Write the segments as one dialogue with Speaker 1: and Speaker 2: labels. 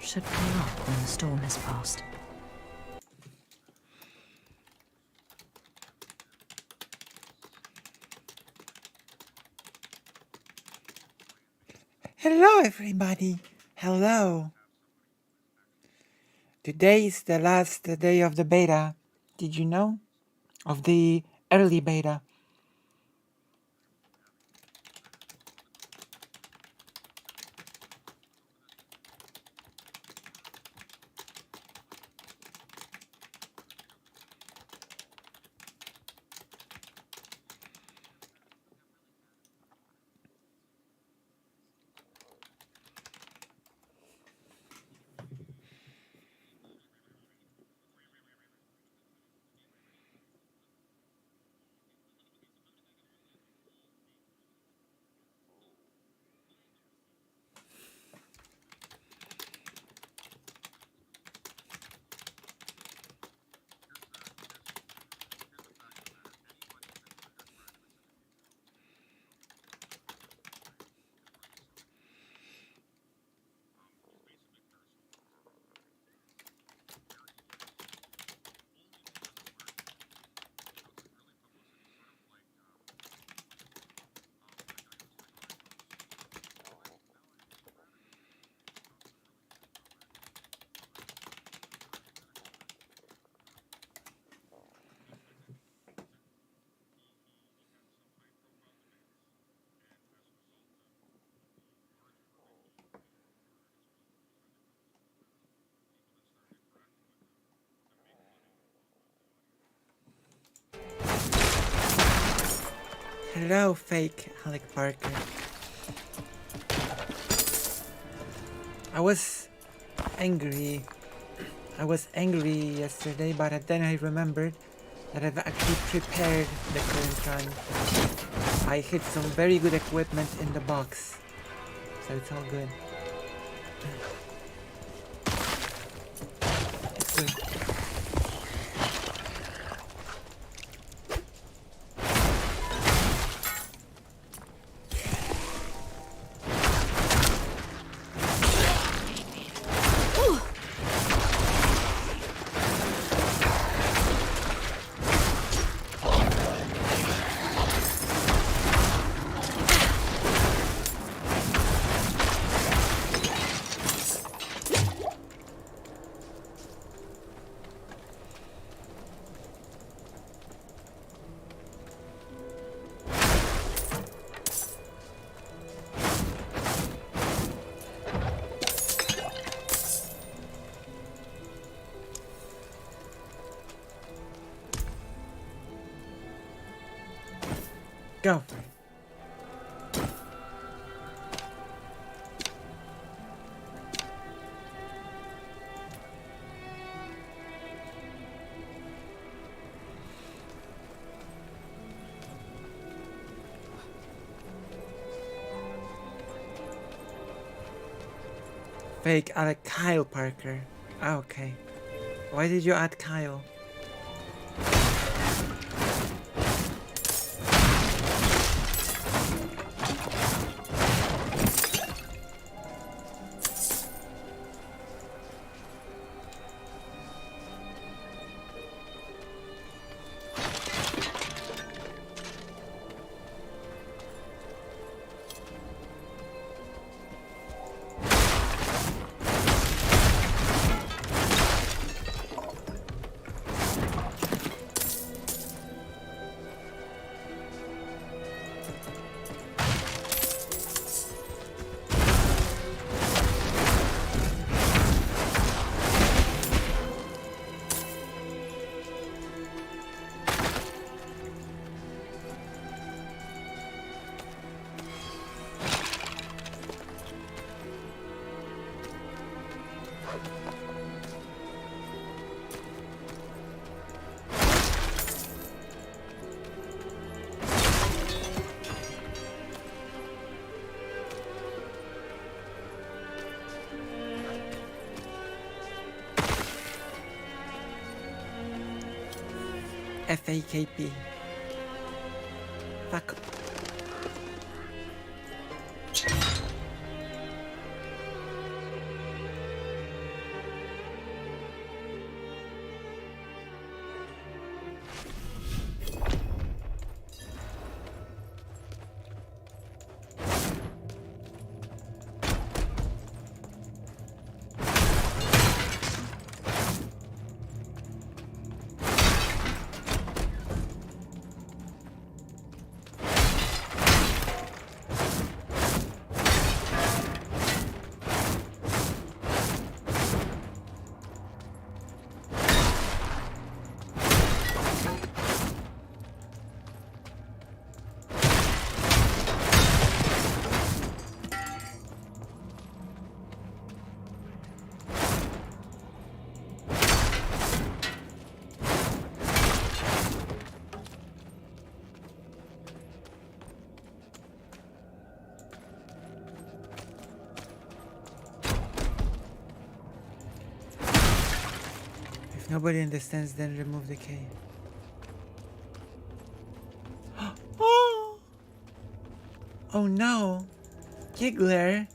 Speaker 1: should clear up when the storm has passed.
Speaker 2: Hello, everybody. Hello. Today is the last day of the beta. Did you know? Of the early beta. Hello, fake Alec Parker. I was angry. I was angry yesterday, but then I remembered that I've actually prepared the current run. I hit some very good equipment in the box, so it's all good. It's good. Go. Fake Alec Kyle Parker. Okay. Why did you add Kyle? FAKP. Fuck. Nobody understands, then remove the K. Oh! Oh no! Giggler!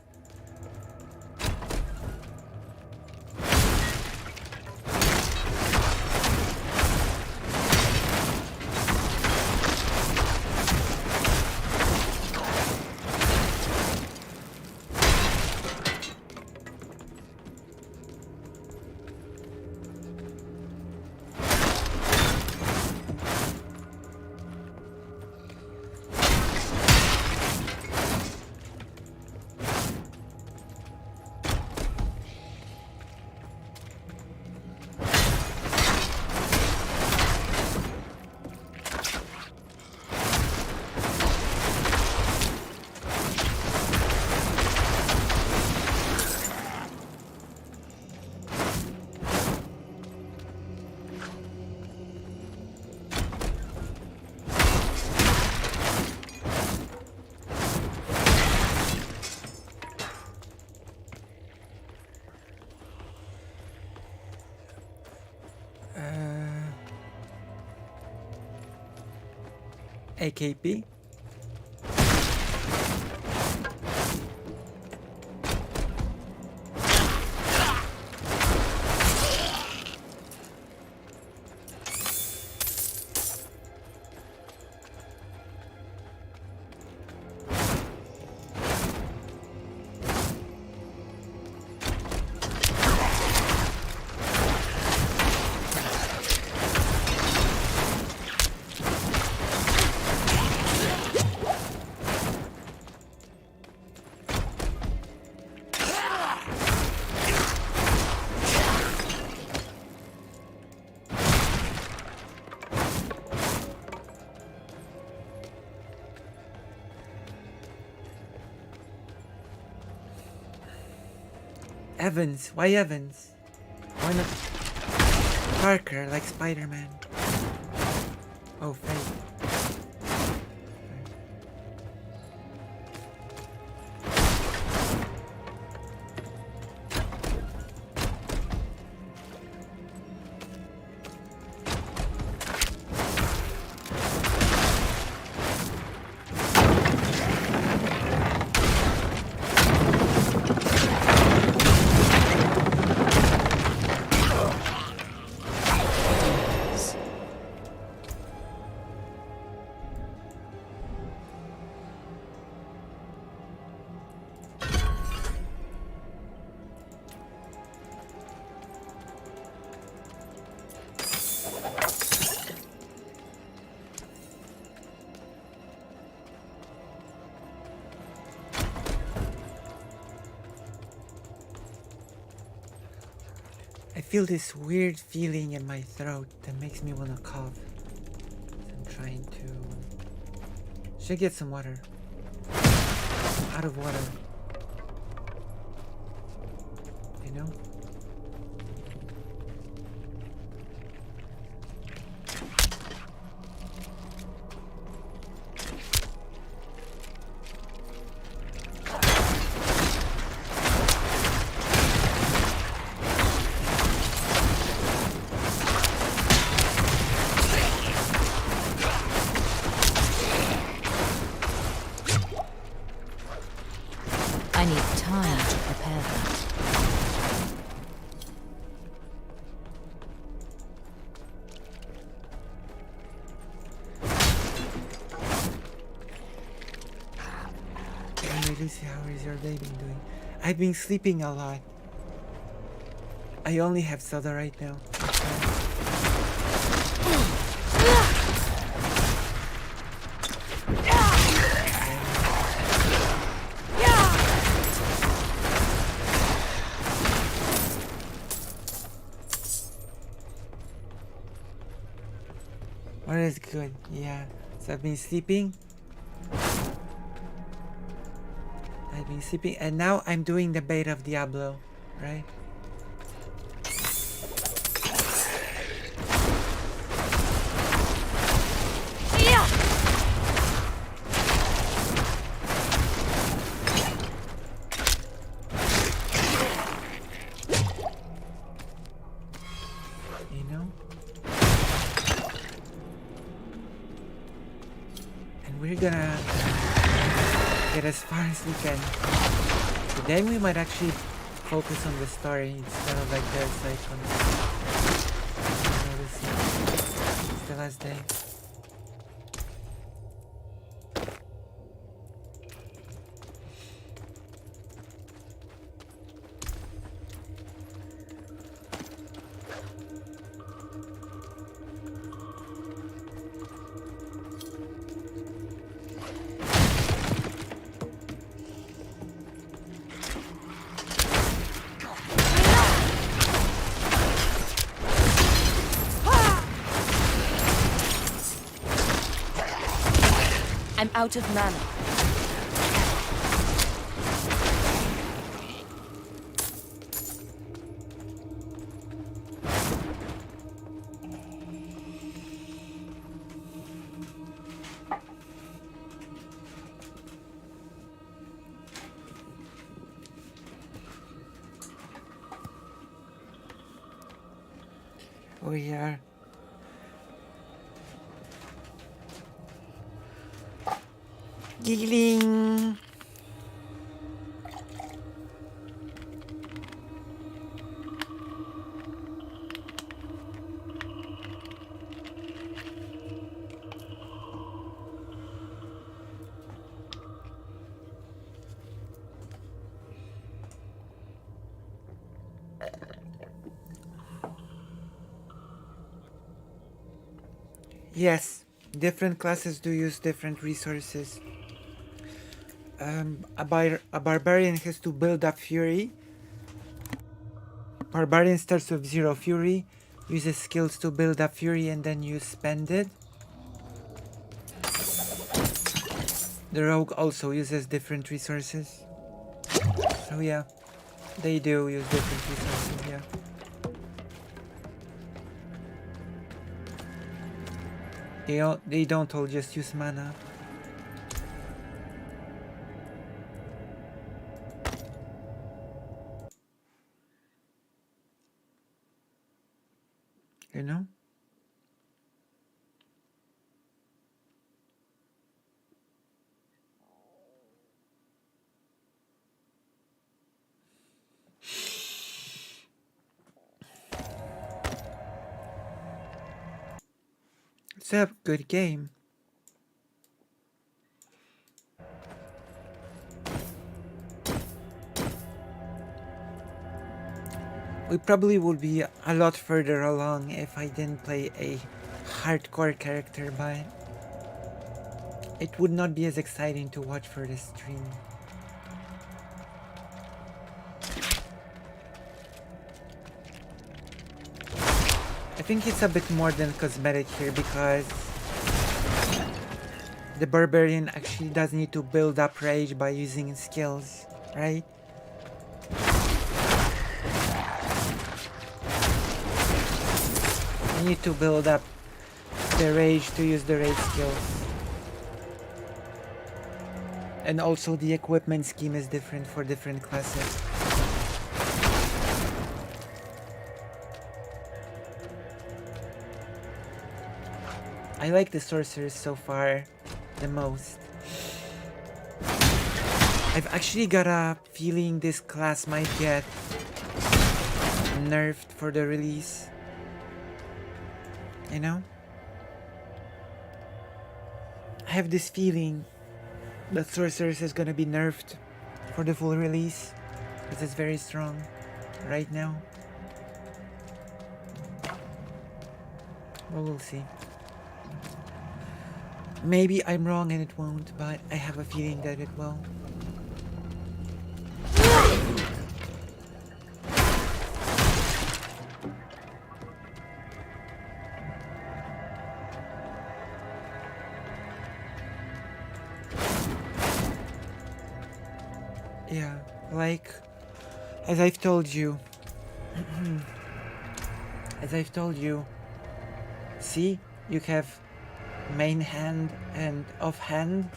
Speaker 2: AKP. Evans. Why Evans? Why not Parker, like Spider-Man? Oh, Faith. I feel this weird feeling in my throat that makes me want to cough. I'm trying to... Should get some water. I'm out of water. You know?
Speaker 1: I need time to prepare that.
Speaker 2: Hey Lucy, how is your day been doing? I've been sleeping a lot. I only have soda right now. What is good? Yeah. So I've been sleeping. And now I'm doing the bait of Diablo, right? You we're gonna get as far as we can. But then we might actually focus on the story instead of like there's like on we'll see. It's the last day.
Speaker 3: I'm out of mana.
Speaker 2: We are giggling. Yes, different classes do use different resources. A barbarian has to build up fury. Barbarian starts with 0 fury, uses skills to build up fury, and then you spend it. The rogue also uses different resources. So yeah, they do use different resources, yeah. They don't all just use mana. You know? It's a good game. We probably would be a lot further along if I didn't play a hardcore character, but it would not be as exciting to watch for the stream. I think it's a bit more than cosmetic here because the barbarian actually does need to build up rage by using skills, right? You need to build up the rage to use the rage skills. And also the equipment scheme is different for different classes. I like the sorcerers so far the most. I've actually got a feeling this class might get nerfed for the release. You know? I have this feeling that sorcerers is gonna be nerfed for the full release because it's very strong right now. Well, we'll see. Maybe I'm wrong and it won't, but I have a feeling that it will. Yeah, like, as I've told you, see, you have main hand and offhand.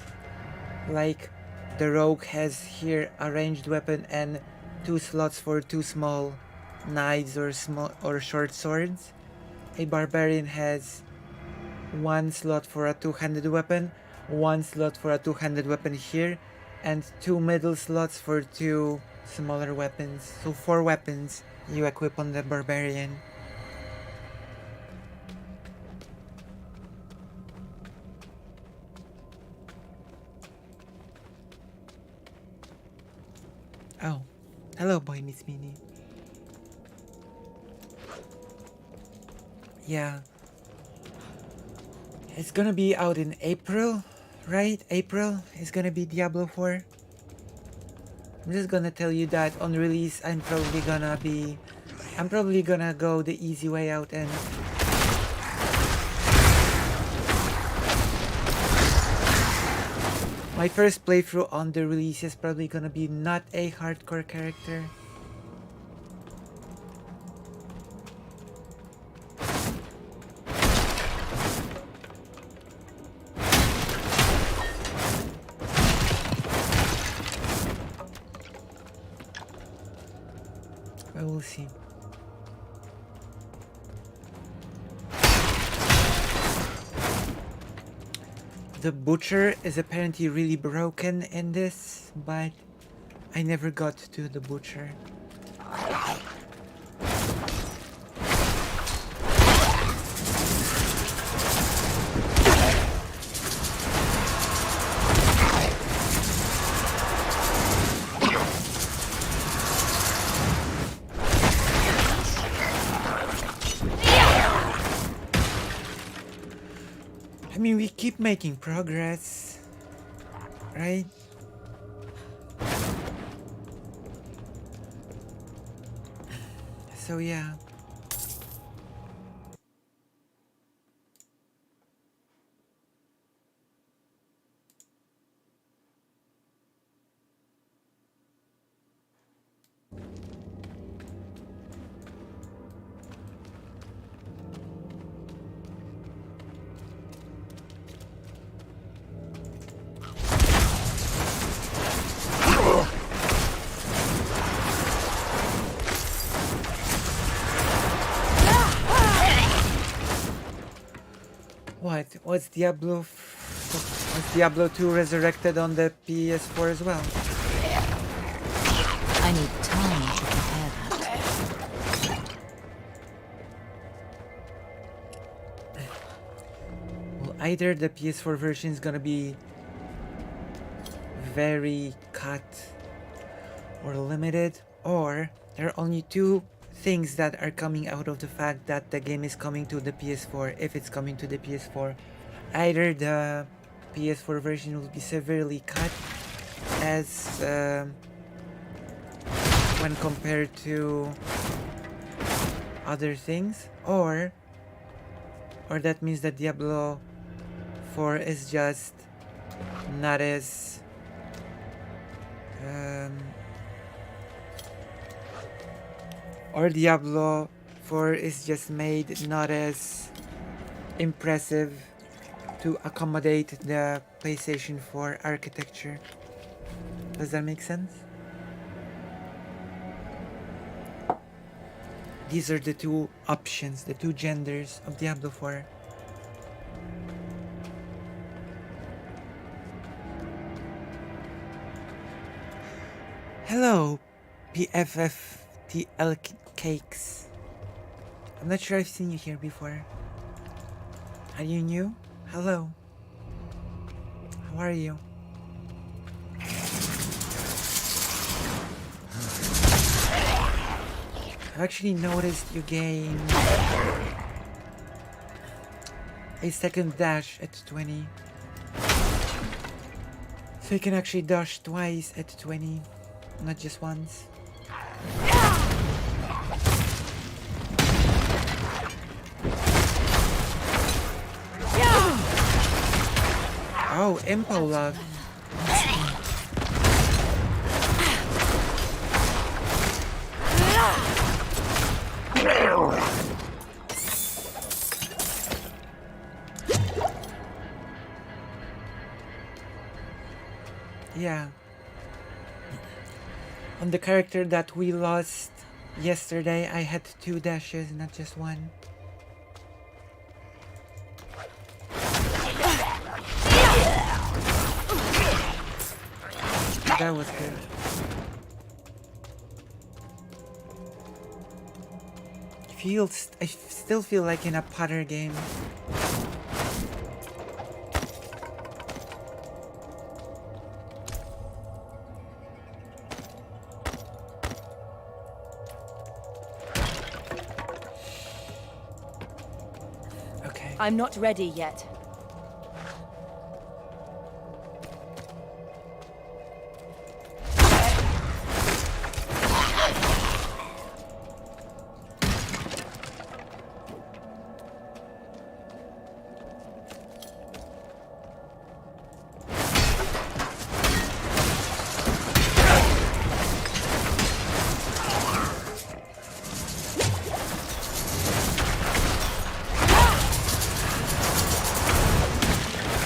Speaker 2: Like, the rogue has here a ranged weapon and 2 slots for 2 small knives or short swords. A barbarian has 1 slot for a 2-handed weapon, one slot for a two-handed weapon here, and 2 middle slots for 2 smaller weapons. So 4 weapons you equip on the barbarian. Oh, hello, boy, Miss Minnie. Yeah. It's gonna be out in April, right? April is gonna be Diablo 4. I'm just gonna tell you that on release I'm probably gonna go the easy way out and my first playthrough on the release is probably gonna be not a hardcore character. But we'll see. The butcher is apparently really broken in this, but I never got to the butcher. I mean, we keep making progress, right? So yeah. Was Diablo 2 resurrected on the PS4 as well?
Speaker 1: I need time to prepare that.
Speaker 2: Well, either the PS4 version is gonna be very cut or limited, or there are only 2 things that are coming out of the fact that the game is coming to the PS4, if it's coming to the PS4. Either the PS4 version will be severely cut as when compared to other things, or that means that Diablo 4 is just not as or Diablo 4 is just made not as impressive to accommodate the PlayStation 4 architecture. Does that make sense? These are the 2 options, the 2 genders of Diablo 4. Hello, PFFTL Cakes. I'm not sure I've seen you here before. Are you new? Hello. How are you? I've actually noticed you gain a second dash at 20. So you can actually dash twice at 20, not just once. Oh, Impo Love. Yeah. On the character that we lost yesterday, I had 2 dashes, not just 1. that was good. I still feel like in a Potter game. Okay.
Speaker 3: I'm not ready yet.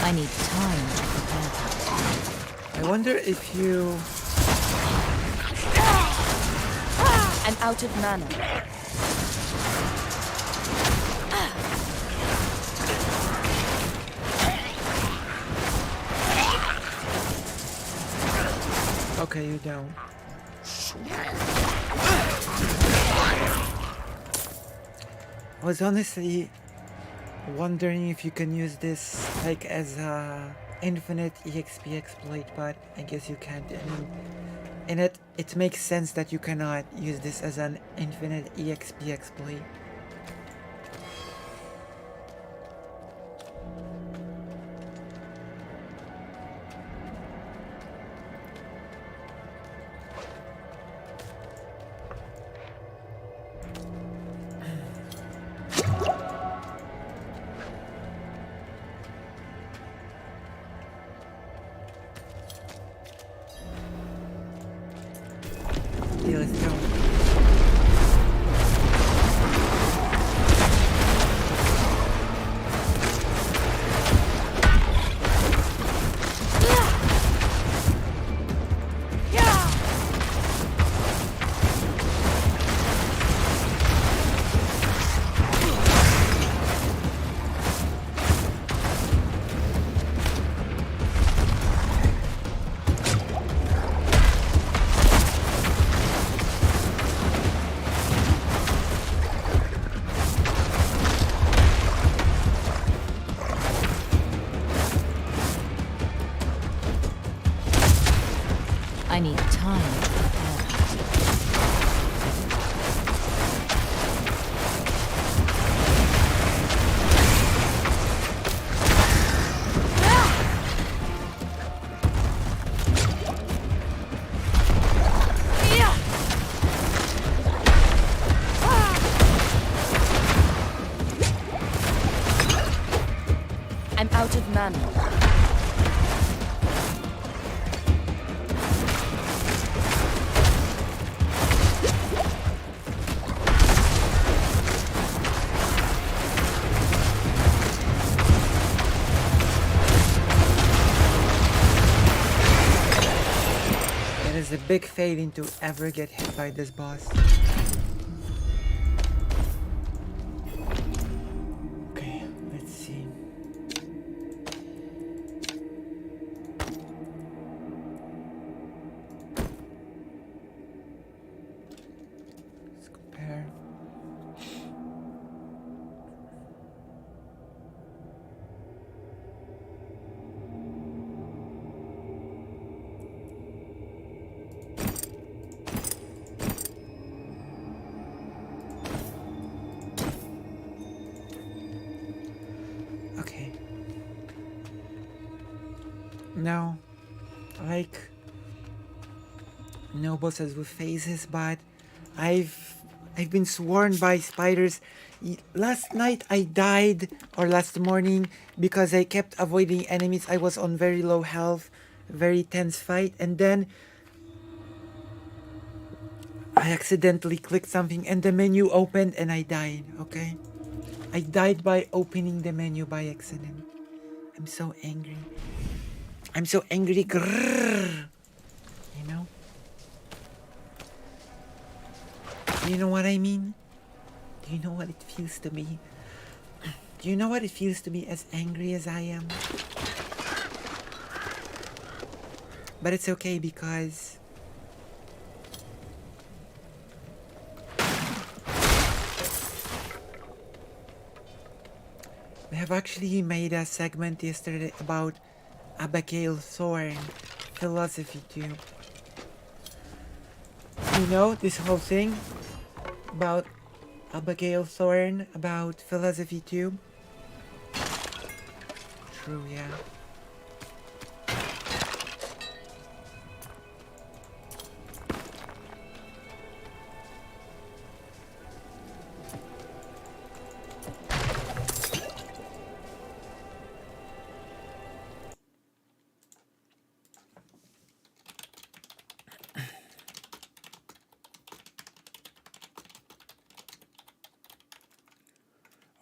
Speaker 1: I need time to prepare that.
Speaker 2: I wonder if you...
Speaker 3: I'm out of mana.
Speaker 2: Okay, you don't. I was honestly wondering if you can use this like as a infinite EXP exploit, but I guess you can't. I mean, in it makes sense that you cannot use this as an infinite EXP exploit. Yeah, let's go.
Speaker 1: I need time to prepare that.
Speaker 3: I'm out of mana.
Speaker 2: It is a big failing to ever get hit by this boss. Okay, let's see. Let's compare. Okay. Now, like no bosses with phases, but I've been swarmed by spiders. Last night I died, or last morning, because I kept avoiding enemies. I was on very low health, very tense fight, and then I accidentally clicked something and the menu opened and I died, okay? I died by opening the menu by accident. I'm so angry. I'm so angry. Grrr. You know? Do you know what I mean? Do you know what it feels to be? Do you know what it feels to be as angry as I am? But it's okay because we have actually made a segment yesterday about Abigail Thorne philosophy tube. You know this whole thing about Abigail Thorne about philosophy tube? True, yeah.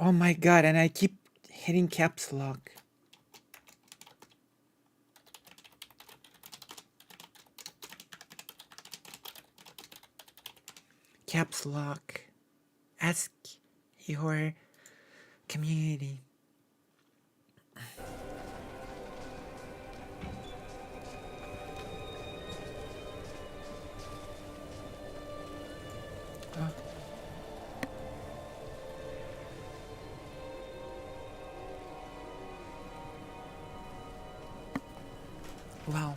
Speaker 2: Oh my god, and I keep hitting caps lock. Caps lock. Ask your community. Oh. Well,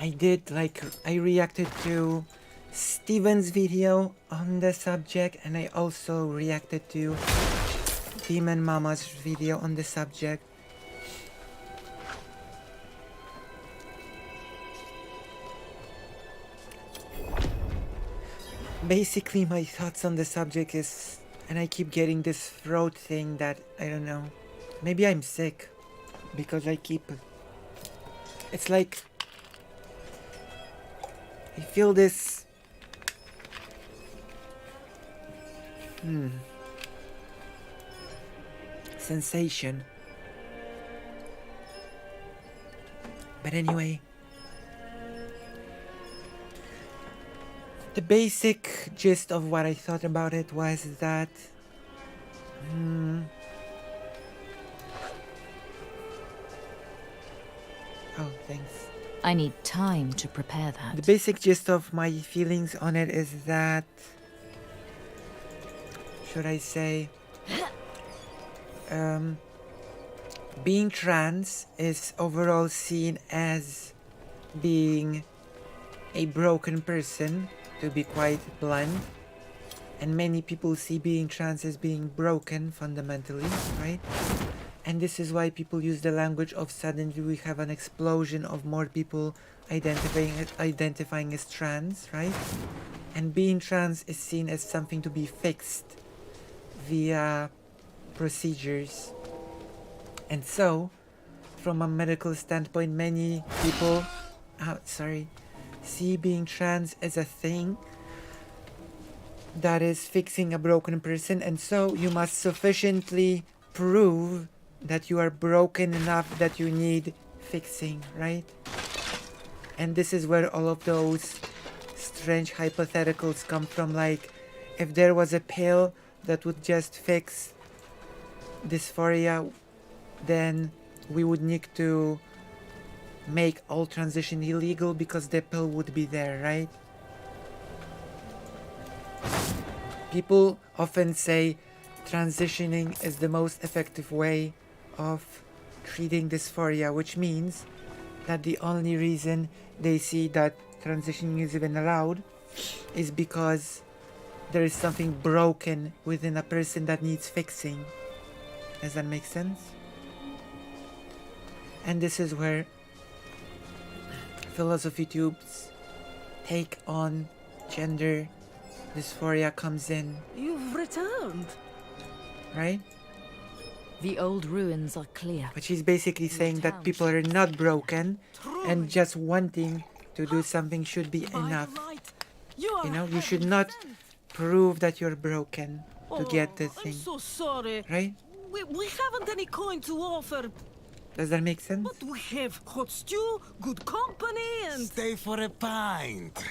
Speaker 2: I reacted to Steven's video on the subject, and I also reacted to Demon Mama's video on the subject. Basically, my thoughts on the subject is, and I keep getting this throat thing that, I don't know, maybe I'm sick, because I keep, it's like, I feel this, sensation. But anyway, the basic gist of what I thought about it was that oh, thanks.
Speaker 1: I need time to prepare that.
Speaker 2: The basic gist of my feelings on it is that, should I say, being trans is overall seen as being a broken person, to be quite blunt, and many people see being trans as being broken fundamentally, right? And this is why people use the language of suddenly we have an explosion of more people identifying as trans, right? And being trans is seen as something to be fixed via procedures. And so, from a medical standpoint, many people see being trans as a thing that is fixing a broken person, and so you must sufficiently prove that you are broken enough that you need fixing, right? And this is where all of those strange hypotheticals come from, like if there was a pill that would just fix dysphoria, then we would need to make all transition illegal because the pill would be there, right? People often say transitioning is the most effective way of treating dysphoria, which means that the only reason they see that transitioning is even allowed is because there is something broken within a person that needs fixing. Does that make sense? And this is where philosophy tube's take on gender dysphoria comes in.
Speaker 4: You've returned.
Speaker 2: Right?
Speaker 1: The old ruins are clear.
Speaker 2: But she's basically saying that people are not broken and just wanting to do something should be enough. You know, you should not prove that you're broken to get the thing.
Speaker 4: I'm so sorry.
Speaker 2: Right?
Speaker 4: We haven't any coin to offer,
Speaker 2: Does that make sense?
Speaker 4: but we have hot stew, good company, and...
Speaker 5: Stay for a pint.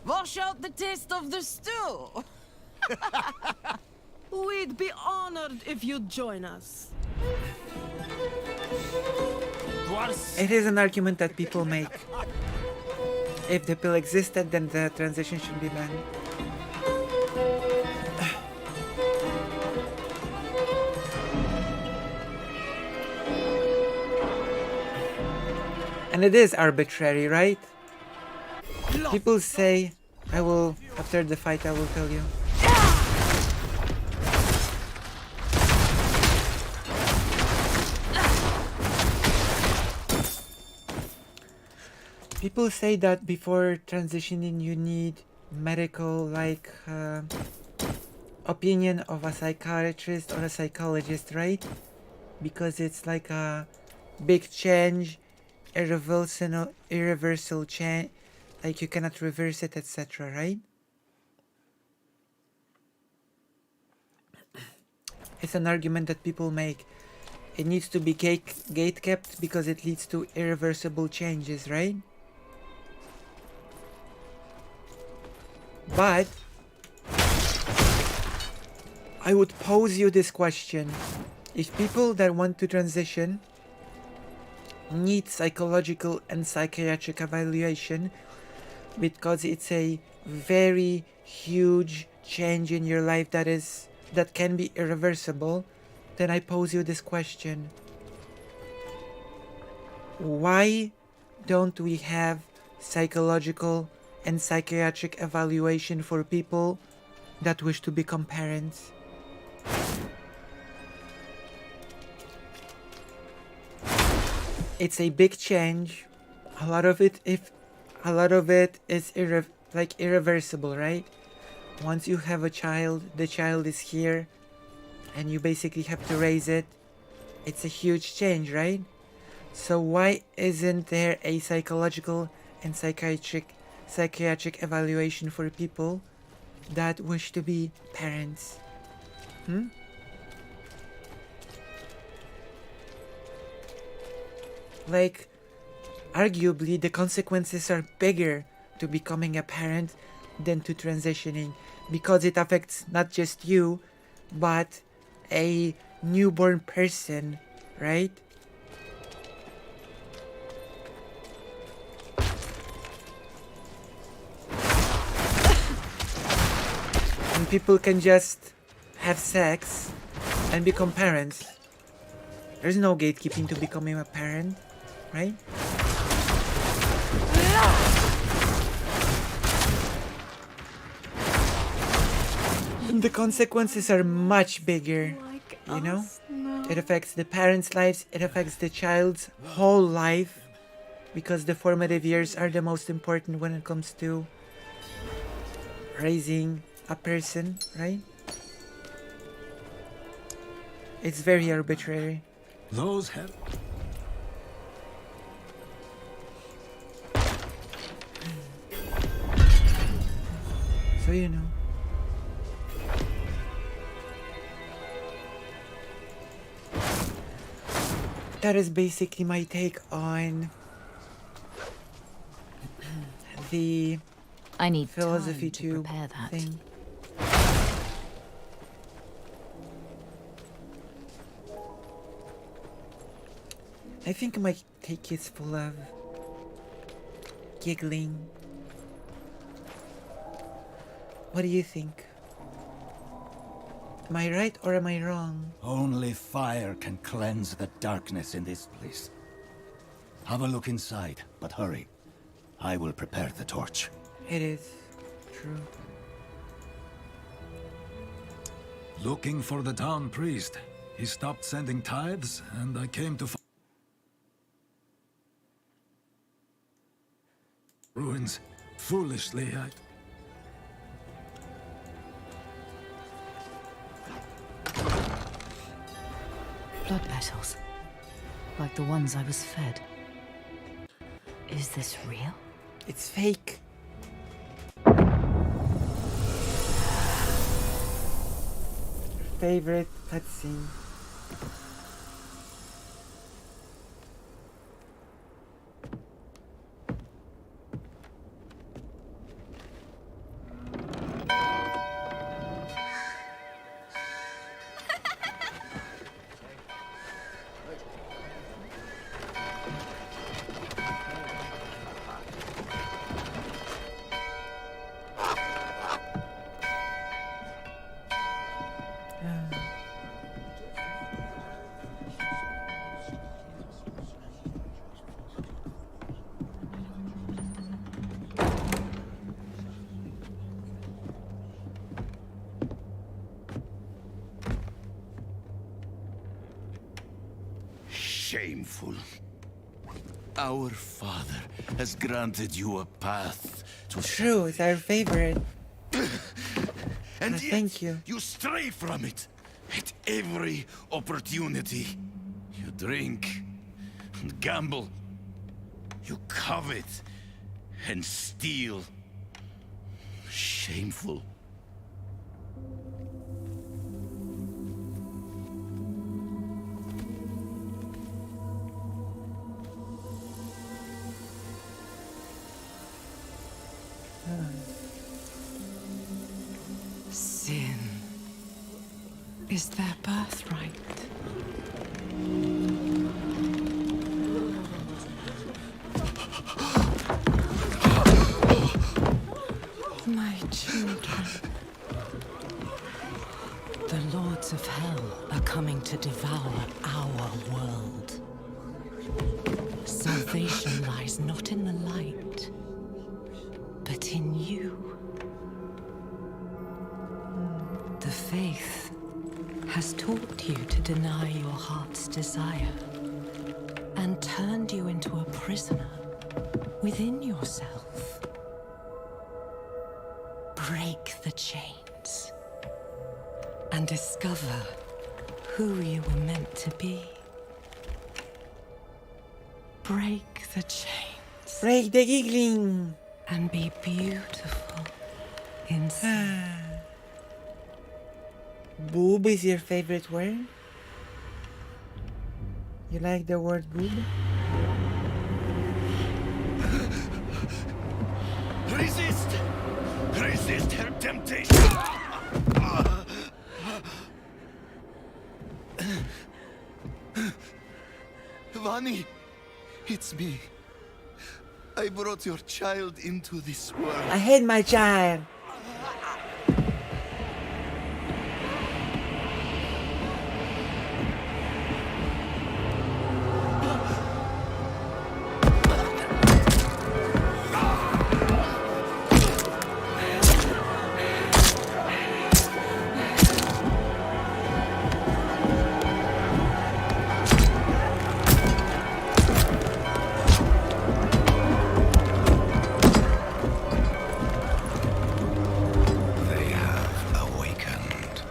Speaker 6: Wash out the taste of the stew.
Speaker 4: We'd be honored if you'd join us.
Speaker 5: To
Speaker 2: It is an argument that people make. If the pill existed, then the transition should be banned. And it is arbitrary, right? People say, after the fight I will tell you. People say that before transitioning you need medical opinion of a psychiatrist or a psychologist, right? Because it's like a big change, irreversible change, like you cannot reverse it, etc., right? It's an argument that people make. It needs to be gate kept because it leads to irreversible changes, right? But I would pose you this question. If people that want to transition need psychological and psychiatric evaluation because it's a very huge change in your life that can be irreversible, then I pose you this question. Why don't we have psychological and psychiatric evaluation for people that wish to become parents? It's a big change. A lot of it is irreversible, right? Once you have a child, the child is here and you basically have to raise it. It's a huge change, right? So why isn't there a psychological and psychiatric evaluation for people that wish to be parents? Like, arguably the consequences are bigger to becoming a parent than to transitioning, because it affects not just you but a newborn person, right? And people can just have sex and become parents. There's no gatekeeping to becoming a parent, right? And the consequences are much bigger, you know? It affects the parents' lives, it affects the child's whole life, because the formative years are the most important when it comes to raising a person, right? It's very arbitrary.
Speaker 5: Those have...
Speaker 2: So you know. That is basically my take on the
Speaker 1: I need
Speaker 2: philosophy
Speaker 1: time to prepare that.
Speaker 2: thing. I think my take is full of giggling. What do you think? Am I right or am I wrong?
Speaker 5: Only fire can cleanse the darkness in this place. Have a look inside, but hurry. I will prepare the torch.
Speaker 2: It is true.
Speaker 7: Looking for the town priest. He stopped sending tithes, and I came to ruins. Foolishly,
Speaker 1: Blood petals. Like the ones I was fed. Is this real?
Speaker 2: It's fake. Favorite cutscene.
Speaker 8: Shameful. Our Father has granted you a path to
Speaker 2: True, it's our favorite.
Speaker 8: and
Speaker 2: Ah,
Speaker 8: yet
Speaker 2: thank you.
Speaker 8: you stray from it at every opportunity. You drink and gamble. You covet and steal. Shameful.
Speaker 1: Sin is their birthright. My children. The lords of hell are coming to devour our world. Salvation lies not in the light, but in you. The faith has taught you to deny your heart's desire and turned you into a prisoner within yourself. Break the chains and discover who you were meant to be. Break the chains
Speaker 2: Break the giggling.
Speaker 1: and be beautiful inside.
Speaker 2: Boob is your favorite word? You like the word boob?
Speaker 8: Resist! Resist her temptation! Vani, it's me. I brought your child into this world.
Speaker 2: I hate my child.
Speaker 8: They have awakened,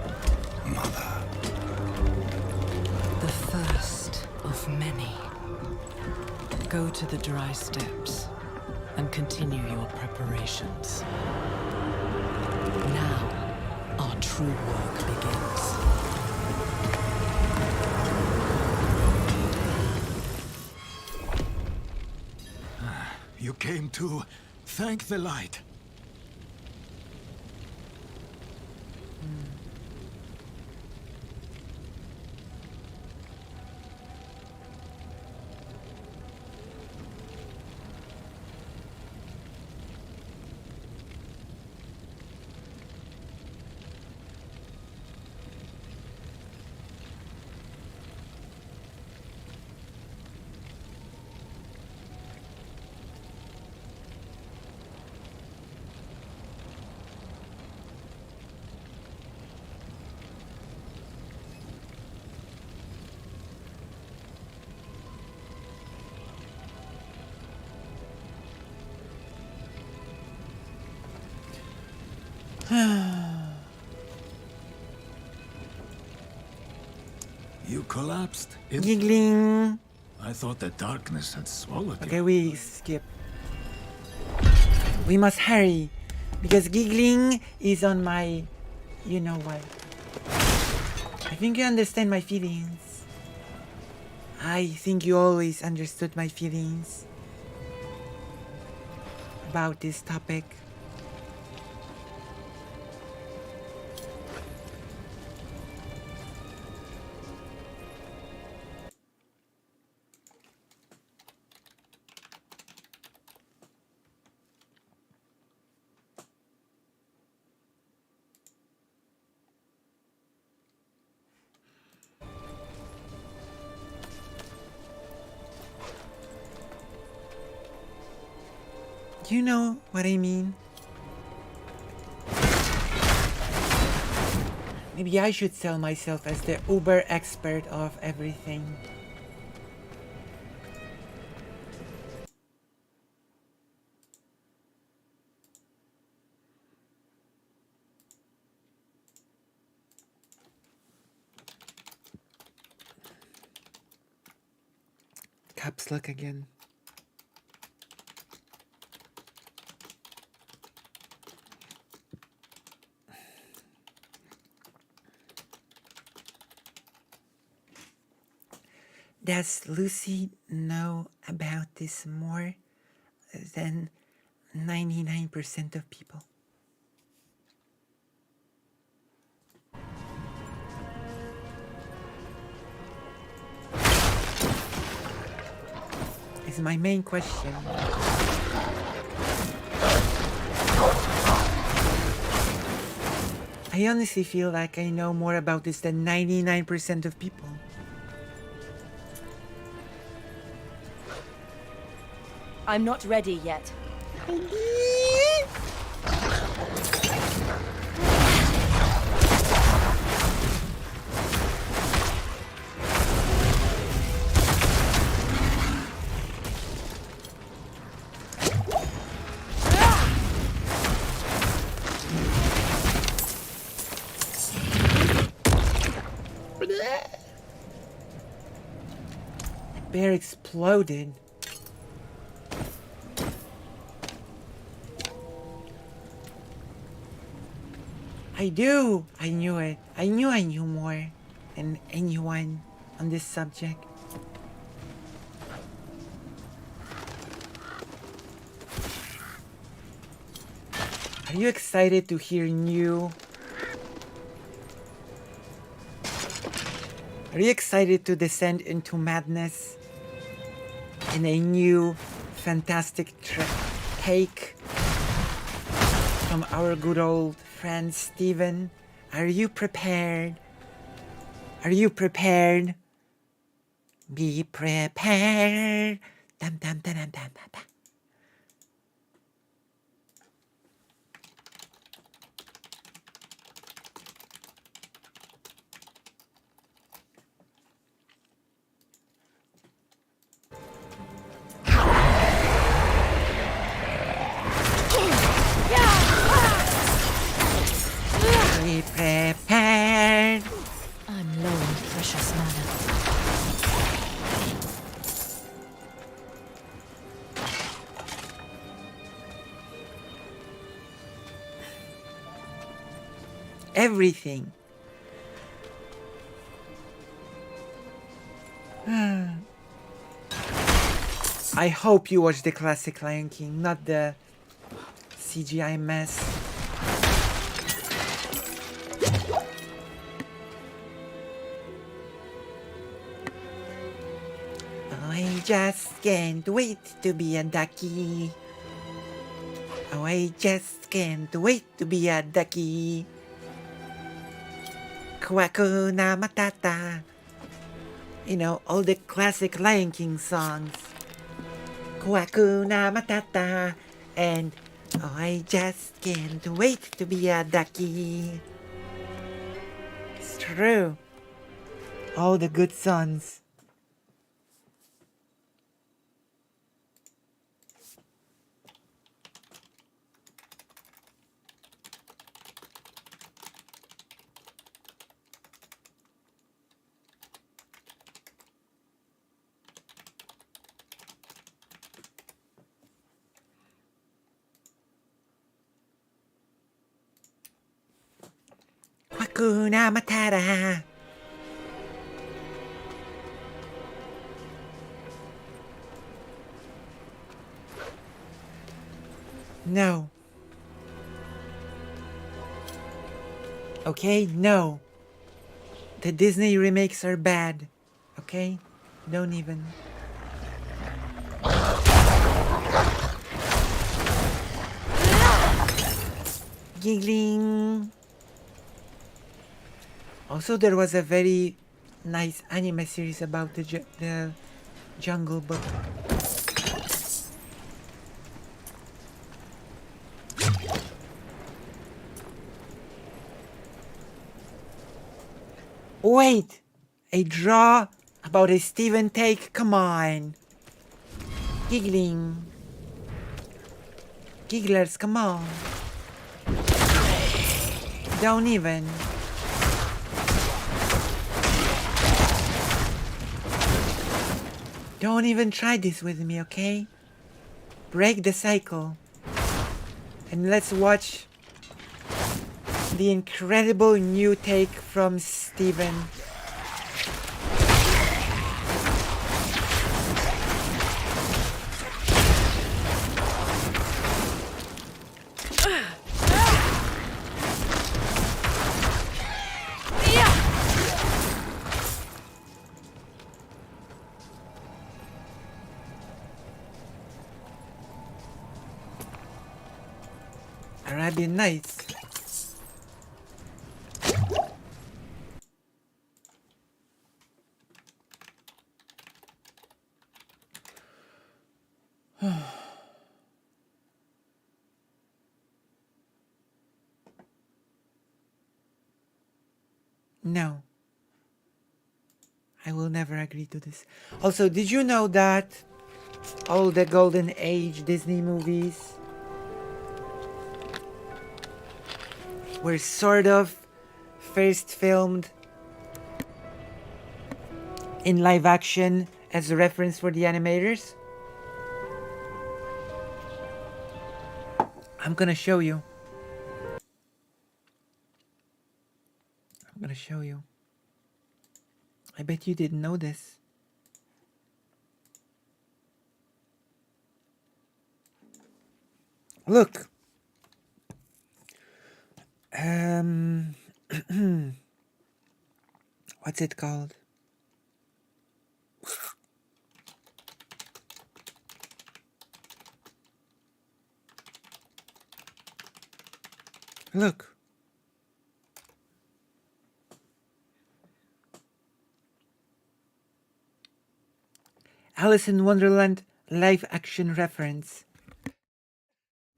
Speaker 8: Mother.
Speaker 1: The first of many. Go to the dry steps and continue your preparations. Now, our true work begins.
Speaker 7: You came to thank the light. You collapsed.
Speaker 2: Giggling.
Speaker 7: I thought the darkness had swallowed
Speaker 2: Okay,
Speaker 7: you.
Speaker 2: we skip. We must hurry. Because giggling is on my... You know what. I think you understand my feelings. I think you always understood my feelings about this topic. You know what I mean? Maybe I should sell myself as the uber expert of everything. Caps lock again. Does Lucy know about this more than 99% of people? Is my main question. I honestly feel like I know more about this than 99% of people.
Speaker 3: I'm not ready yet.
Speaker 2: Bear exploded. I do! I knew it. I knew more than anyone on this subject. Are you excited to hear new? Are you excited to descend into madness in a new fantastic take from our good old friend Steven? Are you prepared? Are you prepared? Be prepared. Dum, dum, dum, dum, dum, dum, dum. Be prepared.
Speaker 1: I'm low on precious mana.
Speaker 2: Everything. I hope you watch the classic Lion King, not the CGI mess. Oh, I just can't wait to be a ducky. Oh, I just can't wait to be a ducky. Hakuna Matata. You know, all the classic Lion King songs. Hakuna Matata. And oh, I just can't wait to be a ducky. It's true. All the good songs. Hakuna Matata. No. Okay, no. The Disney remakes are bad. Okay? Don't even. Giggling. Also, there was a very nice anime series about the Jungle Book. Wait! A draw about a Steven take? Come on! Giggling. Gigglers, come on. Don't even. Don't even try this with me, okay? Break the cycle. And let's watch the incredible new take from Steven. Arabian Nights. No. I will never agree to this. Also, did you know that all the Golden Age Disney movies were sort of first filmed in live action as a reference for the animators? I'm gonna show you. I'm gonna show you. I bet you didn't know this. Look. What's it called? Look. Alice in Wonderland live action reference.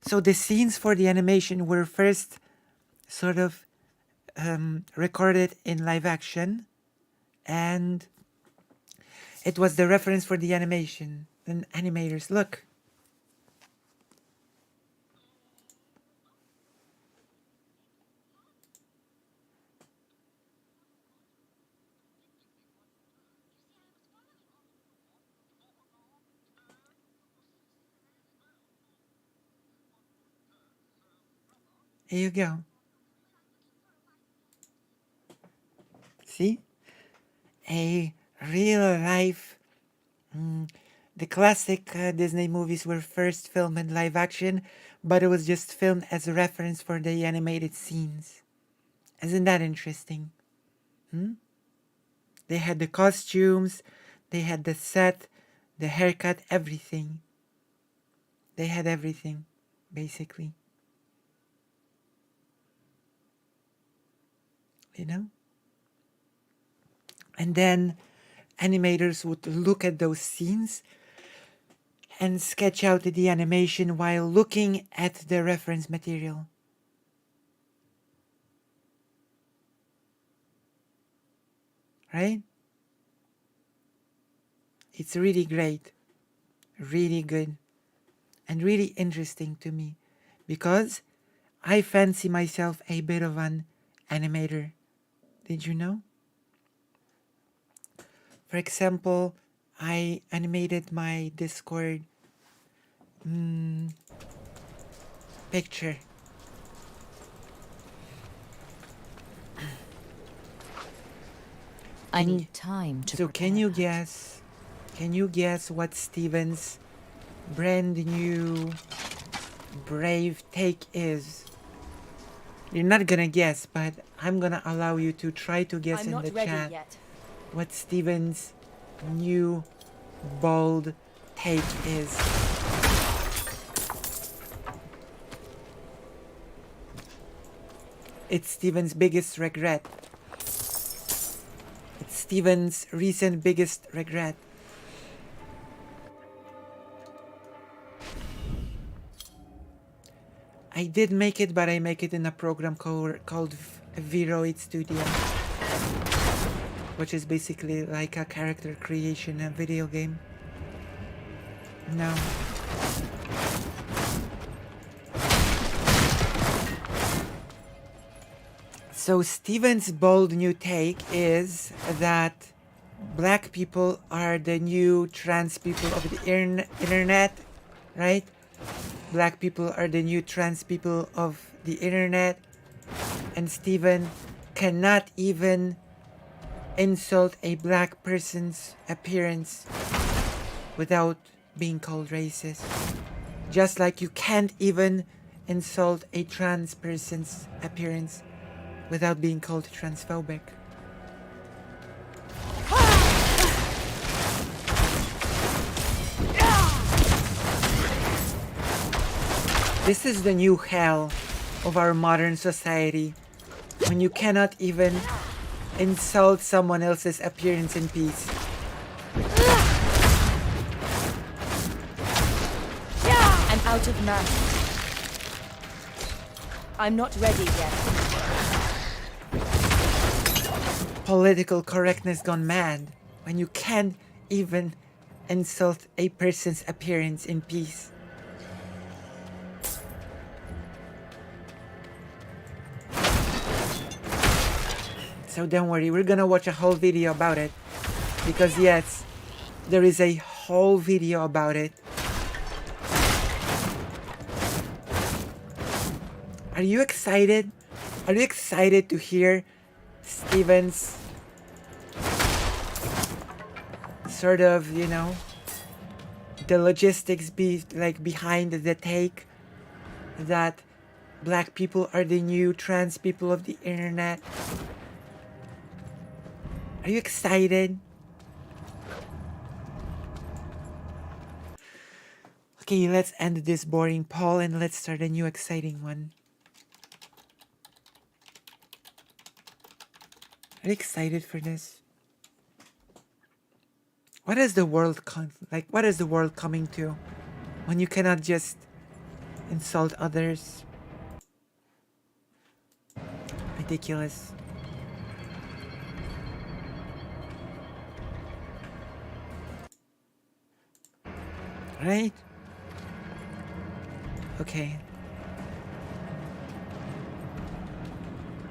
Speaker 2: So the scenes for the animation were first sort of recorded in live action, and it was the reference for the animation. And animators, look. Here you go. See? A real life. The classic Disney movies were first filmed in live action, but it was just filmed as a reference for the animated scenes. Isn't that interesting? They had the costumes, they had the set, the haircut, everything. They had everything, basically. You know? And then animators would look at those scenes and sketch out the animation while looking at the reference material. Right? It's really great, really good, and really interesting to me because I fancy myself a bit of an animator. Did you know? For example, I animated my Discord picture.
Speaker 3: I need time to
Speaker 2: So
Speaker 3: prepare
Speaker 2: can you
Speaker 3: that.
Speaker 2: guess? Can you guess what Steven's brand new brave take is? You're not gonna guess, but I'm gonna allow you to try to guess
Speaker 3: I'm
Speaker 2: in
Speaker 3: not
Speaker 2: the
Speaker 3: ready
Speaker 2: chat
Speaker 3: yet.
Speaker 2: what Steven's new bold take is. It's Steven's biggest regret. It's Steven's recent biggest regret. I did make it, but I make it in a program called Viroid Studio, which is basically like a character creation video game. No. So Steven's bold new take is that black people are the new trans people of the internet, right? Black people are the new trans people of the internet. And Steven cannot even insult a black person's appearance without being called racist. Just like you can't even insult a trans person's appearance without being called transphobic. This is the new hell of our modern society, when you cannot even insult someone else's appearance in peace.
Speaker 3: I'm out of masks. I'm not ready yet.
Speaker 2: Political correctness gone mad, when you can't even insult a person's appearance in peace. So don't worry, we're gonna watch a whole video about it. Because yes, there is a whole video about it. Are you excited? Are you excited to hear Steven's sort of, you know, the logistics behind the take that black people are the new trans people of the internet? Are you excited? Okay, let's end this boring poll and let's start a new exciting one. Are you excited for this? What is the world what is the world coming to when you cannot just insult others? Ridiculous. Right? Okay.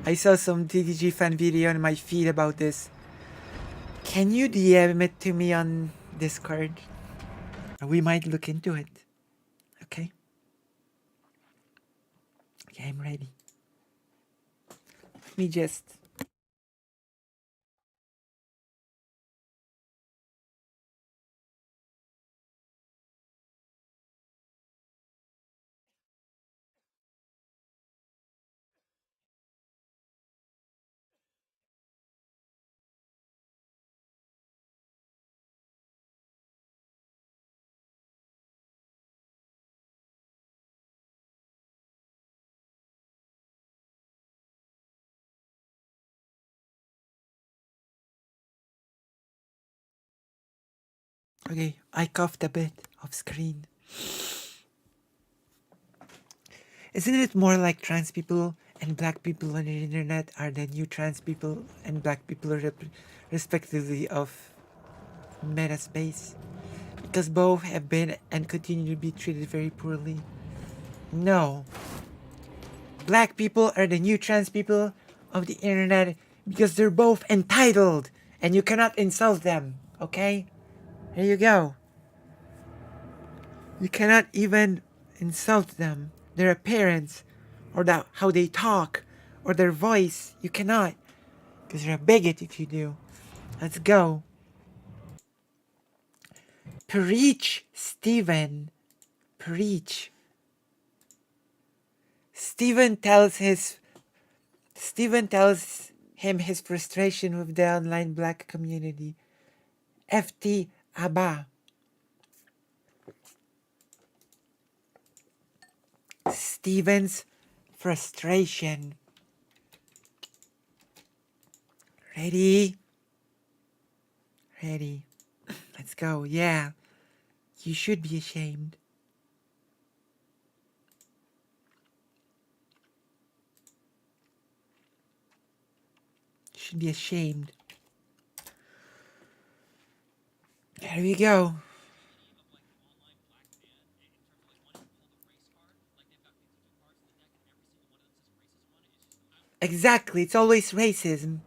Speaker 2: I saw some TTG fan video on my feed about this. Can you DM it to me on Discord? We might look into it. Okay? Okay, I'm ready. Let me just... Okay, I coughed a bit off screen. Isn't it more like trans people and black people on the internet are the new trans people and black people respectively of meta space? Because both have been and continue to be treated very poorly. No. Black people are the new trans people of the internet because they're both entitled and you cannot insult them, okay? There you go. You cannot even insult them, their appearance, or how they talk, or their voice. You cannot, because you're a bigot if you do. Let's go. Preach, Steven. Preach. Steven tells him his frustration with the online black community. FT Abba. Steven's frustration. Ready? Ready. Let's go. Yeah. You should be ashamed. You should be ashamed. There we go. Exactly, it's always racism.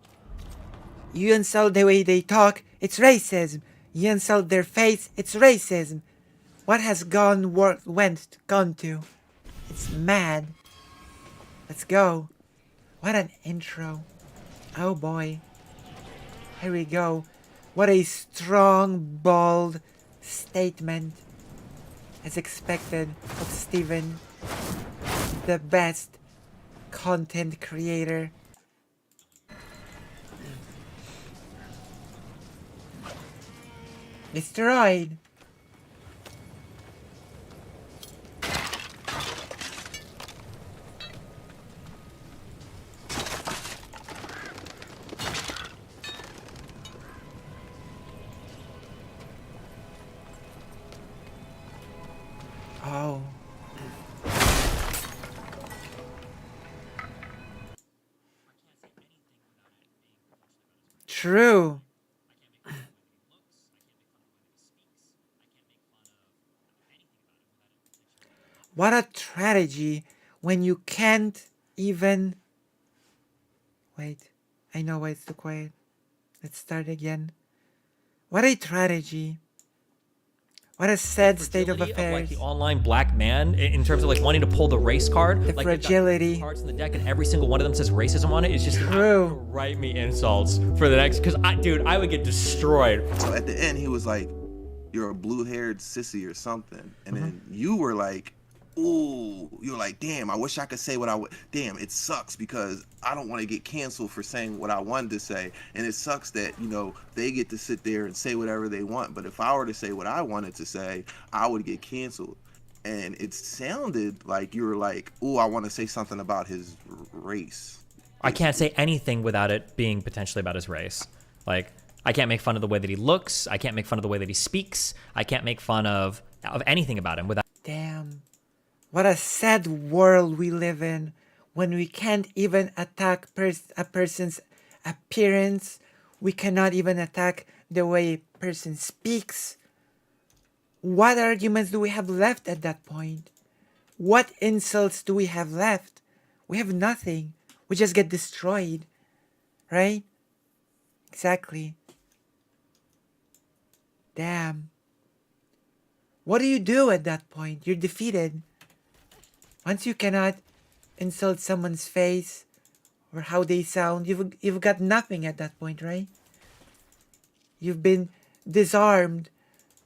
Speaker 2: You insult the way they talk, It's racism. You insult their face, it's racism. What has gone to? It's mad. Let's go. What an intro. Oh boy. Here we go. What a strong, bold statement. As expected of Steven, the best content creator. Destroyed. Oh. True. What a tragedy when you can't even... Wait, I know why it's too quiet. Let's start again. What a tragedy. What a sad state of
Speaker 9: Fragility
Speaker 2: affairs.
Speaker 9: like the online black man in terms of like wanting to pull the race card.
Speaker 2: The
Speaker 9: like
Speaker 2: fragility.
Speaker 9: Cards in the deck and every single one of them says racism on it. It's just
Speaker 2: True.
Speaker 9: write me insults for the next, because I would get destroyed.
Speaker 10: So at the end, he was like, "You're a blue-haired sissy or something," and then you were like, "Ooh," you're like, "Damn, I wish I could say what I would. Damn, it sucks because I don't want to get canceled for saying what I wanted to say, and it sucks that they get to sit there and say whatever they want. But if I were to say what I wanted to say, I would get canceled." And it sounded like you were like, "Ooh, I want to say something about his race."
Speaker 9: I can't say anything without it being potentially about his race. Like, I can't make fun of the way that he looks. I can't make fun of the way that he speaks. I can't make fun of anything about him without.
Speaker 2: Damn. What a sad world we live in when we can't even attack a person's appearance. We cannot even attack the way a person speaks. What arguments do we have left at that point? What insults do we have left? We have nothing. We just get destroyed. Right? Exactly. Damn. What do you do at that point? You're defeated. Once you cannot insult someone's face or how they sound, you've got nothing at that point, right? You've been disarmed.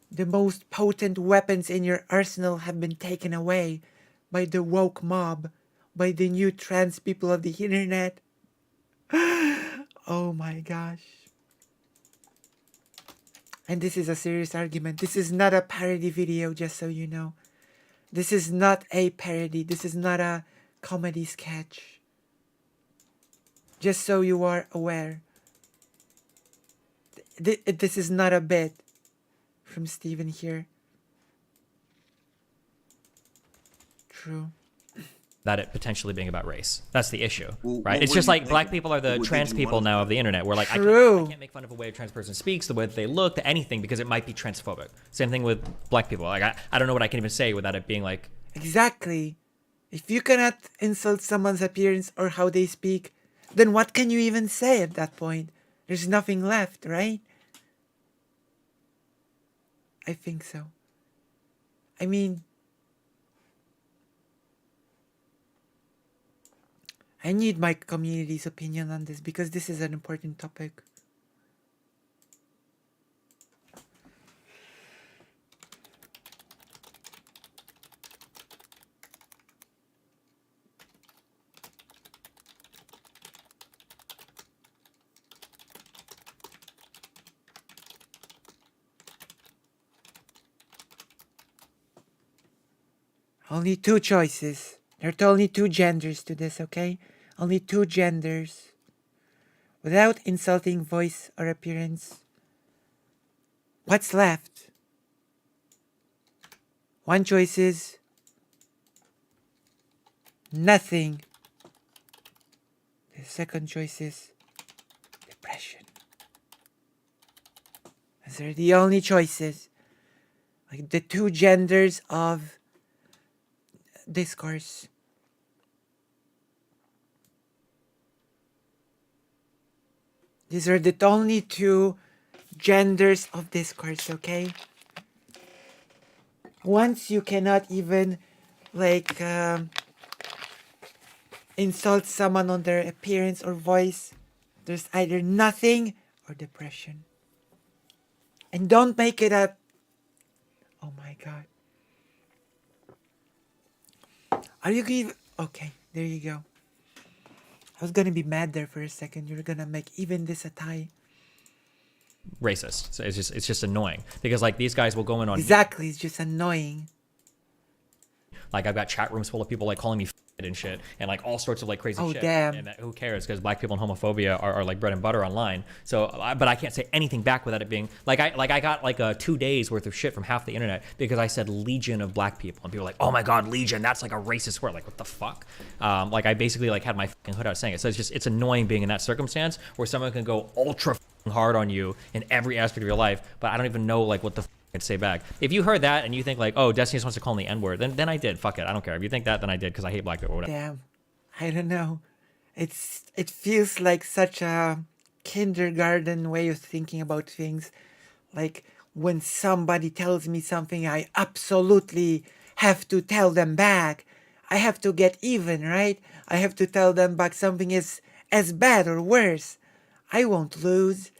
Speaker 2: The most potent weapons in your arsenal have been taken away by the woke mob, by the new trans people of the internet. Oh my gosh. And this is a serious argument. This is not a parody video, just so you know. This is not a parody. This is not a comedy sketch. Just so you are aware. This is not a bit from Steven here. True.
Speaker 9: That it potentially being about race. That's the issue,
Speaker 10: Well,
Speaker 9: right?
Speaker 10: what
Speaker 9: It's
Speaker 10: were
Speaker 9: just
Speaker 10: you
Speaker 9: like black
Speaker 10: thinking?
Speaker 9: people are the
Speaker 10: What
Speaker 9: trans
Speaker 10: did you
Speaker 9: people
Speaker 10: want
Speaker 9: now
Speaker 10: to
Speaker 9: of the internet. We're like, I
Speaker 2: True.
Speaker 9: can't make fun of the way a trans person speaks, the way that they look, anything, because it might be transphobic. Same thing with black people. Like, I don't know what I can even say without it being like...
Speaker 2: Exactly. If you cannot insult someone's appearance or how they speak, then what can you even say at that point? There's nothing left, right? I think so. I mean, I need my community's opinion on this because this is an important topic. Only two choices. There are only two genders to this, okay? Only two genders. Without insulting voice or appearance. What's left? One choice is nothing. The second choice is depression. Those are the only choices. Like the two genders of discourse. These are the only two genders of discourse, okay? Once you cannot even, like, insult someone on their appearance or voice, there's either nothing or depression. And don't make it up. Oh my god. Are you going? Okay, there you go. I was gonna be mad there for a second. You're gonna make even this a tie.
Speaker 9: Racist. So it's just annoying because like these guys will go in on
Speaker 2: Exactly, it's just annoying.
Speaker 9: like I've got chat rooms full of people like calling me and shit and like all sorts of like crazy shit.
Speaker 2: Damn.
Speaker 9: And that, who cares? Because black people and homophobia are like bread and butter online. So, but I can't say anything back without it being like I got like 2 days worth of shit from half the internet because I said legion of black people and people were like, oh my god, legion, that's like a racist word. Like what the fuck? Like I basically like had my fucking hood out saying it. So it's annoying being in that circumstance where someone can go ultra hard on you in every aspect of your life, but I don't even know like what the I'd say back. If you heard that and you think like, oh, Destiny just wants to call me the N-word, then I did. Fuck it, I don't care. If you think that, then I did because I hate black people or whatever.
Speaker 2: Damn. I don't know. It feels like such a kindergarten way of thinking about things. Like when somebody tells me something, I absolutely have to tell them back. I have to get even, right? I have to tell them back something is as bad or worse. I won't lose.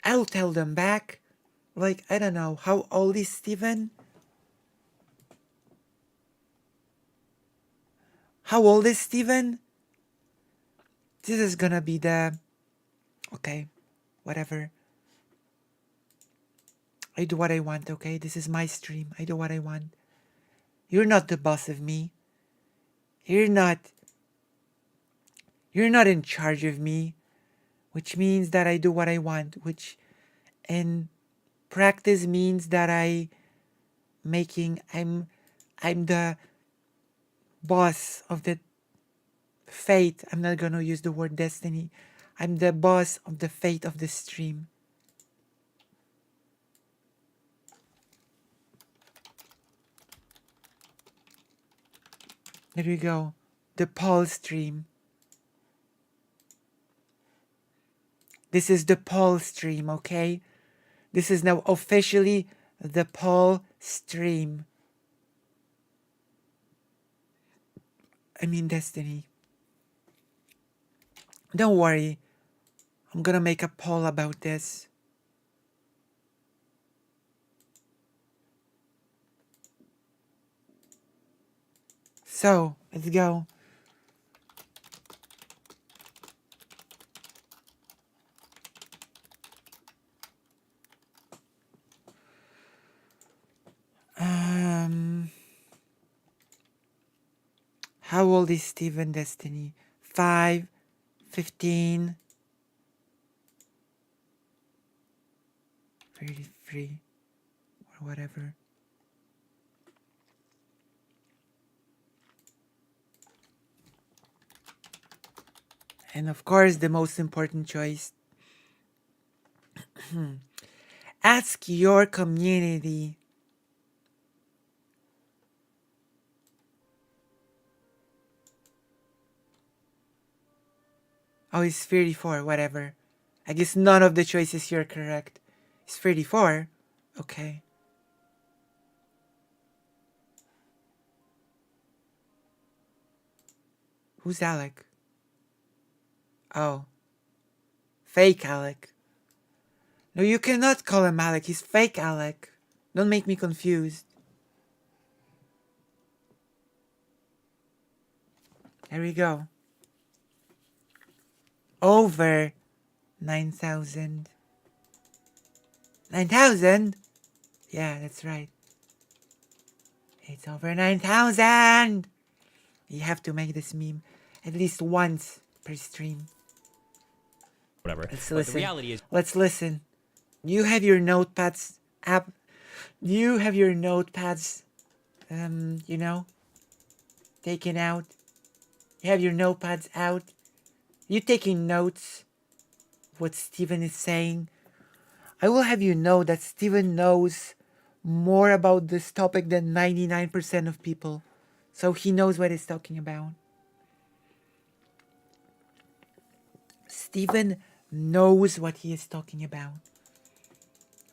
Speaker 2: I'll tell them back. Like, I don't know. How old is Steven? How old is Steven? This is gonna be the... Okay, whatever. I do what I want, okay? This is my stream. I do what I want. You're not the boss of me. You're not in charge of me. Which means that I do what I want. Which in practice means that I'm the boss of the fate. I'm not gonna use the word destiny. I'm the boss of the fate of the stream. There we go. The Paul stream. This is the Paul stream, okay? This is now officially the Paul stream. I mean Destiny. Don't worry. I'm gonna make a poll about this. So, let's go. How old is Steven Destiny? 5, 15, 33, or whatever. And of course, the most important choice. Ask your community. Oh, he's 34, whatever. I guess none of the choices here are correct. He's 34? Okay. Who's Alec? Oh. Fake Alec. No, you cannot call him Alec. He's fake Alec. Don't make me confused. There we go. Over 9,000. 9,000? Yeah, that's right. It's over 9,000! You have to make this meme at least once per stream.
Speaker 9: Whatever.
Speaker 2: Let's
Speaker 9: But
Speaker 2: listen.
Speaker 9: the reality is,
Speaker 2: Let's listen. You have your notepads app. You have your notepads, you know, taken out. You have your notepads out. You taking notes of what Steven is saying. I will have you know that Steven knows more about this topic than 99% of people. So he knows what he's talking about. Steven knows what he is talking about.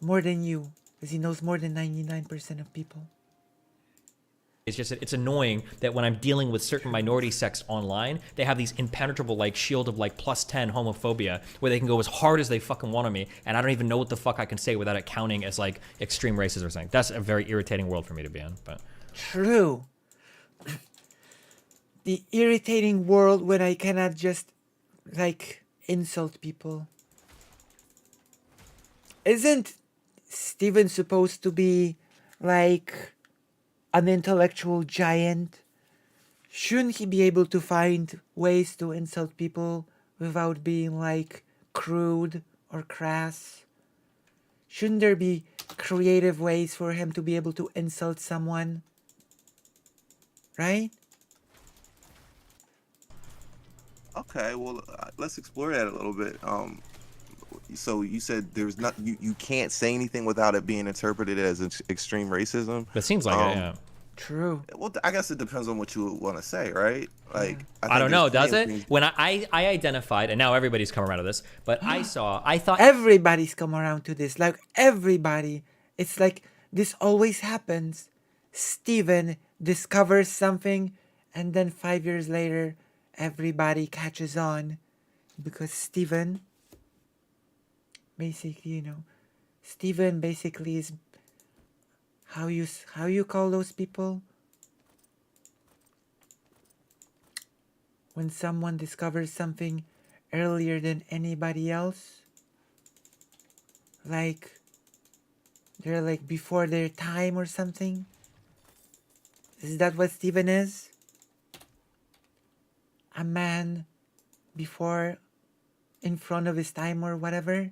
Speaker 2: more than you, because he knows more than 99% of people.
Speaker 9: It's just, it's annoying that when I'm dealing with certain minority sects online, they have these impenetrable like shield of like +10 homophobia where they can go as hard as they fucking want on me, and I don't even know what the fuck I can say without it counting as like extreme racism or something. That's a very irritating world for me to be in. But
Speaker 2: True. The irritating world when I cannot just like insult people. Isn't Steven supposed to be like an intellectual giant? Shouldn't he be able to find ways to insult people without being like crude or crass? Shouldn't there be creative ways for him to be able to insult someone? Right?
Speaker 10: Okay, well, let's explore that a little bit. So you said there's not you can't say anything without it being interpreted as extreme racism.
Speaker 9: that seems like it, yeah.
Speaker 2: True.
Speaker 10: Well, I guess it depends on what you want to say, right? Like
Speaker 9: I don't know, does it?
Speaker 10: things-
Speaker 9: When I identified, and now everybody's come around to this, but I thought
Speaker 2: Everybody's come around to this. Like everybody. It's like this always happens. Steven discovers something, and then 5 years later, everybody catches on. Because Steven, basically, Steven basically is how you call those people? When someone discovers something earlier than anybody else? Like they're like before their time or something? Is that what Steven is? A man before, in front of his time or whatever?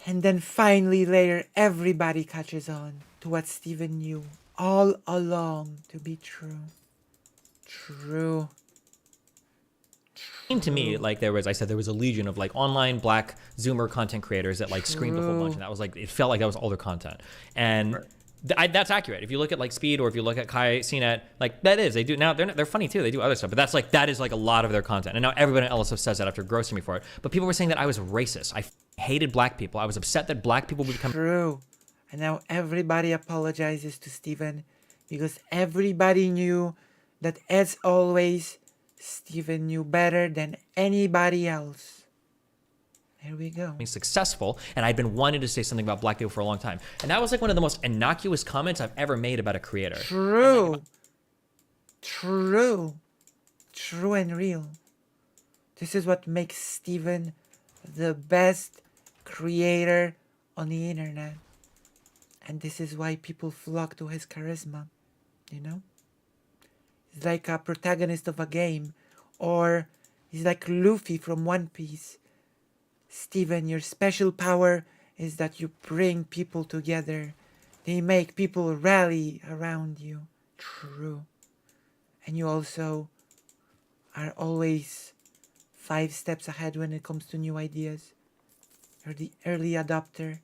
Speaker 2: And then finally later everybody catches on to what Steven knew all along to be true. True.
Speaker 9: seemed to me like there was a legion of like online black Zoomer content creators that like screamed a whole bunch, and that was like, it felt like that was all their content. And that's accurate. If you look at like Speed, or if you look at Kai CNET, like that is, they do now, they're funny too, they do other stuff, but that is like a lot of their content. And now everybody else says that after grossing me for it. But people were saying that I was racist. I hated black people. I was upset that black people would become
Speaker 2: True. And now everybody apologizes to Steven because everybody knew that, as always, Steven knew better than anybody else. There we go.
Speaker 9: successful, and I'd been wanting to say something about black people for a long time. And that was like one of the most innocuous comments I've ever made about a creator.
Speaker 2: True. True. True and real. This is what makes Steven the best creator on the internet. And this is why people flock to his charisma. You know? He's like a protagonist of a game. Or he's like Luffy from One Piece. Steven, your special power is that you bring people together. They make people rally around you. True. And you also are always 5 steps ahead when it comes to new ideas. You're the early adopter.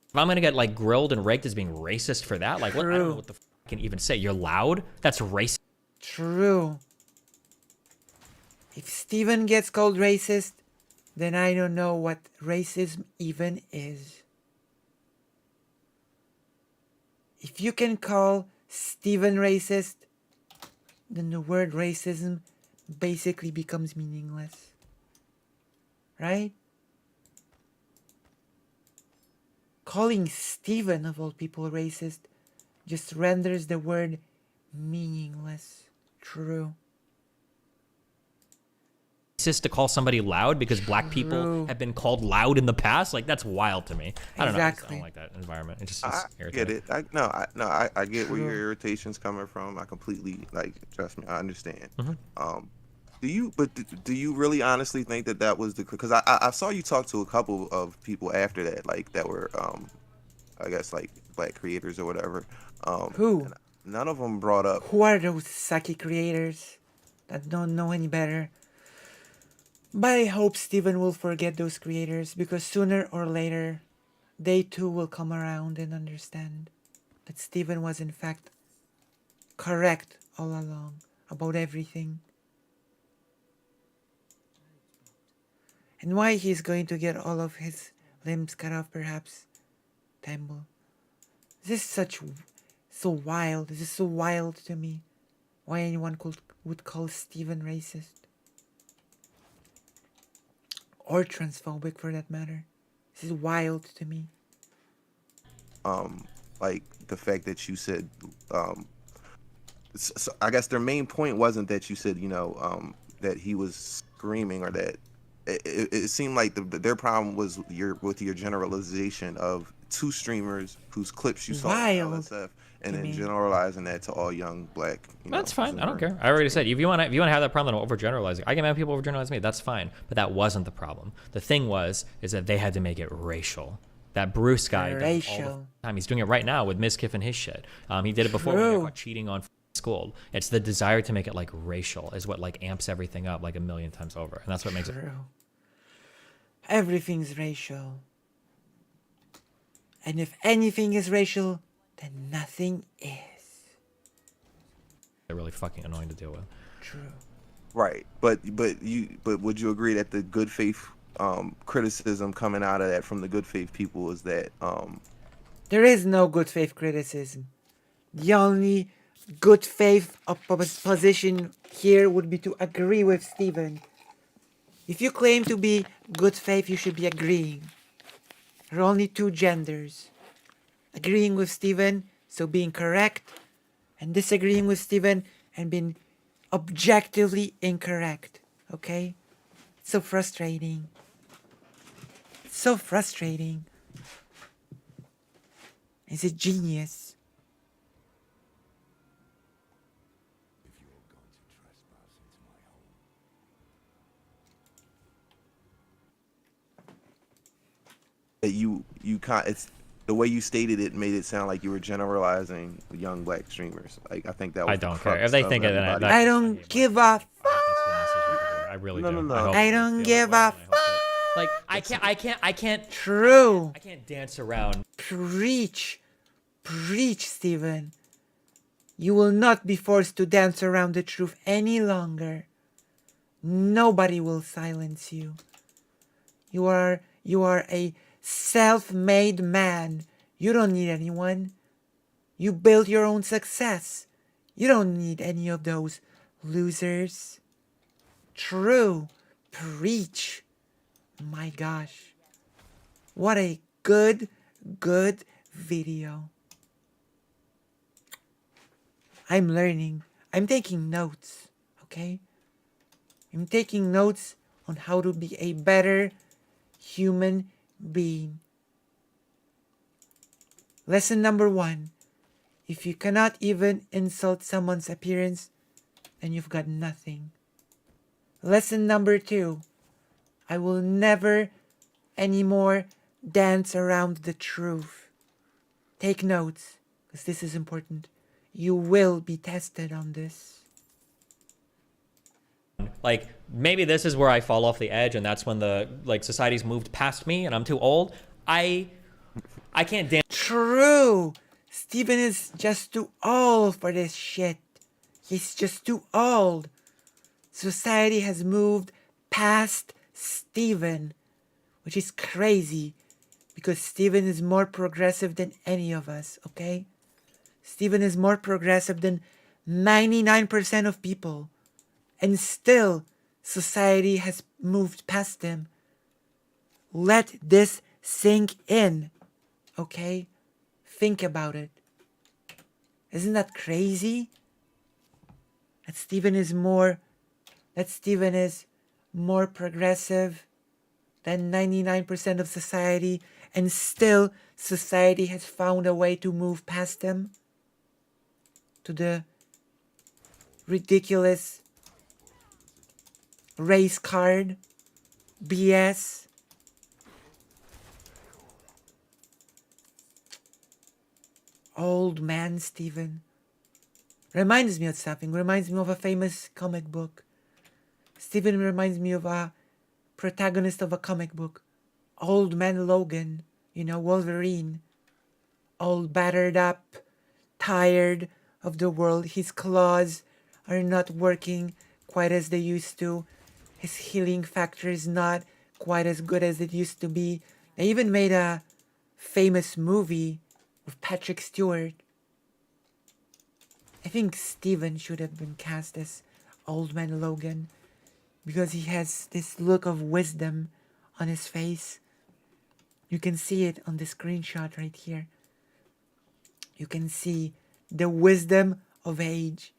Speaker 9: If I'm gonna get like grilled and raked as being racist for that, like what, I don't know
Speaker 2: True.
Speaker 9: what the I can even say. You're loud? That's racist.
Speaker 2: True. If Steven gets called racist, then I don't know what racism even is. If you can call Steven racist, then the word racism basically becomes meaningless. Right? Calling Steven, of all people, racist just renders the word meaningless. True.
Speaker 9: Racist to call somebody loud because black people
Speaker 2: True.
Speaker 9: have been called loud in the past? Like that's wild to me. I don't know. I just
Speaker 2: Exactly.
Speaker 9: don't like that environment. It just
Speaker 10: I
Speaker 9: irritating.
Speaker 10: get it. I get where your
Speaker 2: True.
Speaker 10: irritation's coming from. I completely trust me. I understand.
Speaker 9: Mm-hmm.
Speaker 10: Do you really honestly think that was the? Because I saw you talk to a couple of people after that, like that were I guess like black creators or whatever.
Speaker 2: Who?
Speaker 10: and none of them brought up.
Speaker 2: Who are those sucky creators that don't know any better? But I hope Steven will forget those creators because sooner or later, they too will come around and understand that Steven was in fact correct all along about everything. And why he's going to get all of his limbs cut off, perhaps. Temple. This is so wild. This is so wild to me. Why anyone would call Stephen racist. Or transphobic for that matter. This is wild to me.
Speaker 10: Like the fact that you said, so I guess their main point wasn't that you said, that he was screaming, or that it seemed like their problem was with your generalization of two streamers whose clips you saw on LSF, and then generalizing that to all young black.
Speaker 9: That's fine. I don't care. I already said if you want to have that problem, then overgeneralizing. I get mad when people overgeneralize me. That's fine. But that wasn't the problem. The thing is that they had to make it racial. That Bruce guy does it all the time. He's doing it right now with Mizkif and his shit. He did it before when he got cheating on school. It's the desire to make it like racial is what like amps everything up like a million times over, and that's what makes it.
Speaker 2: Everything's racial. And if anything is racial, then nothing is.
Speaker 9: They're really fucking annoying to deal with.
Speaker 2: True.
Speaker 10: Right, but would you agree that the good faith criticism coming out of that from the good faith people is that
Speaker 2: there is no good faith criticism. The only good faith position here would be to agree with Stephen. If you claim to be good faith, you should be agreeing. There are only two genders. Agreeing with Stephen, so being correct, and disagreeing with Stephen and being objectively incorrect. Okay? It's so frustrating. It's so frustrating. It's a genius.
Speaker 10: that you can't. It's the way you stated it made it sound like you were generalizing young black streamers. Like I think that was.
Speaker 9: I don't care if they think it.
Speaker 2: I don't give a fuck.
Speaker 9: I really do.
Speaker 10: No.
Speaker 2: I don't give a fuck.
Speaker 9: Like I can't.
Speaker 2: True.
Speaker 9: I can't dance around.
Speaker 2: Preach, Stephen. You will not be forced to dance around the truth any longer. Nobody will silence you. You are a self-made man. You don't need anyone. You build your own success. You don't need any of those losers. True. Preach. My gosh. What a good video. I'm learning. I'm taking notes. Okay? I'm taking notes on how to be a better human being. Lesson number 1. If you cannot even insult someone's appearance, then you've got nothing. Lesson number 2. I will never anymore dance around the truth. Take notes, because this is important. You will be tested on this.
Speaker 9: Like maybe this is where I fall off the edge, and that's when the society's moved past me, and I'm too old. I can't dance.
Speaker 2: True. Stephen is just too old for this shit. He's just too old. Society has moved past Stephen, which is crazy, because Stephen is more progressive than any of us. Okay, Stephen is more progressive than 99% of people. And still, society has moved past him. Let this sink in, okay? Think about it. Isn't that crazy? That Stephen is more progressive than 99% of society, and still society has found a way to move past him to the ridiculous race card BS. Old man Stephen. Reminds me of something. Reminds me of a famous comic book. Stephen reminds me of a protagonist of a comic book. Old man Logan. You know, Wolverine. All battered up. Tired of the world. His claws are not working quite as they used to. His healing factor is not quite as good as it used to be They even made a famous movie with Patrick Stewart. I think Steven should have been cast as Old Man Logan because he has this look of wisdom on his face. You can see it on the screenshot right here. You can see the wisdom of age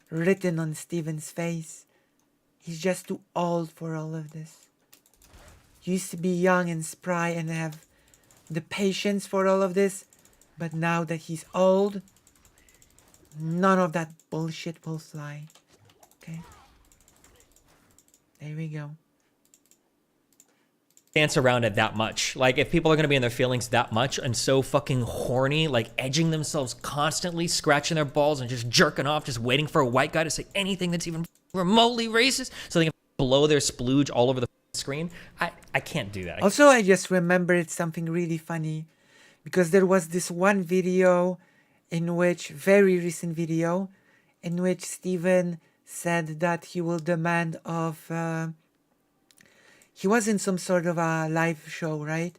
Speaker 2: written on Steven's face. He's just too old for all of this. He used to be young and spry and have the patience for all of this, but now that he's old, none of that bullshit will fly. Okay? There we go.
Speaker 9: Dance around it that much. Like, if people are going to be in their feelings that much and so fucking horny, like edging themselves constantly, scratching their balls and just jerking off, just waiting for a white guy to say anything that's even remotely racist so they can blow their splooge all over the screen, I can't do that.
Speaker 2: Also, I just remembered something really funny because there was this one video in which, very recent video, in which Steven said that he will demand of, he was in some sort of a live show, right?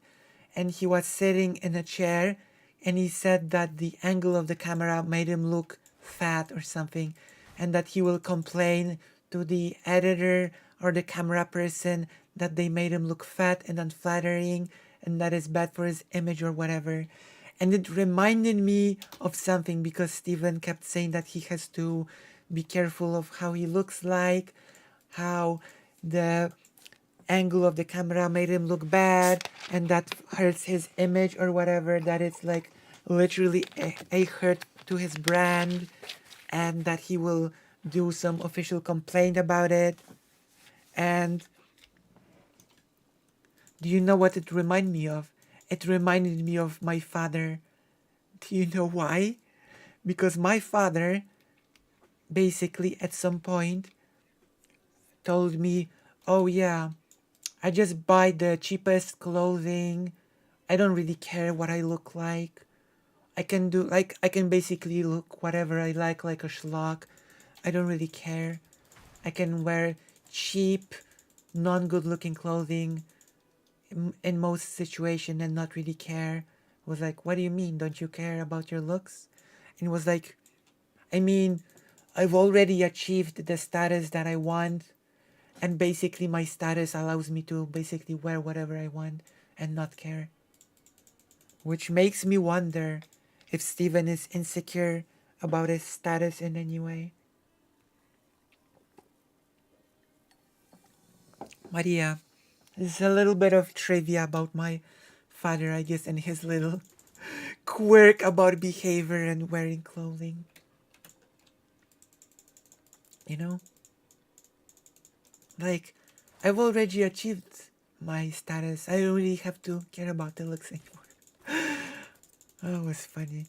Speaker 2: And he was sitting in a chair and he said that the angle of the camera made him look fat or something, and that he will complain to the editor or the camera person that they made him look fat and unflattering and that is bad for his image or whatever. And it reminded me of something because Steven kept saying that he has to be careful of how he looks like, how the angle of the camera made him look bad and that hurts his image or whatever, that it's like literally a hurt to his brand, and that he will do some official complaint about it. And do you know what it reminded me of? It reminded me of my father. Do you know why? Because my father basically at some point told me, oh yeah, I just buy the cheapest clothing. I don't really care what I look like. I can basically look whatever I like a schlock. I don't really care. I can wear cheap, non-good looking clothing in most situations and not really care. I was like, what do you mean? Don't you care about your looks? And it was like, I mean, I've already achieved the status that I want. And basically my status allows me to basically wear whatever I want and not care. Which makes me wonder if Steven is insecure about his status in any way. Maria, this is a little bit of trivia about my father, I guess, and his little quirk about behavior and wearing clothing. You know? Like, I've already achieved my status. I don't really have to care about the looks anymore. Oh, it was funny.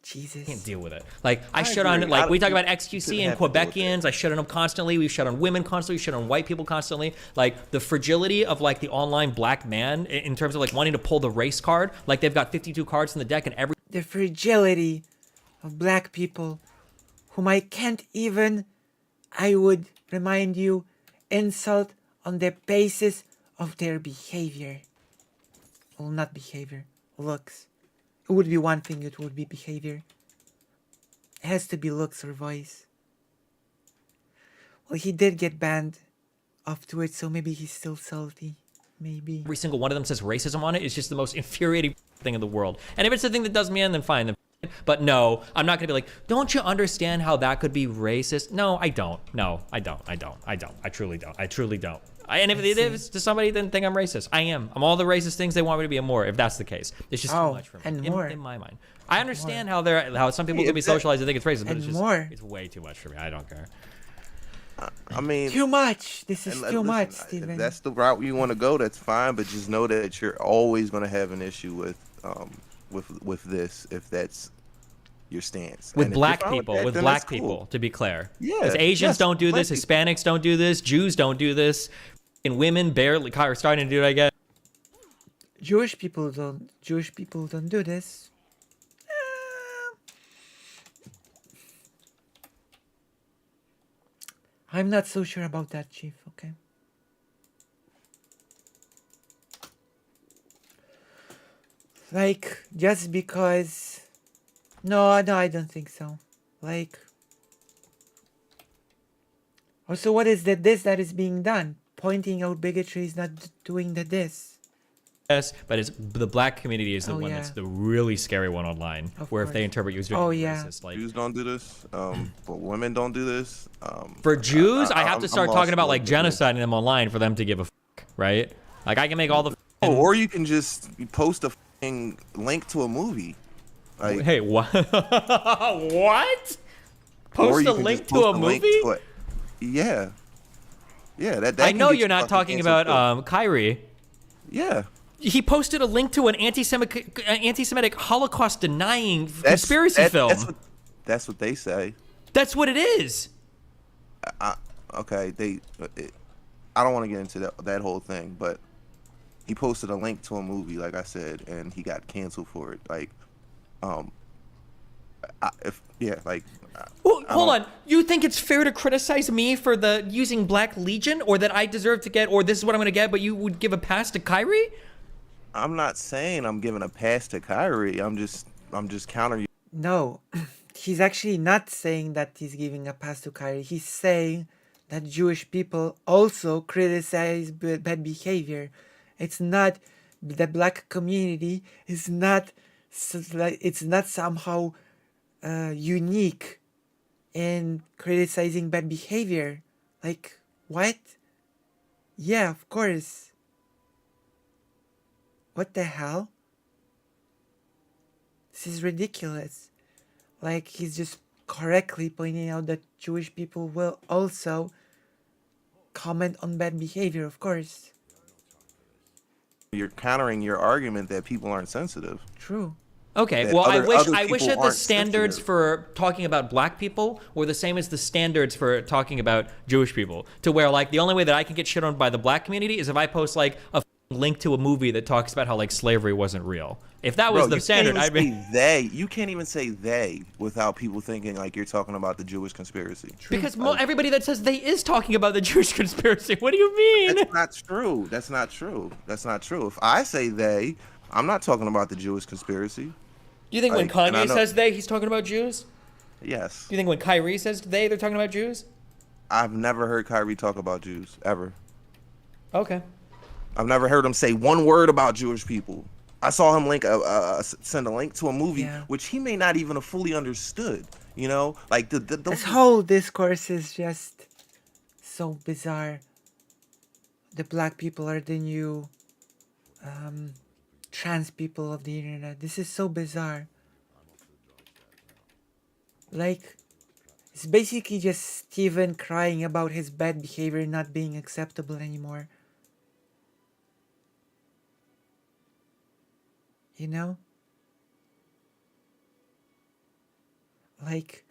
Speaker 2: Jesus.
Speaker 9: Can't deal with it. Like, I shit
Speaker 10: agree.
Speaker 9: on, like, we talk about
Speaker 10: You
Speaker 9: XQC
Speaker 10: shouldn't
Speaker 9: and
Speaker 10: have to deal with
Speaker 9: Quebecians. I shit on them constantly. We shit on women constantly. We shit on white people constantly. Like, the fragility of, like, the online black man in terms of, like, wanting to pull the race card. Like, they've got 52 cards in the deck and every...
Speaker 2: The fragility of black people, whom I can't even, I would remind you, insult on the basis of their behavior. Well, not behavior, looks. It would be one thing, it would be behavior. It has to be looks or voice. Well, he did get banned off Twitch, so maybe he's still salty. Maybe.
Speaker 9: Every single one of them says racism on it. It's just the most infuriating thing in the world. And if it's the thing that does me in, then fine. Then but no, I'm not gonna be like, don't you understand how that could be racist? No, I don't. No, I don't. I truly don't. I truly don't. And if it is to somebody, then think I'm racist. I am. I'm all the racist things they want me to be and more, if that's the case. It's just too much for me.
Speaker 2: And more.
Speaker 9: In my mind. I understand how some people can be socialized and think it's racist, but it's just it's way too much for me. I don't care.
Speaker 10: I mean,
Speaker 2: too much. This is too much, Steven.
Speaker 10: If that's the route you want to go, that's fine. But just know that you're always going to have an issue with this if that's your stance.
Speaker 9: With black people, to be clear.
Speaker 10: Yeah.
Speaker 9: Because Asians don't do this, Hispanics don't do this, Jews don't do this, and women barely are starting to do it, I guess.
Speaker 2: Jewish people don't do this. I'm not so sure about that, Chief, okay? Like, just because... No, I don't think so. Like... Also, what is the this that is being done? Pointing out bigotry is not doing the this.
Speaker 9: Yes, but it's the black community is the
Speaker 2: Oh,
Speaker 9: one
Speaker 2: yeah.
Speaker 9: that's the really scary one online,
Speaker 2: Of
Speaker 9: where if they
Speaker 2: course.
Speaker 9: interpret you as being
Speaker 2: Oh, yeah.
Speaker 9: racist, like
Speaker 10: Jews don't do this, but women don't do this.
Speaker 9: for Jews, I have
Speaker 10: I'm
Speaker 9: to start
Speaker 10: lost
Speaker 9: talking about
Speaker 10: a
Speaker 9: like
Speaker 10: little bit.
Speaker 9: genociding them online for them to give a fuck, right? Like I can make all the
Speaker 10: Oh, or you can just post a f***ing link to a movie. Like,
Speaker 9: hey, what? What?
Speaker 10: or
Speaker 9: Post
Speaker 10: you
Speaker 9: a
Speaker 10: can
Speaker 9: link
Speaker 10: just
Speaker 9: to
Speaker 10: post
Speaker 9: a movie?
Speaker 10: to it. Yeah. Yeah, that
Speaker 9: I
Speaker 10: can
Speaker 9: know
Speaker 10: get
Speaker 9: you're
Speaker 10: you
Speaker 9: not
Speaker 10: fucking
Speaker 9: talking
Speaker 10: canceled
Speaker 9: about
Speaker 10: quick.
Speaker 9: Kyrie.
Speaker 10: Yeah.
Speaker 9: He posted a link to an anti-Semitic Holocaust-denying conspiracy
Speaker 10: That's
Speaker 9: film.
Speaker 10: that's what they say.
Speaker 9: That's what it is.
Speaker 10: Okay, I don't want to get into that whole thing, but he posted a link to a movie, like I said, and he got canceled for it. Like,
Speaker 9: Well, hold on. You think it's fair to criticize me for the using Black Legion, or that I deserve to get, or this is what I'm gonna get, but you would give a pass to Kyrie?
Speaker 10: I'm not saying I'm giving a pass to Kyrie. I'm just countering you.
Speaker 2: No, he's actually not saying that he's giving a pass to Kyrie. He's saying that Jewish people also criticize bad behavior. It's not the black community is not it's not somehow unique in criticizing bad behavior. Like what? Yeah, of course. What the hell? This is ridiculous. Like, he's just correctly pointing out that Jewish people will also comment on bad behavior, of course.
Speaker 10: You're countering your argument that people aren't sensitive.
Speaker 2: True.
Speaker 9: Okay,
Speaker 10: That
Speaker 9: well,
Speaker 10: other
Speaker 9: I wish
Speaker 10: people
Speaker 9: that the
Speaker 10: aren't
Speaker 9: standards
Speaker 10: sensitive.
Speaker 9: for talking about black people were the same as the standards for talking about Jewish people. To where, like, the only way that I can get shit on by the black community is if I post, like, a link to a movie that talks about how, like, slavery wasn't real. If that was
Speaker 10: Bro,
Speaker 9: the standard, I'd be...
Speaker 10: You can't even say they without people thinking like you're talking about the Jewish conspiracy.
Speaker 9: Because everybody that says they is talking about the Jewish conspiracy. What do you mean?
Speaker 10: That's not true. That's not true. That's not true. If I say they, I'm not talking about the Jewish conspiracy.
Speaker 9: You think when
Speaker 10: Like, and I
Speaker 9: Kanye
Speaker 10: know-
Speaker 9: says they, he's talking about Jews?
Speaker 10: Yes.
Speaker 9: You think when Kyrie says they, they're talking about Jews?
Speaker 10: I've never heard Kyrie talk about Jews ever.
Speaker 9: Okay.
Speaker 10: I've never heard him say one word about Jewish people. I saw him send a link to a movie which he may not even have fully understood. You know, like
Speaker 2: This whole discourse is just so bizarre. The black people are the new trans people of the internet. This is so bizarre. Like, it's basically just Steven crying about his bad behavior not being acceptable anymore. You know? Like,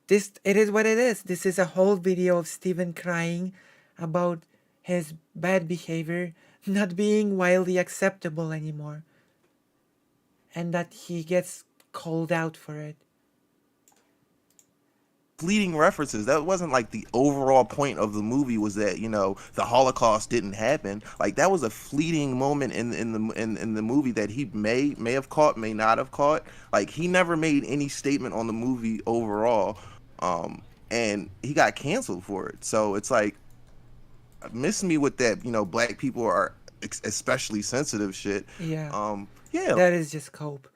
Speaker 2: this, it is what it is. This is a whole video of Steven crying about his bad behavior not being widely acceptable anymore. And that he gets called out for it.
Speaker 10: fleeting references. That wasn't like the overall point of the movie was that, you know, the Holocaust didn't happen. Like that was a fleeting moment in the movie that he may have caught, may not have caught. Like he never made any statement on the movie overall. And he got canceled for it. So it's like, miss me with that, you know, black people are especially sensitive shit.
Speaker 2: Yeah.
Speaker 10: Yeah.
Speaker 2: That is just cope.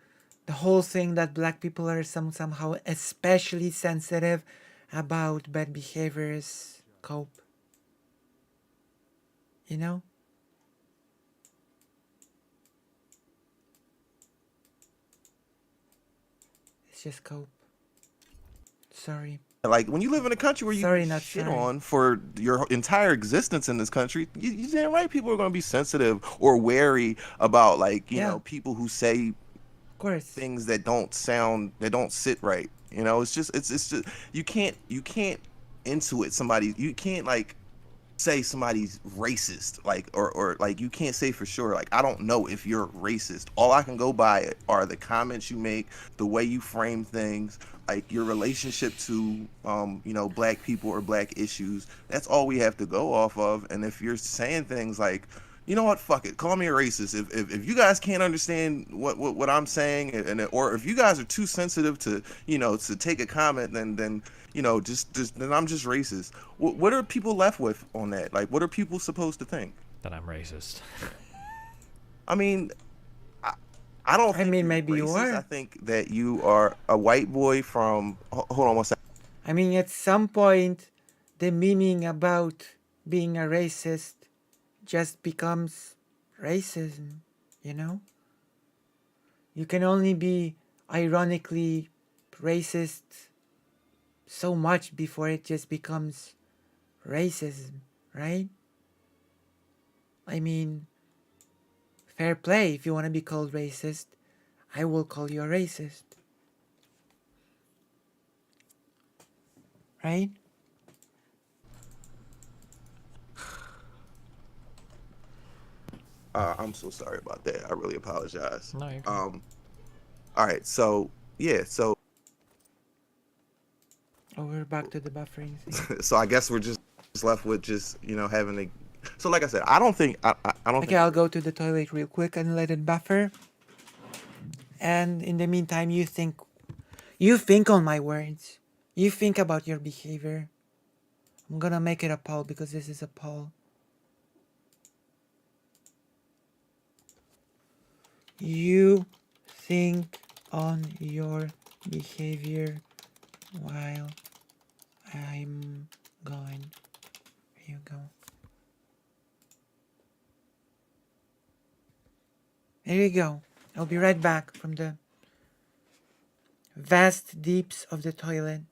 Speaker 2: The whole thing that black people are somehow especially sensitive about bad behavior is cope. You know? It's just cope. Sorry.
Speaker 10: Like when you live in a country where you
Speaker 2: Sorry,
Speaker 10: get
Speaker 2: not
Speaker 10: shit
Speaker 2: sorry.
Speaker 10: on for your entire existence in this country, you damn right people are going to be sensitive or wary about like, you know, people who say
Speaker 2: of course
Speaker 10: things that don't sit right. You know, it's just you can't intuit somebody. You can't like say somebody's racist, like or like you can't say for sure, like I don't know if you're racist. All I can go by are the comments you make, the way you frame things, like your relationship to you know, black people or black issues. That's all we have to go off of. And if you're saying things like, You know what? Fuck it. Call me a racist. If you guys can't understand what I'm saying, or if you guys are too sensitive to to take a comment, then just then I'm just racist. What are people left with on that? Like, what are people supposed to think?
Speaker 9: That I'm racist.
Speaker 10: I mean, I don't.
Speaker 2: I mean, maybe you
Speaker 10: racist.
Speaker 2: are.
Speaker 10: I think that you are a white boy from. Hold on one second.
Speaker 2: I mean, at some point, the meaning about being a racist just becomes racism, you know? You can only be ironically racist so much before it just becomes racism, right? I mean, fair play. If you want to be called racist, I will call you a racist. Right?
Speaker 10: I'm so sorry about that. I really apologize.
Speaker 9: No, you're good.
Speaker 10: All right. So yeah. So
Speaker 2: Oh, we're back to the buffering thing.
Speaker 10: so I guess we're just left with just having a. So like I said, I don't think I don't.
Speaker 2: Okay, I'll go to the toilet real quick and let it buffer. And in the meantime, you think on my words. You think about your behavior. I'm gonna make it a poll because this is a poll. You think on your behavior while I'm gone. Here you go. There you go. I'll be right back from the vast deeps of the toilet.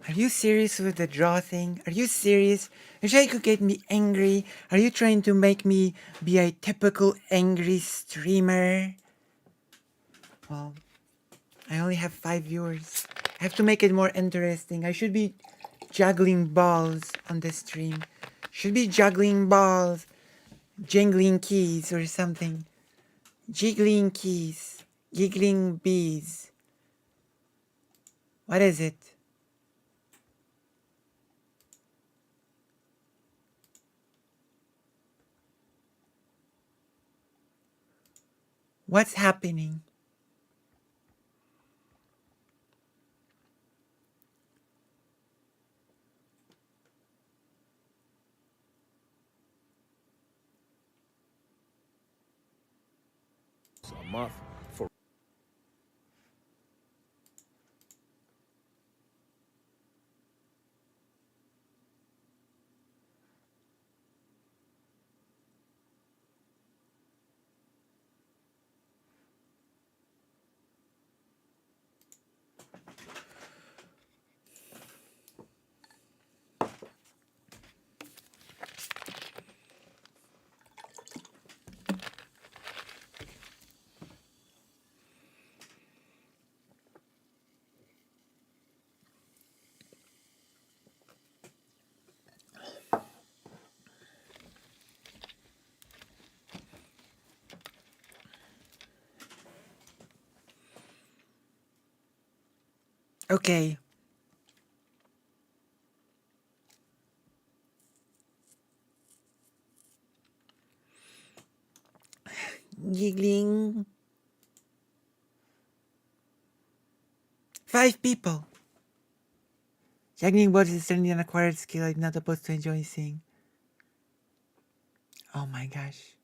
Speaker 2: Are you serious with the draw thing? Are you serious? Are you trying to get me angry? Are you trying to make me be a typical angry streamer? Well, I only have 5 viewers. I have to make it more interesting. I should be juggling balls on the stream. Should be juggling balls, jingling keys or something. Jiggling keys, giggling bees. What is it? What's happening?
Speaker 11: A month for
Speaker 2: Okay. Giggling. 5 people. Juggling bodies is certainly an acquired skill I'm not opposed to enjoy seeing. Oh my gosh.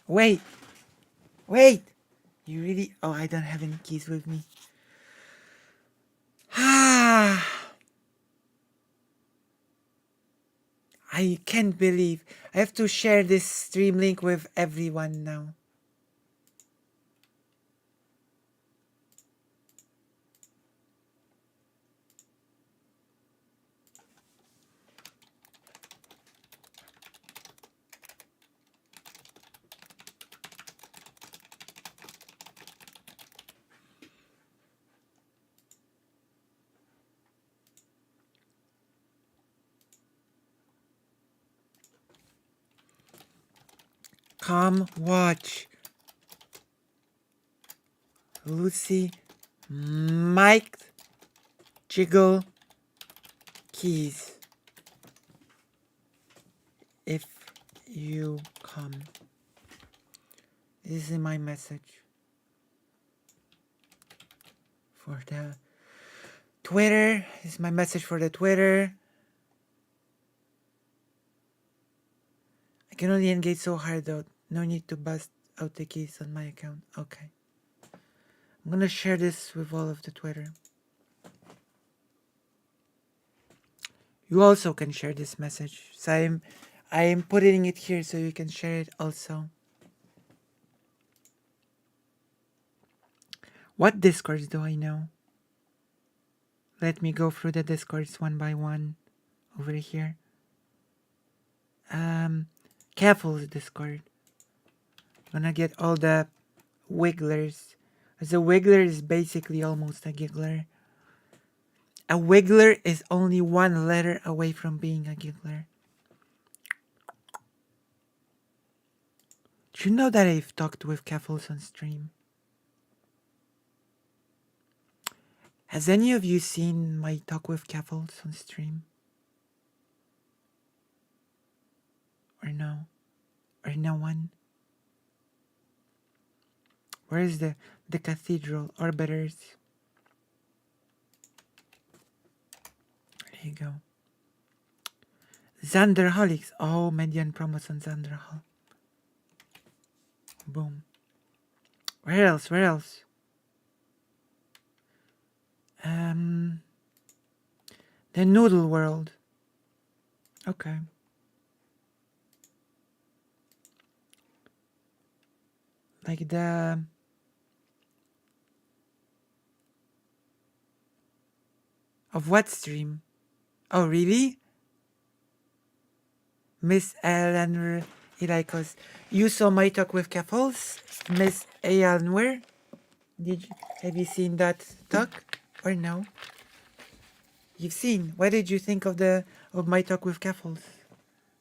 Speaker 2: Wait. Wait. You really... Oh, I don't have any keys with me. Ah. I can't believe. I have to share this stream link with everyone now. Come watch. Lucy, Mike, Jiggle, Keys. If you come. This is my message. For the Twitter. This is my message for the Twitter. I can only engage so hard though. No need to bust out the keys on my account. Okay. I'm gonna share this with all of the Twitter. You also can share this message. So I am putting it here so you can share it also. What Discords do I know? Let me go through the Discords one by one over here. Careful's Discord. Gonna get all the wigglers. As a wiggler is basically almost a giggler. A wiggler is only one letter away from being a giggler. Do you know that I've talked with Caffles on stream? Has any of you seen my talk with Caffles on stream? Or no? Or no one? Where is the cathedral orbiters? There you go. Xanderholics. Oh, median promos on Xanderhol. Boom. Where else? Where else? The Noodle World. Okay. Like the... Of what stream? Oh, really? Miss Eleanor Ilaikos. You saw my talk with Caffles? Miss Eleanor? Have you seen that talk? Or no? You've seen. What did you think of my talk with Caffles?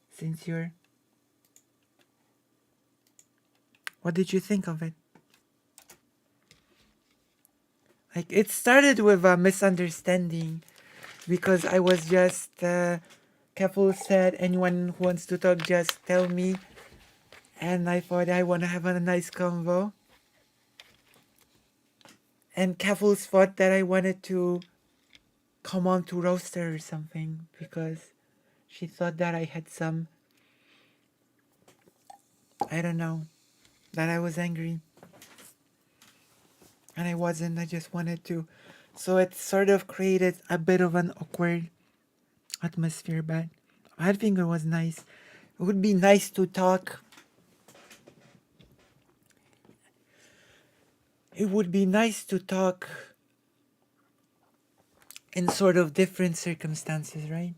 Speaker 2: Since you're... What did you think of it? Like, it started with a misunderstanding because I was just... Caffles said, anyone who wants to talk, just tell me. And I thought I want to have a nice convo. And Keffels thought that I wanted to come on to roast her or something because she thought that I had some, I don't know, that I was angry. And I wasn't, I just wanted to. So it sort of created a bit of an awkward atmosphere, but I think it was nice. It would be nice to talk. It would be nice to talk in sort of different circumstances, right?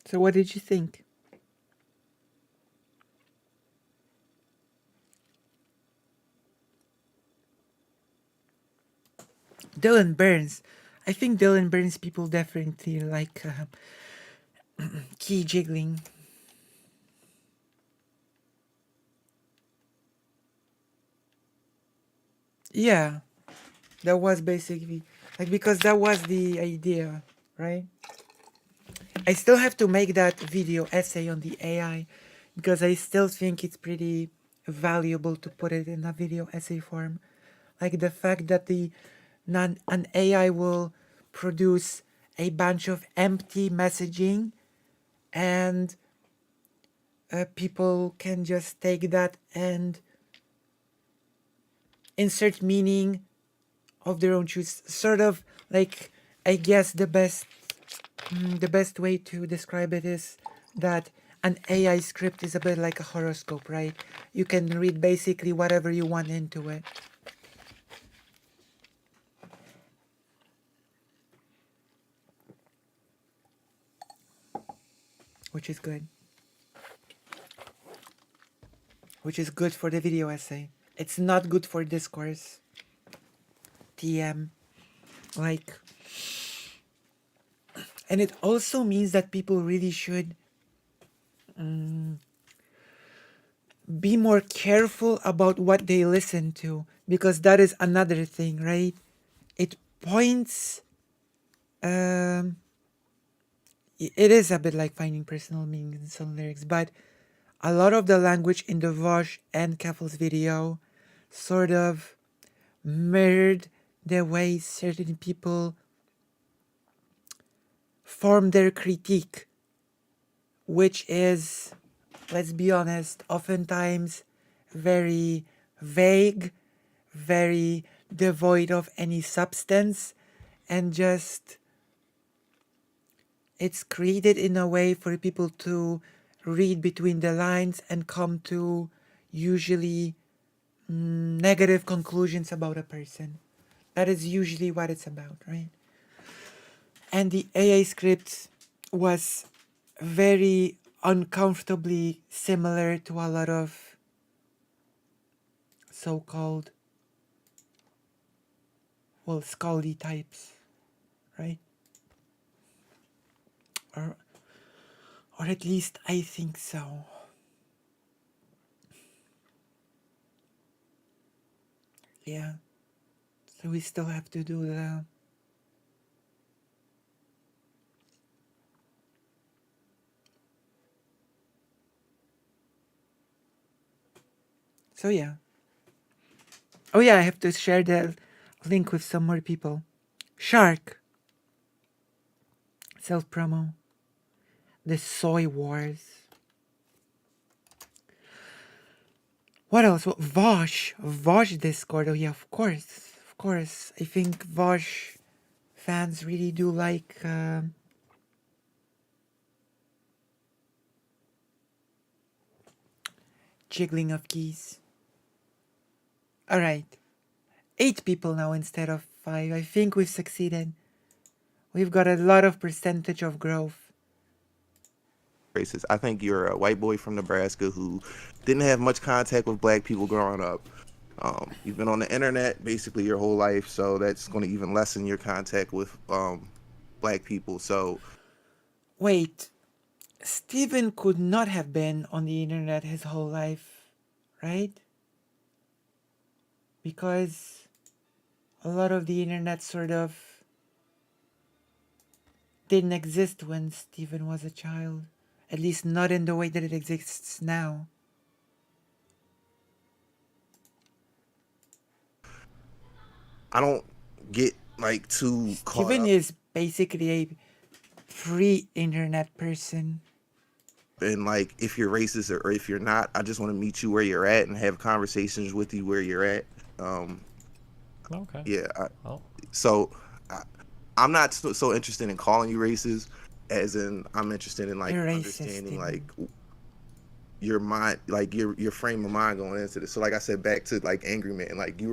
Speaker 2: So what did you think? Dylan Burns. I think Dylan Burns people definitely like key jiggling. Yeah, that was basically like because that was the idea, right? I still have to make that video essay on the AI because I still think it's pretty valuable to put it in a video essay form. Like the fact that an AI will produce a bunch of empty messaging and people can just take that and insert meaning of their own choice. Sort of like, I guess the best way to describe it is that an AI script is a bit like a horoscope, right? You can read basically whatever you want into it. Which is good. Which is good for the video essay. It's not good for discourse. TM. Like, and it also means that people really should be more careful about what they listen to, because that is another thing, right? It points it is a bit like finding personal meaning in some lyrics, but a lot of the language in the Vosh and Keffel's video sort of mirrored the way certain people form their critique, which is, let's be honest, oftentimes very vague, very devoid of any substance, and just it's created in a way for people to read between the lines and come to usually negative conclusions about a person. That is usually what it's about, right? And the AI script was very uncomfortably similar to a lot of so-called, well, Scaldi types, right? Or at least I think so. Yeah. So we still have to do the so yeah. Oh yeah, I have to share the link with some more people. Shark. Self-promo. The Soy Wars. What else? Well, Vosh. Vosh Discord. Oh yeah, of course. Of course. I think Vosh fans really do like jiggling of keys. Alright. 8 people now instead of 5. I think we've succeeded. We've got a lot of percentage of growth.
Speaker 10: Racist. I think you're a white boy from Nebraska who didn't have much contact with black people growing up. You've been on the internet basically your whole life, so that's going to even lessen your contact with black people. So
Speaker 2: Wait, Stephen could not have been on the internet his whole life, right? Because a lot of the internet sort of didn't exist when Stephen was a child. At least not in the way that it exists now.
Speaker 10: I don't get like too caught
Speaker 2: Steven
Speaker 10: up
Speaker 2: is basically a pre-internet person.
Speaker 10: in like if you're racist or if you're not. I just want to meet you where you're at and have conversations with you where you're at.
Speaker 9: Okay.
Speaker 10: Yeah.
Speaker 9: Well,
Speaker 10: So I'm not so interested in calling you racist, as in I'm interested in like
Speaker 2: You're racist,
Speaker 10: understanding
Speaker 2: Steven.
Speaker 10: like your mind, like your frame of mind going into this. So like I said, back to like Angry Man, like you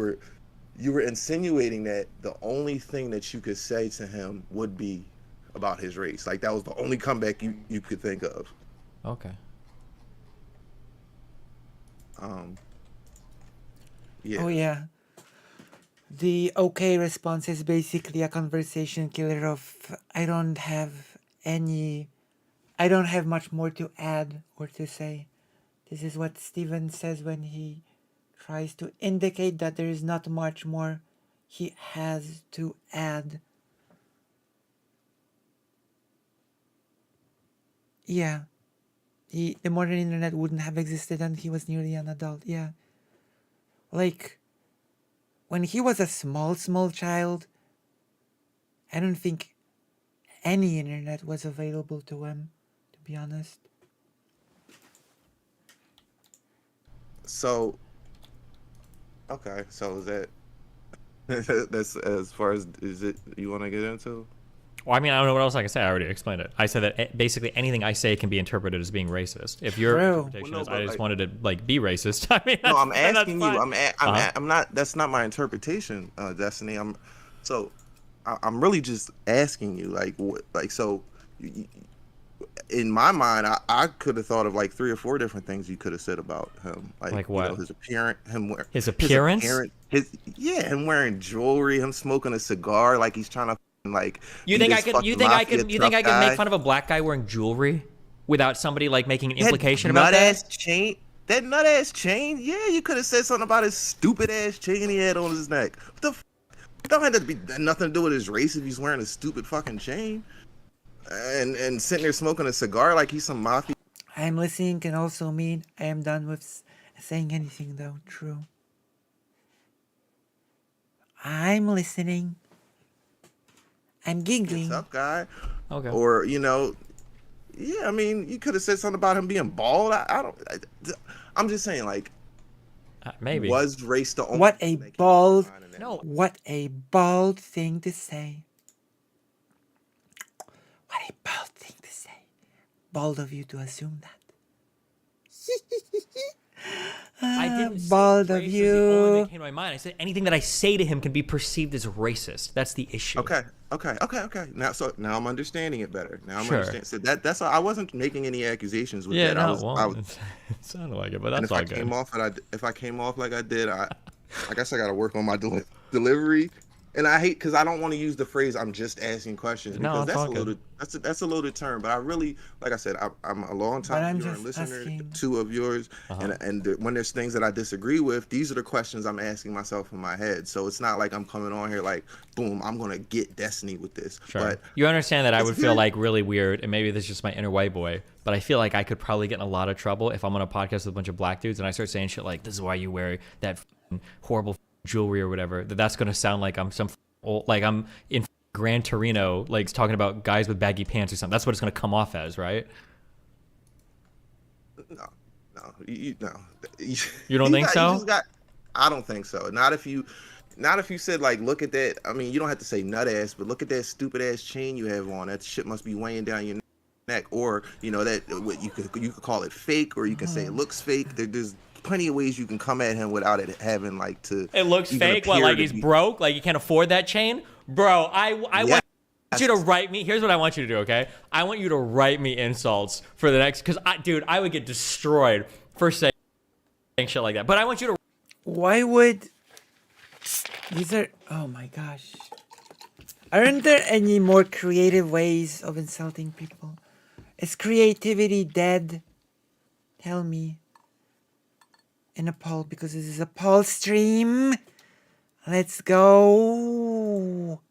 Speaker 10: were insinuating that the only thing that you could say to him would be about his race. Like that was the only comeback you could think of.
Speaker 9: okay.
Speaker 10: Yeah.
Speaker 2: Oh yeah. The okay response is basically a conversation killer of I don't have much more to add or to say. This is what Steven says when he tries to indicate that there is not much more he has to add. Yeah. The modern internet wouldn't have existed and he was nearly an adult. Yeah. Like, when he was a small child, I don't think any internet was available to him, to be honest.
Speaker 10: So okay, so is that that's as far as is it you want to get into?
Speaker 9: Well, I mean, I don't know what else I can say. I already explained it. I said that basically anything I say can be interpreted as being racist. If your
Speaker 2: True.
Speaker 9: interpretation
Speaker 10: Well, no,
Speaker 9: is I
Speaker 10: but,
Speaker 9: just
Speaker 10: like-
Speaker 9: wanted to like be racist, I mean,
Speaker 10: No, I'm
Speaker 9: that's
Speaker 10: asking you.
Speaker 9: fine.
Speaker 10: I'm not. That's not my interpretation, Destiny. I'm really just asking you, like, what, like, so. In my mind, I could have thought of like 3 or 4 different things you could have said about him,
Speaker 9: Like
Speaker 10: you
Speaker 9: what?
Speaker 10: know, his appearance,
Speaker 9: His appearance?
Speaker 10: him wearing jewelry, him smoking a cigar, like he's trying to like.
Speaker 9: You
Speaker 10: be
Speaker 9: think I
Speaker 10: this
Speaker 9: could?
Speaker 10: fucking
Speaker 9: You think I
Speaker 10: mafia
Speaker 9: could? You
Speaker 10: tough
Speaker 9: think I could
Speaker 10: guy.
Speaker 9: make fun of a black guy wearing jewelry without somebody like making an
Speaker 10: That
Speaker 9: implication about
Speaker 10: nut-ass
Speaker 9: that?
Speaker 10: chain? That nut ass chain? Yeah, you could have said something about his stupid ass chain he had on his neck. What the? Don't have to be nothing to do with his race if he's wearing a stupid fucking chain. And sitting there smoking a cigar like he's some mafia.
Speaker 2: I'm listening can also mean I am done with saying anything, though. True. I'm listening. I'm giggling.
Speaker 10: Tough guy.
Speaker 9: Okay.
Speaker 10: Or, you know, yeah, I mean, you could have said something about him being bald. I'm just saying, like,
Speaker 9: Maybe.
Speaker 10: was race the only
Speaker 2: What a
Speaker 10: thing that came to
Speaker 2: bald,
Speaker 10: mind in that
Speaker 9: No.
Speaker 10: moment?
Speaker 2: what a bald thing to say. What a bald thing to say. Bald of you to assume that.
Speaker 9: I didn't say
Speaker 2: Bald of
Speaker 9: race was the only thing
Speaker 2: you.
Speaker 9: that came to my mind. I said anything that I say to him can be perceived as racist. That's the issue.
Speaker 10: Okay. Now I'm understanding it better. Now I'm
Speaker 9: Sure.
Speaker 10: understanding. So that's all. I wasn't making any accusations with
Speaker 9: Yeah,
Speaker 10: that.
Speaker 9: no,
Speaker 10: I was,
Speaker 9: it sounded like it, but
Speaker 10: and
Speaker 9: that's
Speaker 10: if I
Speaker 9: all good.
Speaker 10: came off like I did, I guess I got to work on my delivery. And I hate because I don't want to use the phrase "I'm just asking questions"
Speaker 9: No,
Speaker 10: because
Speaker 9: it's all good.
Speaker 10: that's a loaded term. But I really, like I said, I'm a long
Speaker 2: But I'm
Speaker 10: time viewer and
Speaker 2: just
Speaker 10: listener
Speaker 2: asking.
Speaker 10: to of yours, and when there's things that I disagree with, these are the questions I'm asking myself in my head. So it's not like I'm coming on here like, boom, I'm gonna get Destiny with this.
Speaker 9: Sure.
Speaker 10: But
Speaker 9: You understand that I
Speaker 10: it's
Speaker 9: would feel
Speaker 10: good.
Speaker 9: like really weird, and maybe this is just my inner white boy, but I feel like I could probably get in a lot of trouble if I'm on a podcast with a bunch of black dudes and I start saying shit like, "This is why you wear that horrible jewelry or whatever." That's gonna sound like I'm some old, like I'm in Gran Torino, like talking about guys with baggy pants or something. That's what it's gonna come off as, right?
Speaker 10: No, you
Speaker 9: You don't think so?
Speaker 10: I don't think so. Not if you said like, look at that. I mean, you don't have to say nut ass, but look at that stupid ass chain you have on. That shit must be weighing down your neck. Or you know that what you could call it fake, or you can say it looks fake. There's plenty of ways you can come at him without it having like to.
Speaker 9: It looks
Speaker 10: even
Speaker 9: fake. What,
Speaker 10: appear
Speaker 9: like
Speaker 10: to
Speaker 9: he's
Speaker 10: be-
Speaker 9: broke? Like he can't afford that chain? Bro, I
Speaker 10: Yeah.
Speaker 9: want you to write me. Here's what I want you to do, okay? I want you to write me insults for the next, because I would get destroyed for saying shit like that. But I want you to.
Speaker 2: Why would these are? Oh my gosh! Aren't there any more creative ways of insulting people? Is creativity dead? Tell me. In a poll, because this is a poll stream. Let's go.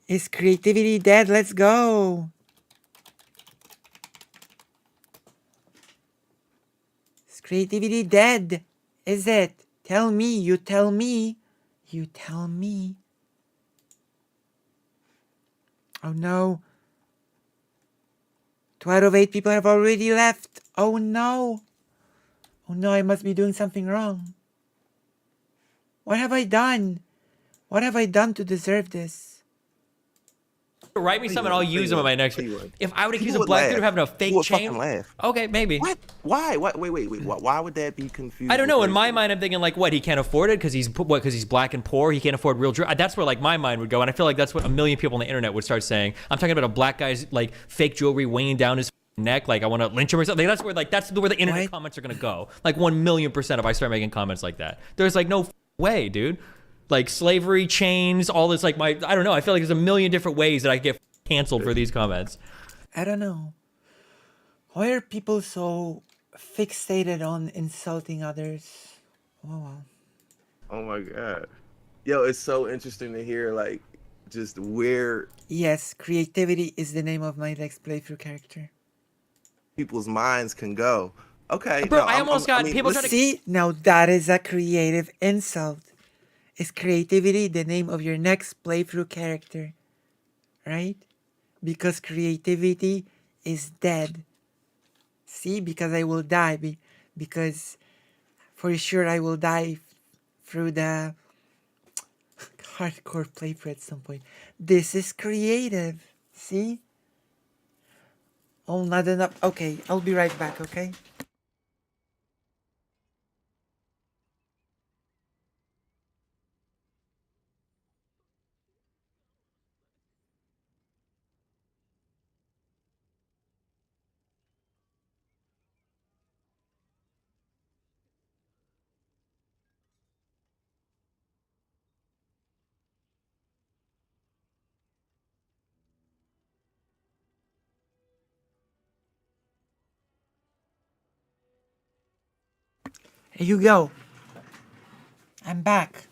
Speaker 2: Is creativity dead? Let's go. Creativity dead. Is it? Tell me. You tell me. You tell me. Oh no. 2 out of 8 people have already left. Oh no. Oh no, I must be doing something wrong. What have I done? What have I done to deserve this?
Speaker 9: Write me some and I'll use them in my next one. If I would accuse a
Speaker 10: People would
Speaker 9: black dude
Speaker 10: laugh.
Speaker 9: of having a fake
Speaker 10: People would
Speaker 9: chain,
Speaker 10: fucking laugh.
Speaker 9: okay, maybe.
Speaker 10: What? Why? What? Wait. Why would that be confusing?
Speaker 9: I don't know. In my mind, I'm thinking like, what? He can't afford it because he's black and poor. He can't afford real jewelry. That's where like my mind would go, and I feel like that's what a million people on the internet would start saying. I'm talking about a black guy's like fake jewelry weighing down his neck, like I want to lynch him or something. That's where the internet
Speaker 2: What?
Speaker 9: comments are gonna go. Like 1,000,000% if I start making comments like that. There's like no way, dude. Like slavery, chains, all this. Like I don't know. I feel like there's a million different ways that I get canceled for these comments.
Speaker 2: I don't know. Why are people so fixated on insulting others? Oh, wow.
Speaker 10: Oh my god. Yo, it's so interesting to hear like just where
Speaker 2: Yes, creativity is the name of my next playthrough character.
Speaker 10: people's minds can go. Okay.
Speaker 9: Bro,
Speaker 10: no,
Speaker 9: I almost got people trying to.
Speaker 2: See, now that is a creative insult. Is creativity the name of your next playthrough character? Right? Because creativity is dead. See, because I will die. Because for sure I will die through the hardcore playthrough at some point. This is creative. See? Oh, not enough. Okay, I'll be right back, okay? Here you go. I'm back.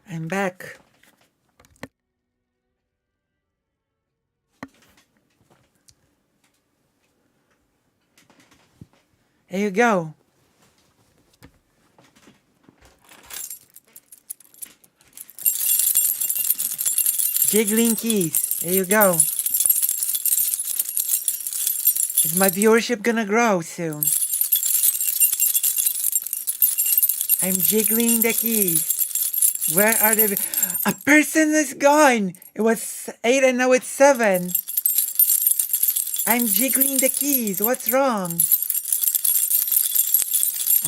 Speaker 2: I'm back. Here you go. Jiggling keys. There you go. Is my viewership gonna grow soon? I'm jiggling the keys. Where are the... A person is gone! It was 8 and now it's 7. I'm jiggling the keys. What's wrong?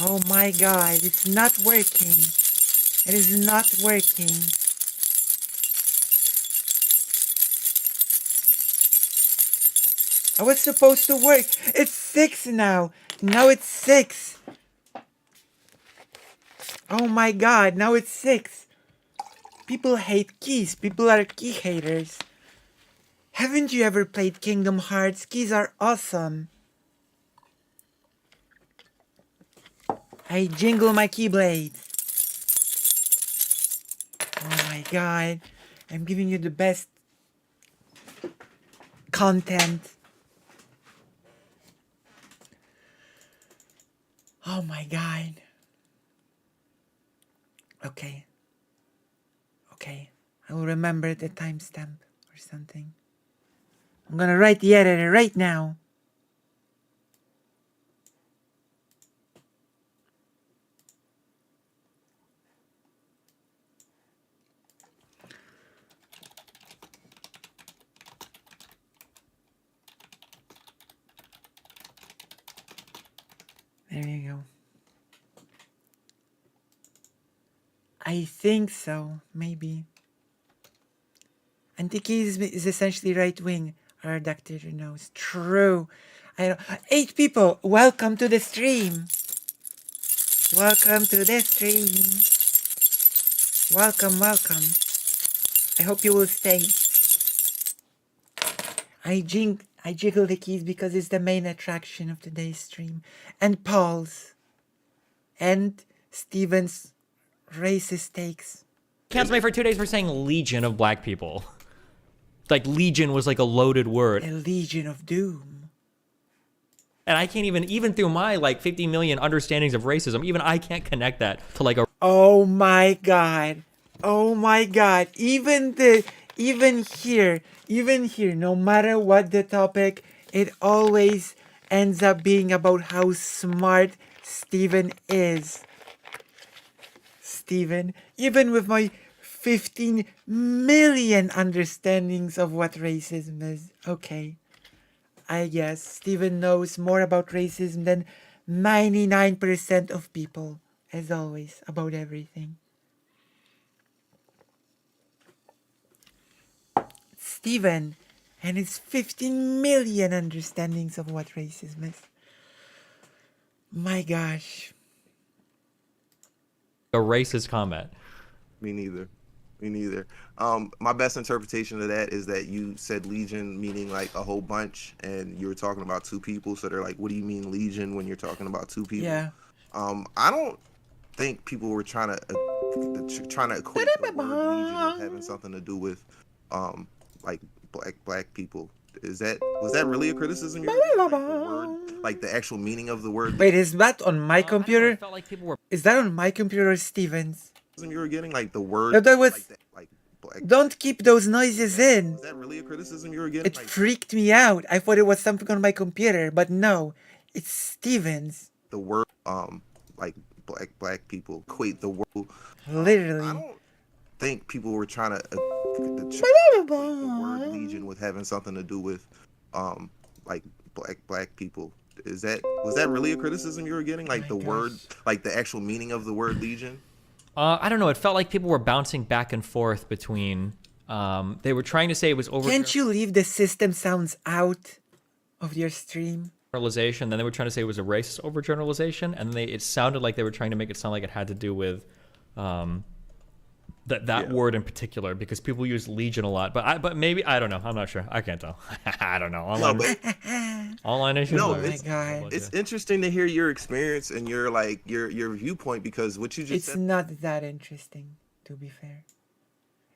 Speaker 2: Oh my god, it's not working. It is not working. I was supposed to work. It's 6 now. Now it's 6. Oh my god, now it's 6. People hate keys. People are key haters. Haven't you ever played Kingdom Hearts? Keys are awesome. I jingle my keyblade. Oh my god. I'm giving you the best content. Oh my god. Okay. Okay. I will remember the timestamp or something. I'm gonna write the editor right now. There you go. I think so, maybe. Antiki is essentially right wing. Our dictator knows. True. I know. 8 people, welcome to the stream. Welcome to the stream. Welcome, welcome. I hope you will stay. I jiggle the keys because it's the main attraction of today's stream. And Paul's. And Steven's racist takes.
Speaker 9: Canceled me for 2 days for saying legion of black people. Like legion was like a loaded word.
Speaker 2: A legion of doom.
Speaker 9: And I can't even through my like 50 million understandings of racism, even I can't connect that to like a
Speaker 2: Oh my god. Oh my god. Even here, no matter what the topic, it always ends up being about how smart Steven is. Steven, even with my 15 million understandings of what racism is. Okay. I guess Steven knows more about racism than 99% of people, as always, about everything. Steven and his 15 million understandings of what racism is. My gosh.
Speaker 9: racist comment.
Speaker 10: Me neither. Me neither. My best interpretation of that is that you said legion meaning like a whole bunch, and you were talking about two people. So they're like, "What do you mean legion when you're talking about two people?"
Speaker 2: Yeah.
Speaker 10: I don't think people were trying to equate the word legion with having something to do with like black people. Was that really a criticism? Like the actual meaning of the word.
Speaker 2: Wait, is that on my computer?
Speaker 9: It felt like people were
Speaker 2: Is that on my computer or Steven's?
Speaker 10: You were getting like the word.
Speaker 2: No, that was.
Speaker 10: Like black.
Speaker 2: Don't keep those noises in.
Speaker 10: Was that really a criticism you were getting?
Speaker 2: It freaked me out. I thought it was something on my computer, but no, it's Steven's.
Speaker 10: The word like black people equate the word.
Speaker 2: Literally.
Speaker 10: I don't think people were trying to equate the word legion with having something to do with like black people. Was that really a criticism you were getting? Like the word, like the actual meaning of the word legion?
Speaker 9: I don't know. It felt like people were bouncing back and forth between. They were trying to say it was over.
Speaker 2: Can't you leave the system sounds out of your stream?
Speaker 9: Generalization. Then they were trying to say it was a racist overgeneralization, and it sounded like they were trying to make it sound like it had to do with that word in particular, because people use legion a lot. But maybe I don't know. I'm not sure. I can't tell. I don't know. Online issues.
Speaker 10: No, it's interesting to hear your experience and your viewpoint, because what you just said.
Speaker 2: It's not that interesting, to be fair.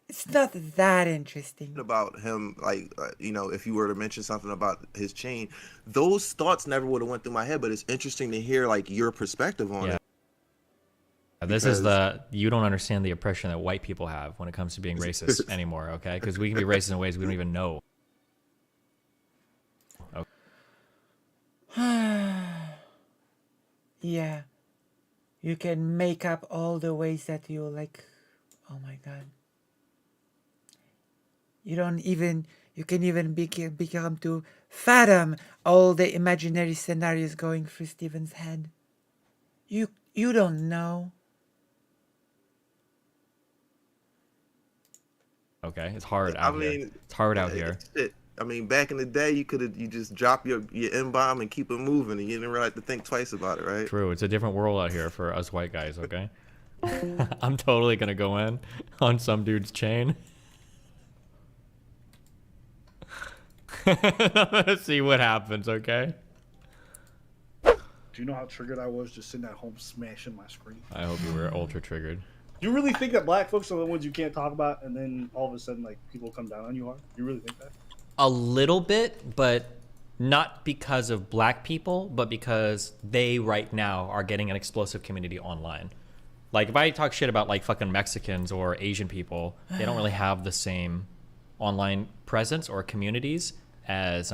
Speaker 2: It's not that interesting.
Speaker 10: About him, if you were to mention something about his chain, those thoughts never would have went through my head. But it's interesting to hear your perspective on it.
Speaker 9: This is you don't understand the oppression that white people have when it comes to being racist anymore, okay? Because we can be racist in ways we don't even know.
Speaker 2: Yeah. You can make up all the ways that you like. Oh my god. You can even become to fathom all the imaginary scenarios going through Steven's head. You don't know.
Speaker 9: Okay, it's hard out here. It's hard out here.
Speaker 10: I mean, back in the day, you just drop your N-bomb and keep it moving, and you didn't really have to think twice about it, right?
Speaker 9: True. It's a different world out here for us white guys, okay? I'm totally gonna go in on some dude's chain. Let's see what happens, okay?
Speaker 11: Do you know how triggered I was just sitting at home smashing my screen?
Speaker 9: I hope you were ultra triggered.
Speaker 11: You really think that black folks are the ones you can't talk about, and then all of a sudden, people come down on you hard? You really think that?
Speaker 9: A little bit, but not because of black people, but because they right now are getting an explosive community online. Like, if I talk shit about, fucking Mexicans or Asian people, they don't really have the same online presence or communities as,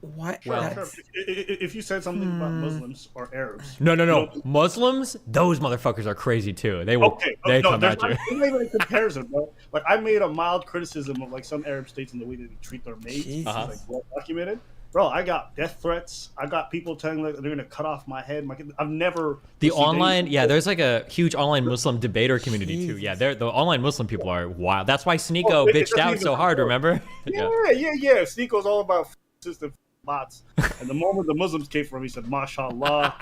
Speaker 2: What?
Speaker 11: Well, if you said something about Muslims or Arabs.
Speaker 9: No. Muslims, those motherfuckers are crazy too. They will. They come at you.
Speaker 11: Not even a comparison, bro. I made a mild criticism of some Arab states and the way that they treat their mates. Well documented. Bro, I got death threats. I got people telling they're gonna cut off my head. I've never.
Speaker 9: The online, there's a huge online Muslim debater community too. Yeah, the online Muslim people are wild. That's why Sneeko bitched out so hard. Remember?
Speaker 11: Yeah. Sneeko's all about system bots. And the moment the Muslims came from, he said, "MashaAllah,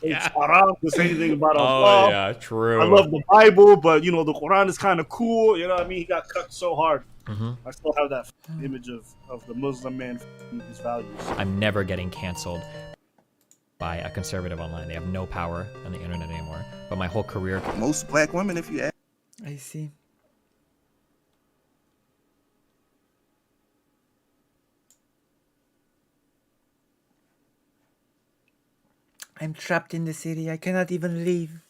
Speaker 11: it's haram to say anything about Allah."
Speaker 9: Oh yeah, true.
Speaker 11: I love the Bible, but the Quran is kind of cool. You know what I mean? He got cut so hard. I still have that image of the Muslim man his values.
Speaker 9: I'm never getting canceled by a conservative online. They have no power on the internet anymore. But my whole career.
Speaker 10: Most black women, if you ask.
Speaker 2: I see. I'm trapped in the city. I cannot even leave.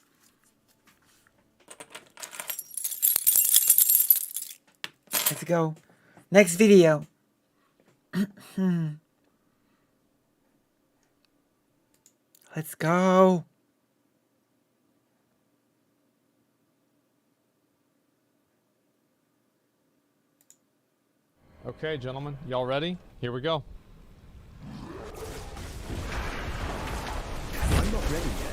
Speaker 2: Let's go. Next video. Let's go.
Speaker 12: Okay, gentlemen, y'all ready? Here we go.
Speaker 5: I'm not ready yet.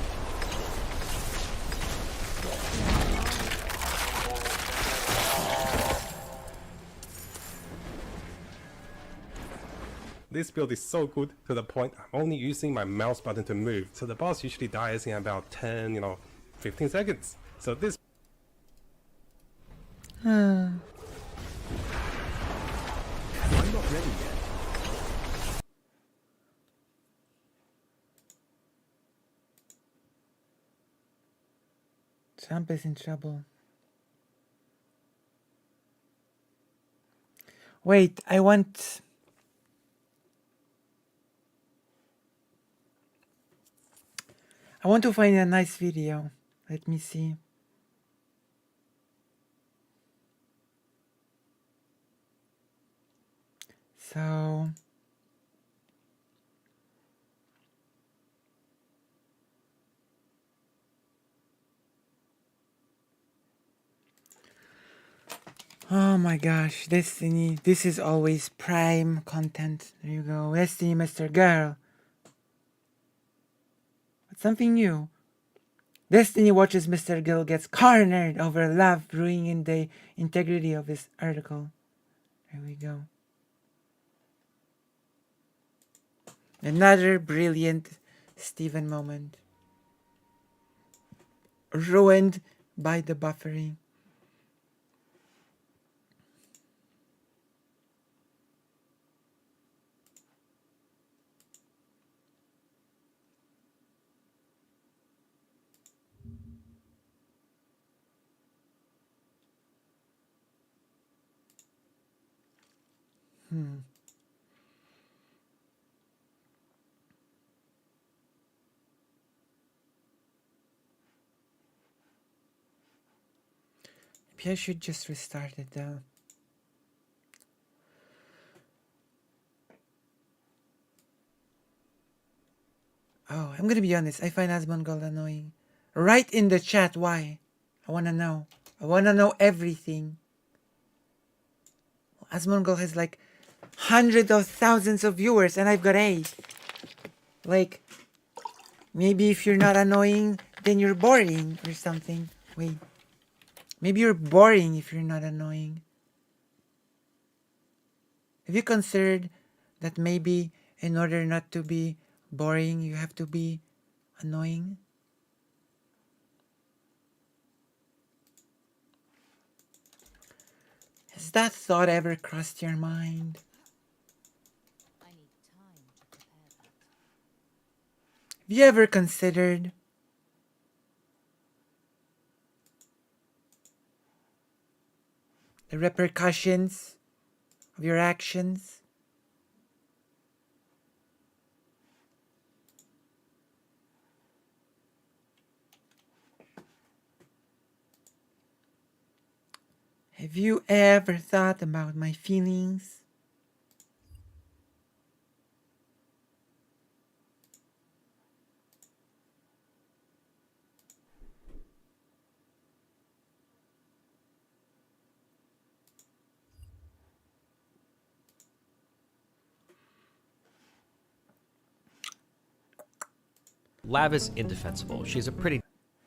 Speaker 13: This build is so good to the point I'm only using my mouse button to move. So the boss usually dies in about 10, 15 seconds. So this...
Speaker 5: I'm not ready yet.
Speaker 2: Champ is in trouble. Wait, I want to find a nice video. Let me see. So oh my gosh, Destiny. This is always prime content. There you go. Destiny, Mr. Girl. But something new. Destiny watches Mr. Gill gets cornered over love ruining the integrity of his article. There we go. Another brilliant Steven moment. Ruined by the buffering. Maybe I should just restart it though. Oh, I'm gonna be honest. I find Asmongold annoying. Write in the chat why. I wanna know. I wanna know everything. Asmongold has like hundreds of thousands of viewers and I've got 8. Like, maybe if you're not annoying, then you're boring or something. Wait. Maybe you're boring if you're not annoying. Have you considered that maybe in order not to be boring, you have to be annoying? Has that thought ever crossed your mind?
Speaker 3: I need time to prepare that.
Speaker 2: Have you ever considered the repercussions of your actions? Have you ever thought about my feelings?
Speaker 9: Lav is indefensible. She's a pretty...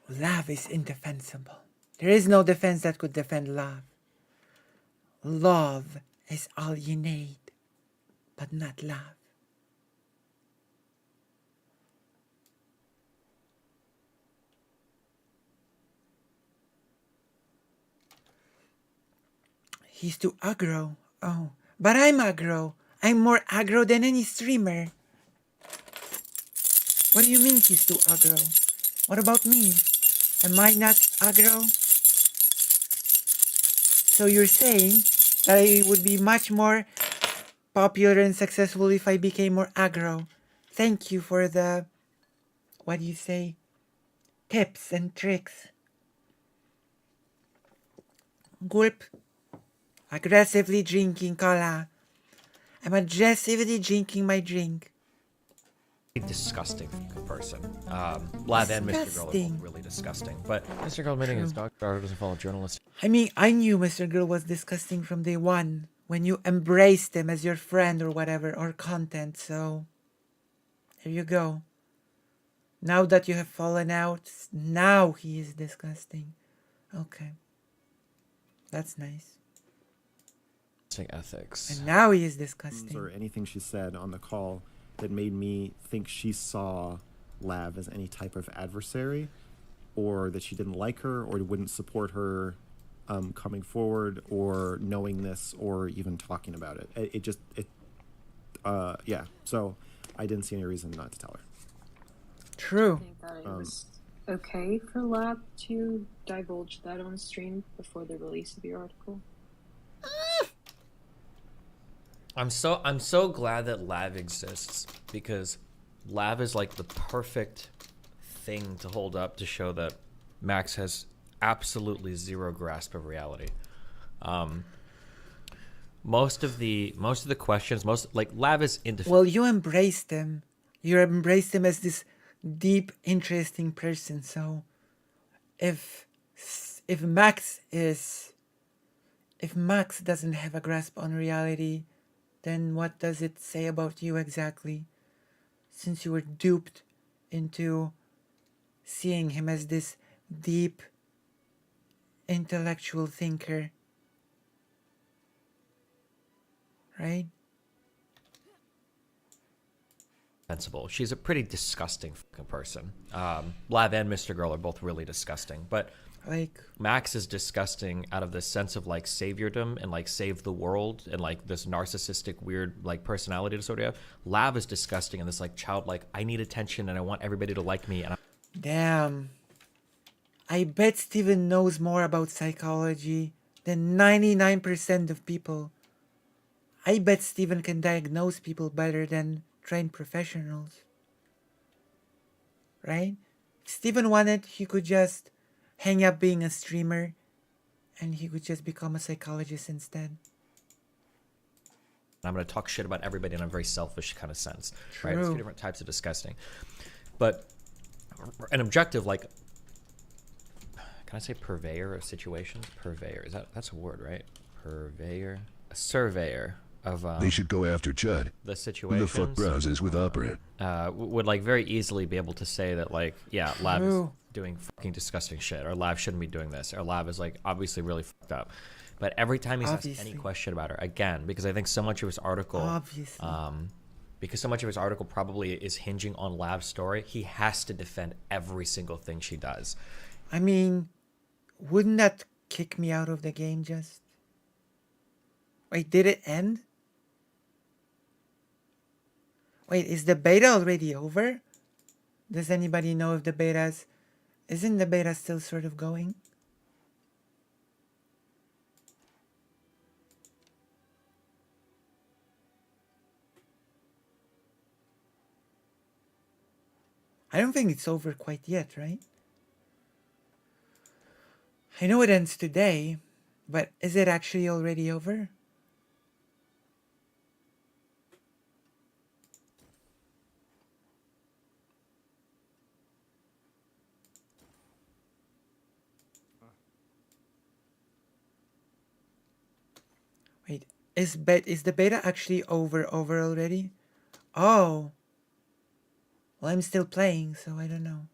Speaker 2: Love is indefensible. There is no defense that could defend love. Love is all you need, but not love. He's too aggro. Oh, but I'm aggro. I'm more aggro than any streamer. What do you mean he's too aggro? What about me? Am I not aggro? So you're saying that I would be much more popular and successful if I became more aggro. Thank you for the what do you say, tips and tricks. Gulp. Aggressively drinking cola. I'm aggressively drinking my drink.
Speaker 9: Disgusting fucking person. Lav and Mr. Girl are both really disgusting. But Mr. Girl admitting his daughter doesn't follow journalists.
Speaker 2: I mean, I knew Mr. Girl was disgusting from day one when you embraced him as your friend or whatever, or content, so here you go. Now that you have fallen out, now he is disgusting. Okay. That's nice.
Speaker 9: Ethics.
Speaker 2: And now he is disgusting.
Speaker 14: Or anything she said on the call that made me think she saw Lav as any type of adversary, or that she didn't like her, or wouldn't support her coming forward, or knowing this, or even talking about it. Yeah. So I didn't see any reason not to tell her.
Speaker 2: True.
Speaker 15: I think that it was okay for Lav to divulge that on stream before the release of your article.
Speaker 9: I'm so glad that Lav exists, because Lav is like the perfect thing to hold up to show that Max has absolutely zero grasp of reality. Most of the questions, Lav is into.
Speaker 2: Well, you embraced him. You embraced him as this deep, interesting person. So, if Max doesn't have a grasp on reality, then what does it say about you exactly? Since you were duped into seeing him as this deep, intellectual thinker. Right?
Speaker 9: Sensible. She's a pretty disgusting fucking person. Lav and Mr. Girl are both really disgusting, but Max is disgusting out of this sense of like saviordom and like save the world and like this narcissistic weird like personality disorder. Lav is disgusting and this like childlike, I need attention and I want everybody to like me. And
Speaker 2: damn, I bet Steven knows more about psychology than 99% of people. I bet Steven can diagnose people better than trained professionals. Right? If Steven wanted, he could just hang up being a streamer and he could just become a psychologist instead.
Speaker 9: I'm going to talk shit about everybody in a very selfish kind of sense.
Speaker 2: True.
Speaker 9: Right? It's two different types of disgusting. But an objective, like, can I say purveyor of situations? Purveyor. That's a word, right? Purveyor. A surveyor of
Speaker 16: they should go after Chud.
Speaker 9: The situation.
Speaker 16: Who the fuck browses with Opera?
Speaker 9: Would like very easily be able to say that like, yeah, Lav is doing fucking disgusting shit, or Lav shouldn't be doing this, or Lav is like obviously really fucked up. But every time he's asked any question about her, again, because I think so much of his article, because so much of his article probably is hinging on Lav's story, he has to defend every single thing she does.
Speaker 2: I mean, wouldn't that kick me out of the game just? Wait, did it end? Wait, is the beta already over? Does anybody know if the beta's... Isn't the beta still sort of going? I don't think it's over quite yet, right? I know it ends today, but is it actually already over? Wait, is the beta actually over already? Oh. Well, I'm still playing, so I don't know.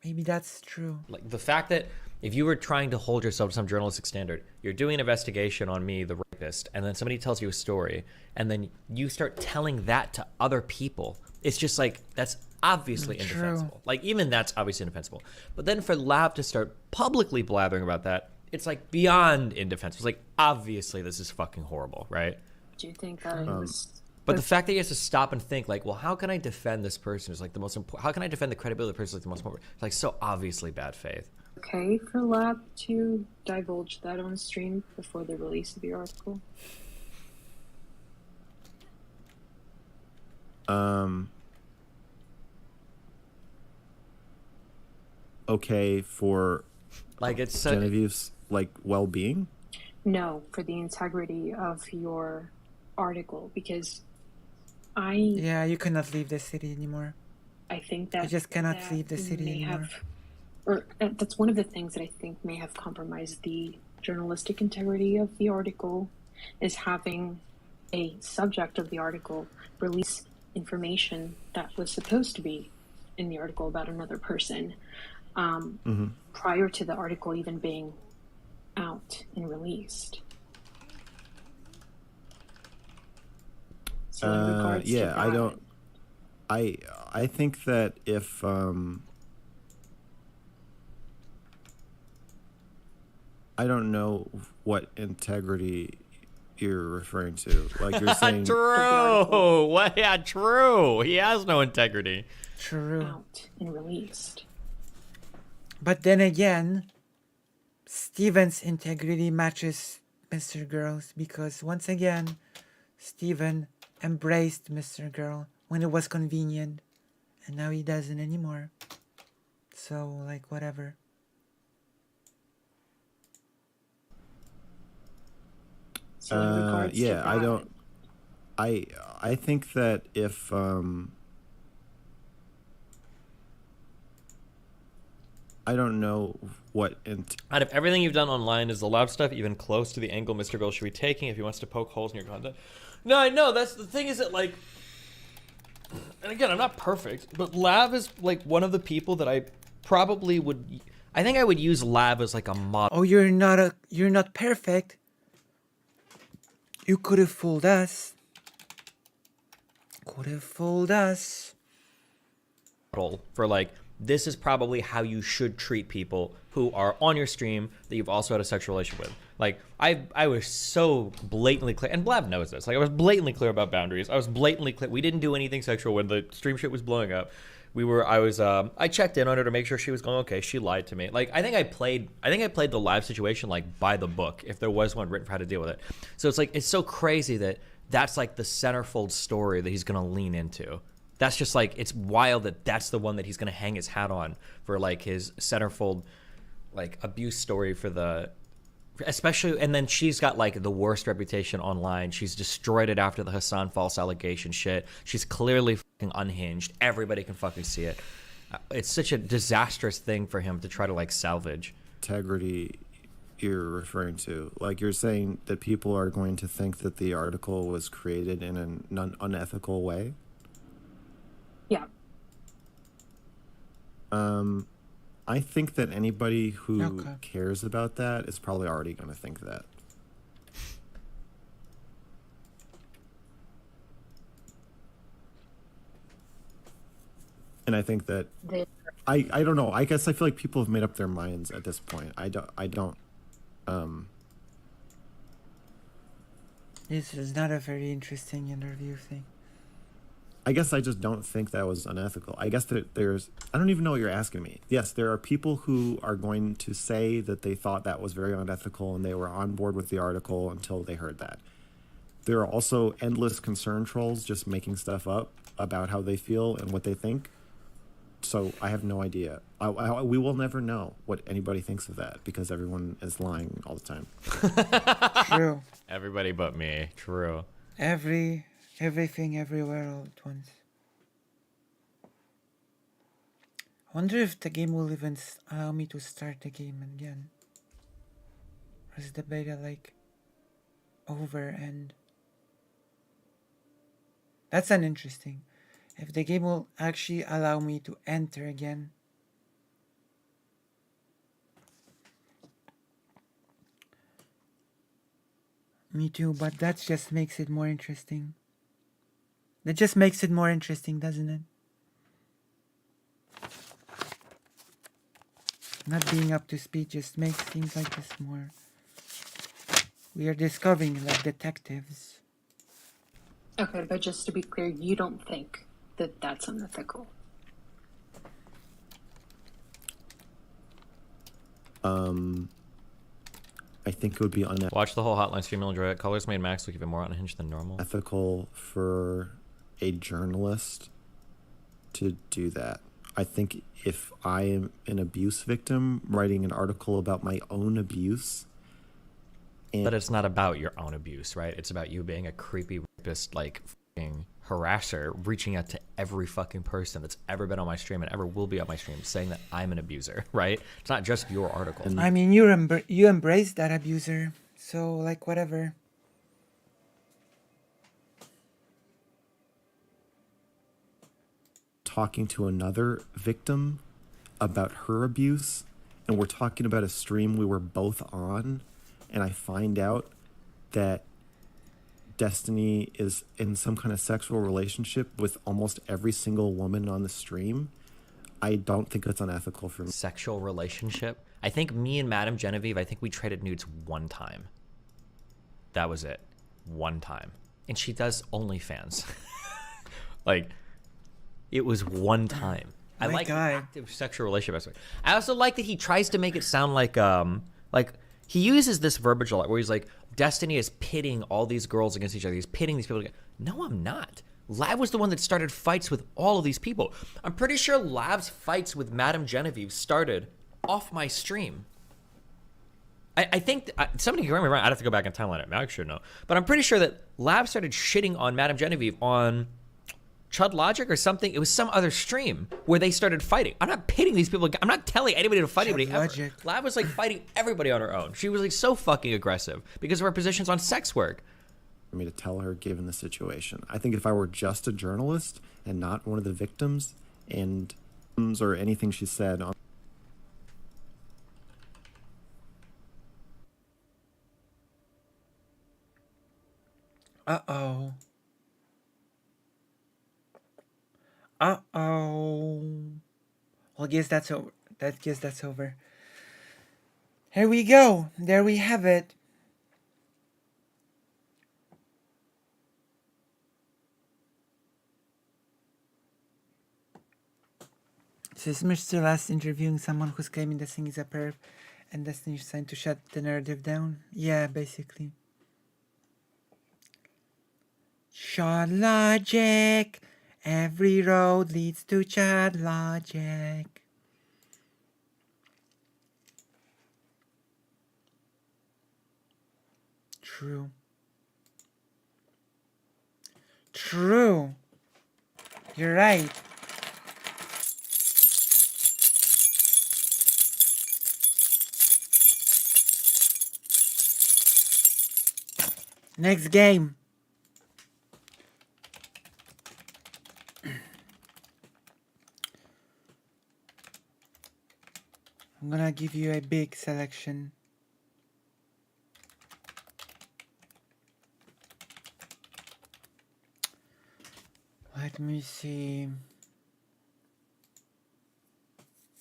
Speaker 2: Maybe that's true.
Speaker 9: Like the fact that if you were trying to hold yourself to some journalistic standard, you're doing an investigation on me, the rapist, and then somebody tells you a story, and then you start telling that to other people. It's just like, that's obviously indefensible. Like even that's obviously indefensible. But then for Lav to start publicly blathering about that, it's like beyond indefensible. It's like, obviously this is fucking horrible, right?
Speaker 15: Do you think that it was...
Speaker 9: But the fact that he has to stop and think, like, well, how can I defend this person is like the most important. How can I defend the credibility of the person is like the most important? It's like so obviously bad faith.
Speaker 15: Okay for Lab to divulge that on stream before the release of your article?
Speaker 14: okay for
Speaker 9: like it's
Speaker 14: Genevieve's like well-being?
Speaker 15: No, for the integrity of your article, because
Speaker 2: Yeah, you cannot leave the city anymore.
Speaker 15: I think that
Speaker 2: I just cannot
Speaker 15: that
Speaker 2: leave the city
Speaker 15: may
Speaker 2: anymore.
Speaker 15: have, or that's one of the things that I think may have compromised the journalistic integrity of the article, is having a subject of the article release information that was supposed to be in the article about another person prior to the article even being out and released. So in regards to
Speaker 14: Yeah,
Speaker 15: that,
Speaker 14: I think that if I don't know what integrity you're referring to. Like you're saying,
Speaker 9: true. What? Yeah, true. He has no integrity.
Speaker 2: True.
Speaker 15: Out and released.
Speaker 2: But then again, Steven's integrity matches Mr. Girl's, because once again, Steven embraced Mr. Girl when it was convenient, and now he doesn't anymore. So, like, whatever.
Speaker 15: So in regards
Speaker 14: yeah,
Speaker 15: to that,
Speaker 14: I don't. I think that if I don't know what.
Speaker 9: Out of everything you've done online, is the lab stuff even close to the angle Mr. Girl should be taking if he wants to poke holes in your content? No, I know. That's the thing. Is that like, and again, I'm not perfect, but Lav is like one of the people that I probably would. I think I would use Lav as like a model.
Speaker 2: Oh, you're not perfect. You could have fooled us. Could have fooled us.
Speaker 9: For like, this is probably how you should treat people who are on your stream that you've also had a sexual relation with. Like, I was so blatantly clear, and Blav knows this. Like, I was blatantly clear about boundaries. I was blatantly clear. We didn't do anything sexual when the stream shit was blowing up. I checked in on her to make sure she was going okay. She lied to me. Like, I think I played the live situation like by the book, if there was one written for how to deal with it. So it's like, it's so crazy that that's like the centerfold story that he's gonna lean into. That's just like, it's wild that that's the one that he's gonna hang his hat on for like his centerfold, like abuse story for the, especially, and then she's got like the worst reputation online. She's destroyed it after the Hassan false allegation shit. She's clearly fucking unhinged. Everybody can fucking see it. It's such a disastrous thing for him to try to like salvage.
Speaker 14: Integrity you're referring to, like you're saying that people are going to think that the article was created in an unethical way.
Speaker 15: Yeah.
Speaker 14: I think that anybody who cares about that is probably already going to think that. And I think that I don't know. I guess I feel like people have made up their minds at this point. I don't.
Speaker 2: This is not a very interesting interview thing.
Speaker 14: I guess I just don't think that was unethical. I guess that I don't even know what you're asking me. Yes, there are people who are going to say that they thought that was very unethical and they were on board with the article until they heard that. There are also endless concern trolls just making stuff up about how they feel and what they think. So I have no idea. We will never know what anybody thinks of that because everyone is lying all the time.
Speaker 2: True.
Speaker 9: Everybody but me. True.
Speaker 2: Everything, everywhere, all at once. I wonder if the game will even allow me to start the game again. Or is the beta like over and... That's uninteresting. If the game will actually allow me to enter again. Me too, but that just makes it more interesting. That just makes it more interesting, doesn't it? Not being up to speed just makes things like this more... We are discovering like detectives.
Speaker 15: Okay, but just to be clear, you don't think that that's unethical?
Speaker 14: I think it would be unethical.
Speaker 9: Watch the whole Hotline stream, you'll enjoy it. Colors made Max look even more unhinged than normal.
Speaker 14: Ethical for a journalist to do that. I think if I am an abuse victim writing an article about my own abuse,
Speaker 9: But it's not about your own abuse, right? It's about you being a creepy rapist, like fucking harasser, reaching out to every fucking person that's ever been on my stream and ever will be on my stream, saying that I'm an abuser, right? It's not just your article.
Speaker 2: I mean, you embrace that abuser, so like whatever.
Speaker 14: talking to another victim about her abuse, and we're talking about a stream we were both on, and I find out that Destiny is in some kind of sexual relationship with almost every single woman on the stream, I don't think it's unethical for me.
Speaker 9: Sexual relationship? I think me and Madame Genevieve, I think we traded nudes one time. That was it. One time. And she does OnlyFans. Like, it was one time. I like the active sexual relationship aspect. I also like that he tries to make it sound like he uses this verbiage a lot where he's like, Destiny is pitting all these girls against each other. He's pitting these people against. No, I'm not. Lav was the one that started fights with all of these people. I'm pretty sure Lav's fights with Madame Genevieve started off my stream. I think somebody can correct me wrong. I'd have to go back and timeline it. I should know. But I'm pretty sure that Lav started shitting on Madame Genevieve on Chud Logic or something. It was some other stream where they started fighting. I'm not pitting these people. I'm not telling anybody to fight anybody ever. Lav was like fighting everybody on her own. She was like so fucking aggressive because of her positions on sex work.
Speaker 14: For me to tell her given the situation. I think if I were just a journalist and not one of the victims and or anything she said on
Speaker 2: Uh-oh. Well, guess that's over. Guess that's over. Here we go. There we have it. So is Mr. Last interviewing someone who's claiming the thing is a perv and Destiny's trying to shut the narrative down? Yeah, basically. Chud Logic. Every road leads to Chud Logic. True. True. You're right. Next game. I'm gonna give you a big selection. Let me see.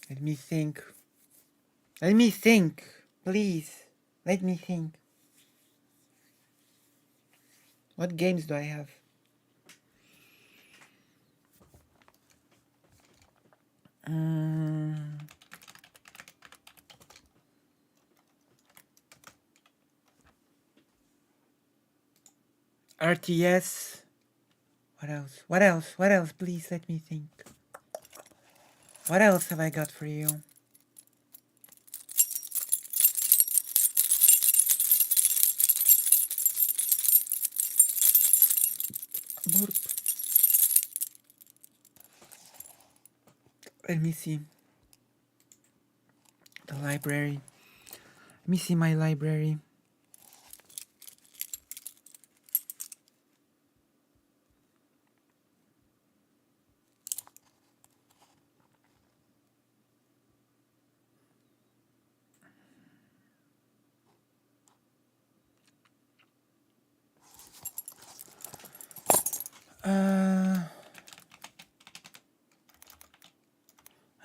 Speaker 2: Let me think. Let me think. Please. Let me think. What games do I have? RTS. What else? What else? What else? Please let me think. What else have I got for you? Burp. Let me see. The library. Let me see my library.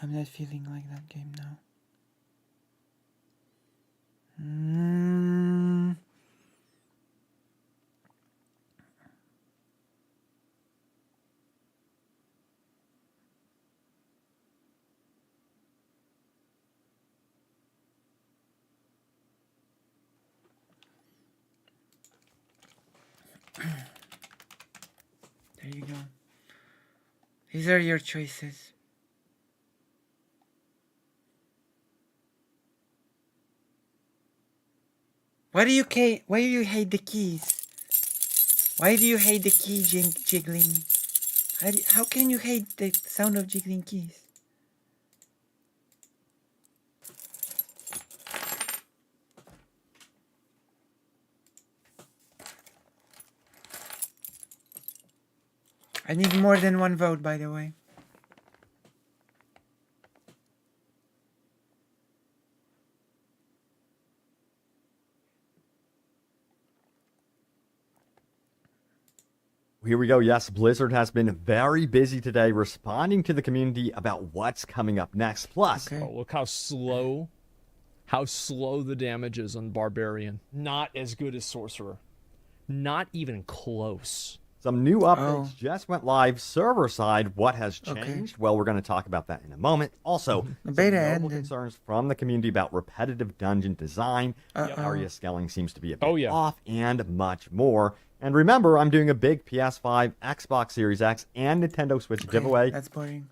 Speaker 2: I'm not feeling like that game now. There you go. These are your choices. Why do you hate the keys? Why do you hate the key jiggling? How can you hate the sound of jiggling keys? I need more than one vote, by the way.
Speaker 17: Here we go. Yes, Blizzard has been very busy today responding to the community about what's coming up next. Plus,
Speaker 12: oh, look how slow the damage is on Barbarian. Not as good as Sorcerer. Not even close.
Speaker 17: Some new updates just went live server side. What has changed? Well, we're going to talk about that in a moment. Also, some notable concerns from the community about repetitive dungeon design, area scaling seems to be a bit off, and much more. And remember, I'm doing a big PS5, Xbox Series X, and Nintendo Switch giveaway.
Speaker 2: That's boring.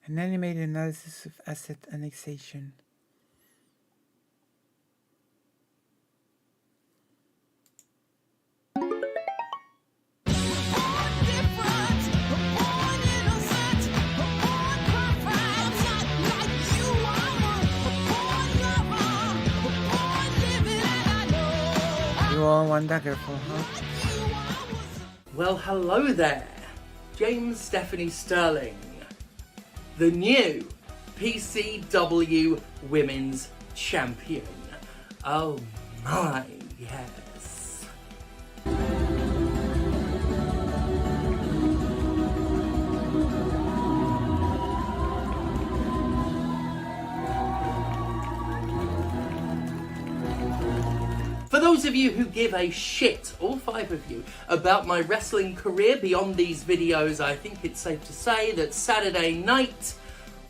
Speaker 2: An animated analysis of asset annexation. You all want Daggerfall, huh?
Speaker 18: Well, hello there. James Stephanie Sterling, the new PCW Women's Champion. Oh my, yes. For those of you who give a shit, all 5 of you, about my wrestling career beyond these videos, I think it's safe to say that Saturday night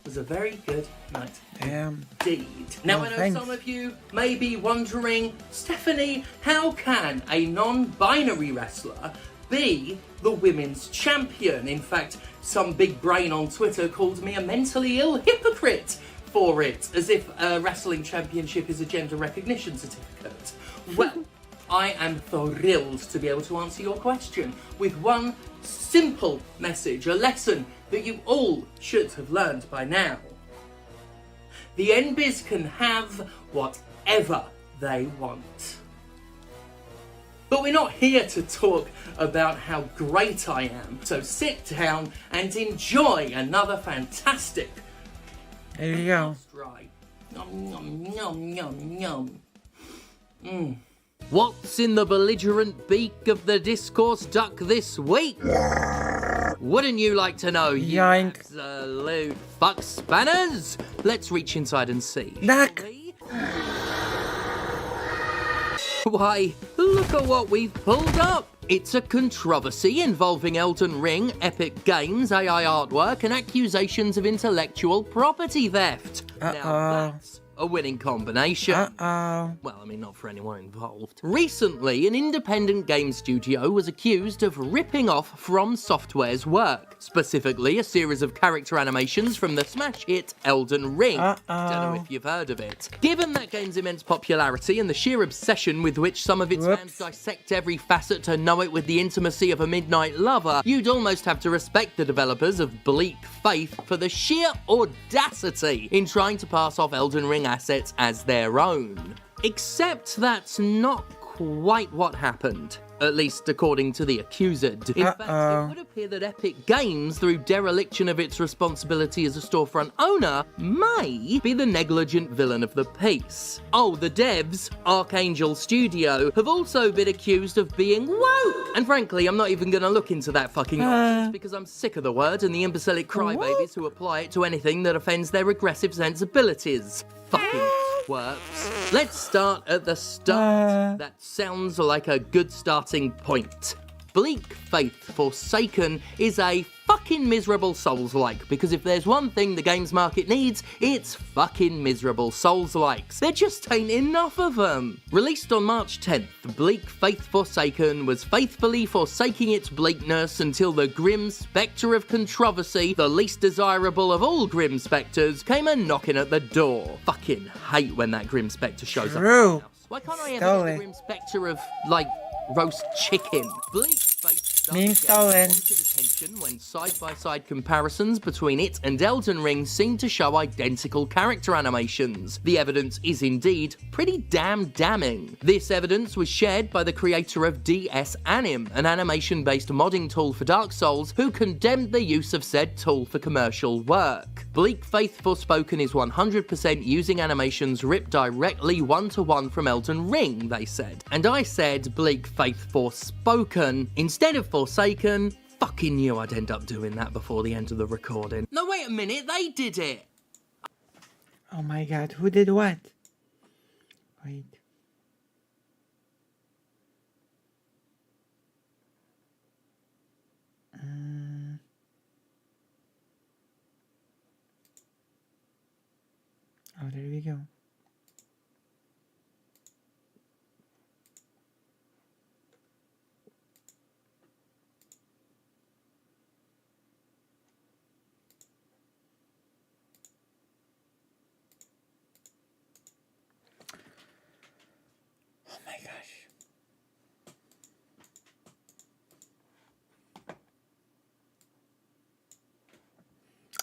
Speaker 18: was a very good night indeed. Now, I know some of you may be wondering, Stephanie, how can a non-binary wrestler be the women's champion? In fact, some big brain on Twitter called me a mentally ill hypocrite for it, as if a wrestling championship is a gender recognition certificate. Well, I am thrilled to be able to answer your question with one simple message, a lesson that you all should have learned by now. The NBiz can have whatever they want. But we're not here to talk about how great I am, so sit down and enjoy another fantastic...
Speaker 2: There you go.
Speaker 18: Yum, yum, yum, yum, yum. What's in the belligerent beak of the discourse duck this week? Wouldn't you like to know, you absolute fuck spanners? Let's reach inside and see.
Speaker 2: Duck!
Speaker 18: Why, look at what we've pulled up. It's a controversy involving Elden Ring, Epic Games, AI artwork, and accusations of intellectual property theft. Now that's a winning combination. Well, I mean, not for anyone involved. Recently, an independent game studio was accused of ripping off From Software's work, specifically a series of character animations from the smash hit Elden Ring. Don't know if you've heard of it. Given that game's immense popularity and the sheer obsession with which some of its fans dissect every facet to know it with the intimacy of a midnight lover, you'd almost have to respect the developers of Bleak Faith for the sheer audacity in trying to pass off Elden Ring assets as their own. Except that's not quite what happened, at least according to the accused. In fact, it would appear that Epic Games, through dereliction of its responsibility as a storefront owner, may be the negligent villain of the piece. Oh, the devs, Archangel Studio, have also been accused of being woke! And frankly, I'm not even gonna look into that fucking nonsense because I'm sick of the word and the imbecilic crybabies who apply it to anything that offends their regressive sensibilities. Fucking twerps. Let's start at the start. That sounds like a good starting point. Bleak Faith Forsaken is a fucking miserable Souls-like, because if there's one thing the games market needs, it's fucking miserable Souls-likes. There just ain't enough of them. Released on March 10th, Bleak Faith Forsaken was faithfully forsaking its bleakness until the grim spectre of controversy, the least desirable of all grim spectres, came a knocking at the door. Fucking hate when that grim spectre shows up.
Speaker 2: True.
Speaker 18: Why can't I ever get the grim spectre of, like, roast chicken? Bleak Faith
Speaker 2: Meme stolen.
Speaker 18: attention when side-by-side comparisons between it and Elden Ring seem to show identical character animations. The evidence is indeed pretty damn damning. This evidence was shared by the creator of DS Anim, an animation-based modding tool for Dark Souls, who condemned the use of said tool for commercial work. Bleak Faith Forspoken is 100% using animations ripped directly one-to-one from Elden Ring, they said. And I said Bleak Faith Forspoken instead of Forsaken. Fucking knew I'd end up doing that before the end of the recording. No, wait a minute, they did it!
Speaker 2: Oh my god, who did what? Wait. Oh, there we go. Oh my gosh.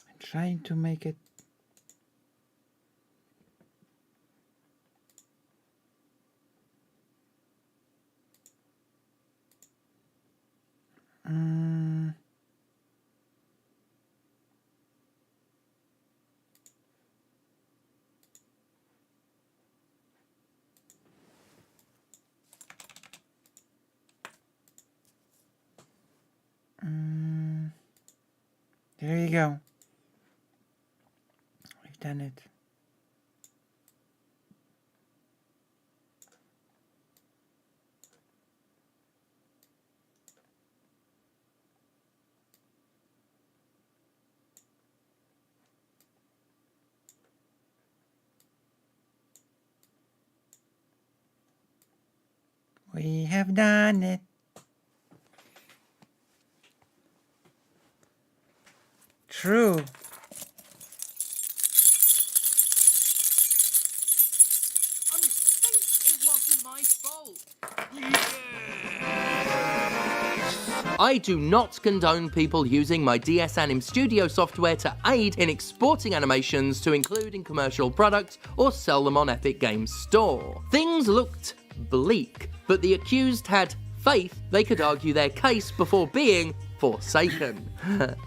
Speaker 2: I'm trying to make it. There you go. We've done it. We have done it. True.
Speaker 18: It wasn't my fault. I do not condone people using my DS Anim Studio software to aid in exporting animations to include in commercial products or sell them on Epic Games Store. Things looked bleak, but the accused had faith they could argue their case before being forsaken.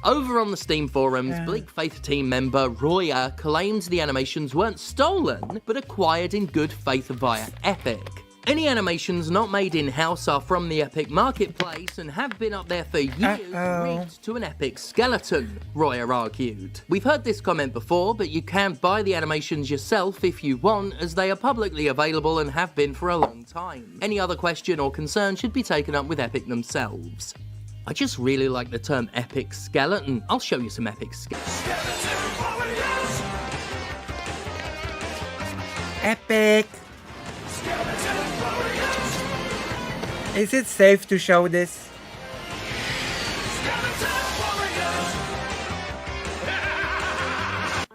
Speaker 18: Over on the Steam forums, Bleak Faith team member Roya claimed the animations weren't stolen, but acquired in good faith via Epic. Any animations not made in-house are from the Epic Marketplace and have been up there for years, rigged to an Epic skeleton, Roya argued. We've heard this comment before, but you can buy the animations yourself if you want, as they are publicly available and have been for a long time. Any other question or concern should be taken up with Epic themselves. I just really like the term Epic Skeleton. I'll show you some Epic Skeletons.
Speaker 2: Epic! Is it safe to show this?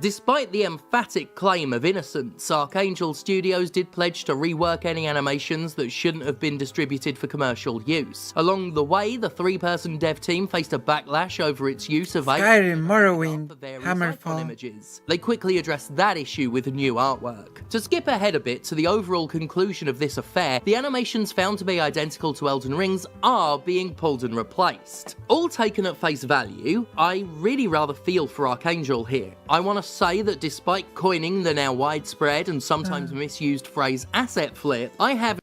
Speaker 18: Despite the emphatic claim of innocence, Archangel Studios did pledge to rework any animations that shouldn't have been distributed for commercial use. Along the way, the 3-person dev team faced a backlash over its use of
Speaker 2: Skyrim, Morrowind, Hammerfall.
Speaker 18: images. They quickly addressed that issue with new artwork. To skip ahead a bit to the overall conclusion of this affair, the animations found to be identical to Elden Ring's are being pulled and replaced. All taken at face value, I really rather feel for Archangel here. I want to say that despite coining the now widespread and sometimes misused phrase asset flip, I have...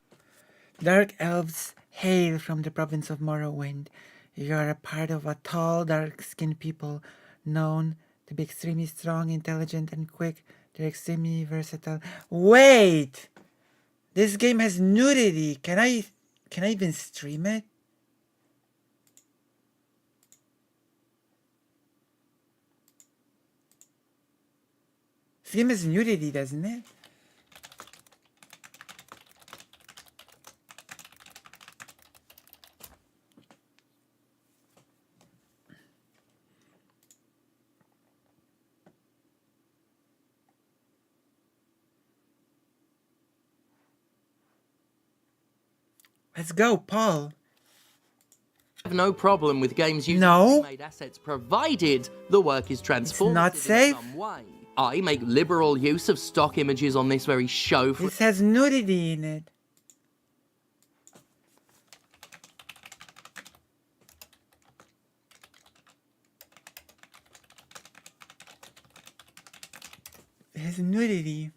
Speaker 2: Dark elves hail from the province of Morrowind. You are a part of a tall, dark-skinned people known to be extremely strong, intelligent, and quick. They're extremely versatile. Wait! This game has nudity. Can I even stream it? This game has nudity, doesn't it? Let's go, Paul.
Speaker 18: I have no problem with games using made assets provided the work is transformed
Speaker 2: not safe.
Speaker 18: in some way. I make liberal use of stock images on this very show.
Speaker 2: This has nudity in it. It has nudity.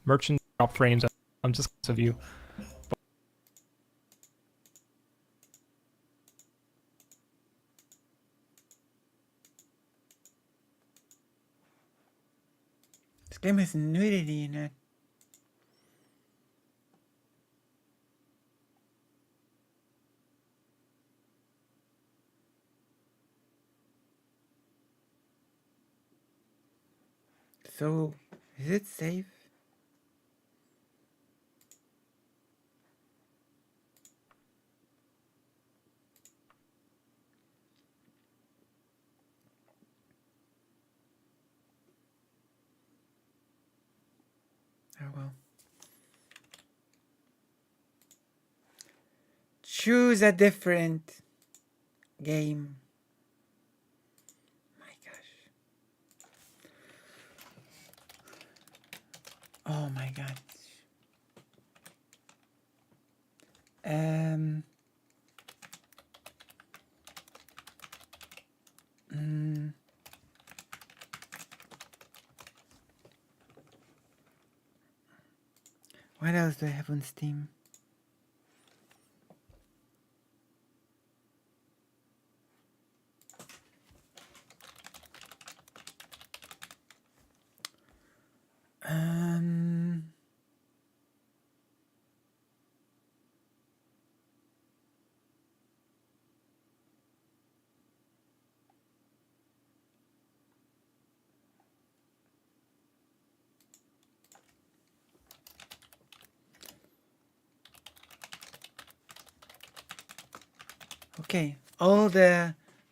Speaker 19: Merchant drop frames. I'm just of you.
Speaker 2: This game has nudity in it. So, is it safe? Oh well. Choose a different game. My gosh. Oh my god. What else do I have on Steam? Okay,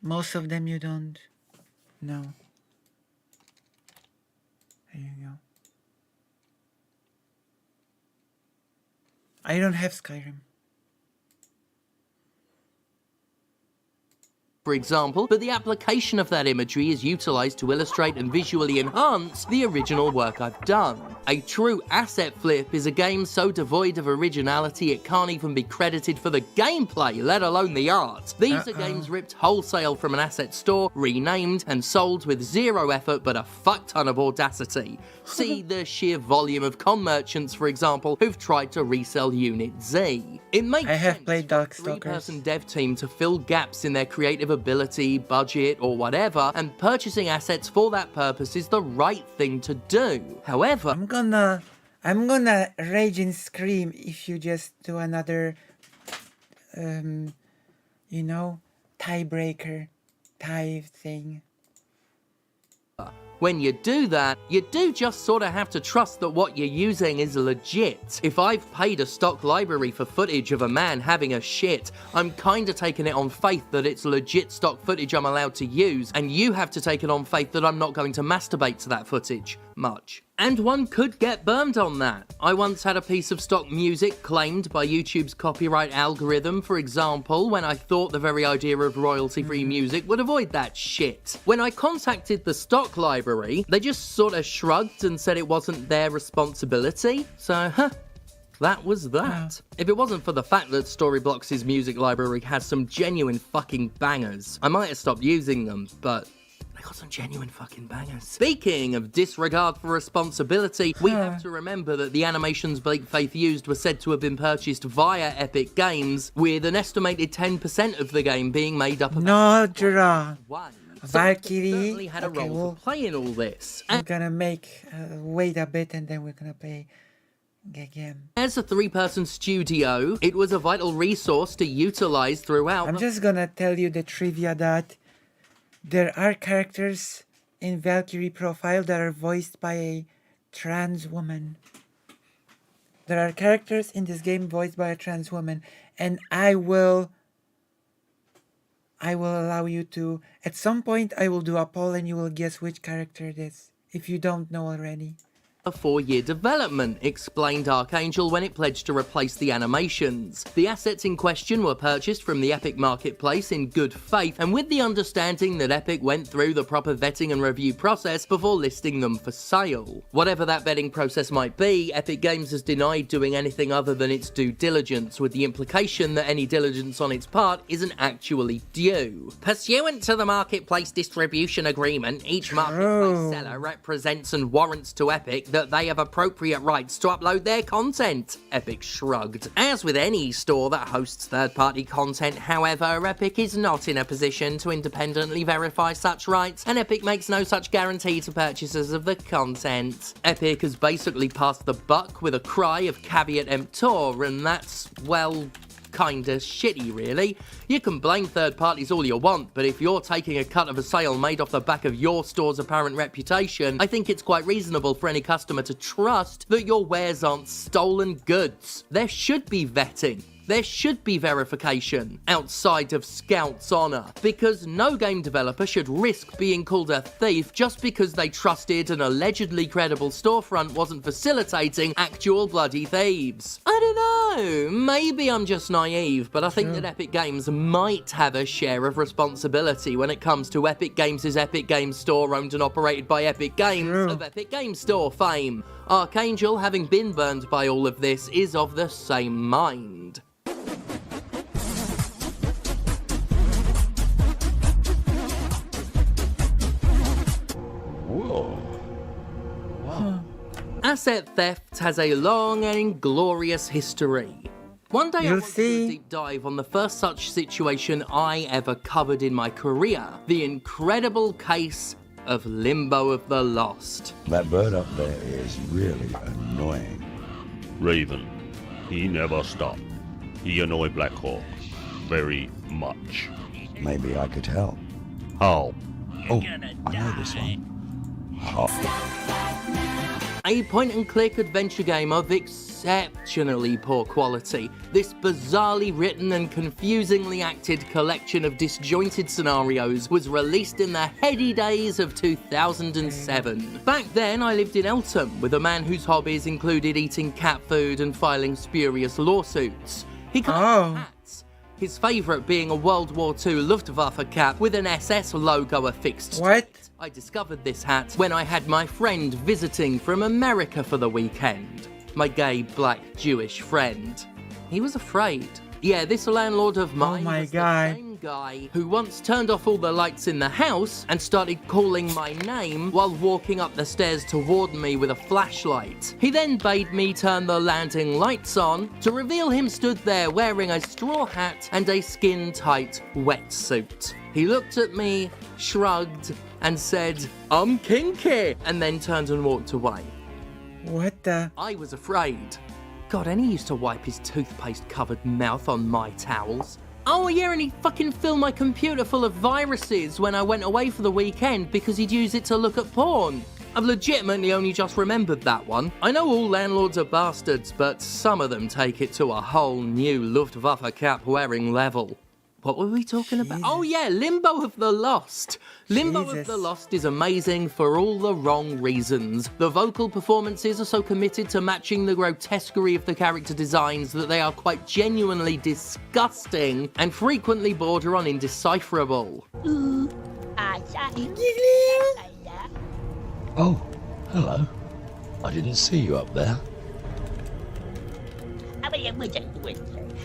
Speaker 2: most of them you don't know. There you go. I don't have Skyrim.
Speaker 18: For example, but the application of that imagery is utilized to illustrate and visually enhance the original work I've done. A true asset flip is a game so devoid of originality it can't even be credited for the gameplay, let alone the art. These are games ripped wholesale from an asset store, renamed, and sold with zero effort but a fuck ton of audacity. See the sheer volume of con merchants, for example, who've tried to resell Unit Z. It makes
Speaker 2: I have
Speaker 18: sense
Speaker 2: played
Speaker 18: for a
Speaker 2: Darkstalkers.
Speaker 18: 3-person dev team to fill gaps in their creative ability, budget, or whatever, and purchasing assets for that purpose is the right thing to do. However,
Speaker 2: I'm gonna rage and scream if you just do another, you know, tiebreaker, tie thing.
Speaker 18: when you do that, you do just sort of have to trust that what you're using is legit. If I've paid a stock library for footage of a man having a shit, I'm kinda taking it on faith that it's legit stock footage I'm allowed to use, and you have to take it on faith that I'm not going to masturbate to that footage much. And one could get burned on that. I once had a piece of stock music claimed by YouTube's copyright algorithm, for example, when I thought the very idea of royalty-free music would avoid that shit. When I contacted the stock library, they just sort of shrugged and said it wasn't their responsibility. So, that was that. If it wasn't for the fact that Storyblocks' music library has some genuine fucking bangers, I might have stopped using them, but I got some genuine fucking bangers. Speaking of disregard for responsibility, we have to remember that the animations Blake Faith used were said to have been purchased via Epic Games, with an estimated 10% of the game being made up of...
Speaker 2: No, Jura. Valkyrie.
Speaker 18: Certainly had a role to play in all this.
Speaker 2: We're gonna make wait a bit, and then we're gonna play again.
Speaker 18: As a 3-person studio, it was a vital resource to utilize throughout.
Speaker 2: I'm just gonna tell you the trivia that there are characters in Valkyrie Profile that are voiced by a trans woman. There are characters in this game voiced by a trans woman, and I will allow you to, at some point I will do a poll and you will guess which character it is, if you don't know already.
Speaker 18: A 4-year development, explained Archangel when it pledged to replace the animations. The assets in question were purchased from the Epic Marketplace in good faith, and with the understanding that Epic went through the proper vetting and review process before listing them for sale. Whatever that vetting process might be, Epic Games has denied doing anything other than its due diligence, with the implication that any diligence on its part isn't actually due. Pursuant to the Marketplace distribution agreement, each Marketplace seller represents and warrants to Epic that they have appropriate rights to upload their content. Epic shrugged. As with any store that hosts third-party content, however, Epic is not in a position to independently verify such rights, and Epic makes no such guarantee to purchasers of the content. Epic has basically passed the buck with a cry of caveat emptor, and that's, well, kinda shitty, really. You can blame third parties all you want, but if you're taking a cut of a sale made off the back of your store's apparent reputation, I think it's quite reasonable for any customer to trust that your wares aren't stolen goods. There should be vetting. There should be verification outside of Scout's honor, because no game developer should risk being called a thief just because they trusted an allegedly credible storefront wasn't facilitating actual bloody thieves. I don't know, maybe I'm just naive, but I think that Epic Games might have a share of responsibility when it comes to Epic Games' Epic Games Store, owned and operated by Epic Games of Epic Games Store fame. Archangel, having been burned by all of this, is of the same mind. Asset theft has a long and inglorious history. One day I want to do a deep dive on the first such situation I ever covered in my career, the incredible case of Limbo of the Lost.
Speaker 20: That bird up there is really annoying.
Speaker 21: Raven, he never stopped. He annoyed Black Hawk very much.
Speaker 20: Maybe I could help.
Speaker 21: How?
Speaker 20: Oh, I know this one.
Speaker 18: A point-and-click adventure game of exceptionally poor quality. This bizarrely written and confusingly acted collection of disjointed scenarios was released in the heady days of 2007. Back then, I lived in Eltham with a man whose hobbies included eating cat food and filing spurious lawsuits. He collected hats, his favourite being a World War II Luftwaffe cap with an SS logo affixed to it. I discovered this hat when I had my friend visiting from America for the weekend. My gay, black, Jewish friend. He was afraid. Yeah, this landlord of mine was the same guy who once turned off all the lights in the house and started calling my name while walking up the stairs toward me with a flashlight. He then bade me turn the landing lights on to reveal him stood there wearing a straw hat and a skin-tight wetsuit. He looked at me, shrugged, and said, "I'm kinky," and then turned and walked away.
Speaker 2: What the?
Speaker 18: I was afraid. God, and he used to wipe his toothpaste-covered mouth on my towels. Oh yeah, and he'd fucking fill my computer full of viruses when I went away for the weekend because he'd use it to look at porn. I've legitimately only just remembered that one. I know all landlords are bastards, but some of them take it to a whole new Luftwaffe cap-wearing level. What were we talking about? Oh yeah, Limbo of the Lost. Limbo of the Lost is amazing for all the wrong reasons. The vocal performances are so committed to matching the grotesquerie of the character designs that they are quite genuinely disgusting and frequently border on indecipherable.
Speaker 20: Oh, hello. I didn't see you up there.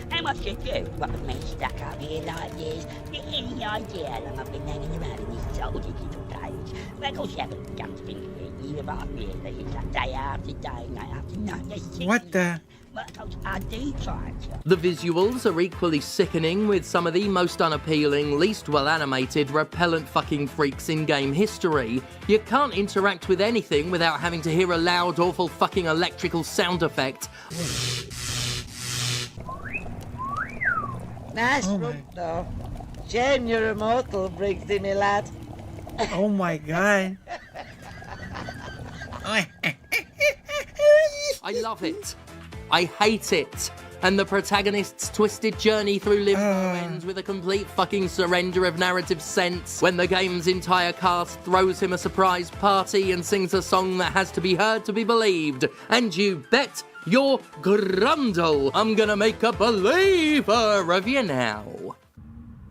Speaker 6: How much you do got me stuck up here like this? Get any idea how long I've been hanging around in this old digital cage? Well, of course you haven't jumped in here, but I really, it's like day after day, night after night.
Speaker 2: What the?
Speaker 6: Well, of course, I do try to.
Speaker 18: The visuals are equally sickening, with some of the most unappealing, least well-animated, repellent fucking freaks in game history. You can't interact with anything without having to hear a loud, awful fucking electrical sound effect.
Speaker 22: Nice room, though. Shame you're immortal, Briggsy, me lad.
Speaker 2: Oh my god.
Speaker 18: I love it. I hate it. And the protagonist's twisted journey through Limbo ends with a complete fucking surrender of narrative sense when the game's entire cast throws him a surprise party and sings a song that has to be heard to be believed. And you bet your grundle I'm gonna make a believer of you now.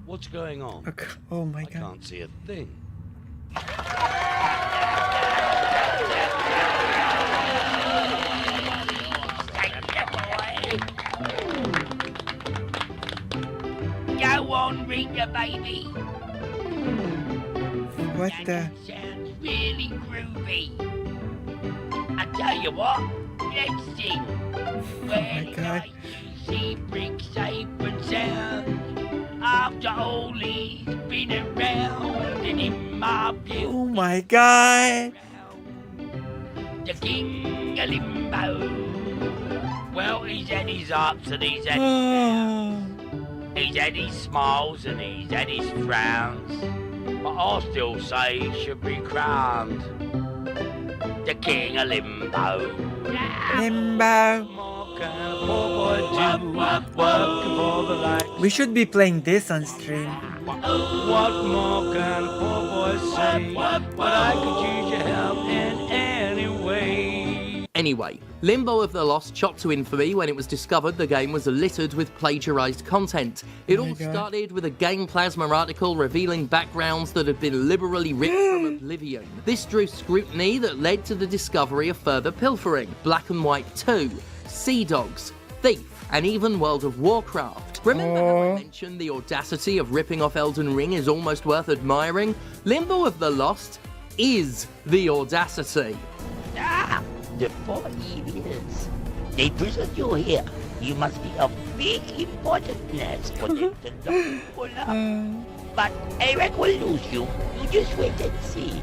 Speaker 20: What's going on?
Speaker 2: Oh my god.
Speaker 20: I can't see a thing.
Speaker 6: Go on, Rita, baby.
Speaker 2: What the?
Speaker 6: Sounds really groovy. I tell you what, let's sing.
Speaker 2: Oh my god.
Speaker 6: See Briggs safe and sound. After all he's been around, and in my view,
Speaker 2: Oh my god.
Speaker 6: the king of Limbo. Well, he's had his ups and he's had his downs. He's had his smiles and he's had his frowns. But I still say he should be crowned the king of Limbo.
Speaker 2: Limbo. We should be playing this on stream.
Speaker 6: What more can a poor boy say? But I could use your help in any way.
Speaker 18: Anyway, Limbo of the Lost shot to infamy when it was discovered the game was littered with plagiarized content. It all started with a Game Plasma article revealing backgrounds that had been liberally ripped from Oblivion. This drew scrutiny that led to the discovery of further pilfering, Black and White 2, Sea Dogs, Thief, and even World of Warcraft. Remember how I mentioned the audacity of ripping off Elden Ring is almost worth admiring? Limbo of the Lost is the audacity.
Speaker 6: The 4 years. They present you here. You must be of big importance for them to not pull up. But Eric will lose you. You just wait and see.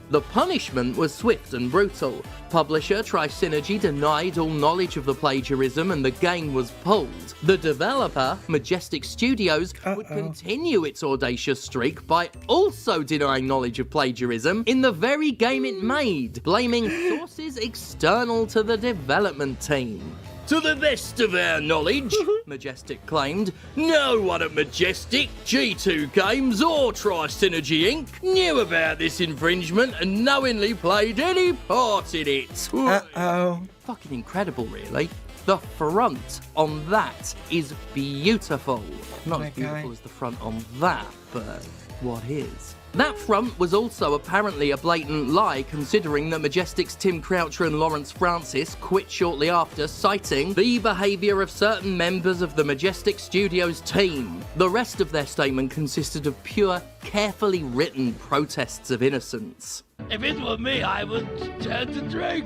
Speaker 18: The punishment was swift and brutal. Publisher Trisynergy denied all knowledge of the plagiarism and the game was pulled. The developer, Majestic Studios, would continue its audacious streak by also denying knowledge of plagiarism in the very game it made, blaming sources external to the development team. To the best of our knowledge, Majestic claimed, no one at Majestic, G2 Games or Trisynergy Inc. knew about this infringement and knowingly played any part in it.
Speaker 2: Uh-oh.
Speaker 18: Fucking incredible, really. The front on that is beautiful. Not as beautiful
Speaker 2: God.
Speaker 18: as the front on that, but what is? That front was also apparently a blatant lie, considering that Majestic's Tim Croucher and Lawrence Francis quit shortly after, citing the behaviour of certain members of the Majestic Studios team. The rest of their statement consisted of pure, carefully written protests of innocence.
Speaker 6: If it were me, I would turn to drink.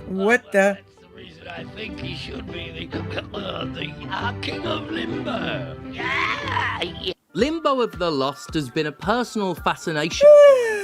Speaker 2: What the?
Speaker 6: I think he should be the King of Limbo. Yeah.
Speaker 18: Limbo of the Lost has been a personal fascination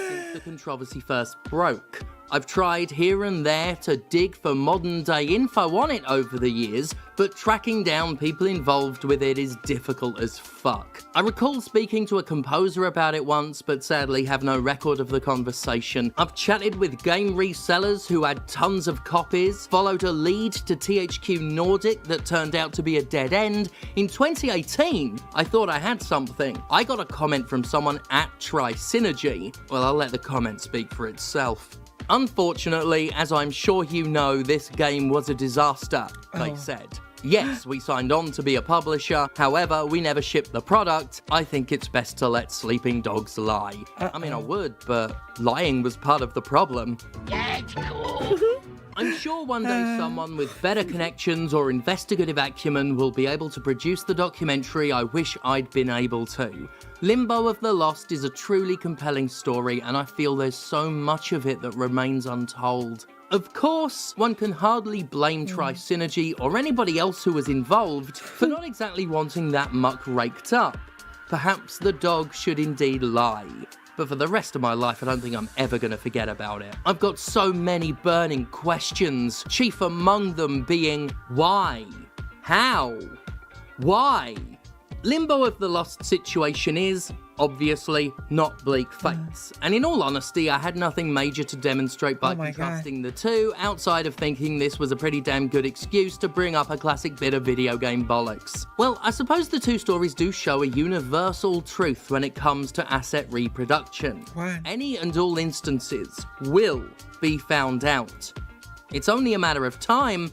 Speaker 18: since the controversy first broke. I've tried here and there to dig for modern day info on it over the years, but tracking down people involved with it is difficult as fuck. I recall speaking to a composer about it once, but sadly have no record of the conversation. I've chatted with game resellers who had tons of copies, followed a lead to THQ Nordic that turned out to be a dead end. In 2018, I thought I had something. I got a comment from someone at Tri-Synergy. Well, I'll let the comment speak for itself. Unfortunately, as I'm sure you know, this game was a disaster, they said. Yes, we signed on to be a publisher, however, we never shipped the product. I think it's best to let sleeping dogs lie. I mean, I would, but lying was part of the problem.
Speaker 6: Yeah, it's cool.
Speaker 18: I'm sure one day someone with better connections or investigative acumen will be able to produce the documentary I wish I'd been able to. Limbo of the Lost is a truly compelling story, and I feel there's so much of it that remains untold. Of course, one can hardly blame Tri-Synergy or anybody else who was involved for not exactly wanting that muck raked up. Perhaps the dog should indeed lie. But for the rest of my life, I don't think I'm ever going to forget about it. I've got so many burning questions, chief among them being why? How? Why? Limbo of the Lost situation is, obviously, not bleak fates. And in all honesty, I had nothing major to demonstrate by contrasting the two, outside of thinking this was a pretty damn good excuse to bring up a classic bit of video game bollocks. Well, I suppose the two stories do show a universal truth when it comes to asset reproduction.
Speaker 2: What?
Speaker 18: Any and all instances will be found out. It's only a matter of time,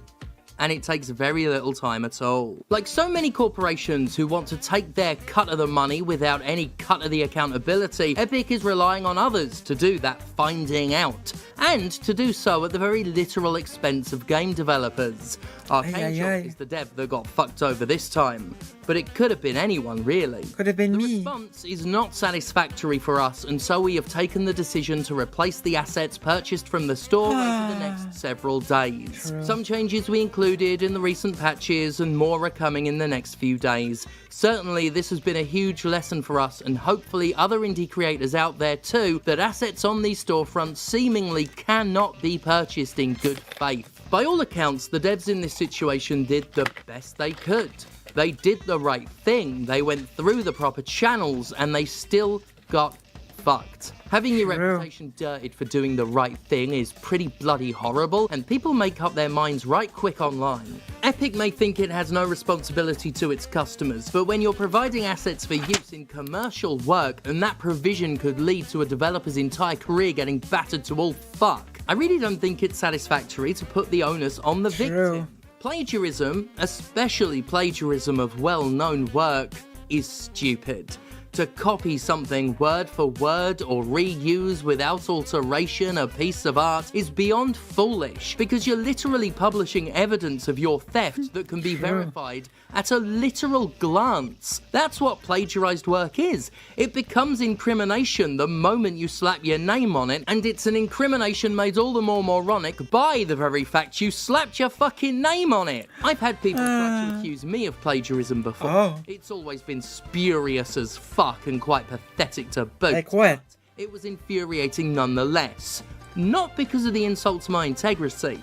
Speaker 18: and it takes very little time at all. Like so many corporations who want to take their cut of the money without any cut of the accountability, Epic is relying on others to do that finding out, and to do so at the very literal expense of game developers. Arcane Shop is the dev that got fucked over this time, but it could have been anyone, really.
Speaker 2: Could have been me.
Speaker 18: The response is not satisfactory for us, and so we have taken the decision to replace the assets purchased from the store over the next several days.
Speaker 2: True.
Speaker 18: Some changes we included in the recent patches, and more are coming in the next few days. Certainly, this has been a huge lesson for us, and hopefully other indie creators out there too, that assets on these storefronts seemingly cannot be purchased in good faith. By all accounts, the devs in this situation did the best they could. They did the right thing, they went through the proper channels, and they still got fucked. Having your reputation dirted for doing the right thing is pretty bloody horrible, and people make up their minds right quick online. Epic may think it has no responsibility to its customers, but when you're providing assets for use in commercial work, and that provision could lead to a developer's entire career getting battered to all fuck, I really don't think it's satisfactory to put the onus on the victim. Plagiarism, especially plagiarism of well-known work, is stupid. To copy something word for word or reuse without alteration a piece of art is beyond foolish, because you're literally publishing evidence of your theft that can be verified at a literal glance. That's what plagiarized work is. It becomes incrimination the moment you slap your name on it, and it's an incrimination made all the more moronic by the very fact you slapped your fucking name on it. I've had people try to accuse me of plagiarism before. It's always been spurious as fuck and quite pathetic to boot.
Speaker 2: Like what?
Speaker 18: It was infuriating nonetheless. Not because of the insult to my integrity,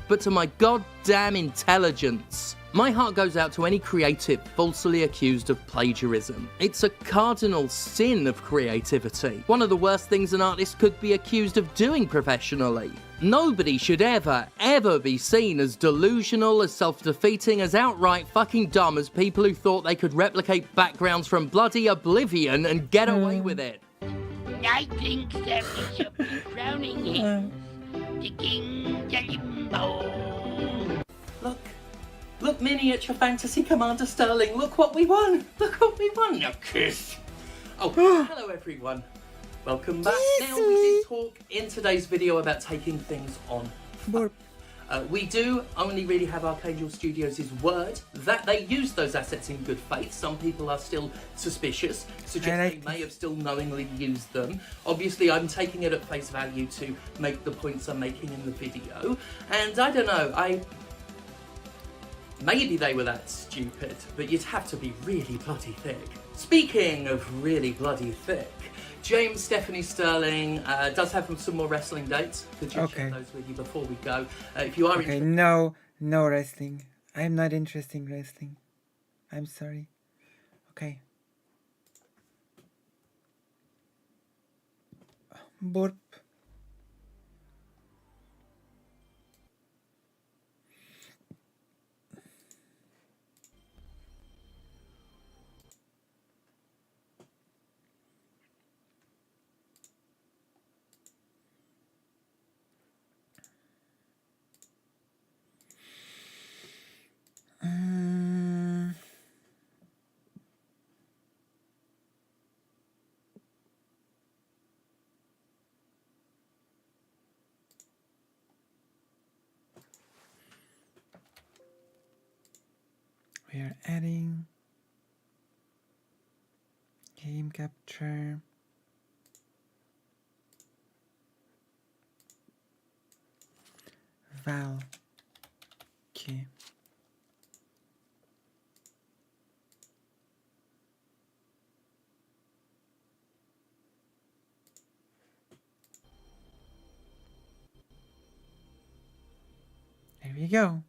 Speaker 18: but to my goddamn intelligence. My heart goes out to any creative falsely accused of plagiarism. It's a cardinal sin of creativity. One of the worst things an artist could be accused of doing professionally. Nobody should ever be seen as delusional, as self-defeating, as outright fucking dumb as people who thought they could replicate backgrounds from bloody oblivion and get away with it.
Speaker 6: I think that we should be crowning him the King of Limbo.
Speaker 18: Look, miniature fantasy commander Sterling. Look what we won. Look what we won. Now kiss. Oh, hello everyone. Welcome back. Now we did talk in today's video about taking things on. We do only really have Archangel Studios' word that they use those assets in good faith. Some people are still suspicious, suggest they may have still knowingly used them. Obviously, I'm taking it at face value to make the points I'm making in the video. And I don't know, maybe they were that stupid, but you'd have to be really bloody thick. Speaking of really bloody thick, James Stephanie Sterling does have some more wrestling dates. Could you share those with you before we go? If you are interested.
Speaker 2: No wrestling. I'm not interested in wrestling. I'm sorry. Okay. Burp. We are adding game capture. Valkyrie. There we go.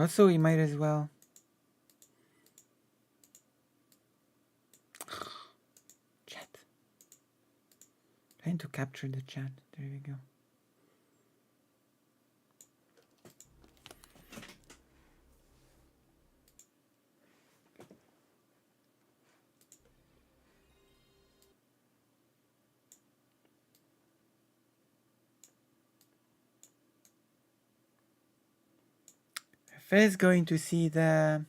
Speaker 2: Also, we might as well chat. Trying to capture the chat. There we go. First going to see the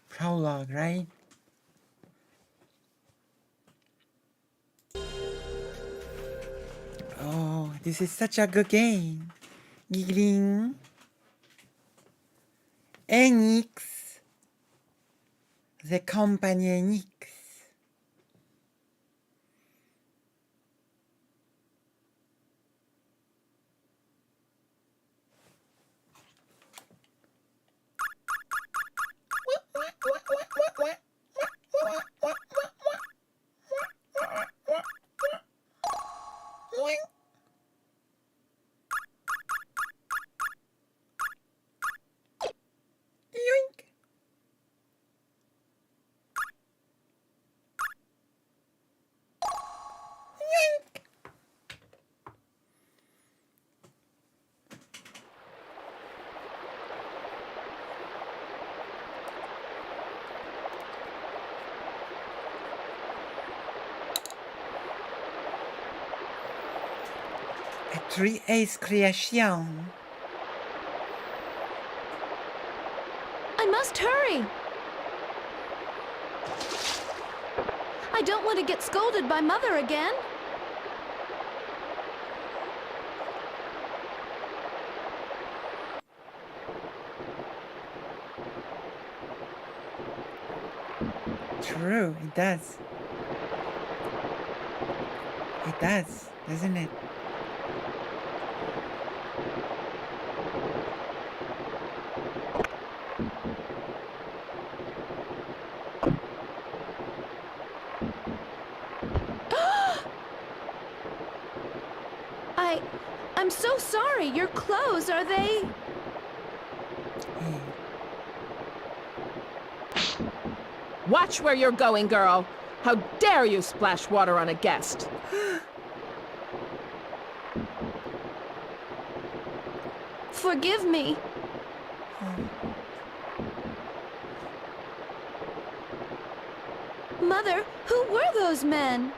Speaker 2: prologue, right? Oh, this is such a good game. Giggling. Enix. The company Enix. A 3-ace creation.
Speaker 4: I must hurry. I don't want to get scolded by Mother again.
Speaker 2: True, it does. It does, doesn't it?
Speaker 4: I'm so sorry. Your clothes, are they?
Speaker 8: Watch where you're going, girl. How dare you splash water on a guest?
Speaker 4: forgive me. Mother, who were those men?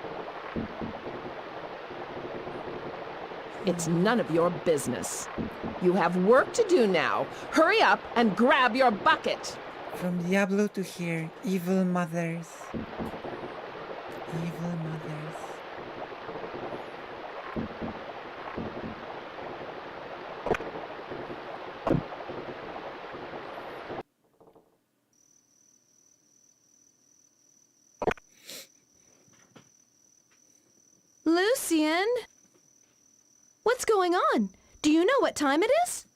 Speaker 8: It's none of your business. You have work to do now. Hurry up and grab your bucket.
Speaker 2: From Diablo to here, evil mothers. Evil mothers.
Speaker 4: Lucian? What's going on? Do you know what time it is?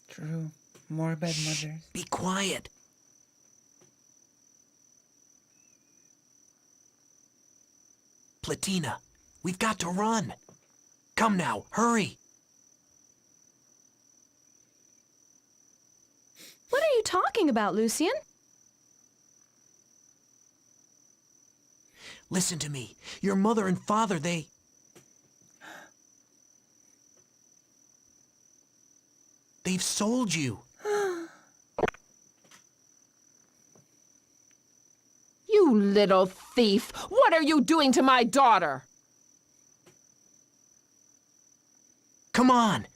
Speaker 2: True. More bad mothers.
Speaker 1: Be quiet. Platina, we've got to run. Come now, hurry.
Speaker 4: What are you talking about, Lucian?
Speaker 1: Listen to me. Your mother and father, they've sold you.
Speaker 8: You little thief! What are you doing to my daughter?
Speaker 1: Come on.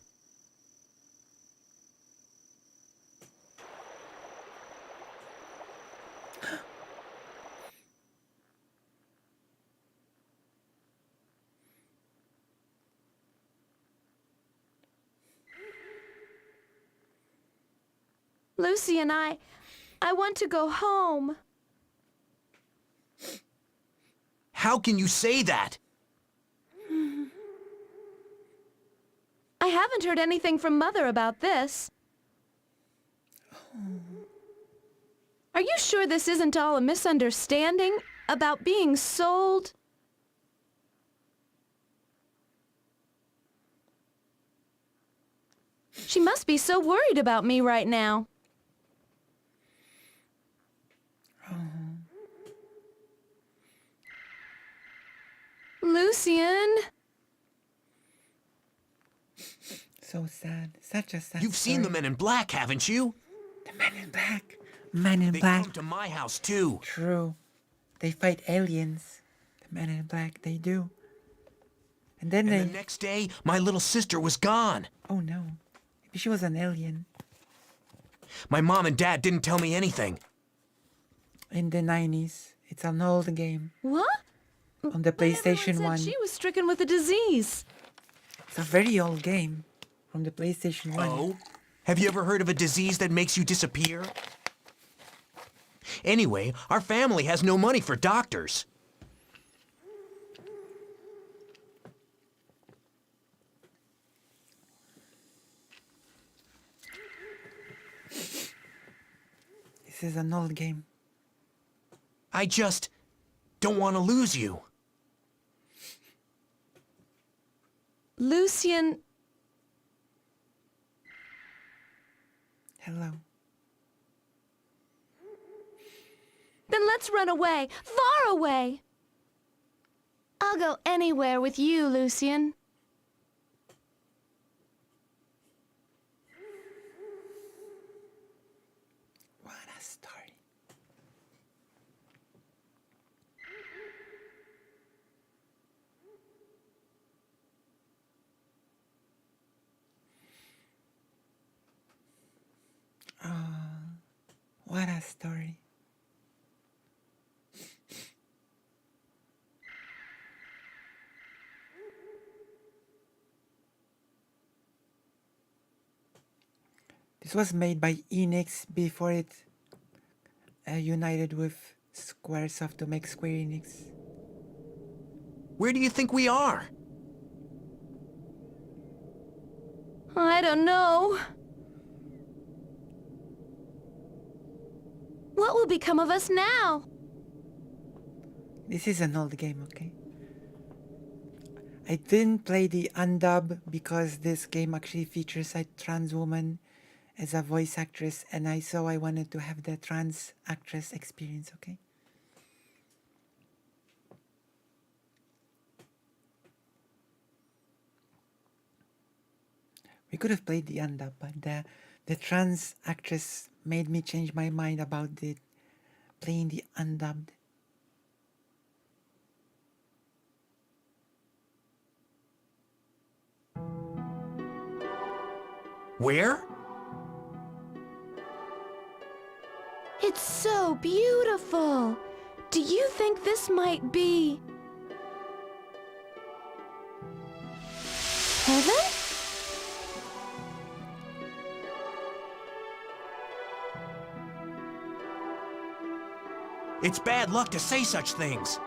Speaker 4: Lucian, I want to go home.
Speaker 1: How can you say that?
Speaker 4: I haven't heard anything from Mother about this. Are you sure this isn't all a misunderstanding about being sold? She must be so worried about me right now. Lucian.
Speaker 2: So sad. Such a sad
Speaker 1: You've seen the
Speaker 2: story.
Speaker 1: Men in Black, haven't you?
Speaker 2: The Men in Black. Men in
Speaker 1: They
Speaker 2: Black.
Speaker 1: come to my house, too.
Speaker 2: True. They fight aliens. The Men in Black, they do. And then
Speaker 1: The next day, my little sister was gone.
Speaker 2: Oh no. Maybe she was an alien.
Speaker 1: My mom and dad didn't tell me anything.
Speaker 2: In the 90s. It's an old game.
Speaker 4: What?
Speaker 2: On the PlayStation
Speaker 4: Everyone
Speaker 2: 1.
Speaker 4: said she was stricken with a disease.
Speaker 2: It's a very old game. From the PlayStation 1.
Speaker 1: Oh? Have you ever heard of a disease that makes you disappear? Anyway, our family has no money for doctors.
Speaker 2: This is an old game.
Speaker 1: I just don't want to lose you.
Speaker 4: Lucian.
Speaker 2: Hello.
Speaker 4: Then let's run away. Far away. I'll go anywhere with you, Lucian.
Speaker 2: What a story. What a story. This was made by Enix before it united with Squaresoft to make Square Enix.
Speaker 1: Where do you think we are?
Speaker 4: I don't know. What will become of us now?
Speaker 2: This is an old game, okay? I didn't play the undub because this game actually features a trans woman as a voice actress, and I wanted to have the trans actress experience, okay? We could have played the undubbed, but the trans actress made me change my mind about playing the undubbed.
Speaker 1: Where?
Speaker 4: It's so beautiful. Do you think this might be heaven?
Speaker 1: It's bad luck to say such things.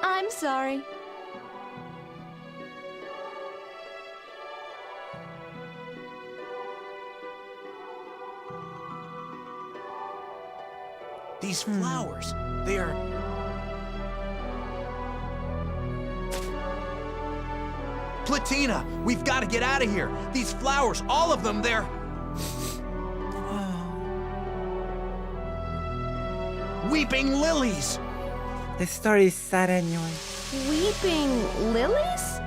Speaker 4: I'm sorry.
Speaker 1: These flowers, they are... Platina, we've got to get out of here. These flowers, all of them, they're... Weeping lilies.
Speaker 2: The story is sad anyway.
Speaker 4: Weeping lilies?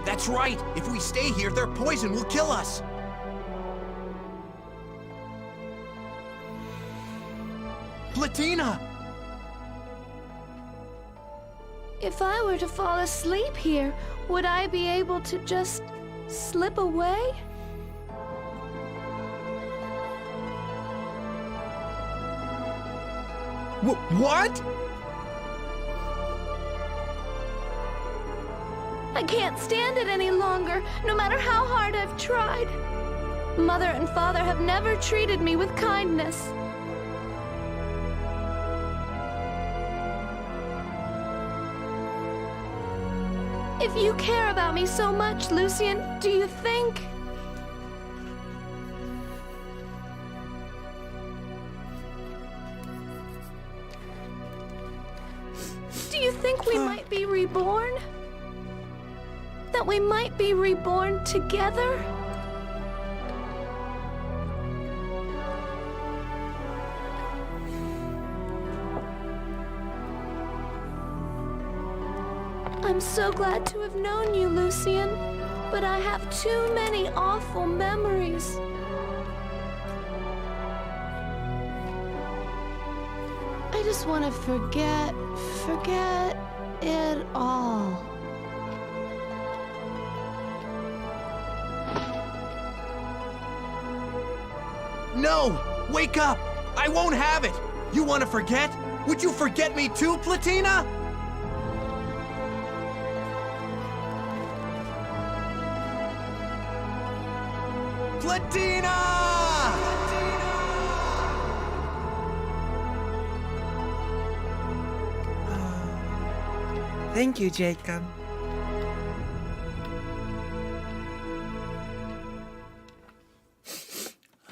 Speaker 1: That's right. If we stay here, their poison will kill us. Platina!
Speaker 4: If I were to fall asleep here, would I be able to just slip away?
Speaker 1: What?
Speaker 4: I can't stand it any longer, no matter how hard I've tried. Mother and Father have never treated me with kindness. If you care about me so much, Lucian, do you think... Do you think we might be reborn? That we might be reborn together? I'm so glad to have known you, Lucian, but I have too many awful memories. I just want to forget it all.
Speaker 1: No! Wake up! I won't have it! You want to forget? Would you forget me too, Platina? Platina!
Speaker 2: Thank you, Jacob.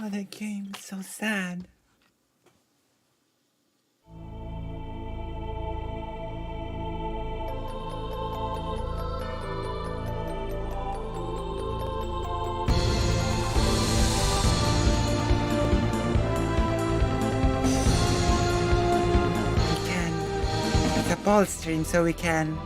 Speaker 2: Oh, that game is so sad. It's a ball stream, so we can.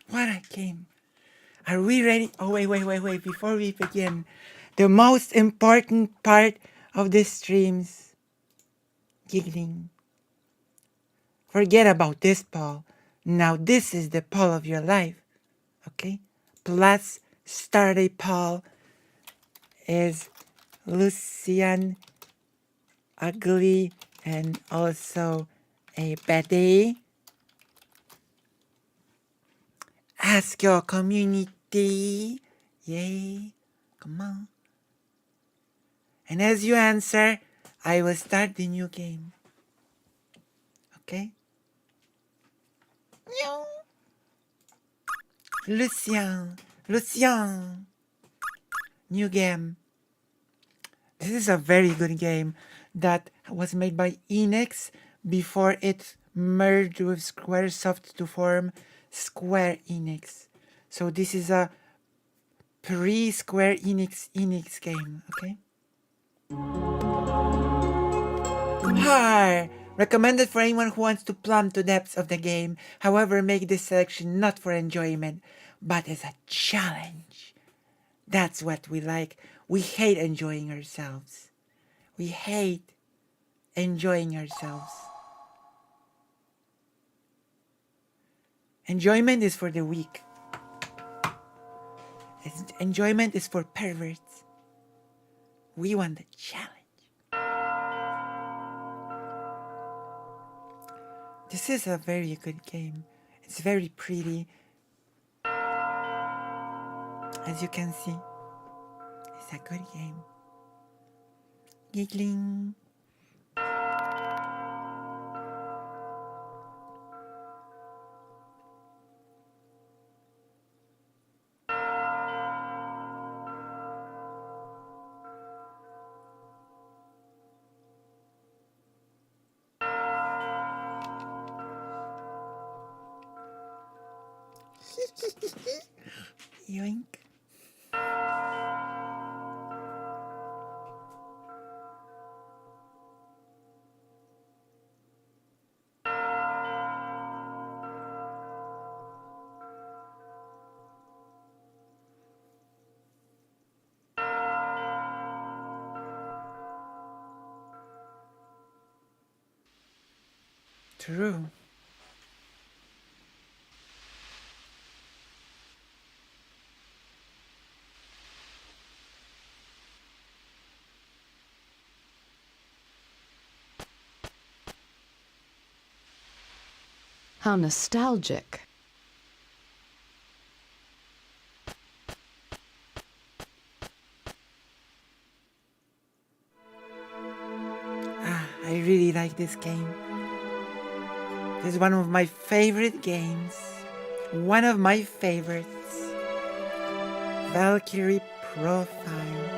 Speaker 2: What I came. Are we ready? Oh, wait. Before we begin, the most important part of this stream's giggling. Forget about this, Paul. Now this is the Paul of your life. Okay? Plus Starday Paul is Lucian, Ugly, and also a Betty. Ask your community. Yay. Come on. And as you answer, I will start the new game. Okay? Lucian. New game. This is a very good game that was made by Enix before it merged with Squaresoft to form Square Enix. So this is a pre-Square Enix game, okay? Hi! Recommended for anyone who wants to plumb to depths of the game, however make this selection not for enjoyment, but as a challenge. That's what we like. We hate enjoying ourselves. We hate enjoying ourselves. Enjoyment is for the weak. Enjoyment is for perverts. We want the challenge. This is a very good game. It's very pretty. As you can see, it's a good game. Giggling. Yoink. True.
Speaker 8: How nostalgic.
Speaker 2: I really like this game. This is one of my favorite games. One of my favorites. Valkyrie Profile.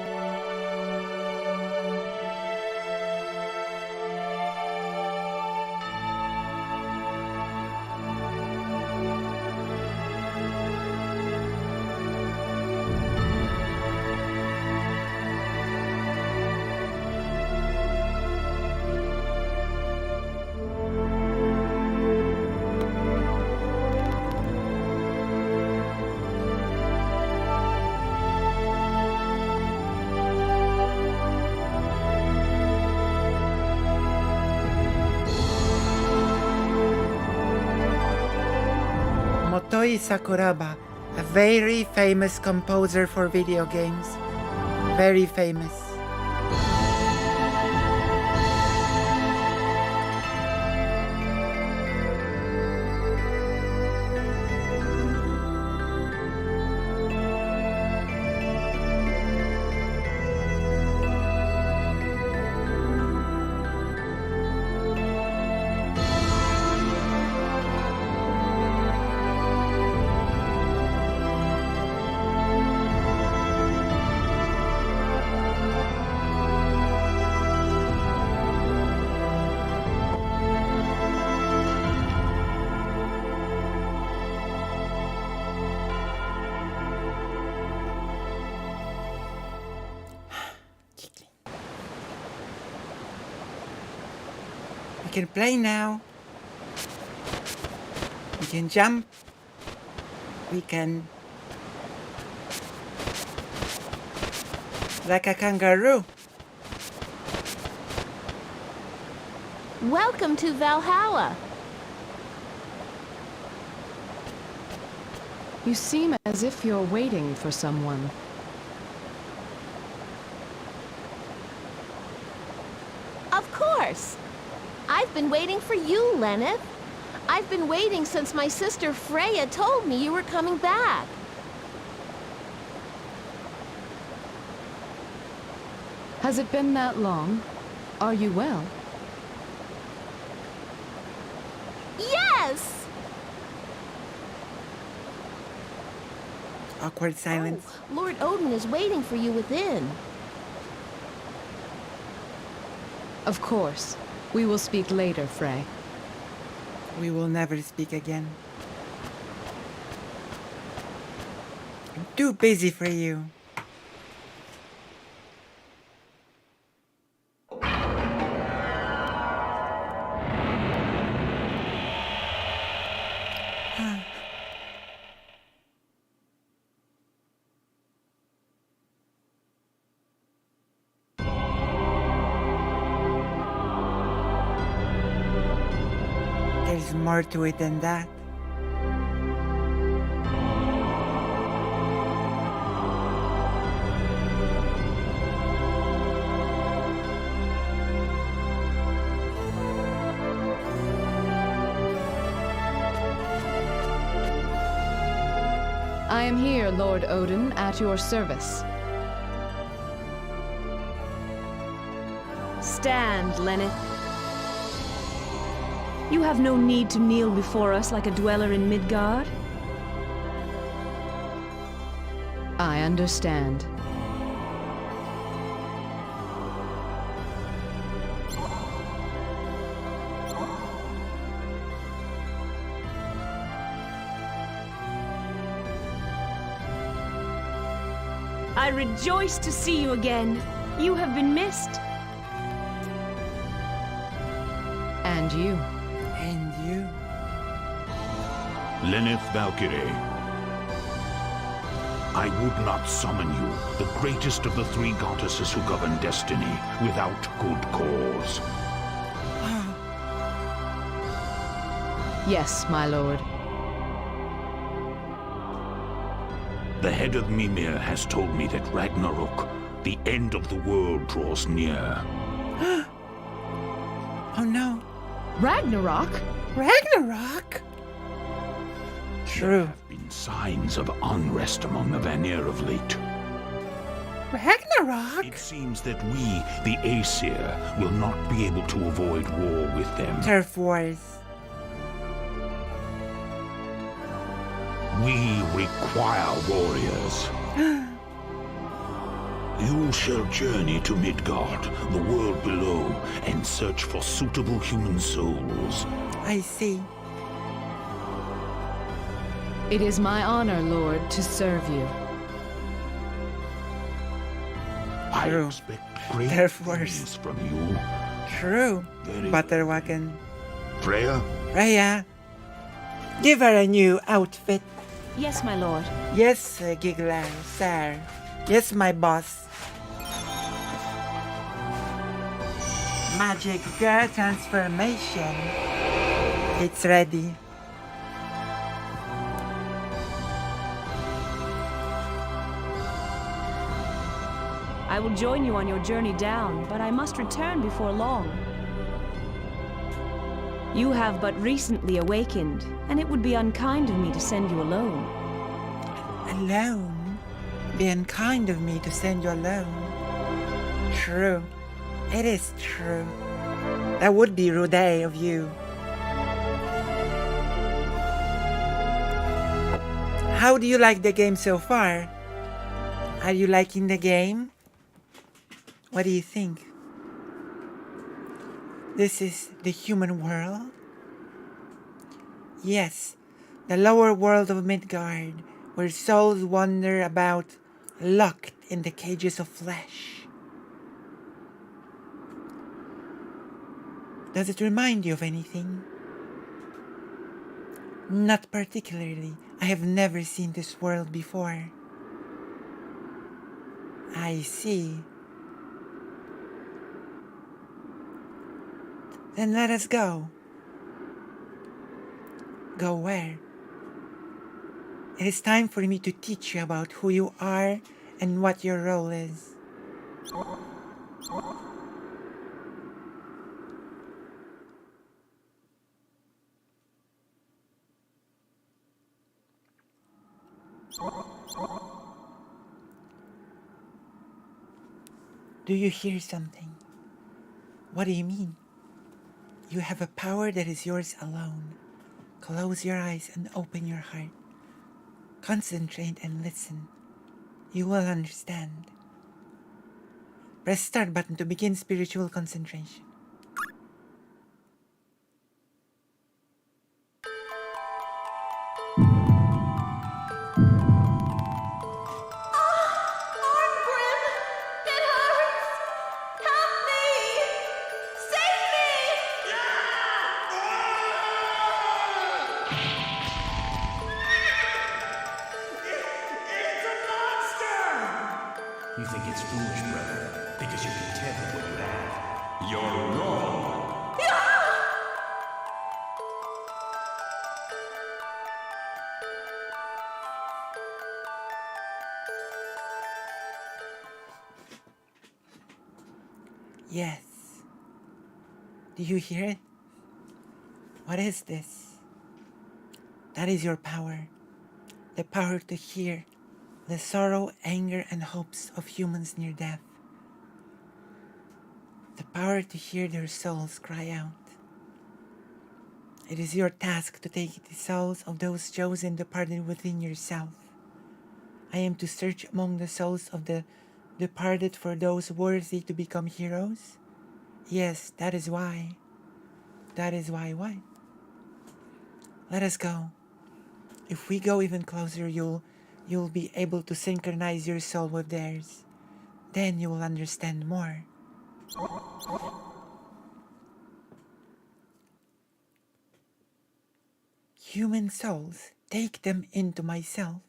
Speaker 2: Motoi Sakuraba, a very famous composer for video games. Very famous. We can play now. We can jump. We can... like a kangaroo.
Speaker 4: Welcome to Valhalla.
Speaker 8: You seem as if you're waiting for someone.
Speaker 4: Of course. I've been waiting for you, Lenneth. I've been waiting since my sister Freya told me you were coming back.
Speaker 8: Has it been that long? Are you well?
Speaker 4: Yes!
Speaker 2: Awkward silence.
Speaker 4: Oh, Lord Odin is waiting for you within.
Speaker 8: Of course. We will speak later, Frey.
Speaker 2: We will never speak again. I'm too busy for you. There's more to it than that.
Speaker 8: I am here, Lord Odin, at your service.
Speaker 7: Stand, Lenneth. You have no need to kneel before us like a dweller in Midgard.
Speaker 8: I understand.
Speaker 7: I rejoice to see you again. You have been missed.
Speaker 8: And you.
Speaker 2: And you.
Speaker 11: Lenneth Valkyrie. I would not summon you, the greatest of the three goddesses who govern destiny, without good cause.
Speaker 8: Yes, my lord.
Speaker 11: The head of Mimir has told me that Ragnarok, the end of the world, draws near.
Speaker 2: Oh no.
Speaker 8: Ragnarok?
Speaker 2: Ragnarok? True.
Speaker 11: There have been signs of unrest among the Vanir of late.
Speaker 2: Ragnarok?
Speaker 11: It seems that we, the Aesir, will not be able to avoid war with them.
Speaker 2: Turf wars.
Speaker 11: We require warriors. You shall journey to Midgard, the world below, and search for suitable human souls.
Speaker 2: I see.
Speaker 8: It is my honor, Lord, to serve you.
Speaker 11: I
Speaker 2: True.
Speaker 11: expect great
Speaker 2: Turf wars.
Speaker 11: things from you.
Speaker 2: True.
Speaker 11: Very
Speaker 2: Butterwagon.
Speaker 11: Freya?
Speaker 2: Freya. Give her a new outfit.
Speaker 7: Yes, my lord.
Speaker 2: Yes, Giggler, sir. Yes, my boss. Magic girl transformation. It's ready.
Speaker 7: I will join you on your journey down, but I must return before long. You have but recently awakened, and it would be unkind of me to send you alone.
Speaker 2: Alone? Be unkind of me to send you alone. True. It is true. That would be rude of you. How do you like the game so far? Are you liking the game? What do you think? This is the human world? Yes, the lower world of Midgard, where souls wander about, locked in the cages of flesh. Does it remind you of anything? Not particularly. I have never seen this world before. I see. Then let us go. Go where? It is time for me to teach you about who you are and what your role is. Do you hear something? What do you mean? You have a power that is yours alone. Close your eyes and open your heart. Concentrate and listen. You will understand. Press start button to begin spiritual concentration.
Speaker 10: You think it's foolish, brother, because you're content with what you have. You're wrong.
Speaker 2: Yes. Do you hear it? What is this? That is your power. The power to hear the sorrow, anger, and hopes of humans near death. The power to hear their souls cry out. It is your task to take the souls of those chosen departed within yourself. I am to search among the souls of the departed for those worthy to become heroes. Yes, that is why. That is why what? Let us go. If we go even closer, you'll be able to synchronize your soul with theirs. Then you will understand more. Human souls, take them into myself.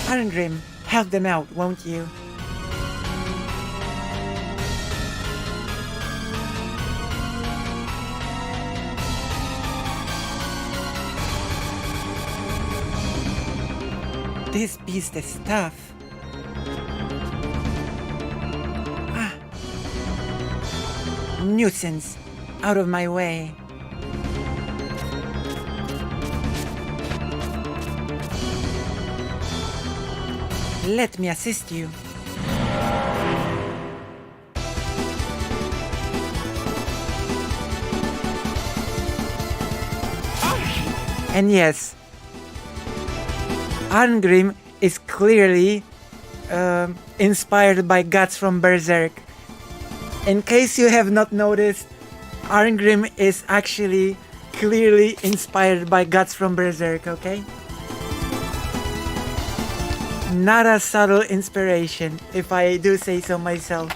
Speaker 2: Arngrim, help them out, won't you? This beast is tough. Ah. Nuisance. Out of my way. Let me assist you. And yes, Arngrim is clearly inspired by Guts from Berserk. In case you have not noticed, Arngrim is actually clearly inspired by Guts from Berserk, okay? Not a subtle inspiration, if I do say so myself.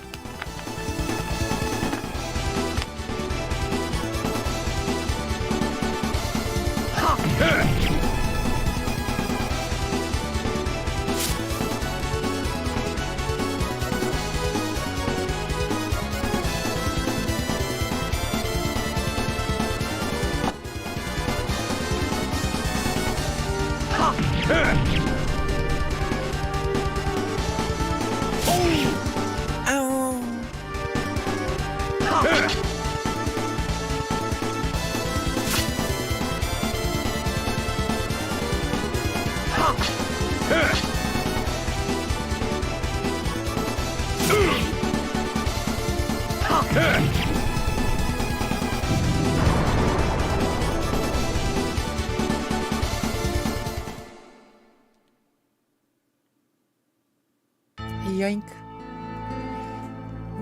Speaker 2: Yoink.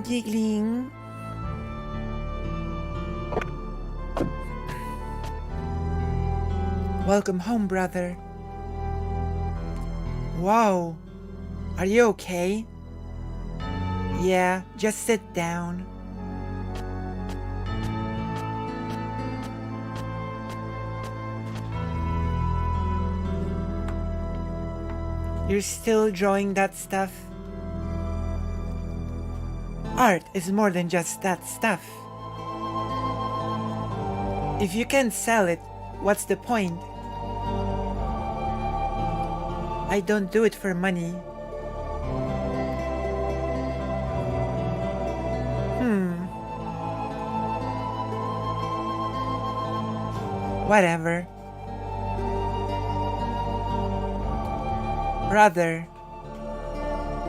Speaker 2: Giggling. Welcome home, brother. Wow. Are you okay? Yeah, just sit down. You're still drawing that stuff? Art is more than just that stuff. If you can't sell it, what's the point? I don't do it for money. Whatever. Brother,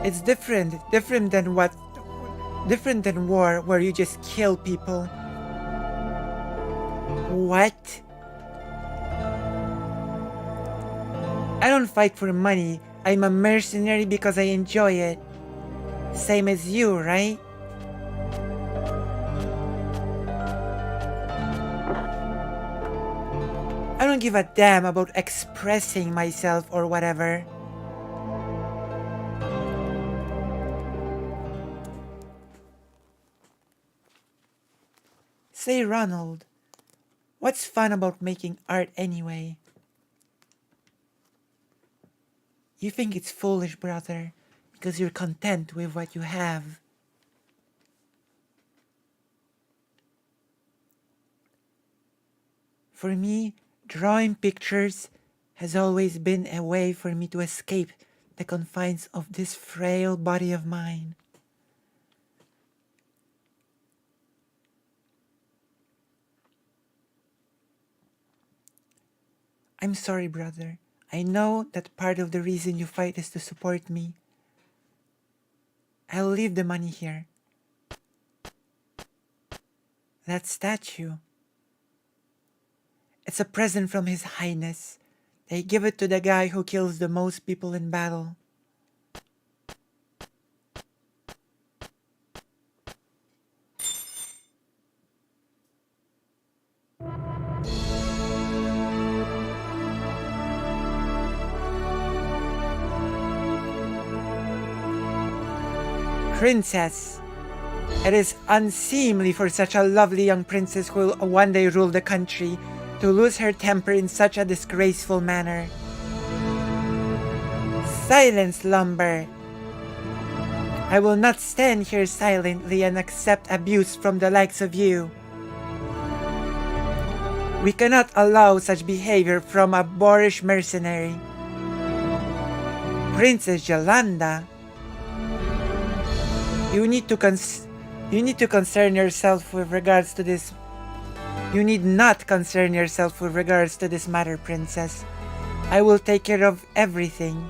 Speaker 2: it's different than war, where you just kill people. What? I don't fight for money. I'm a mercenary because I enjoy it. Same as you, right? I don't give a damn about expressing myself or whatever. Say, Ronald, what's fun about making art anyway? You think it's foolish, brother, because you're content with what you have. For me, drawing pictures has always been a way for me to escape the confines of this frail body of mine. I'm sorry, brother. I know that part of the reason you fight is to support me. I'll leave the money here. That statue. It's a present from His Highness. They give it to the guy who kills the most people in battle. Princess, it is unseemly for such a lovely young princess who will one day rule the country to lose her temper in such a disgraceful manner. Silence, Lumber. I will not stand here silently and accept abuse from the likes of you. We cannot allow such behavior from a boorish mercenary. Princess Yolanda, you need to concern yourself with regards to this. You need not concern yourself with regards to this matter, Princess. I will take care of everything.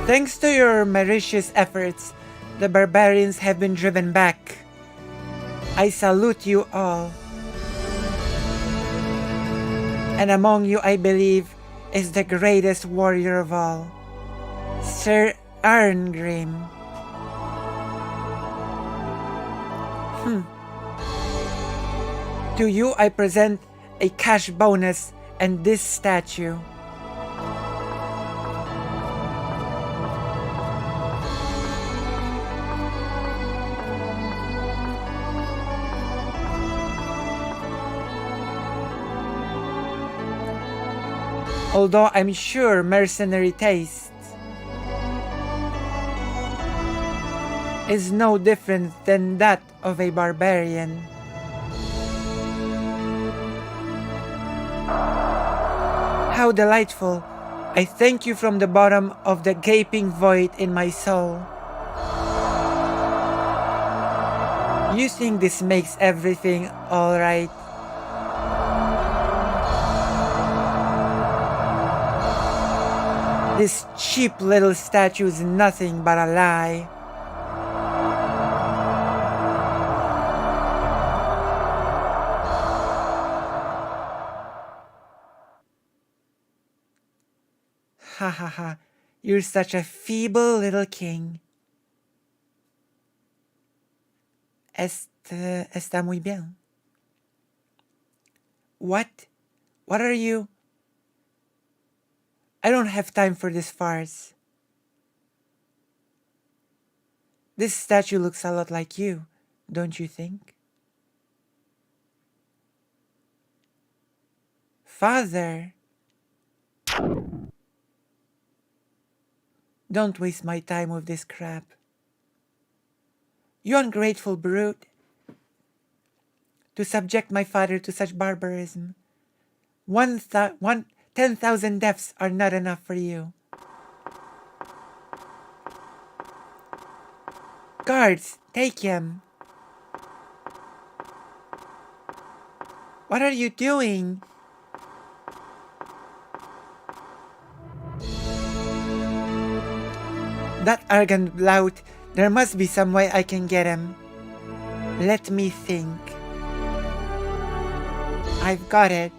Speaker 2: Thanks to your malicious efforts, the barbarians have been driven back. I salute you all. And among you, I believe, is the greatest warrior of all, Sir Arngrim. To you, I present a cash bonus and this statue. Although I'm sure mercenary taste is no different than that of a barbarian. How delightful! I thank you from the bottom of the gaping void in my soul. You think this makes everything alright? This cheap little statue is nothing but a lie. Ha ha ha, you're such a feeble little king. Está muy bien. What? What are you? I don't have time for this farce. This statue looks a lot like you, don't you think? Father! Don't waste my time with this crap. You ungrateful brute. To subject my father to such barbarism. 10,000 deaths are not enough for you. Guards, take him. What are you doing? That arrogant lout, there must be some way I can get him. Let me think. I've got it.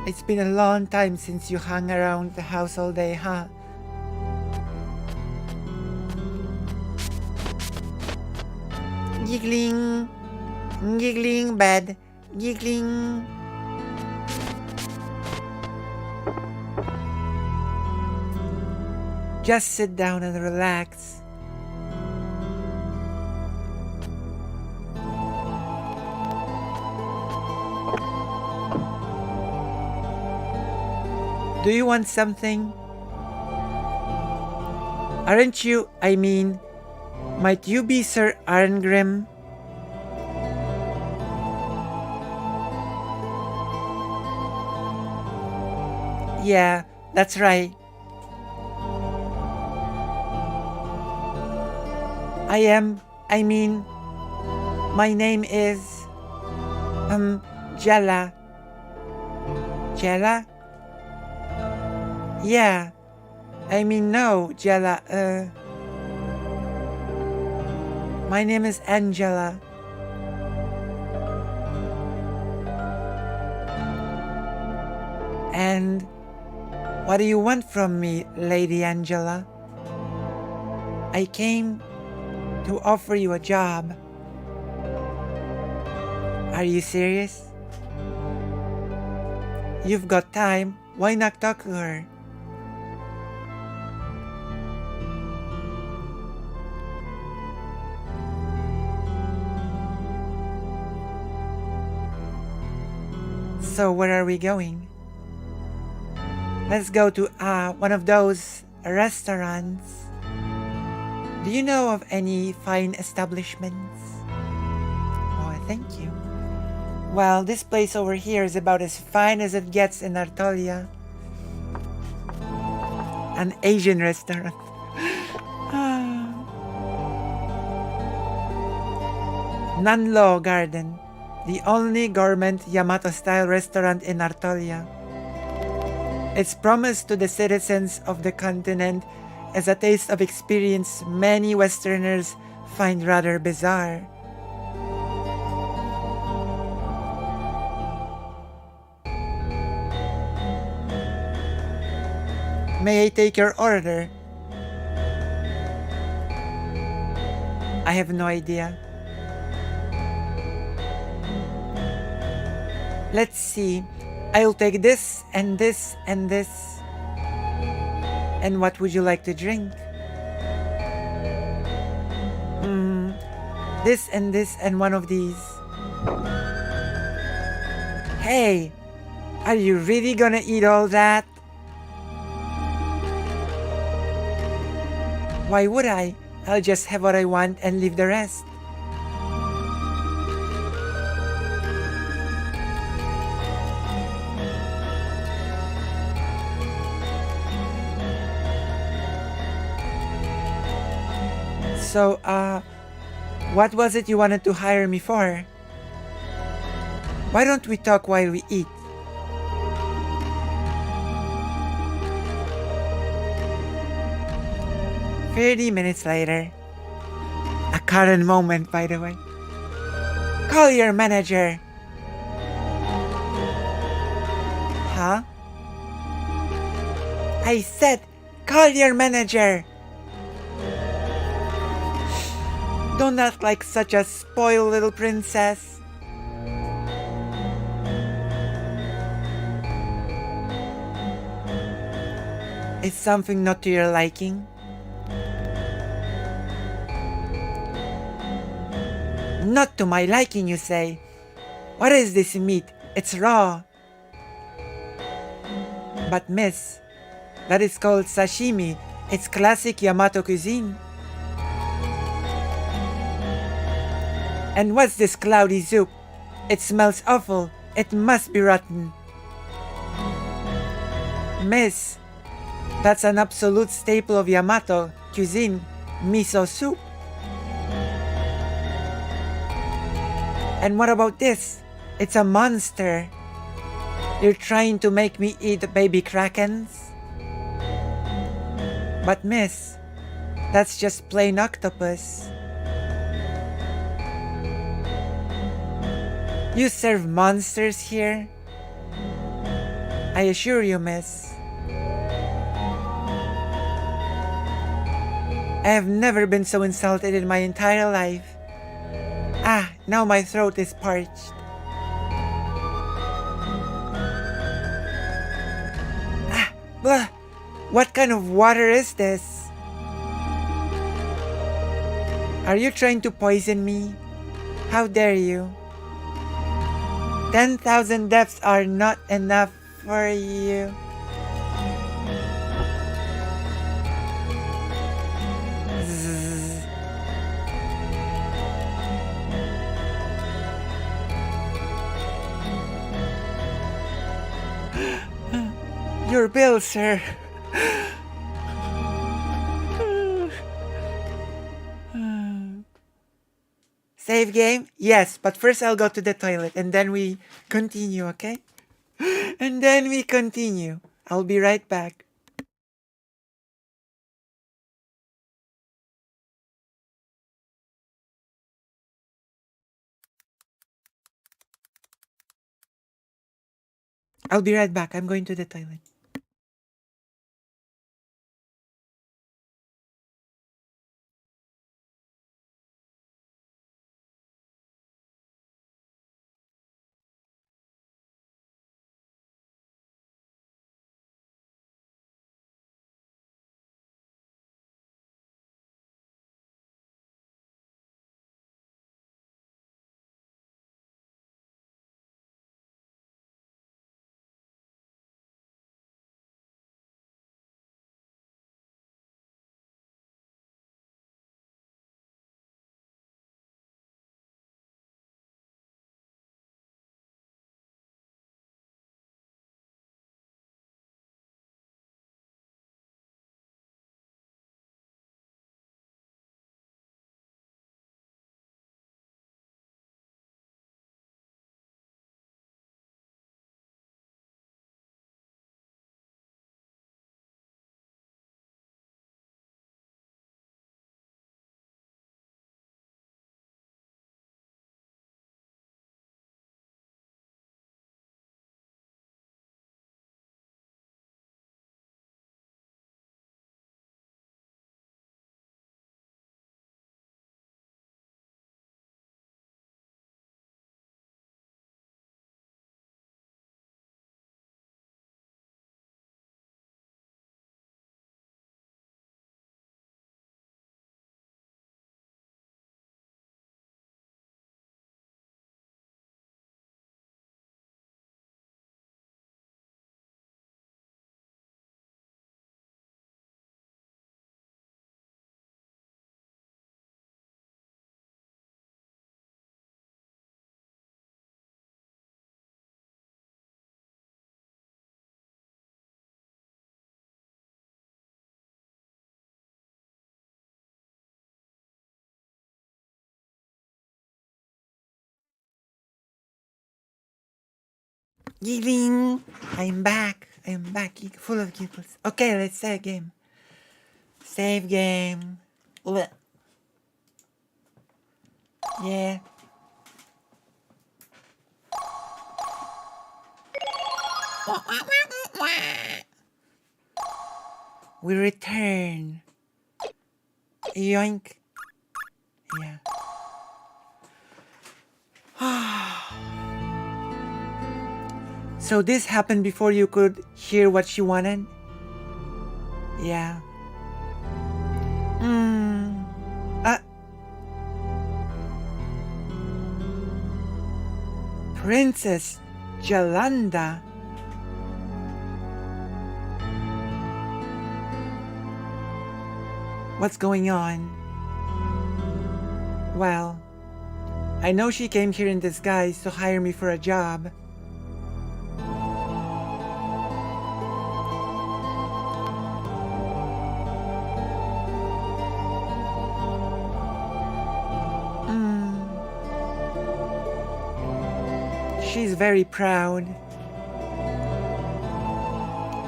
Speaker 2: It's been a long time since you hung around the house all day, huh? Giggling, giggling bad, giggling. Just sit down and relax. Do you want something? Aren't you, might you be Sir Arngrim? Yeah, that's right. My name is, Jella. Jella? Yeah. No, Jella, my name is Angela. And what do you want from me, Lady Angela? I came to offer you a job. Are you serious? You've got time. Why not talk to her? So where are we going? Let's go to one of those restaurants. Do you know of any fine establishments? Oh, thank you. Well, this place over here is about as fine as it gets in Artolia. An Asian restaurant. Nanlo Garden, the only gourmet Yamato-style restaurant in Artolia. Its promise to the citizens of the continent is a taste of experience many Westerners find rather bizarre. May I take your order? I have no idea. Let's see. I'll take this and this and this. And what would you like to drink? This and this and one of these. Hey, are you really gonna eat all that? Why would I? I'll just have what I want and leave the rest. So, what was it you wanted to hire me for? Why don't we talk while we eat? "30 minutes later. A current moment, by the way. Call your manager. Huh? I said, call your manager. Don't act like such a spoiled little princess. Is something not to your liking? Not to my liking, you say? What is this meat? It's raw. But miss, that is called sashimi. It's classic Yamato cuisine. And what's this cloudy soup? It smells awful. It must be rotten. Miss, that's an absolute staple of Yamato cuisine, miso soup. And what about this? It's a monster. You're trying to make me eat baby krakens? But miss, that's just plain octopus. You serve monsters here? I assure you, miss. I have never been so insulted in my entire life. Ah, now my throat is parched. Ah, blah! What kind of water is this? Are you trying to poison me? How dare you? 10,000 deaths are not enough for you. Zzz. Your bill, sir. Save game? Yes, but first I'll go to the toilet and then we continue, okay? And then we continue. I'll be right back. I'll be right back. I'm going to the toilet. Giving. I'm back. I'm back. Full of giggles. Okay, let's say a game. Save game. Blech. Yeah. We return. Yoink. Yeah. So this happened before you could hear what she wanted? Yeah. Princess Jalanda. What's going on? Well, I know she came here in disguise to hire me for a job. She's very proud.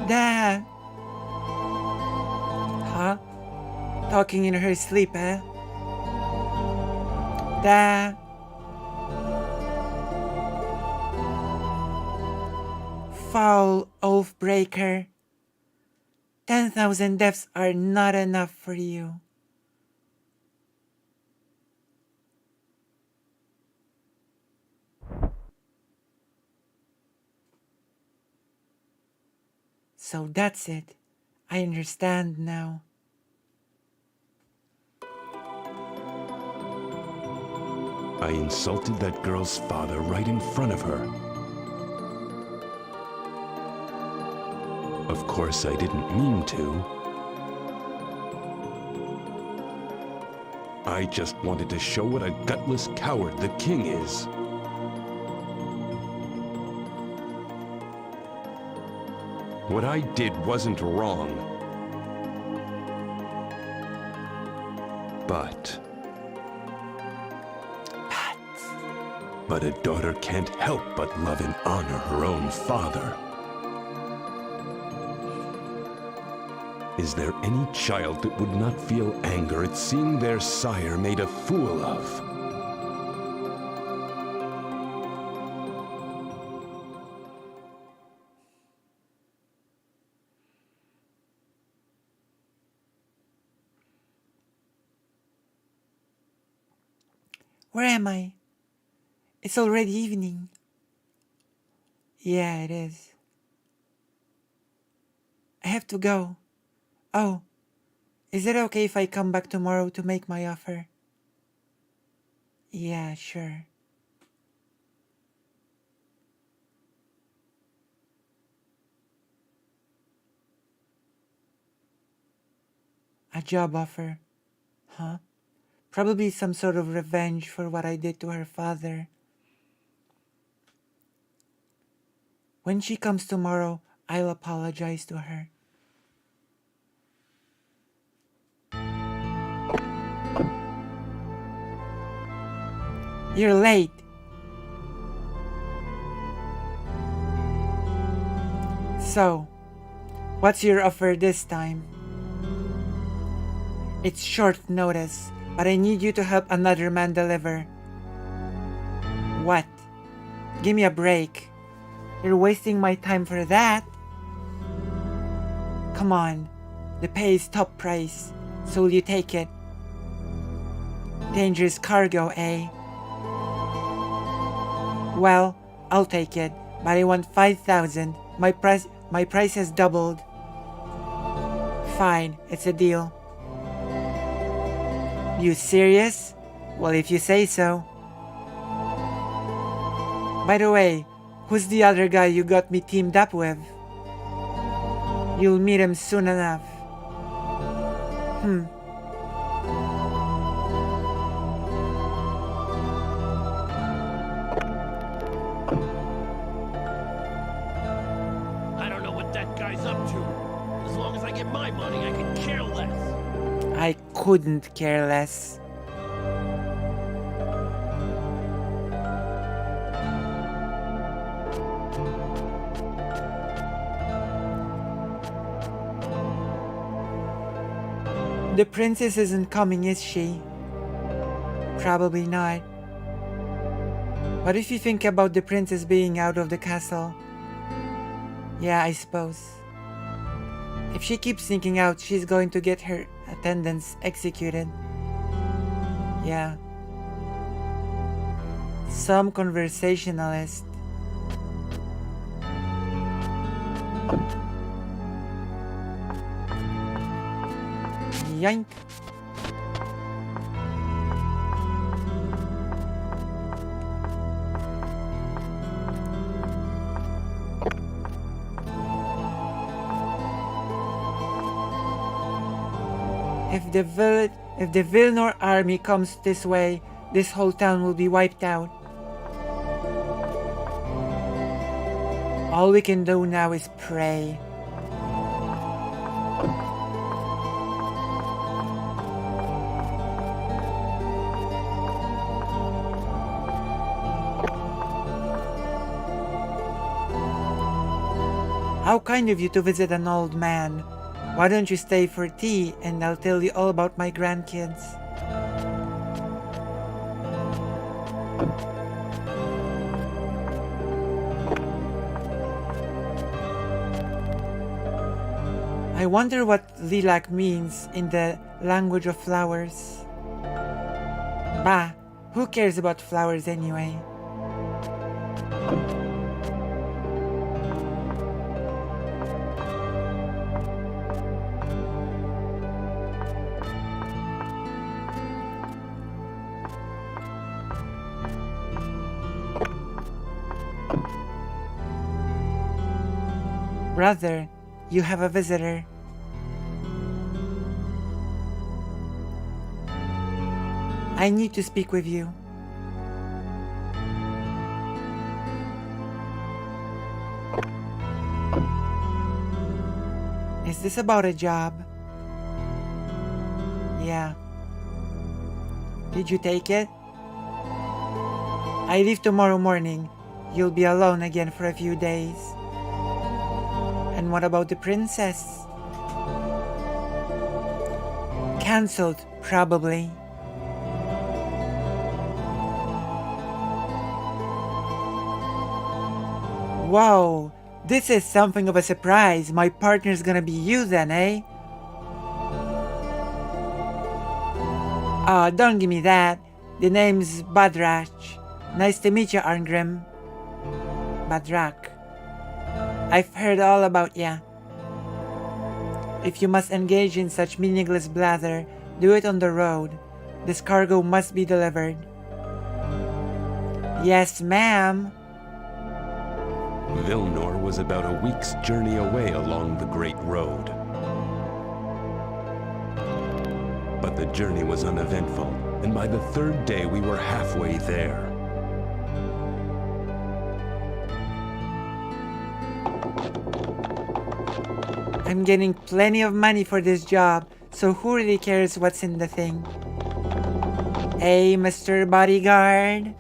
Speaker 2: Dad! Huh? Talking in her sleep, eh? Dad! Foul oath breaker. 10,000 deaths are not enough for you. So that's it. I understand now.
Speaker 10: I insulted that girl's father right in front of her. Of course, I didn't mean to. I just wanted to show what a gutless coward the king is. What I did wasn't wrong. But a daughter can't help but love and honor her own father. Is there any child that would not feel anger at seeing their sire made a fool of?
Speaker 2: Where am I? It's already evening. Yeah, it is. I have to go. Oh, is it okay if I come back tomorrow to make my offer? Yeah, sure. A job offer? Huh? Probably some sort of revenge for what I did to her father. When she comes tomorrow, I'll apologize to her. You're late. So, what's your offer this time? It's short notice, but I need you to help another man deliver. What? Give me a break. You're wasting my time for that. Come on, the pay is top price, so will you take it? Dangerous cargo, eh? Well, I'll take it, but I want 5,000. My price has doubled. Fine, it's a deal. You serious? Well, if you say so. By the way, who's the other guy you got me teamed up with? You'll meet him soon enough.
Speaker 10: I don't know what that guy's up to. As long as I get my money, I can care less.
Speaker 2: I couldn't care less. The princess isn't coming, is she? Probably not. What if you think about the princess being out of the castle? Yeah, I suppose. If she keeps sneaking out, she's going to get her attendants executed. Yeah. Some conversationalist. Yank. If the Vilnor army comes this way, this whole town will be wiped out. All we can do now is pray. How kind of you to visit an old man. Why don't you stay for tea and I'll tell you all about my grandkids. I wonder what lilac means in the language of flowers. Bah, who cares about flowers anyway? Brother, you have a visitor. I need to speak with you. Is this about a job? Yeah. Did you take it? I leave tomorrow morning. You'll be alone again for a few days. And what about the princess? Cancelled, probably. Whoa, this is something of a surprise. My partner's gonna be you then, eh? Oh, don't give me that. The name's Badrach. Nice to meet you, Arngrim. Badrak. I've heard all about ya. If you must engage in such meaningless blather, do it on the road. This cargo must be delivered. Yes, ma'am.
Speaker 5: Vilnor was about a week's journey away along the Great Road. But the journey was uneventful, and by the third day we were halfway there.
Speaker 2: I'm getting plenty of money for this job, so who really cares what's in the thing? Hey, Mr. Bodyguard.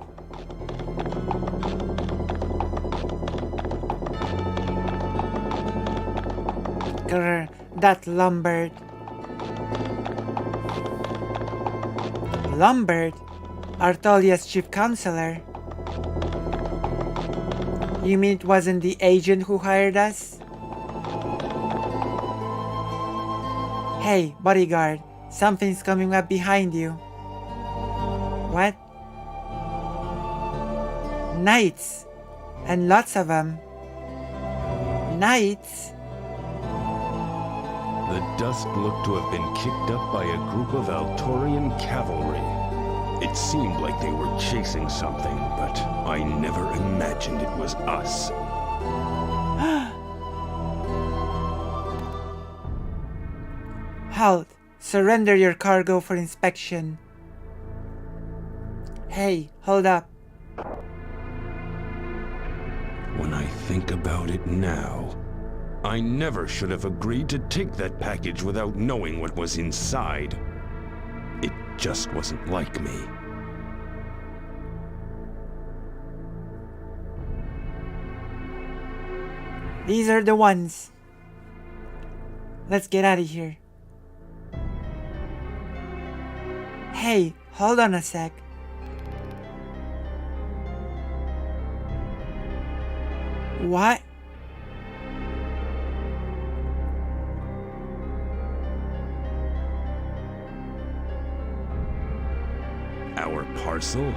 Speaker 2: Grr, that Lombard. Lombard? Artolia's chief counselor? You mean it wasn't the agent who hired us? Hey, bodyguard, something's coming up behind you. What? Knights! And lots of them. Knights?
Speaker 5: The dust looked to have been kicked up by a group of Altorian cavalry. It seemed like they were chasing something, but I never imagined it was us.
Speaker 2: Halt! Surrender your cargo for inspection. Hey, hold up.
Speaker 5: When I think about it now, I never should have agreed to take that package without knowing what was inside. It just wasn't like me.
Speaker 2: These are the ones. Let's get out of here. Hey, hold on a sec. What?
Speaker 5: our parcel?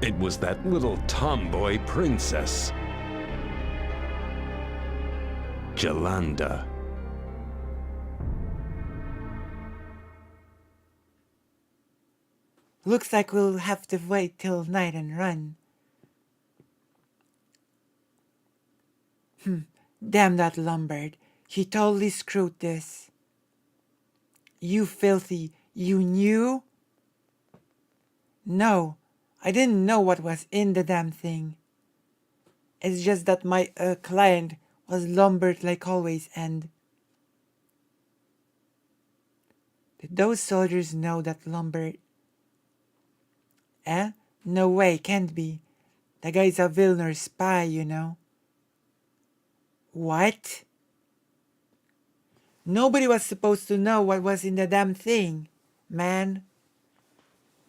Speaker 5: It was that little tomboy princess, Jalanda.
Speaker 2: Looks like we'll have to wait till night and run. Damn that Lombard. He totally screwed this. You filthy, you knew? No, I didn't know what was in the damn thing. It's just that my client was Lombard like always, and... Did those soldiers know that Lombard... No way, can't be. The guy's a Vilnor spy, you know. What? Nobody was supposed to know what was in the damn thing, man.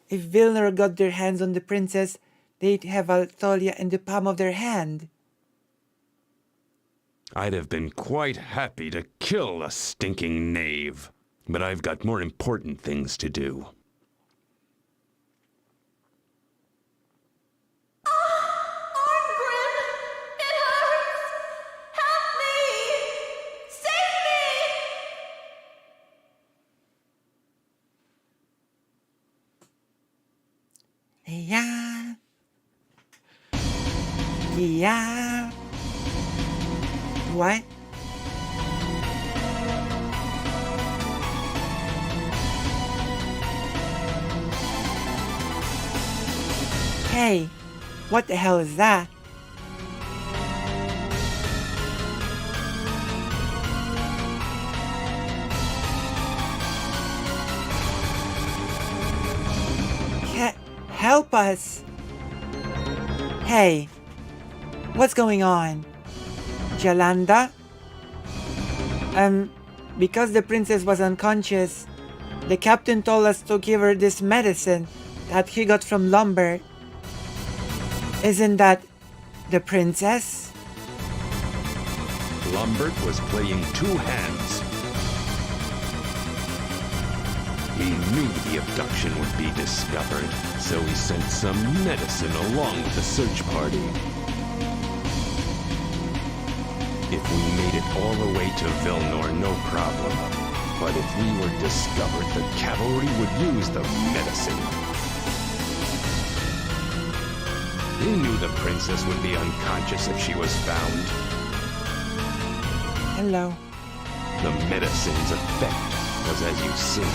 Speaker 2: If Vilnor got their hands on the princess, they'd have Altolia in the palm of their hand.
Speaker 5: I'd have been quite happy to kill a stinking knave, but I've got more important things to do.
Speaker 2: Yeah. Yeah. What? Hey, what the hell is that? Help us! Hey, what's going on? Jalanda? Because the princess was unconscious, the captain told us to give her this medicine that he got from Lombard. Isn't that the princess?
Speaker 5: Lombard was playing two hands. He knew the abduction would be discovered, so he sent some medicine along with the search party. If we made it all the way to Vilnor, no problem. But if we were discovered, the cavalry would use the medicine. He knew the princess would be unconscious if she was found.
Speaker 2: Hello.
Speaker 5: The medicine's effect was as you see.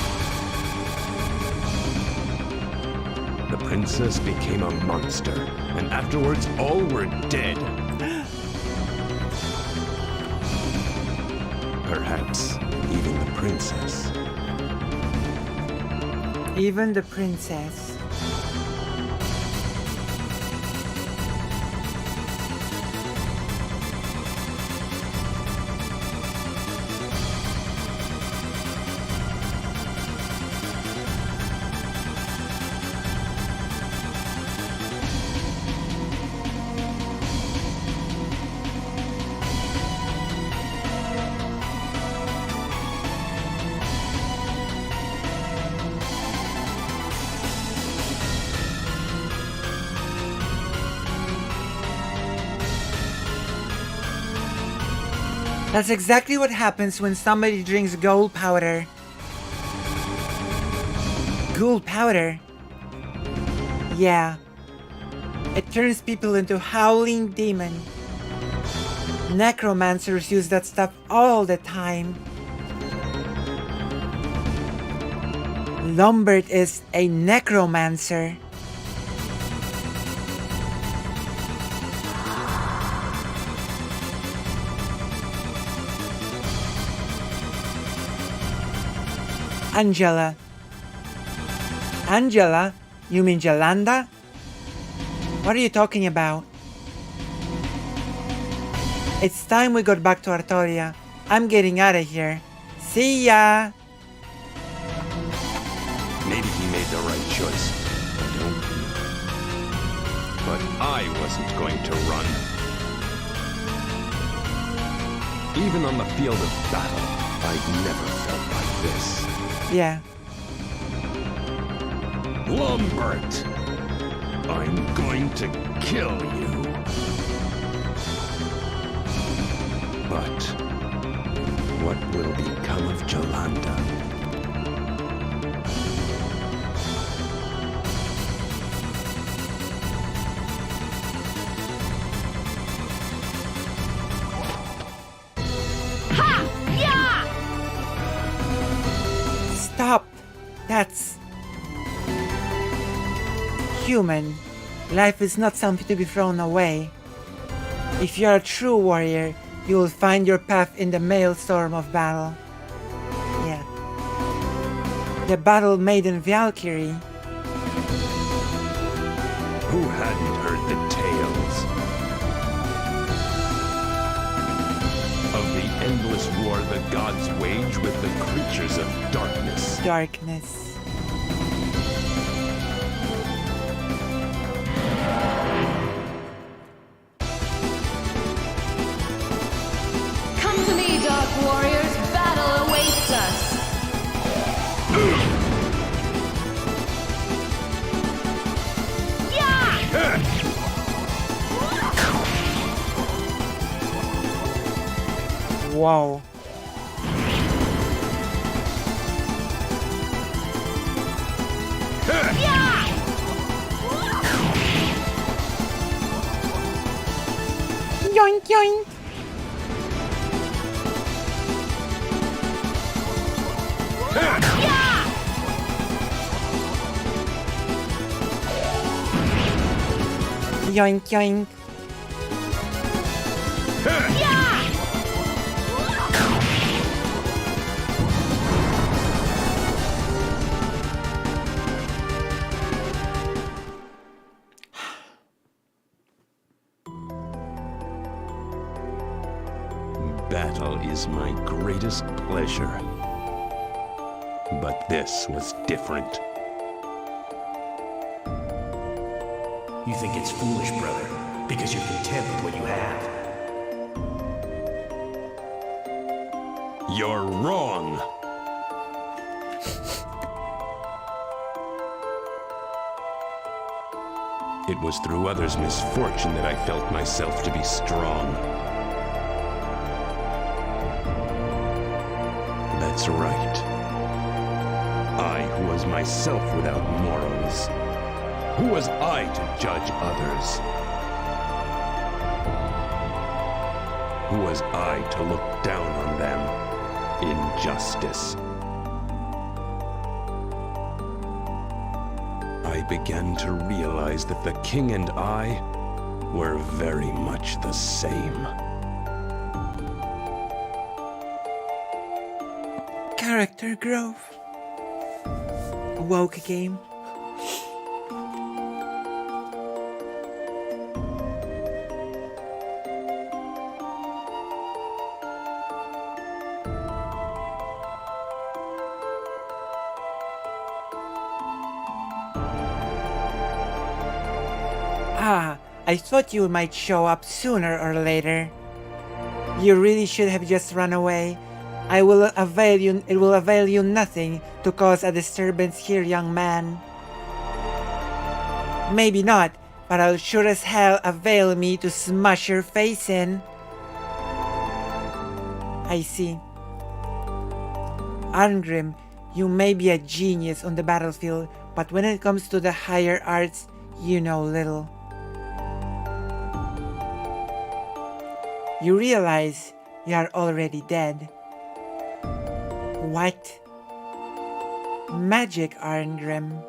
Speaker 5: The princess became a monster, and afterwards all were dead. Perhaps even the princess.
Speaker 2: Even the princess. That's exactly what happens when somebody drinks gold powder. Gold powder? Yeah. It turns people into howling demon. Necromancers use that stuff all the time. Lombard is a necromancer. Angela. Angela? You mean Jalanda? What are you talking about? It's time we got back to Artoria. I'm getting out of here. See ya!
Speaker 5: Maybe he made the right choice. I don't know. But I wasn't going to run. Even on the field of battle, I'd never felt like this.
Speaker 2: Yeah.
Speaker 5: Lumbert! I'm going to kill you. But what will become of Jolanda?
Speaker 2: Stop! That's human. Life is not something to be thrown away. If you are a true warrior, you will find your path in the maelstrom of battle. Yeah. The battle maiden Valkyrie.
Speaker 5: Who hadn't heard the tales of the endless war the gods wage with the creatures of darkness?
Speaker 2: Darkness.
Speaker 3: Come to me, Dark Warriors. Battle awaits us.
Speaker 2: Wow. Yoink yoink. Yoink yoink.
Speaker 5: Battle is my greatest pleasure. But this was different.
Speaker 10: You think it's foolish, brother, because you're content with what you have.
Speaker 5: You're wrong. It was through others' misfortune that I felt myself to be strong. That's right. I who was myself without morals. Who was I to judge others? Who was I to look down on them in justice? I began to realize that the king and I were very much the same.
Speaker 2: Character growth. Woke game. Ah, I thought you might show up sooner or later. You really should have just run away. It will avail you nothing to cause a disturbance here, young man. Maybe not, but I'll sure as hell avail me to smash your face in. I see. Arngrim, you may be a genius on the battlefield, but when it comes to the higher arts, you know little. You realize you are already dead. What? Magic, Arngrim.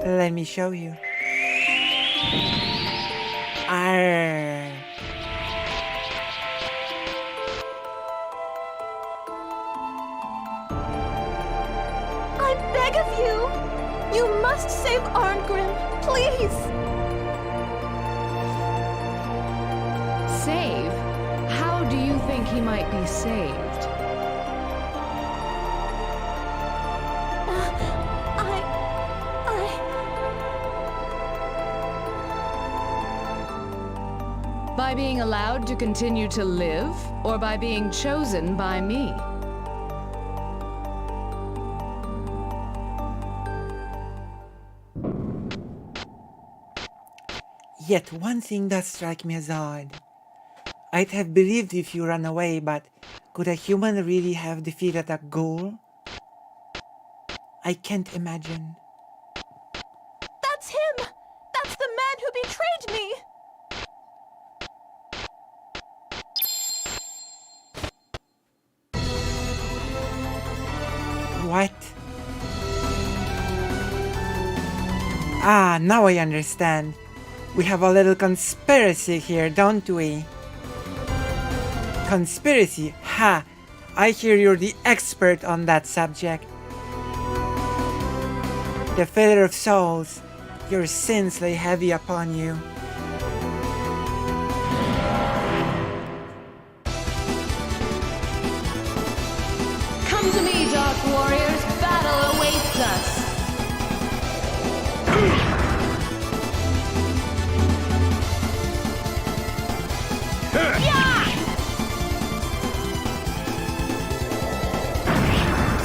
Speaker 2: Let me show you. Arr.
Speaker 4: I beg of you! You must save Arngrim, please!
Speaker 3: Save? How do you think he might be saved? By being allowed to continue to live, or by being chosen by me?
Speaker 2: Yet one thing does strike me as odd. I'd have believed if you ran away, but could a human really have defeated a ghoul? I can't imagine.
Speaker 4: That's him! That's the man who betrayed me!
Speaker 2: What? Ah, now I understand. We have a little conspiracy here, don't we? Conspiracy? Ha! I hear you're the expert on that subject. The failure of souls, your sins lay heavy upon you.
Speaker 3: Come to me, Dark Warriors. Battle awaits us.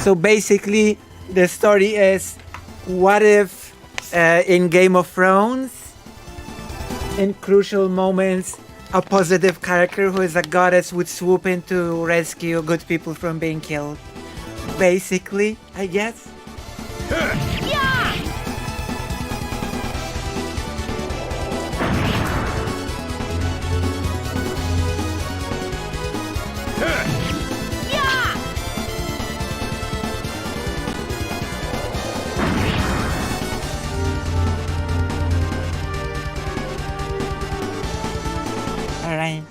Speaker 2: So basically, the story is, what if in Game of Thrones, in crucial moments, a positive character who is a goddess would swoop in to rescue good people from being killed? Basically, I guess. Alright.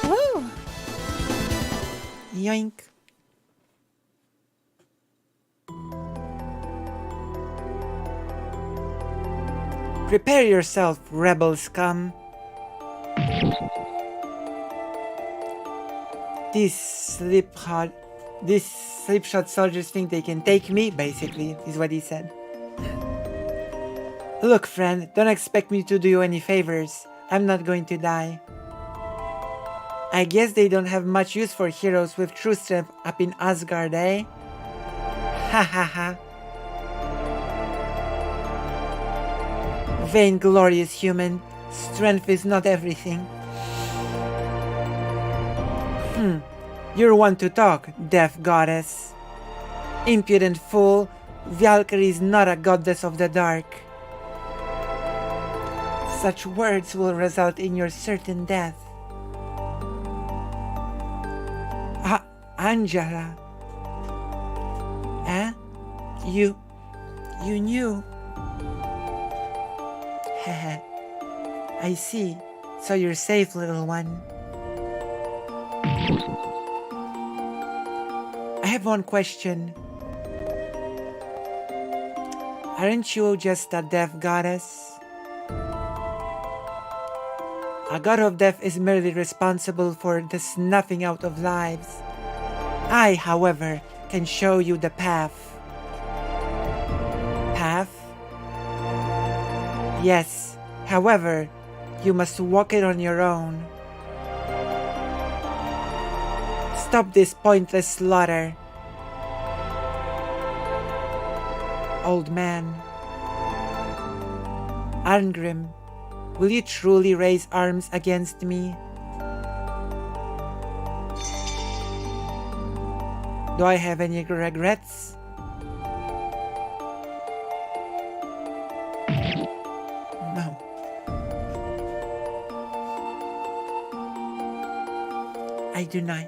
Speaker 2: Woo! Yoink. Prepare yourself, rebel scum. These slipshod soldiers think they can take me, basically, is what he said. Look, friend, don't expect me to do you any favors. I'm not going to die. I guess they don't have much use for heroes with true strength up in Asgard, eh? Ha ha ha. Vainglorious human, strength is not everything. You're one to talk, deaf goddess. Impudent fool, Valkyrie is not a goddess of the dark. Such words will result in your certain death. Angela. Eh? You knew. Heh. I see. So you're safe, little one. I have one question. Aren't you just a deaf goddess? A god of death is merely responsible for the snuffing out of lives. I, however, can show you the path. Path? Yes, however, you must walk it on your own. Stop this pointless slaughter. Old man. Arngrim, will you truly raise arms against me? Do I have any regrets? No. I do not.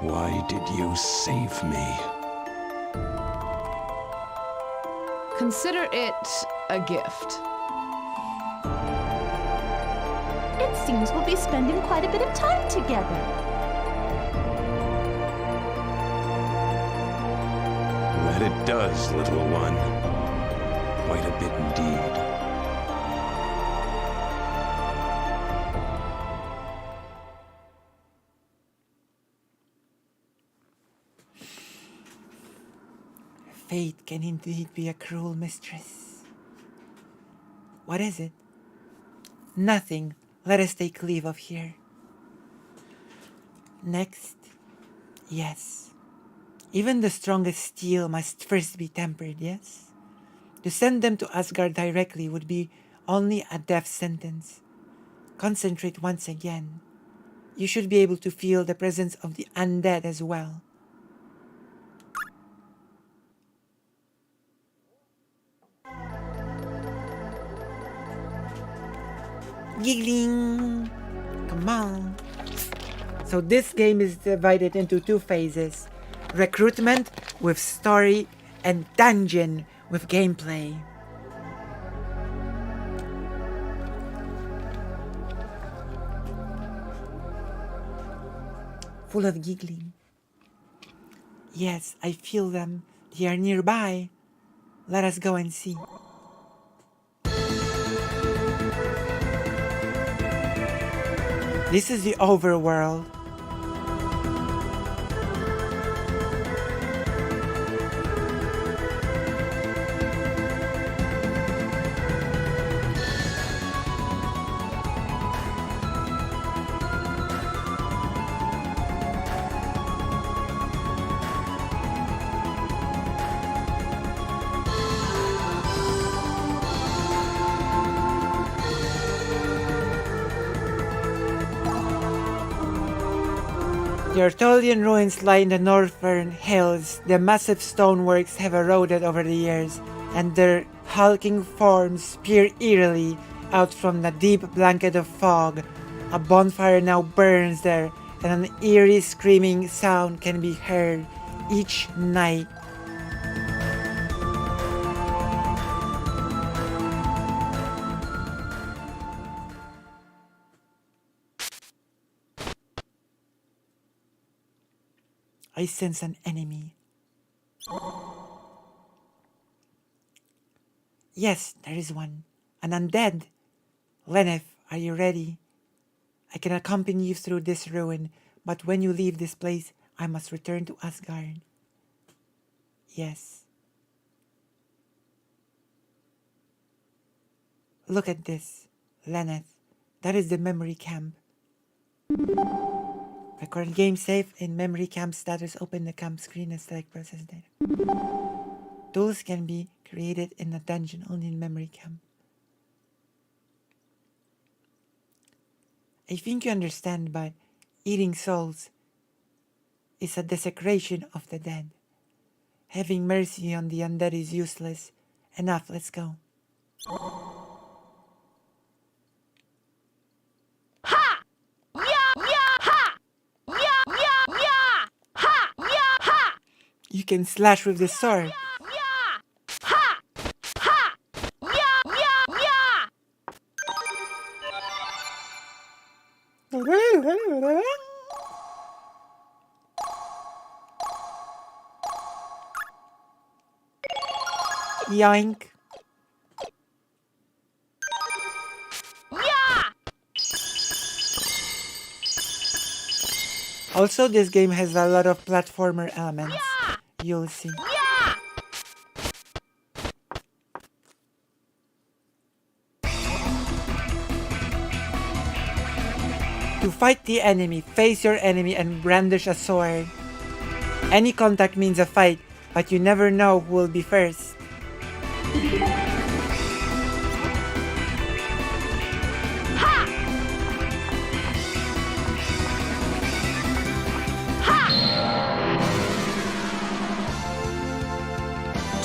Speaker 5: Why did you save me?
Speaker 8: Consider it a gift.
Speaker 4: It seems we'll be spending quite a bit of time together.
Speaker 5: That it does, little one. Quite a bit indeed.
Speaker 2: Fate can indeed be a cruel mistress. What is it? Nothing. Let us take leave of here. Next. Yes. Even the strongest steel must first be tempered, yes? To send them to Asgard directly would be only a death sentence. Concentrate once again. You should be able to feel the presence of the undead as well. Giggling! Come on! So this game is divided into 2 phases. Recruitment with story and dungeon with gameplay. Full of giggling. Yes, I feel them. They are nearby. Let us go and see. This is the overworld. The Artholian ruins lie in the northern hills. The massive stoneworks have eroded over the years, and their hulking forms peer eerily out from the deep blanket of fog. A bonfire now burns there, and an eerie screaming sound can be heard each night. I sense an enemy. Yes, there is one. An undead. Lenneth, are you ready? I can accompany you through this ruin, but when you leave this place, I must return to Asgard. Yes. Look at this, Lenneth. That is the memory camp. Record game save in memory camp status. Open the camp screen and select process data. Tools can be created in a dungeon only in memory camp. I think you understand, but eating souls is a desecration of the dead. Having mercy on the undead is useless. Enough, let's go. You can slash with the sword. Yoink. Also, this game has a lot of platformer elements. You'll see. To fight the enemy, face your enemy and brandish a sword. Any contact means a fight, but you never know who will be first.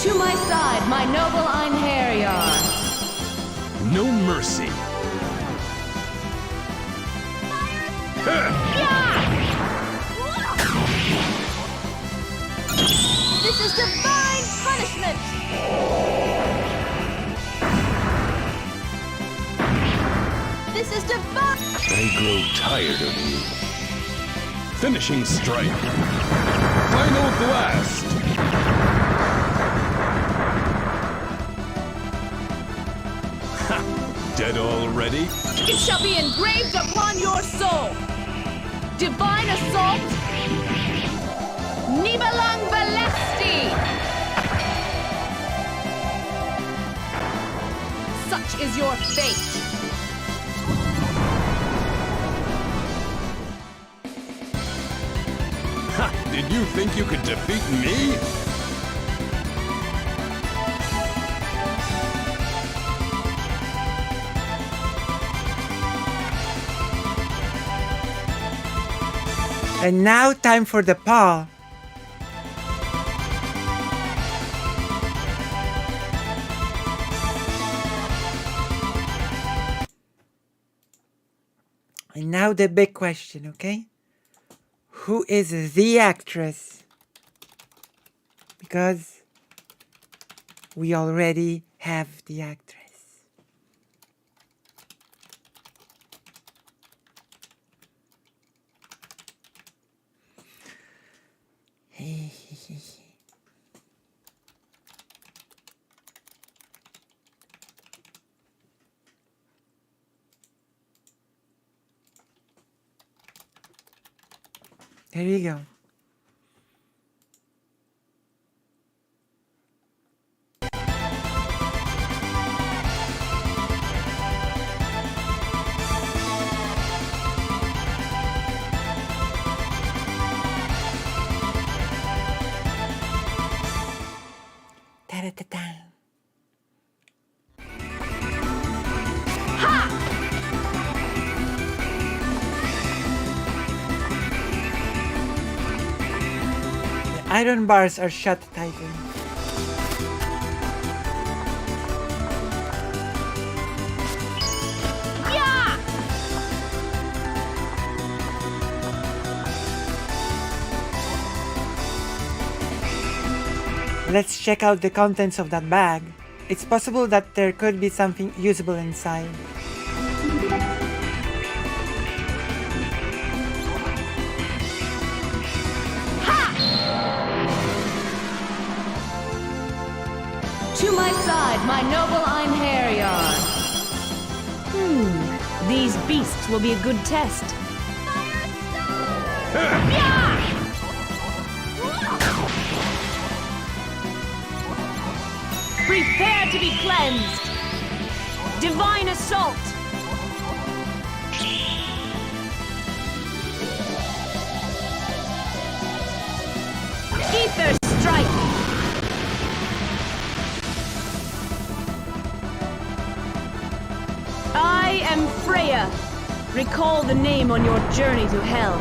Speaker 3: To my side, my noble Einherjar.
Speaker 5: No mercy.
Speaker 4: This is divine punishment! This is divine...
Speaker 5: I grow tired of you. Finishing strike. Final blast. Dead already?
Speaker 8: It shall be engraved upon your soul. Divine assault. Nibalang Balesti. Such is your fate.
Speaker 5: Ha! Did you think you could defeat me?
Speaker 2: And now time for the paw. And now the big question, okay? Who is the actress? Because we already have the actress. There you go. Da-da-da-da. Iron bars are shut tightly.
Speaker 4: Yeah!
Speaker 2: Let's check out the contents of that bag. It's possible that there could be something usable inside.
Speaker 3: To my side, my noble Einherjar.
Speaker 7: These beasts will be a good test. Prepare to be cleansed. Divine assault. Ether strike. I am Freya. Recall the name on your journey to hell.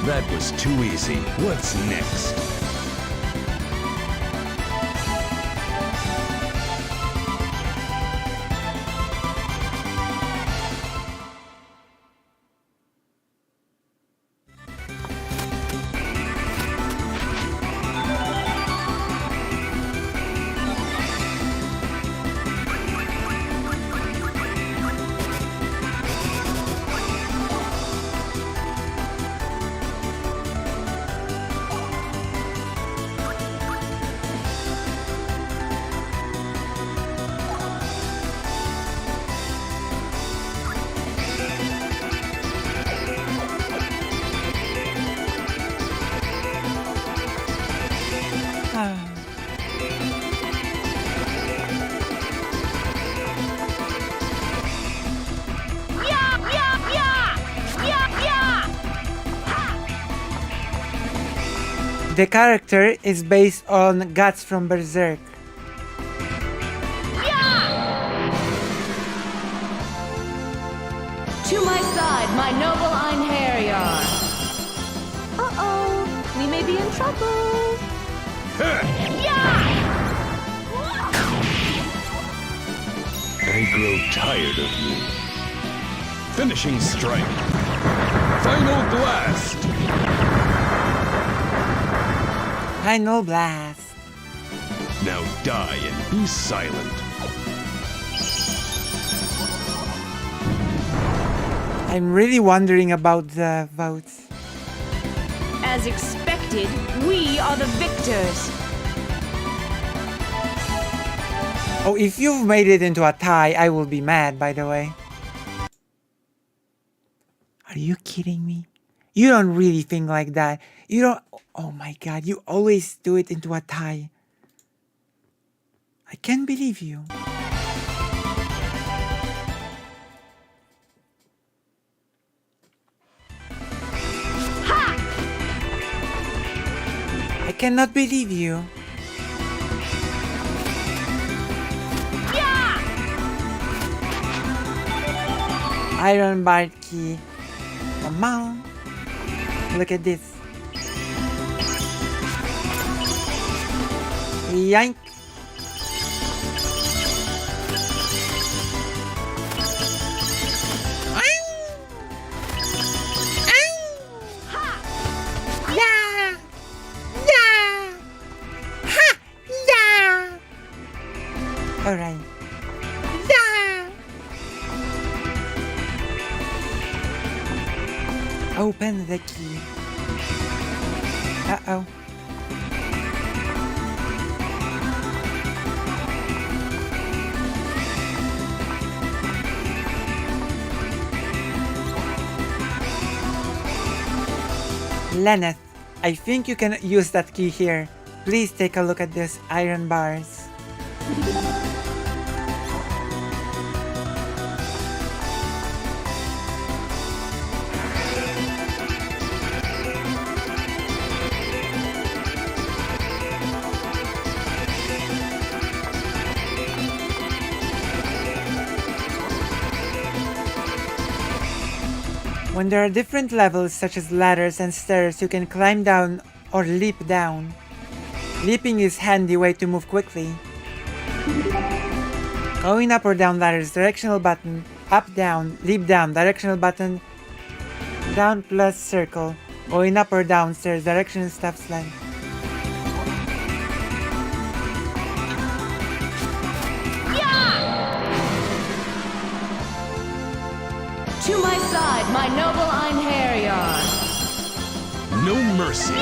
Speaker 5: That was too easy. What's next?
Speaker 2: The character is based on Guts from Berserk.
Speaker 3: To my side, my noble Einherjar. Uh-oh, we may be in trouble.
Speaker 5: I grow tired of you. Finishing strike. Final blast.
Speaker 2: Final blast.
Speaker 5: Now die and be silent.
Speaker 2: I'm really wondering about the votes.
Speaker 7: As expected, we are the victors.
Speaker 2: Oh, if you've made it into a tie, I will be mad, by the way. Are you kidding me? You don't really think like that. You don't... Oh my god, you always do it into a tie. I can't believe you. I cannot believe you. Iron bar key. Come on. Look at this. Yank. Yeah. Yeah. Ha. Yeah. All right. Yeah. Open the key. Uh-oh. Lenneth, I think you can use that key here. Please take a look at these iron bars. When there are different levels such as ladders and stairs, you can climb down or leap down. Leaping is handy way to move quickly. Going up or down ladders, directional button, up down, leap down, directional button, down plus circle. Going up or down stairs, direction step slide.
Speaker 3: To my side, my noble Einherjar.
Speaker 5: No mercy.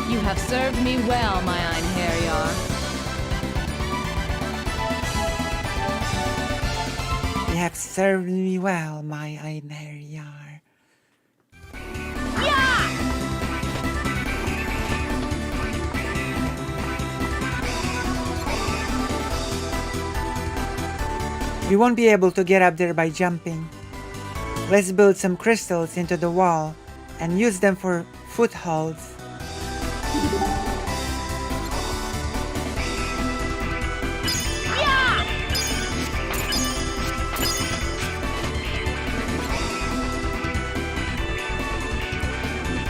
Speaker 3: You have served me well, my Einherjar.
Speaker 2: You have served me well, my Einherjar. We won't be able to get up there by jumping. Let's build some crystals into the wall and use them for footholds.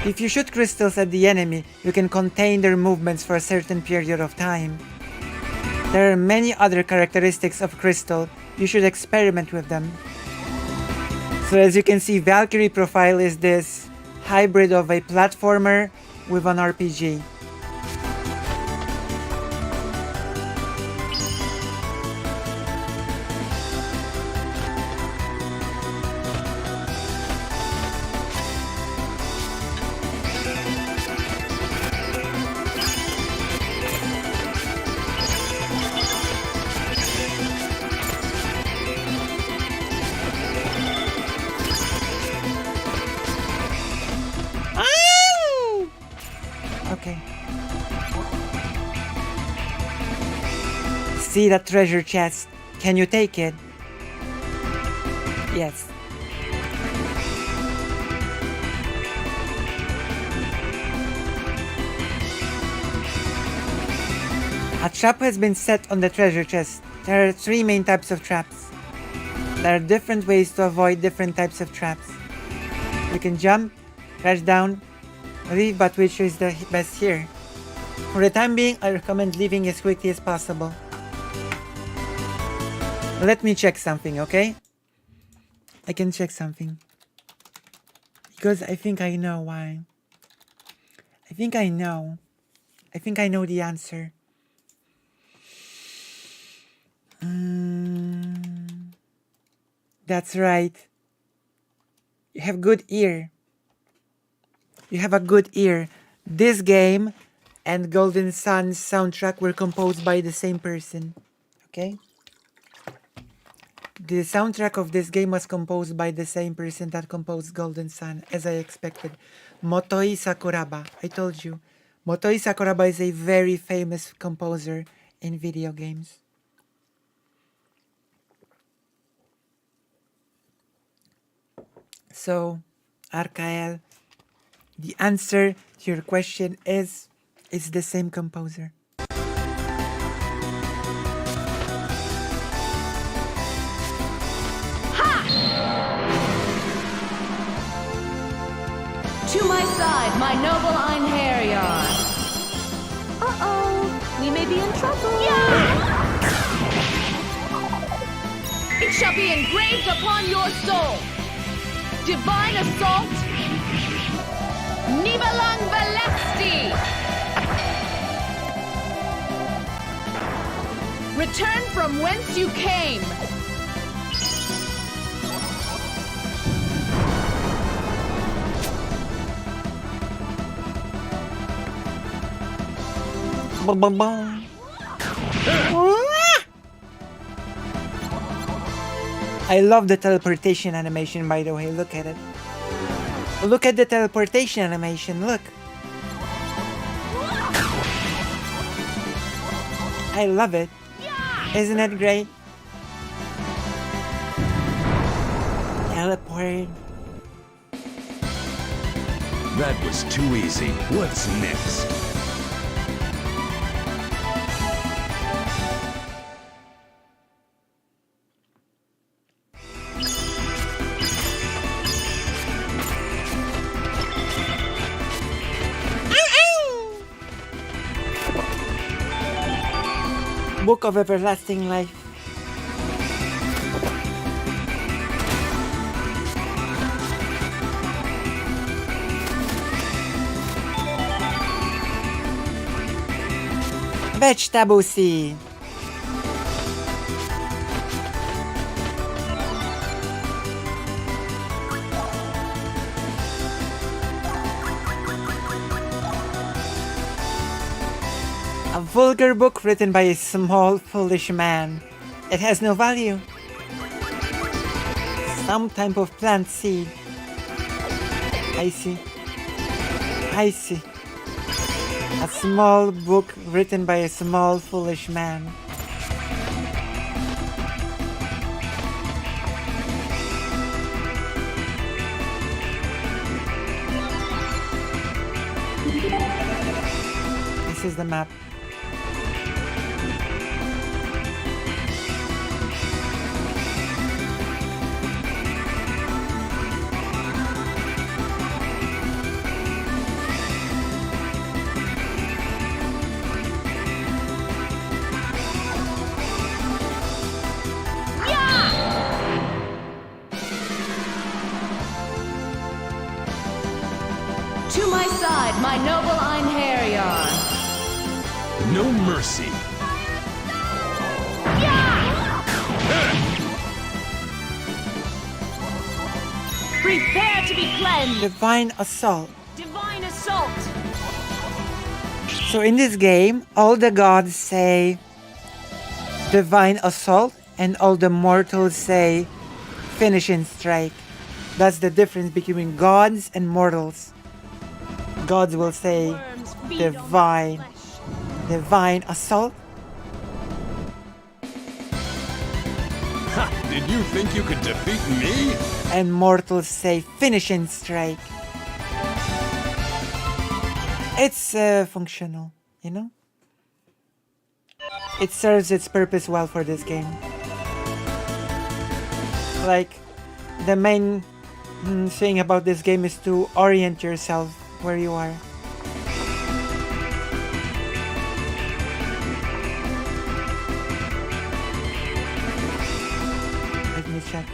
Speaker 2: If you shoot crystals at the enemy, you can contain their movements for a certain period of time. There are many other characteristics of crystal. You should experiment with them. So as you can see, Valkyrie profile is this hybrid of a platformer with an RPG. Okay. See that treasure chest? Can you take it? Yes. A trap has been set on the treasure chest. There are 3 main types of traps. There are different ways to avoid different types of traps. You can jump, crash down, leave, but which is the best here? For the time being, I recommend leaving as quickly as possible. Let me check something, okay? I can check something. Because I think I know why. I think I know. I think I know the answer. That's right. You have good ear. You have a good ear. This game and Golden Sun's soundtrack were composed by the same person. Okay? The soundtrack of this game was composed by the same person that composed Golden Sun, as I expected. Motoi Sakuraba. I told you. Motoi Sakuraba is a very famous composer in video games. So, Arkael, the answer to your question is it's the same composer.
Speaker 3: To my side, my noble Einherjar.
Speaker 4: Uh-oh, we may be in trouble.
Speaker 3: It shall be engraved upon your soul. Divine assault. Nibalang Valesti. Return from whence you came.
Speaker 2: I love the teleportation animation, by the way. Look at it. Look at the teleportation animation. Look. I love it. Isn't it great? Teleport.
Speaker 5: That was too easy. What's next?
Speaker 2: Book of Everlasting Life. Vegetable seed. A vulgar book written by a small, foolish man. It has no value. Some type of plant seed. I see. I see. A small book written by a small, foolish man. This is the map.
Speaker 3: To my side, my noble Einherjar.
Speaker 5: No mercy.
Speaker 3: Prepare to be cleansed.
Speaker 2: Divine Assault.
Speaker 3: Divine assault.
Speaker 2: So in this game, all the gods say Divine Assault and all the mortals say Finishing Strike. That's the difference between gods and mortals. Gods will say Divine Assault.
Speaker 5: Ha! Did you think you could defeat me?
Speaker 2: And mortals say Finishing Strike. It's functional, you know? It serves its purpose well for this game. Like, the main thing about this game is to orient yourself where you are. Let me check.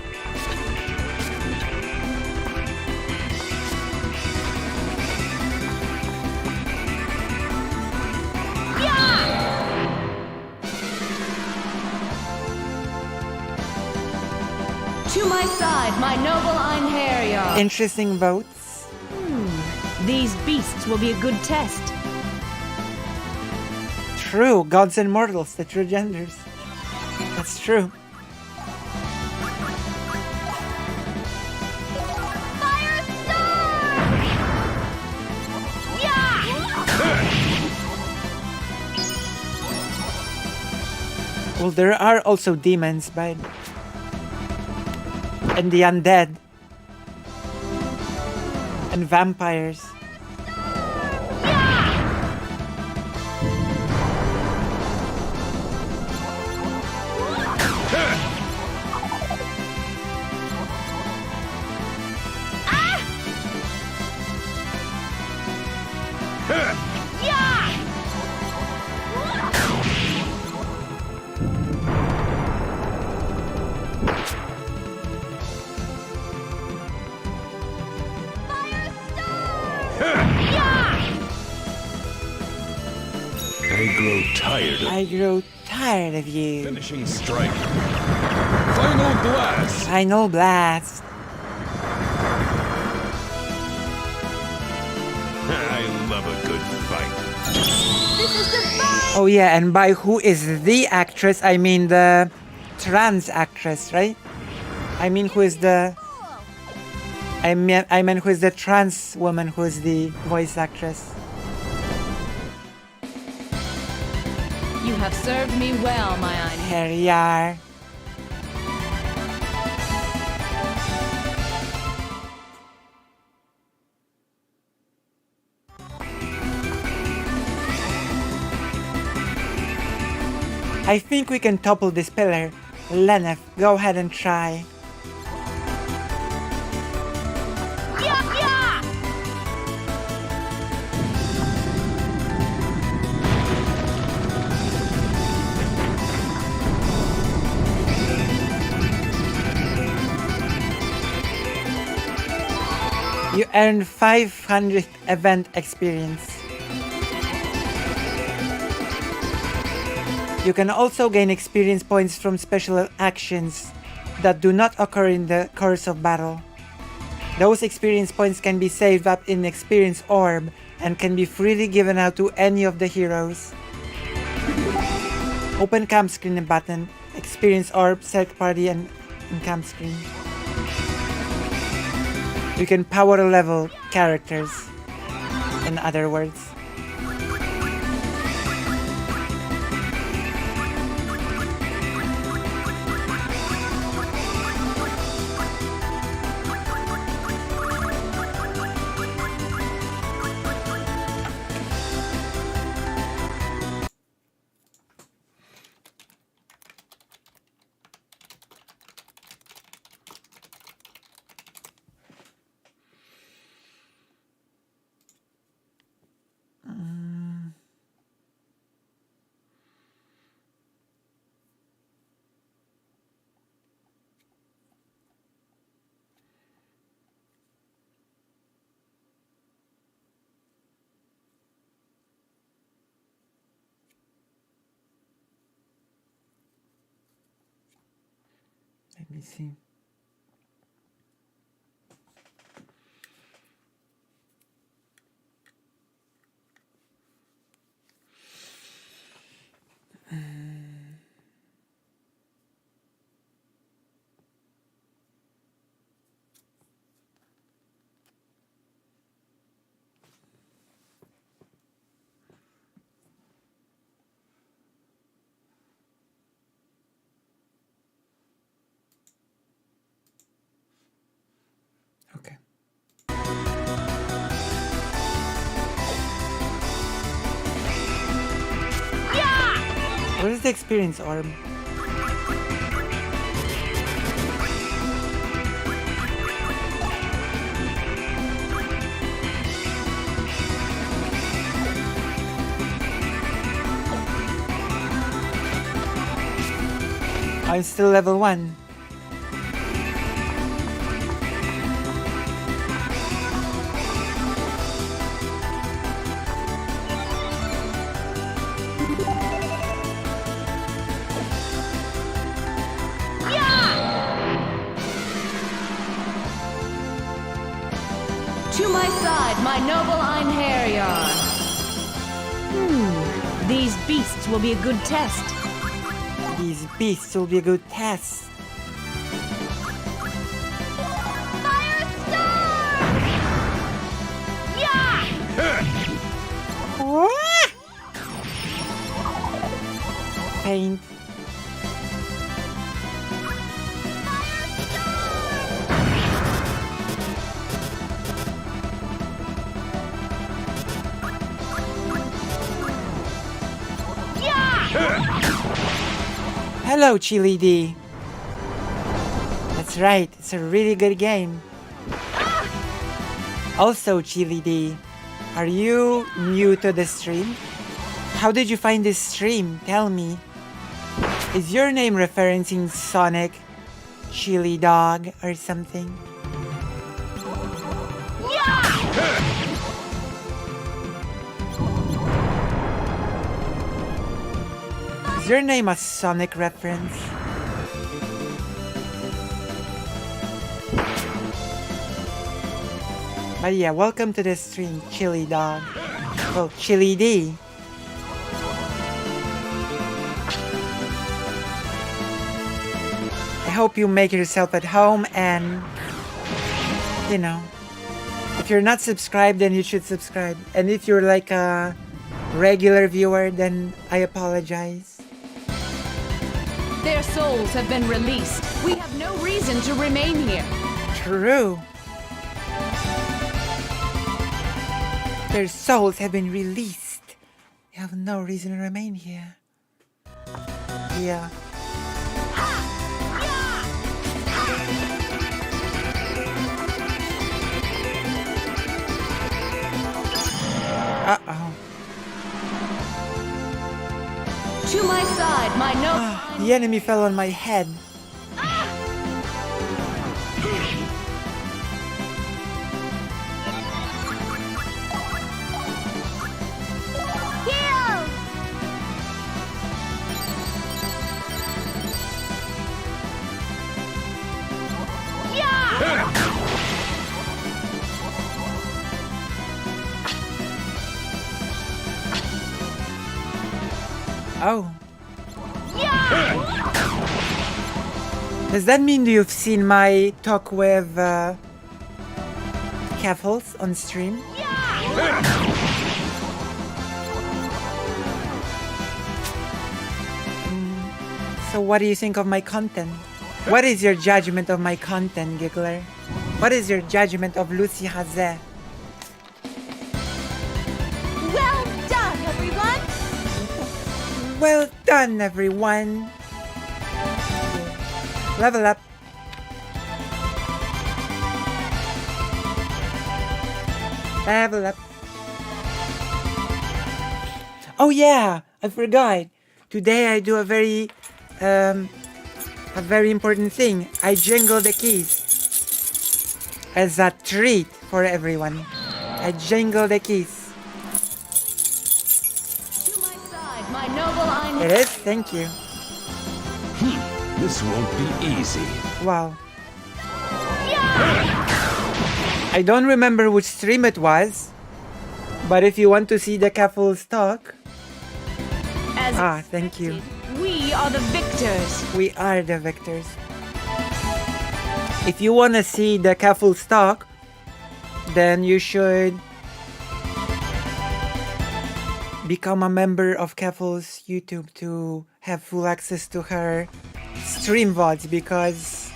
Speaker 3: my side, my noble Einherjar.
Speaker 2: Interesting votes.
Speaker 7: These beasts will be a good test.
Speaker 2: True, gods and mortals, the true genders. That's true. Well, there are also demons, but... and the undead. And vampires.
Speaker 5: I
Speaker 2: grow tired of you.
Speaker 5: Finishing strike. Final blast.
Speaker 2: Final blast.
Speaker 5: I love a good fight.
Speaker 4: This is divine!
Speaker 2: Oh yeah, and by who is the actress, I mean the trans actress, right? I mean who is the... I mean who is the trans woman who is the voice actress.
Speaker 3: You have served me well, my
Speaker 2: Einherjar. I think we can topple this pillar. Lenneth, go ahead and try. You earned 500 event experience. You can also gain experience points from special actions that do not occur in the course of battle. Those experience points can be saved up in Experience Orb and can be freely given out to any of the heroes. Open camp screen button, Experience Orb, Select Party and camp screen. You can power level characters, in other words. Let me see. Okay. What is the experience orb? I'm still level 1.
Speaker 3: my noble Einherjar.
Speaker 7: These beasts will be a good test.
Speaker 2: These beasts will be a good test. Paint. Hello, Chili D. That's right, it's a really good game. Also, Chili D, are you new to the stream? How did you find this stream? Tell me. Is your name referencing Sonic, Chili Dog, or something? Is your name a Sonic reference? But yeah, welcome to the stream, Chili Dog. Well, Chili D. I hope you make yourself at home and, you know, if you're not subscribed, then you should subscribe. And if you're like a regular viewer, then I apologize.
Speaker 3: Their souls have been released. We have no reason to remain here.
Speaker 2: True. Their souls have been released. We have no reason to remain here. Yeah. Uh-oh.
Speaker 3: To my side, my noble.
Speaker 2: The enemy fell on my head. Oh. Does that mean you've seen my talk with Keffels on stream? So what do you think of my content? What is your judgment of my content, Giggler? What is your judgment of Lucy Hazet?
Speaker 4: Well done, everyone!
Speaker 2: Well done, everyone! Level up. Level up. Oh yeah, I forgot. Today I do a very important thing. I jingle the keys as a treat for everyone. I jingle the keys.
Speaker 3: My noble Einherjar.
Speaker 2: It is? Thank you.
Speaker 5: This won't be easy.
Speaker 2: Wow. I don't remember which stream it was, but if you want to see the Keffels talk... thank you.
Speaker 7: We are the victors.
Speaker 2: We are the victors. If you want to see the Keffels talk, then you should become a member of Keffels YouTube to have full access to her stream VODs, because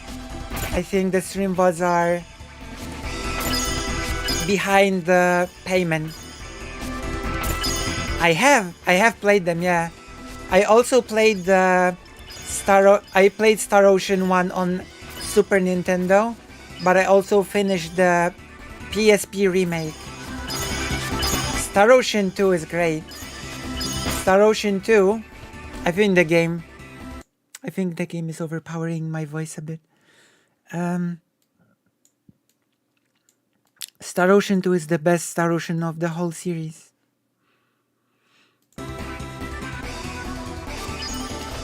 Speaker 2: I think the stream VODs are behind the payment. I have played them, yeah. I also played the Star Ocean 1 on Super Nintendo, but I also finished the PSP remake. Star Ocean 2 is great. Star Ocean 2, I think the game is overpowering my voice a bit. Star Ocean 2 is the best Star Ocean of the whole series.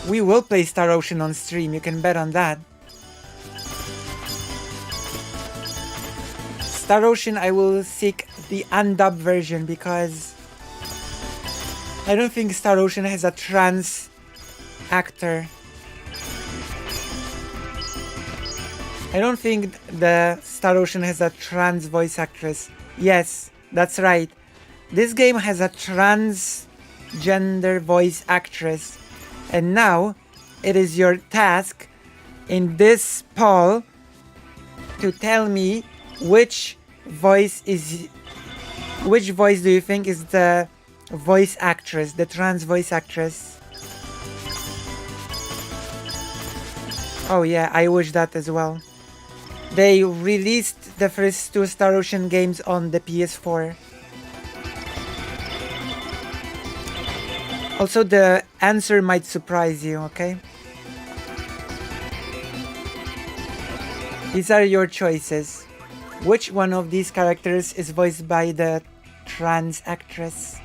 Speaker 2: We will play Star Ocean on stream, you can bet on that. Star Ocean, I will seek the undubbed version because I don't think Star Ocean has a trans actor. I don't think the Star Ocean has a trans voice actress. Yes, that's right. This game has a transgender voice actress. And now it is your task in this poll to tell me which voice do you think is the voice actress, the trans voice actress? Oh yeah, I wish that as well. They released the first 2 Star Ocean games on the PS4. Also, the answer might surprise you, okay? These are your choices. Which one of these characters is voiced by the trans actress?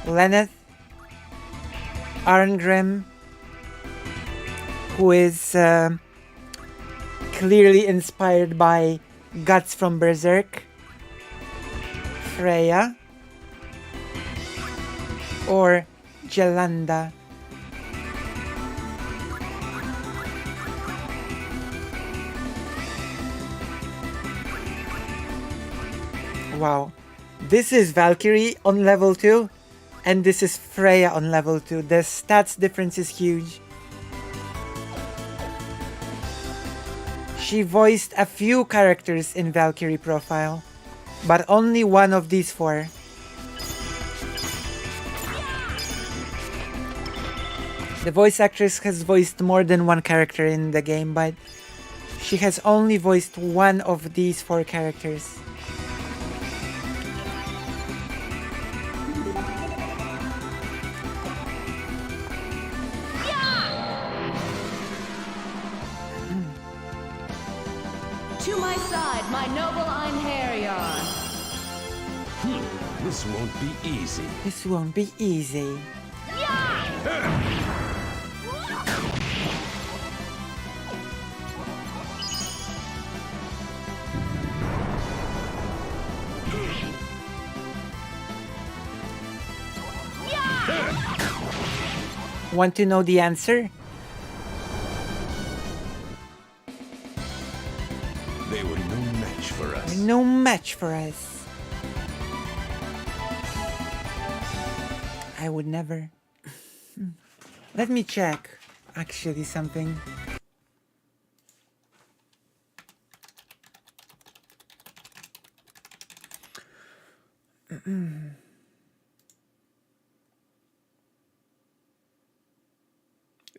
Speaker 2: Lenneth, Arngrim, who is clearly inspired by Guts from Berserk, Freya, or Jelanda. Wow, this is Valkyrie on level 2 and this is Freya on level 2. The stats difference is huge. She voiced a few characters in Valkyrie profile, but only one of these 4. The voice actress has voiced more than one character in the game, but she has only voiced one of these 4 characters.
Speaker 3: To my side, my noble Einherjar.
Speaker 5: This won't be easy.
Speaker 2: This won't be easy. Want to know the answer?
Speaker 5: They were no match for us.
Speaker 2: No match for us. I would never. Let me check actually something.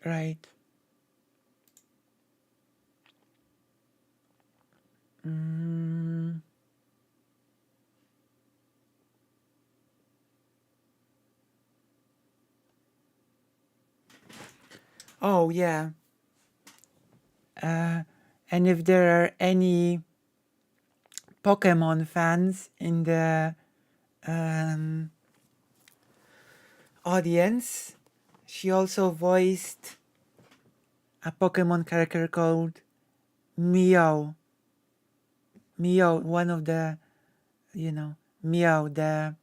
Speaker 2: Right. Oh yeah. And if there are any Pokemon fans in the audience, she also voiced a Pokemon character called Meow. Meow, one of the, Meow, the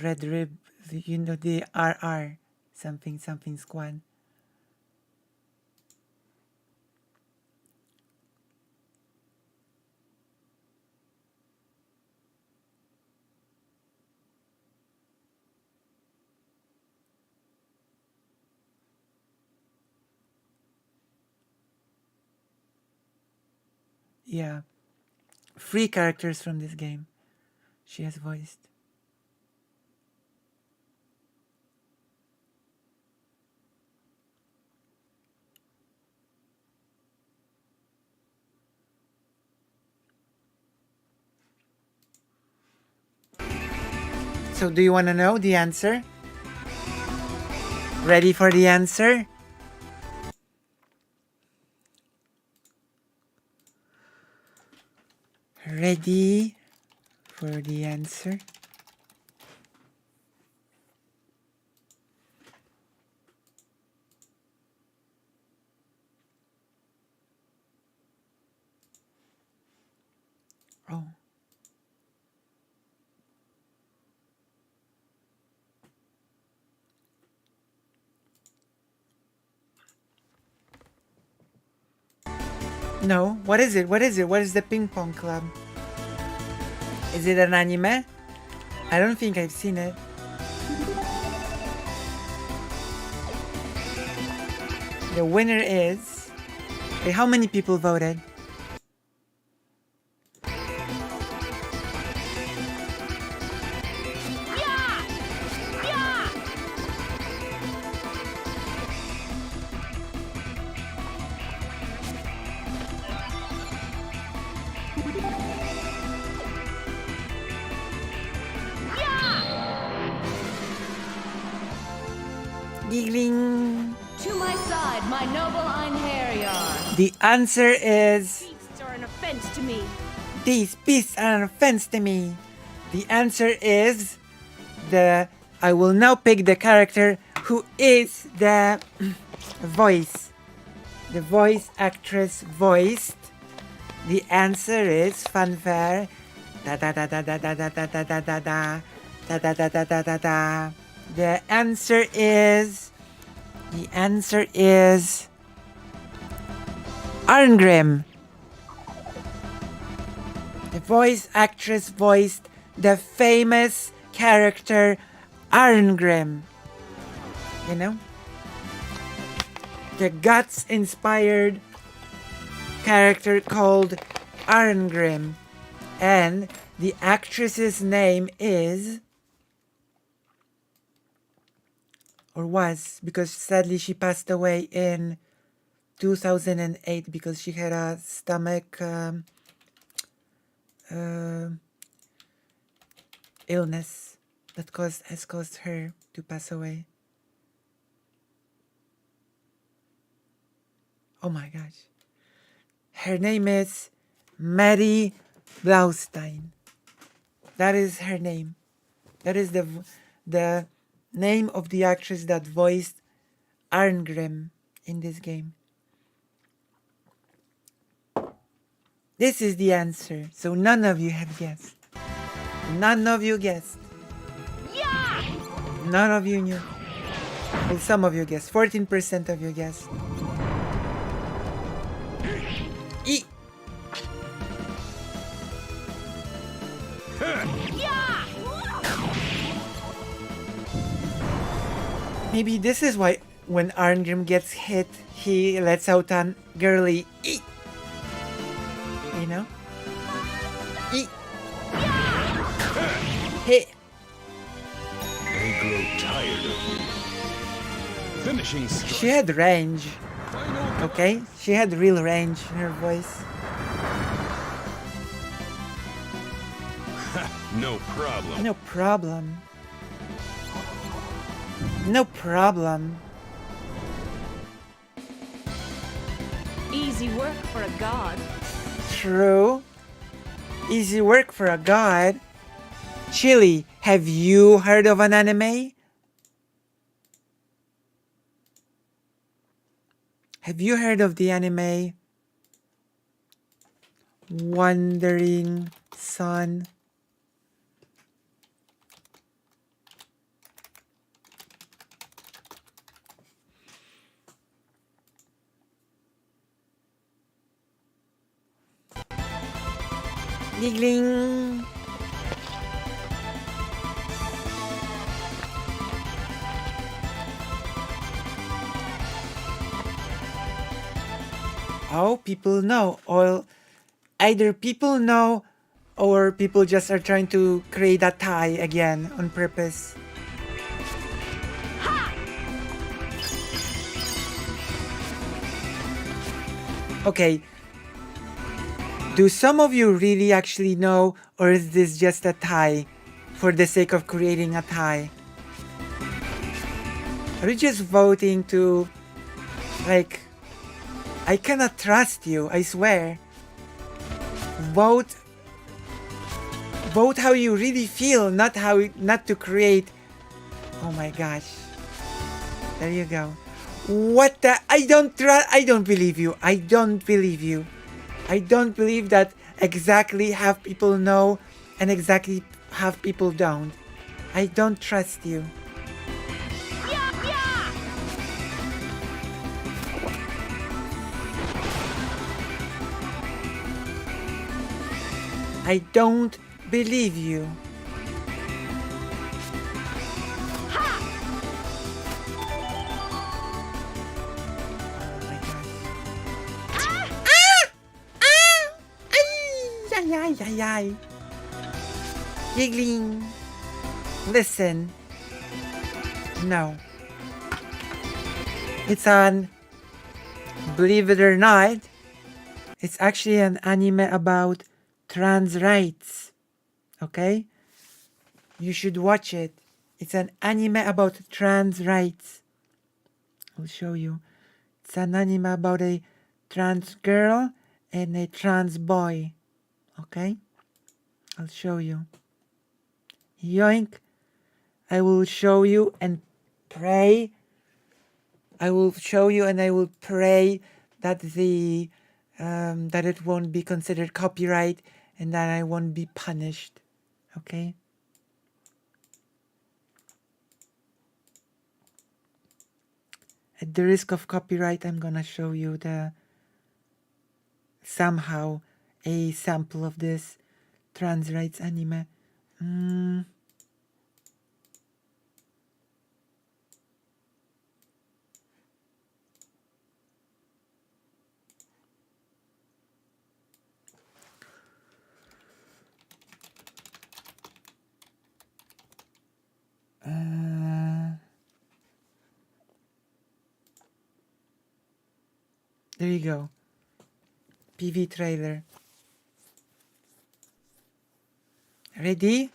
Speaker 2: red rib, the RR, something squad. Yeah. 3 characters from this game she has voiced. So do you want to know the answer? Ready for the answer? Ready for the answer? Oh, No. What is it? What is it? What is the ping pong club? Is it an anime? I don't think I've seen it. The winner is... Wait, how many people voted? Giggling.
Speaker 3: To my side, my noble Einherjar.
Speaker 2: The answer is...
Speaker 7: Beasts are an offense to me.
Speaker 2: These beasts are an offense to me. The answer is... the... I will now pick the character who is the voice. The voice actress voiced. The answer is fanfare. Da da da da da da da da da da da da da da da da da da da. The answer is... The answer is... Arngrim. The voice actress voiced the famous character Arngrim. You know? The Guts-inspired character called Arngrim. And the actress's name is... or was, because sadly she passed away in 2008 because she had a stomach illness that has caused her to pass away. Oh my gosh. Her name is Mary Blaustein. That is her name. That is the name of the actress that voiced Arngrim in this game. This is the answer. So none of you have guessed. None of you guessed. Yeah! None of you knew. Well, some of you guessed. 14% of you guessed. E. Maybe this is why when Arngrim gets hit, he lets out an girly E. You know? E. Hey.
Speaker 5: I grow tired of you. Finishing strike.
Speaker 2: She had range. Okay? She had real range in her voice.
Speaker 5: No problem.
Speaker 2: No problem. No problem.
Speaker 7: Easy work for a god.
Speaker 2: True. Easy work for a god. Chili, have you heard of an anime? Have you heard of the anime Wandering Sun? Giggling. Oh, people know. Or either people know or people just are trying to create a tie again on purpose. Okay. Do some of you really actually know, or is this just a tie for the sake of creating a tie? Are you just voting to, like, I cannot trust you, I swear. Vote how you really feel, not to create. Oh my gosh. There you go. What the? I don't believe you. I don't believe you. I don't believe that exactly half people know and exactly half people don't. I don't trust you. I don't believe you. Ay. Giggling. Listen. No. It's on, believe it or not, it's actually an anime about trans rights. Okay? You should watch it. It's an anime about trans rights. I'll show you. It's an anime about a trans girl and a trans boy. Okay? I'll show you. Yoink. I will show you and pray. I will show you and I will pray that that it won't be considered copyright and that I won't be punished. Okay? At the risk of copyright, I'm gonna show you somehow a sample of this trans rights anime. There you go. PV trailer. Ready?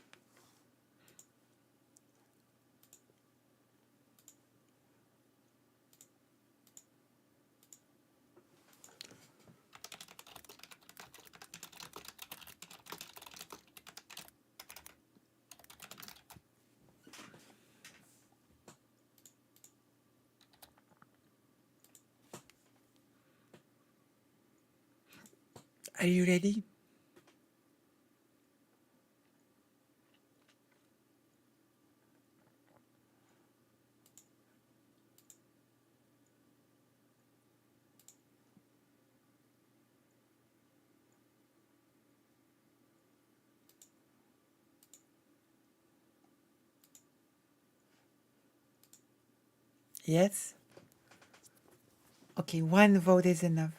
Speaker 2: Are you ready? Yes? Okay, one vote is enough.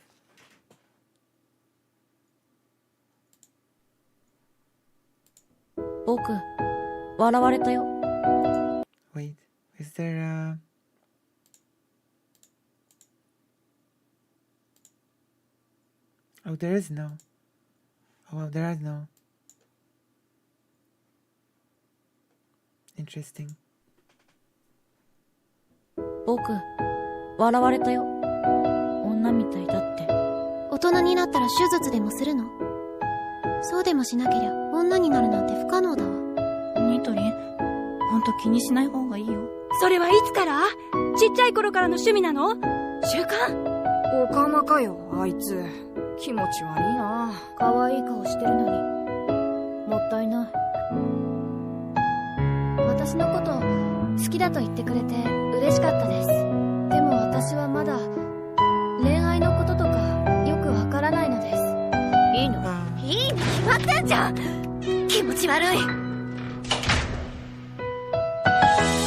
Speaker 2: Wait, is there a... Oh, there is no. Oh, well, there is no. Interesting.
Speaker 13: 僕、笑われたよ。女みたいだって。
Speaker 4: 大人になったら手術でもするの？そうでもしなけりゃ女になるなんて不可能だわ。
Speaker 13: ニトリン、ほんと気にしない方がいいよ。
Speaker 16: それはいつから？ちっちゃい頃からの趣味なの？習慣？
Speaker 23: おかまかよ、あいつ。気持ち悪いな。
Speaker 16: 可愛い顔してるのに。もったいない。
Speaker 4: 私のこと好きだと言ってくれて嬉しかったです。でも私はまだ恋愛のこととかよくわからないのです。
Speaker 16: いいの？いいに決まってんじゃん。気持ち悪い。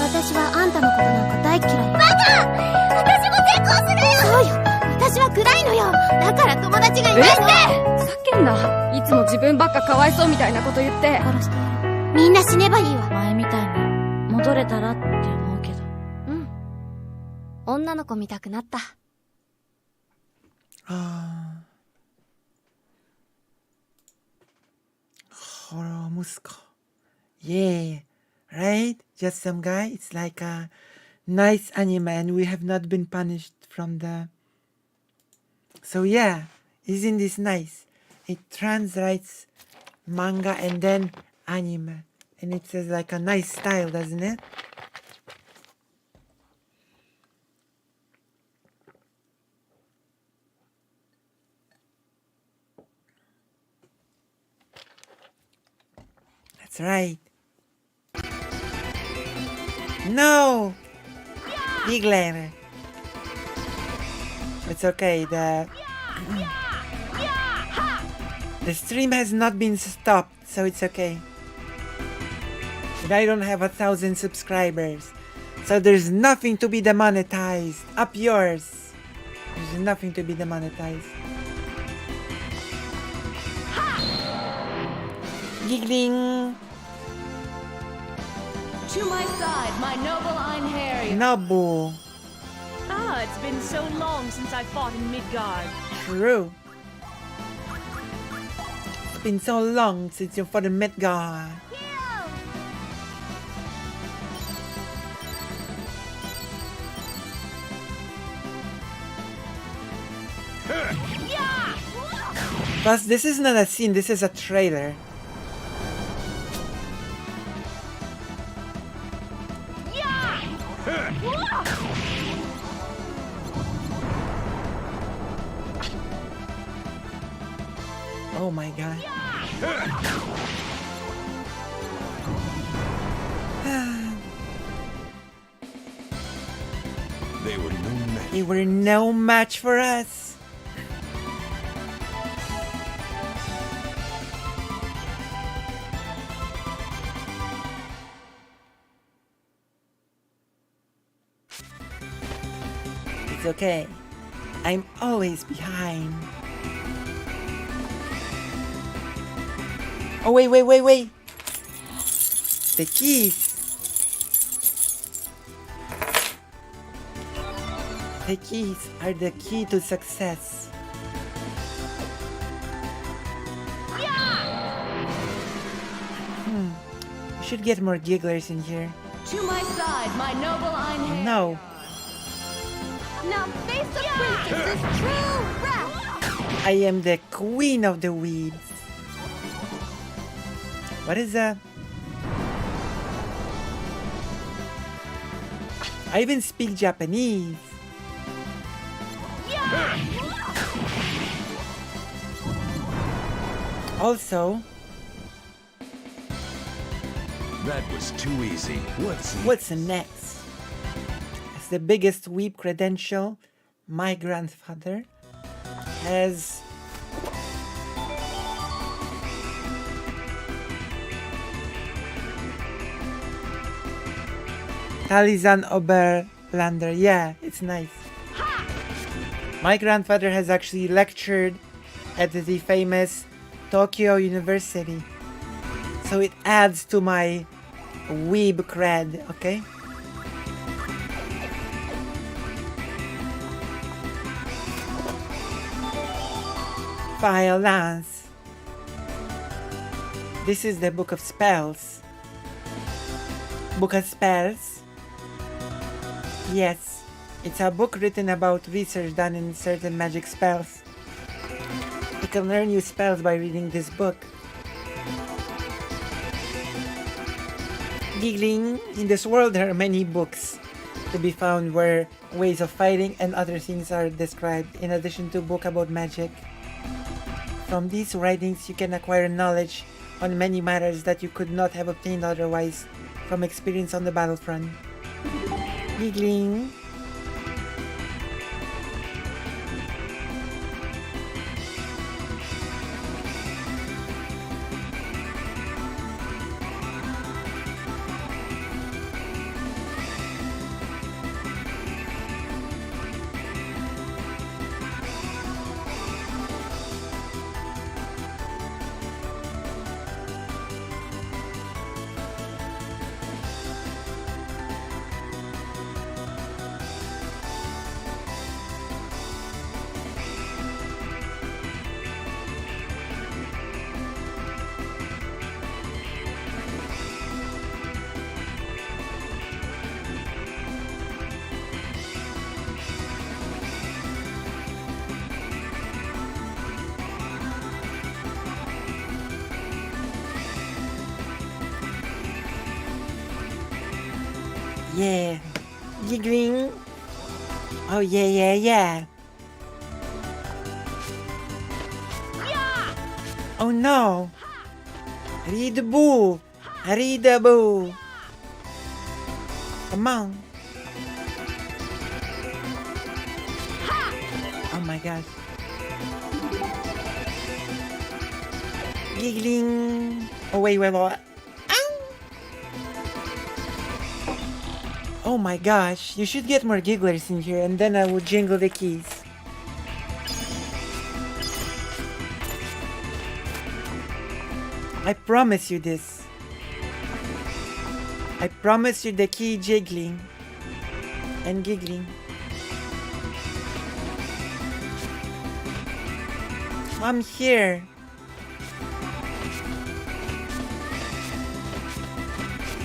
Speaker 4: 私はあんたのことなんか大嫌いよ。
Speaker 16: バカ！私も絶交するよ。
Speaker 4: そうよ、私は暗いのよ。だから友達がいないの。
Speaker 23: ふざけんな。いつも自分ばっかかわいそうみたいなこと言って。
Speaker 4: 殺してやる。みんな死ねばいいわ。
Speaker 13: 前みたいに戻れたらって思うけど。
Speaker 4: うん。女の子見たくなった。
Speaker 2: ホロムスコ。Yeah, right? Just some guy. It's like a nice anime and we have not been punished from the... So yeah, isn't this nice? It translates manga and then anime. And it says like a nice style, doesn't it? That's right. No! Bigler. It's okay, the The stream has not been stopped, so it's okay. But I don't have 1,000 subscribers, so there's nothing to be demonetized. Up yours. There's nothing to be demonetized. Giggling.
Speaker 3: To my side, my noble Einherjar.
Speaker 2: Noble.
Speaker 7: Ah, it's been so long since I fought in Midgard.
Speaker 2: True. It's been so long since you fought in Midgard. Plus, this is not a scene, this is a trailer. Oh my god.
Speaker 5: They were no match.
Speaker 2: They were no match for us. It's okay. I'm always behind. Oh, wait. The keys. The keys are the key to success. We should get more gigglers in here.
Speaker 3: To my side, my noble Einherjar.
Speaker 2: No.
Speaker 3: Now face the princess's true wrath.
Speaker 2: I am the queen of the weeds. What is that? I even speak Japanese. Also,
Speaker 5: That was too easy.
Speaker 2: what's next? As the biggest weeb credential, my grandfather has Talizan Oberlander. Yeah, it's nice. My grandfather has actually lectured at the famous Tokyo University. So it adds to my weeb cred, okay? Violence. This is the Book of Spells. Book of Spells? Yes, it's a book written about research done in certain magic spells. You can learn new spells by reading this book. Giggling. In this world there are many books to be found where ways of fighting and other things are described, in addition to a book about magic. From these writings you can acquire knowledge on many matters that you could not have obtained otherwise from experience on the battlefront. Giggling. Yeah. Giggling. Oh yeah. Oh no. Read the book. Read the book. Come on. Oh my gosh. Giggling. Oh, wait. Ow. Oh my gosh. You should get more gigglers in here and then I will jingle the keys. I promise you this. I promise you the key jiggling and giggling. I'm here.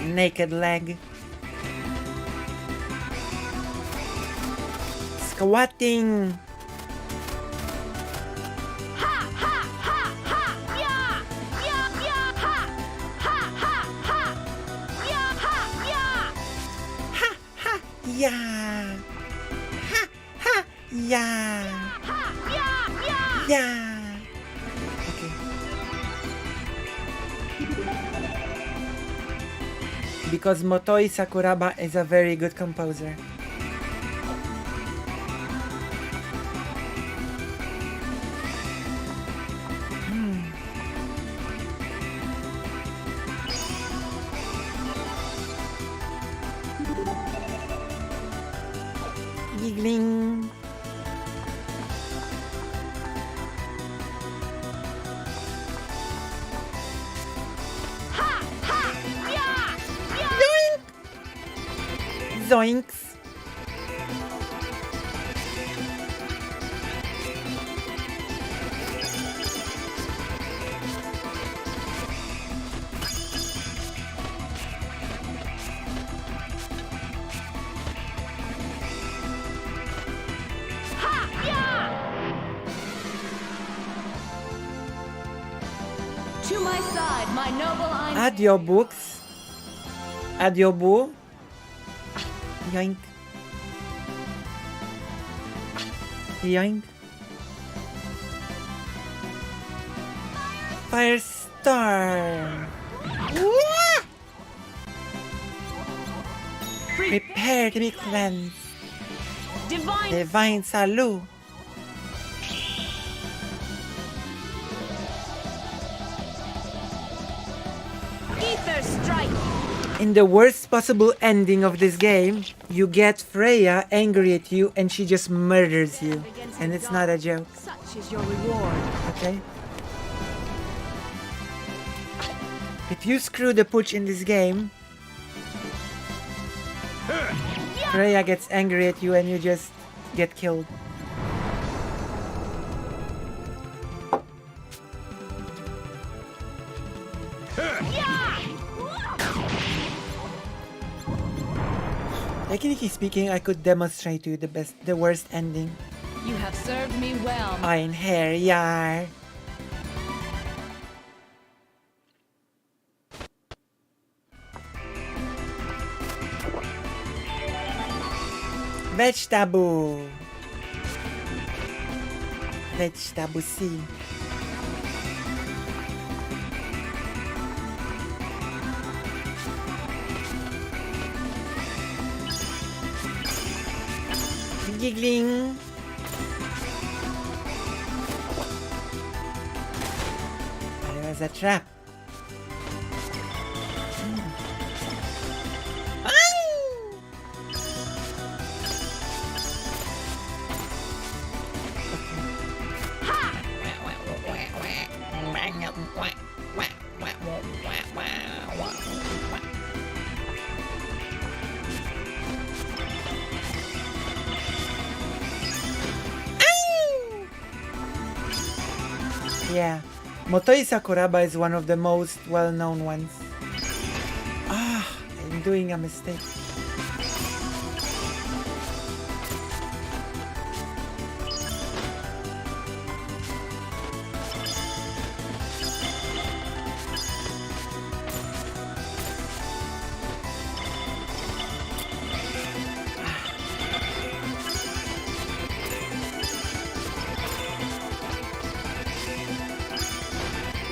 Speaker 2: Naked leg. Squatting. Yeah. Ha ha. Yeah. Yeah. Okay. Because Motoi Sakuraba is a very good composer. Giggling. Zoinks.
Speaker 3: To my side, my noble
Speaker 2: Audiobooks. Audiobook. Yoink. Yoink. Firestar. Prepare to be cleansed. Divine Salut.
Speaker 3: Ether strike.
Speaker 2: In the worst possible ending of this game, you get Freya angry at you and she just murders you. And it's not a joke.
Speaker 7: Such is your reward.
Speaker 2: Okay? If you screw the pooch in this game, Freya gets angry at you and you just get killed. Technically speaking, I could demonstrate to you the worst ending.
Speaker 3: You have served me well.
Speaker 2: Ein Herr, yar. Vegetable. Vegetable C. Giggling. There was a trap. Yeah, Motoi Sakuraba is one of the most well-known ones. Ah, I'm doing a mistake.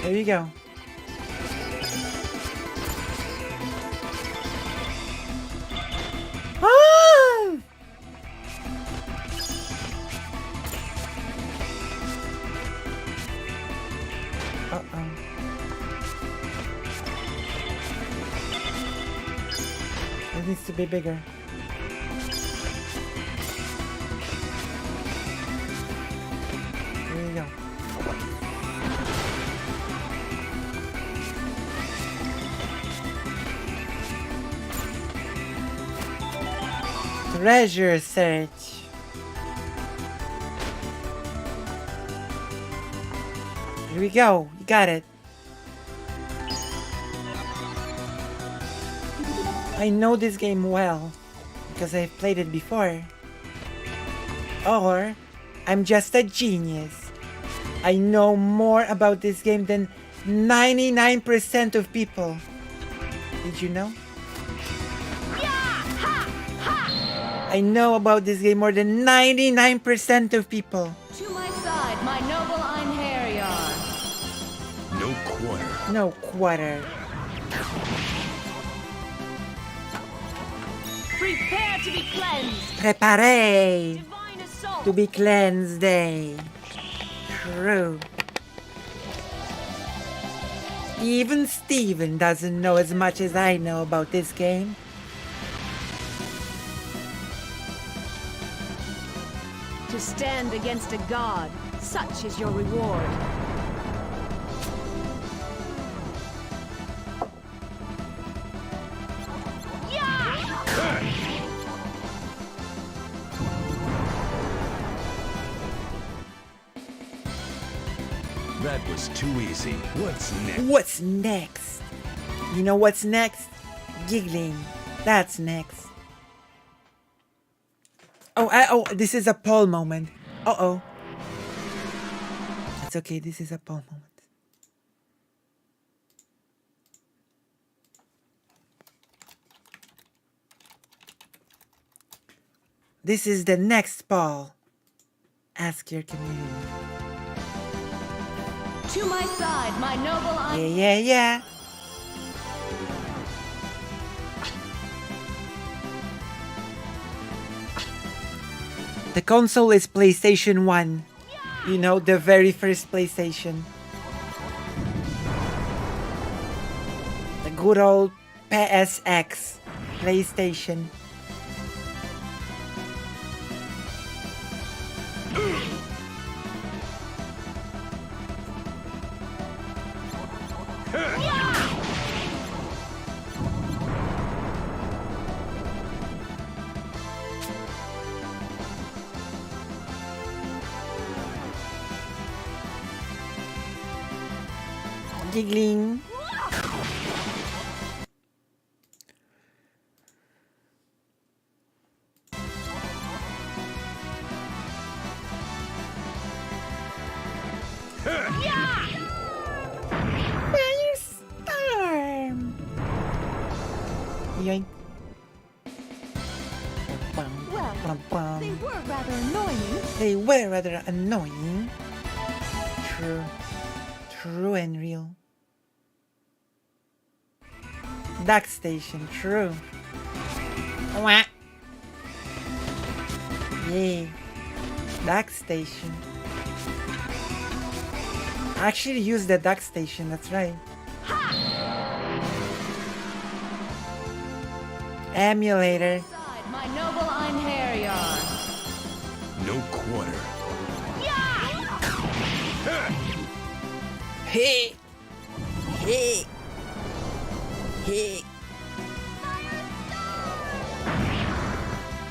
Speaker 2: There you go. Ah! Uh-oh. to be bigger. Here we go. Treasure search. Here we go. You got it. I know this game well because I've played it before. Or I'm just a genius. I know more about this game than 99% of people. Did you know? I know about this game more than 99% of people.
Speaker 3: To my side, my noble Einherjar.
Speaker 5: No quarter.
Speaker 2: No quarter.
Speaker 3: Prepare to be cleansed.
Speaker 2: Prepare
Speaker 3: Divine assault.
Speaker 2: to be cleansed day. True. Even Steven doesn't know as much as I know about this game.
Speaker 7: To stand against a god, such is your reward.
Speaker 5: That was too easy. What's next?
Speaker 2: What's next? You know what's next? Giggling. That's next. Oh, this is a Paul moment. Uh-oh. It's okay, this is a Paul moment. This is the next Paul. Ask your community.
Speaker 3: To my side, my noble
Speaker 2: Yeah. The console is PlayStation 1. You know, the very first PlayStation. The good old PSX PlayStation. Giggling. Firestorm. Yoink.
Speaker 3: Well, they were rather annoying.
Speaker 2: They were rather annoying. True. True and real. Duck Station, true. Wah. Yeah. Duck Station. I actually used the Duck Station, that's right. Emulator.
Speaker 3: My noble Einherjar.
Speaker 5: No quarter.
Speaker 2: Hey! Hey! Hey!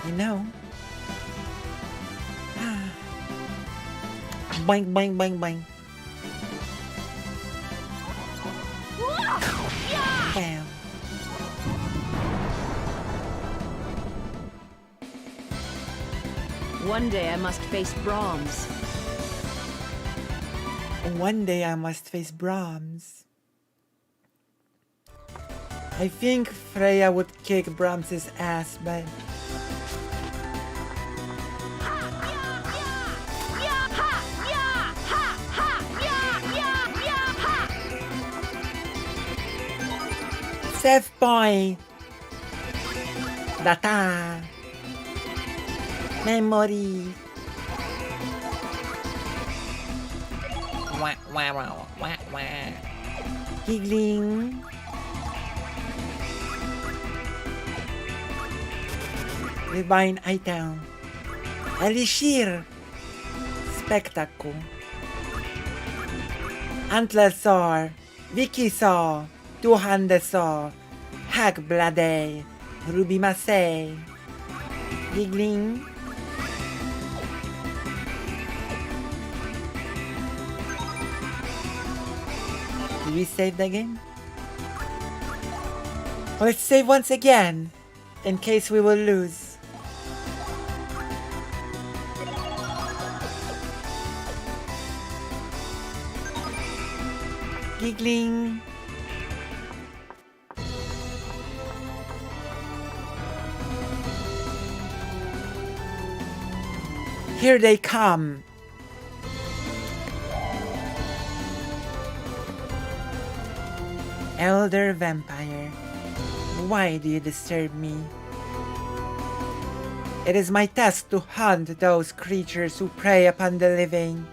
Speaker 2: You know? Bang, bang, bang, bang. Bam.
Speaker 7: One day I must face Brahms.
Speaker 2: One day I must face Brahms. I think Freya would kick Brahms' ass, but... Save point! Data! Memory! Wah, wah, wah, wah, wah. Giggling. Divine item. Elixir. Spectacle. Antler Saw. Vicky Saw. Two-handed Saw. Hack Blade. Ruby Massey. Giggling. Did we save the game? Let's save once again, in case we will lose. Giggling. Here they come. Elder Vampire, why do you disturb me? It is my task to hunt those creatures who prey upon the living.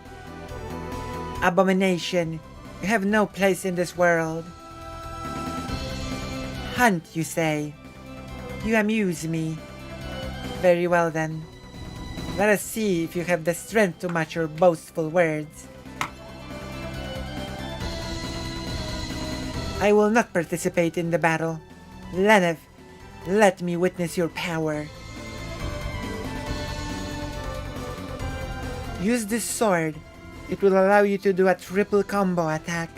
Speaker 2: Abomination, you have no place in this world. Hunt, you say? You amuse me. Very well then. Let us see if you have the strength to match your boastful words. I will not participate in the battle. Lenev, let me witness your power. Use this sword. It will allow you to do a triple combo attack.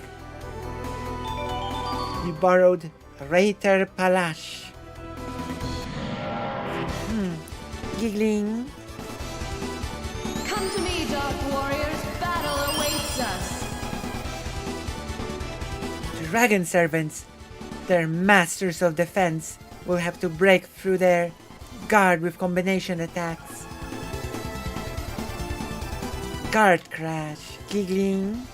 Speaker 2: You borrowed Raiter Palash. Giggling.
Speaker 3: Come to me, Dark Warriors. Battle awaits us.
Speaker 2: Dragon servants, their masters of defense, will have to break through their guard with combination attacks. Guard crash. Giggling.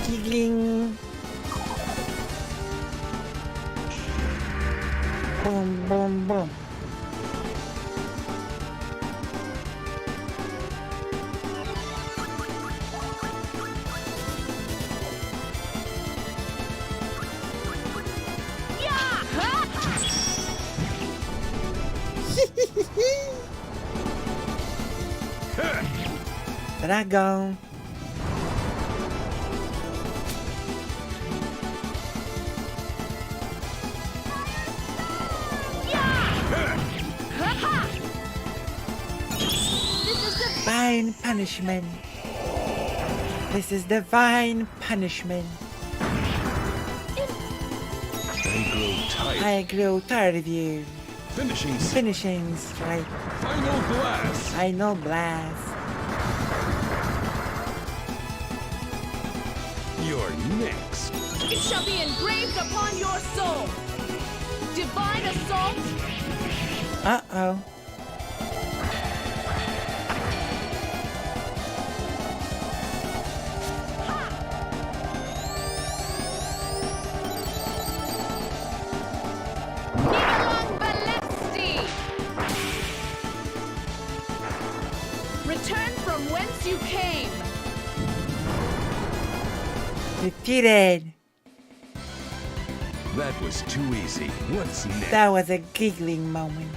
Speaker 2: Giggling. Boom, boom, boom. Dragon. Divine punishment. This is divine punishment. I grow tired of you. Finishing strike.
Speaker 5: Final blast.
Speaker 2: Final blast.
Speaker 5: You're next.
Speaker 3: It shall be engraved upon your soul. Divine assault.
Speaker 2: Uh-oh.
Speaker 3: Return from whence you came.
Speaker 2: Defeated.
Speaker 5: That was too easy. What's next?
Speaker 2: That was a giggling moment.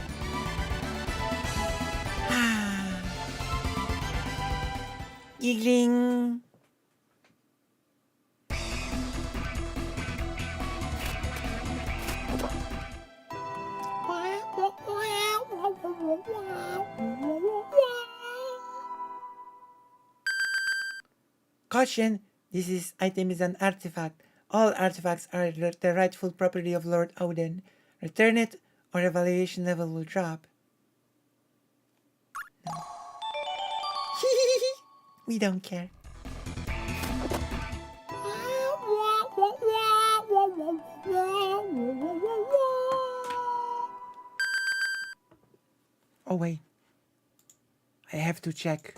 Speaker 2: Giggling. Caution! This item is an artifact. All artifacts are the rightful property of Lord Odin. Return it, or evaluation level will drop. No. We don't care. Oh wait. I have to check.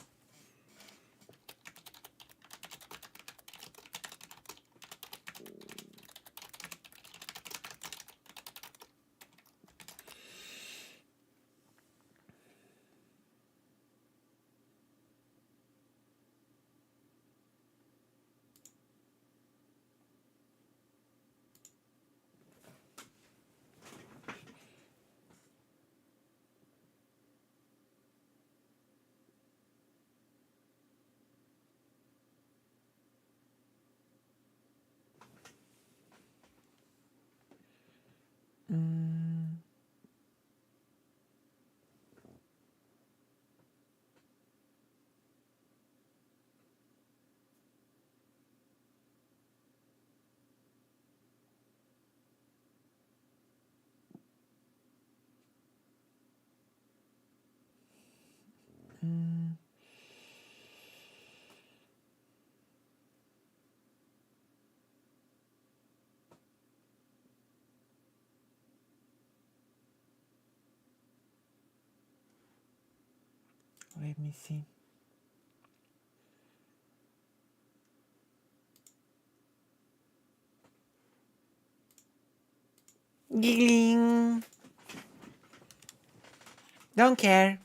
Speaker 2: Let me see. Giggling. Don't care.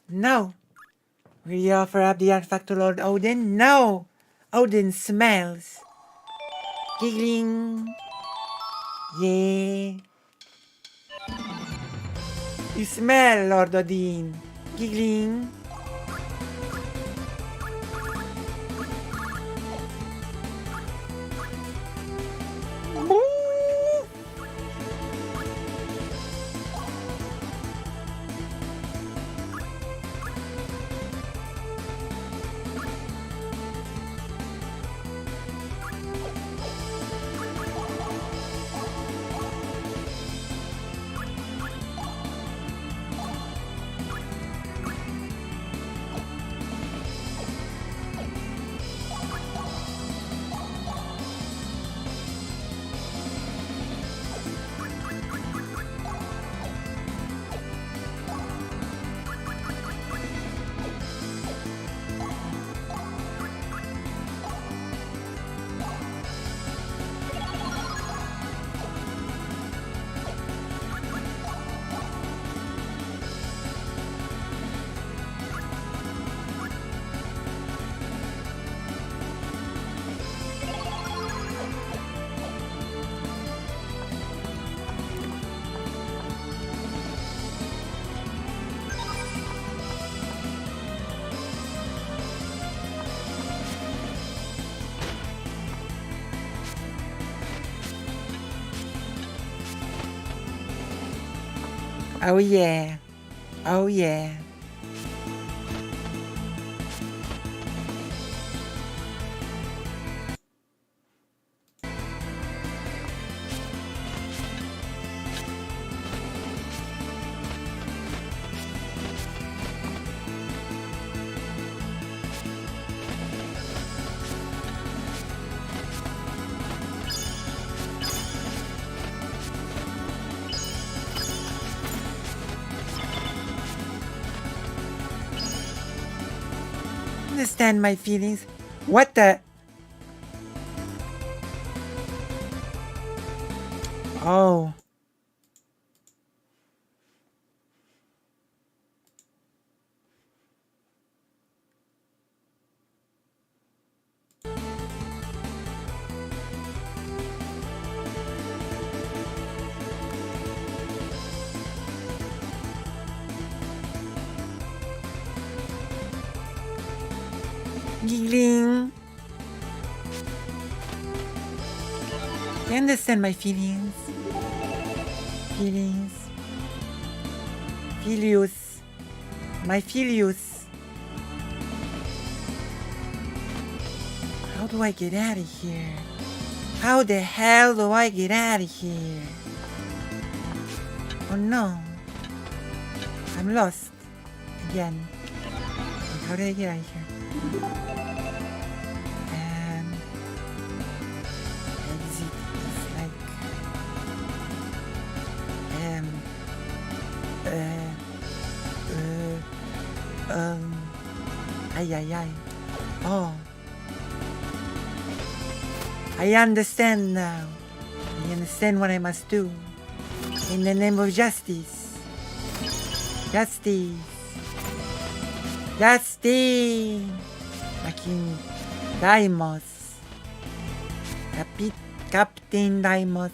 Speaker 2: No. Will you offer up the artifact to Lord Odin? No. Odin smells. Giggling. Yeah. You smell, Lord Odin. Giggling. Oh yeah. Oh yeah. Understand my feelings. What the? Oh. Giggling. You understand my feelings? Feelings. Filius. My Filius. How do I get out of here? How the hell do I get out of here? Oh no. I'm lost. Again. How do I get out of here? Exit is like Ay. Oh. I understand now. I understand what I must do. In the name of justice. Justice. Aking Daimos. Captain Daimos.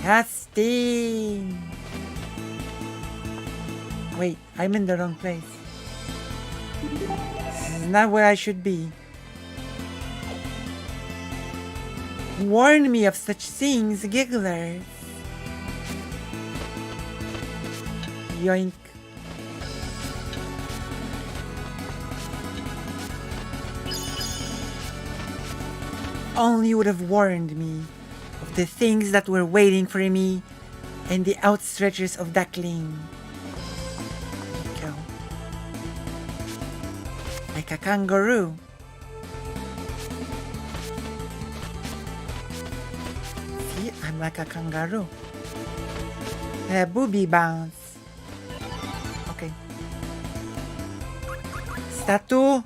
Speaker 2: Justin! Wait, I'm in the wrong place. This is not where I should be. Warn me of such things, gigglers. Yoink. Only you would have warned me of the things that were waiting for me and the outstretchers of duckling. Go. Like a kangaroo. See, I'm like a kangaroo. Booby bounce. Okay. Statue.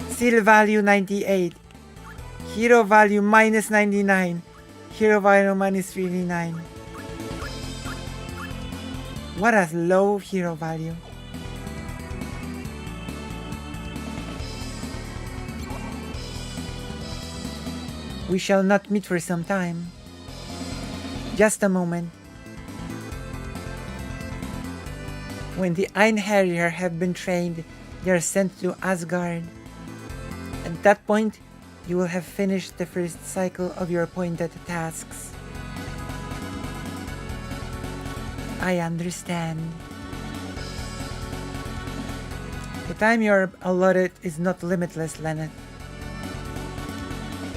Speaker 2: Seal value 98. Hero value minus 99. Hero value minus 39. What a low hero value. We shall not meet for some time. Just a moment. When the Einherjar have been trained, they are sent to Asgard. At that point, you will have finished the first cycle of your appointed tasks. I understand. The time you are allotted is not limitless, Lenneth.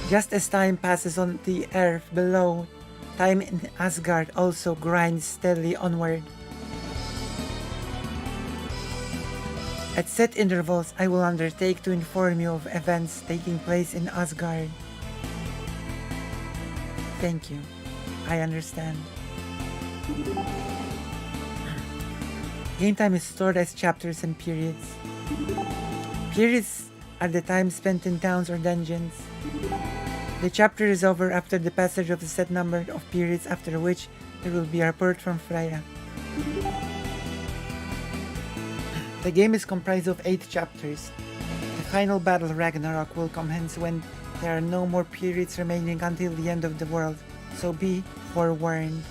Speaker 2: Just as time passes on the earth below, time in Asgard also grinds steadily onward. At set intervals, I will undertake to inform you of events taking place in Asgard. Thank you. I understand. Game time is stored as chapters and periods. Periods are the time spent in towns or dungeons. The chapter is over after the passage of the set number of periods, after which there will be a report from Freya. The game is comprised of 8 chapters. The final battle Ragnarok will commence when there are no more periods remaining until the end of the world, so be forewarned.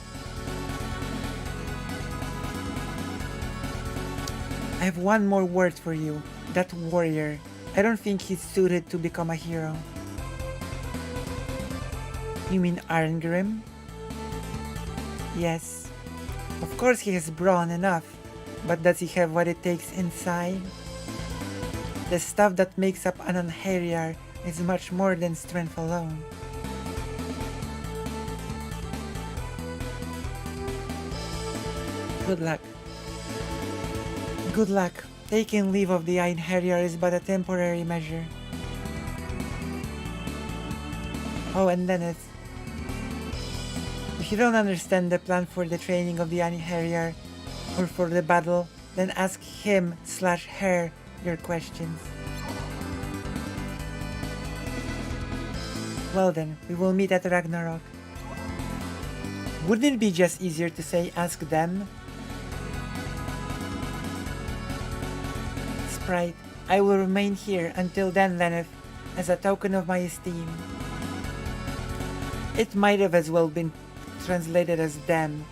Speaker 2: I have one more word for you. That warrior. I don't think he's suited to become a hero. You mean Arngrim? Yes. Of course he has brawn enough. But does he have what it takes inside? The stuff that makes up an Einherjar is much more than strength alone. Good luck. Good luck. Taking leave of the Einherjar is but a temporary measure. Oh, and then if you don't understand the plan for the training of the Einherjar, or for the battle, then ask him/her your questions. Well then, we will meet at Ragnarok. Wouldn't it be just easier to say ask them? Sprite, I will remain here until then, Lenneth, as a token of my esteem. It might have as well been translated as them.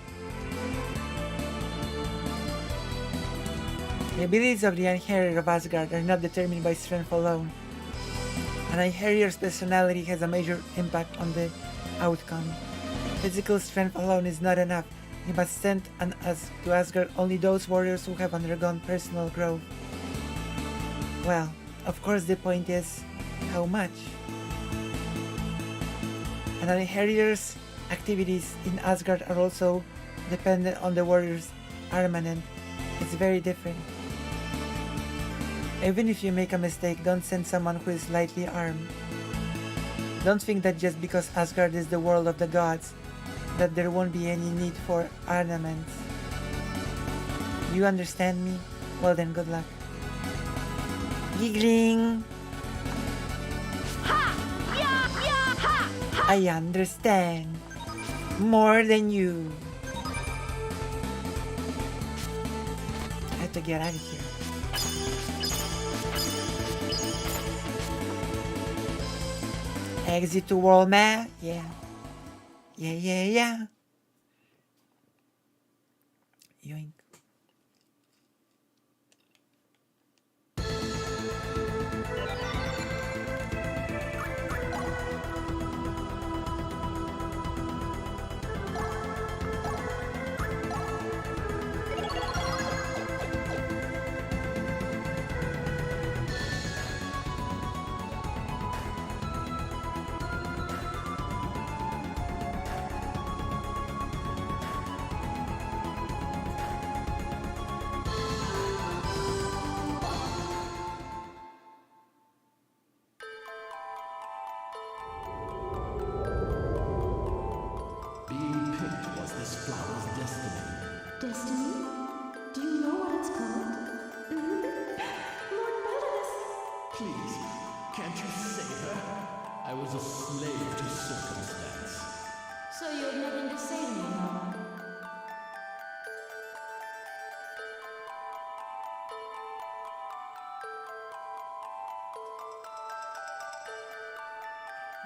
Speaker 2: The abilities of the Einherjar of Asgard are not determined by strength alone. An Einherjar's personality has a major impact on the outcome. Physical strength alone is not enough. You must send to Asgard only those warriors who have undergone personal growth. Well, of course the point is, how much? An Einherjar's activities in Asgard are also dependent on the warrior's armament. It's very different. Even if you make a mistake, don't send someone who is lightly armed. Don't think that just because Asgard is the world of the gods, that there won't be any need for armaments. You understand me? Well then, good luck. Giggling. I understand. More than you. I have to get out of here. Exit to world map? Yeah. Yeah. Yoink.
Speaker 10: Being picked was this flower's destiny.
Speaker 3: Destiny? Do you know what it's called? Lord Melis!
Speaker 10: Please, can't you save her? I was a slave to circumstance.
Speaker 3: So you have nothing to say to me, huh?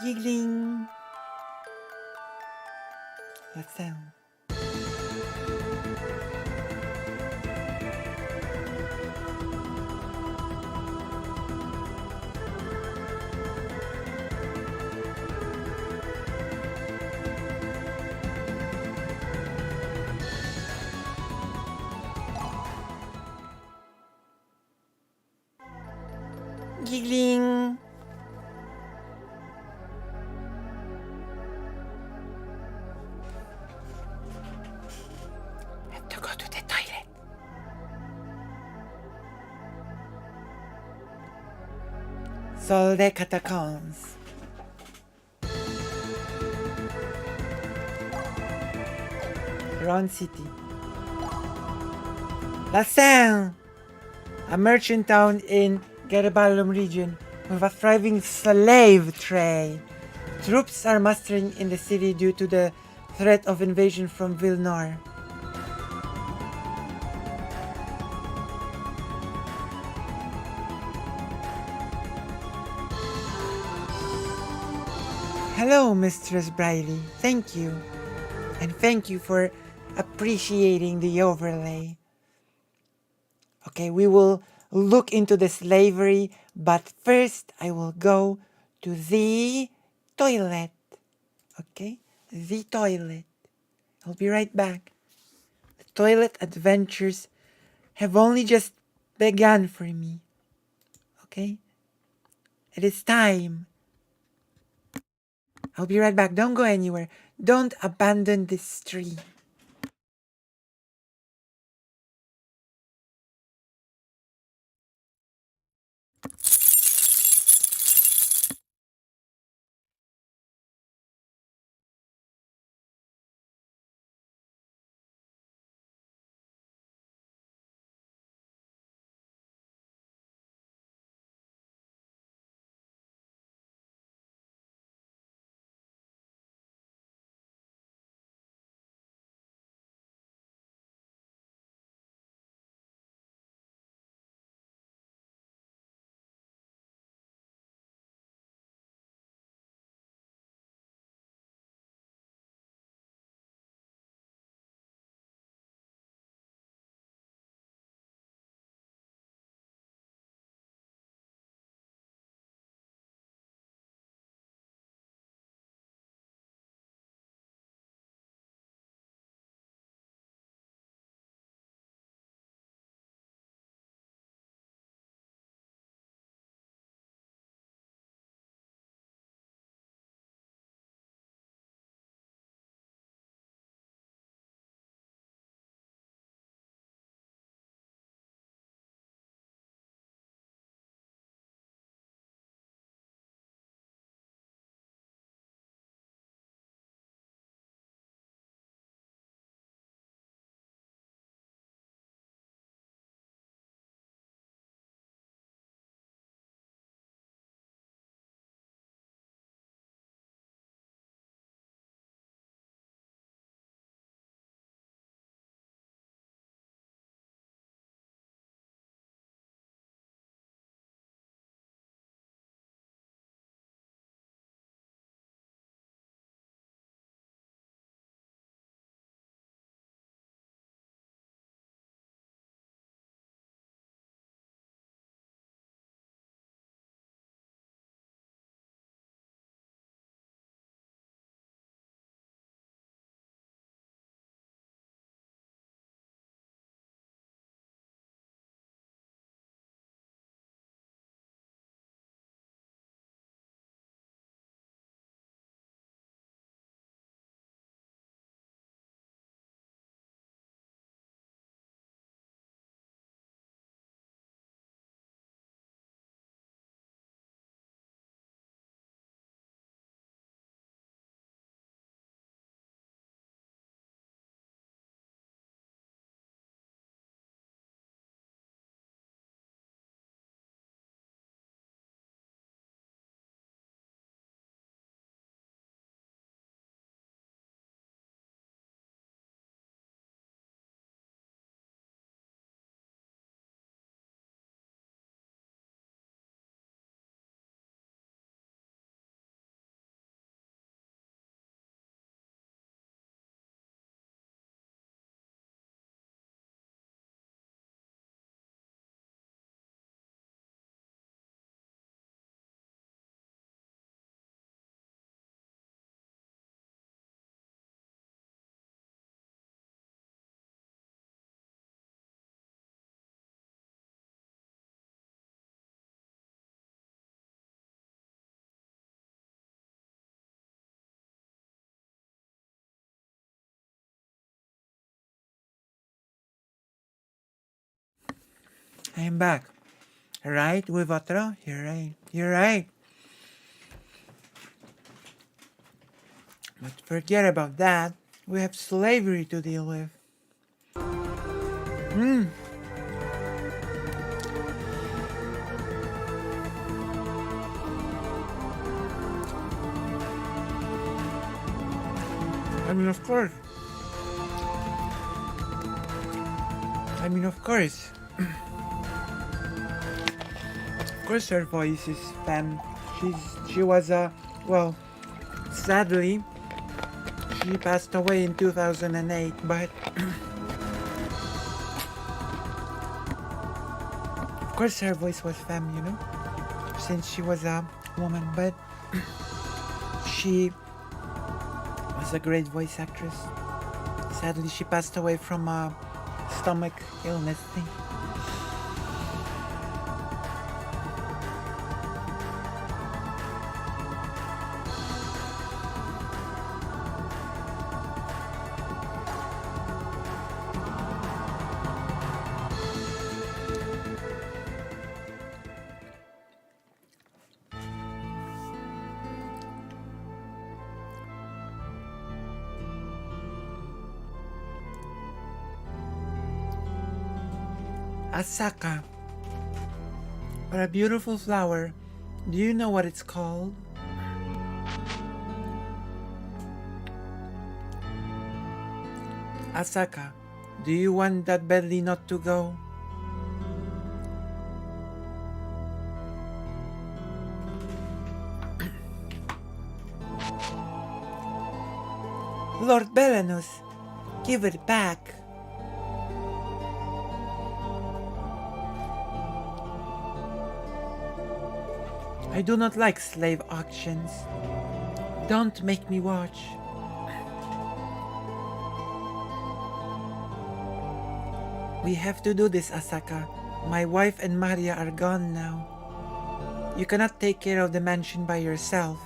Speaker 2: Giggling. That sound. Giggling. Have to go to the toilet. Sol de Catacombs. Ron City. Lassen! A merchant town in Garibaldi region with a thriving slave trade. Troops are mustering in the city due to the threat of invasion from Vilnar. Hello, Mistress Briley. Thank you. And thank you for appreciating the overlay. Okay, we will look into the slavery, but first I will go to the toilet. Okay, the toilet. I'll be right back. The toilet adventures have only just begun for me. Okay, it is time. I'll be right back. Don't go anywhere. Don't abandon this stream. I am back. Right, with otro? You're right. You're right. But forget about that. We have slavery to deal with. I mean, of course. Of course her voice is femme. She was well, sadly, she passed away in 2008, but of course her voice was femme, you know, since she was a woman, but she was a great voice actress. Sadly, she passed away from a stomach illness thing. Asaka. What a beautiful flower. Do you know what it's called? Asaka, do you want that badly not to go? Lord Belenus, give it back. I do not like slave auctions. Don't make me watch. We have to do this, Asaka. My wife and Maria are gone now. You cannot take care of the mansion by yourself.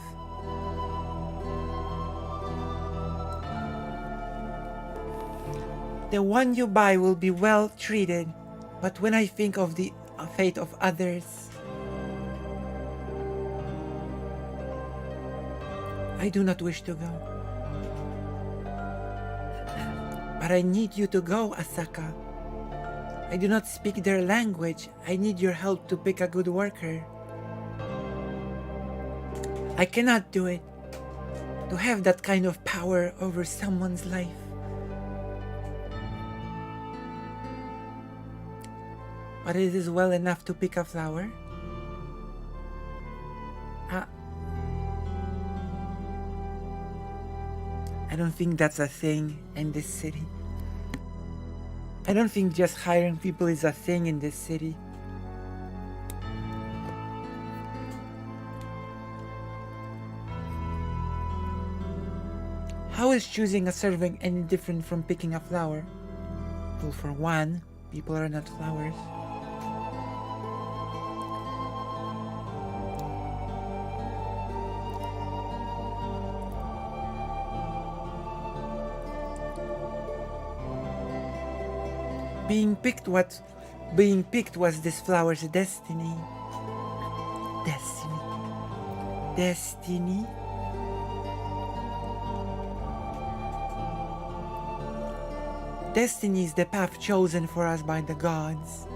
Speaker 2: The one you buy will be well treated, but when I think of the fate of others, I do not wish to go. But I need you to go, Asaka. I do not speak their language. I need your help to pick a good worker. I cannot do it. To have that kind of power over someone's life. But it is well enough to pick a flower. I don't think that's a thing in this city. I don't think just hiring people is a thing in this city. How is choosing a servant any different from picking a flower? Well, for one, people are not flowers. Being picked was this flower's destiny. Destiny. Destiny is the path chosen for us by the gods.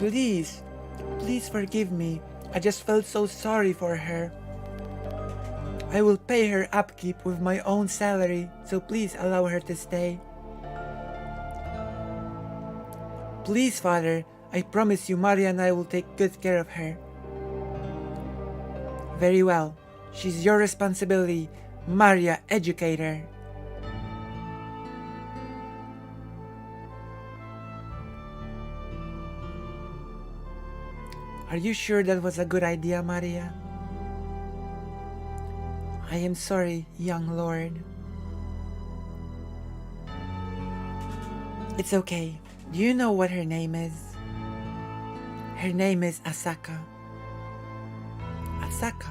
Speaker 2: Please forgive me. I just felt so sorry for her. I will pay her upkeep with my own salary, so please allow her to stay. Please, Father, I promise you Maria and I will take good care of her. Very well. She's your responsibility. Maria, educate her. Are you sure that was a good idea, Maria? I am sorry, young lord. It's okay. Do you know what her name is? Her name is Asaka. Asaka.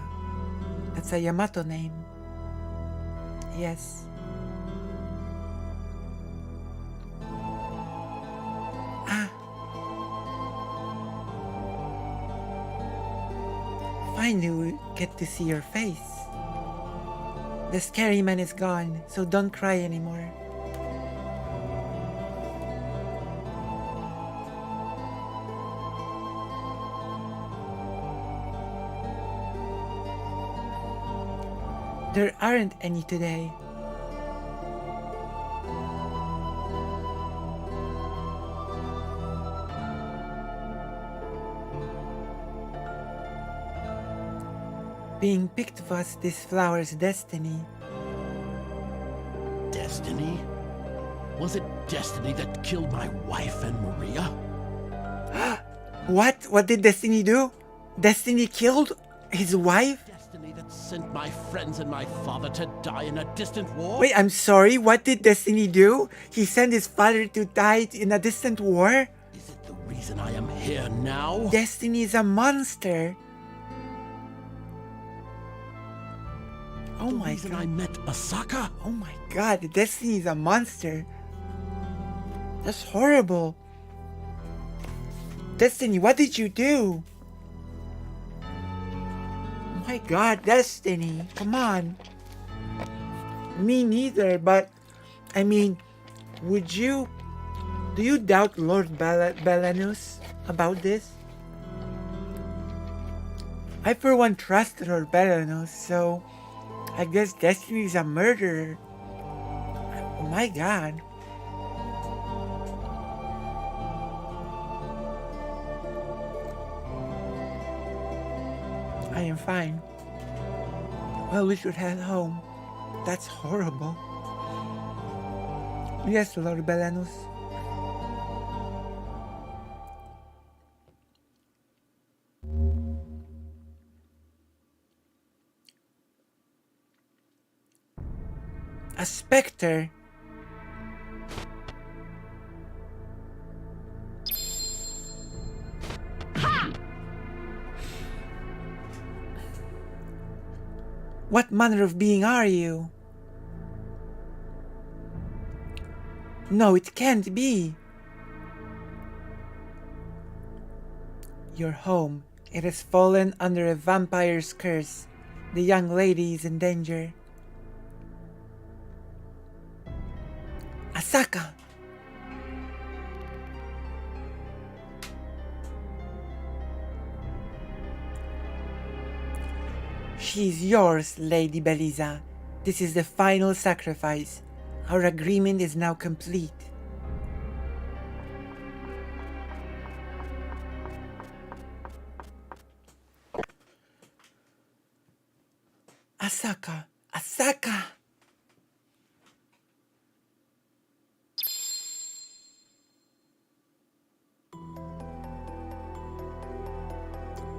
Speaker 2: That's a Yamato name. Yes. Ah. Finally, we get to see your face. The scary man is gone, so don't cry anymore. There aren't any today. Being picked was this flower's destiny.
Speaker 10: Destiny? Was it destiny that killed my wife and Maria?
Speaker 2: What? What did Destiny do? Destiny killed his wife?
Speaker 10: Destiny that sent my friends and my father to die in a distant war?
Speaker 2: Wait, I'm sorry, what did Destiny do? He sent his father to die in a distant war?
Speaker 10: Is it the reason I am here now?
Speaker 2: Destiny is a monster. Oh
Speaker 10: the
Speaker 2: my
Speaker 10: reason
Speaker 2: god.
Speaker 10: I met Asaka?
Speaker 2: Oh my god, Destiny is a monster. That's horrible. Destiny, what did you do? Oh my god, Destiny, come on. Me neither, but I mean, do you doubt Lord Belanus about this? I for one trust Lord Belanus, so I guess Destiny is a murderer. Oh my god. I am fine. Well, we should head home. That's horrible. Yes, Lord Belanus. A specter. What manner of being are you? No, it can't be. Your home. It has fallen under a vampire's curse. The young lady is in danger. Asaka! She is yours, Lady Beliza. This is the final sacrifice. Our agreement is now complete. Asaka! Asaka!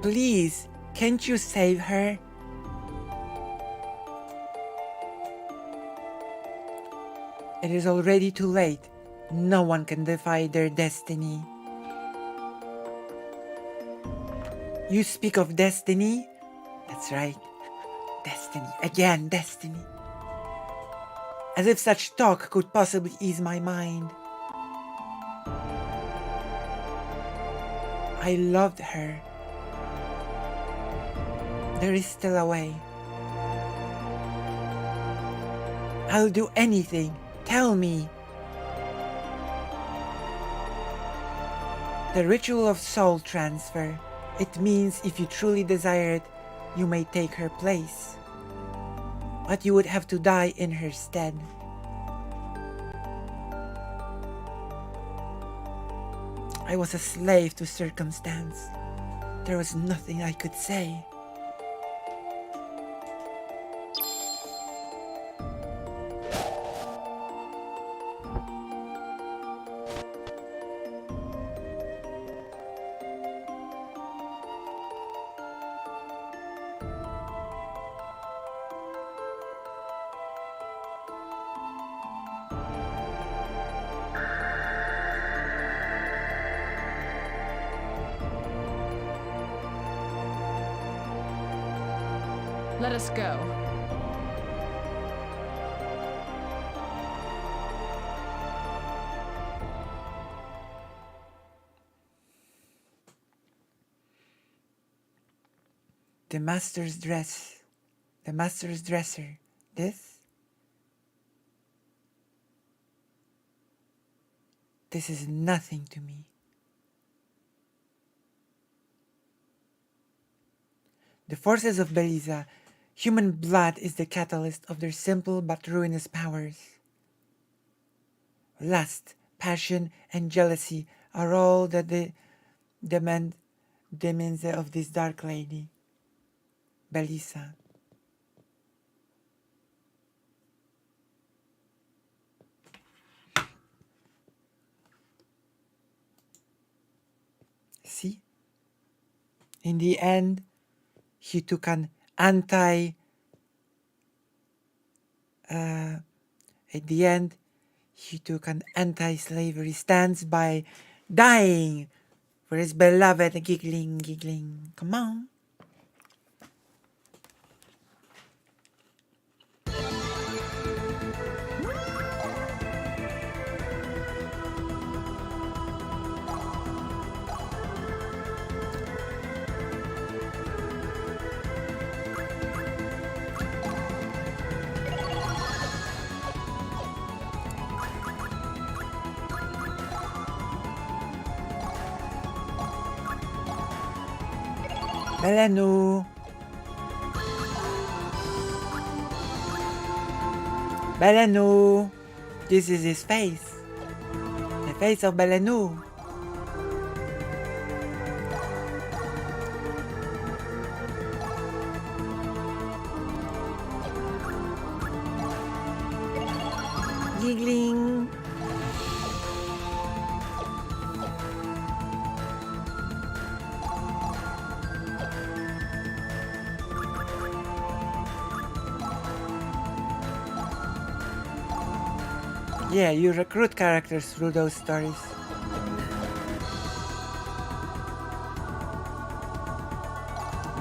Speaker 2: Please, can't you save her? It is already too late. No one can defy their destiny. You speak of destiny? That's right. Destiny. Again, destiny. As if such talk could possibly ease my mind. I loved her. There is still a way. I'll do anything. Tell me. The ritual of soul transfer. It means if you truly desire it, you may take her place. But you would have to die in her stead. I was a slave to circumstance. There was nothing I could say.
Speaker 8: Let us go.
Speaker 2: The master's dress. The master's dresser. This? This is nothing to me. The forces of Beliza, human blood is the catalyst of their simple but ruinous powers. Lust, passion, and jealousy are all that the demons of this dark lady, Beliza. See? In the end, he took an at the end, he took an anti-slavery stance by dying for his beloved giggling. Come on. Belenu. Belenu. This is his face. The face of Belenu. Giggling. Yeah, you recruit characters through those stories.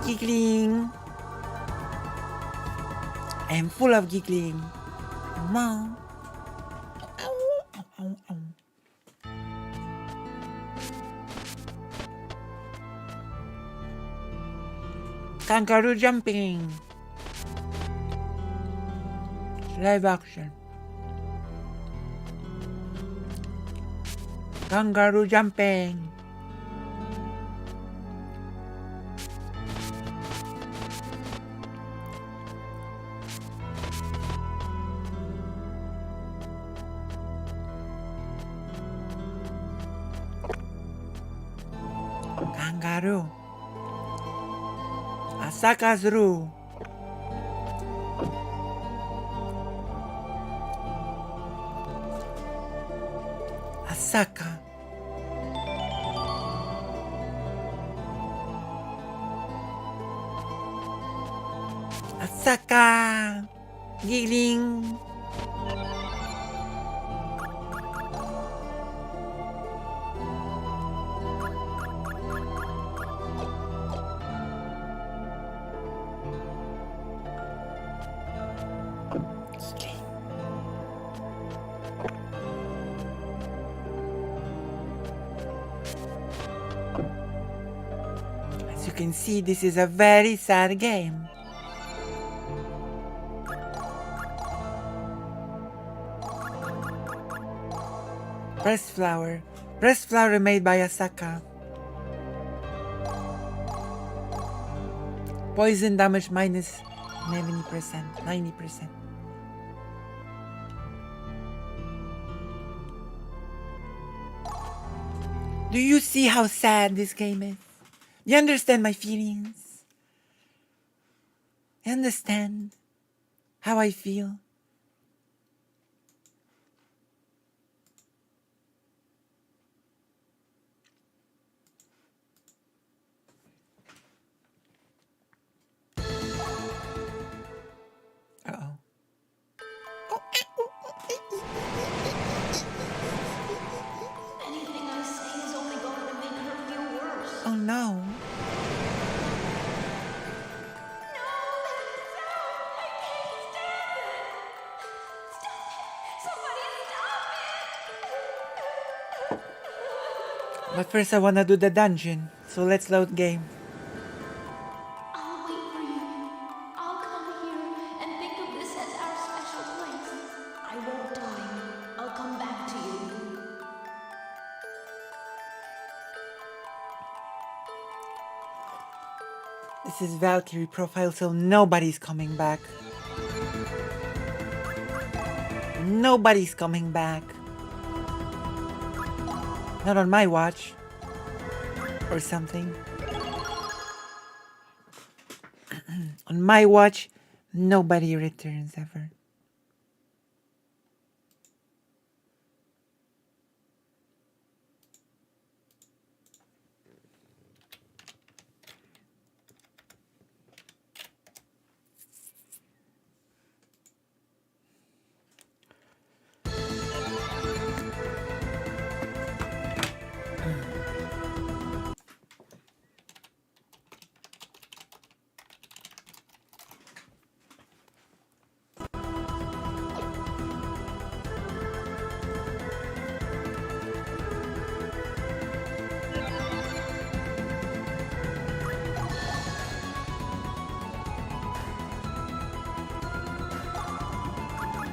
Speaker 2: Giggling. I am full of giggling. Mom. Kangaroo jumping. Live action. Kangaroo jumping. Kangaroo. Asaka's Roo. Asaka. Asaka. Giggling. As you can see, this is a very sad game. Pressed flour. Pressed flour made by Asaka. Poison damage minus 90%. 90%. Do you see how sad this game is? You understand my feelings? You understand how I feel? Uh-oh.
Speaker 3: Anything I say is only going to make her feel worse.
Speaker 2: Oh no.
Speaker 3: No,
Speaker 2: But first I wanna do the dungeon, so let's load game.
Speaker 3: I'll wait for you. I'll come here and think of this as our special place. I won't die. I'll come back to you.
Speaker 2: This is Valkyrie profile, so nobody's coming back. Nobody's coming back. Not on my watch. Or something. On my watch, nobody returns ever.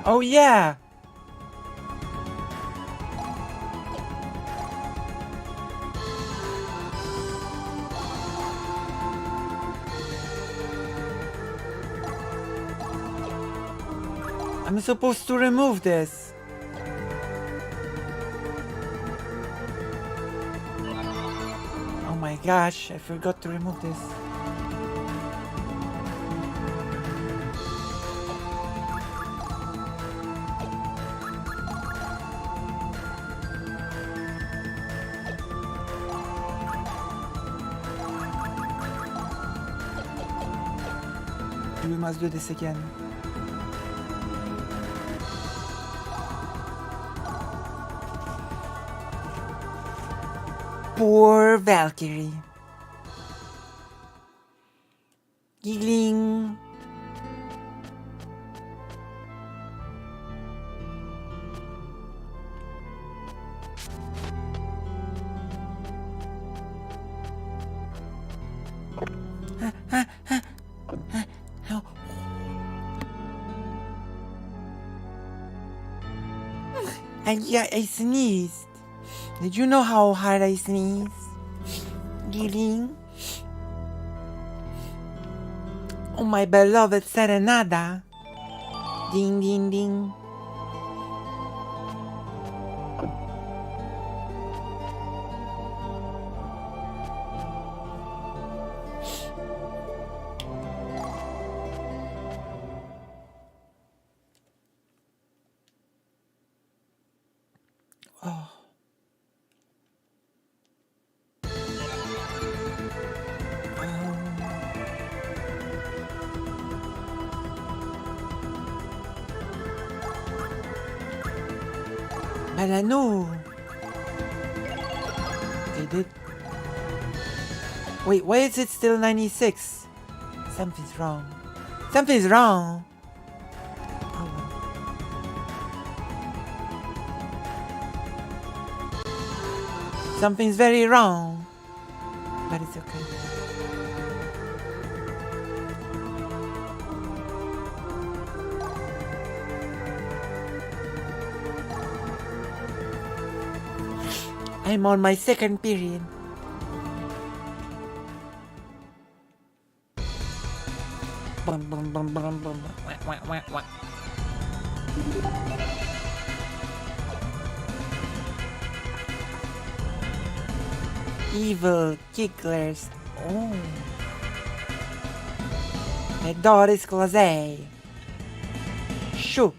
Speaker 2: Oh yeah! I'm supposed to remove this. Oh my gosh, I forgot to remove this. We must do this again. Poor Valkyrie. Giggling. Yeah, I sneezed. Did you know how hard I sneezed? Giggling. Oh, my beloved Serenada. Ding, ding, ding. Oh. But I know. They did. Wait, why is it still 96? Something's wrong. Something's wrong. Something's very wrong. But it's okay. I'm on my second period. Bum, bum, bum, bum, bum. Wah, wah, wah, wah. Evil kicklers. Oh. The door is closed. Shoo.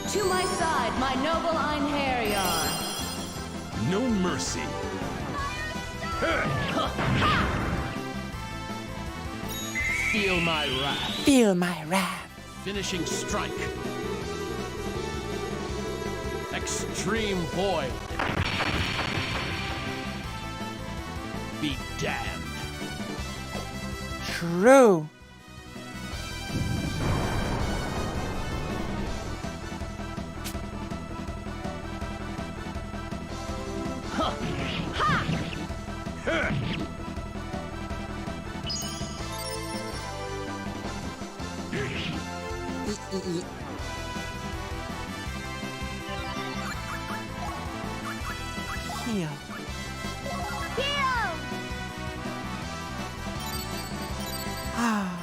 Speaker 3: To my side, my noble Einherjar.
Speaker 5: No mercy.
Speaker 10: Feel my wrath.
Speaker 2: Feel my wrath.
Speaker 10: Finishing strike. Extreme void. Be damned.
Speaker 2: True. Heal. Ah.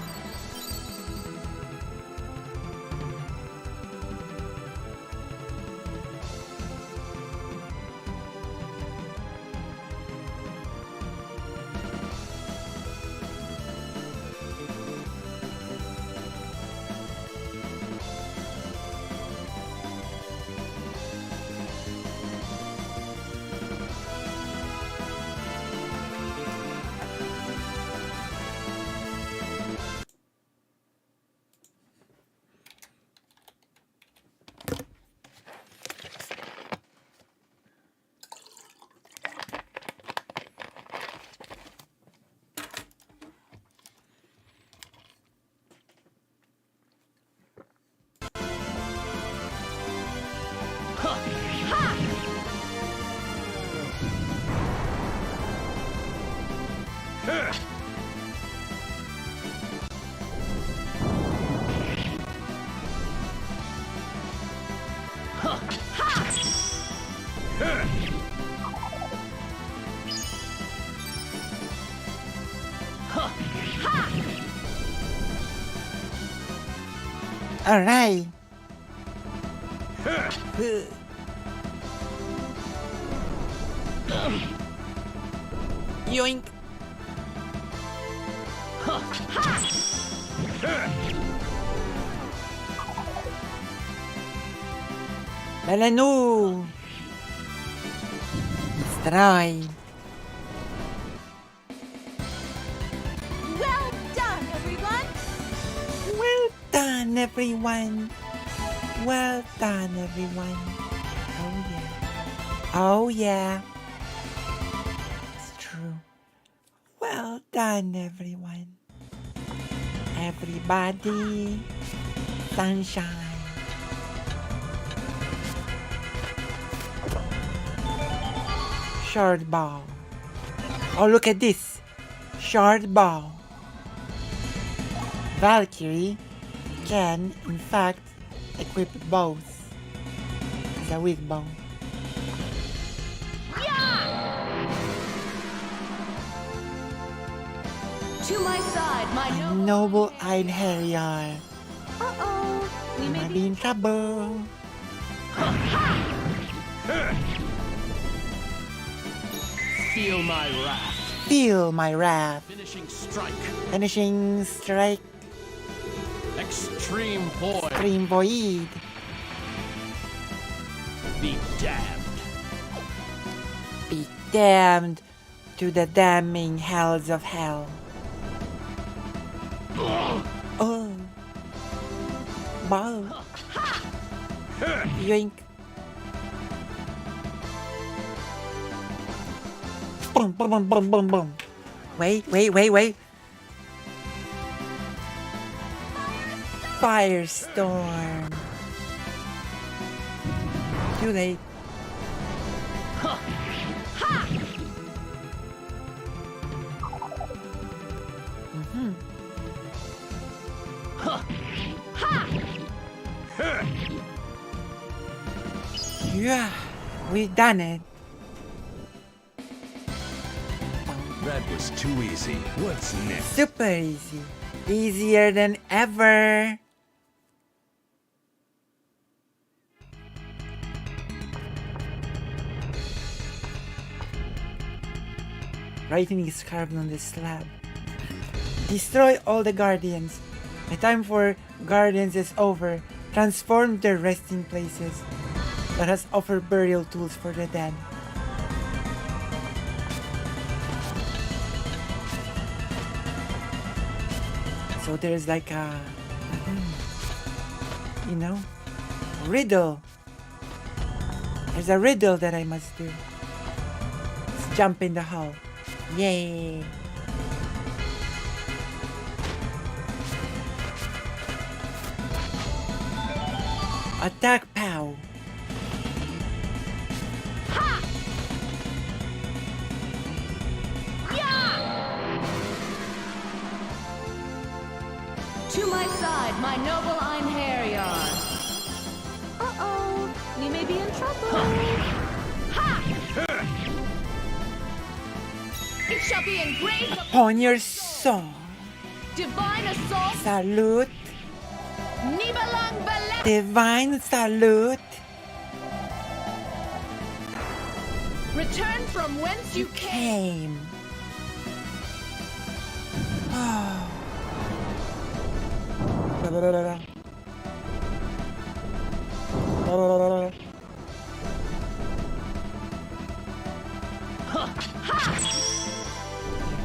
Speaker 2: All right. Yoink. Melanu. Destroy.
Speaker 3: Well done, everyone!
Speaker 2: Well done, everyone. Well done, everyone. Oh, yeah. Oh, yeah. It's true. Well done, everyone. Everybody. Sunshine. Short ball. Oh, look at this. Short ball. Valkyrie can, in fact, equip both as a weak bow.
Speaker 3: To my side, my
Speaker 2: Noble-eyed Harrier.
Speaker 3: Uh-oh. We may
Speaker 2: Might be in trouble.
Speaker 10: Feel my wrath.
Speaker 2: Feel my wrath.
Speaker 10: Finishing strike.
Speaker 2: Finishing strike.
Speaker 10: Extreme void.
Speaker 2: Extreme void.
Speaker 10: Be damned.
Speaker 2: Be damned to the damning hells of hell. Oh. Ball. Yoink. Boom, boom, boom, boom, boom, boom. Wait. Firestorm. Too late. Yeah, we done it.
Speaker 5: That was too easy. What's next?
Speaker 2: Super easy. Easier than ever. Writing is carved on the slab. Destroy all the guardians. The time for guardians is over. Transform their resting places. Let us offer burial tools for the dead. So there's like a, you know, riddle. There's a riddle that I must do. Let's jump in the hall. Yay! Attack, pow!
Speaker 9: aside, my noble Einherjar. Uh-oh, we may be in trouble. Ha! It shall be engraved
Speaker 2: upon your soul.
Speaker 9: Divine assault.
Speaker 2: Salute.
Speaker 9: Nibalang Balak.
Speaker 2: Divine salute.
Speaker 9: Return from whence you came.
Speaker 2: Oh.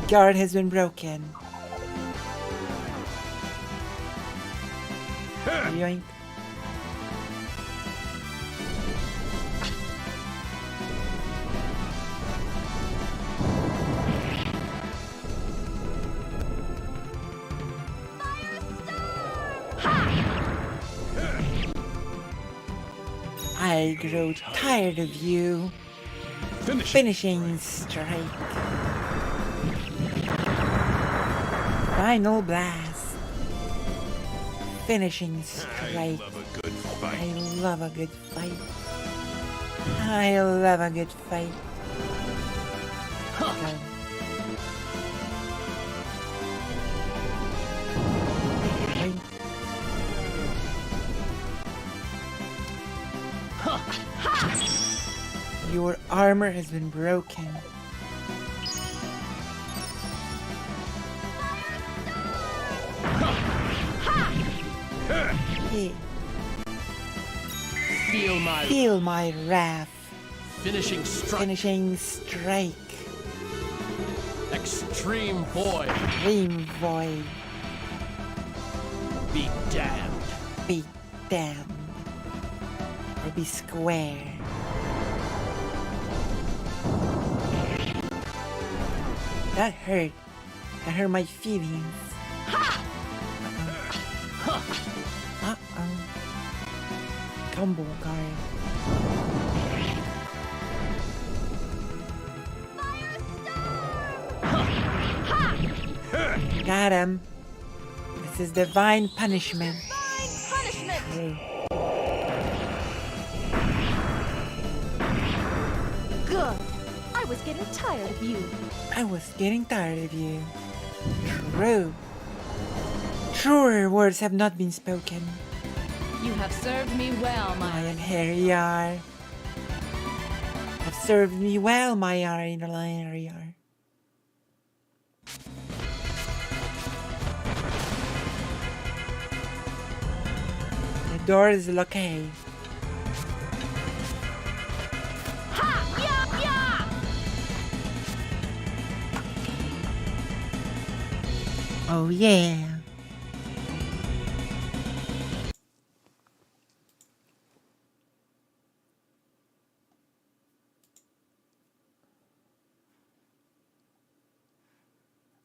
Speaker 2: Guard has been broken. Yoink. I grow tired of you. Finishing strike. Final blast. Finishing strike. I love a good fight. I love a good fight. Okay. Your armor has been broken. Hey. Feel my wrath.
Speaker 10: Finishing strike.
Speaker 2: Finishing strike.
Speaker 10: Extreme void.
Speaker 2: Extreme void.
Speaker 10: Be damned.
Speaker 2: Be damned. Or be square. That hurt. That hurt my feelings. Uh-oh. Combo guard. Got him. This is divine punishment.
Speaker 9: Punishment.
Speaker 3: Good. I was getting tired of you.
Speaker 2: I was getting tired of you. True. Truer words have not been spoken.
Speaker 9: You have served me well, my
Speaker 2: Einherjar. Have served me well, my Einherjar. The door is locked. Oh yeah.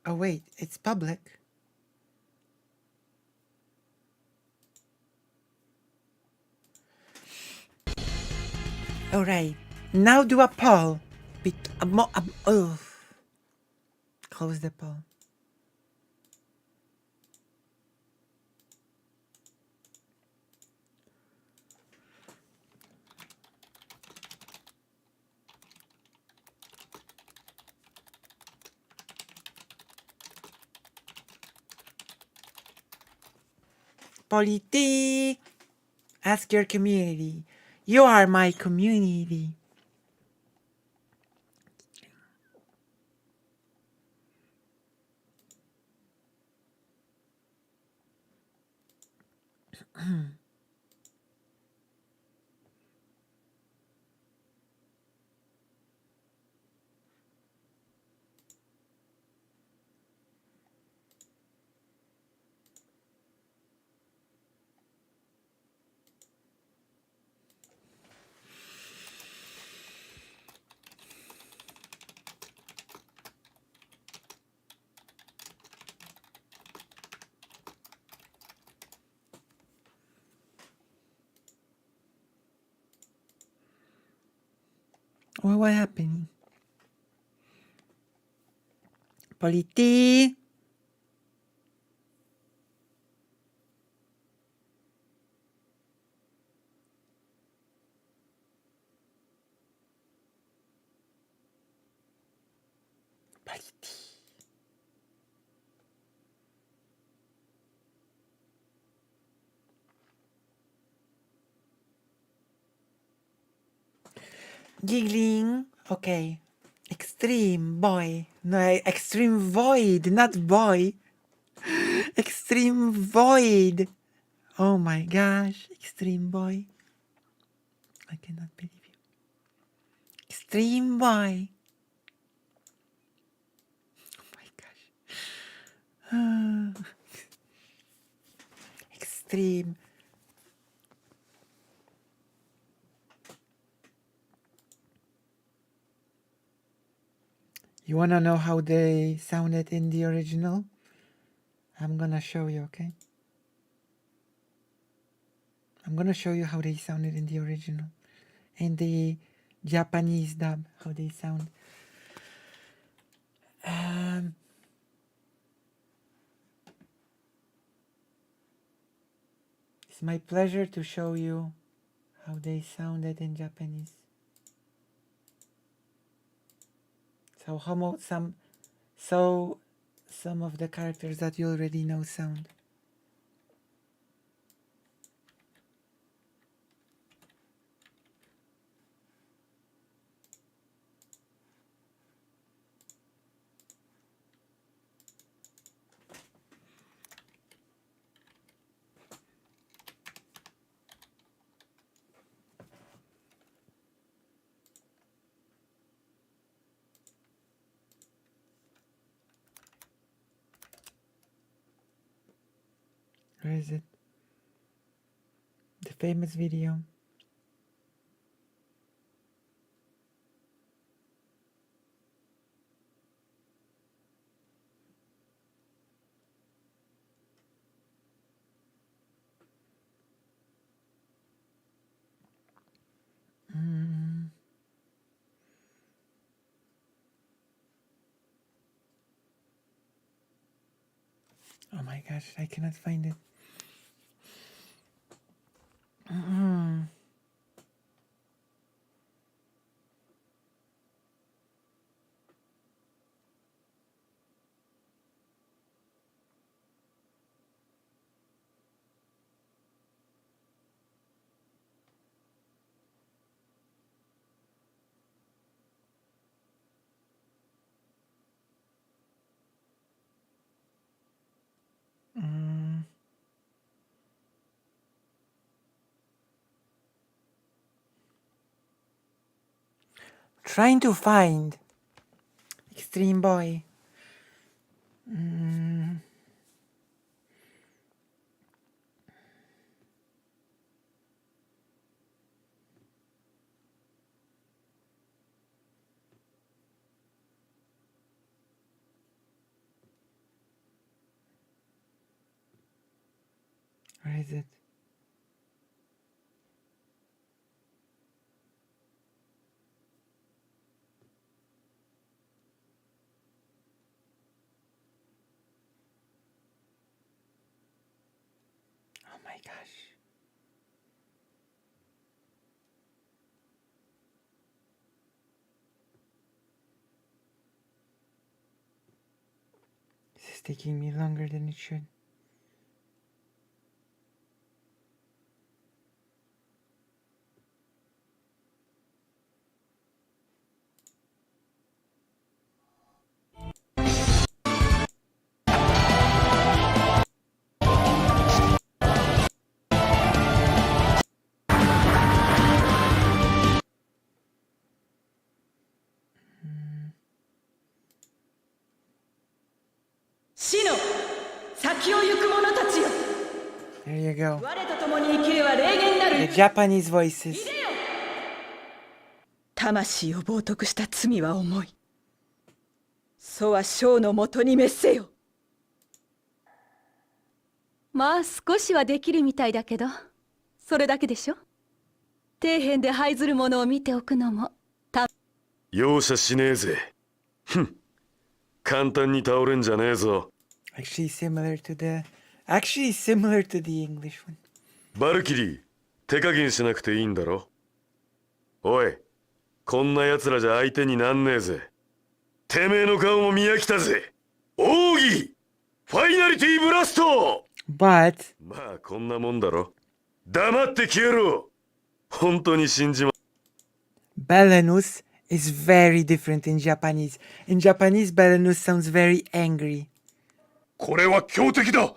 Speaker 2: Oh wait, it's public. Alright, now do a poll. Close the poll. Politique. Ask your community. You are my community. What happened? Politique. Giggling. Okay. Extreme boy. No, extreme void, not boy. Extreme void. Oh my gosh. Extreme boy. I cannot believe you. Extreme boy. Oh my gosh. Extreme. You wanna know how they sounded in the original? I'm gonna show you, okay? I'm gonna show you how they sounded in the original. In the Japanese dub, how they sound. It's my pleasure to show you how they sounded in Japanese. So some of the characters that you already know sound. Where is it? The famous video. Oh my gosh, I cannot find it. Trying to find Extreme Boy. Where is it? Oh my gosh. This is taking me longer than it should. There you go. The Japanese voices.
Speaker 12: 魂を冒涜した罪は重い。そは将のもとに召せよ。
Speaker 23: まあ少しはできるみたいだけど、それだけでしょ。底辺で這いずるものを見ておくのも
Speaker 14: 容赦しねえぜ。ふん。簡単に倒れんじゃねえぞ。
Speaker 2: Actually similar to the English one.
Speaker 14: バルキリー、手加減しなくていいんだろ。おい、こんな奴らじゃ相手になんねえぜ。てめえの顔も見飽きたぜ。奥義ファイナリティブラスト
Speaker 2: But
Speaker 14: まあこんなもんだろ。黙って消えろ。本当に死んじま
Speaker 2: Belenus is very different in Japanese. In Japanese, Belenus sounds very angry.
Speaker 11: これは強敵だ。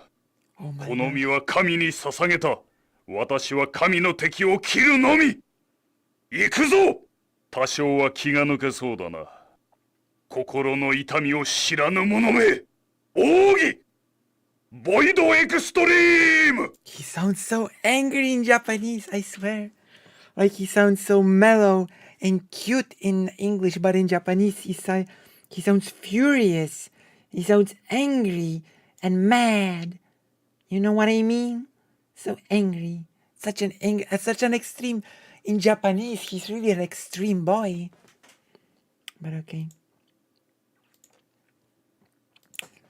Speaker 2: Oh my
Speaker 11: この身は神に捧げた。私は神の敵を切るのみ。行くぞ。多少は気が抜けそうだな。心の痛みを知らぬ者め。奥義ボイドエクストリーム
Speaker 2: He sounds so angry in Japanese, I swear. Like he sounds so mellow and cute in English, but in Japanese he sounds furious. He sounds angry and mad. You know what I mean? So angry. Such an extreme. In Japanese, he's really an extreme boy. But okay.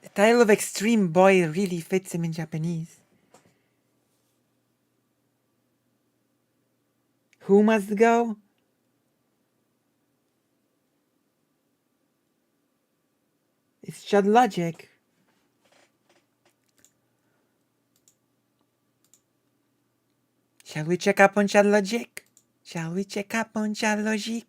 Speaker 2: The title of extreme boy really fits him in Japanese. Who must go? It's Chad Logic. Shall we check up on Chad Logic? Shall we check up on Chad Logic?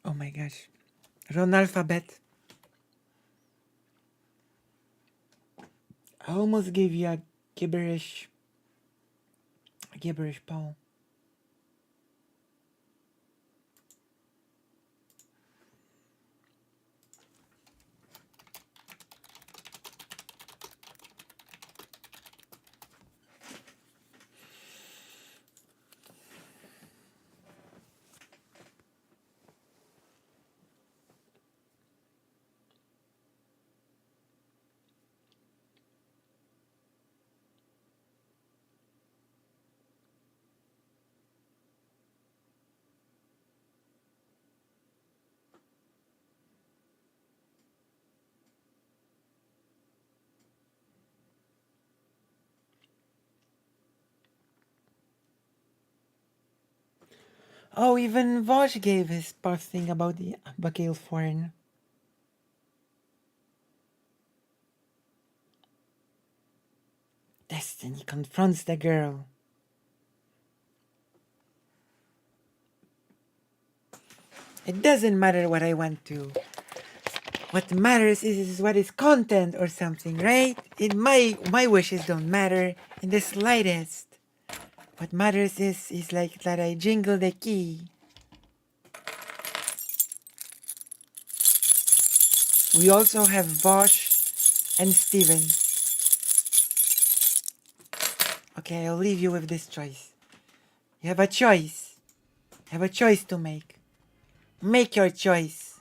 Speaker 2: Oh my gosh. Wrong alphabet. I almost gave you a gibberish poem. Oh, even Vosh gave his part thing about the Abigail Foreign. Destiny confronts the girl. It doesn't matter what I want to. What matters is what is content or something, right? My wishes don't matter in the slightest. What matters is like that I jingle the key. We also have Vosh and Steven. Okay, I'll leave you with this choice. You have a choice. You have a choice to make. Make your choice.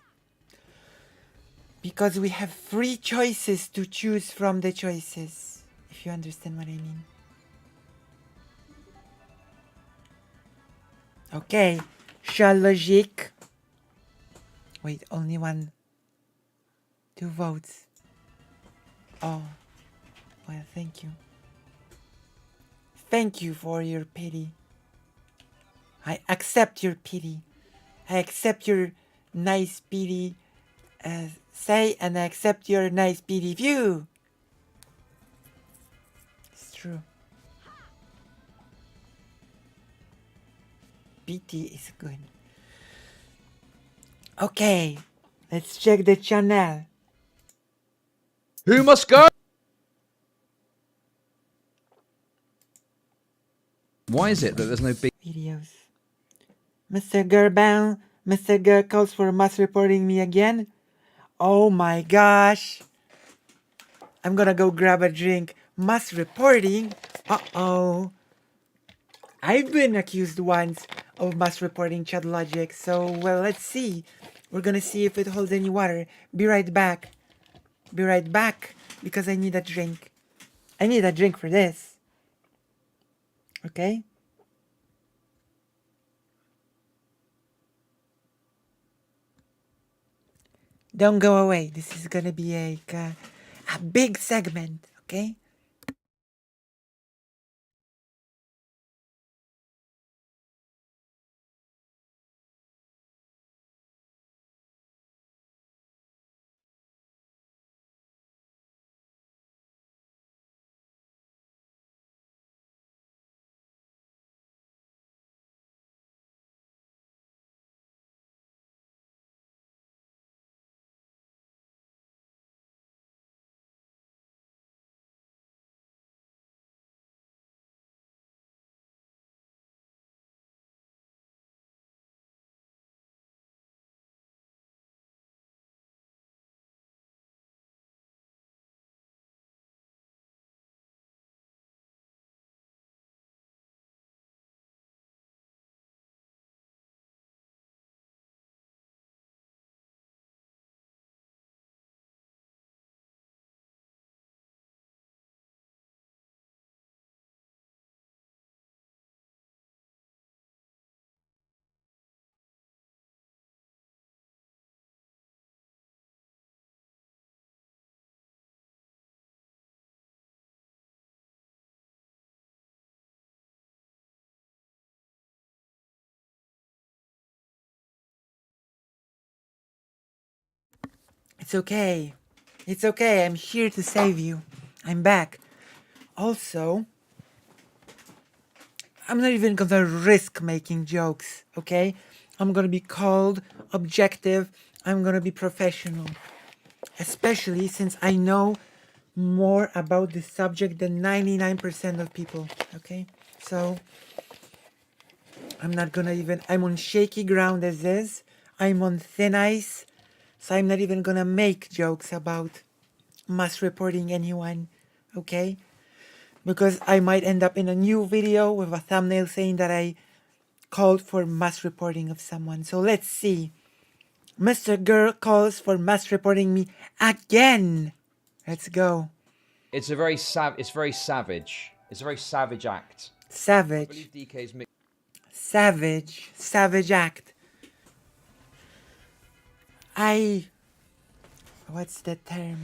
Speaker 2: Because we have 3 choices to choose from the choices. If you understand what I mean. Okay, Logic. Wait, only 2 votes. Oh, well, thank you. Thank you for your pity. I accept your pity. I accept your nice pity say, and I accept your nice pity view. It's true. PT is good. Okay, let's check the channel.
Speaker 15: Who must go? Why is it that there's no big
Speaker 2: videos? Mr. Gerban, Mr. Ger calls for mass reporting me again. Oh my gosh. I'm gonna go grab a drink. Mass reporting? Uh-oh. I've been accused once of mass reporting Chad Logic, so, well, let's see. We're gonna see if it holds any water. Be right back. Be right back, because I need a drink. I need a drink for this. Okay? Don't go away. This is gonna be a big segment, okay? It's okay. It's okay. I'm here to save you. I'm back. Also, I'm not even gonna risk making jokes, okay? I'm gonna be cold, objective. I'm gonna be professional. Especially since I know more about this subject than 99% of people, okay? So, I'm not gonna even, I'm on shaky ground as is. I'm on thin ice. So I'm not even gonna make jokes about mass reporting anyone, okay? Because I might end up in a new video with a thumbnail saying that I called for mass reporting of someone. So let's see. Mr. Girl calls for mass reporting me again. Let's go.
Speaker 15: It's a very it's very savage. It's a very savage act.
Speaker 2: Savage.
Speaker 15: I believe DK's mixed.
Speaker 2: Savage. Savage act. What's the term?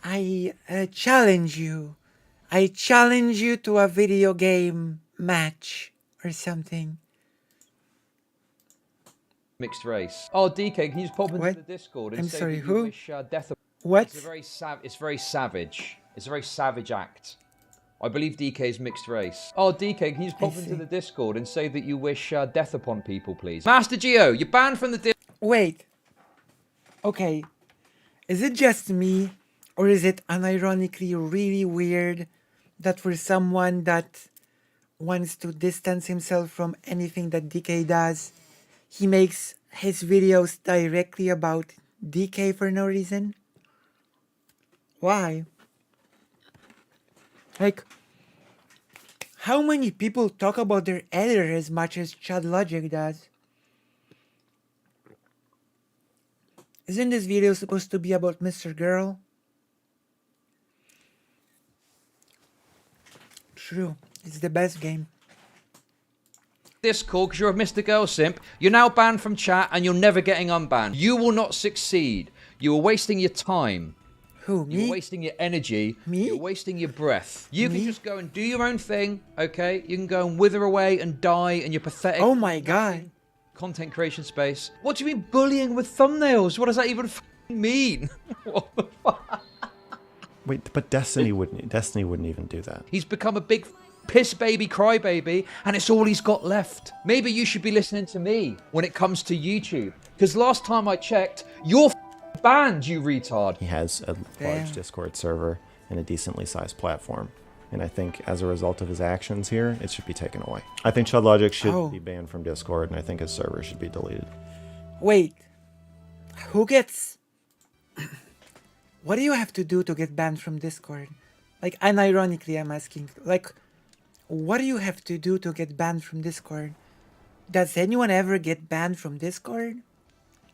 Speaker 2: I challenge you. I challenge you to a video game match or something.
Speaker 15: Mixed race. Oh, DK, can you just pop into
Speaker 2: What?
Speaker 15: the Discord and
Speaker 2: I'm
Speaker 15: say
Speaker 2: sorry,
Speaker 15: that you
Speaker 2: who?
Speaker 15: wish death?
Speaker 2: What?
Speaker 15: It's very savage. It's a very savage act. I believe DK's mixed race. Oh, DK, can you just pop into the Discord and say that you wish death upon people, please? Master Geo, you're banned from the Discord.
Speaker 2: Wait. Okay. Is it just me, or is it unironically really weird that for someone that wants to distance himself from anything that DK does, he makes his videos directly about DK for no reason? Why? Like, how many people talk about their editor as much as Chad Logic does? Isn't this video supposed to be about Mr. Girl? True, it's the best game.
Speaker 15: Discord because you're a Mr. Girl simp. You're now banned from chat and you're never getting unbanned. You will not succeed. You are wasting your time.
Speaker 2: Who, me?
Speaker 15: You're wasting your energy.
Speaker 2: Me?
Speaker 15: You're wasting your breath. You can just go and do your own thing, okay? You can go and wither away and die in your pathetic...
Speaker 2: Oh my god.
Speaker 15: Content creation space. What do you mean bullying with thumbnails? What does that even mean? What the fuck?
Speaker 17: Wait, but Destiny wouldn't even do that.
Speaker 15: He's become a big piss baby, crybaby, and it's all he's got left. Maybe you should be listening to me when it comes to YouTube. Because last time I checked, you're banned, you retard.
Speaker 17: He has a large Discord server and a decently sized platform. And I think as a result of his actions here, it should be taken away. I think Chud Logic should be banned from Discord, and I think his server should be deleted.
Speaker 2: Wait. Who gets... What do you have to do to get banned from Discord? Like, unironically, I'm asking. Like, what do you have to do to get banned from Discord? Does anyone ever get banned from Discord?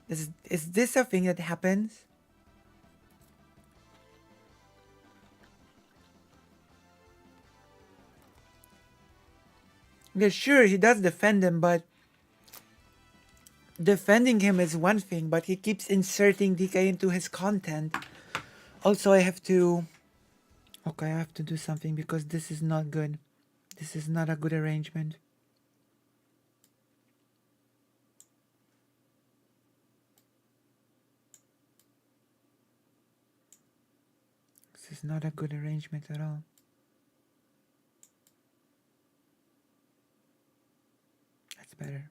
Speaker 2: Is this a thing that happens? Yeah, sure, he does defend him, but defending him is one thing, but he keeps inserting DK into his content. Also, I have to... Okay, I have to do something because this is not good. This is not a good arrangement. This is not a good arrangement at all. That's better.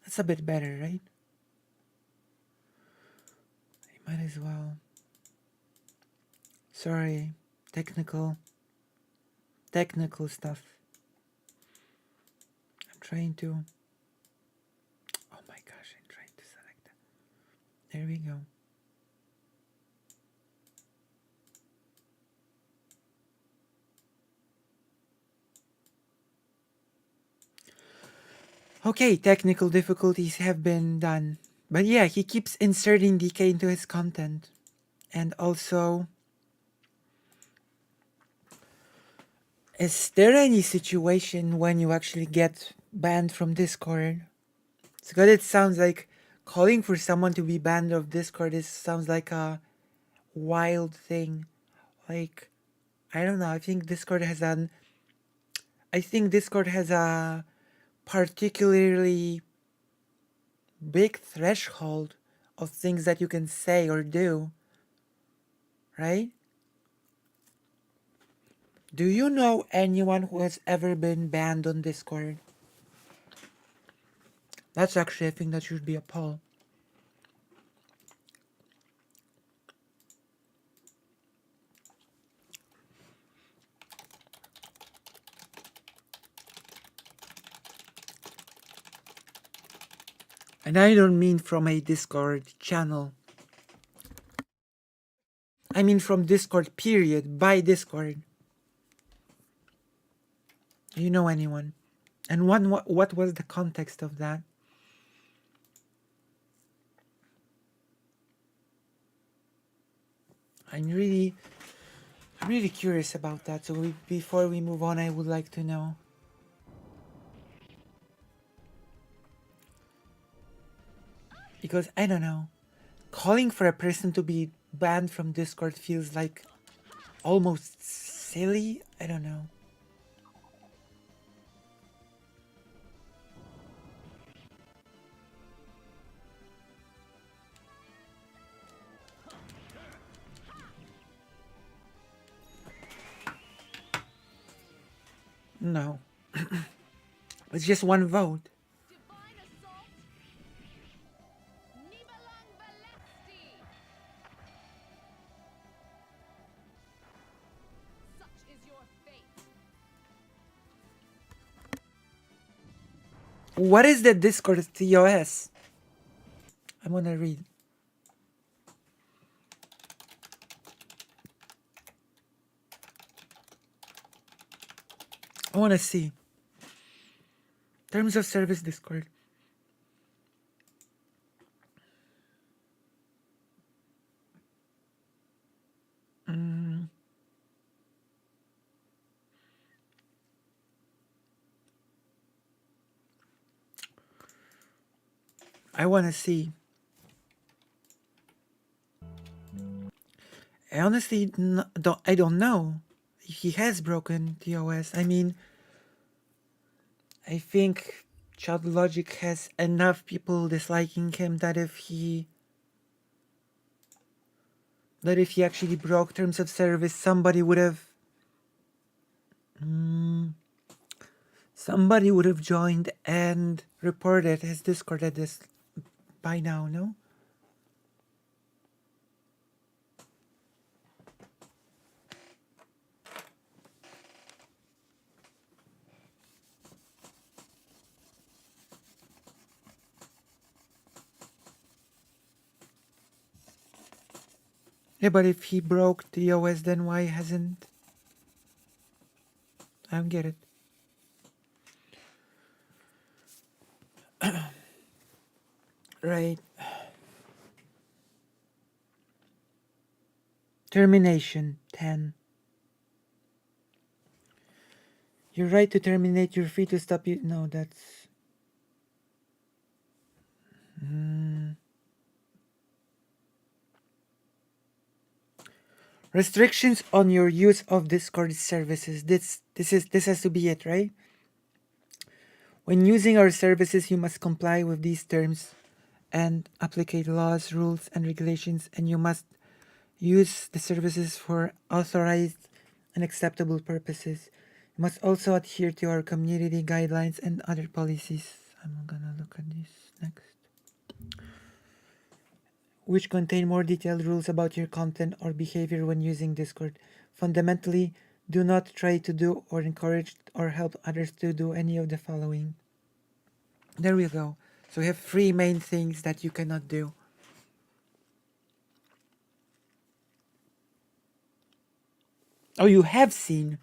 Speaker 2: That's a bit better, right? I might as well. Sorry, technical stuff. I'm trying to... Oh my gosh, I'm trying to select that. There we go. Okay, technical difficulties have been done. But yeah, he keeps inserting DK into his content. And also... Is there any situation when you actually get banned from Discord? Because it sounds like calling for someone to be banned of Discord sounds like a wild thing. Like, I don't know, I think Discord has a particularly big threshold of things that you can say or do, right? Do you know anyone who has ever been banned on Discord? That's actually a thing that should be a poll. And I don't mean from a Discord channel. I mean from Discord period, by Discord. Do you know anyone? And what was the context of that? I'm really curious about that. So before we move on, I would like to know. Because I don't know, calling for a person to be banned from Discord feels like almost silly. I don't know. No. It's just one vote. What is the Discord TOS? I'm gonna read. I wanna see. Terms of service Discord. I wanna see. I honestly don't know if he has broken TOS. I mean, I think Child Logic has enough people disliking him that if he actually broke terms of service, somebody would have joined and reported his Discord at this by now, no? Yeah, but if he broke TOS, then why hasn't? I don't get it. Right. Termination 10. You're right to terminate. You're free to stop you. No, that's. Restrictions on your use of Discord services. This has to be it, right? When using our services, you must comply with these terms and applicate laws, rules, and regulations, and you must use the services for authorized and acceptable purposes. You must also adhere to our community guidelines and other policies. I'm gonna look at this next. Which contain more detailed rules about your content or behavior when using Discord. Fundamentally, do not try to do or encourage or help others to do any of the following. There we go. So we have 3 main things that you cannot do. Oh, you have seen.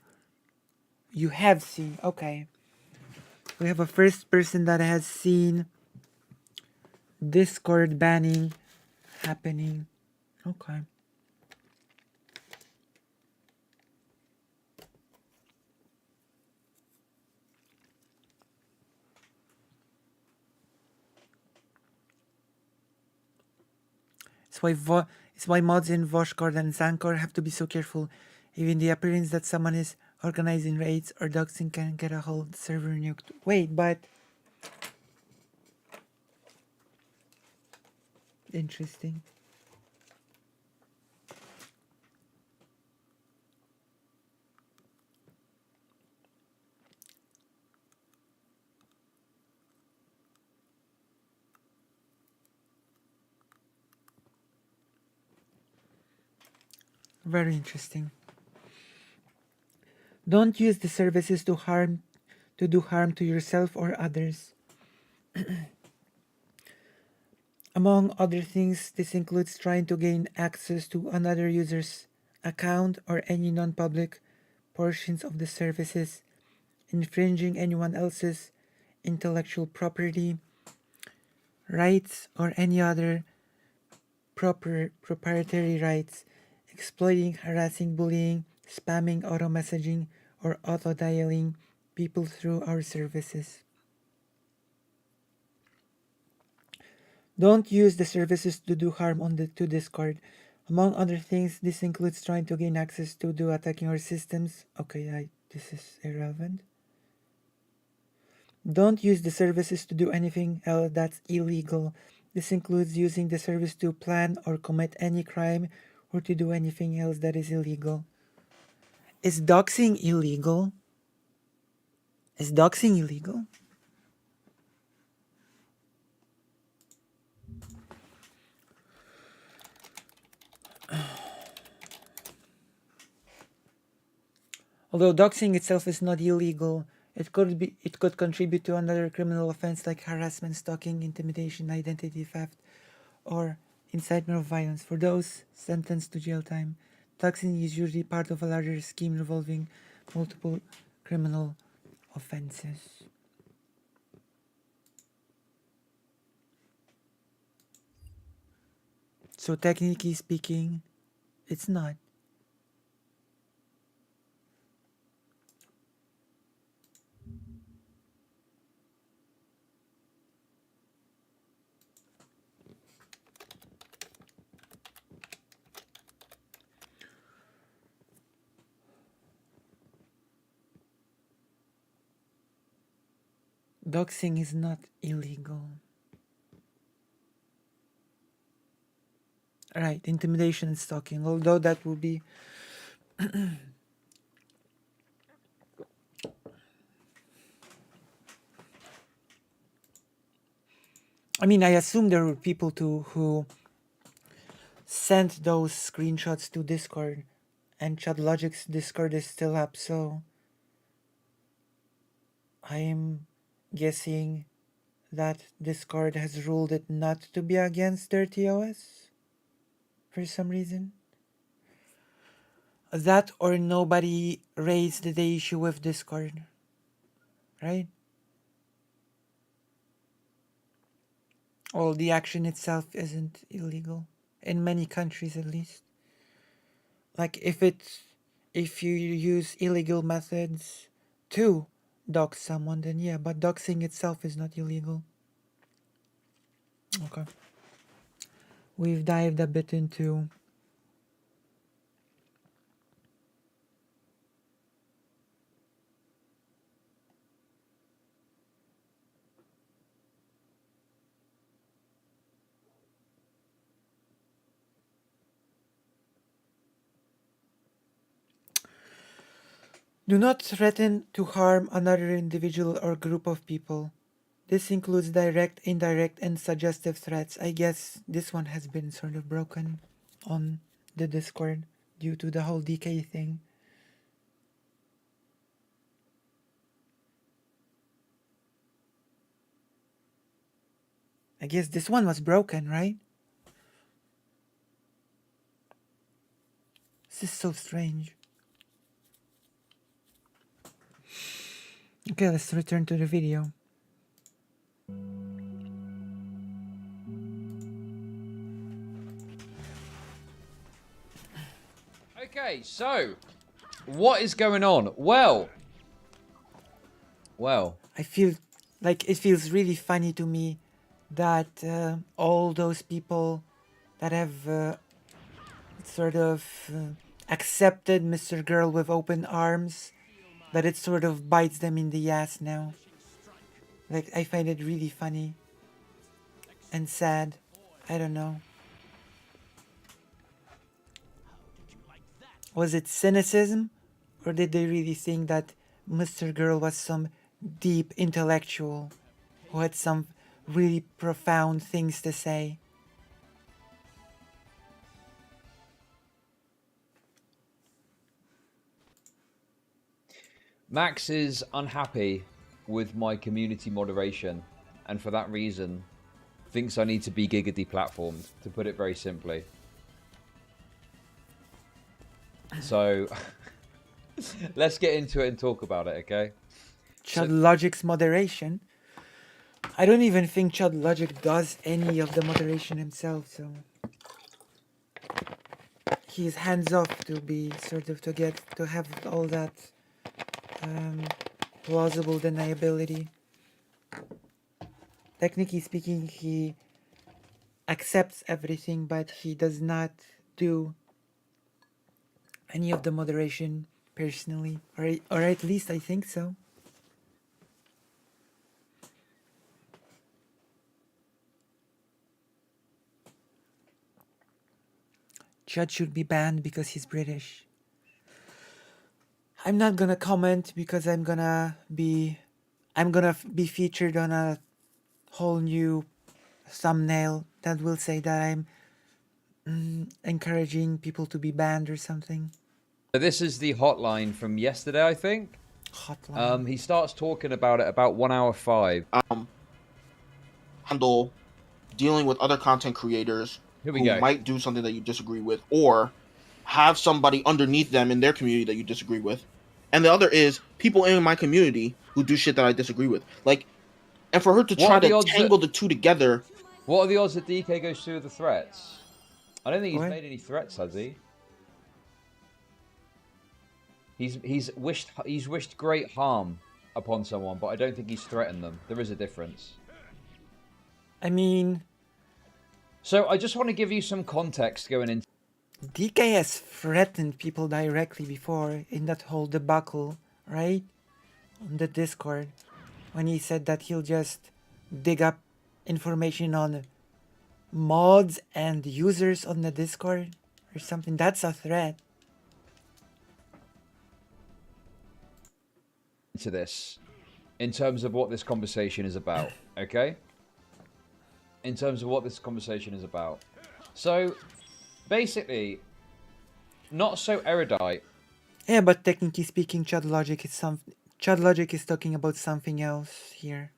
Speaker 2: You have seen. Okay. We have a first person that has seen Discord banning happening. Okay. It's why mods in Voshcord and Zankor have to be so careful. Even the appearance that someone is organizing raids or doxing can get a whole server nuked. Wait, but Interesting. Very interesting. Don't use the services to do harm to yourself or others. Among other things, this includes trying to gain access to another user's account or any non-public portions of the services, infringing anyone else's intellectual property, rights, or any other proprietary rights, exploiting, harassing, bullying, spamming, auto-messaging, or auto-dialing people through our services. Don't use the services to do harm to Discord. Among other things, this includes trying to gain access to do attacking our systems. Okay, this is irrelevant. Don't use the services to do anything else that's illegal. This includes using the service to plan or commit any crime or to do anything else that is illegal. Is doxing illegal? Is doxing illegal? Although doxing itself is not illegal, it could contribute to another criminal offense like harassment, stalking, intimidation, identity theft, or incitement of violence. For those sentenced to jail time, doxing is usually part of a larger scheme involving multiple criminal offenses. So technically speaking, it's not. Doxing is not illegal. Right, intimidation and stalking, although that will be I mean, I assume there were people who sent those screenshots to Discord, and ChatLogic's Discord is still up, so I am guessing that Discord has ruled it not to be against Dirty OS for some reason. That or nobody raised the issue with Discord, right? Well, the action itself isn't illegal, in many countries at least. Like if you use illegal methods to dox someone, then yeah, but doxing itself is not illegal. Okay. We've dived a bit into do not threaten to harm another individual or group of people. This includes direct, indirect, and suggestive threats. I guess this one has been sort of broken on the Discord due to the whole DK thing. I guess this one was broken, right? This is so strange. Okay, let's return to the video.
Speaker 15: Okay, so what is going on? Well,
Speaker 2: I feel like it feels really funny to me that all those people that have sort of accepted Mr. Girl with open arms, that it sort of bites them in the ass now. Like, I find it really funny and sad I don't know. Was it cynicism? Or did they really think that Mr. Girl was some deep intellectual who had some really profound things to say?
Speaker 15: Max is unhappy with my community moderation, and for that reason thinks I need to be Giga deplatformed, to put it very simply. So let's get into it and talk about it, okay?
Speaker 2: Chud Logic's moderation. I don't even think Chud Logic does any of the moderation himself, so he's hands off to be sort of to have all that plausible deniability. Technically speaking, he accepts everything, but he does not do any of the moderation personally, or at least I think so. Chud should be banned because he's British. I'm not gonna comment because I'm gonna be featured on a whole new thumbnail that will say that I'm encouraging people to be banned or something.
Speaker 15: So this is the hotline from yesterday, I think.
Speaker 2: Hotline.
Speaker 15: He starts talking about it about 1 hour 5.
Speaker 19: Handle dealing with other content creators who might do something that you disagree with, or have somebody underneath them in their community that you disagree with. And the other is people in my community who do shit that I disagree with. Like, and for her to try to tangle the two together.
Speaker 15: What are the odds that DK goes through the threats? I don't think he's made any threats, has he? He's wished great harm upon someone, but I don't think he's threatened them. There is a difference.
Speaker 2: I mean,
Speaker 15: so I just want to give you some context going into.
Speaker 2: DK has threatened people directly before in that whole debacle, right? On the Discord, when he said that he'll just dig up information on mods and users on the Discord or something. That's a threat.
Speaker 15: To this, in terms of what this conversation is about, okay? In terms of what this conversation is about. So, basically, not so erudite.
Speaker 2: Yeah, but technically speaking, Chud Logic is talking about something else here.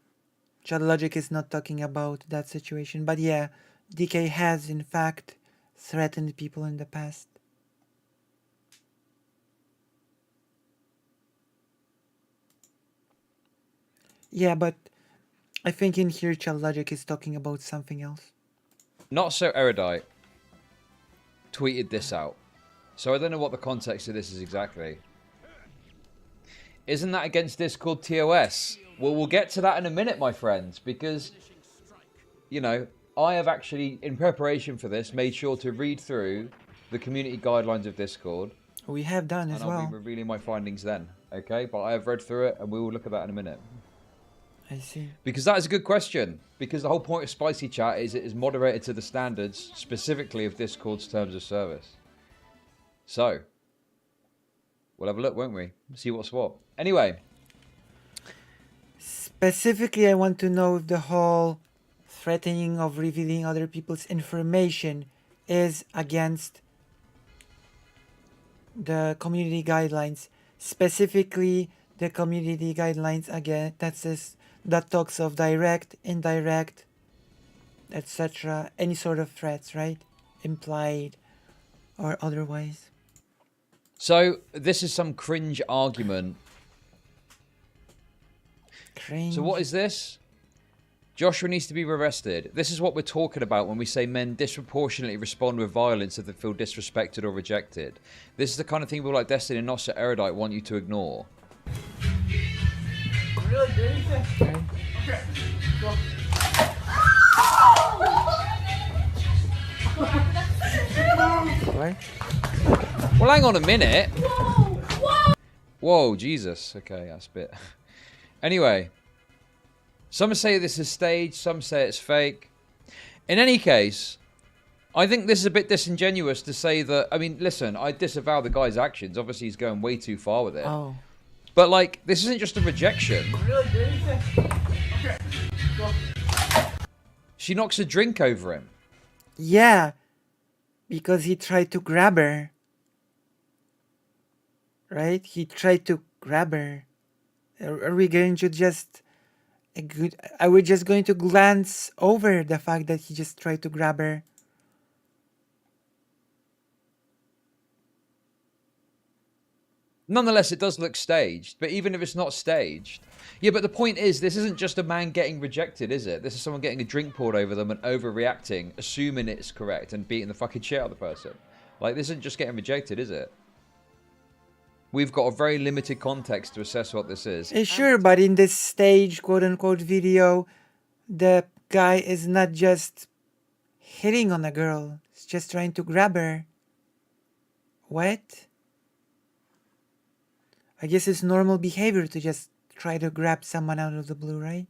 Speaker 2: Chud Logic is not talking about that situation, but yeah, DK has in fact threatened people in the past. Yeah, but I think in here Chud Logic is talking about something else.
Speaker 15: Not so erudite tweeted this out. So I don't know what the context of this is exactly. Isn't that against Discord TOS? Well, we'll get to that in a minute, my friends, because, you know, I have actually, in preparation for this, made sure to read through the community guidelines of Discord.
Speaker 2: We have done as well.
Speaker 15: And I'll be revealing my findings then, okay? But I have read through it, and we will look at that in a minute.
Speaker 2: I see.
Speaker 15: Because that is a good question. Because the whole point of Spicy Chat is it is moderated to the standards, specifically of Discord's terms of service. So, we'll have a look, won't we? See what's what. Anyway.
Speaker 2: Specifically, I want to know if the whole threatening of revealing other people's information is against the community guidelines. Specifically, the community guidelines again that talks of direct, indirect, etc. Any sort of threats, right? Implied or otherwise.
Speaker 15: So, this is some cringe argument.
Speaker 2: Cringe.
Speaker 15: So what is this? Joshua needs to be arrested. This is what we're talking about when we say men disproportionately respond with violence if they feel disrespected or rejected. This is the kind of thing people like Destiny and Not So Erudite want you to ignore.
Speaker 18: Really, dude? Okay. Go.
Speaker 2: What?
Speaker 15: Well, hang on a minute. Whoa, Jesus. Okay, that's a bit... Anyway. Some say this is staged, some say it's fake. In any case, I think this is a bit disingenuous to say that. I mean, listen, I disavow the guy's actions. Obviously, he's going way too far with it.
Speaker 2: Oh.
Speaker 15: But, like, this isn't just a rejection.
Speaker 18: Okay. Go.
Speaker 15: She knocks a drink over him.
Speaker 2: Yeah. Because he tried to grab her. Right? He tried to grab her. Are we going to just... Are we just going to glance over the fact that he just tried to grab her?
Speaker 15: Nonetheless, it does look staged, but even if it's not staged... Yeah, but the point is, this isn't just a man getting rejected, is it? This is someone getting a drink poured over them and overreacting, assuming it's correct, and beating the fucking shit out of the person. Like, this isn't just getting rejected, is it? We've got a very limited context to assess what this is.
Speaker 2: Sure, but in this stage, quote-unquote, video, the guy is not just hitting on a girl. He's just trying to grab her. What? I guess it's normal behavior to just try to grab someone out of the blue, right?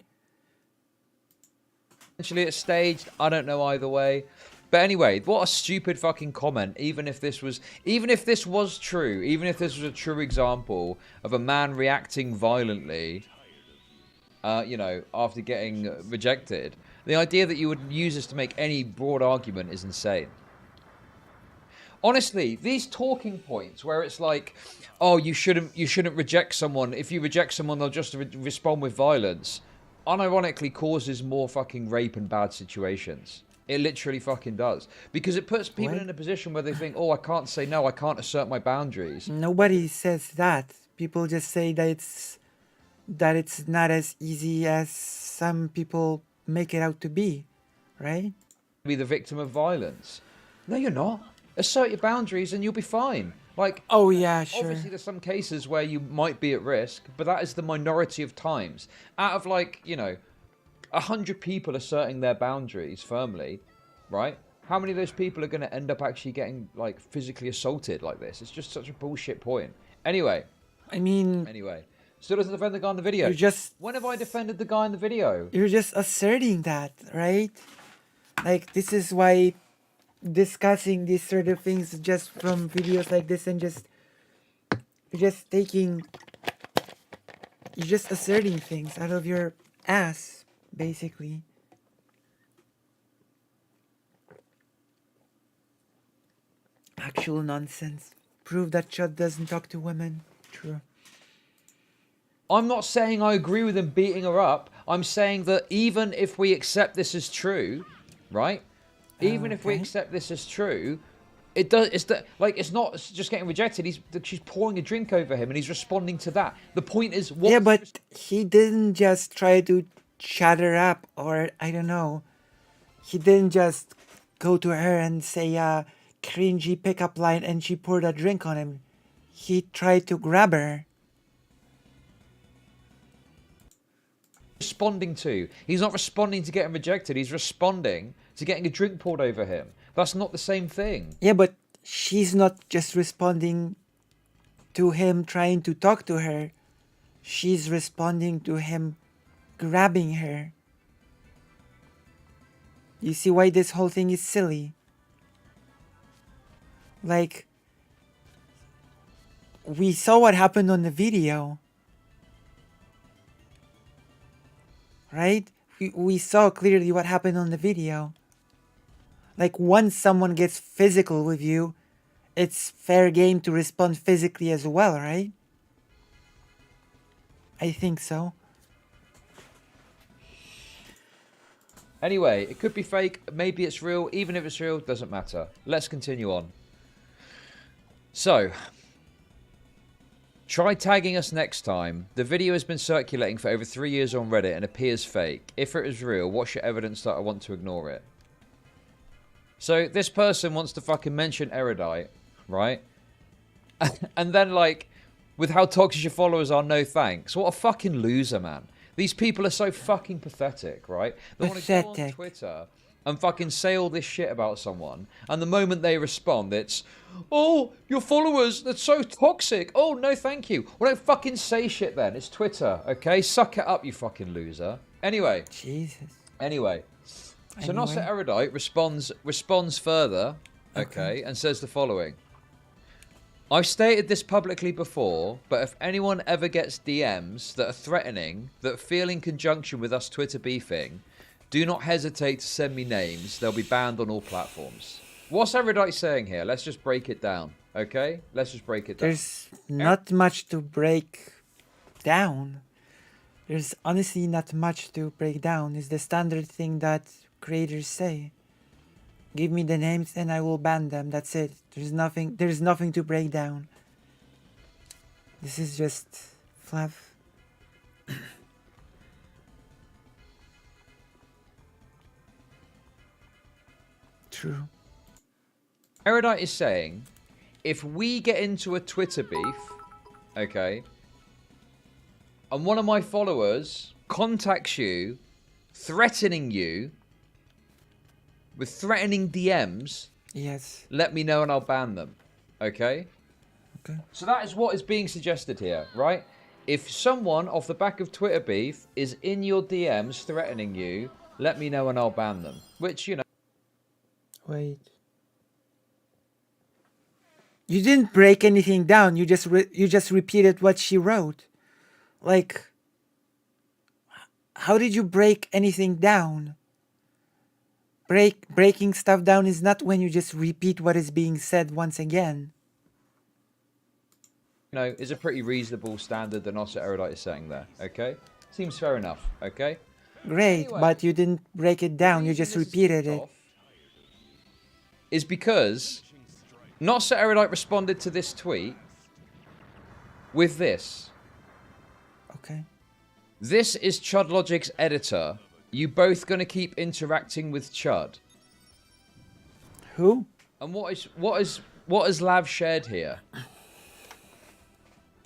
Speaker 15: Essentially, it's staged. I don't know either way. But anyway, what a stupid fucking comment. Even if this was true, even if this was a true example of a man reacting violently, you know, after getting rejected, the idea that you would use this to make any broad argument is insane. Honestly, these talking points where it's like, oh, you shouldn't reject someone. If you reject someone, they'll just respond with violence. Unironically causes more fucking rape and bad situations. It literally fucking does. Because it puts people in a position where they think, oh, I can't say no, I can't assert my boundaries.
Speaker 2: Nobody says that. People just say that it's not as easy as some people make it out to be, right?
Speaker 15: Be the victim of violence. No, you're not. Assert your boundaries and you'll be fine. Like,
Speaker 2: oh yeah, sure.
Speaker 15: Obviously, there's some cases where you might be at risk, but that is the minority of times. Out of, like, you know, 100 people asserting their boundaries firmly, right? How many of those people are going to end up actually getting, like, physically assaulted like this? It's just such a bullshit point. Anyway. Anyway. Still doesn't defend the guy in the video. When have I defended the guy in the video?
Speaker 2: You're just asserting that, right? Like, this is why discussing these sort of things just from videos like this and you're just asserting things out of your ass, basically. Actual nonsense. Prove that Chud doesn't talk to women. True.
Speaker 15: I'm not saying I agree with him beating her up. I'm saying that even if we accept this as true, right? Even if we accept this as true, it does. It's not just getting rejected. She's pouring a drink over him, and he's responding to that. The point is,
Speaker 2: yeah, but he didn't just try to chat her up, or I don't know. He didn't just go to her and say a cringy pickup line, and she poured a drink on him. He tried to grab her.
Speaker 15: Responding to. He's not responding to getting rejected. He's responding to getting a drink poured over him. That's not the same thing.
Speaker 2: Yeah, but she's not just responding to him trying to talk to her. She's responding to him grabbing her. You see why this whole thing is silly? Like, we saw what happened on the video. Right? We saw clearly what happened on the video. Like, once someone gets physical with you, it's fair game to respond physically as well, right? I think so.
Speaker 15: Anyway, it could be fake, maybe it's real. Even if it's real, doesn't matter. Let's continue on. So, try tagging us next time. The video has been circulating for over 3 years on Reddit and appears fake. If it is real, what's your evidence that I want to ignore it? So, this person wants to fucking mention Erudite, right? And then, like, with how toxic your followers are, no thanks. What a fucking loser, man. These people are so fucking pathetic, right? They want to go on Twitter and fucking say all this shit about someone, and the moment they respond, it's, oh, your followers, that's so toxic. Oh, no, thank you. Well, don't fucking say shit then. It's Twitter, okay? Suck it up, you fucking loser. Anyway.
Speaker 2: Jesus.
Speaker 15: Anyway. So Nossa Erudite responds further, okay, and says the following. I've stated this publicly before, but if anyone ever gets DMs that are threatening, that feel in conjunction with us Twitter beefing, do not hesitate to send me names. They'll be banned on all platforms. What's Erudite saying here? Let's just break it down, okay? Let's just break it down.
Speaker 2: There's not much to break down. There's honestly not much to break down. It's the standard thing that creators say. Give me the names and I will ban them. That's it. There's nothing to break down. This is just fluff. True.
Speaker 15: Erudite is saying, if we get into a Twitter beef, okay, and one of my followers contacts you, threatening you, with threatening DMs,
Speaker 2: yes,
Speaker 15: let me know and I'll ban them, okay?
Speaker 2: Okay.
Speaker 15: So that is what is being suggested here, right? If someone off the back of Twitter beef is in your DMs threatening you, let me know and I'll ban them. Which, you know.
Speaker 2: Wait. You didn't break anything down. You just repeated what she wrote. Like, how did you break anything down? Breaking stuff down is not when you just repeat what is being said once again.
Speaker 15: You know, is a pretty reasonable standard that Nossa Erudite is saying there, okay? Seems fair enough, okay?
Speaker 2: Great, anyway, but you didn't break it down, you just repeated it.
Speaker 15: Is because Nossa Erudite responded to this tweet with this.
Speaker 2: Okay.
Speaker 15: This is Chud Logic's editor. You both gonna keep interacting with Chud?
Speaker 2: Who?
Speaker 15: And what has Lav shared here?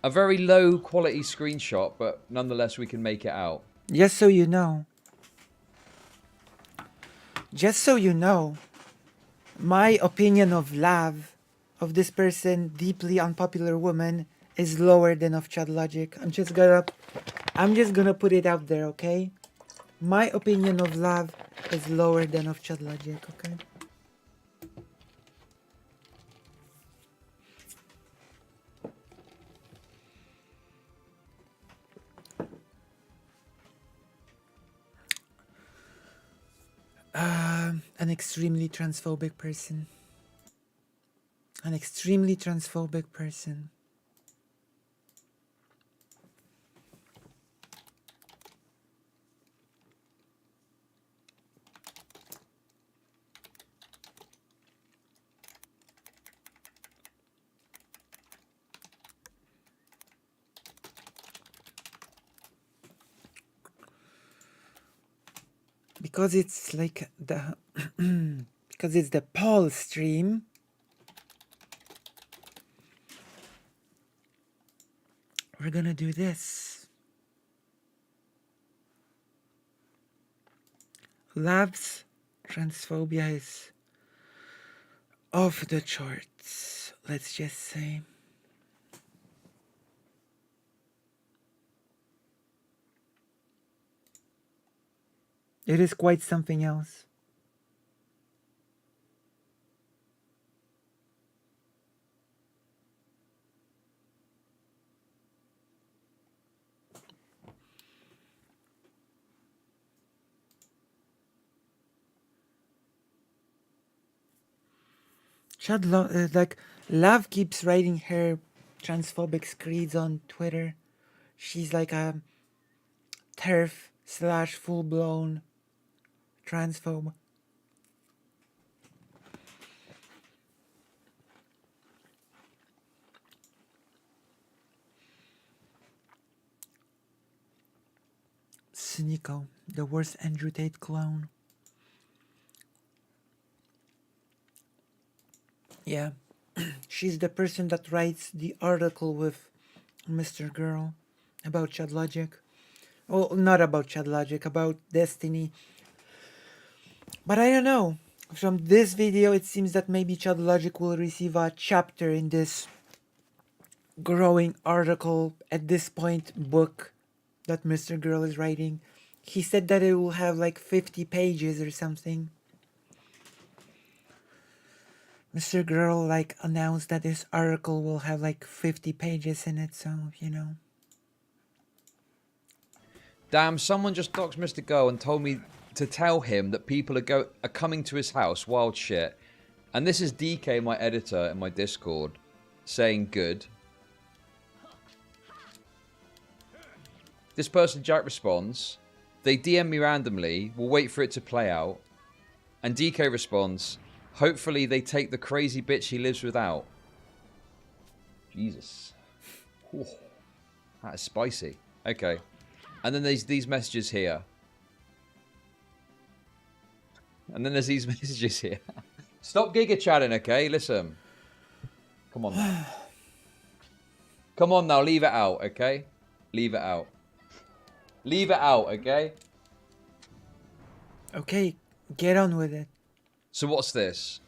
Speaker 15: A very low quality screenshot, but nonetheless we can make it out.
Speaker 2: Just so you know. Just so you know. My opinion of Lav, of this person, deeply unpopular woman, is lower than of Chud Logic. I'm just gonna put it out there, okay? My opinion of Lav is lower than of Chud Logic, okay? An extremely transphobic person. An extremely transphobic person. Because it's like the because it's the Paul stream, we're gonna do this. Lav's transphobia is off the charts, let's just say. It is quite something else. Like, Lav keeps writing her transphobic screeds on Twitter. She's like a TERF / full-blown transphobe. Cynical, the worst Andrew Tate clone. Yeah, she's the person that writes the article with Mr. Girl about Chud Logic. Well, not about Chud Logic, about Destiny. But I don't know. From this video, it seems that maybe Chud Logic will receive a chapter in this growing article, at this point, book that Mr. Girl is writing. He said that it will have like 50 pages or something. Mr. Girl like announced that this article will have like 50 pages in it, so you know.
Speaker 15: Damn, someone just doxed Mr. Go and told me to tell him that people are coming to his house. Wild shit. And this is DK, my editor, in my Discord, saying good. This person, Jack, responds. They DM me randomly. We'll wait for it to play out. And DK responds, hopefully they take the crazy bitch he lives without. Jesus. Whew. That is spicy. Okay. And then there's these messages here. And then there's these messages here. Stop giga chatting, okay? Listen. Come on now. Come on now, leave it out, okay? Leave it out. Leave it out, okay?
Speaker 2: Okay, get on with it.
Speaker 15: So what's this?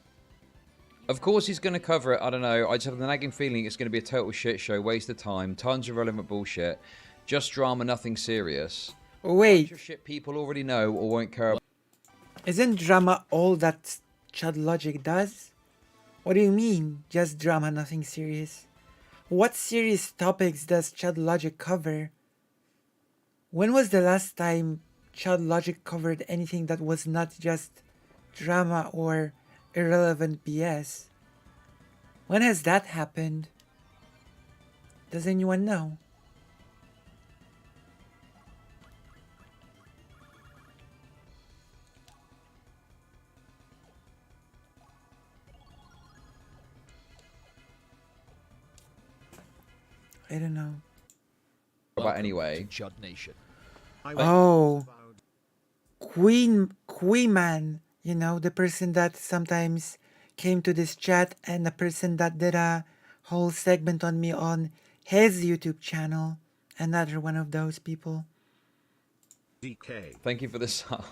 Speaker 15: Of course he's going to cover it. I don't know. I just have the nagging feeling it's going to be a total shit show. Waste of time. Tons of relevant bullshit. Just drama, nothing serious.
Speaker 2: Wait.
Speaker 15: Shit people already know or won't care about.
Speaker 2: Isn't drama all that Chad Logic does? What do you mean, just drama, nothing serious? What serious topics does Chad Logic cover? When was the last time Chad Logic covered anything that was not just drama or irrelevant BS? When has that happened? Does anyone know? I don't know.
Speaker 15: About anyway.
Speaker 10: Chud Nation.
Speaker 2: Oh, Queen Man, you know, the person that sometimes came to this chat and the person that did a whole segment on me on his YouTube channel. Another one of those people.
Speaker 10: DK.
Speaker 15: Thank you for the song.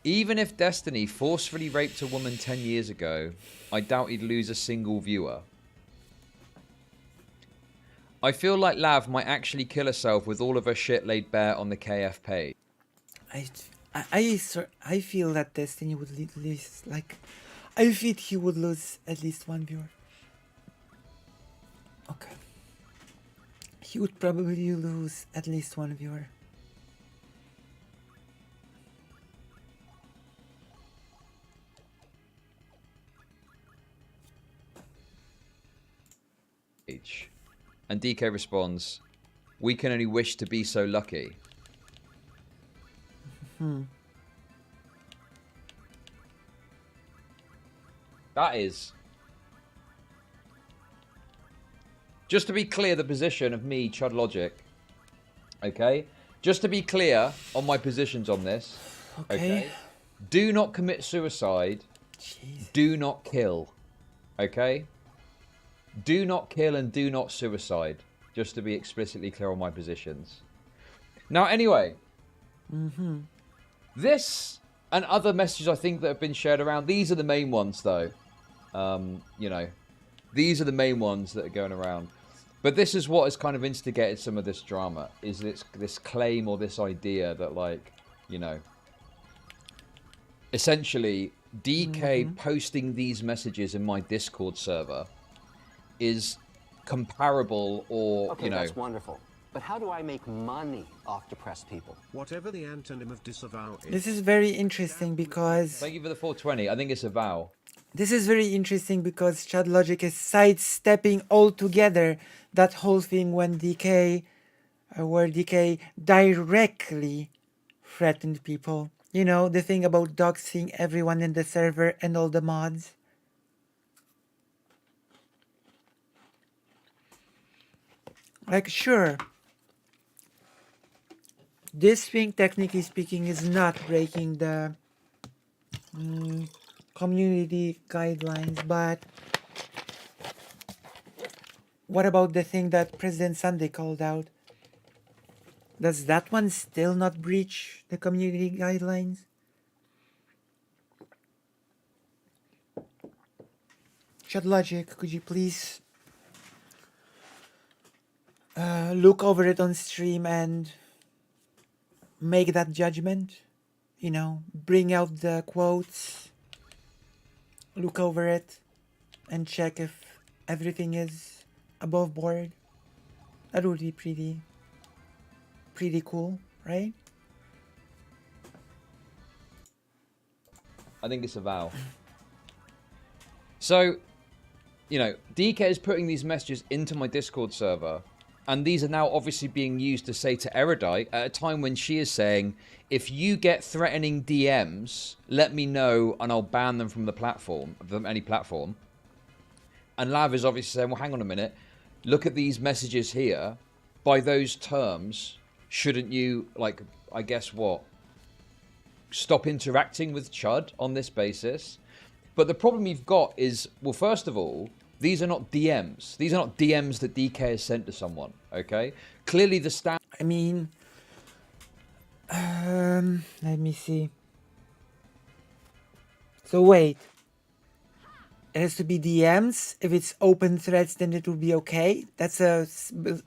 Speaker 15: Even if Destiny forcefully raped a woman 10 years ago, I doubt he'd lose a single viewer. I feel like Lav might actually kill herself with all of her shit laid bare on the KF page.
Speaker 2: I feel that Destiny would lose, like, I feel he would lose at least one viewer. Okay. He would probably lose at least one viewer.
Speaker 15: And DK responds, we can only wish to be so lucky. That is. Just to be clear, the position of me, Chud Logic. Okay? Just to be clear on my positions on this. Okay? Do not commit suicide.
Speaker 2: Jeez.
Speaker 15: Do not kill. Okay? Do not kill and do not suicide. Just to be explicitly clear on my positions. Now, anyway. This and other messages I think that have been shared around. These are the main ones, though. You know. These are the main ones that are going around. But this is what has kind of instigated some of this drama. Is this claim or this idea that, like, you know. Essentially, DK posting these messages in my Discord server is comparable or,
Speaker 20: okay,
Speaker 15: you know...
Speaker 20: that's wonderful. But how do I make money off depressed people?
Speaker 10: Whatever the antonym of disavow is.
Speaker 2: This is very interesting because...
Speaker 15: Thank you for the 420. I think it's a vow.
Speaker 2: This is very interesting because Chad Logic is sidestepping altogether that whole thing when DK... where DK directly threatened people. You know, the thing about doxing everyone in the server and all the mods. Like, sure, this thing, technically speaking, is not breaking the community guidelines, but what about the thing that President Sunday called out? Does that one still not breach the community guidelines? Chad Logic, could you please look over it on stream and make that judgment. You know, bring out the quotes, look over it, and check if everything is above board. That would be pretty cool, right?
Speaker 15: I think it's a vow. So, you know, DK is putting these messages into my Discord server, and these are now obviously being used to say to Erudite at a time when she is saying, if you get threatening DMs, let me know and I'll ban them from the platform, from any platform. And Lav is obviously saying, well, hang on a minute. Look at these messages here. By those terms, shouldn't you, like, I guess what? Stop interacting with Chud on this basis? But the problem you've got is, well, first of all, these are not DMs. These are not DMs that DK has sent to someone, okay? Clearly the stand...
Speaker 2: I mean... let me see. So wait. It has to be DMs? If it's open threads, then it will be okay? That's a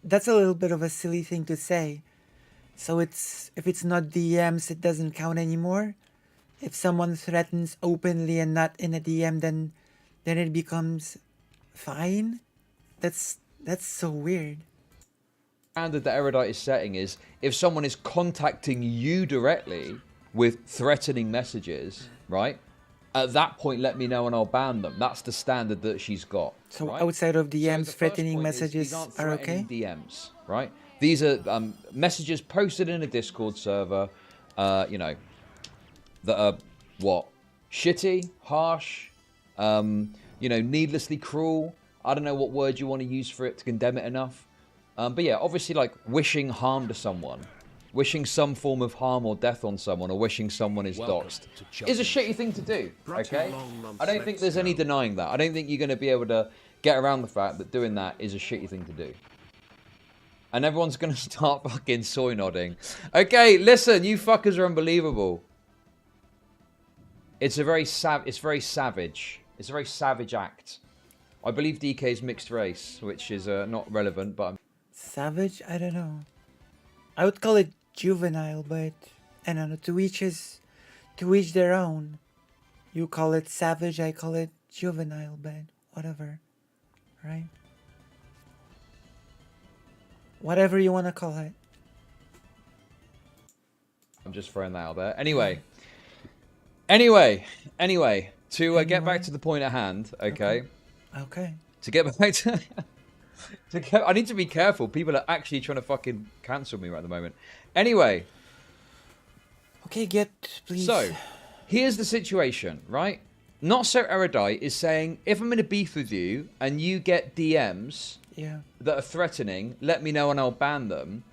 Speaker 2: little bit of a silly thing to say. So if it's not DMs, it doesn't count anymore? If someone threatens openly and not in a DM, then it becomes fine? That's so weird.
Speaker 15: Standard that Erudite is setting is, if someone is contacting you directly with threatening messages, right? At that point, let me know and I'll ban them. That's the standard that she's got.
Speaker 2: So
Speaker 15: right?
Speaker 2: outside of DMs,
Speaker 15: so
Speaker 2: threatening messages are okay?
Speaker 15: DMs, right? These are messages posted in a Discord server, you know, that are, what? Shitty, harsh, you know, needlessly cruel. I don't know what word you want to use for it to condemn it enough. But yeah, obviously, like, wishing harm to someone, wishing some form of harm or death on someone, or wishing someone is doxxed, is a shitty thing to do, okay? I don't think there's any denying that. I don't think you're going to be able to get around the fact that doing that is a shitty thing to do. And everyone's going to start fucking soy nodding. Okay, listen, you fuckers are unbelievable. It's very savage. It's a very savage act. I believe DK is mixed race, which is not relevant, but...
Speaker 2: Savage? I don't know. I would call it juvenile, but I don't know. To each their own. You call it savage, I call it juvenile, but whatever. Right? Whatever you want to call it.
Speaker 15: I'm just throwing that out there. Anyway, to get back to the point at hand, okay?
Speaker 2: Okay.
Speaker 15: To get back to... I need to be careful. People are actually trying to fucking cancel me right at the moment. Anyway.
Speaker 2: Okay, please.
Speaker 15: So, here's the situation, right? Not So Erudite is saying, if I'm in a beef with you and you get DMs that are threatening, let me know and I'll ban them.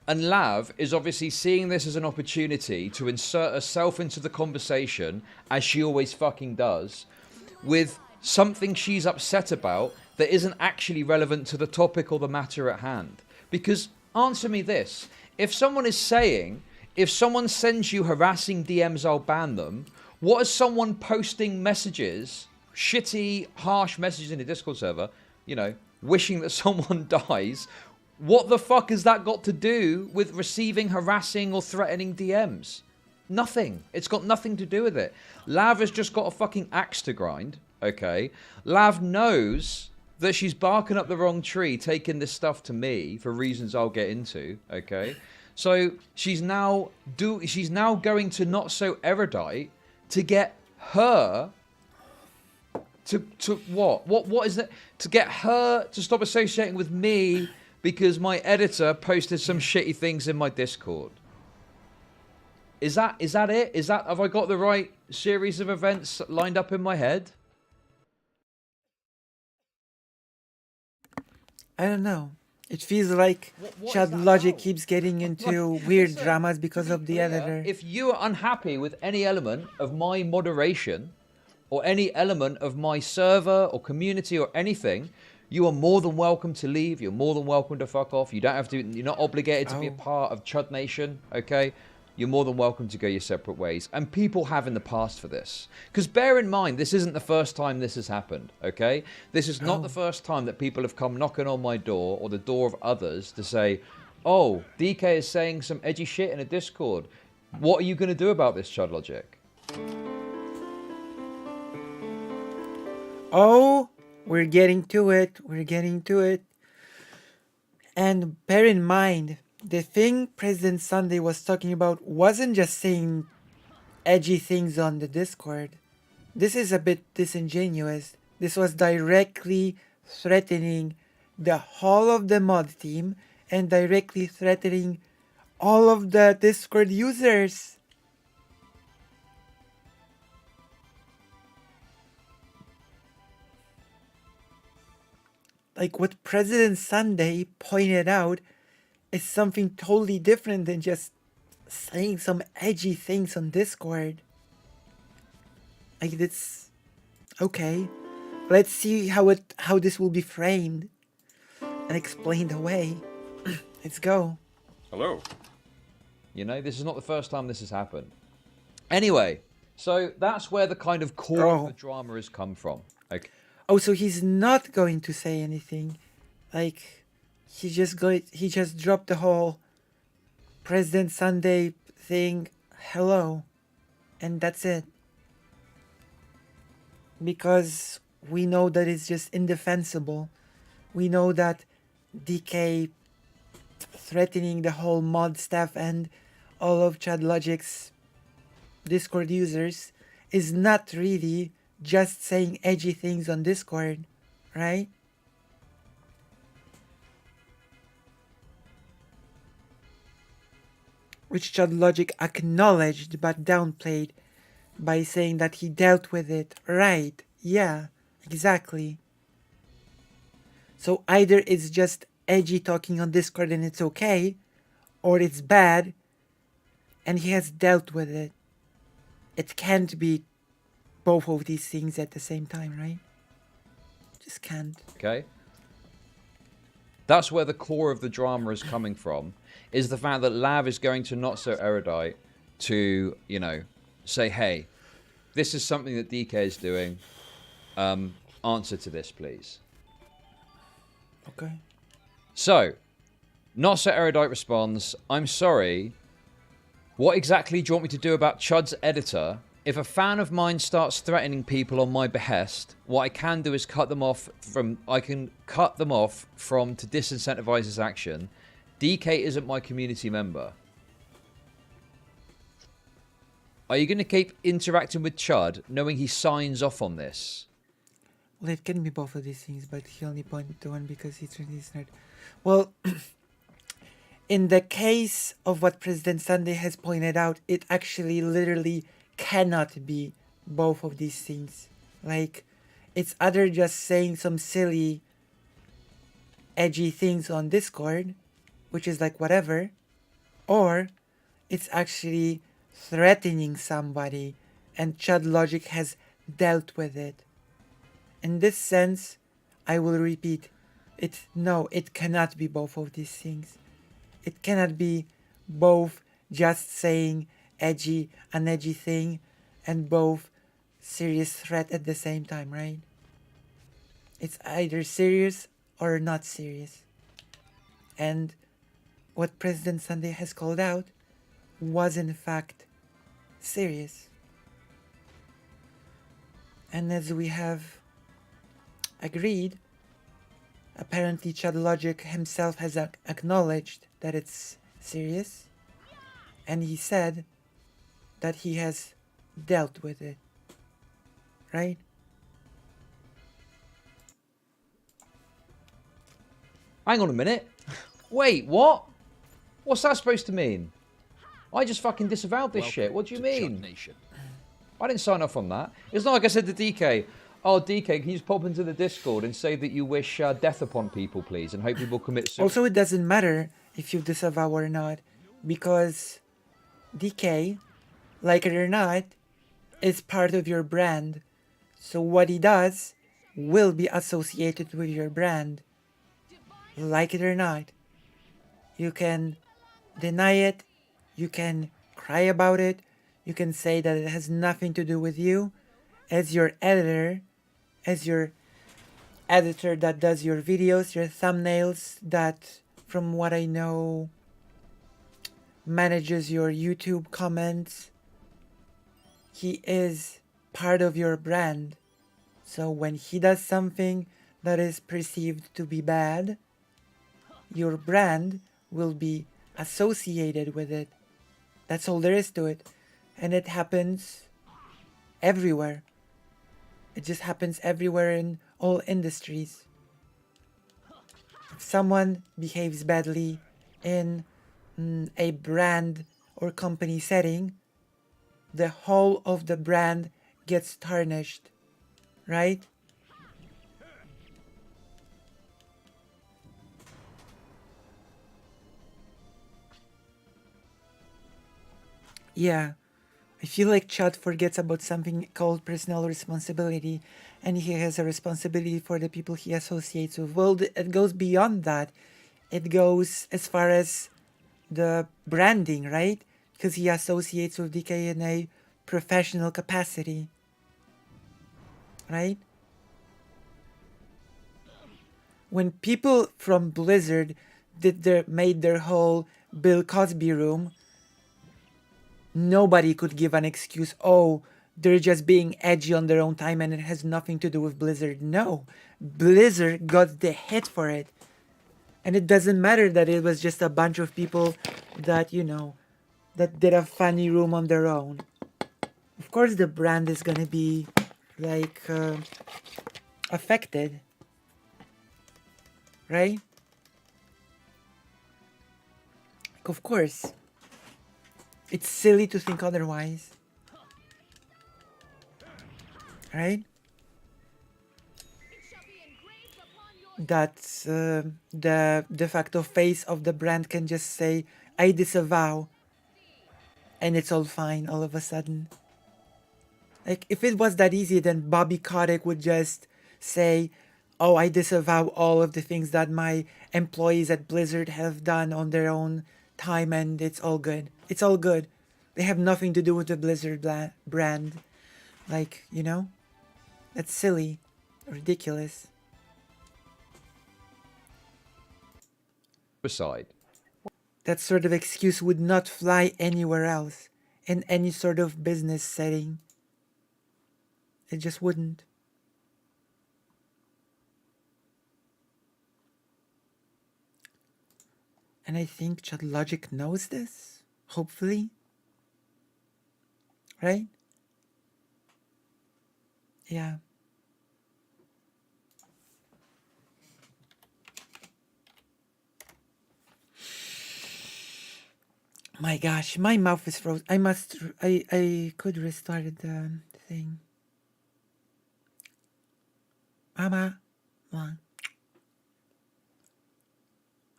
Speaker 15: And Lav is obviously seeing this as an opportunity to insert herself into the conversation, as she always fucking does, with something she's upset about that isn't actually relevant to the topic or the matter at hand. Because, answer me this, if someone is saying, if someone sends you harassing DMs, I'll ban them, what is someone posting messages, shitty, harsh messages in a Discord server, you know, wishing that someone dies, what the fuck has that got to do with receiving harassing or threatening DMs? Nothing. It's got nothing to do with it. Lav has just got a fucking axe to grind, okay? Lav knows that she's barking up the wrong tree, taking this stuff to me for reasons I'll get into, okay? So she's now going to Not So Erudite to get her to what? What is that? To get her to stop associating with me because my editor posted some shitty things in my Discord. Is that it? Have I got the right series of events lined up in my head?
Speaker 2: I don't know. It feels like Chad Logic keeps getting into weird dramas because of the editor.
Speaker 15: If you are unhappy with any element of my moderation, or any element of my server or community or anything, you are more than welcome to leave. You're more than welcome to fuck off. You don't have to. You're not obligated to be a part of Chud Nation. Okay. You're more than welcome to go your separate ways. And people have in the past for this. Because bear in mind, this isn't the first time this has happened, okay? This is not the first time that people have come knocking on my door or the door of others to say, Oh, DK is saying some edgy shit in a Discord. What are you going to do about this, Chud Logic?
Speaker 2: Oh, we're getting to it. We're getting to it. And bear in mind, the thing President Sunday was talking about wasn't just saying edgy things on the Discord. This is a bit disingenuous. This was directly threatening the whole of the mod team and directly threatening all of the Discord users. Like what President Sunday pointed out is something totally different than just saying some edgy things on Discord. Like it's okay. Let's see how this will be framed and explained away. Let's go.
Speaker 15: Hello. You know, this is not the first time this has happened. Anyway, so that's where the kind of core of the drama has come from. Okay.
Speaker 2: Oh, so he's not going to say anything. Like he just dropped the whole President Sunday thing, hello, and that's it. Because we know that it's just indefensible. We know that DK threatening the whole mod staff and all of Chad Logic's Discord users is not really just saying edgy things on Discord, right? Which Chad Logic acknowledged but downplayed by saying that he dealt with it. Right, yeah, exactly. So either it's just edgy talking on Discord and it's okay, or it's bad and he has dealt with it. It can't be both of these things at the same time, right? Just can't.
Speaker 15: Okay. That's where the core of the drama is coming from, is the fact that Lav is going to Not So Erudite to, you know, say, hey, this is something that DK is doing. Answer to this, please.
Speaker 2: Okay.
Speaker 15: So, Not So Erudite responds, I'm sorry. What exactly do you want me to do about Chud's editor? If a fan of mine starts threatening people on my behest, what I can do is cut them off from to disincentivize his action. DK isn't my community member. Are you going to keep interacting with Chud, knowing he signs off on this?
Speaker 2: Well, it can be both of these things, but he only pointed to one because he's really smart. Well, in the case of what President Sunday has pointed out, it actually literally cannot be both of these things. Like, it's either just saying some silly, edgy things on Discord, which is like whatever, or it's actually threatening somebody and Chud Logic has dealt with it. In this sense, I will repeat, it cannot be both of these things. It cannot be both just saying an edgy thing and both serious threat at the same time, right? It's either serious or not serious. And what President Sunday has called out was in fact serious. And as we have agreed, apparently Chad Logic himself has acknowledged that it's serious, and he said that he has dealt with it, right?
Speaker 15: Hang on a minute. Wait, what? What's that supposed to mean? I just fucking disavowed this shit. What do you mean? I didn't sign off on that. It's not like I said to DK, oh, DK, can you just pop into the Discord and say that you wish death upon people, please, and hope people commit suicide?
Speaker 2: Also, it doesn't matter if you disavow or not, because DK, like it or not, is part of your brand. So what he does will be associated with your brand. Like it or not. You can deny it, you can cry about it, you can say that it has nothing to do with you. As your editor that does your videos, your thumbnails, that from what I know, manages your YouTube comments. He is part of your brand. So when he does something that is perceived to be bad, your brand will be associated with it. That's all there is to it. And it happens everywhere. It just happens everywhere in all industries. If someone behaves badly in a brand or company setting, the whole of the brand gets tarnished, right? Yeah, I feel like Chad forgets about something called personal responsibility, and he has a responsibility for the people he associates with. Well, it goes beyond that. It goes as far as the branding, right? Because he associates with DK in a professional capacity, right? When people from Blizzard made their whole Bill Cosby room, nobody could give an excuse, oh, they're just being edgy on their own time and it has nothing to do with Blizzard. No, Blizzard got the hit for it. And it doesn't matter that it was just a bunch of people that, you know, that did a funny room on their own. Of course the brand is gonna be, like, affected. Right? Like, of course. It's silly to think otherwise. Right? That the de facto face of the brand can just say, I disavow. And it's all fine all of a sudden. Like, if it was that easy, then Bobby Kotick would just say, oh, I disavow all of the things that my employees at Blizzard have done on their own time, and it's all good. It's all good. They have nothing to do with the Blizzard brand. Like, you know? That's silly. Ridiculous.
Speaker 15: Beside.
Speaker 2: That sort of excuse would not fly anywhere else. In any sort of business setting. It just wouldn't. And I think Chat Logic knows this. Hopefully. Right? Yeah. My gosh, my mouth is frozen. I could restart the thing. Mama. Mom.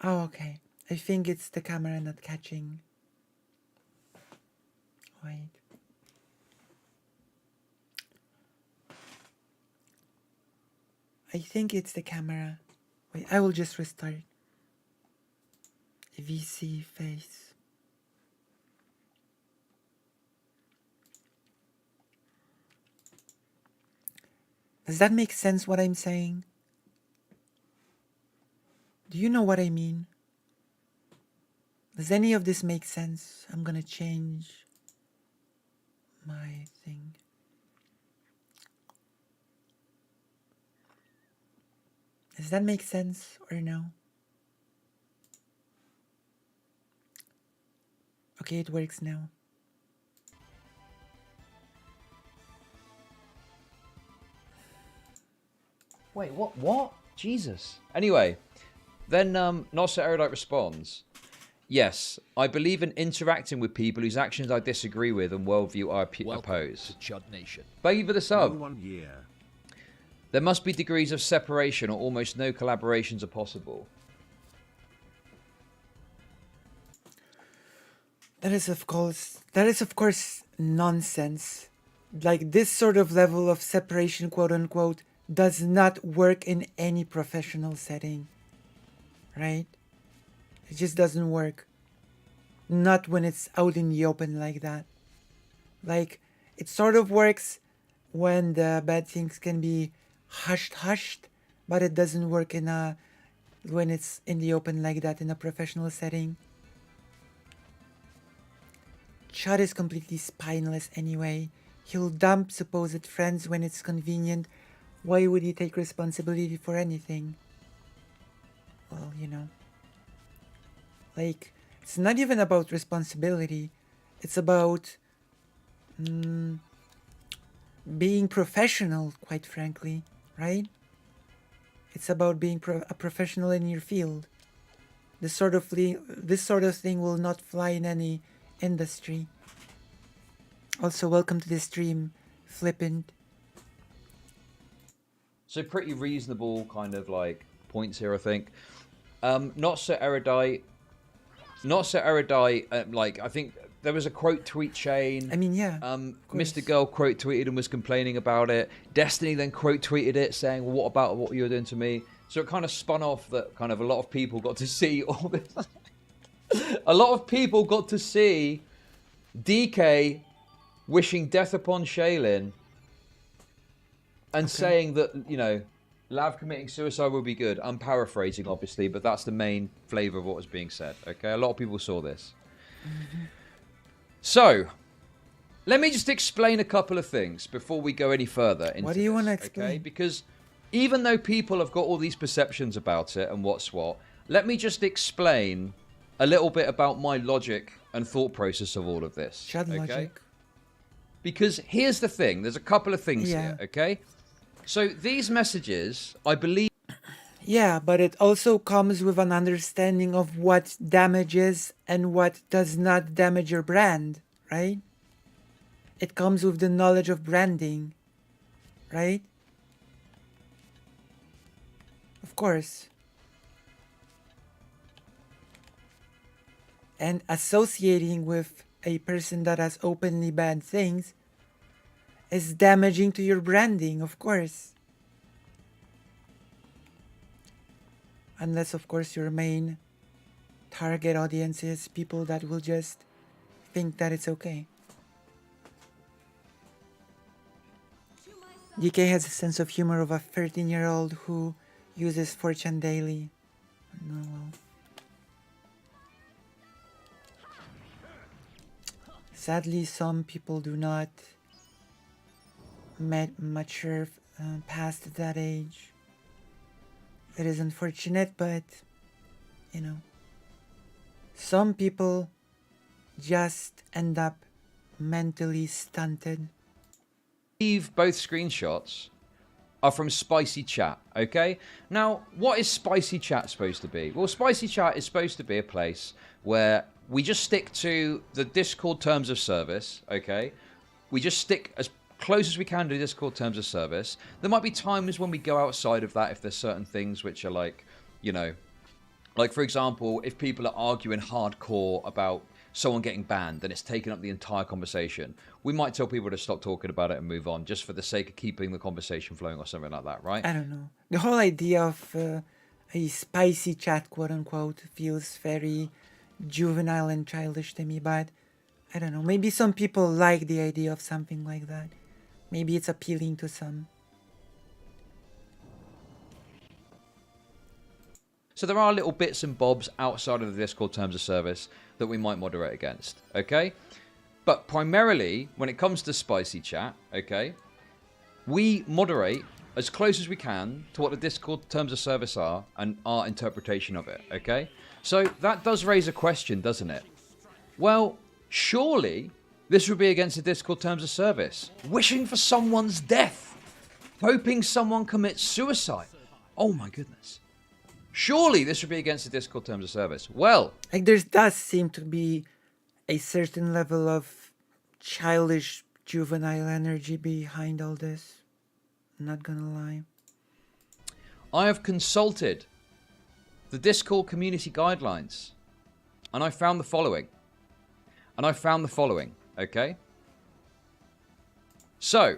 Speaker 2: Oh, okay. I think it's the camera not catching. Wait. I think it's the camera. Wait, I will just restart. VC face. Does that make sense what I'm saying? Do you know what I mean? Does any of this make sense? I'm gonna change my thing. Does that make sense or no? Okay, it works now.
Speaker 15: Wait, what? Jesus. Anyway, then Nossa Erudite responds, yes, I believe in interacting with people whose actions I disagree with and worldview I oppose.
Speaker 10: Chud Nation.
Speaker 15: Thank you for the sub.
Speaker 10: No 1 year.
Speaker 15: There must be degrees of separation or almost no collaborations are possible.
Speaker 2: That is of course nonsense. Like, this sort of level of separation, quote unquote, does not work in any professional setting. Right? It just doesn't work. Not when it's out in the open like that. Like, it sort of works when the bad things can be hushed, but it doesn't work in a when it's in the open like that in a professional setting. Chad is completely spineless anyway. He'll dump supposed friends when it's convenient. Why would he take responsibility for anything? Well, you know. Like, it's not even about responsibility. It's about being professional, quite frankly, right? It's about being a professional in your field. This sort of thing will not fly in any industry. Also, welcome to the stream, Flippant.
Speaker 15: So pretty reasonable kind of like points here, I think. Not so erudite. Like, I think there was a quote tweet chain.
Speaker 2: I mean, yeah.
Speaker 15: Mr. Girl quote tweeted and was complaining about it. Destiny then quote tweeted it saying, well, what about what you were doing to me? So it kind of spun off that kind of a lot of people got to see all this. A lot of people got to see DK wishing death upon Shaylin and saying that, you know, Lav committing suicide would be good. I'm paraphrasing, obviously, but that's the main flavour of what was being said. Okay, a lot of people saw this. So, let me just explain a couple of things before we go any further into
Speaker 2: what do you want to explain?
Speaker 15: Okay? Because even though people have got all these perceptions about it and what's what, let me just explain a little bit about my logic and thought process of all of this.
Speaker 2: Okay? Logic.
Speaker 15: Because here's the thing. There's a couple of things here, okay? So these messages, I believe...
Speaker 2: Yeah, but it also comes with an understanding of what damages and what does not damage your brand, right? It comes with the knowledge of branding, right? Of course. And associating with a person that has openly bad things is damaging to your branding, of course. Unless, of course, your main target audience is people that will just think that it's okay. DK has a sense of humor of a 13-year-old who uses 4chan daily. No, well. Sadly, some people do not mature past that age. It is unfortunate, but, you know, some people just end up mentally stunted.
Speaker 15: Both screenshots are from Spicy Chat, okay? Now, what is Spicy Chat supposed to be? Well, Spicy Chat is supposed to be a place where we just stick to the Discord terms of service, okay? We just stick as close as we can to Discord terms of service. There might be times when we go outside of that if there's certain things which are like, you know, like for example, if people are arguing hardcore about someone getting banned and it's taken up the entire conversation, we might tell people to stop talking about it and move on just for the sake of keeping the conversation flowing or something like that, right?
Speaker 2: I don't know. The whole idea of a spicy chat, quote unquote, feels very juvenile and childish to me, but I don't know. Maybe some people like the idea of something like that. Maybe it's appealing to some.
Speaker 15: So there are little bits and bobs outside of the Discord terms of service that we might moderate against, okay? But primarily, when it comes to Spicy Chat, okay, we moderate as close as we can to what the Discord terms of service are and our interpretation of it, okay? So that does raise a question, doesn't it? Well, surely this would be against the Discord terms of service. Wishing for someone's death. Hoping someone commits suicide. Oh my goodness. Surely this would be against the Discord terms of service. Well,
Speaker 2: like there does seem to be a certain level of childish, juvenile energy behind all this. I'm not gonna lie.
Speaker 15: I have consulted the Discord community guidelines and I found the following. Okay? So,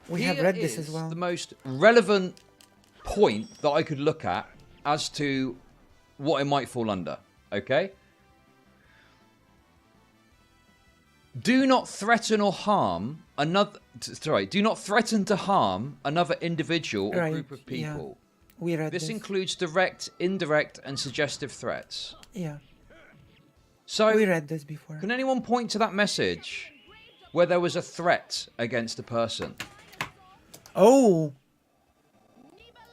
Speaker 2: we have read this as well.
Speaker 15: The most relevant point that I could look at as to what it might fall under, okay? Do not threaten or harm another... Sorry, do not threaten to harm another individual or group of people.
Speaker 2: We read
Speaker 15: This
Speaker 2: this.
Speaker 15: includes direct, indirect, and suggestive threats.
Speaker 2: Yeah.
Speaker 15: So
Speaker 2: we read this before.
Speaker 15: Can anyone point to that message where there was a threat against a person?
Speaker 2: Oh.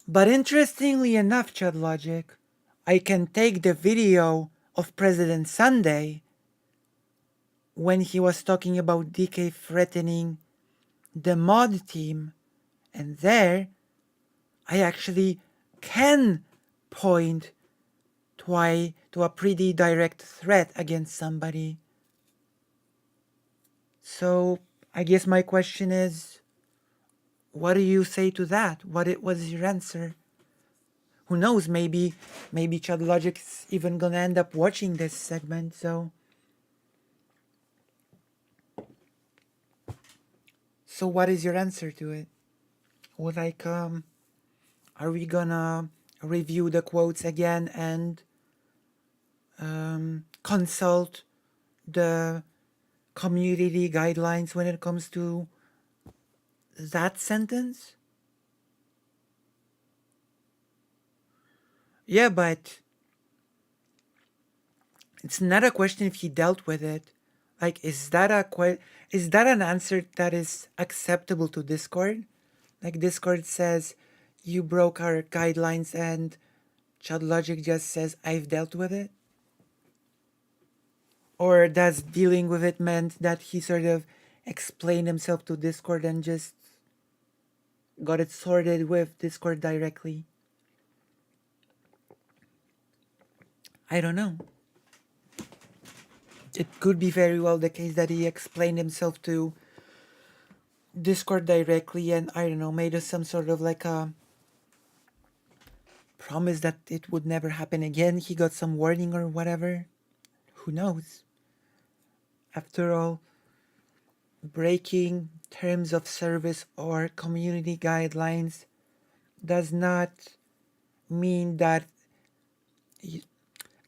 Speaker 2: But interestingly enough, Chad Logic, I can take the video of President Sunday when he was talking about DK threatening the mod team, and there I actually can point to a pretty direct threat against somebody. So I guess my question is, what do you say to that? What was your answer? Who knows? Maybe Chad Logic's even gonna end up watching this segment. So what is your answer to it? Or like, are we gonna review the quotes again and consult the community guidelines when it comes to that sentence? Yeah, but it's not a question if he dealt with it. Like, is that an answer that is acceptable to Discord? Like, Discord says you broke our guidelines, and Chad Logic just says I've dealt with it? Or does dealing with it meant that he sort of explained himself to Discord and just got it sorted with Discord directly? I don't know. It could be very well the case that he explained himself to Discord directly and, I don't know, made us some sort of like a promise that it would never happen again. He got some warning or whatever. Who knows? After all, breaking terms of service or community guidelines does not mean that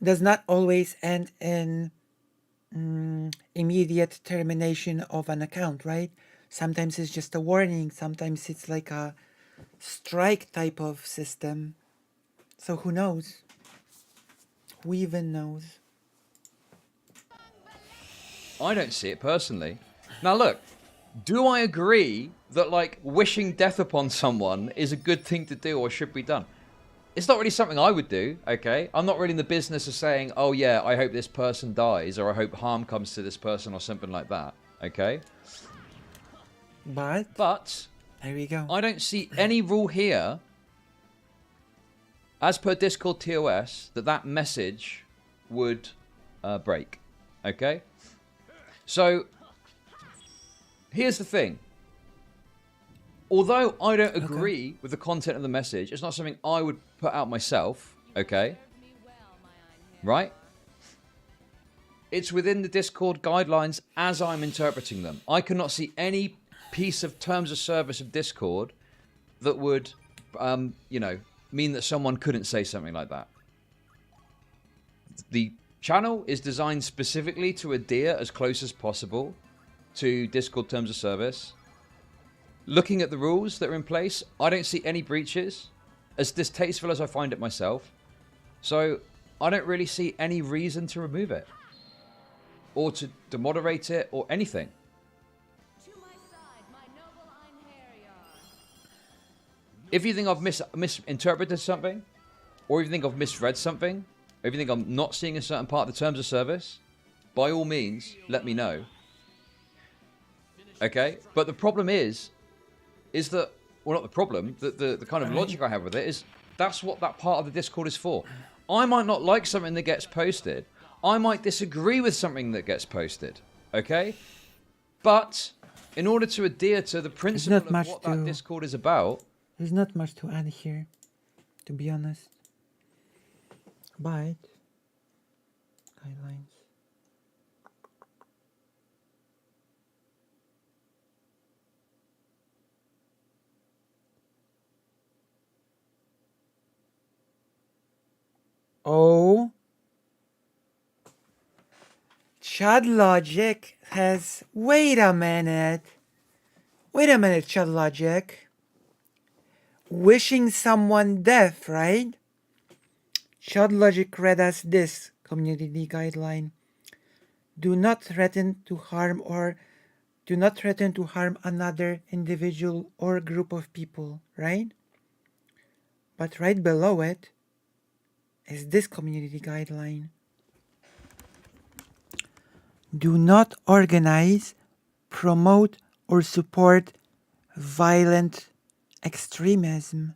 Speaker 2: does not always end in immediate termination of an account, right? Sometimes it's just a warning, sometimes it's like a strike type of system. So who knows? Who even knows?
Speaker 15: I don't see it personally. Now look, do I agree that like wishing death upon someone is a good thing to do or should be done? It's not really something I would do, okay? I'm not really in the business of saying, oh yeah, I hope this person dies or I hope harm comes to this person or something like that, okay? But
Speaker 2: there we go.
Speaker 15: I don't see any rule here, as per Discord TOS, that message would break, okay? So, here's the thing. Although I don't agree with the content of the message, it's not something I would put out myself, okay? Right? It's within the Discord guidelines as I'm interpreting them. I cannot see any piece of terms of service of Discord that would, mean that someone couldn't say something like that. The channel is designed specifically to adhere as close as possible to Discord terms of service. Looking at the rules that are in place, I don't see any breaches, as distasteful as I find it myself. So I don't really see any reason to remove it, or to demoderate it, or anything. If you think I've misinterpreted something, or if you think I've misread something, or if you think I'm not seeing a certain part of the terms of service, by all means, let me know. Okay? But the problem is that, well, not the problem, the kind of logic I have with it is that's what that part of the Discord is for. I might not like something that gets posted. I might disagree with something that gets posted. Okay? But in order to adhere to the principle of what that Discord is about,
Speaker 2: there's not much to add here, to be honest. But guidelines. Oh, Chad Logic has. Wait a minute, Chad Logic. wishing someone death, right? Chad Logic read us this community guideline. Do not threaten to harm another individual or group of people, right? But right below it is this community guideline. Do not organize, promote, or support violent extremism.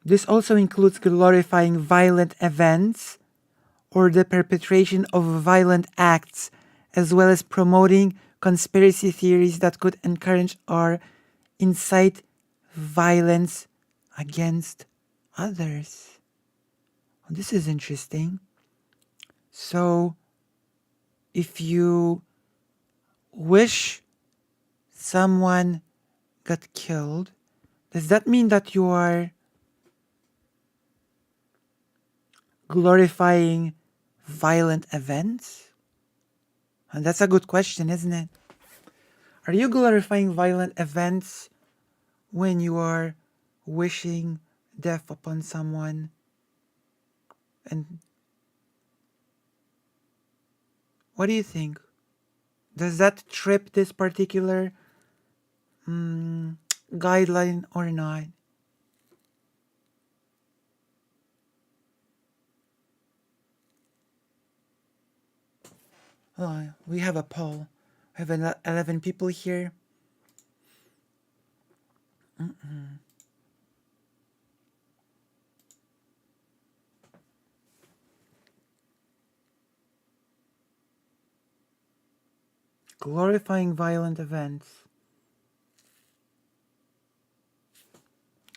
Speaker 2: This also includes glorifying violent events or the perpetration of violent acts, as well as promoting conspiracy theories that could encourage or incite violence against others. This is interesting. So, if you wish someone got killed, does that mean that you are glorifying violent events? And that's a good question, isn't it? Are you glorifying violent events when you are wishing death upon someone? And what do you think? Does that trip this particular guideline or not? Oh, we have a poll. We have 11 people here. Glorifying violent events.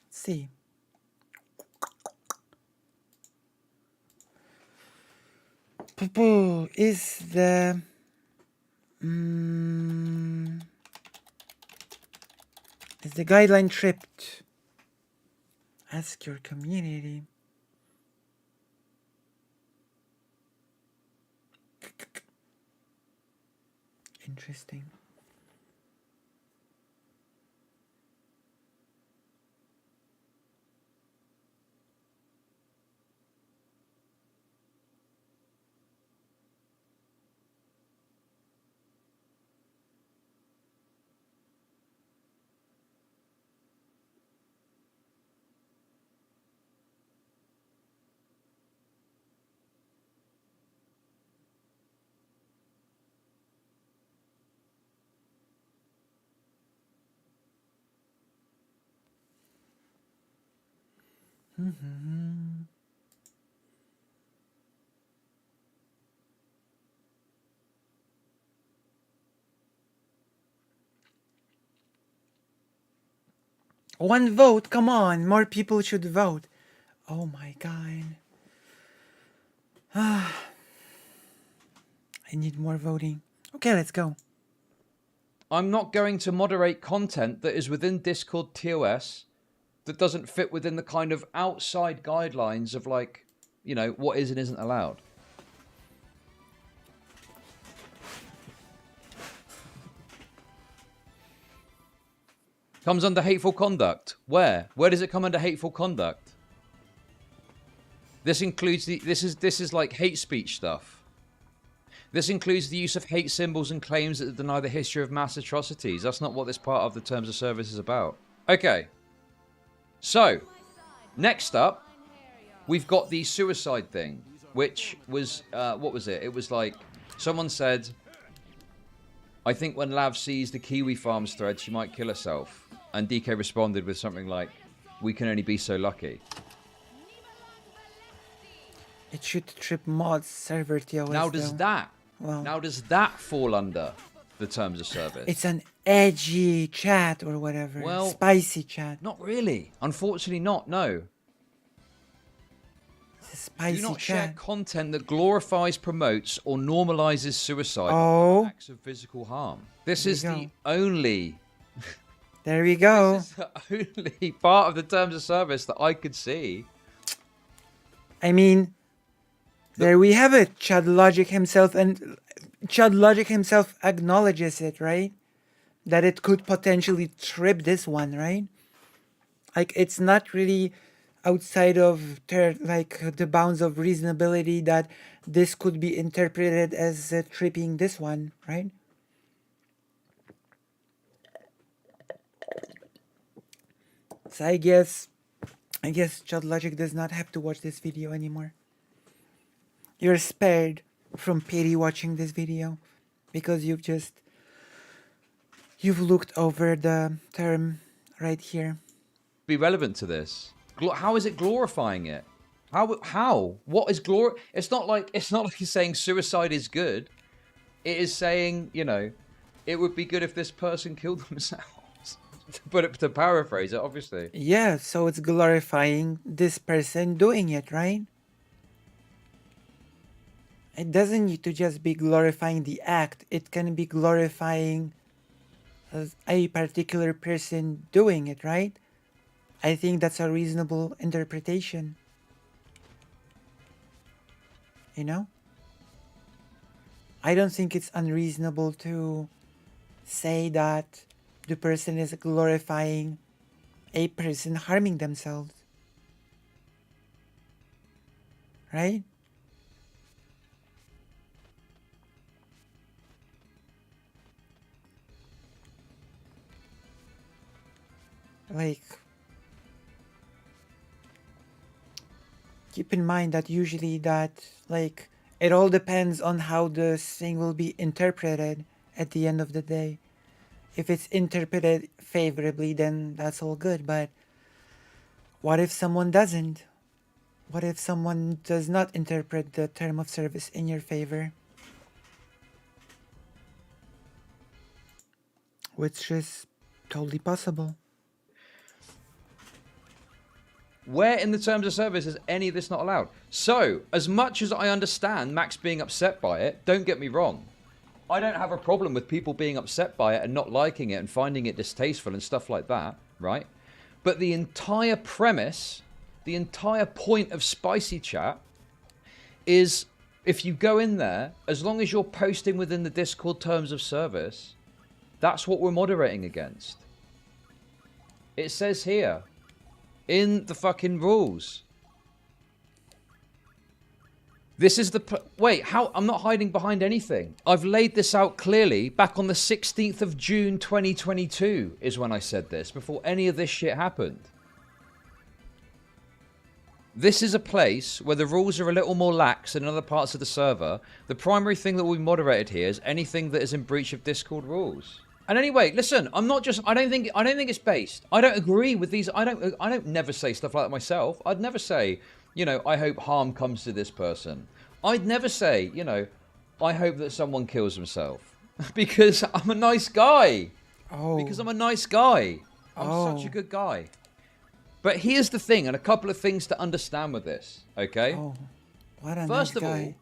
Speaker 2: Let's see. Is the guideline tripped? Ask your community. Interesting. One vote, come on, more people should vote. Oh my god. I need more voting. Okay, let's go.
Speaker 15: I'm not going to moderate content that is within Discord TOS that doesn't fit within the kind of outside guidelines of, like, you know, what is and isn't allowed. Comes under hateful conduct. Where? Where does it come under hateful conduct? This includes this is like hate speech stuff. This includes the use of hate symbols and claims that deny the history of mass atrocities. That's not what this part of the Terms of Service is about. Okay. So, next up, we've got the suicide thing, which was, what was it? It was like, someone said, I think when Lav sees the Kiwi Farms thread, she might kill herself. And DK responded with something like, we can only be so lucky.
Speaker 2: It should trip mods server TOS.
Speaker 15: Now does that fall under the Terms of Service?
Speaker 2: It's an edgy chat or whatever.
Speaker 15: Well,
Speaker 2: spicy chat.
Speaker 15: Not really. Unfortunately not, no.
Speaker 2: It's a spicy
Speaker 15: Do not
Speaker 2: chat.
Speaker 15: share content that glorifies, promotes, or normalizes suicide
Speaker 2: or
Speaker 15: acts of physical harm. This is the only...
Speaker 2: There we go.
Speaker 15: This is the only part of the Terms of Service that I could see.
Speaker 2: I mean, there we have it. Chad Logic himself acknowledges it, right? That it could potentially trip this one, right? Like, it's not really outside of the bounds of reasonability that this could be interpreted as tripping this one, right? So I guess Child Logic does not have to watch this video anymore. You're spared from pity watching this video because you've looked over the term right here.
Speaker 15: Be relevant to this. How is it glorifying it? How? What is It's not like he's saying suicide is good. It is saying, you know, it would be good if this person killed themselves. But to paraphrase it, obviously.
Speaker 2: Yeah, so it's glorifying this person doing it, right? It doesn't need to just be glorifying the act. It can be glorifying a particular person doing it, right? I think that's a reasonable interpretation. You know? I don't think it's unreasonable to say that the person is glorifying a person harming themselves. Right? Like, keep in mind that usually it all depends on how the thing will be interpreted at the end of the day. If it's interpreted favorably, then that's all good, but what if someone doesn't? What if someone does not interpret the term of service in your favor? Which is totally possible.
Speaker 15: Where in the terms of service is any of this not allowed? So, as much as I understand Max being upset by it, don't get me wrong. I don't have a problem with people being upset by it and not liking it and finding it distasteful and stuff like that, right? But the entire premise, the entire point of Spicy Chat is if you go in there, as long as you're posting within the Discord terms of service, that's what we're moderating against. It says here, in the fucking rules. This is the... Wait, how? I'm not hiding behind anything. I've laid this out clearly. Back on the 16th of June 2022 is when I said this, before any of this shit happened. This is a place where the rules are a little more lax than in other parts of the server. The primary thing that we moderated here is anything that is in breach of Discord rules. And anyway, listen, I'm not just... I don't think it's based. I don't agree with these... I don't never say stuff like that myself. I'd never say, you know, I hope harm comes to this person. I'd never say, you know, I hope that someone kills himself. Because I'm a nice guy.
Speaker 2: Oh.
Speaker 15: Because I'm a nice guy. I'm such a good guy. But here's the thing, and a couple of things to understand with this, okay?
Speaker 2: Oh, what a
Speaker 15: First
Speaker 2: nice
Speaker 15: of
Speaker 2: guy.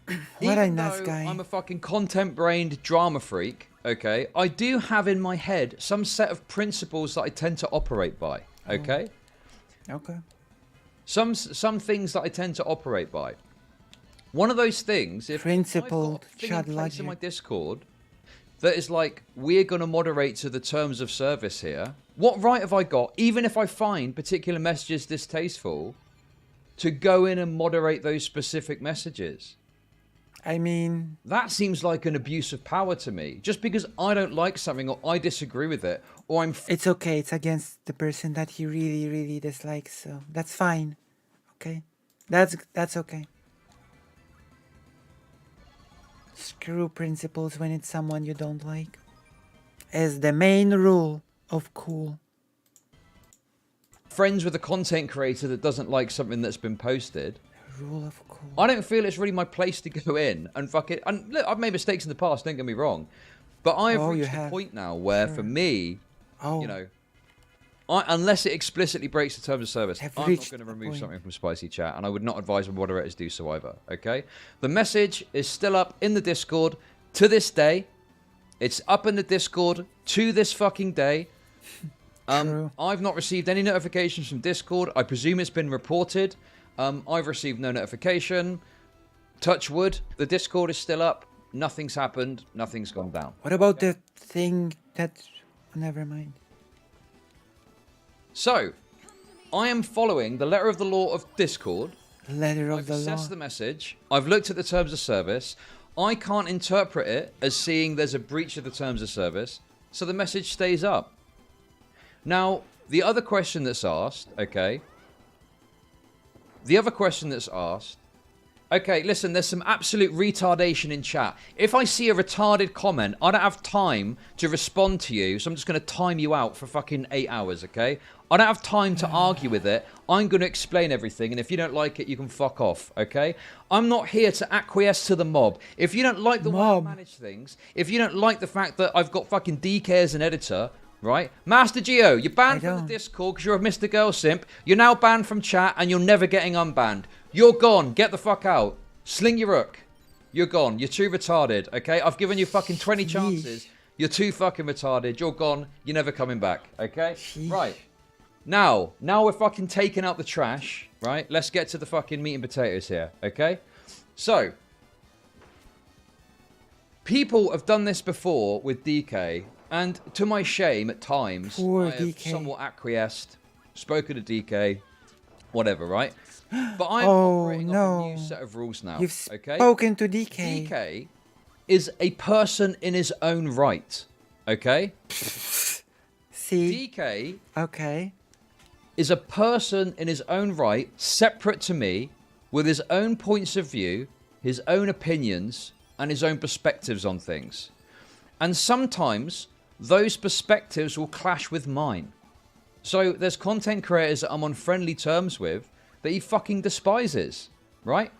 Speaker 15: all,
Speaker 2: What a
Speaker 15: even
Speaker 2: nice
Speaker 15: though
Speaker 2: guy.
Speaker 15: I'm a fucking content-brained drama freak, okay? I do have in my head some set of principles that I tend to operate by, okay?
Speaker 2: Okay.
Speaker 15: Some things that I tend to operate by. One of those things, if
Speaker 2: Principled
Speaker 15: I've got a thing
Speaker 2: Chad
Speaker 15: in place in
Speaker 2: Logic.
Speaker 15: my Discord that is like, we're going to moderate to the terms of service here, what right have I got, even if I find particular messages distasteful, to go in and moderate those specific messages?
Speaker 2: I mean...
Speaker 15: That seems like an abuse of power to me. Just because I don't like something or I disagree with it, or I'm...
Speaker 2: It's okay, it's against the person that he really, really dislikes, so that's fine. Okay? That's okay. Screw principles when it's someone you don't like. As the main rule of cool.
Speaker 15: friends with a content creator that doesn't like something that's been posted,
Speaker 2: rule of cool.
Speaker 15: I don't feel it's really my place to go in and fuck it. And look, I've made mistakes in the past, don't get me wrong. But I've reached a point now where, for me, you know, unless it explicitly breaks the terms of service, I'm not going to remove something from Spicy Chat, and I would not advise my moderators do so either, okay? The message is still up in the Discord to this day. It's up in the Discord to this fucking day. I've not received any notifications from Discord. I presume it's been reported. I've received no notification. Touch wood, the Discord is still up. Nothing's happened. Nothing's gone down.
Speaker 2: What about the thing that... Never mind.
Speaker 15: So, I am following the letter of the law of Discord.
Speaker 2: Letter of
Speaker 15: I've
Speaker 2: the law.
Speaker 15: assessed the message. I've looked at the terms of service. I can't interpret it as seeing there's a breach of the terms of service, so the message stays up. Now, the other question that's asked, okay? The other question that's asked, okay, listen, there's some absolute retardation in chat. If I see a retarded comment, I don't have time to respond to you, so I'm just going to time you out for fucking 8 hours, okay? I don't have time to argue with it. I'm going to explain everything, and if you don't like it, you can fuck off, okay? I'm not here to acquiesce to the mob. If you don't like the way I manage things, if you don't like the fact that I've got fucking DK as an editor, right? Master Geo, you're banned from the Discord because you're a Mr. Girl Simp. You're now banned from chat, and you're never getting unbanned. You're gone. Get the fuck out. Sling your rook. You're gone. You're too retarded, okay? I've given you fucking 20 chances. You're too fucking retarded. You're gone. You're never coming back, okay? Right. Now we're fucking taking out the trash, right? Let's get to the fucking meat and potatoes here, okay? So, people have done this before with DK, and to my shame, at times, I have somewhat acquiesced, spoken to DK, whatever, right? But I'm operating off a new set of rules now,
Speaker 2: You've
Speaker 15: okay?
Speaker 2: spoken to DK.
Speaker 15: DK is a person in his own right, okay?
Speaker 2: See?
Speaker 15: DK...
Speaker 2: Okay.
Speaker 15: is a person in his own right, separate to me, with his own points of view, his own opinions, and his own perspectives on things. And sometimes those perspectives will clash with mine. So there's content creators that I'm on friendly terms with that he fucking despises, right?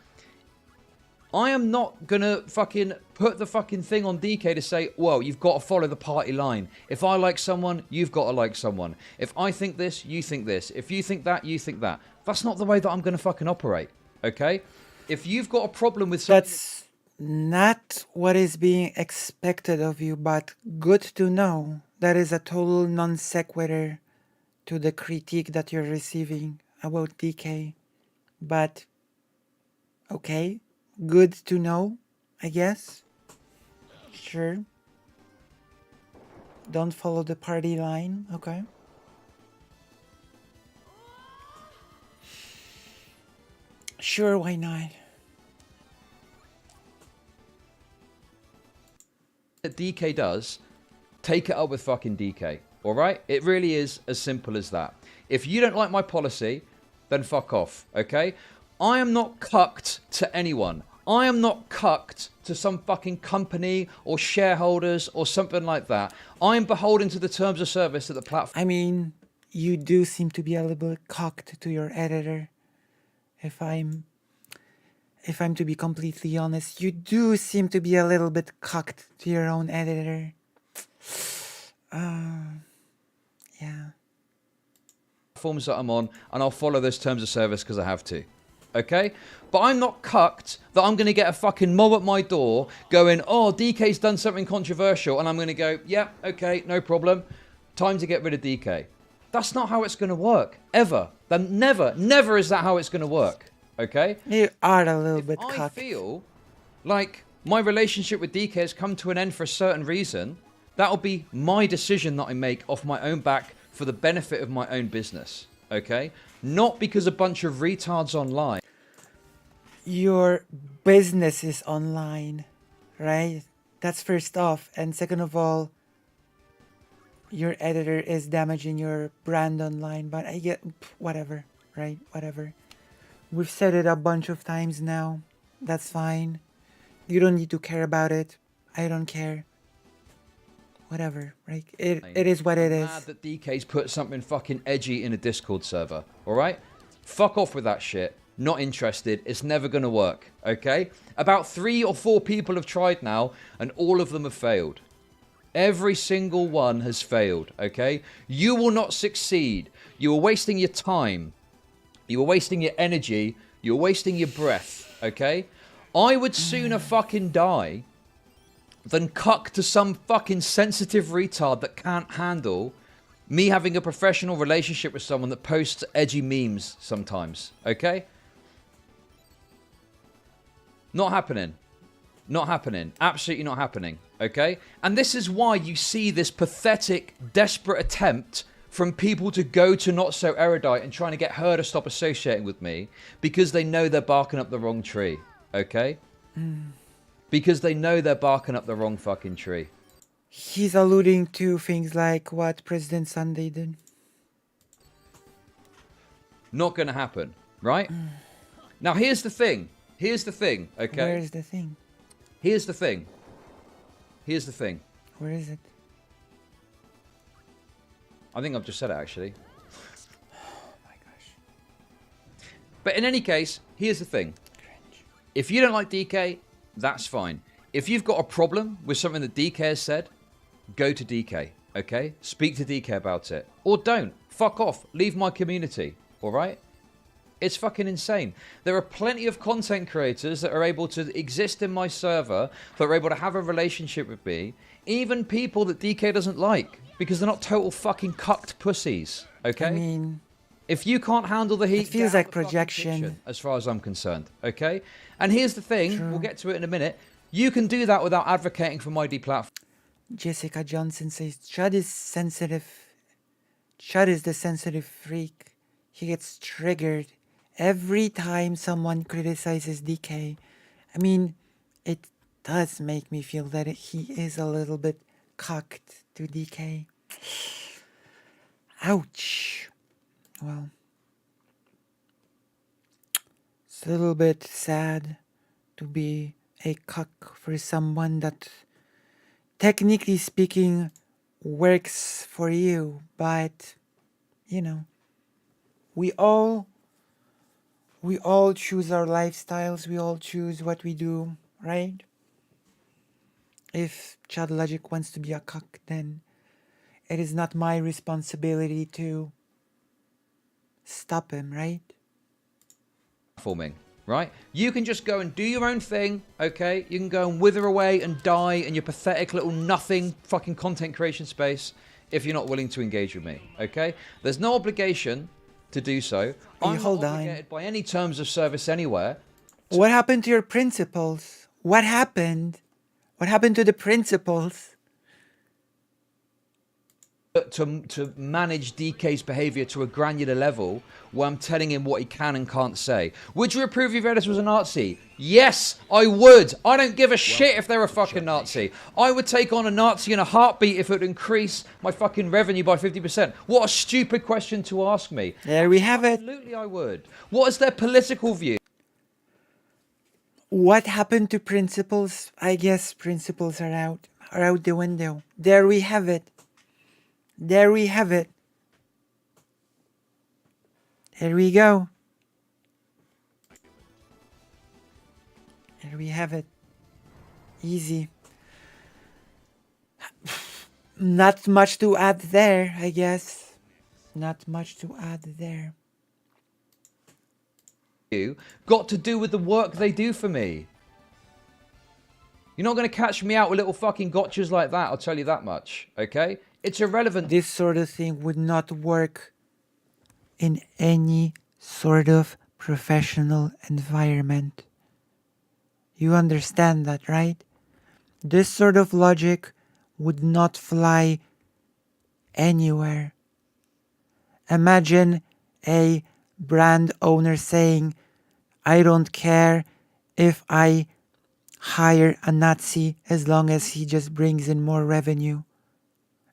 Speaker 15: I am not gonna fucking put the fucking thing on DK to say, well, you've got to follow the party line. If I like someone, you've got to like someone. If I think this, you think this. If you think that, you think that. That's not the way that I'm gonna fucking operate, okay? If you've got a problem with something...
Speaker 2: That's not what is being expected of you, but good to know. That is a total non sequitur to the critique that you're receiving about DK. But, okay. Good to know, I guess. Sure. Don't follow the party line, okay. Sure, why not?
Speaker 15: That DK does, take it up with fucking DK, alright? It really is as simple as that. If you don't like my policy, then fuck off, okay? I am not cucked to anyone. I am not cucked to some fucking company or shareholders or something like that. I am beholden to the terms of service that the platform...
Speaker 2: I mean, you do seem to be a little bit cocked to your editor. If I'm to be completely honest, you do seem to be a little bit cocked to your own editor. Yeah.
Speaker 15: Platforms that I'm on, and I'll follow those terms of service because I have to. Okay? But I'm not cucked that I'm going to get a fucking mob at my door going, oh, DK's done something controversial, and I'm going to go, yeah, okay, no problem. Time to get rid of DK. That's not how it's going to work. Ever. Then never is that how it's going to work. Okay?
Speaker 2: You are a little bit cocked.
Speaker 15: I feel like my relationship with DK has come to an end for a certain reason. That'll be my decision that I make off my own back for the benefit of my own business. Okay? Not because a bunch of retards online.
Speaker 2: Your business is online, right? That's first off. And second of all, your editor is damaging your brand online. But I get, whatever, right? Whatever. We've said it a bunch of times now. That's fine. You don't need to care about it. I don't care. Whatever, right? It is what it is.
Speaker 15: Mad that DK's put something fucking edgy in a Discord server, alright? Fuck off with that shit. Not interested. It's never gonna work, okay? About 3 or 4 people have tried now, and all of them have failed. Every single one has failed, okay? You will not succeed. You are wasting your time. You are wasting your energy. You're wasting your breath, okay? I would sooner fucking die than cuck to some fucking sensitive retard that can't handle me having a professional relationship with someone that posts edgy memes sometimes, okay? Not happening. Not happening. Absolutely not happening, okay? And this is why you see this pathetic, desperate attempt from people to go to Not So Erudite and trying to get her to stop associating with me because they know they're barking up the wrong tree, okay? Because they know they're barking up the wrong fucking tree.
Speaker 2: He's alluding to things like what President Sunday did.
Speaker 15: Not gonna happen, right? Now here's the thing. Here's the thing, okay?
Speaker 2: Where's the thing?
Speaker 15: Here's the thing. Here's the thing.
Speaker 2: Where is it?
Speaker 15: I think I've just said it, actually. Oh my gosh. But in any case, here's the thing. If you don't like DK, that's fine. If you've got a problem with something that DK has said, go to DK, okay? Speak to DK about it. Or don't. Fuck off. Leave my community, alright? It's fucking insane. There are plenty of content creators that are able to exist in my server, that are able to have a relationship with me, even people that DK doesn't like, because they're not total fucking cucked pussies, okay?
Speaker 2: I mean,
Speaker 15: if you can't handle the heat,
Speaker 2: it feels
Speaker 15: get out
Speaker 2: like
Speaker 15: the fucking
Speaker 2: projection.
Speaker 15: kitchen, as far as I'm concerned, okay? And here's the thing,
Speaker 2: True.
Speaker 15: we'll get to it in a minute. You can do that without advocating for my deplatforming.
Speaker 2: Jessica Johnson says, Chad is sensitive. Chad is the sensitive freak. He gets triggered every time someone criticizes DK. I mean, it does make me feel that he is a little bit cocked to DK. Ouch. Well, it's a little bit sad to be a cuck for someone that, technically speaking, works for you, but, you know, we all choose our lifestyles, we all choose what we do, right? If Chad Logic wants to be a cuck, then it is not my responsibility to stop him, right?
Speaker 15: Forming, right? You can just go and do your own thing, okay? You can go and wither away and die in your pathetic little nothing fucking content creation space if you're not willing to engage with me, okay? There's no obligation to do so. I'm not obligated by any terms of service anywhere.
Speaker 2: What happened to your principles? What happened? What happened to the principles?
Speaker 15: To manage DK's behavior to a granular level where I'm telling him what he can and can't say. Would you approve if Edis was a Nazi? Yes, I would. I don't give a shit if they're a fucking Nazi. I would take on a Nazi in a heartbeat if it would increase my fucking revenue by 50%. What a stupid question to ask me.
Speaker 2: There we have it.
Speaker 15: Absolutely I would. What is their political view?
Speaker 2: What happened to principles? I guess principles are out the window. There we have it. There we have it. There we go. There we have it. Easy. Not much to add there, I guess. Not much to add there.
Speaker 15: Got to do with the work they do for me. You're not going to catch me out with little fucking gotchas like that, I'll tell you that much, okay? It's irrelevant.
Speaker 2: This sort of thing would not work in any sort of professional environment. You understand that, right? This sort of logic would not fly anywhere. Imagine a brand owner saying, I don't care if I hire a Nazi as long as he just brings in more revenue.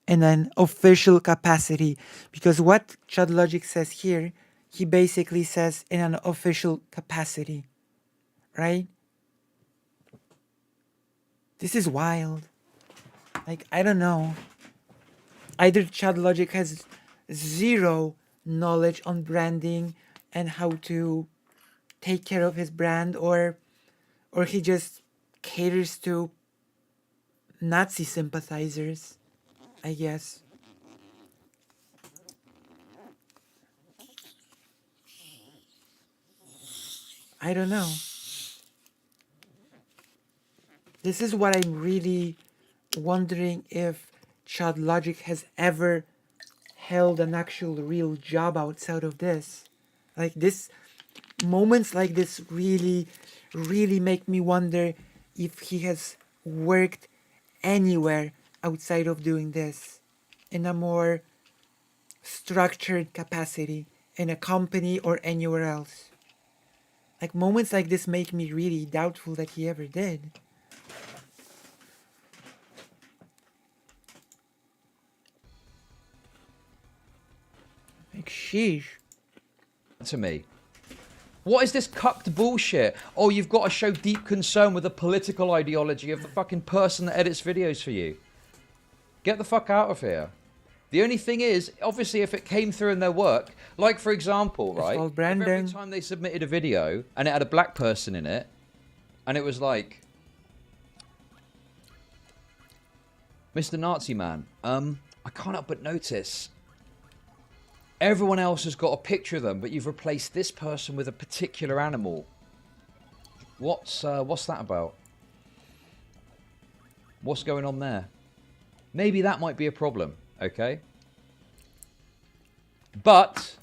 Speaker 2: In an official capacity. Because what Chad Logic says here, he basically says in an official capacity. Right? This is wild. Like, I don't know. Either Chad Logic has zero knowledge on branding and how to take care of his brand, or he just caters to Nazi sympathizers, I guess. I don't know. This is what I'm really wondering, if Chad Logic has ever held an actual real job outside of this. Like this, moments like this really make me wonder if he has worked anywhere outside of doing this in a more structured capacity in a company or anywhere else. Like, moments like this make me really doubtful that he ever did. Like, sheesh.
Speaker 15: To me. What is this cucked bullshit? Oh, you've got to show deep concern with the political ideology of the fucking person that edits videos for you. Get the fuck out of here. The only thing is, obviously, if it came through in their work, like, for example, right, if every time they submitted a video and it had a black person in it, and it was like, Mr. Nazi Man, I can't help but notice everyone else has got a picture of them, but you've replaced this person with a particular animal. What's that about? What's going on there? Maybe that might be a problem, okay? But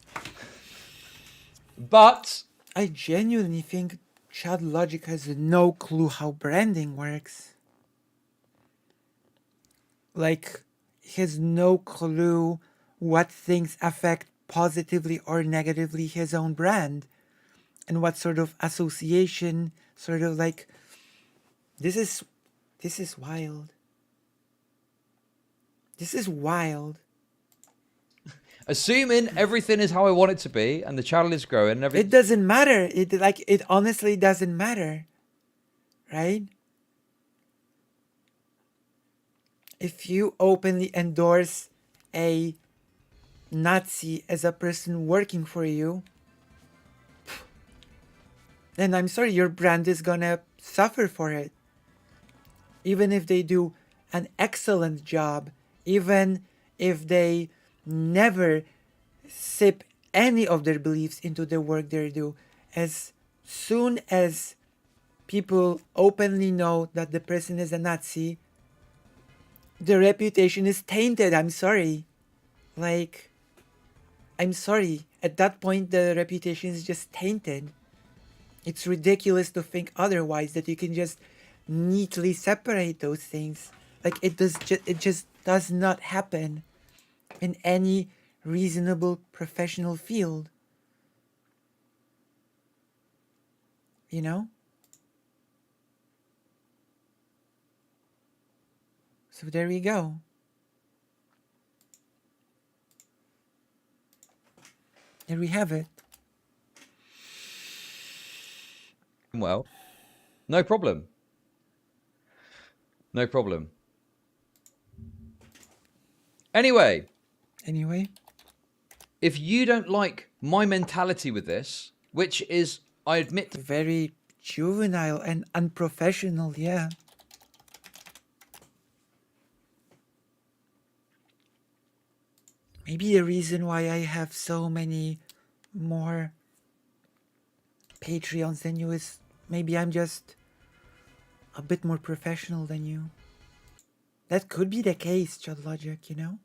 Speaker 2: I genuinely think Chad Logic has no clue how branding works. Like, he has no clue what things affect positively or negatively his own brand, and what sort of association, sort of like, this is wild. This is wild.
Speaker 15: Assuming everything is how I want it to be, and the channel is growing, and everything.
Speaker 2: It doesn't matter. It honestly doesn't matter, right? If you openly endorse a Nazi as a person working for you, then I'm sorry, your brand is gonna suffer for it. Even if they do an excellent job, even if they never sip any of their beliefs into the work they do, as soon as people openly know that the person is a Nazi, the reputation is tainted. I'm sorry. Like, I'm sorry. At that point, the reputation is just tainted. It's ridiculous to think otherwise, that you can just neatly separate those things. Like, it just does not happen in any reasonable professional field. You know? So there we go. There we have it.
Speaker 15: Well, no problem. No problem. Anyway, if you don't like my mentality with this, which is, I admit,
Speaker 2: very juvenile and unprofessional, yeah. Maybe the reason why I have so many more Patreons than you is maybe I'm just a bit more professional than you. That could be the case, Chad Logic, you know?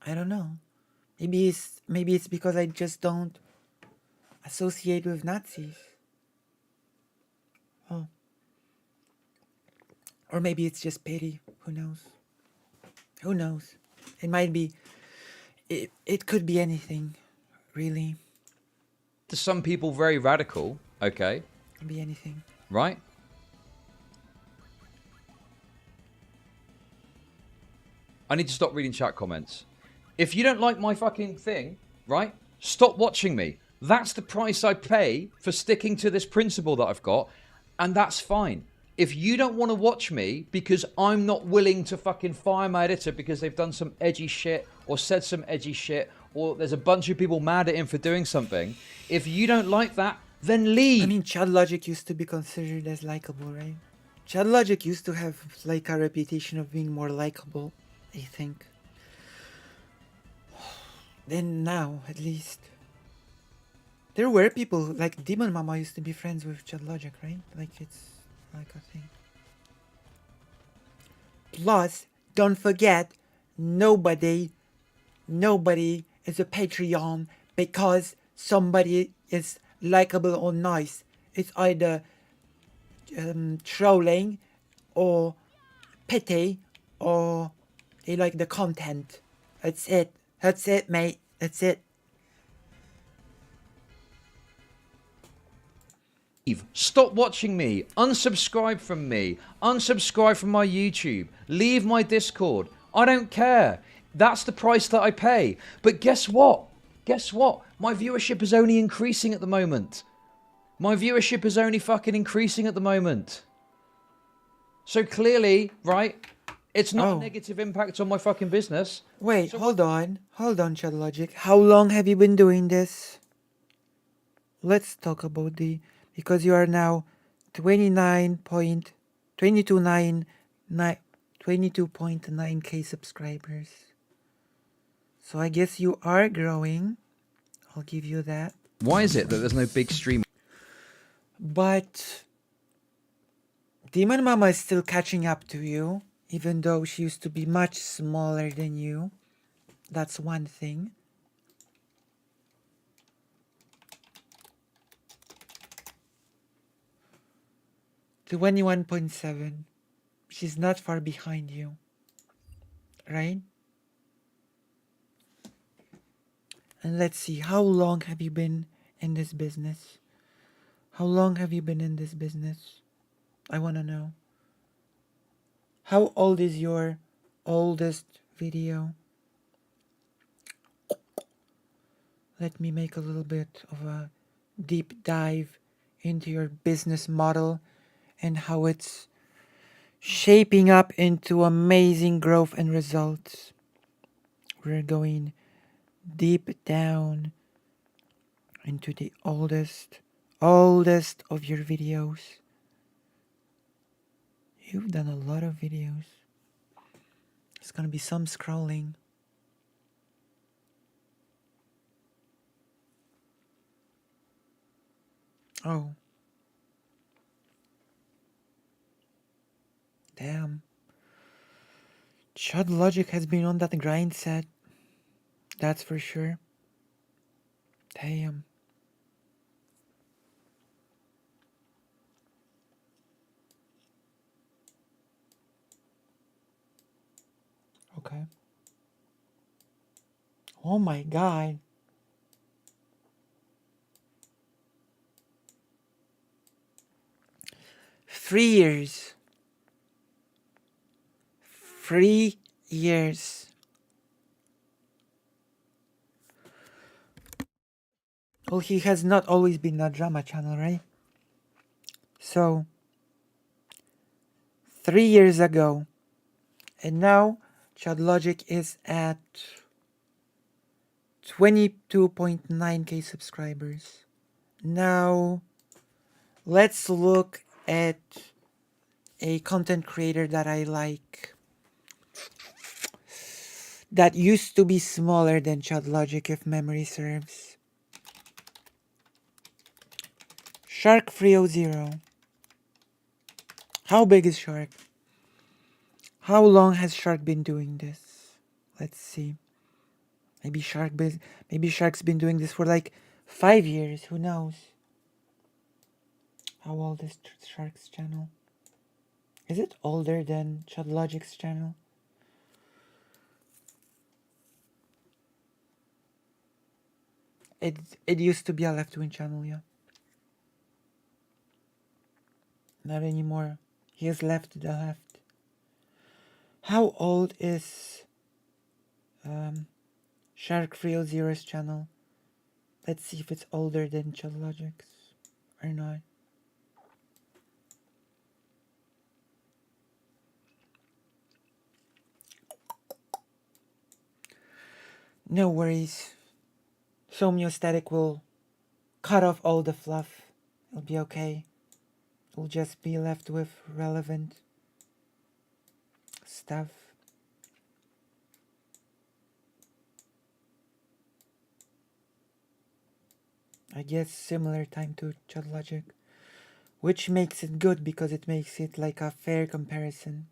Speaker 2: I don't know. Maybe it's because I just don't associate with Nazis. Oh. Or maybe it's just pity. Who knows? Who knows? It might be. It could be anything, really.
Speaker 15: To some people, very radical. Okay.
Speaker 2: It could be anything.
Speaker 15: Right? I need to stop reading chat comments. If you don't like my fucking thing, right? Stop watching me. That's the price I pay for sticking to this principle that I've got, and that's fine. If you don't want to watch me because I'm not willing to fucking fire my editor because they've done some edgy shit or said some edgy shit, or there's a bunch of people mad at him for doing something, if you don't like that, then leave.
Speaker 2: I mean, Chad Logic used to be considered as likable, right? Chad Logic used to have like a reputation of being more likable, I think. Than now, at least. There were people, like Demon Mama used to be friends with Chad Logic, right? Like, it's like a thing. Plus, don't forget, nobody is a Patreon because somebody is likable or nice. It's either trolling or pity, or they like the content. That's it. That's it, mate. That's it.
Speaker 15: Stop watching me. Unsubscribe from me. Unsubscribe from my YouTube. Leave my Discord. I don't care. That's the price that I pay. But guess what? Guess what? My viewership is only increasing at the moment. My viewership is only fucking increasing at the moment. So clearly, right, it's not a negative impact on my fucking business.
Speaker 2: Wait, hold on. Hold on, Shadow Logic. How long have you been doing this? Let's talk about because you are now 22.9k subscribers. So I guess you are growing. I'll give you that.
Speaker 15: Why is it that there's no big stream?
Speaker 2: But Demon Mama is still catching up to you, even though she used to be much smaller than you. That's one thing. To 21.7. She's not far behind you. Right? And let's see, how long have you been in this business? How long have you been in this business? I want to know. How old is your oldest video? Let me make a little bit of a deep dive into your business model and how it's shaping up into amazing growth and results. We're going deep down into the oldest of your videos. You've done a lot of videos. There's gonna be some scrolling. Oh. Damn. Chud Logic has been on that grind set. That's for sure. Damn. Okay. Oh my god. Three years. 3 years. Well, he has not always been a drama channel, right? So, 3 years ago. And now, Chud Logic is at 22.9k subscribers. Now, let's look at a content creator that I like. That used to be smaller than Chud Logic, if memory serves. Shark 300. How big is Shark? How long has Shark been doing this? Let's see. Maybe Shark's been doing this for like 5 years. Who knows? How old is Shark's channel? Is it older than Chud Logic's channel? It used to be a left wing channel, yeah. Not anymore. He has left the left. How old is Shark 300's channel? Let's see if it's older than Chud Logic's or not. No worries. Homeostatic will cut off all the fluff. It'll be okay. We'll just be left with relevant stuff. I guess similar time to Chud Logic, which makes it good because it makes it like a fair comparison.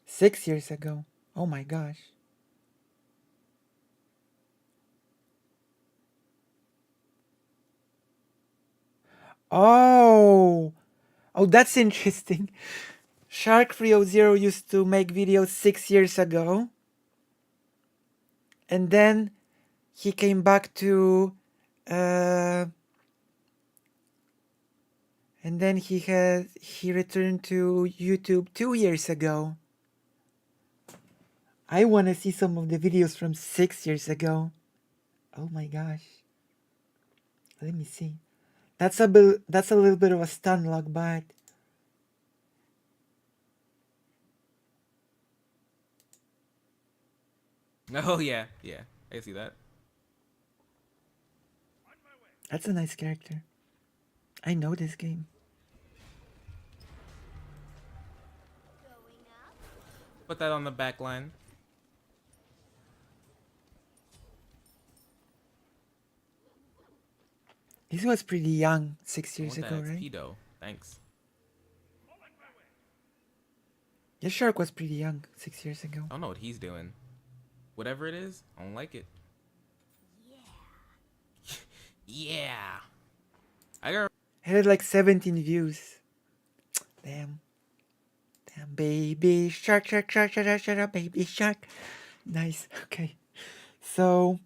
Speaker 2: Six years ago. Oh my gosh. Oh, that's interesting. Shark300 used to make videos 6 years ago. And then he came back to and then he returned to YouTube 2 years ago. I want to see some of the videos from 6 years ago. Oh my gosh. Let me see. That's a little bit of a stun lock, but
Speaker 6: Oh yeah, yeah. I see that.
Speaker 2: that's a nice character. I know this game.
Speaker 6: Put that on the back line.
Speaker 2: This was pretty young 6 years ago,
Speaker 6: That's
Speaker 2: right?
Speaker 6: pedo. Thanks.
Speaker 2: Your shark was pretty young 6 years ago.
Speaker 6: I don't know what he's doing. Whatever it is, I don't like it. Yeah. I got.
Speaker 2: It had like 17 views. Damn. Damn, baby shark, shark, shark, shark, shark, shark, baby shark. Nice. Okay. So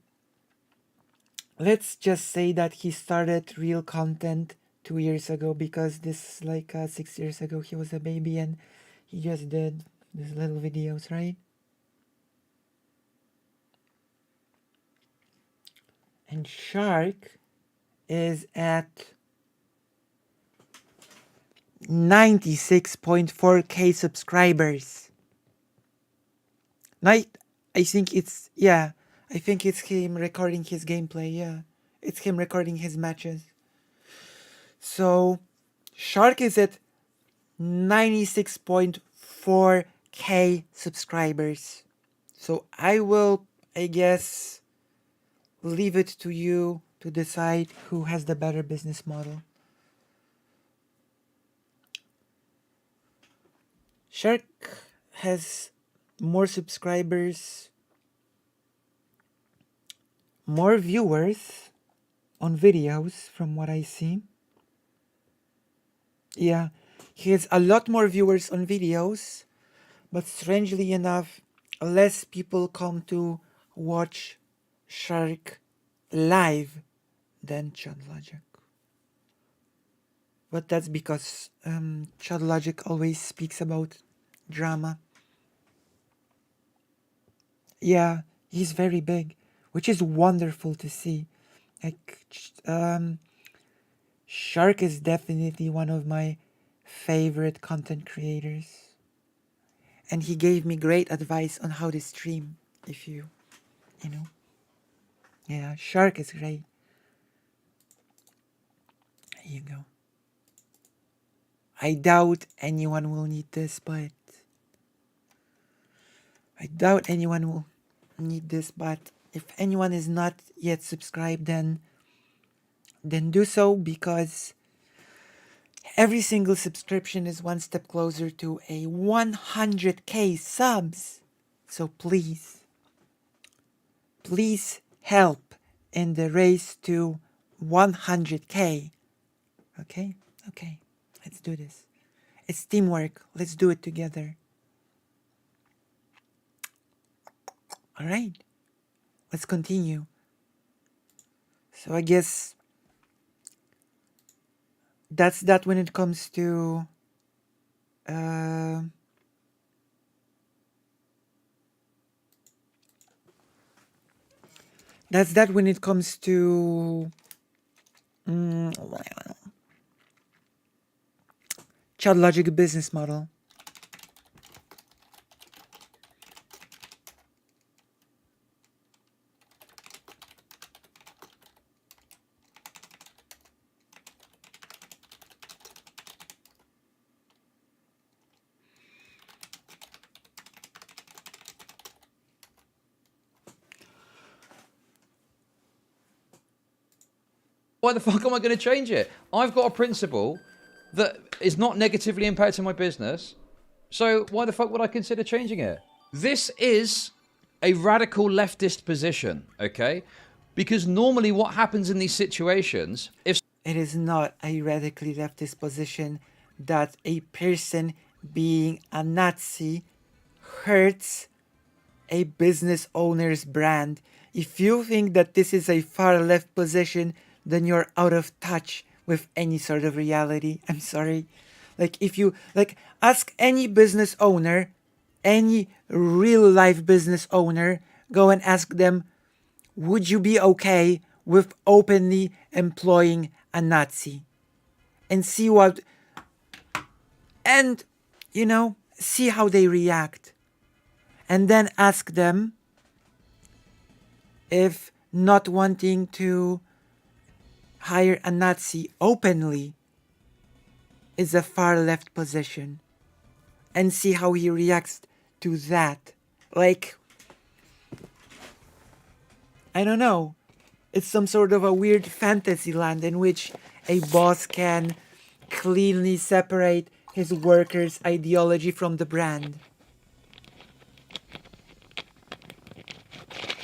Speaker 2: let's just say that he started real content 2 years ago, because this like 6 years ago he was a baby and he just did these little videos, right? And Shark is at 96.4k subscribers. I think it's, yeah, I think it's him recording his gameplay, yeah. It's him recording his matches. So, Shark is at 96.4k subscribers. So I will, I guess, leave it to you to decide who has the better business model. Shark has more subscribers, more viewers on videos from what I see. Yeah, he has a lot more viewers on videos, but strangely enough, less people come to watch Shark live than Chad Logic. But that's because Chad Logic always speaks about drama. Yeah, he's very big, which is wonderful to see. Like, Shark is definitely one of my favorite content creators. And he gave me great advice on how to stream, if you know. Yeah, Shark is great. There you go. I doubt anyone will need this, but if anyone is not yet subscribed, then do so, because every single subscription is one step closer to a 100k subs. So please help in the race to 100k. Okay, let's do this. It's teamwork. Let's do it together. All right, let's continue. So I guess that's that when it comes to Chad Logic business model.
Speaker 15: Why the fuck am I going to change it? I've got a principle that is not negatively impacting my business. So why the fuck would I consider changing it? This is a radical leftist position, okay? Because normally what happens in these situations, if
Speaker 2: it is not a radically leftist position that a person being a Nazi hurts a business owner's brand. If you think that this is a far left position, then you're out of touch with any sort of reality. I'm sorry. Like, if you, like, ask any business owner, any real life business owner, go and ask them, would you be okay with openly employing a Nazi? And see what, and, you know, see how they react. And then ask them if not wanting to hire a Nazi openly is a far left position. And see how he reacts to that. Like, I don't know. It's some sort of a weird fantasy land in which a boss can cleanly separate his workers' ideology from the brand.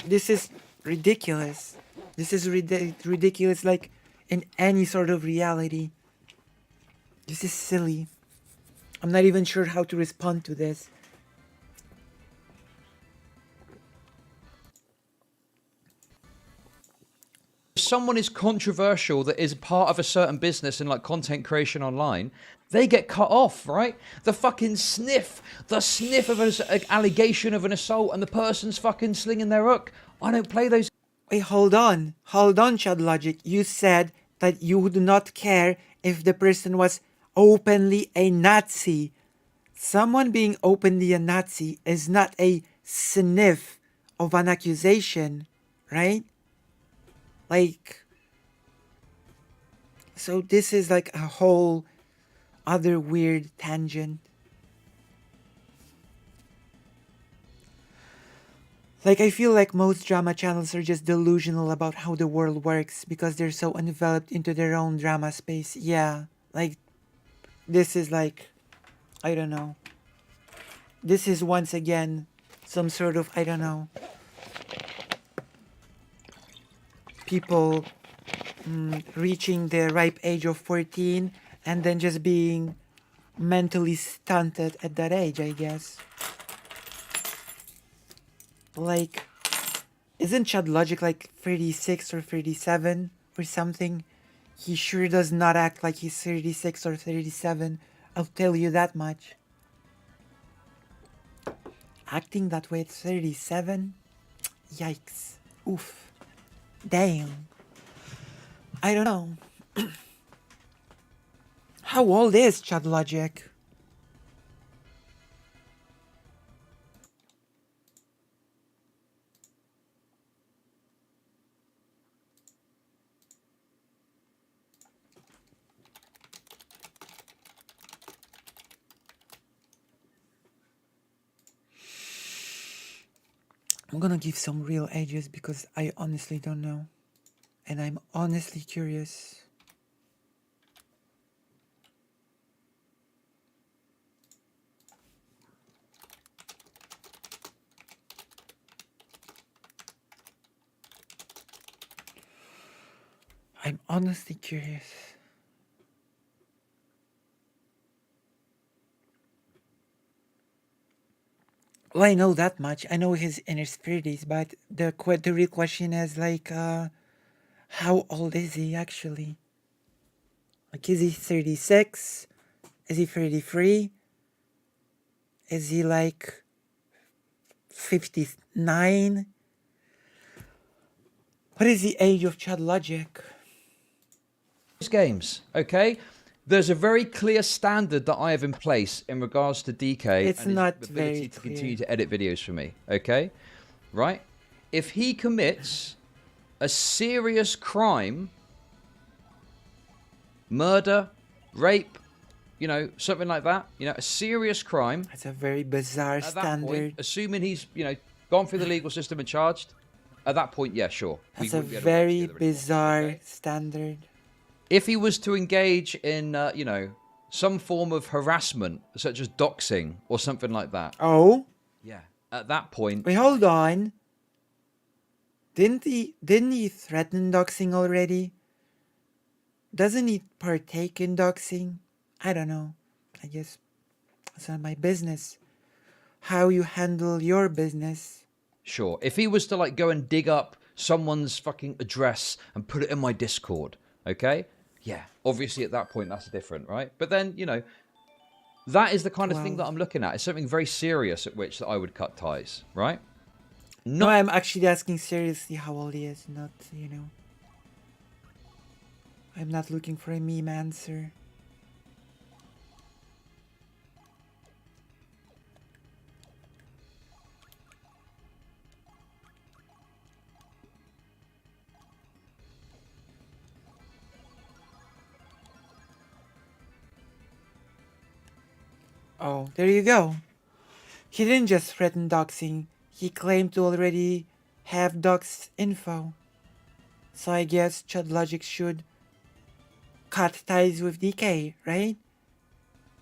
Speaker 2: This is ridiculous. This is ridiculous, like, in any sort of reality. This is silly. I'm not even sure how to respond to this.
Speaker 15: If someone is controversial that is part of a certain business and like content creation online, they get cut off, right? The sniff of an allegation of an assault and the person's fucking slinging their hook. I don't play those.
Speaker 2: Wait, hold on, Chad Logic. You said that you would not care if the person was openly a Nazi. Someone being openly a Nazi is not a sniff of an accusation, right? Like, so this is like a whole other weird tangent. Like, I feel like most drama channels are just delusional about how the world works because they're so enveloped into their own drama space. Yeah, like, this is like, I don't know. This is once again some sort of, I don't know, people reaching the ripe age of 14 and then just being mentally stunted at that age, I guess. Like, isn't Chad Logic like 36 or 37 or something? He sure does not act like he's 36 or 37. I'll tell you that much. Acting that way at 37? Yikes. Oof. Damn. I don't know. How old is Chad Logic? I'm gonna give some real ages because I honestly don't know. And I'm honestly curious. I'm honestly curious. Well, I know that much. I know he's in his 30s, but the real question is like, how old is he actually? Like, is he 36? Is he 33? Is he like 59? What is the age of Chad Logic?
Speaker 15: Games, okay? There's a very clear standard that I have in place in regards to DK
Speaker 2: It's
Speaker 15: and his
Speaker 2: not
Speaker 15: ability
Speaker 2: very
Speaker 15: to
Speaker 2: clear.
Speaker 15: continue to edit videos for me, okay? Right? If he commits a serious crime, murder, rape, you know, something like that, you know, a serious crime.
Speaker 2: That's a very bizarre
Speaker 15: at that
Speaker 2: standard.
Speaker 15: point, assuming he's, you know, gone through the legal system and charged, at that point, yeah, sure.
Speaker 2: That's a very bizarre standard.
Speaker 15: If he was to engage in, you know, some form of harassment, such as doxing or something like that.
Speaker 2: Oh?
Speaker 15: Yeah. At that point.
Speaker 2: Wait, hold on. Didn't he threaten doxing already? Doesn't he partake in doxing? I don't know. I guess It's not my business how you handle your business.
Speaker 15: Sure. If he was to like go and dig up someone's fucking address and put it in my Discord, okay? Yeah, obviously at that point that's different, right? But then, you know, that is the kind of thing that I'm looking at. It's something very serious at which that I would cut ties, right?
Speaker 2: No, I'm actually asking seriously how old he is, not, you know. I'm not looking for a meme answer. Oh, there you go. He didn't just threaten doxing. He claimed to already have doxed info. So I guess Chud Logic should cut ties with DK, right?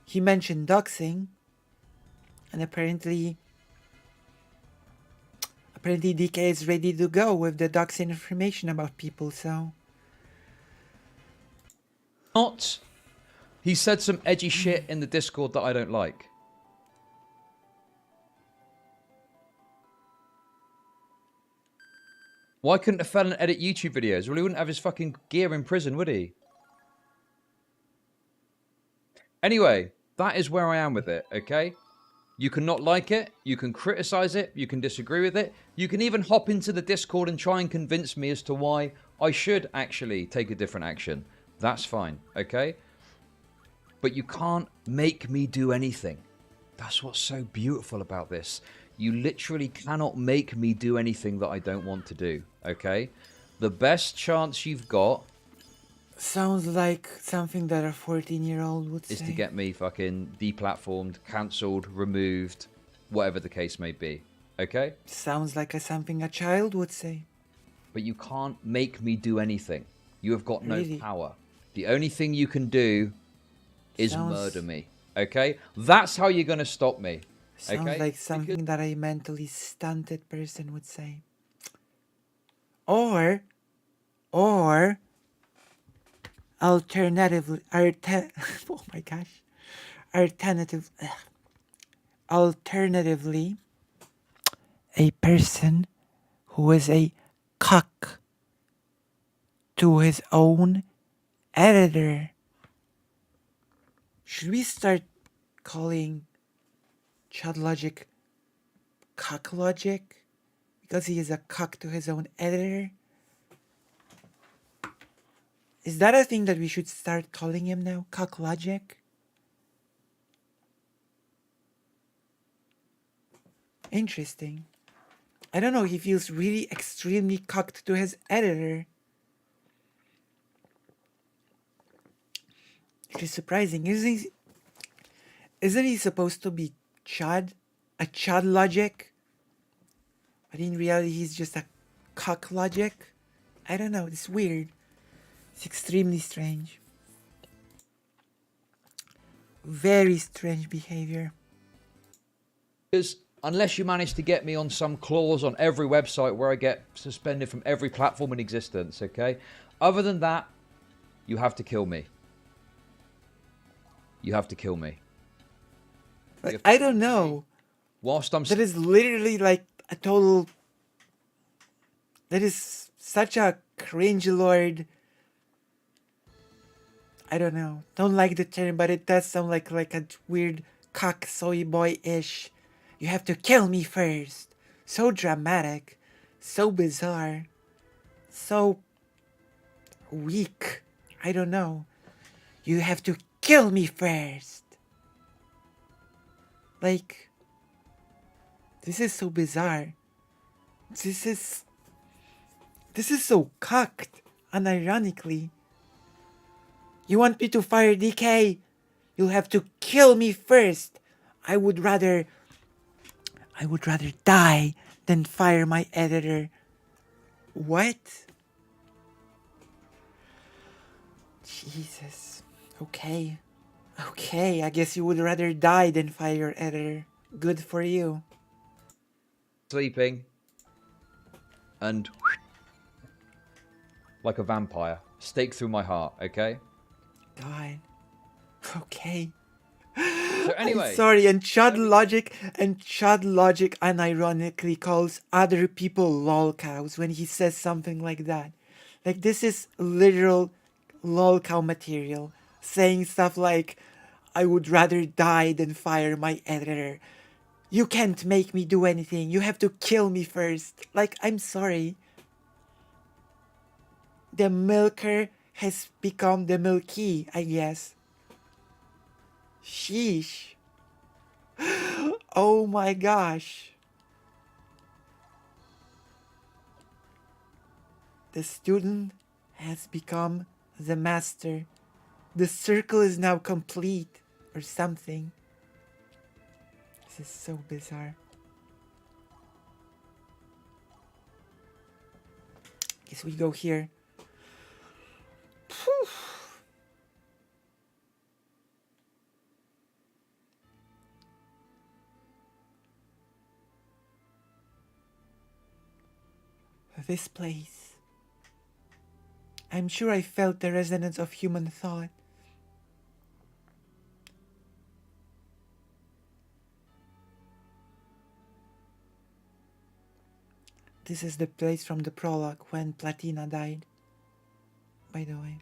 Speaker 2: He mentioned doxing. And apparently DK is ready to go with the doxing information about people, so...
Speaker 15: Not. He said some edgy shit in the Discord that I don't like. Why couldn't a felon edit YouTube videos? Well, he wouldn't have his fucking gear in prison, would he? Anyway, that is where I am with it, okay? You can not like it, you can criticize it, you can disagree with it, you can even hop into the Discord and try and convince me as to why I should actually take a different action. That's fine, okay? But you can't make me do anything. That's what's so beautiful about this. You literally cannot make me do anything that I don't want to do, okay? The best chance you've got...
Speaker 2: Sounds like something that a 14-year-old would say.
Speaker 15: Is to get me fucking deplatformed, cancelled, removed, whatever the case may be, okay?
Speaker 2: Sounds like something a child would say.
Speaker 15: But you can't make me do anything. You have got no power. The only thing you can do is murder me, okay? That's how you're going to stop me.
Speaker 2: Sounds like something that a mentally stunted person would say. Or alternatively, oh my gosh, alternatively, a person who is a cuck to his own editor. Should we start calling Chud Logic Cuck Logic because he is a cuck to his own editor? Is that a thing that we should start calling him now? Cuck Logic? Interesting. I don't know, he feels really extremely cucked to his editor. Which is surprising. Isn't he supposed to be Chud? A Chud Logic? But in reality he's just a Cuck Logic? I don't know, it's weird. It's extremely strange. Very strange behavior.
Speaker 15: Because unless you manage to get me on some clause on every website where I get suspended from every platform in existence, okay? Other than that, you have to kill me. You have to kill me.
Speaker 2: Like, I don't know.
Speaker 15: Whilst I'm...
Speaker 2: That is literally like a total... That is such a cringe lord... I don't know. Don't like the term, but it does sound like a weird cock soy boy-ish. You have to kill me first. So dramatic. So bizarre. So weak. I don't know. You have to kill me first. Like, this is so bizarre. This is so cocked, unironically. You want me to fire DK? You'll have to kill me first. I would rather die than fire my editor. What? Jesus. Okay. Okay, I guess you would rather die than fire your editor. Good for you.
Speaker 15: Sleeping. And... like a vampire. Stake through my heart, okay?
Speaker 2: God. Okay.
Speaker 15: So anyway.
Speaker 2: I'm sorry, and Chud Logic unironically calls other people lol cows when he says something like that. Like, this is literal lol cow material. Saying stuff like, I would rather die than fire my editor. You can't make me do anything. You have to kill me first. Like, I'm sorry. The milker has become the milky, I guess. Sheesh. Oh my gosh. The student has become the master. The circle is now complete, or something. This is so bizarre. Guess we go here. Phew. This place. I'm sure I felt the resonance of human thought. This is the place from the prologue when Platina died, by the way.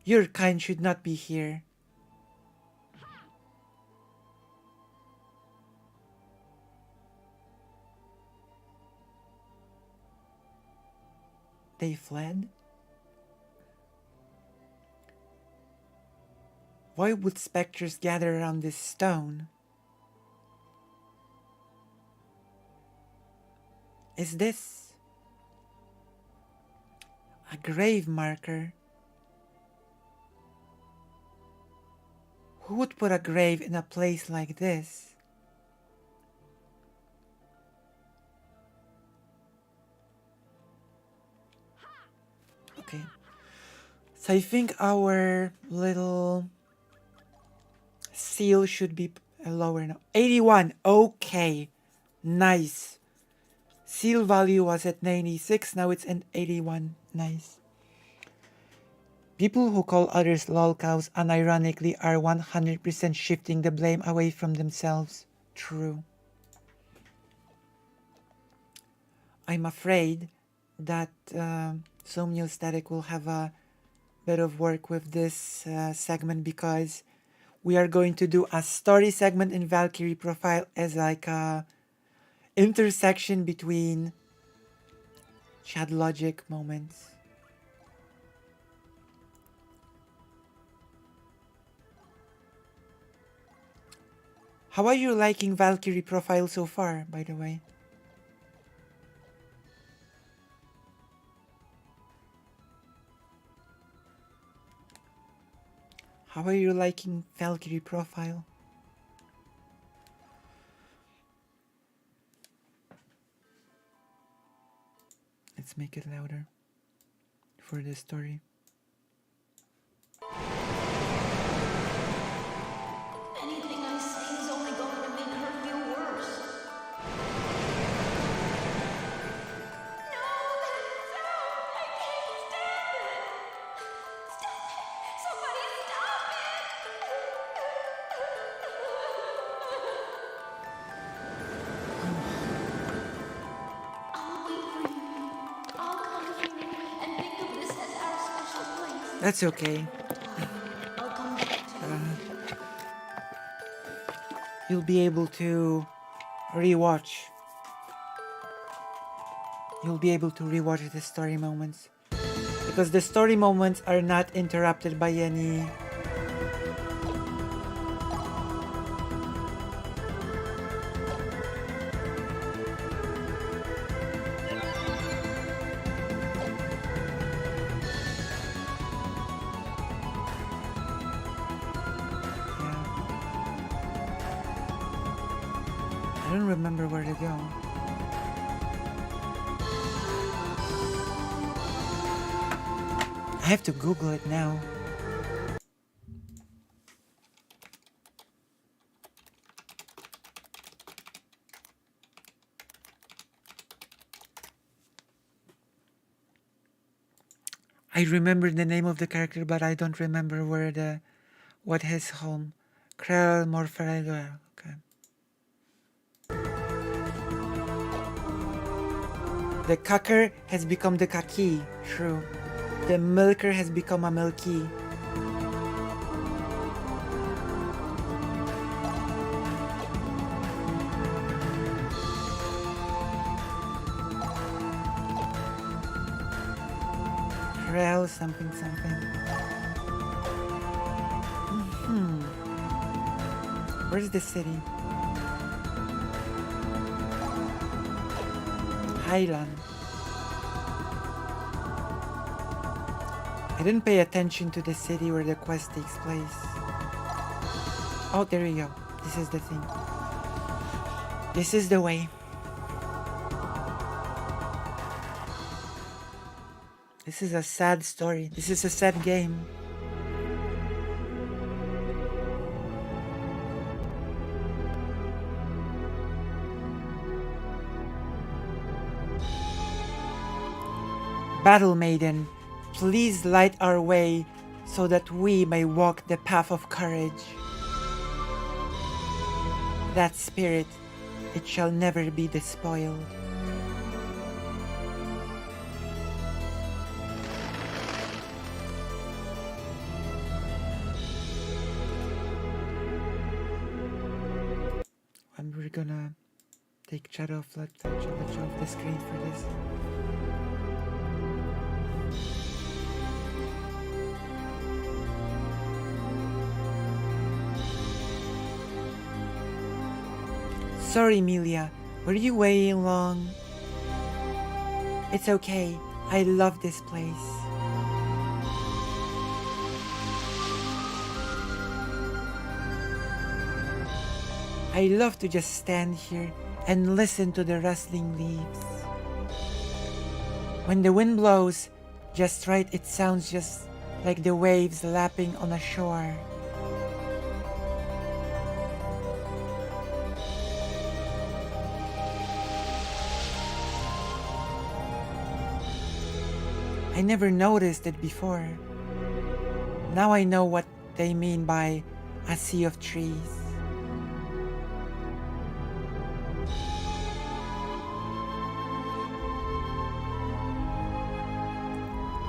Speaker 2: Your kind should not be here. They fled? Why would specters gather around this stone? Is this a grave marker? Who would put a grave in a place like this? Okay. So I think our little seal should be lower now. 81. Okay. Nice. Seal value was at 96. Now it's at 81. Nice. People who call others lolcows unironically are 100% shifting the blame away from themselves. True. I'm afraid that Somnial Static will have a bit of work with this segment because we are going to do a story segment in Valkyrie Profile as like a intersection between chat logic moments. How are you liking Valkyrie Profile so far, by the way? How are you liking Valkyrie Profile? Let's make it louder for the story.
Speaker 3: Anything I say is only going to make her feel worse. No! I can't stand it! Stop it! Somebody stop it! I'll wait for you. I'll come here and think of this as our special place.
Speaker 2: That's okay.
Speaker 3: I'll come back to you.
Speaker 2: You'll be able to rewatch. You'll be able to rewatch the story moments. Because the story moments are not interrupted by any... I don't remember where to go. I have to Google it now. I remember the name of the character, but I don't remember what his home. Krell Morfarello. Okay. The cucker has become the kaki. True. The milker has become a milky. Krell something something. Where's the city? Highland. I didn't pay attention to the city where the quest takes place. Oh, there we go. This is the thing. This is the way. This is a sad story. This is a sad game. Battle Maiden, please light our way so that we may walk the path of courage. That spirit, it shall never be despoiled. And we're gonna take shadow off the screen for this. Sorry, Emilia. Were you waiting long? It's okay. I love this place. I love to just stand here and listen to the rustling leaves. When the wind blows just right, it sounds just like the waves lapping on a shore. I never noticed it before. Now I know what they mean by a sea of trees.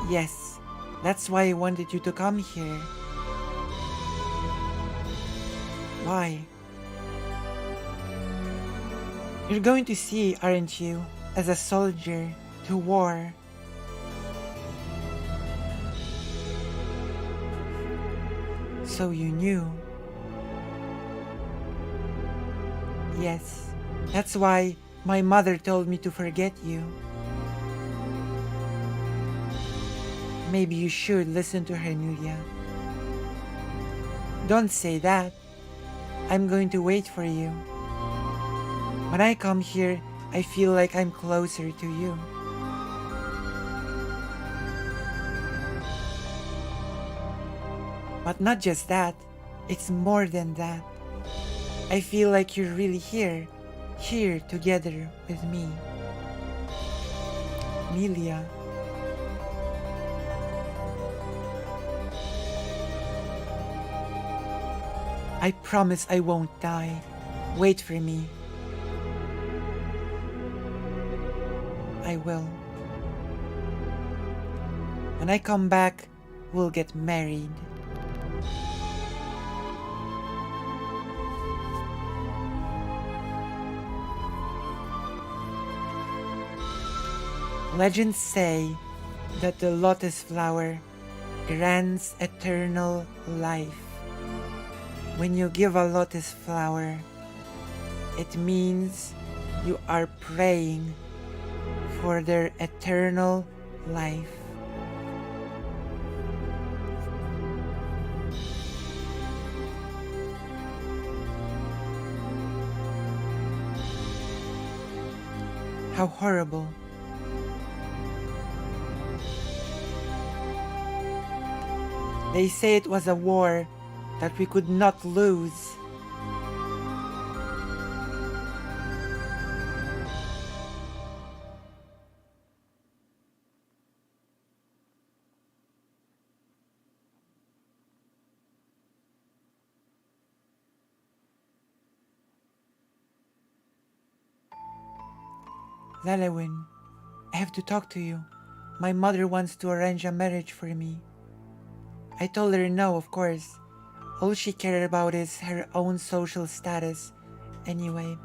Speaker 2: Yes, that's why I wanted you to come here. Why? You're going to sea, aren't you? As a soldier to war. So you knew. Yes, that's why my mother told me to forget you. Maybe you should listen to her, Emilia. Don't say that. I'm going to wait for you. When I come here, I feel like I'm closer to you. But not just that, it's more than that. I feel like you're really here together with me. Emilia. I promise I won't die. Wait for me. I will. When I come back, we'll get married. Legends say that the lotus flower grants eternal life. When you give a lotus flower, it means you are praying for their eternal life. How horrible. They say it was a war that we could not lose. Lalewin, I have to talk to you. My mother wants to arrange a marriage for me. I told her no, of course. All she cared about is her own social status. Anyway,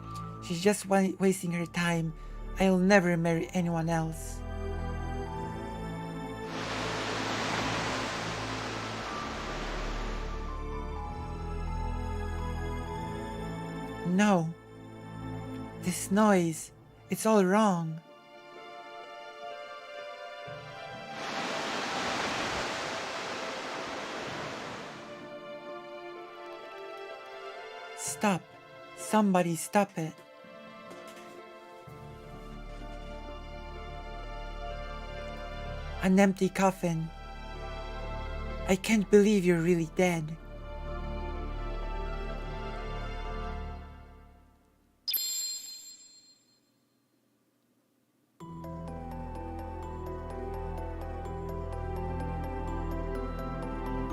Speaker 2: she's just wasting her time. I'll never marry anyone else. No. This noise, it's all wrong. Stop. Somebody stop it. An empty coffin. I can't believe you're really dead.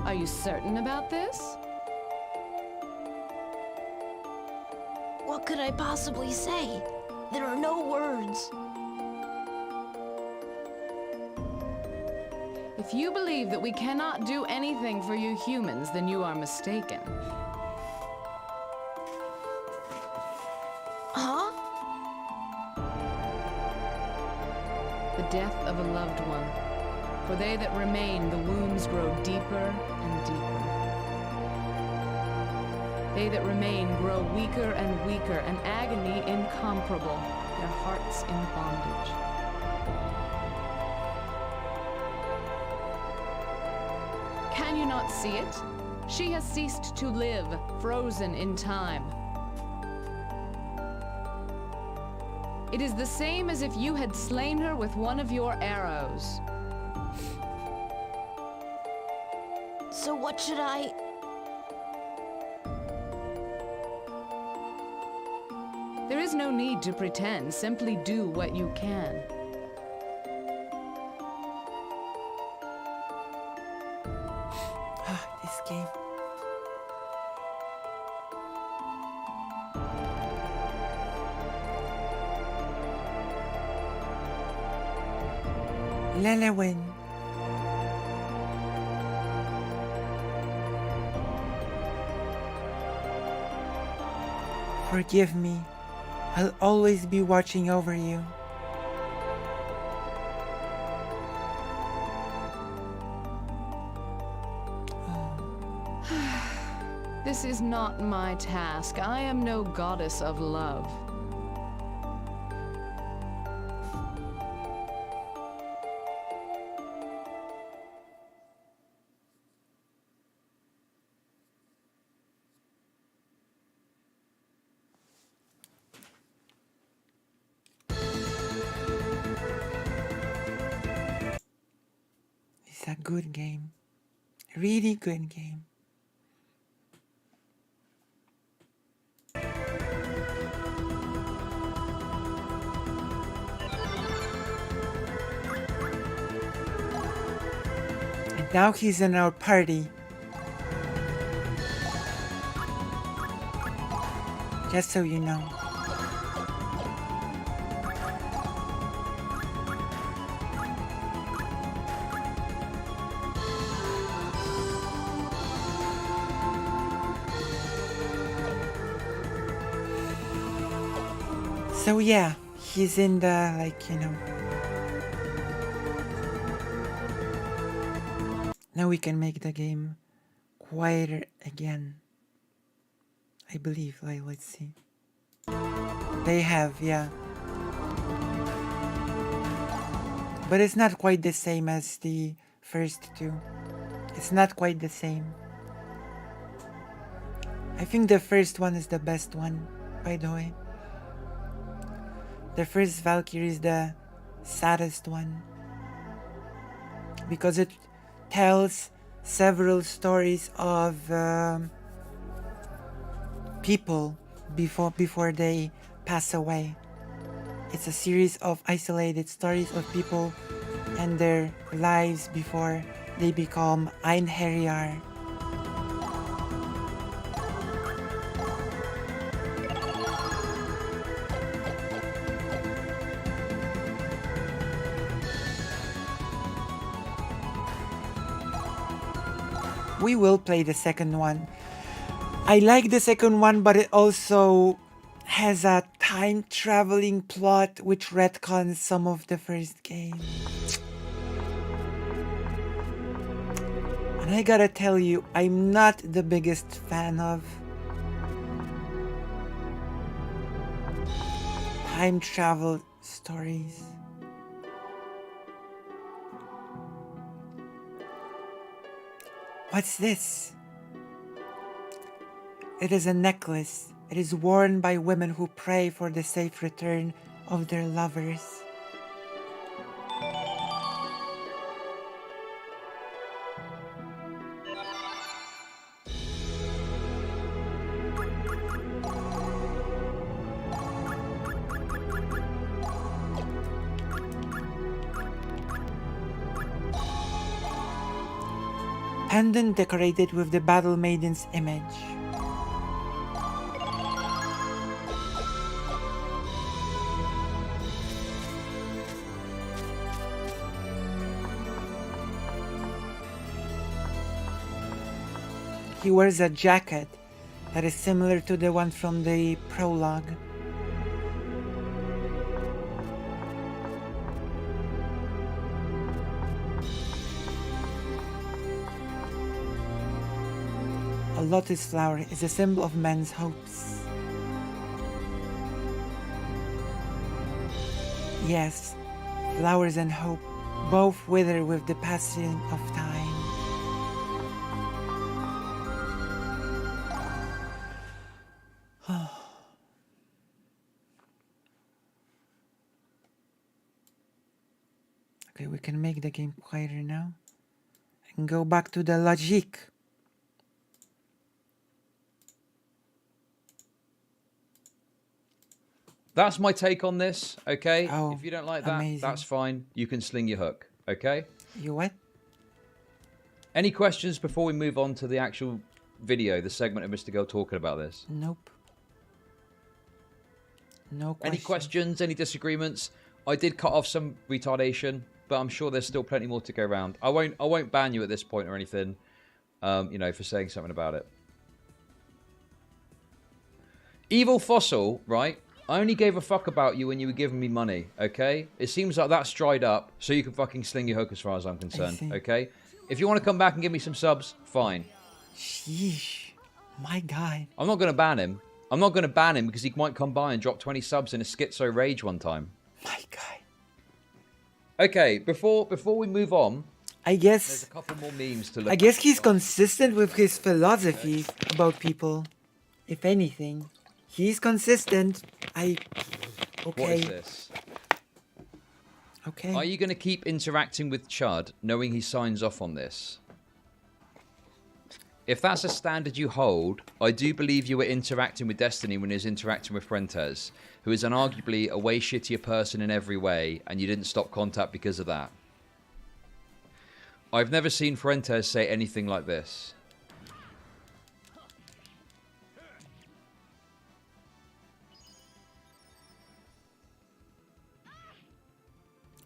Speaker 9: Are you certain about this?
Speaker 3: What could I possibly say? There are no words.
Speaker 9: If you believe that we cannot do anything for you humans, then you are mistaken.
Speaker 3: Huh?
Speaker 9: The death of a loved one. For they that remain, the wounds grow deeper and deeper. They that remain grow weaker and weaker, an agony incomparable, their hearts in bondage. Can you not see it? She has ceased to live, frozen in time. It is the same as if you had slain her with one of your arrows.
Speaker 3: So what should I...
Speaker 9: There is no need to pretend. Simply do what you can.
Speaker 2: This game. Lalewin. Forgive me. I'll always be watching over you.
Speaker 9: This is not my task. I am no goddess of love.
Speaker 2: It's a good game. Really good game. And now he's in our party. Just so you know. So yeah, he's in the, like, you know. Now we can make the game quieter again. I believe, like, let's see. They have, yeah. But it's not quite the same as the first two. It's not quite the same. I think the first one is the best one, by the way. The first Valkyrie is the saddest one because it tells several stories of people before they pass away. It's a series of isolated stories of people and their lives before they become Einherjar. we will play the second one. I like the second one, but it also has a time traveling plot which retcons some of the first game. And I gotta tell you, I'm not the biggest fan of time travel stories. What's this? It is a necklace. It is worn by women who pray for the safe return of their lovers. Pendant decorated with the Battle Maiden's image. He wears a jacket that is similar to the one from the prologue. A lotus flower is a symbol of men's hopes. Yes, flowers and hope both wither with the passing of time. Okay, we can make the game quieter now and go back to the logic.
Speaker 15: That's my take on this, okay?
Speaker 2: Oh,
Speaker 15: if you don't like that,
Speaker 2: amazing.
Speaker 15: that's fine. You can sling your hook, okay?
Speaker 2: You what?
Speaker 15: Any questions before we move on to the actual video, the segment of Mr. Girl talking about this?
Speaker 2: Nope. No questions.
Speaker 15: Any questions, any disagreements? I did cut off some retardation, but I'm sure there's still plenty more to go around. I won't ban you at this point or anything, you know, for saying something about it. Evil Fossil, right? I only gave a fuck about you when you were giving me money, okay? It seems like that's dried up, so you can fucking sling your hook as far as I'm concerned, okay? If you want to come back and give me some subs, fine.
Speaker 2: Sheesh. My God.
Speaker 15: I'm not going to ban him. I'm not going to ban him because he might come by and drop 20 subs in a schizo rage one time.
Speaker 2: My God.
Speaker 15: Okay, before we move on,
Speaker 2: I guess
Speaker 15: there's a couple more memes to look
Speaker 2: I guess he's consistent with his philosophy about people. If anything, he's consistent. Okay.
Speaker 15: What is this?
Speaker 2: Okay.
Speaker 15: Are you going to keep interacting with Chud, knowing he signs off on this? If that's a standard you hold, I do believe you were interacting with Destiny when he was interacting with Fuentes, who is unarguably a way shittier person in every way, and you didn't stop contact because of that. I've never seen Fuentes say anything like this.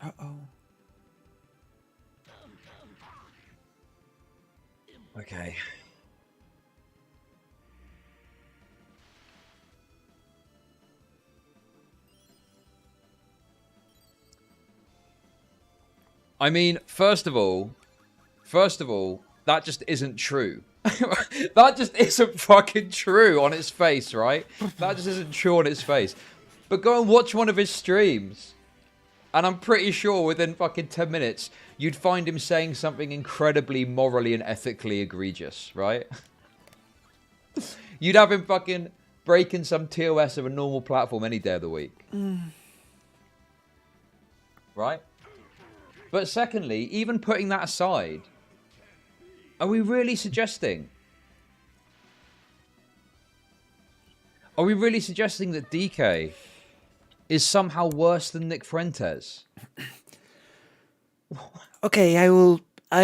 Speaker 2: Uh-oh.
Speaker 15: Okay. I mean, first of all, that just isn't true. That just isn't fucking true on its face, right? That just isn't true on its face. But go and watch one of his streams. And I'm pretty sure within fucking 10 minutes, you'd find him saying something incredibly morally and ethically egregious, right? You'd have him fucking breaking some TOS of a normal platform any day of the week. Right? But secondly, even putting that aside, are we really suggesting? Are we really suggesting that DK is somehow worse than Nick Fuentes?
Speaker 2: Okay, I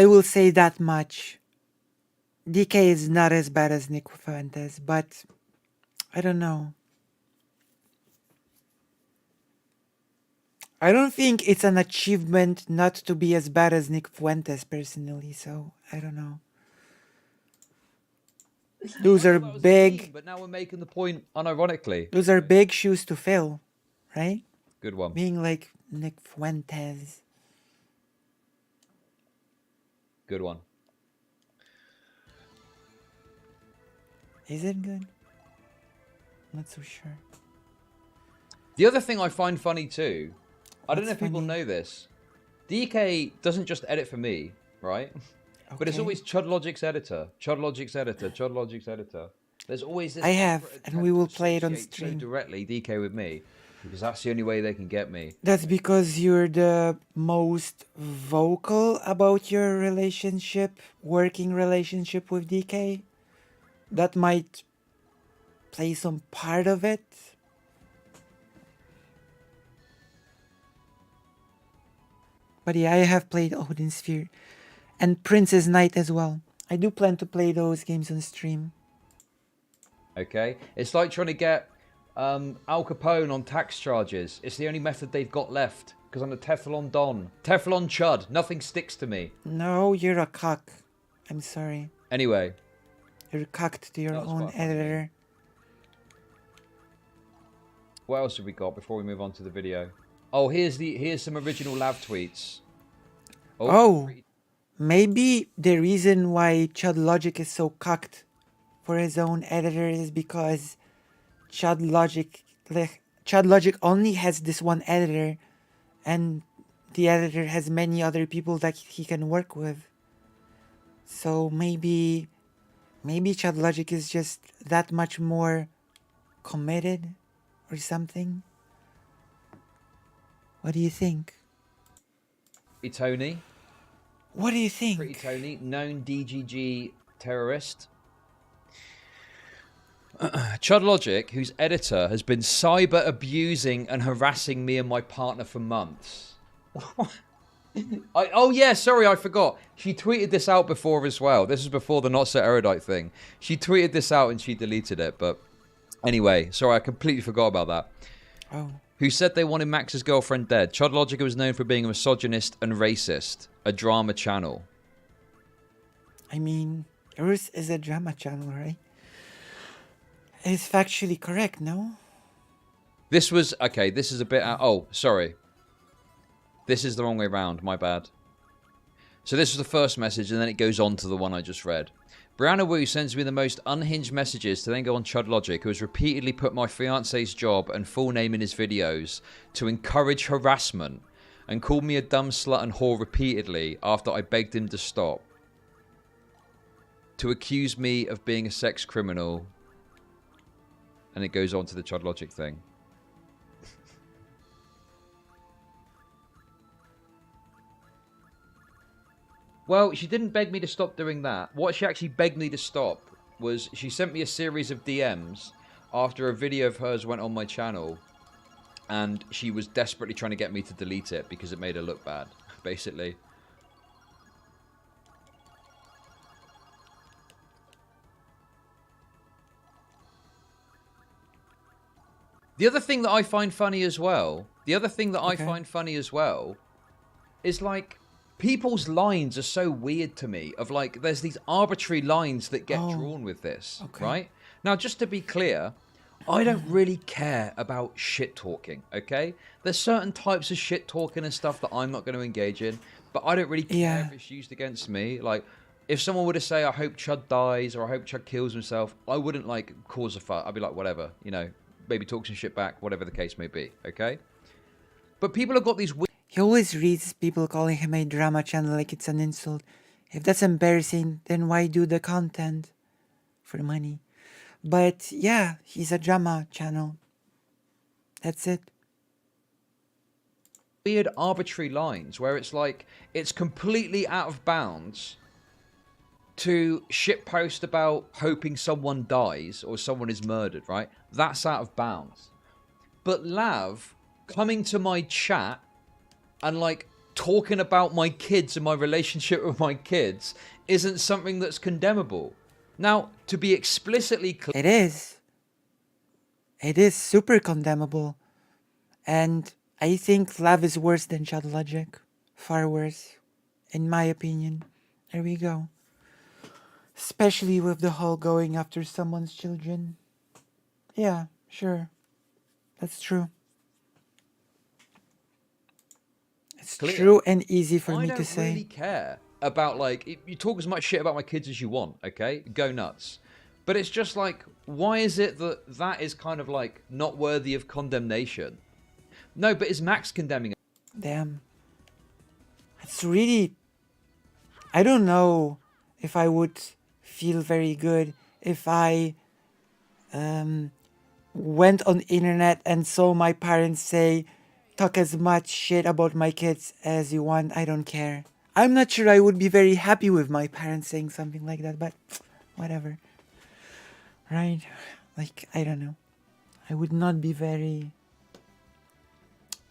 Speaker 2: will say that much. DK is not as bad as Nick Fuentes, but I don't know. I don't think it's an achievement not to be as bad as Nick Fuentes personally, so I don't know. Those are
Speaker 15: That was
Speaker 2: big.
Speaker 15: mean, but now we're making the point unironically.
Speaker 2: Those are big shoes to fill, right?
Speaker 15: Good one.
Speaker 2: Being like Nick Fuentes.
Speaker 15: Good one.
Speaker 2: Is it good? Not so sure.
Speaker 15: The other thing I find funny too, I don't know
Speaker 2: What's
Speaker 15: if people
Speaker 2: funny?
Speaker 15: know this. DK doesn't just edit for me, right? But it's
Speaker 2: Okay.
Speaker 15: always Chud Logic's editor, Chud Logic's editor, Chud Logic's editor. There's always this.
Speaker 2: I have,
Speaker 15: desperate
Speaker 2: and we
Speaker 15: attempt
Speaker 2: will
Speaker 15: to
Speaker 2: play it on
Speaker 15: associate
Speaker 2: stream.
Speaker 15: so directly DK with me, because that's the only way they can get me.
Speaker 2: That's because you're the most vocal about your relationship, working relationship with DK. That might play some part of it. But yeah, I have played Odin Sphere and Princess Knight as well. I do plan to play those games on stream.
Speaker 15: Okay, it's like trying to get Al Capone on tax charges. It's the only method they've got left. Because I'm a Teflon Don, Teflon Chud. Nothing sticks to me.
Speaker 2: No, you're a cock. I'm sorry.
Speaker 15: Anyway,
Speaker 2: You're cocked to your
Speaker 15: That was
Speaker 2: own
Speaker 15: quite funny.
Speaker 2: editor.
Speaker 15: what else have we got before we move on to the video? Oh, here's some original Lav tweets.
Speaker 2: Oh, maybe the reason why Chud Logic is so cocked for his own editor is because Chud Logic only has this one editor, and the editor has many other people that he can work with. So maybe Chud Logic is just that much more committed or something. What do you think?
Speaker 15: Pretty Tony.
Speaker 2: What do you think?
Speaker 15: Pretty Tony, known DGG terrorist. Chud Logic, whose editor has been cyber abusing and harassing me and my partner for months. Oh yeah, sorry, I forgot. She tweeted this out before as well. This is before the not so erudite thing. She tweeted this out and she deleted it. But anyway, sorry, I completely forgot about that.
Speaker 2: Oh.
Speaker 15: Who said they wanted Max's girlfriend dead? Chud Logic was known for being a misogynist and racist. A drama channel.
Speaker 2: I mean, yours is a drama channel, right? It's factually correct, no?
Speaker 15: This was... Okay, this is a bit... oh, sorry. This is the wrong way round. My bad. So this was the first message, and then it goes on to the one I just read. Brianna Wu sends me the most unhinged messages to then go on Chud Logic, who has repeatedly put my fiance's job and full name in his videos to encourage harassment, and called me a dumb slut and whore repeatedly after I begged him to stop. To accuse me of being a sex criminal. And it goes on to the Chud Logic thing. Well, she didn't beg me to stop doing that. What she actually begged me to stop was she sent me a series of DMs after a video of hers went on my channel, and she was desperately trying to get me to delete it because it made her look bad, basically. The other thing that I find funny as well, is like, people's lines are so weird to me. Of like, there's these arbitrary lines that get drawn with this, right? Now, just to be clear, I don't really care about shit talking, okay? There's certain types of shit talking and stuff that I'm not going to engage in, but I don't really care if it's used against me. Like, if someone were to say, I hope Chud dies, or I hope Chud kills himself, I wouldn't, like, cause a fuss. I'd be like, whatever, you know, maybe talk some shit back, whatever the case may be, okay? But people have got these weird...
Speaker 2: He always reads people calling him a drama channel like it's an insult. If that's embarrassing, then why do the content? For money. But yeah, he's a drama channel. That's it.
Speaker 15: Weird arbitrary lines where it's like, it's completely out of bounds to shitpost about hoping someone dies or someone is murdered, right? That's out of bounds. But Lav coming to my chat and like talking about my kids and my relationship with my kids isn't something that's condemnable. Now, to be explicitly clear...
Speaker 2: It is. It is super condemnable. And I think Lav is worse than Chud Logic. Far worse. In my opinion. There we go. Especially with the whole going after someone's children. Yeah, sure. That's true. It's true and easy for me to say.
Speaker 15: I don't really care about, like, you talk as much shit about my kids as you want, okay? Go nuts. But it's just like, why is it that that is kind of like not worthy of condemnation? No, but is Max condemning it?
Speaker 2: Damn. It's really... I don't know if I would feel very good if I went on the internet and saw my parents say, talk as much shit about my kids as you want, I don't care. I'm not sure I would be very happy with my parents saying something like that, but whatever. Right? Like, I don't know. I would not be very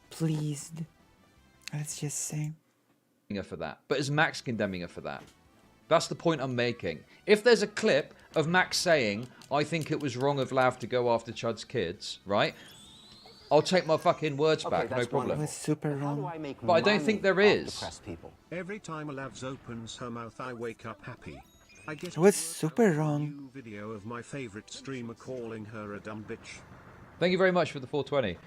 Speaker 2: pleased. Let's just say.
Speaker 15: Her for that. But is Max condemning her for that? That's the point I'm making. If there's a clip of Max saying, I think it was wrong of Lav to go after Chud's kids, right? I'll take my fucking words back, no problem.
Speaker 2: It was super wrong.
Speaker 15: But I don't think there is.
Speaker 1: Every time Lavs opens her mouth, I wake up happy. I get
Speaker 2: it was super wrong.
Speaker 1: New video of my favorite streamer calling her a dumb bitch.
Speaker 15: Thank you very much for the 420.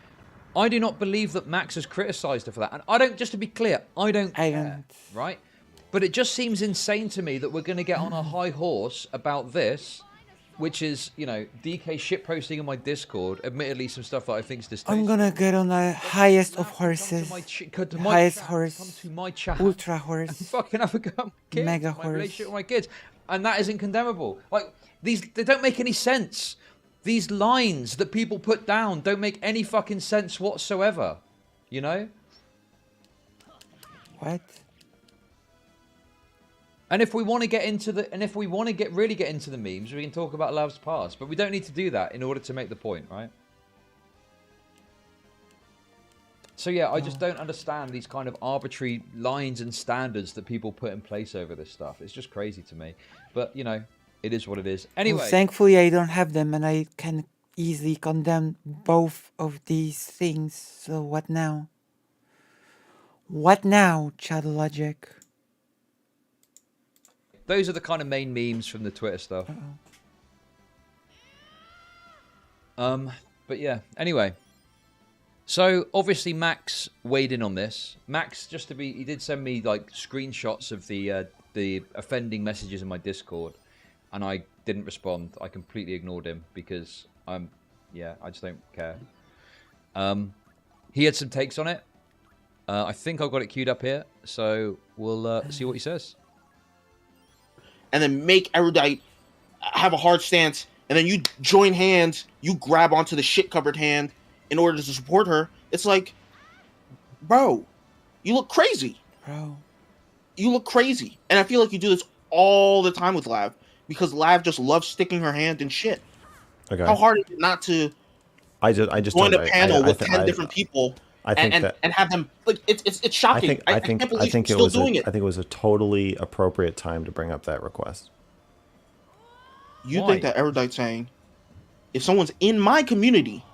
Speaker 15: I do not believe that Max has criticised her for that. And I don't, just to be clear, I don't care, right? But it just seems insane to me that we're going to get on a high horse about this, which is, you know, DK shitposting in my Discord, admittedly some stuff that I think is distasteful.
Speaker 2: I'm gonna get on the highest of horses. Highest horse.
Speaker 15: Come to my chat.
Speaker 2: Ultra horse.
Speaker 15: And fucking have a go at my kids,
Speaker 2: Mega
Speaker 15: my
Speaker 2: horse.
Speaker 15: relationship with my kids. And that isn't condemnable. Like, they don't make any sense. These lines that people put down don't make any fucking sense whatsoever. You know?
Speaker 2: What?
Speaker 15: And if we want to get into the, really get into the memes, we can talk about Lav's past. But we don't need to do that in order to make the point, right? So yeah, I just don't understand these kind of arbitrary lines and standards that people put in place over this stuff. It's just crazy to me. But, you know, it is what it is. Anyway.
Speaker 2: Well, thankfully, I don't have them and I can easily condemn both of these things. So what now? What now, Chad Logic?
Speaker 15: Those are the kind of main memes from the Twitter stuff. But yeah, anyway. So, obviously, Max weighed in on this. Max, just to be... He did send me, like, screenshots of the offending messages in my Discord. And I didn't respond. I completely ignored him because I just don't care. He had some takes on it. I think I've got it queued up here. So, we'll see what he says.
Speaker 19: And then make Erudite have a hard stance, and then you join hands, you grab onto the shit-covered hand in order to support her. It's like, bro, you look crazy.
Speaker 2: Bro.
Speaker 19: You look crazy. And I feel like you do this all the time with Lav, because Lav just loves sticking her hand in shit.
Speaker 17: Okay.
Speaker 19: How hard is it not to
Speaker 17: I just
Speaker 19: join
Speaker 17: don't,
Speaker 19: a panel with 10
Speaker 17: I
Speaker 19: different people
Speaker 17: I think
Speaker 19: and have them, like, it's shocking. I can't believe you're still doing it.
Speaker 17: I think it was a totally appropriate time to bring up that request.
Speaker 19: You think that Erudite's saying, if someone's in my community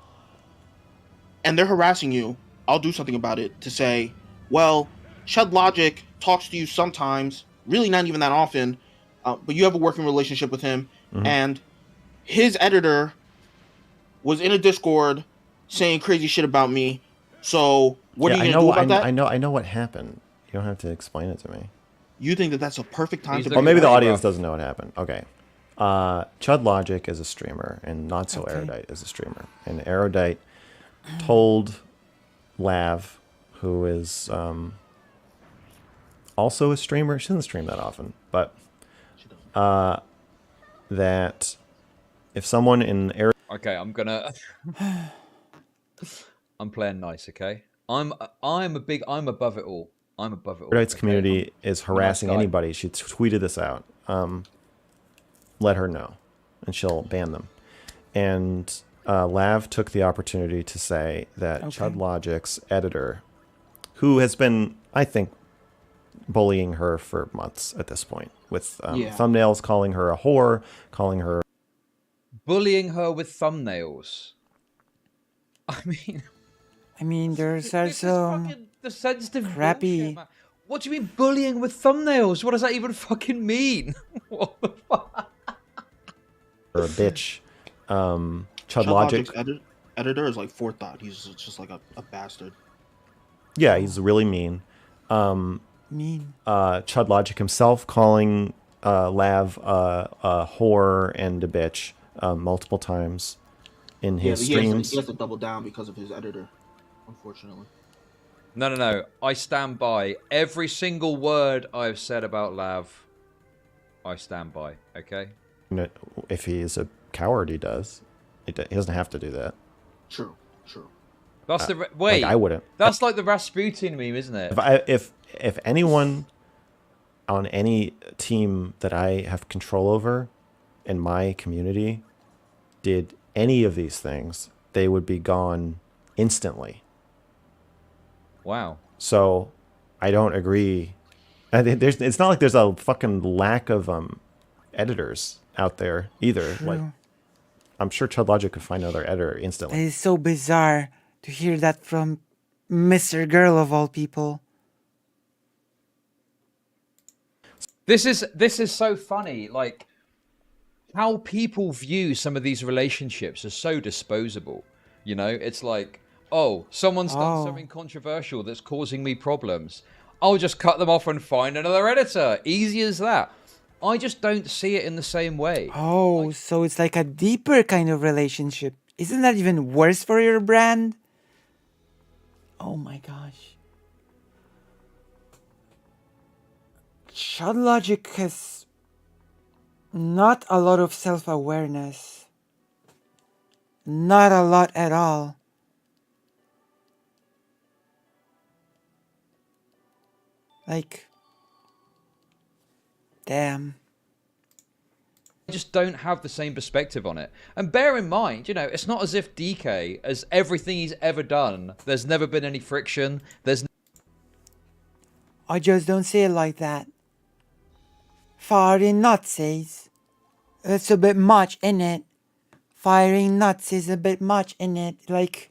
Speaker 19: and they're harassing you, I'll do something about it, to say, well, Shed Logic talks to you sometimes, really not even that often, but you have a working relationship with him, and his editor was in a Discord saying crazy shit about me, so what are you going to do about that?
Speaker 17: I know what happened. You don't have to explain it to me.
Speaker 19: You think that that's a perfect time to...
Speaker 17: Well, maybe the audience doesn't know what happened. Okay. Chud Logic is a streamer, and Not So Erudite is a streamer. And Erudite told Lav, who is also a streamer, she doesn't stream that often, but that if someone in Erudite...
Speaker 15: Okay, I'm gonna... I'm playing nice, okay? I'm above it all. I'm above it all.
Speaker 17: Erudite's community is harassing anybody. She tweeted this out. Let her know, and she'll ban them. And Lav took the opportunity to say that Chud Logic's editor, who has been, I think, bullying her for months at this point, with thumbnails calling her a whore, calling her...
Speaker 15: Bullying her with thumbnails. I mean,
Speaker 2: there's also
Speaker 15: the sensitive
Speaker 2: crappy.
Speaker 15: bullshit, What do you mean bullying with thumbnails? What does that even fucking mean? What the fuck?
Speaker 17: Or a bitch. Chud
Speaker 19: Logic's
Speaker 17: Logic.
Speaker 19: editor is like forethought. He's just like a bastard.
Speaker 17: Yeah, he's really mean.
Speaker 2: Mean.
Speaker 17: Chud Logic himself calling Lav a whore and a bitch multiple times in his streams.
Speaker 19: He has to double down because of his editor, unfortunately.
Speaker 15: No. I stand by every single word I've said about Lav. I stand by, okay?
Speaker 17: If he is a coward, he does. He doesn't have to do that.
Speaker 19: True.
Speaker 15: That's wait.
Speaker 17: Like, I wouldn't.
Speaker 15: That's like the Rasputin meme, isn't it?
Speaker 17: If anyone on any team that I have control over in my community did any of these things, they would be gone instantly.
Speaker 15: Wow.
Speaker 17: So I don't agree. It's not like there's a fucking lack of editors out there either.
Speaker 2: True.
Speaker 17: Like, I'm sure Chud Logic could find another editor instantly.
Speaker 2: It is so bizarre to hear that from Mr. Girl of all people.
Speaker 15: This is so funny. Like, how people view some of these relationships are so disposable. You know, it's like, oh, someone's done something controversial that's causing me problems. I'll just cut them off and find another editor. Easy as that. I just don't see it in the same way.
Speaker 2: Oh, so it's like a deeper kind of relationship. Isn't that even worse for your brand? Oh my gosh. Chud Logic has not a lot of self-awareness. Not a lot at all. Like, damn.
Speaker 15: I just don't have the same perspective on it. And bear in mind, you know, it's not as if DK, as everything he's ever done, there's never been any friction.
Speaker 2: I just don't see it like that. Firing Nazis. It's a bit much, innit? Firing Nazis is a bit much, innit? Like,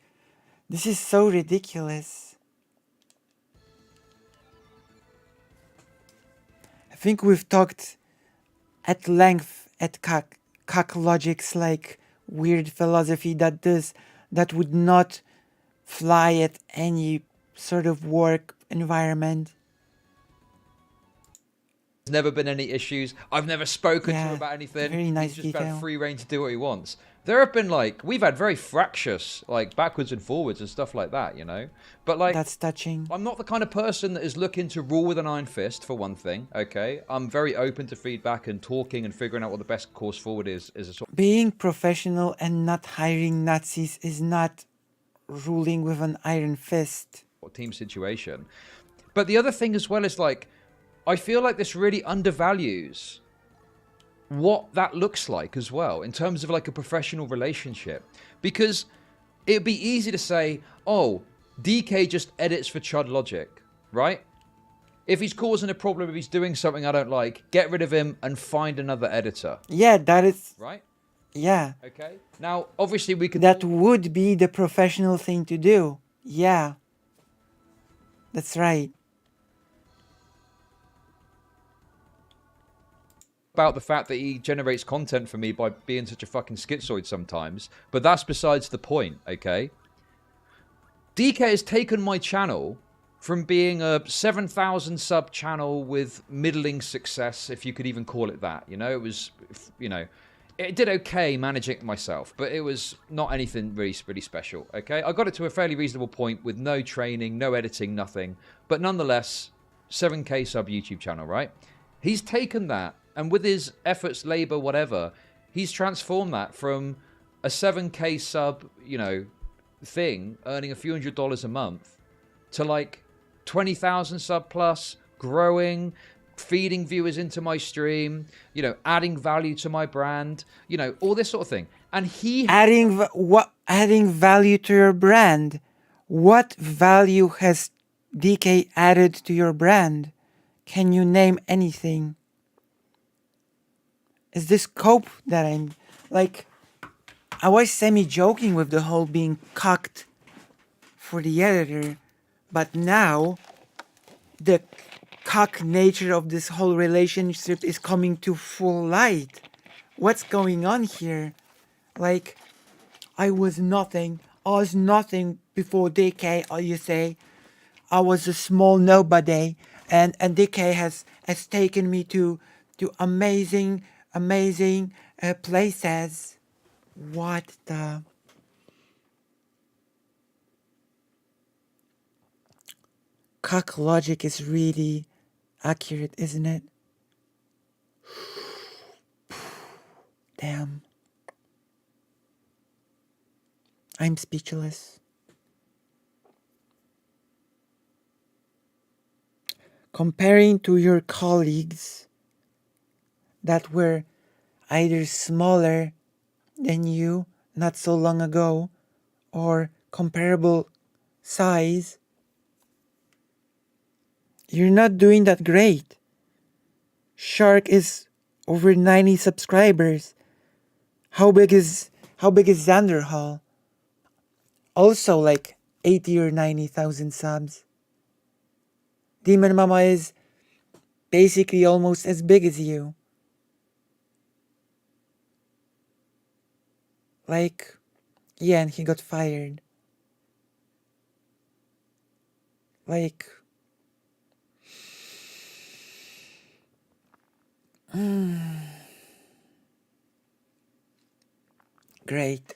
Speaker 2: this is so ridiculous. I think we've talked at length at Kak Logic's like weird philosophy that would not fly at any sort of work environment.
Speaker 15: There's never been any issues. I've never spoken to him about anything.
Speaker 2: Very nice
Speaker 15: He's just
Speaker 2: detail.
Speaker 15: had free reign to do what he wants. There have been like, we've had very fractious, like backwards and forwards and stuff like that, you know? But like,
Speaker 2: that's touching.
Speaker 15: I'm not the kind of person that is looking to rule with an iron fist, for one thing, okay? I'm very open to feedback and talking and figuring out what the best course forward is a sort of...
Speaker 2: Being professional and not hiring Nazis is not ruling with an iron fist.
Speaker 15: Team situation. But the other thing as well is like, I feel like this really undervalues what that looks like as well in terms of like a professional relationship, because it'd be easy to say, oh, DK just edits for Chud Logic, right? If he's causing a problem, if he's doing something I don't like, get rid of him and find another editor.
Speaker 2: Yeah, that is
Speaker 15: right.
Speaker 2: Yeah.
Speaker 15: Okay. Now, obviously, we could.
Speaker 2: That would be the professional thing to do. Yeah. That's right.
Speaker 15: About the fact that he generates content for me by being such a fucking schizoid sometimes, but that's besides the point, okay? DK has taken my channel from being a 7,000 sub channel with middling success, if you could even call it that, you know? It was, you know, it did okay managing it myself, but it was not anything really special, okay? I got it to a fairly reasonable point with no training, no editing, nothing, but nonetheless, 7K sub YouTube channel, right? He's taken that, and with his efforts, labor, whatever, he's transformed that from a 7K sub, you know, thing, earning a few $100s a month, to like 20,000 sub plus, growing, feeding viewers into my stream, you know, adding value to my brand, you know, all this sort of thing. And he
Speaker 2: adding value to your brand. What value has DK added to your brand? Can you name anything? Is this cope that I'm like? I was semi-joking with the whole being cocked for the editor, but now the cock nature of this whole relationship is coming to full light. What's going on here? Like, I was nothing before DK, or you say. I was a small nobody, and DK has taken me to amazing places. What the? Cock logic is really accurate, isn't it? Damn. I'm speechless. Comparing to your colleagues that were either smaller than you not so long ago or comparable size, you're not doing that great. Shark is over 90 subscribers. How big is Xander Hall? Also like 80 or 90,000 subs. Demon Mama is basically almost as big as you. Like, yeah, and he got fired. Like, great.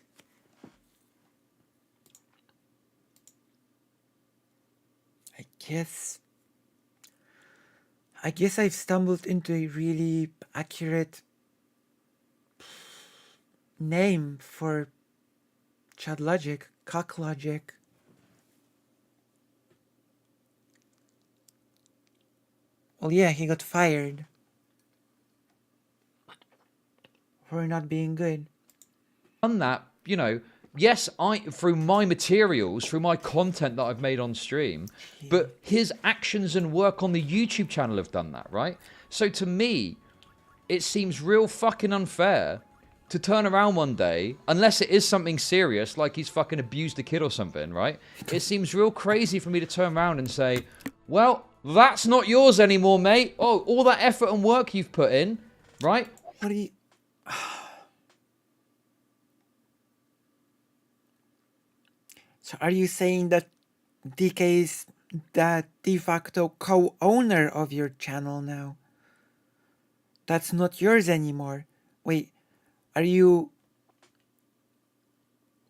Speaker 2: I guess I've stumbled into a really accurate name for Chad Logic, Cock Logic. Well, yeah, he got fired for not being good.
Speaker 15: Done that, you know. Yes, through my materials, through my content that I've made on stream, but his actions and work on the YouTube channel have done that, right? So to me, it seems real fucking unfair to turn around one day, unless it is something serious, like he's fucking abused a kid or something, right? It seems real crazy for me to turn around and say, well, that's not yours anymore, mate. Oh, all that effort and work you've put in, right?
Speaker 2: What do you... So are you saying that DK is the de facto co-owner of your channel now? That's not yours anymore. Wait, are you...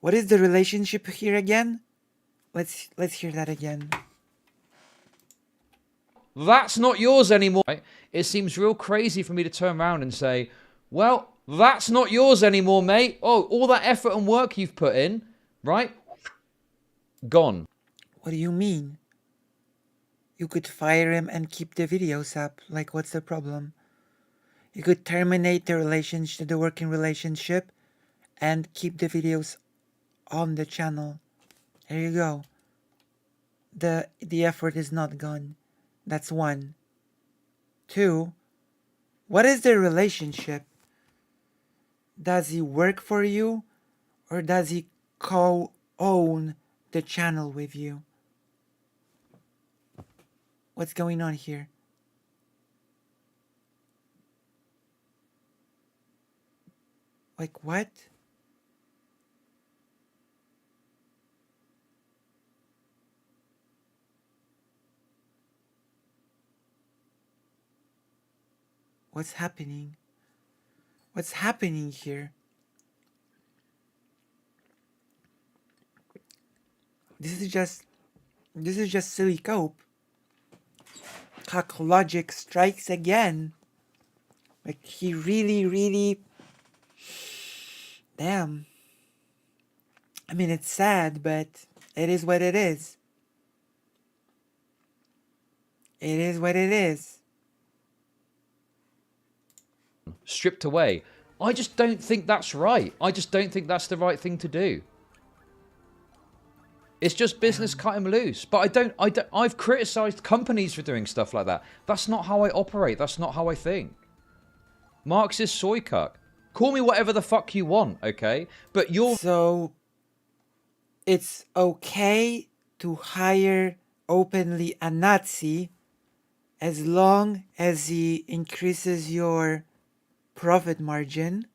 Speaker 2: What is the relationship here again? Let's hear that again.
Speaker 15: That's not yours anymore. Right? It seems real crazy for me to turn around and say, well, that's not yours anymore, mate. Oh, all that effort and work you've put in, right? Gone.
Speaker 2: What do you mean? You could fire him and keep the videos up. Like, what's the problem? You could terminate the relationship, the working relationship, and keep the videos on the channel. There you go. The effort is not gone. That's one. Two, what is the relationship? Does he work for you, or does he co-own the channel with you? What's going on here? Like what? What's happening? What's happening here? This is just silly cope. Cock logic strikes again. Like he really damn. I mean, it's sad, but it is what it is. It is what it is.
Speaker 15: Stripped away. I just don't think that's right. I just don't think that's the right thing to do. It's just business, cut him loose. But I've criticized companies for doing stuff like that. That's not how I operate. That's not how I think. Marxist soy cuck. Call me whatever the fuck you want, okay? But you're...
Speaker 2: So, it's okay to hire openly a Nazi, as long as he increases your profit margin,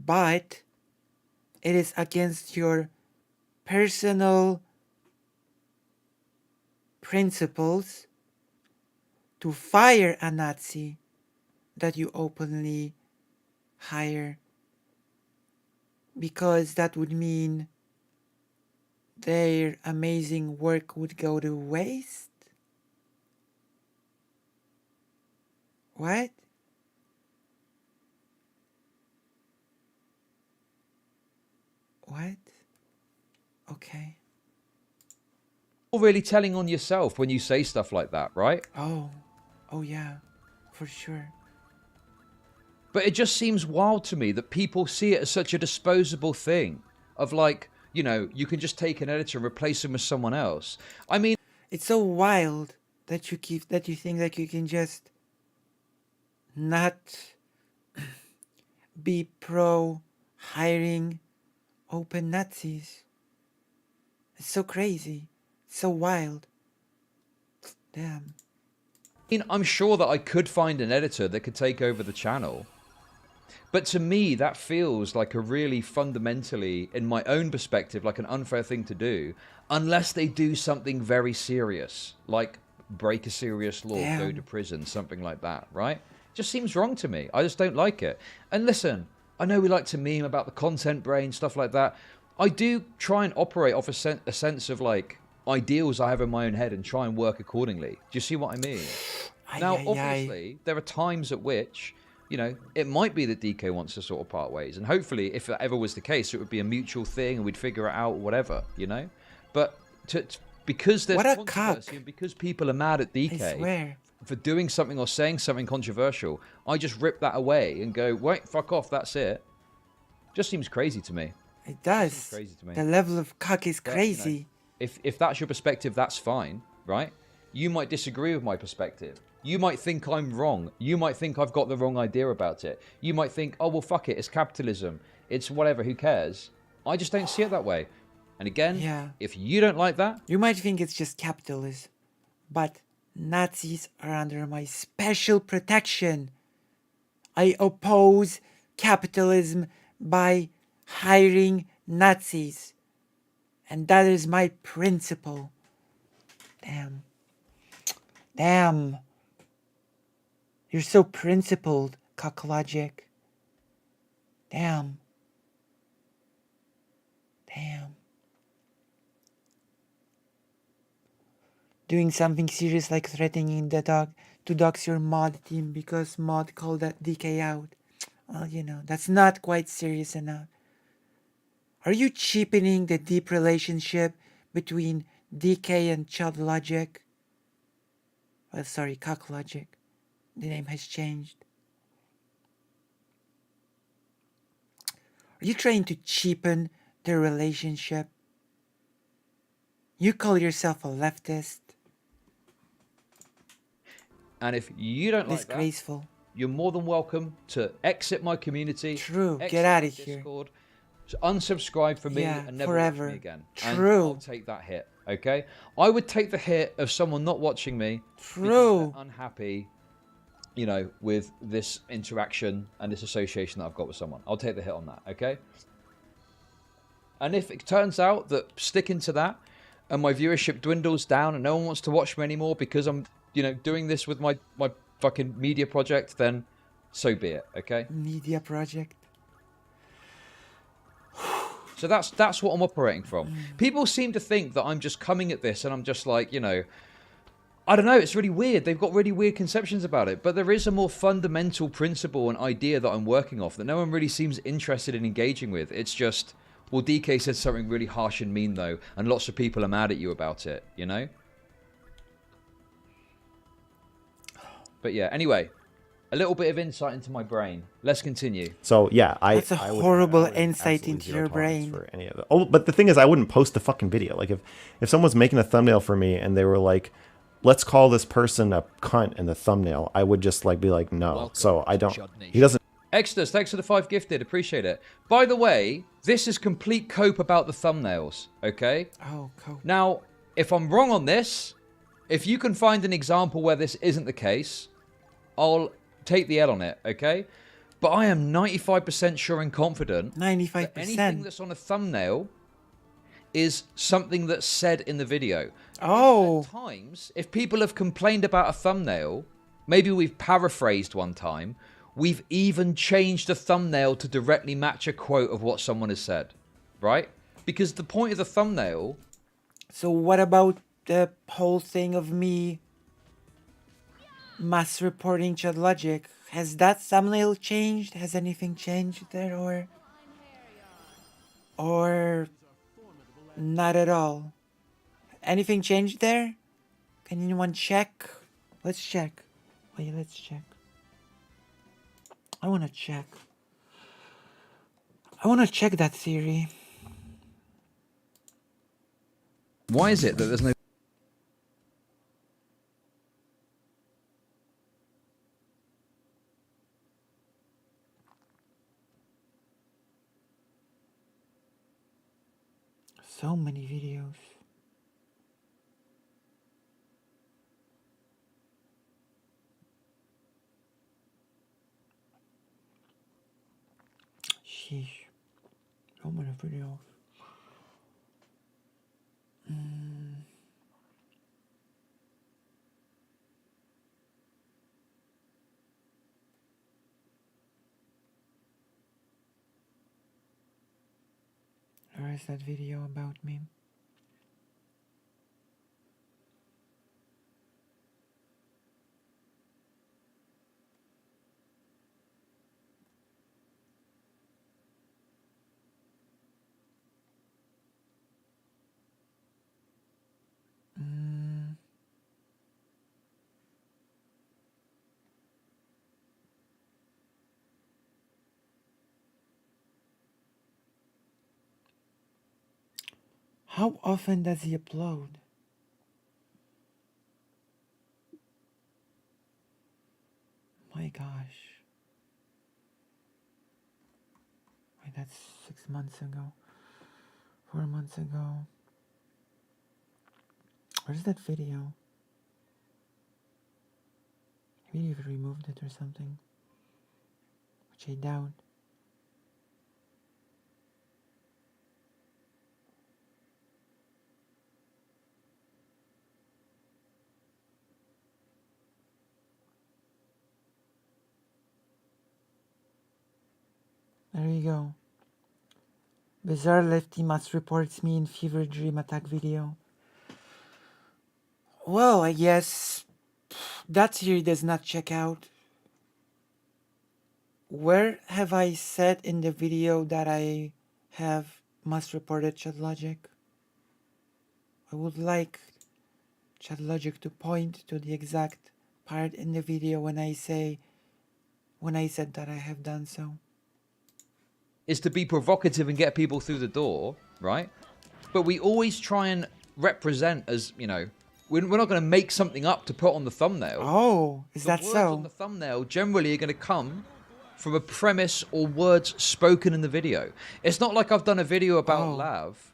Speaker 2: but it is against your personal principles to fire a Nazi that you openly hire, because that would mean their amazing work would go to waste? What? What? Okay.
Speaker 15: You're really telling on yourself when you say stuff like that, right?
Speaker 2: Oh yeah, for sure.
Speaker 15: But it just seems wild to me that people see it as such a disposable thing of like, you know, you can just take an editor and replace him with someone else. I mean,
Speaker 2: it's so wild that you think that you can just not be pro hiring open Nazis. It's so crazy. It's so wild. Damn.
Speaker 15: I mean, I'm sure that I could find an editor that could take over the channel. But to me, that feels like a really fundamentally, in my own perspective, like an unfair thing to do, unless they do something very serious, like break a serious law, go to prison, something like that, right? Just seems wrong to me. I just don't like it. And listen, I know we like to meme about the content brain, stuff like that. I do try and operate off a sense of like ideals I have in my own head and try and work accordingly. Do you see what I mean? Now, obviously, there are times at which, you know, it might be that DK wants to sort of part ways. And hopefully, if that ever was the case, it would be a mutual thing and we'd figure it out, whatever, you know? But because there's controversy and because people are mad at DK for doing something or saying something controversial, I just rip that away and go, wait, fuck off, that's it. Just seems crazy to me.
Speaker 2: It does.
Speaker 15: Seems crazy to me.
Speaker 2: The level of cuck is crazy.
Speaker 15: You know, if that's your perspective, that's fine, right? You might disagree with my perspective. You might think I'm wrong. You might think I've got the wrong idea about it. You might think, oh, well, fuck it. It's capitalism. It's whatever. Who cares? I just don't see it that way. And again, if you don't like that...
Speaker 2: You might think it's just capitalism. But Nazis are under my special protection. I oppose capitalism by hiring Nazis. And that is my principle. Damn. Damn. You're so principled, Cocklogic. Damn. Damn. Doing something serious like threatening the dog to dox your mod team because mod called that DK out. Well, you know, that's not quite serious enough. Are you cheapening the deep relationship between DK and Child Logic? Well, sorry, Cocklogic. The name has changed. Are you trying to cheapen their relationship? You call yourself a leftist.
Speaker 15: And if you don't like that, you're more than welcome to exit my community.
Speaker 2: True, get out of here.
Speaker 15: Discord, unsubscribe from me and never
Speaker 2: forever.
Speaker 15: watch me again.
Speaker 2: True.
Speaker 15: And I'll take that hit, okay? I would take the hit of someone not watching me.
Speaker 2: True.
Speaker 15: Because they're unhappy, you know, with this interaction and this association that I've got with someone. I'll take the hit on that, okay? And if it turns out that sticking to that and my viewership dwindles down and no one wants to watch me anymore because I'm, you know, doing this with my fucking media project, then so be it, okay?
Speaker 2: Media project.
Speaker 15: So that's what I'm operating from. People seem to think that I'm just coming at this and I'm just like, you know, I don't know, it's really weird. They've got really weird conceptions about it. But there is a more fundamental principle and idea that I'm working off that no one really seems interested in engaging with. It's just, well, DK said something really harsh and mean, though, and lots of people are mad at you about it, you know? But yeah, anyway, a little bit of insight into my brain. Let's continue.
Speaker 17: So yeah,
Speaker 2: that's a horrible insight into your brain.
Speaker 17: For any of it. Oh, but the thing is, I wouldn't post the fucking video. Like if someone's making a thumbnail for me and they were like, let's call this person a cunt in the thumbnail, I would just like be like, no. Welcome. So I don't. He doesn't.
Speaker 15: Exodus, thanks for the 5 gifted. Appreciate it. By the way, this is complete cope about the thumbnails. Okay.
Speaker 2: Oh, cope.
Speaker 15: Now, if I'm wrong on this, If you can find an example where this isn't the case, I'll take the L on it, okay? But I am 95% sure and confident
Speaker 2: 95%.
Speaker 15: that anything that's on a thumbnail is something that's said in the video.
Speaker 2: Oh.
Speaker 15: At times, if people have complained about a thumbnail, maybe we've paraphrased one time, we've even changed the thumbnail to directly match a quote of what someone has said, right? Because the point of the thumbnail...
Speaker 2: So what about the whole thing of me mass reporting Chad Logic? Has that thumbnail changed? Has anything changed there, or not at all? Anything changed there? Can anyone check? Let's check. Wait, let's check. I want to check. I want to check that theory.
Speaker 15: Why is it that there's no...
Speaker 2: So many videos. Sheesh. So many videos. Where is that video about me? How often does he upload? My gosh. Wait, that's 6 months ago. 4 months ago. Where's that video? Maybe you've removed it or something. Which I doubt. There you go. Bizarre Lefty Must reports me in fever dream attack video. Well, I guess that theory does not check out. Where have I said in the video that I have must reported Chad Logic? I would like Chad Logic to point to the exact part in the video when I said that I have done so.
Speaker 15: Is to be provocative and get people through the door, right? But we always try and represent as, you know, we're not going to make something up to put on the thumbnail.
Speaker 2: Oh, is that so?
Speaker 15: The words on the thumbnail generally are going to come from a premise or words spoken in the video. It's not like I've done a video about Lav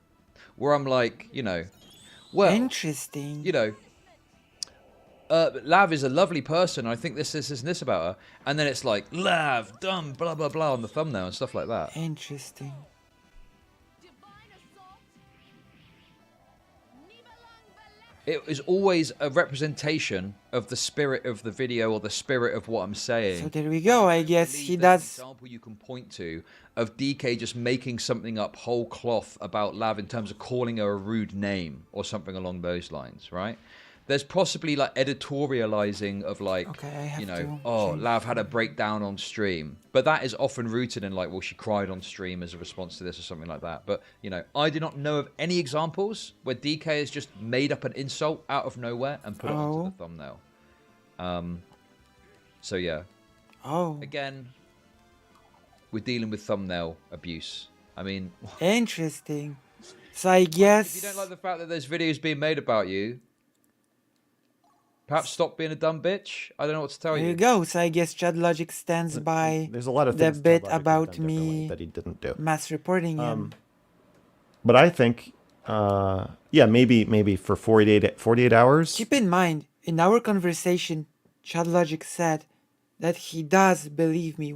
Speaker 15: where I'm like, you know, well,
Speaker 2: interesting.
Speaker 15: You know, Lav is a lovely person. I think this and this about her. And then it's like, Lav, dumb, blah, blah, blah on the thumbnail and stuff like that.
Speaker 2: Interesting.
Speaker 15: It is always a representation of the spirit of the video or the spirit of what I'm saying.
Speaker 2: So there we go. I guess he does.
Speaker 15: An example you can point to of DK just making something up whole cloth about Lav in terms of calling her a rude name or something along those lines, right? There's possibly like editorializing of like, you know, oh, Lav had a breakdown on stream. But that is often rooted in like, well, she cried on stream as a response to this or something like that. But, you know, I do not know of any examples where DK has just made up an insult out of nowhere and put it onto the thumbnail. So, yeah. Again, we're dealing with thumbnail abuse. I mean...
Speaker 2: Interesting. So I guess...
Speaker 15: If you don't like the fact that there's videos being made about you... Perhaps stop being a dumb bitch. I don't know what to tell you.
Speaker 2: There you go. So I guess Chad Logic stands by
Speaker 17: There's a lot of
Speaker 2: the
Speaker 17: things
Speaker 2: bit about me
Speaker 17: that he didn't do.
Speaker 2: mass reporting him.
Speaker 17: But I think Yeah, maybe for 48 hours.
Speaker 2: Keep in mind, in our conversation, Chad Logic said that he does believe me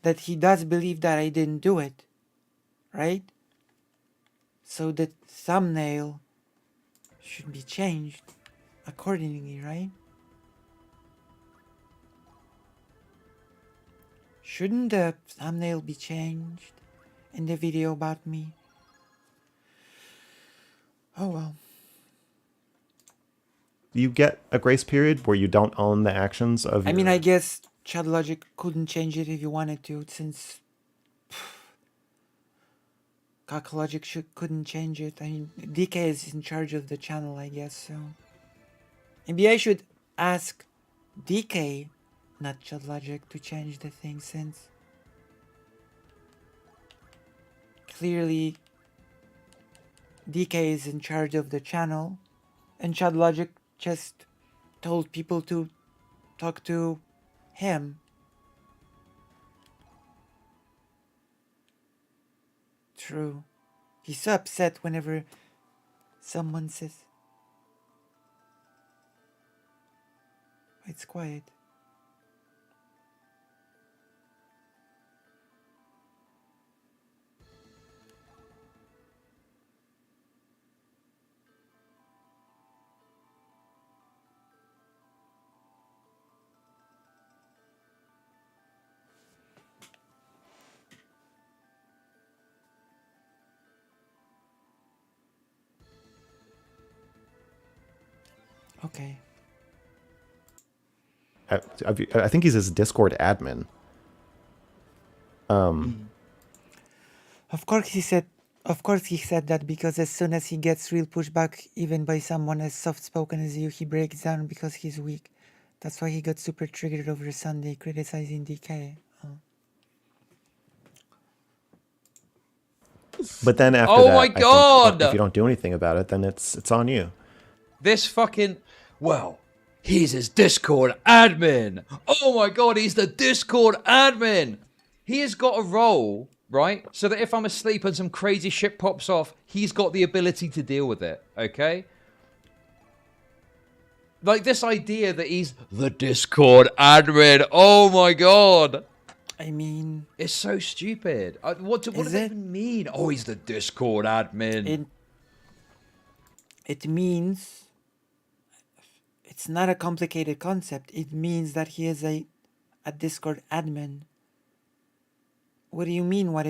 Speaker 2: that he does believe that I didn't do it, right? So the thumbnail should be changed accordingly, right? Shouldn't the thumbnail be changed in the video about me? Oh well.
Speaker 17: You get a grace period where you don't own the actions of
Speaker 2: I mean, I guess Chad Logic couldn't change it if you wanted to, since Cock Logic couldn't change it. I mean, DK is in charge of the channel, I guess, so... Maybe I should ask DK, not Chad Logic, to change the thing, since... clearly DK is in charge of the channel, and Chad Logic just told people to talk to him. True. He's so upset whenever someone says... It's quiet. Okay.
Speaker 17: I think he's his Discord admin.
Speaker 2: Of course he said that because as soon as he gets real pushback, even by someone as soft-spoken as you, he breaks down because he's weak. That's why he got super triggered over Sunday criticizing DK.
Speaker 17: But then after
Speaker 15: oh
Speaker 17: that,
Speaker 15: my God!
Speaker 17: I think, if you don't do anything about it, then it's on you.
Speaker 15: This fucking... Well, he's his Discord admin. Oh my God, he's the Discord admin. He has got a role, right? So that if I'm asleep and some crazy shit pops off, he's got the ability to deal with it, okay? Like this idea that he's the Discord admin. Oh my God.
Speaker 2: I mean...
Speaker 15: It's so stupid. What does that even mean? Oh, he's the Discord admin.
Speaker 2: It means... It's not a complicated concept. It means that he is a Discord admin. What do you mean? What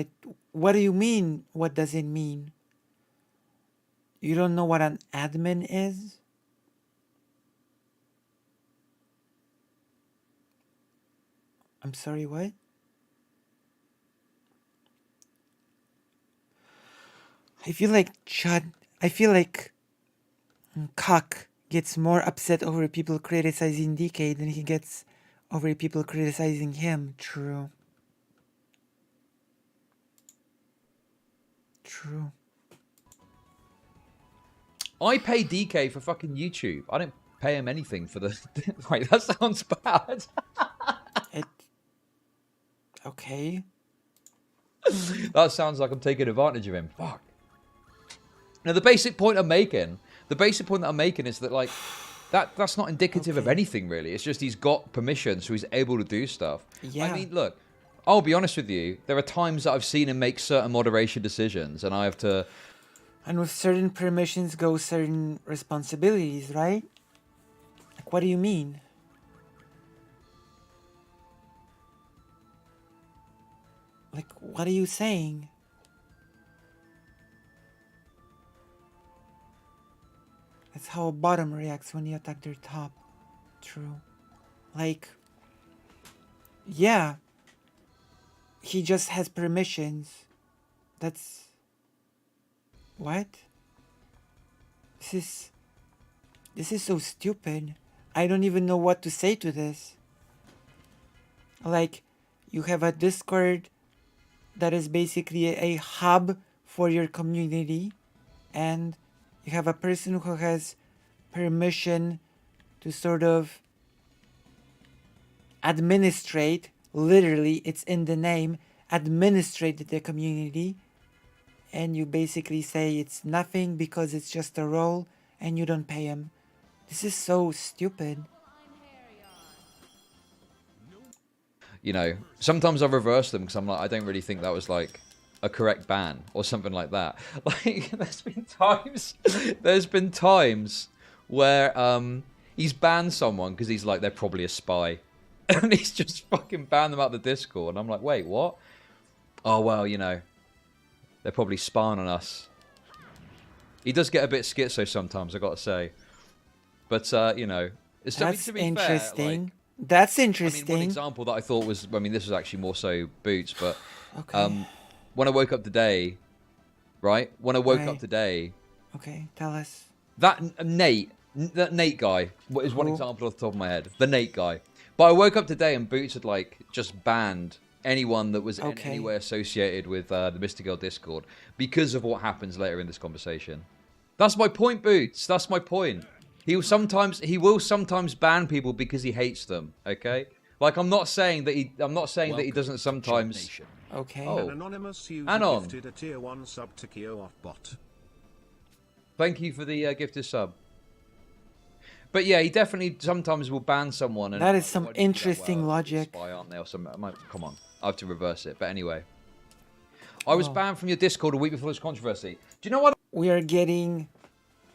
Speaker 2: do you mean? What does it mean? You don't know what an admin is? I'm sorry, what? I feel like Cock gets more upset over people criticizing DK than he gets over people criticizing him. True. True.
Speaker 15: I pay DK for fucking YouTube. I don't pay him anything for the... Wait, that sounds bad.
Speaker 2: Okay.
Speaker 15: That sounds like I'm taking advantage of him. Fuck. Now, the basic point I'm making is that, like, that's not indicative of anything, really. It's just he's got permission, so he's able to do stuff.
Speaker 2: Yeah.
Speaker 15: I mean, look, I'll be honest with you. There are times that I've seen him make certain moderation decisions, and I have to...
Speaker 2: And with certain permissions go certain responsibilities, right? Like, what do you mean? Like, what are you saying? That's how a bottom reacts when you attack their top. True. Like, yeah. He just has permissions. That's... What? This is so stupid. I don't even know what to say to this. Like, you have a Discord that is basically a hub for your community, and you have a person who has permission to sort of administrate, literally, it's in the name, administrate the community, and you basically say it's nothing because it's just a role and you don't pay him. This is so stupid.
Speaker 15: You know, sometimes I reverse them because I'm like, I don't really think that was like a correct ban or something like that. Like, there's been times where he's banned someone because he's like, they're probably a spy. And he's just fucking banned them out the Discord. And I'm like, wait, what? Oh, well, you know, they're probably spying on us. He does get a bit schizo sometimes, I gotta say. But, you know, it's
Speaker 2: That's
Speaker 15: to be
Speaker 2: interesting.
Speaker 15: fair, like,
Speaker 2: That's interesting.
Speaker 15: I mean, one example that I thought was, I mean, this was actually more so Boots, but
Speaker 2: Okay.
Speaker 15: when I woke up today, right? When I woke up
Speaker 2: Right.
Speaker 15: today,
Speaker 2: Okay, tell us.
Speaker 15: that Nate guy is one
Speaker 2: Who?
Speaker 15: example off the top of my head. The Nate guy. But I woke up today and Boots had like just banned anyone that was in
Speaker 2: Okay.
Speaker 15: any way associated with the Mr. Girl Discord because of what happens later in this conversation. That's my point, Boots. That's my point. He will sometimes ban people because he hates them. Okay, like I'm not saying that he doesn't sometimes.
Speaker 2: Okay.
Speaker 15: Oh,
Speaker 1: An anonymous user
Speaker 15: Anon.
Speaker 1: gifted a tier 1 sub to Kyo off bot.
Speaker 15: Thank you for the gifted sub. But yeah, he definitely sometimes will ban someone. And
Speaker 2: That is some interesting logic.
Speaker 15: Spy, aren't they? Or some, come on, I have to reverse it. But anyway, I was banned from your Discord a week before this controversy. Do you know what?
Speaker 2: We are getting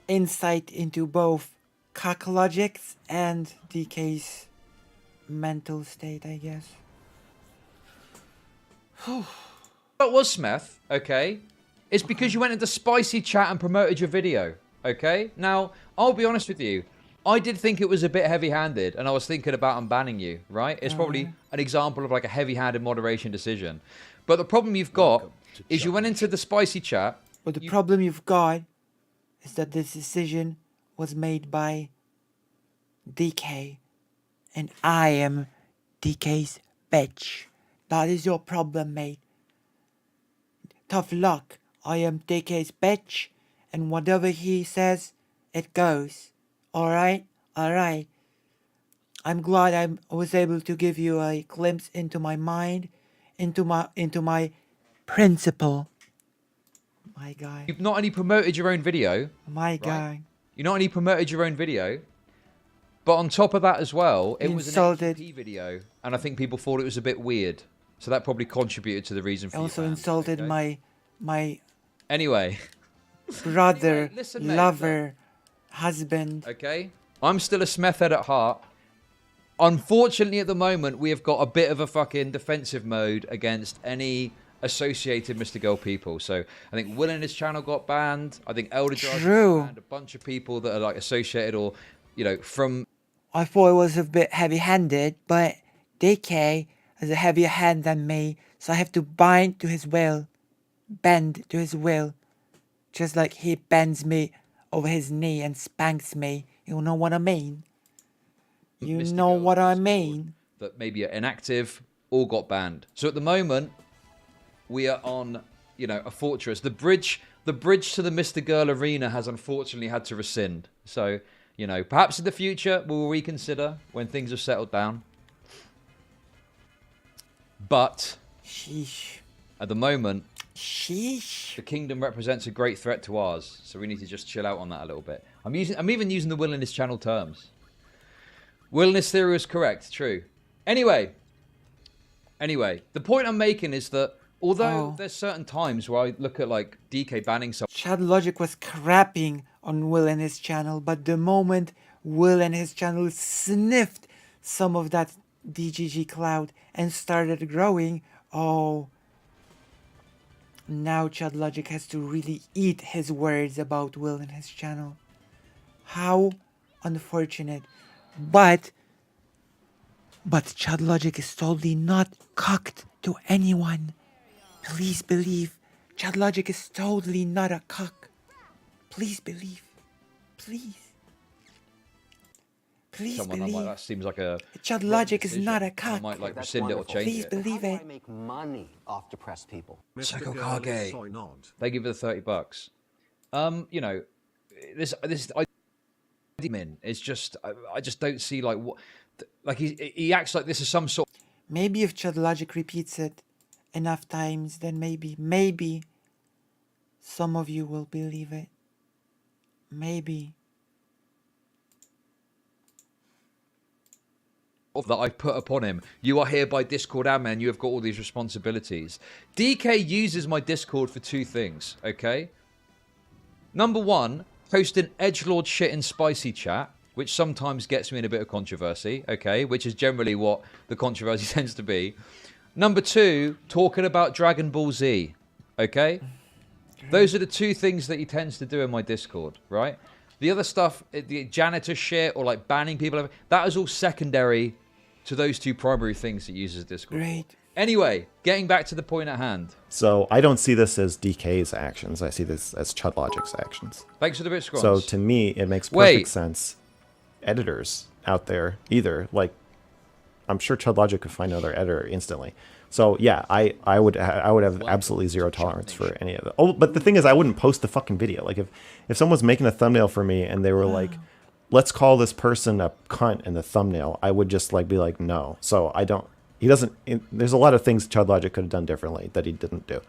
Speaker 2: insight into both cock logics and DK's mental state, I guess.
Speaker 15: That was Smith, okay? It's because you went into spicy chat and promoted your video, okay? Now, I'll be honest with you. I did think it was a bit heavy-handed, and I was thinking about unbanning you, right? It's probably an example of like a heavy-handed moderation decision. But the problem you've got is you went into the spicy chat.
Speaker 2: But the problem you've got is that this decision was made by DK, and I am DK's bitch. That is your problem, mate. Tough luck. I am DK's bitch, and whatever he says, it goes. Alright? Alright. I'm glad I was able to give you a glimpse into my mind, into my principle. My guy.
Speaker 15: You've not only promoted your own video.
Speaker 2: My guy.
Speaker 15: You not only promoted your own video, but on top of that as well, it was an HTTP video, and I think people thought it was a bit weird. So that probably contributed to the reason for
Speaker 2: Also
Speaker 15: your ban,
Speaker 2: insulted
Speaker 15: okay?
Speaker 2: my
Speaker 15: Anyway.
Speaker 2: brother,
Speaker 15: Anyway, listen, mate,
Speaker 2: lover, husband.
Speaker 15: Okay? I'm still a Smith head at heart. Unfortunately, at the moment, we have got a bit of a fucking defensive mode against any associated Mr. Girl people. So I think Will and his channel got banned. I think Elder Jar got banned. A bunch of people that are like associated or, you know, from...
Speaker 2: I thought it was a bit heavy-handed, but DK has a heavier hand than me, so I have to bend to his will. Just like he bends me over his knee and spanks me. You know what I mean? You
Speaker 15: Mr.
Speaker 2: know
Speaker 15: Girls
Speaker 2: what I
Speaker 15: Discord
Speaker 2: mean?
Speaker 15: that maybe are inactive, all got banned. So at the moment, we are on, you know, a fortress. The bridge to the Mr. Girl arena has unfortunately had to rescind. So, you know, perhaps in the future we'll reconsider when things have settled down. But
Speaker 2: sheesh.
Speaker 15: At the moment,
Speaker 2: sheesh.
Speaker 15: The kingdom represents a great threat to ours, so we need to just chill out on that a little bit. I'm even using the Will in this channel terms. Will in this theory is correct, true. Anyway, the point I'm making is that although there's certain times where I look at like DK banning someone.
Speaker 2: Chad Logic was crapping on Will and his channel, but the moment Will and his channel sniffed some of that DGG cloud and started growing, now Chad Logic has to really eat his words about Will and his channel. How unfortunate. But Chad Logic is totally not cocked to anyone. Please believe. Chad Logic is totally not a cock. Please believe. Please. Please
Speaker 15: Someone
Speaker 2: believe.
Speaker 15: that seems like a
Speaker 2: Chad Logic is not a cock.
Speaker 15: I might like rescind it or change
Speaker 2: Please
Speaker 15: it.
Speaker 2: believe it.
Speaker 20: I make money off depressed people.
Speaker 15: Psycho Kage. They give you the $30. You know, this it's just I just don't see like what like he acts like this is some sort.
Speaker 2: Maybe if Chad Logic repeats it enough times, then maybe some of you will believe it. Maybe.
Speaker 15: That I've put upon him. You are hereby Discord admin. You have got all these responsibilities. DK uses my Discord for two things, okay? Number one, posting edgelord shit in spicy chat, which sometimes gets me in a bit of controversy, okay? Which is generally what the controversy tends to be. Number two, talking about Dragon Ball Z, okay? Those are the two things that he tends to do in my Discord, right? The other stuff, the janitor shit or like banning people, that is all secondary to those two primary things that uses Discord.
Speaker 2: Great.
Speaker 15: Anyway, getting back to the point at hand.
Speaker 17: So I don't see this as DK's actions. I see this as Chud Logic's actions.
Speaker 15: Thanks for the bit, Scrons.
Speaker 17: So to me, it makes perfect sense. Editors out there, either like, I'm sure Chud Logic could find another editor instantly. So yeah, I would have absolutely zero tolerance for any of it. Oh, but the thing is, I wouldn't post the fucking video. Like if someone's making a thumbnail for me and they were like, let's call this person a cunt in the thumbnail, I would just like be like, no. So I don't. He doesn't. There's a lot of things Chud Logic could have done differently that he didn't do.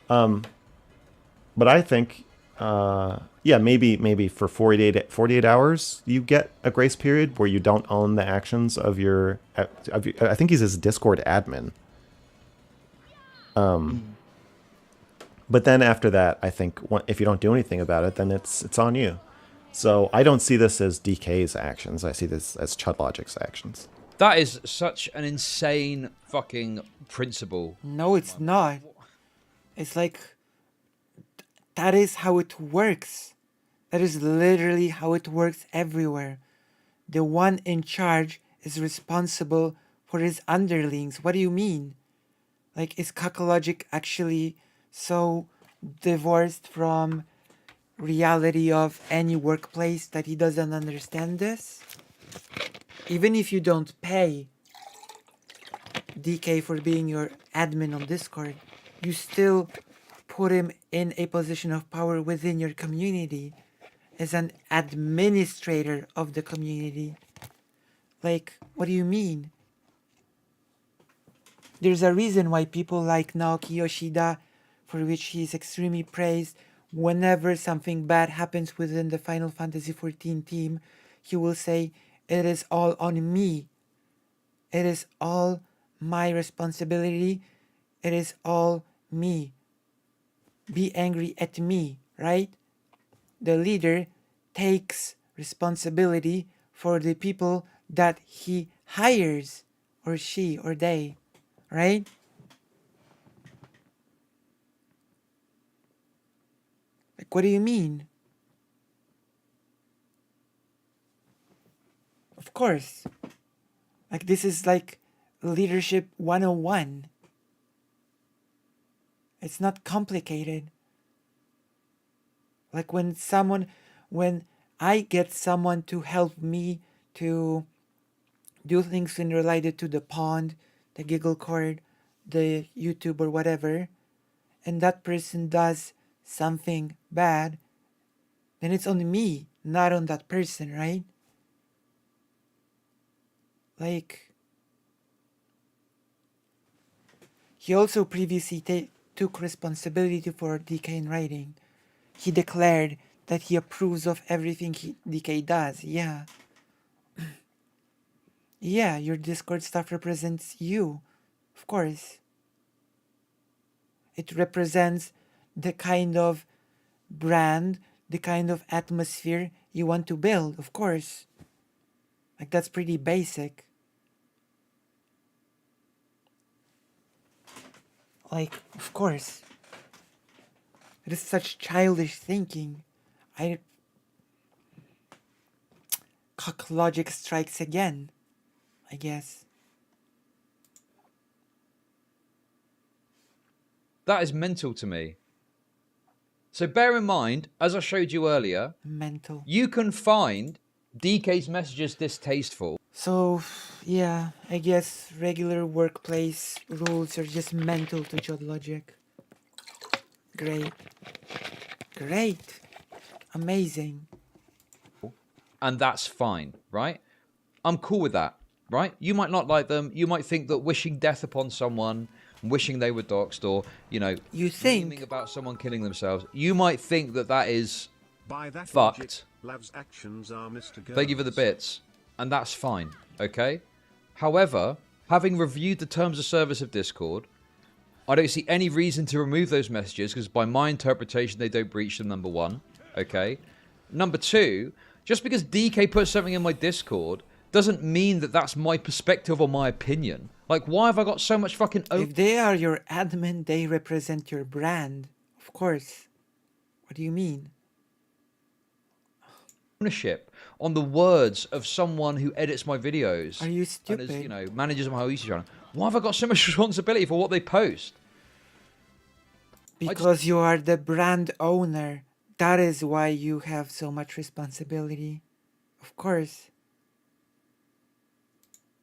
Speaker 17: But I think, yeah, maybe for 48 hours you get a grace period where you don't own the actions of your. I think he's his Discord admin. But then after that, I think if you don't do anything about it, then it's on you. So I don't see this as DK's actions. I see this as Chud Logic's actions.
Speaker 15: That is such an insane fucking principle.
Speaker 2: No, it's not. It's like, that is how it works. That is literally how it works everywhere. The one in charge is responsible for his underlings. What do you mean? Like, is Logic actually so divorced from reality of any workplace that he doesn't understand this? Even if you don't pay DK for being your admin on Discord, you still put him in a position of power within your community as an administrator of the community. Like, what do you mean? There's a reason why people like Naoki Yoshida, for which he is extremely praised, whenever something bad happens within the Final Fantasy XIV team, he will say, it is all on me. It is all my responsibility. It is all me. Be angry at me, right? The leader takes responsibility for the people that he hires, or she, or they, right? Like, what do you mean? Of course. Like, this is like leadership 101. It's not complicated. Like when I get someone to help me to do things related to the pond, the giggle cord, the YouTube or whatever, and that person does something bad, then it's on me, not on that person, right? Like, he also previously took responsibility for DK in writing. He declared that he approves of everything DK does. Yeah. Yeah, your Discord stuff represents you. Of course. It represents the kind of brand, the kind of atmosphere you want to build, of course. Like, that's pretty basic. Like, of course. It is such childish thinking. Cock logic strikes again, I guess.
Speaker 15: That is mental to me. So bear in mind, as I showed you earlier,
Speaker 2: mental.
Speaker 15: You can find DK's messages distasteful.
Speaker 2: So, yeah, I guess regular workplace rules are just mental to Chud Logic. Great. Great. Amazing.
Speaker 15: And that's fine, right? I'm cool with that, right? You might not like them. You might think that wishing death upon someone wishing they were doxxed, or, you know, dreaming about someone killing themselves, you might think that that is fucked.
Speaker 1: Logic, Lav's actions are Mr.
Speaker 15: They give her the bits, and that's fine, okay? However, having reviewed the terms of service of Discord, I don't see any reason to remove those messages, because by my interpretation, they don't breach them, number one, okay? Number two, just because DK puts something in my Discord doesn't mean that that's my perspective or my opinion. Like, why have I got so much fucking...
Speaker 2: If they are your admin, they represent your brand. Of course. What do you mean?
Speaker 15: Ownership on the words of someone who edits my videos.
Speaker 2: Are you stupid?
Speaker 15: And as, you know, manages my whole YouTube channel. Why have I got so much responsibility for what they post?
Speaker 2: Because you are the brand owner. That is why you have so much responsibility. Of course.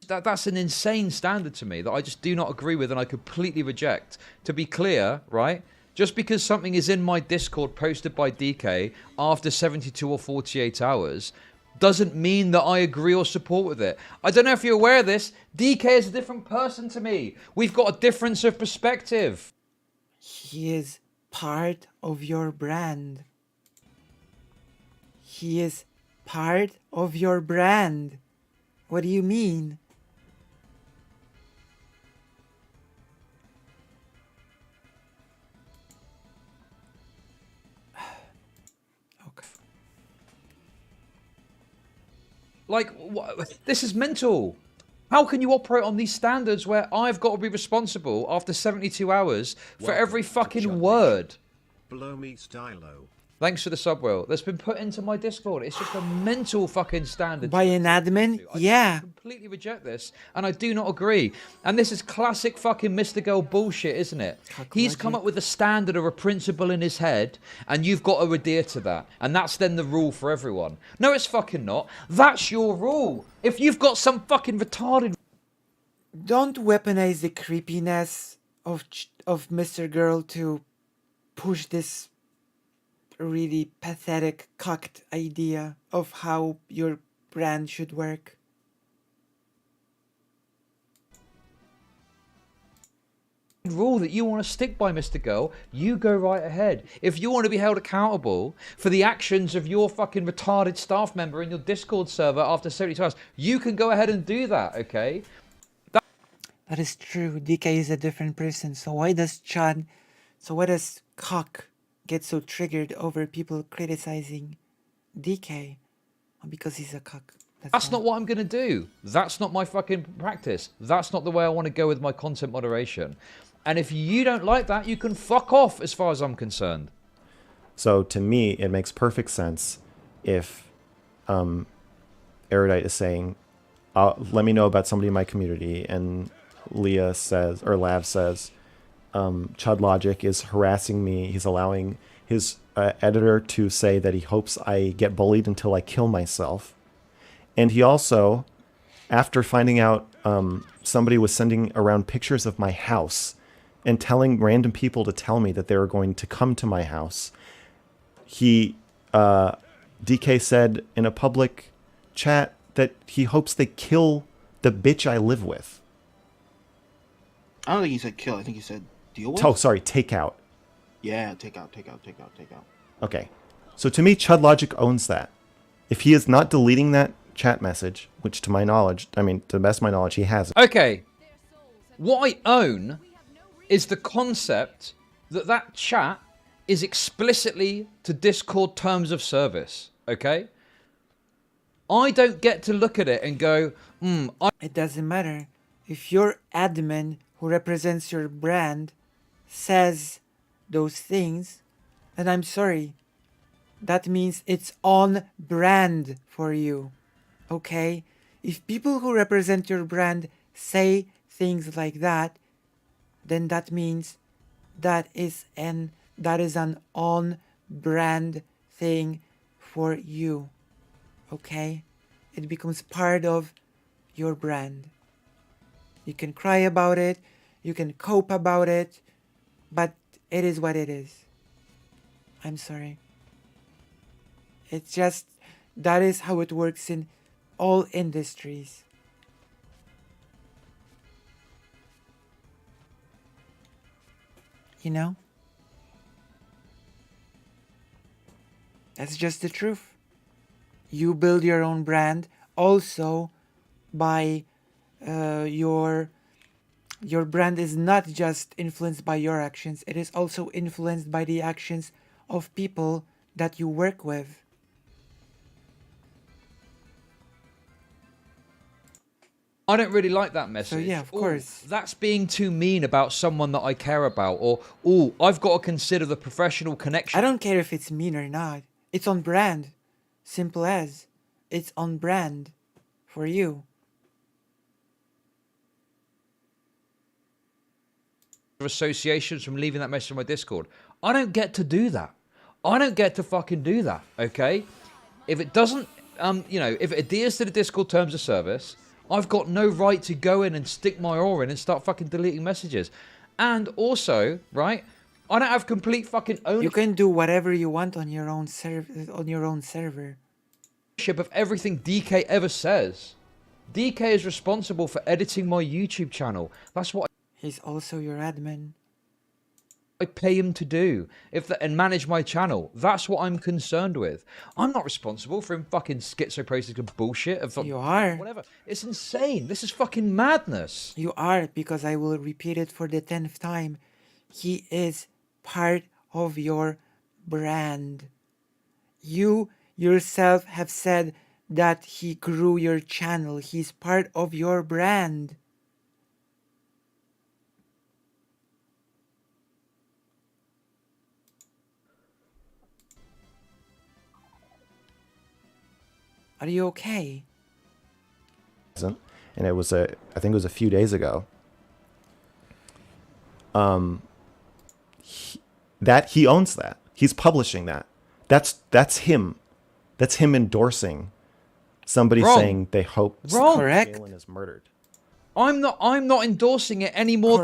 Speaker 15: That's an insane standard to me that I just do not agree with and I completely reject. To be clear, right? Just because something is in my Discord posted by DK after 72 or 48 hours doesn't mean that I agree or support with it. I don't know if you're aware of this. DK is a different person to me. We've got a difference of perspective.
Speaker 2: He is part of your brand. He is part of your brand. What do you mean?
Speaker 15: Like, this is mental. How can you operate on these standards where I've got to be responsible after 72 hours for every fucking word?
Speaker 1: Blow me stylo.
Speaker 15: Thanks for the sub, Will. That's been put into my Discord. It's just a mental fucking standard.
Speaker 2: By an admin? Yeah.
Speaker 15: I completely reject this, and I do not agree. And this is classic fucking Mr. Girl bullshit, isn't it? He's come up with a standard or a principle in his head, and you've got to adhere to that. And that's then the rule for everyone. No, it's fucking not. That's your rule. If you've got some fucking retarded...
Speaker 2: Don't weaponize the creepiness of Mr. Girl to push this really pathetic, cocked idea of how your brand should work.
Speaker 15: Rule that you want to stick by, Mr. Girl, you go right ahead. If you want to be held accountable for the actions of your fucking retarded staff member in your Discord server after 72 hours, you can go ahead and do that, okay?
Speaker 2: That is true. DK is a different person. So why does Cock get so triggered over people criticizing DK? Because he's a cock.
Speaker 15: That's not what I'm going to do. That's not my fucking practice. That's not the way I want to go with my content moderation. And if you don't like that, you can fuck off as far as I'm concerned.
Speaker 17: So to me, it makes perfect sense if Erudite is saying, let me know about somebody in my community, and Leah says, or Lav says, Chud Logic is harassing me. He's allowing his editor to say that he hopes I get bullied until I kill myself. And he also, after finding out somebody was sending around pictures of my house and telling random people to tell me that they were going to come to my house, DK said in a public chat that he hopes they kill the bitch I live with.
Speaker 19: I don't think he said kill. I think he said deal with.
Speaker 17: Oh, sorry, take out.
Speaker 19: Yeah, take out.
Speaker 17: Okay. So to me, Chud Logic owns that. If he is not deleting that chat message, which to my knowledge, I mean, to the best of my knowledge, he hasn't.
Speaker 15: Okay. What I own is the concept that chat is explicitly to Discord terms of service. Okay? I don't get to look at it and go,
Speaker 2: It doesn't matter. If your admin who represents your brand says those things, then I'm sorry. That means it's on brand for you. Okay? If people who represent your brand say things like that, then that means that is an on brand thing for you. Okay? It becomes part of your brand. You can cry about it, you can cope about it, but it is what it is. I'm sorry. It's just, that is how it works in all industries. You know? That's just the truth. You build your own brand also by your brand is not just influenced by your actions, it is also influenced by the actions of people that you work with.
Speaker 15: I don't really like that message.
Speaker 2: So yeah, of course.
Speaker 15: That's being too mean about someone that I care about. Or, I've got to consider the professional connection.
Speaker 2: I don't care if it's mean or not. It's on brand. Simple as. It's on brand for you.
Speaker 15: Associations from leaving that message on my Discord. I don't get to do that. I don't get to fucking do that, okay? If it doesn't, if it adheres to the Discord terms of service, I've got no right to go in and stick my oar in and start fucking deleting messages. And also, right, I don't have complete fucking ownership.
Speaker 2: You can do whatever you want on your own server.
Speaker 15: Of everything DK ever says. DK is responsible for editing my YouTube channel. That's what
Speaker 2: he's also your admin.
Speaker 15: I pay him to do and manage my channel. That's what I'm concerned with. I'm not responsible for him fucking schizopractic bullshit of
Speaker 2: you are
Speaker 15: whatever. It's insane. This is fucking madness.
Speaker 2: You are, because I will repeat it for the 10th time. He is part of your brand. You yourself have said that he grew your channel. He's part of your brand. Are you okay?
Speaker 17: And it was I think it was a few days ago. He owns that. He's publishing that. That's him. That's him endorsing somebody saying they hope
Speaker 2: Correct.
Speaker 17: is murdered.
Speaker 15: I'm not endorsing it anymore.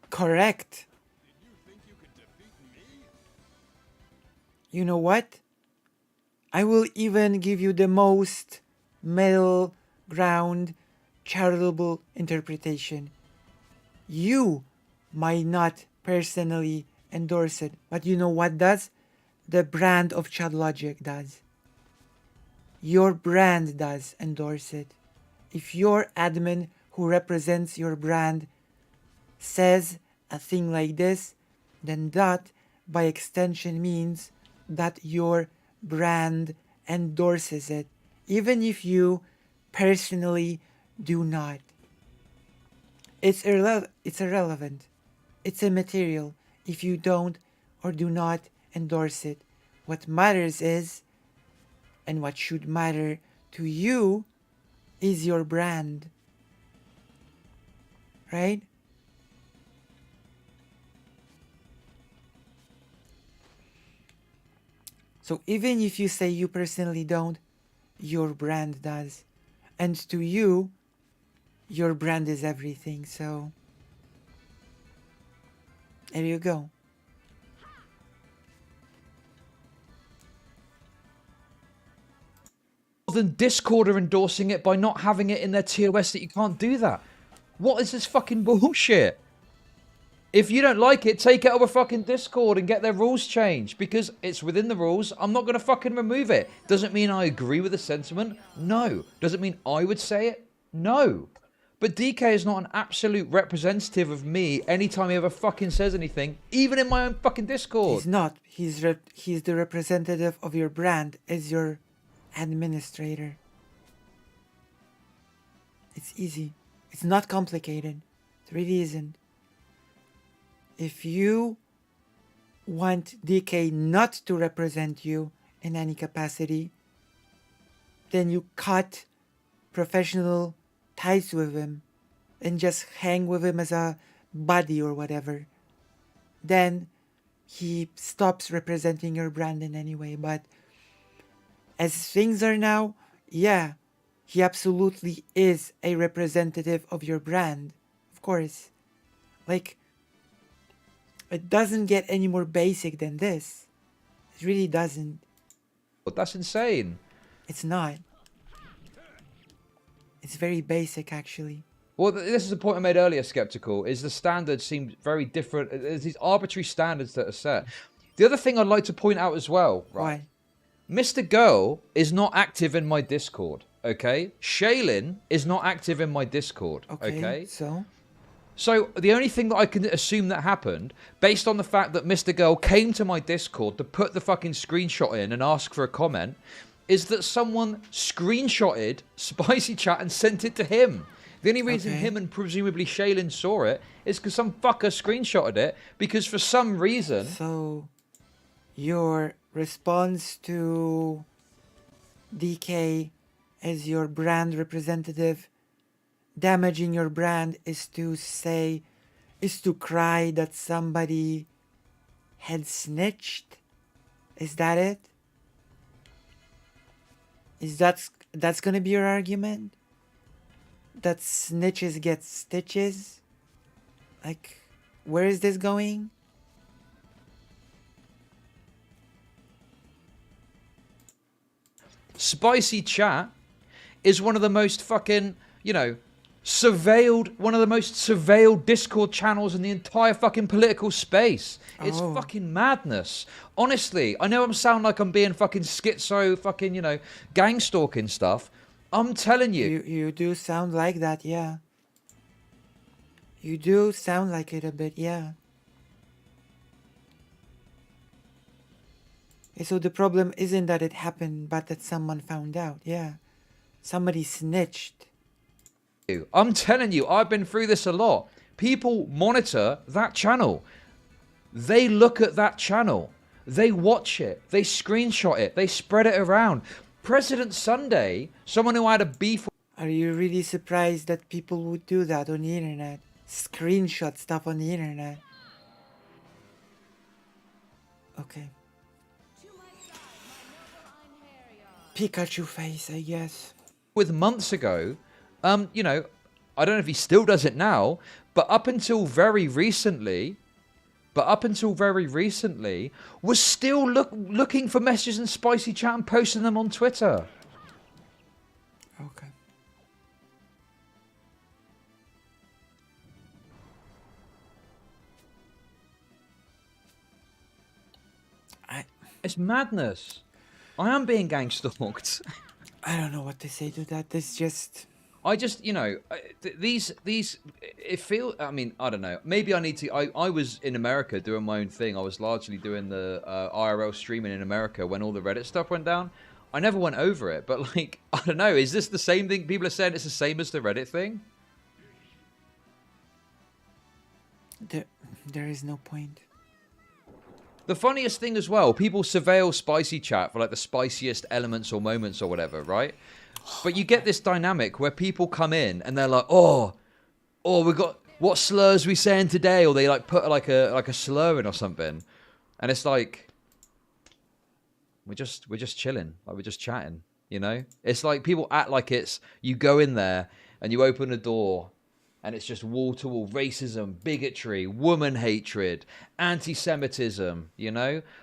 Speaker 2: Correct. You know what? I will even give you the most middle ground charitable interpretation. You might not personally endorse it, but you know what does? The brand of Chad Logic does. Your brand does endorse it. If your admin who represents your brand says a thing like this, then that by extension means that your brand endorses it, even if you personally do not. It's irrelevant. It's immaterial if you don't or do not endorse it. What matters is, and what should matter to you, is your brand. Right? So even if you say you personally don't, your brand does. And to you, your brand is everything. So there you go.
Speaker 15: Than Discord are endorsing it by not having it in their TOS that you can't do that. What is this fucking bullshit? If you don't like it, take it over fucking Discord and get their rules changed, because it's within the rules. I'm not going to fucking remove it. Doesn't mean I agree with the sentiment? No. Does it mean I would say it? No. But DK is not an absolute representative of me anytime he ever fucking says anything, even in my own fucking Discord.
Speaker 2: He's not. He's the representative of your brand as your administrator. It's easy. It's not complicated. It really isn't. If you want DK not to represent you in any capacity, then you cut professional ties with him and just hang with him as a buddy or whatever. Then he stops representing your brand in any way. But as things are now, yeah, he absolutely is a representative of your brand. Of course. Like, it doesn't get any more basic than this. It really doesn't.
Speaker 15: But that's insane.
Speaker 2: It's not. It's very basic, actually.
Speaker 15: Well, this is a point I made earlier, Skeptical, is the standards seem very different. There's these arbitrary standards that are set. The other thing I'd like to point out as well, right?
Speaker 2: Why?
Speaker 15: Mr. Girl is not active in my Discord, okay? Shaylin is not active in my Discord, okay? So the only thing that I can assume that happened, based on the fact that Mr. Girl came to my Discord to put the fucking screenshot in and ask for a comment, is that someone screenshotted Spicy Chat and sent it to him. The only reason him and presumably Shaylin saw it is because some fucker screenshotted it, because for some reason...
Speaker 2: So, your response to DK as your brand representative damaging your brand is to cry that somebody had snitched? Is that it? That's gonna be your argument? That snitches get stitches? Like, where is this going?
Speaker 15: Spicy Chat is one of the most fucking, one of the most surveilled Discord channels in the entire fucking political space. It's fucking madness. Honestly, I know I'm sound like I'm being fucking schizo, fucking, gang stalking stuff. I'm telling you.
Speaker 2: You do sound like that, yeah. You do sound like it a bit, yeah. So the problem isn't that it happened, but that someone found out, yeah. Somebody snitched.
Speaker 15: I'm telling you, I've been through this a lot. People monitor that channel. They look at that channel. They watch it. They screenshot it. They spread it around. President Sunday, someone who had a beef...
Speaker 2: Are you really surprised that people would do that on the internet? Screenshot stuff on the internet? Okay. Pikachu face, I guess.
Speaker 15: With months ago, I don't know if he still does it now, but up until very recently, was still looking for messages in Spicy Chat and posting them on Twitter.
Speaker 2: Okay.
Speaker 15: It's madness. I am being gang stalked.
Speaker 2: I don't know what to say to that. This just...
Speaker 15: these, it feels, I don't know. Maybe I need to, I was in America doing my own thing. I was largely doing the IRL streaming in America when all the Reddit stuff went down. I never went over it, but I don't know. Is this the same thing? People are saying it's the same as the Reddit thing?
Speaker 2: There is no point.
Speaker 15: The funniest thing as well, people surveil Spicy Chat for the spiciest elements or moments or whatever, right? But you get this dynamic where people come in and they're like, oh, we got, what slurs we saying today? Or they put like a slur in or something. And it's like, we're just chilling. We're just chatting, It's like people act like it's, you go in there and you open a door and it's just wall-to-wall racism, bigotry, woman hatred, anti-Semitism,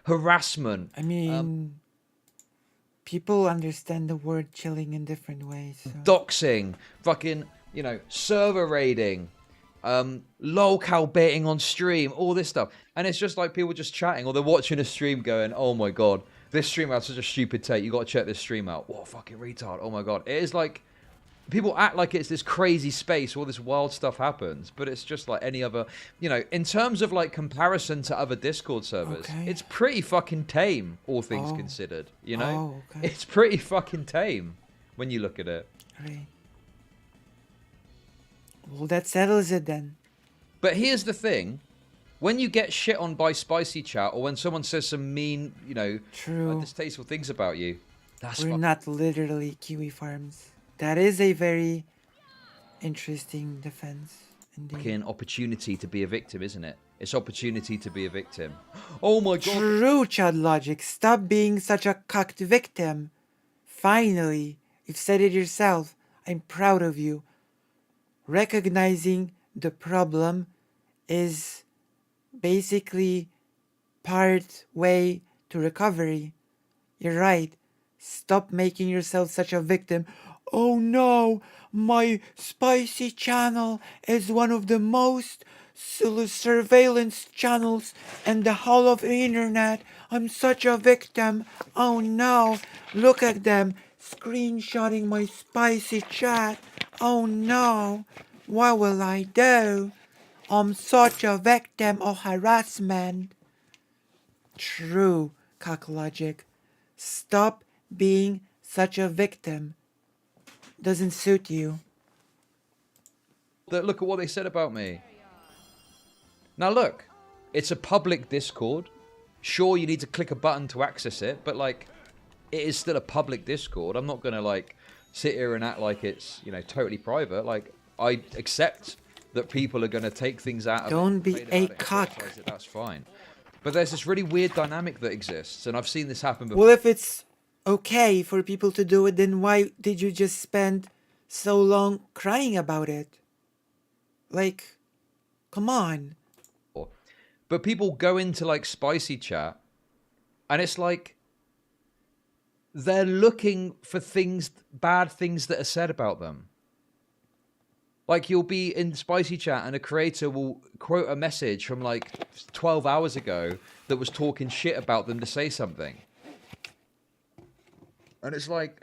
Speaker 15: harassment.
Speaker 2: I mean, people understand the word chilling in different ways. So.
Speaker 15: Doxing, fucking, server raiding, lolcow baiting on stream, all this stuff. And it's just like people just chatting or they're watching a stream going, oh my God, this stream had such a stupid take. You got to check this stream out. Whoa, fucking retard. Oh my God. It is like... People act like it's this crazy space, all this wild stuff happens, but it's just like any other, in terms of comparison to other Discord servers, it's pretty fucking tame, all things considered, It's pretty fucking tame when you look at it.
Speaker 2: Right. Well, that settles it then.
Speaker 15: But here's the thing. When you get shit on by Spicy Chat or when someone says some mean, distasteful things about you,
Speaker 2: we're not literally Kiwi Farms. That is a very interesting defense.
Speaker 15: Fucking opportunity to be a victim, isn't it? It's opportunity to be a victim. Oh my God.
Speaker 2: True, Chad Logic. Stop being such a cucked victim. Finally, you've said it yourself. I'm proud of you. Recognizing the problem is basically part way to recovery. You're right. Stop making yourself such a victim. Oh no, my spicy channel is one of the most surveillance channels in the whole of the internet. I'm such a victim. Oh no, look at them screenshotting my spicy chat. Oh no, what will I do? I'm such a victim of harassment. True, Cocklogic. Stop being such a victim. Doesn't suit you.
Speaker 15: Look at what they said about me. Now look, it's a public Discord. Sure, you need to click a button to access it, but like, it is still a public Discord. I'm not gonna like sit here and act like it's, you know, totally private. Like, I accept that people are gonna take things out of it.
Speaker 2: Don't be a cock.
Speaker 15: That's fine. But there's this really weird dynamic that exists, and I've seen this happen before.
Speaker 2: Well, if it's okay for people to do it, then why did you just spend so long crying about it? Like, come on.
Speaker 15: But people go into like spicy chat, and it's like they're looking for things, bad things that are said about them. Like, you'll be in spicy chat and a creator will quote a message from like 12 hours ago that was talking shit about them to say something. And it's like,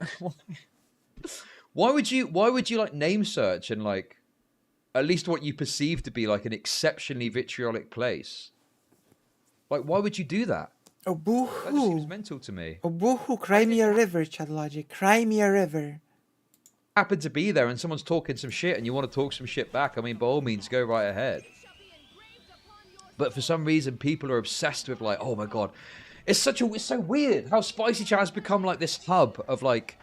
Speaker 15: why would you like name search and like at least what you perceive to be like an exceptionally vitriolic place? Like, why would you do that?
Speaker 2: Oh, boo-hoo.
Speaker 15: That just seems mental to me.
Speaker 2: Oh, boo-hoo. Cry me a river, Chadlogic. Cry me a river.
Speaker 15: Happen to be there and someone's talking some shit and you want to talk some shit back, I mean, by all means, go right ahead. But for some reason, people are obsessed with like, oh my god, it's so weird how Spicy Chat has become like this hub of like,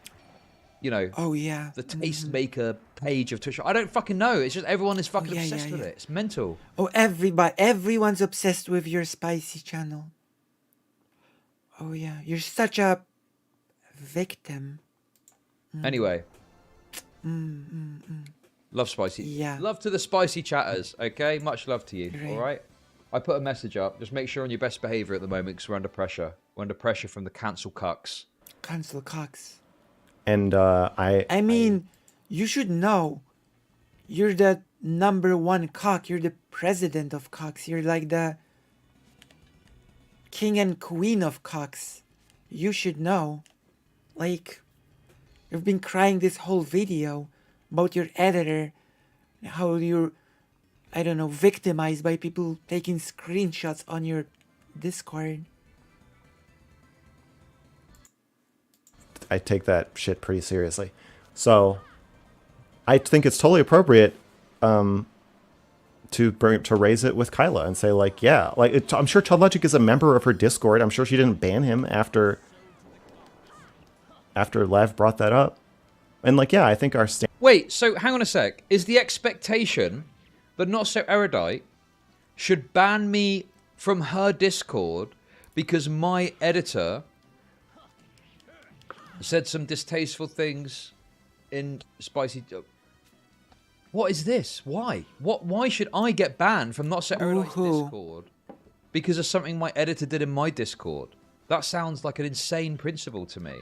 Speaker 15: you know,
Speaker 2: oh yeah,
Speaker 15: the tastemaker page of Twitch. I don't fucking know. It's just everyone is fucking obsessed with it. It's mental.
Speaker 2: Oh, everyone's obsessed with your Spicy channel. Oh yeah, you're such a victim.
Speaker 15: Anyway. Love Spicy.
Speaker 2: Yeah.
Speaker 15: Love to the Spicy Chatters, okay? Much love to you,
Speaker 2: Right.
Speaker 15: all right? I put a message up. Just make sure on your best behavior at the moment because we're under pressure. We're under pressure from the cancel cucks.
Speaker 2: Cancel cucks.
Speaker 17: And
Speaker 2: I mean, you should know. You're the #1 cock. You're the president of cocks. You're like the king and queen of cocks. You should know. Like, you've been crying this whole video about your editor, how you're, I don't know, victimized by people taking screenshots on your Discord.
Speaker 17: I take that shit pretty seriously. So I think it's totally appropriate to raise it with Kyla and say like, yeah, like I'm sure Chudlogic is a member of her Discord. I'm sure she didn't ban him after Lev brought that up. And like, yeah, I think our
Speaker 15: Wait, so hang on a sec. Is the expectation that Not So Erudite should ban me from her Discord because my editor said some distasteful things in Spicy... What is this? Why? Why should I get banned from Not So Erudite's Discord because of something my editor did in my Discord? That sounds like an insane principle to me.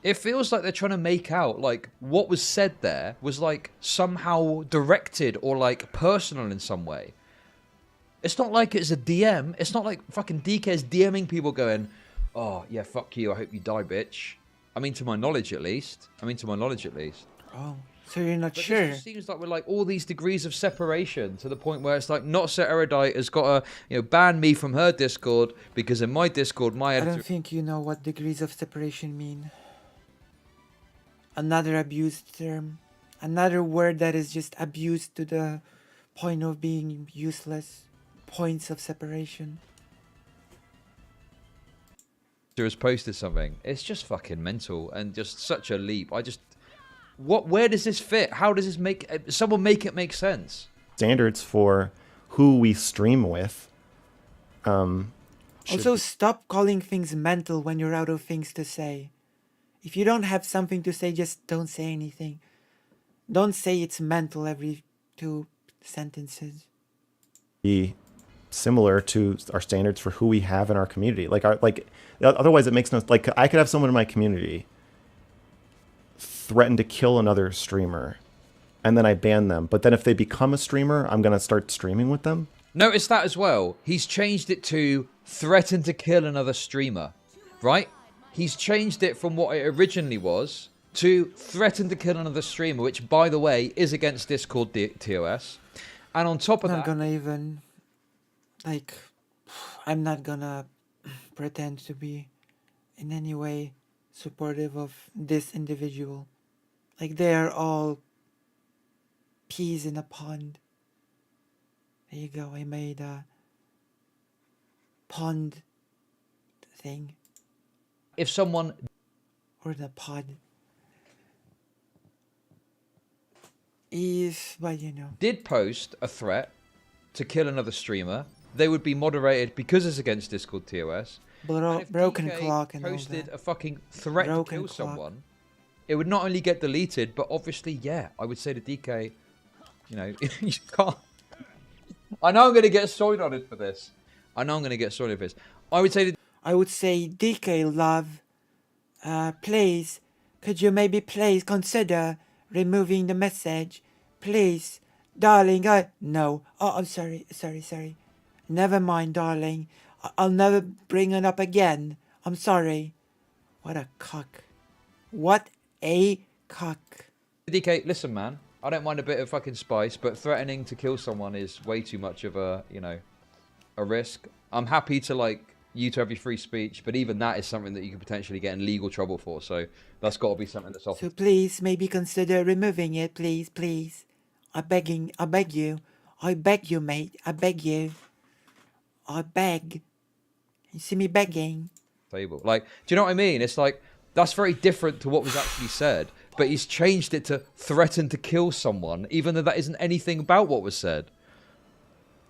Speaker 15: It feels like they're trying to make out like what was said there was like somehow directed or like personal in some way. It's not like it's a DM. It's not like fucking DK's DMing people going, oh yeah, fuck you, I hope you die, bitch. I mean, to my knowledge at least.
Speaker 2: Oh, so you're not
Speaker 15: But
Speaker 2: sure?
Speaker 15: It just seems like we're like all these degrees of separation to the point where it's like Not So Erudite has got to, ban me from her Discord because in my Discord, my editor...
Speaker 2: I don't think you know what degrees of separation mean. Another abused term. Another word that is just abused to the point of being useless. Points of separation.
Speaker 15: has posted something. It's just fucking mental and just such a leap. Where does this fit? How does this make someone make it make sense?
Speaker 17: Standards for who we stream with.
Speaker 2: Also, stop calling things mental when you're out of things to say. If you don't have something to say, just don't say anything. Don't say it's mental every 2 sentences.
Speaker 17: Be similar to our standards for who we have in our community. Otherwise it makes no, like I could have someone in my community threaten to kill another streamer, and then I ban them. But then if they become a streamer, I'm going to start streaming with them.
Speaker 15: Notice that as well. He's changed it to threaten to kill another streamer, right? He's changed it from what it originally was to threaten to kill another streamer, which, by the way, is against Discord TOS. And on top of
Speaker 2: I'm
Speaker 15: that...
Speaker 2: not gonna even... Like, I'm not gonna pretend to be in any way supportive of this individual. Like, they are all peas in a pond. There you go, I made a pond thing.
Speaker 15: If someone...
Speaker 2: Or the pod. But you know.
Speaker 15: Did post a threat to kill another streamer, they would be moderated because it's against Discord TOS. And if
Speaker 2: Broken
Speaker 15: DK
Speaker 2: clock and all
Speaker 15: posted
Speaker 2: that.
Speaker 15: a fucking threat to
Speaker 2: Broken
Speaker 15: kill
Speaker 2: clock.
Speaker 15: someone, it would not only get deleted, but obviously, yeah, I would say to DK, you know, you can't. I know I'm going to get soiled on it for this. I would say
Speaker 2: DK love, please, could you maybe please consider removing the message, please, darling. No. Oh, I'm sorry. Never mind, darling. I'll never bring it up again. I'm sorry. What a cock. What a cock.
Speaker 15: DK, listen, man. I don't mind a bit of fucking spice, but threatening to kill someone is way too much of a, you know, a risk. I'm happy to, like, you to have your free speech, but even that is something that you could potentially get in legal trouble for, so that's got to be something that's off.
Speaker 2: So please, maybe consider removing it, please. I beg you, mate. I beg you. I beg. You see me begging?
Speaker 15: Table. Like, do you know what I mean? It's like, that's very different to what was actually said, but he's changed it to threaten to kill someone, even though that isn't anything about what was said.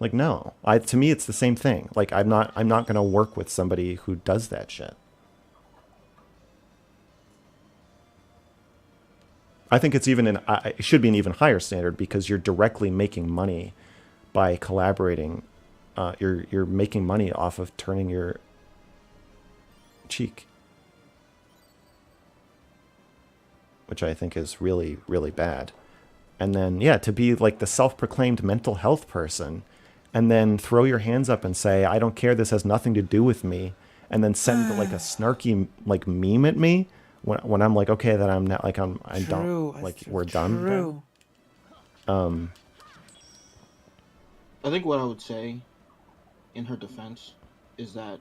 Speaker 17: Like, no. To me, it's the same thing. Like, I'm not going to work with somebody who does that shit. I think it's it should be an even higher standard because you're directly making money by collaborating. You're making money off of turning your cheek, which I think is really, really bad. And then, yeah, to be like the self-proclaimed mental health person and then throw your hands up and say, I don't care, this has nothing to do with me, and then send like a snarky like meme at me when I'm like, okay, then I'm not like I don't like we're done.
Speaker 2: True.
Speaker 19: I think what I would say in her defense is that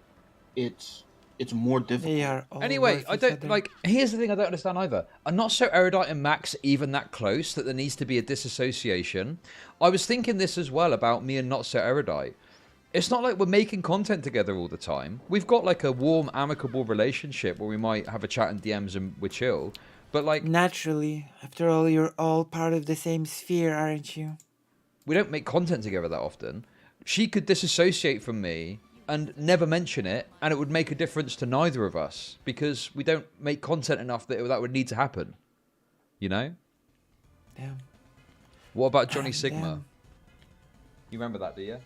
Speaker 19: it's more difficult.
Speaker 15: Anyway, I don't like. Here's the thing: I don't understand either. Are Not So Erudite and Max even that close that there needs to be a disassociation? I was thinking this as well about me and Not So Erudite. It's not like we're making content together all the time. We've got like a warm, amicable relationship where we might have a chat in DMs and we're chill. But like
Speaker 2: naturally, after all, you're all part of the same sphere, aren't you?
Speaker 15: We don't make content together that often. She could disassociate from me and never mention it, and it would make a difference to neither of us because we don't make content enough that that would need to happen. You know?
Speaker 2: Yeah.
Speaker 15: What about Johnny Sigma?
Speaker 2: Damn.
Speaker 15: You remember that, do you?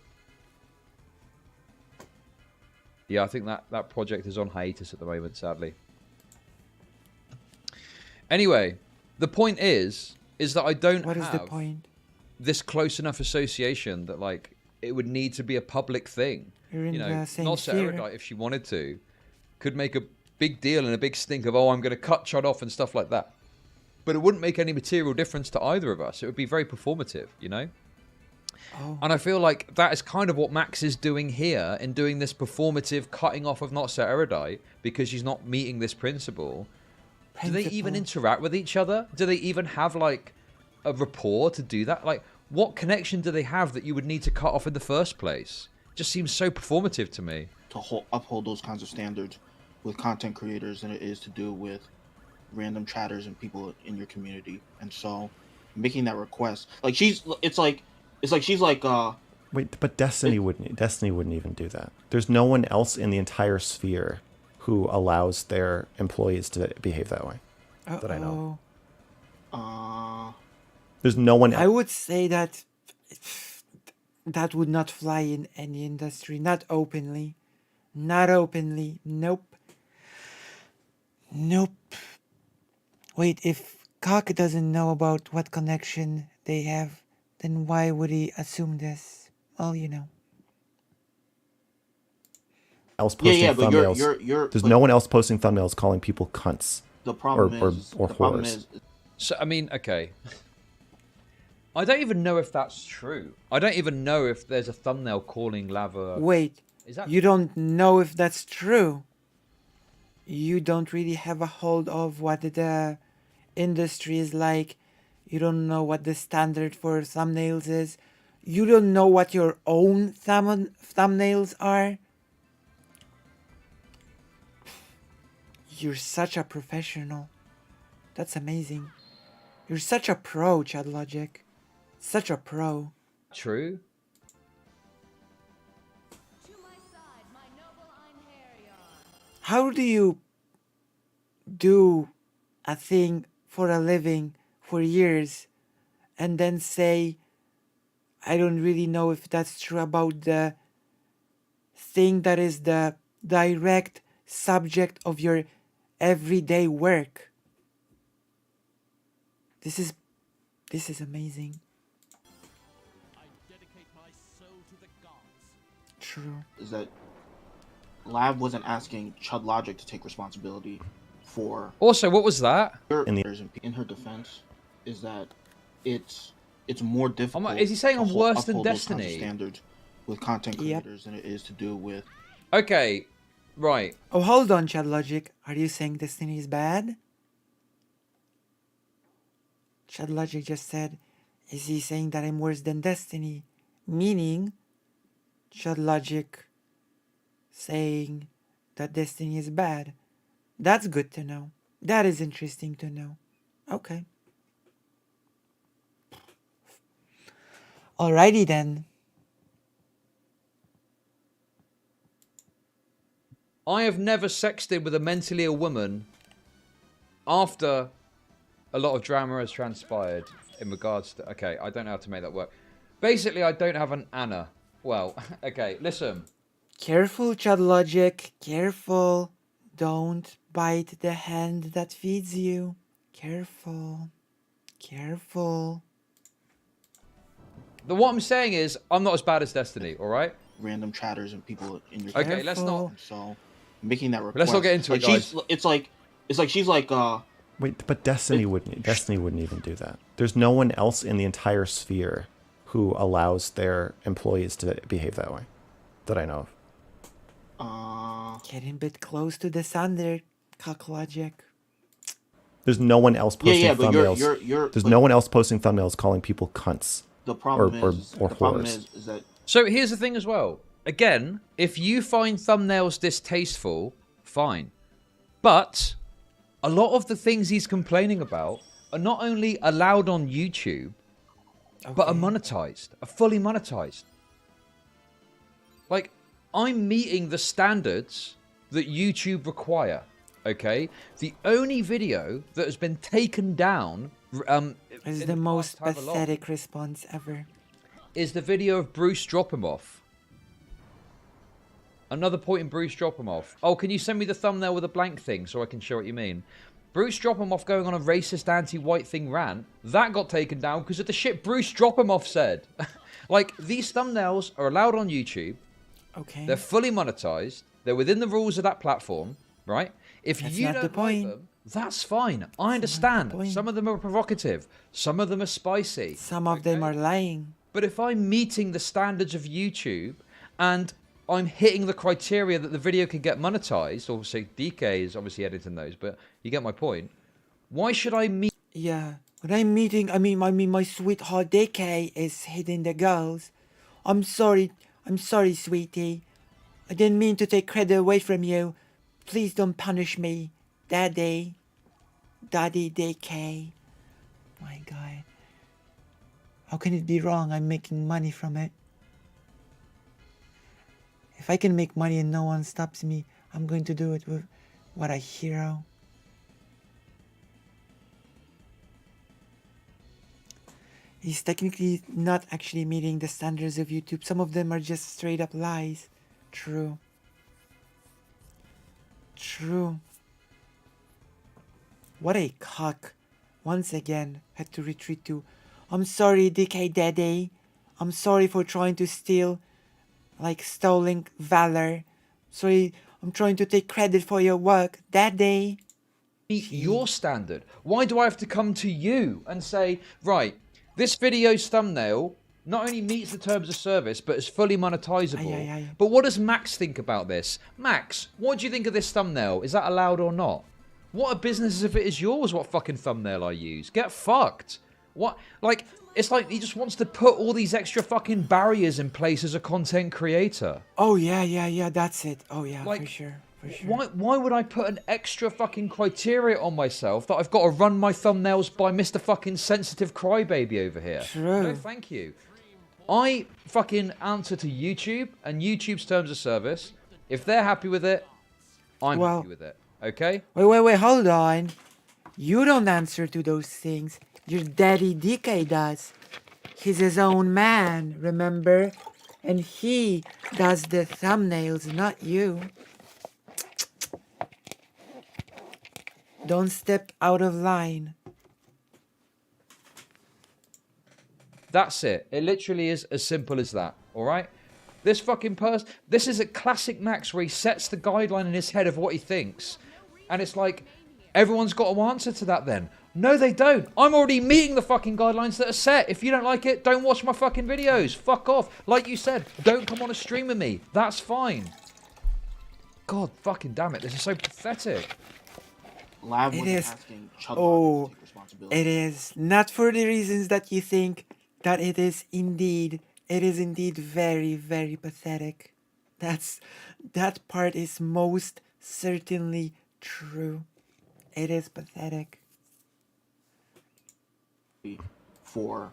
Speaker 15: Yeah, I think that project is on hiatus at the moment, sadly. Anyway, the point is that I don't
Speaker 2: What
Speaker 15: have
Speaker 2: is the point?
Speaker 15: This close enough association that like it would need to be a public thing.
Speaker 2: You're in
Speaker 15: You know,
Speaker 2: the same
Speaker 15: Not So
Speaker 2: sphere.
Speaker 15: Erudite, if she wanted to, could make a big deal and a big stink of, oh, I'm going to cut Chud off and stuff like that. But it wouldn't make any material difference to either of us. It would be very performative, you know?
Speaker 2: Oh.
Speaker 15: And I feel like that is kind of what Max is doing here in doing this performative cutting off of Not So Erudite because she's not meeting this principle. Do they even interact with each other? Do they even have like a rapport to do that? Like, what connection do they have that you would need to cut off in the first place? It just seems so performative to me.
Speaker 19: To uphold those kinds of standards with content creators than it is to do with random chatters and people in your community. And so making that request, like it's like she's like
Speaker 17: wait, but Destiny wouldn't even do that. There's no one else in the entire sphere who allows their employees to behave that way that I know. There's no one else.
Speaker 2: I would say that that would not fly in any industry, not openly. Nope. Wait, if Cock doesn't know about what connection they have, then why would he assume this? Well, you know.
Speaker 17: Else posting thumbnails. There's
Speaker 19: but
Speaker 17: no one else posting thumbnails calling people cunts.
Speaker 19: The problem
Speaker 17: or
Speaker 19: the problem
Speaker 17: whores.
Speaker 19: is.
Speaker 15: So I mean, okay. I don't even know if that's true. I don't even know if there's a thumbnail calling Lava.
Speaker 2: Wait,
Speaker 15: Is that
Speaker 2: you don't know if that's true? You don't really have a hold of what the industry is like. You don't know what the standard for thumbnails is. You don't know what your own thumbnails are. You're such a professional. That's amazing. You're such a pro, Chad Logic. Such a pro.
Speaker 15: True?
Speaker 2: How do you do a thing for a living for years and then say, I don't really know if that's true about the thing that is the direct subject of your everyday work? This is amazing. True.
Speaker 19: Is that Lav wasn't asking Chud Logic to take responsibility for.
Speaker 15: Also, what was that?
Speaker 19: In her defense, is that it's more difficult.
Speaker 15: Is he saying I'm worse than
Speaker 19: uphold those kinds of
Speaker 15: Destiny?
Speaker 19: standards with content creators than it is to do with.
Speaker 15: Okay, right.
Speaker 2: Oh, hold on, Chad Logic. Are you saying Destiny is bad? Chad Logic just said, is he saying that I'm worse than Destiny? Meaning, Chad Logic saying that Destiny is bad. That's good to know. That is interesting to know. Okay. Alrighty then.
Speaker 15: I have never sexted with a mentally ill woman after a lot of drama has transpired in regards to... Okay, I don't know how to make that work. Basically, I don't have an Anna. Well, okay, listen.
Speaker 2: Careful, Chad Logic. Careful. Don't bite the hand that feeds you. Careful. Careful.
Speaker 15: What I'm saying is, I'm not as bad as Destiny, alright?
Speaker 19: Random chatters and people in your.
Speaker 15: Okay, let's not.
Speaker 19: So, making that request.
Speaker 15: Let's not get into it, guys.
Speaker 19: It's like she's like.
Speaker 17: Wait, but Destiny wouldn't even do that. There's no one else in the entire sphere who allows their employees to behave that way, that I know of.
Speaker 2: Getting a bit close to the sun there, Cock Logic.
Speaker 17: There's no one else posting thumbnails.
Speaker 19: But
Speaker 17: There's no one else posting thumbnails calling people cunts.
Speaker 19: The problem
Speaker 17: or
Speaker 19: is that.
Speaker 15: So here's the thing as well. Again, if you find thumbnails distasteful, fine. But a lot of the things he's complaining about are not only allowed on YouTube, but are monetized, are fully monetized. Like, I'm meeting the standards that YouTube require, okay? The only video that has been taken down...
Speaker 2: is the most pathetic response ever.
Speaker 15: Is the video of Bruce drop him off. Another point in Bruce drop him off. Oh, can you send me the thumbnail with a blank thing so I can show what you mean? Bruce drop him off going on a racist anti-white thing rant. That got taken down because of the shit Bruce drop him off said. Like, these thumbnails are allowed on YouTube.
Speaker 2: Okay.
Speaker 15: They're fully monetized. They're within the rules of that platform, right? If
Speaker 2: That's
Speaker 15: you
Speaker 2: not
Speaker 15: don't
Speaker 2: the point.
Speaker 15: like them, that's fine. I understand. Some of them are provocative. Some of them are spicy.
Speaker 2: Some of them are lying.
Speaker 15: But if I'm meeting the standards of YouTube and I'm hitting the criteria that the video can get monetized, obviously DK is obviously editing those, but you get my point. Why should I meet...
Speaker 2: Yeah, when I'm meeting, I mean my sweetheart DK is hitting the girls. I'm sorry, sweetie. I didn't mean to take credit away from you. Please don't punish me, Daddy DK. My God. How can it be wrong? I'm making money from it. If I can make money and no one stops me, I'm going to do it with what a hero. He's technically not actually meeting the standards of YouTube. Some of them are just straight up lies. True. True. What a cock. once again had to retreat to, I'm sorry, DK Daddy. I'm sorry for trying to steal, like stolen valor. Sorry, I'm trying to take credit for your work, Daddy.
Speaker 15: Meet your standard. Why do I have to come to you and say, right, this video's thumbnail not only meets the terms of service, but is fully monetizable. But what does Max think about this? Max, what do you think of this thumbnail? Is that allowed or not? What a business if it is yours what fucking thumbnail I use. Get fucked. What? Like, it's like he just wants to put all these extra fucking barriers in place as a content creator.
Speaker 2: Oh, yeah, that's it. Oh, yeah, like, for sure.
Speaker 15: Why would I put an extra fucking criteria on myself that I've got to run my thumbnails by Mr. fucking sensitive crybaby over here?
Speaker 2: True.
Speaker 15: No, thank you. I fucking answer to YouTube and YouTube's terms of service. If they're happy with it, I'm happy with it. Okay?
Speaker 2: Wait, hold on. You don't answer to those things. Your daddy DK does. He's his own man, remember? And he does the thumbnails, not you. Don't step out of line.
Speaker 15: That's it. It literally is as simple as that. All right? This fucking person... This is a classic Max where he sets the guideline in his head of what he thinks. And it's like, everyone's got to answer to that then. No, they don't. I'm already meeting the fucking guidelines that are set. If you don't like it, don't watch my fucking videos. Fuck off. Like you said, don't come on a stream with me. That's fine. God fucking damn it. This is so pathetic.
Speaker 2: It is. Oh, it is. Not for the reasons that you think that it is indeed. It is indeed very, very pathetic. That part is most certainly true. It is pathetic.
Speaker 19: For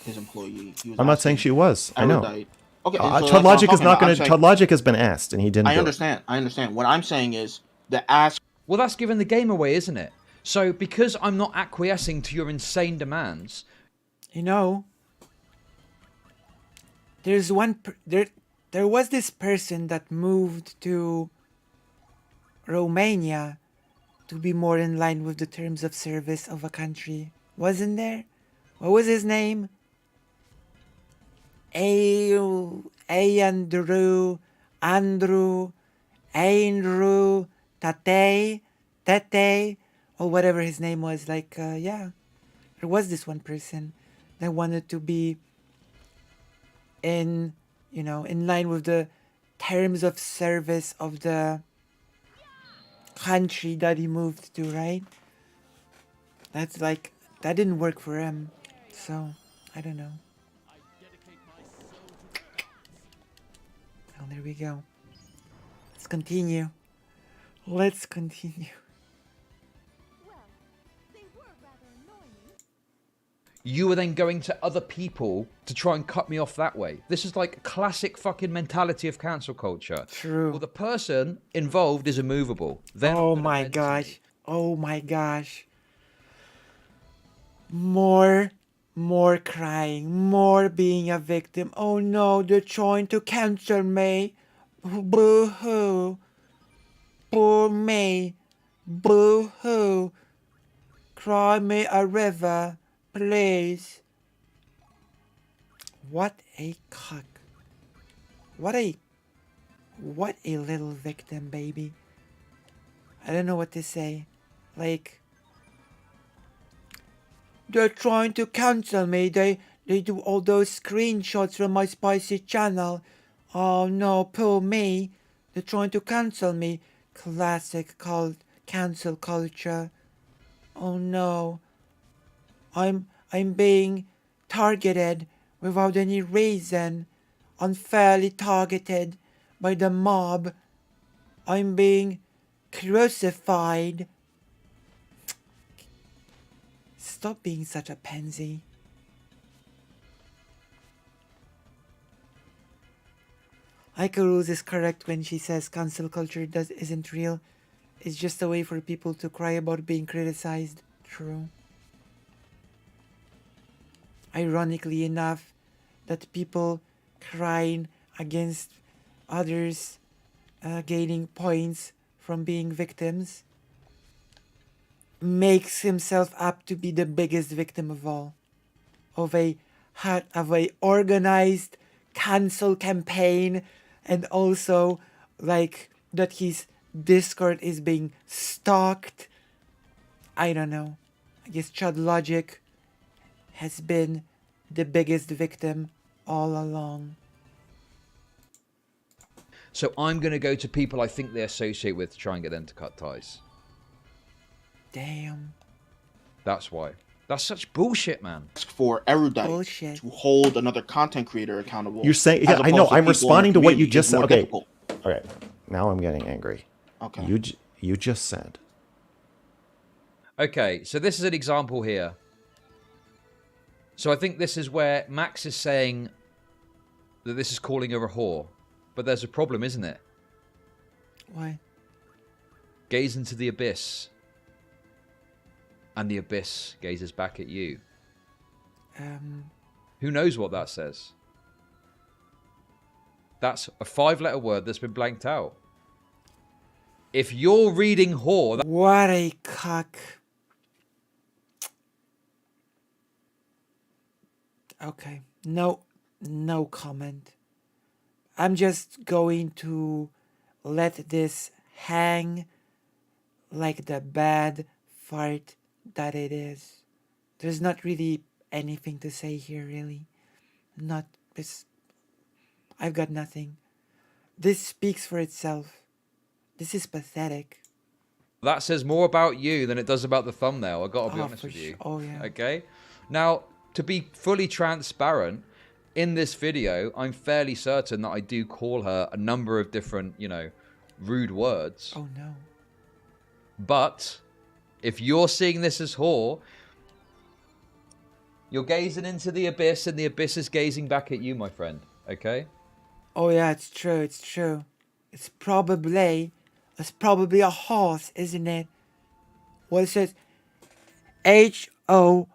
Speaker 19: his employee.
Speaker 17: I'm not saying she was. I know.
Speaker 19: Okay,
Speaker 17: Chud Logic is not going to. Chud Logic has been asked, and he didn't.
Speaker 19: I understand. What I'm saying is the ask.
Speaker 15: Well, that's giving the game away, isn't it? So because I'm not acquiescing to your insane demands,
Speaker 2: you know, there's one. There was this person that moved to Romania to be more in line with the terms of service of a country. Wasn't there? What was his name? Andrew, Tate, or whatever his name was. Like, yeah, there was this one person that wanted to be in line with the terms of service of the country that he moved to, right? That's like, that didn't work for him. So, I don't know. Well, there we go. Let's continue.
Speaker 15: you were then going to other people to try and cut me off that way. This is like classic fucking mentality of cancel culture.
Speaker 2: True.
Speaker 15: Well, the person involved is immovable.
Speaker 2: Oh my gosh. Oh my gosh. More crying, more being a victim. Oh no, they're trying to cancel me. Boo-hoo. Poor me. Boo-hoo. Cry me a river, please. What a cuck. What a little victim, baby. I don't know what to say. Like, they're trying to cancel me. They do all those screenshots from my spicy channel. Oh no, poor me. They're trying to cancel me. Classic cancel culture. Oh no. I'm being targeted without any reason. Unfairly targeted by the mob. I'm being crucified. Stop being such a pansy. Aika Rules is correct when she says cancel culture isn't real. It's just a way for people to cry about being criticized. True. Ironically enough, that people crying against others gaining points from being victims makes himself up to be the biggest victim of all, of a organized cancel campaign, and also like that his Discord is being stalked. I don't know. I guess Chud Logic has been the biggest victim all along.
Speaker 15: So I'm going to go to people I think they associate with to try and get them to cut ties.
Speaker 2: Damn.
Speaker 15: That's why. That's such bullshit, man.
Speaker 19: For Erudite to hold another content creator accountable.
Speaker 17: You're saying, yeah, I know. I'm responding to what you just said. Okay. All right. Now I'm getting angry.
Speaker 19: Okay.
Speaker 17: You just said.
Speaker 15: Okay, so this is an example here. So I think this is where Max is saying that this is calling her a whore. But there's a problem, isn't it?
Speaker 2: Why?
Speaker 15: Gaze into the abyss. And the abyss gazes back at you. Who knows what that says? That's a 5-letter word that's been blanked out. If you're reading whore...
Speaker 2: What a cuck. Okay. No comment. I'm just going to let this hang like the bad fart that it is. There's not really anything to say here, really. Not this. I've got nothing. This speaks for itself. This is pathetic.
Speaker 15: That says more about you than it does about the thumbnail. I gotta be honest with you.
Speaker 2: Oh yeah.
Speaker 15: Okay. Now, to be fully transparent, in this video, I'm fairly certain that I do call her a number of different, rude words.
Speaker 2: Oh no.
Speaker 15: But if you're seeing this as whore, you're gazing into the abyss and the abyss is gazing back at you, my friend. Okay?
Speaker 2: Oh yeah, it's true, it's true. It's probably a horse, isn't it? Well, it says HORSE.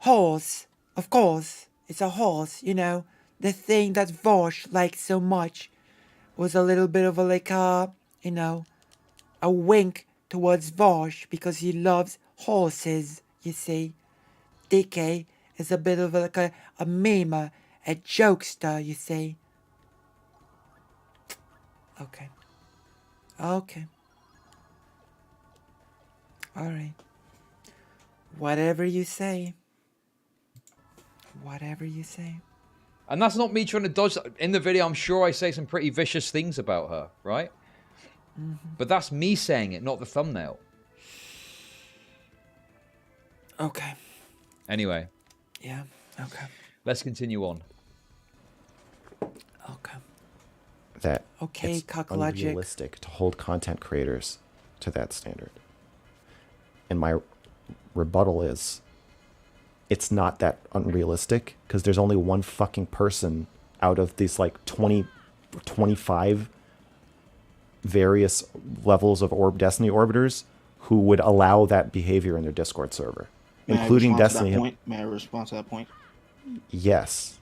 Speaker 2: Horse. Of course, it's a horse, the thing that Vosh liked so much was a little bit of a wink towards Vosh because he loves horses, you see. DK is a bit of a meme, a jokester, you see. Okay. Alright. Whatever you say. Whatever you say.
Speaker 15: And that's not me trying to dodge. In the video, I'm sure I say some pretty vicious things about her, right?
Speaker 2: Mm-hmm.
Speaker 15: But that's me saying it, not the thumbnail.
Speaker 2: Okay.
Speaker 15: Anyway.
Speaker 2: Yeah, okay.
Speaker 15: Let's continue on.
Speaker 2: Okay.
Speaker 17: That
Speaker 2: it's
Speaker 17: Cocklogic. Unrealistic to hold content creators to that standard. And my rebuttal is, it's not that unrealistic because there's only one fucking person out of these 25 various levels of Destiny orbiters who would allow that behavior in their Discord server, including Destiny.
Speaker 19: May I respond to that point?
Speaker 17: Yes.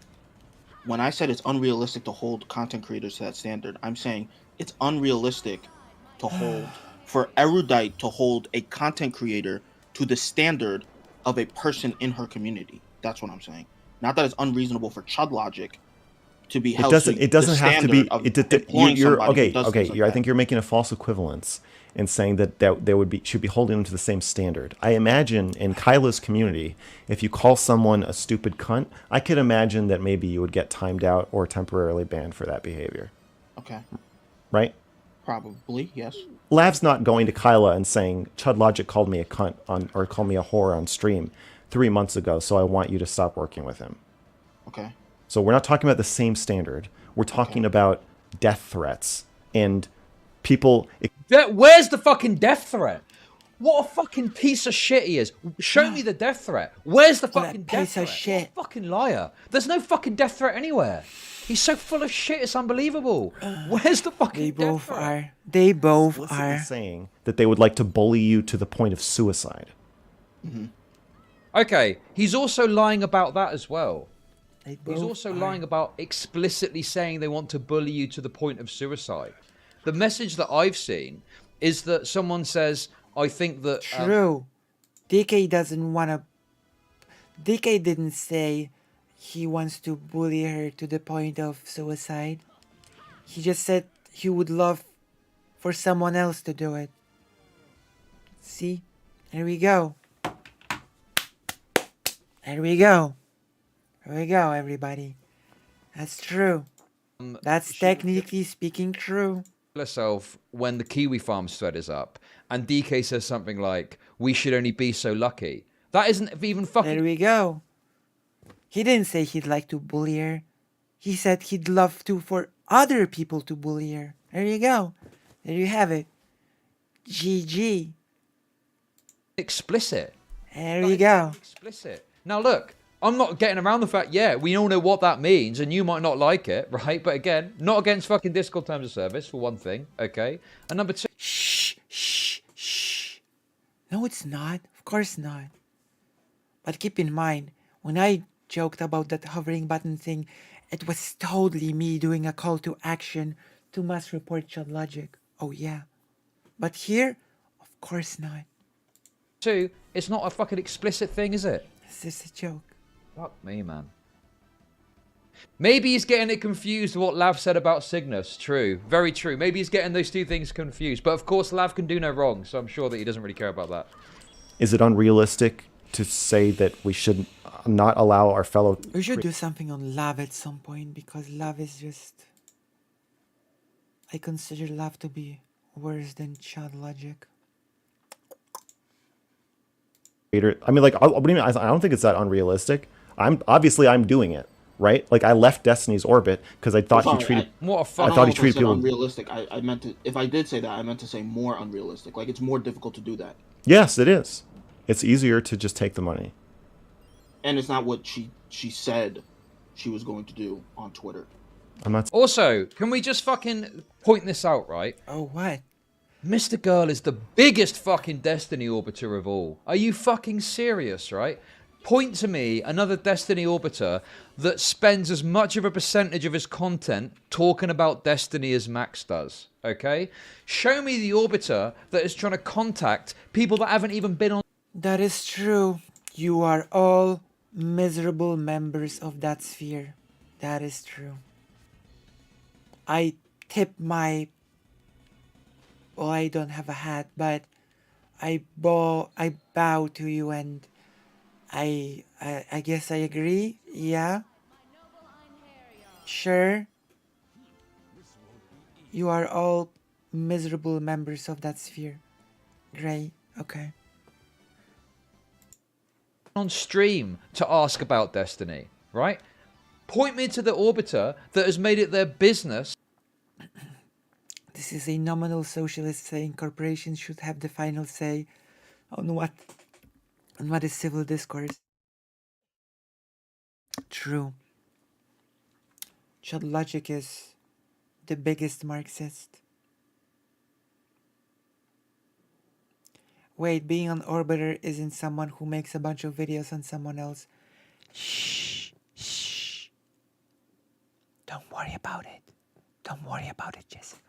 Speaker 19: When I said it's unrealistic to hold content creators to that standard, I'm saying it's unrealistic to hold for Erudite to hold a content creator to the standard of a person in her community. That's what I'm saying. Not that it's unreasonable for Chud Logic to be held.
Speaker 17: It doesn't have to be.
Speaker 19: I
Speaker 17: think you're making a false equivalence in saying that they should be holding them to the same standard. I imagine in Kyla's community, if you call someone a stupid cunt, I could imagine that maybe you would get timed out or temporarily banned for that behavior.
Speaker 19: Okay.
Speaker 17: Right?
Speaker 19: Probably, yes.
Speaker 17: Lav's not going to Kyla and saying, Chud Logic called me a cunt or called me a whore on stream 3 months ago, so I want you to stop working with him.
Speaker 19: Okay.
Speaker 17: So we're not talking about the same standard. We're talking about death threats and people...
Speaker 15: Where's the fucking death threat? What a fucking piece of shit he is. Show me the death threat. Where's the fucking death threat?
Speaker 2: Shit.
Speaker 15: What a fucking liar. There's no fucking death threat anywhere. He's so full of shit, it's unbelievable. Where's the fucking death threat?
Speaker 2: They both are
Speaker 17: saying that they would like to bully you to the point of suicide.
Speaker 19: Mm-hmm.
Speaker 15: Okay, he's also lying about that as well. He's also lying about explicitly saying they want to bully you to the point of suicide. The message that I've seen is that someone says, I think that...
Speaker 2: True. DK doesn't want to... DK didn't say he wants to bully her to the point of suicide. He just said he would love for someone else to do it. See? There we go. There we go. There we go, everybody. That's true. That's technically speaking true.
Speaker 15: Herself when the Kiwi Farms thread is up, and DK says something like, we should only be so lucky. That isn't even fucking...
Speaker 2: There we go. He didn't say he'd like to bully her. He said he'd love to for other people to bully her. There you go. There you have it. GG.
Speaker 15: Explicit.
Speaker 2: There you go.
Speaker 15: Explicit. Now look, I'm not getting around the fact, yeah, we all know what that means, and you might not like it, right? But again, not against fucking Discord terms of service, for one thing, okay? And number two...
Speaker 2: Shh, shh, shh. No, it's not. Of course not. But keep in mind, when I joked about that hovering button thing, it was totally me doing a call to action to mass report Chud Logic. Oh yeah. But here, of course not.
Speaker 15: Two, it's not a fucking explicit thing, is it?
Speaker 2: It's just a joke.
Speaker 15: Fuck me, man. Maybe he's getting it confused with what Lav said about Cygnus. True. Very true. Maybe he's getting those two things confused. But of course, Lav can do no wrong, so I'm sure that he doesn't really care about that.
Speaker 17: Is it unrealistic to say that we should not allow our fellow...
Speaker 2: We should do something on Lav at some point, because Lav is just... I consider Lav to be worse than Chud Logic.
Speaker 17: I mean, like, what do you mean? I don't think it's that unrealistic. I'm doing it, right? Like, I left Destiny's orbit because I thought he treated.
Speaker 15: What a fuck!
Speaker 17: I thought he treated people
Speaker 19: unrealistic. I meant to. If I did say that, I meant to say more unrealistic. Like, it's more difficult to do that.
Speaker 17: Yes, it is. It's easier to just take the money.
Speaker 19: And it's not what she said she was going to do on Twitter.
Speaker 17: I'm not.
Speaker 15: Also, can we just fucking point this out, right?
Speaker 2: Oh, what?
Speaker 15: Mr. Girl is the biggest fucking Destiny Orbiter of all. Are you fucking serious, right? Point to me another Destiny Orbiter that spends as much of a percentage of his content talking about Destiny as Max does, okay? Show me the Orbiter that is trying to contact people that haven't even been on...
Speaker 2: That is true. You are all miserable members of that sphere. That is true. I tip my... Well, I don't have a hat, but I bow to you, and I guess I agree. Yeah. Sure. You are all miserable members of that sphere. Great. Okay.
Speaker 15: On stream to ask about Destiny, right? Point me to the Orbiter that has made it their business.
Speaker 2: This is a nominal socialist saying corporations should have the final say on what is civil discourse. True. Chud Logic is the biggest Marxist. Wait, being an orbiter isn't someone who makes a bunch of videos on someone else. Shh. Shh. Don't worry about it. Don't worry about it, Jessica.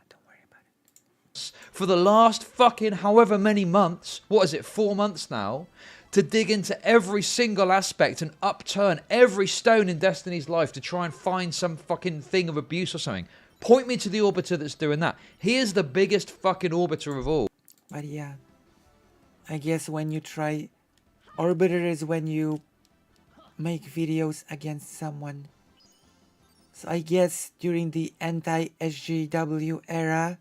Speaker 15: For the last fucking however many months, what is it, 4 months now, to dig into every single aspect and upturn every stone in Destiny's life to try and find some fucking thing of abuse or something. Point me to the Orbiter that's doing that. He is the biggest fucking Orbiter of all.
Speaker 2: But yeah, I guess when you try... Orbiter is when you make videos against someone. So I guess during the anti-SJW era,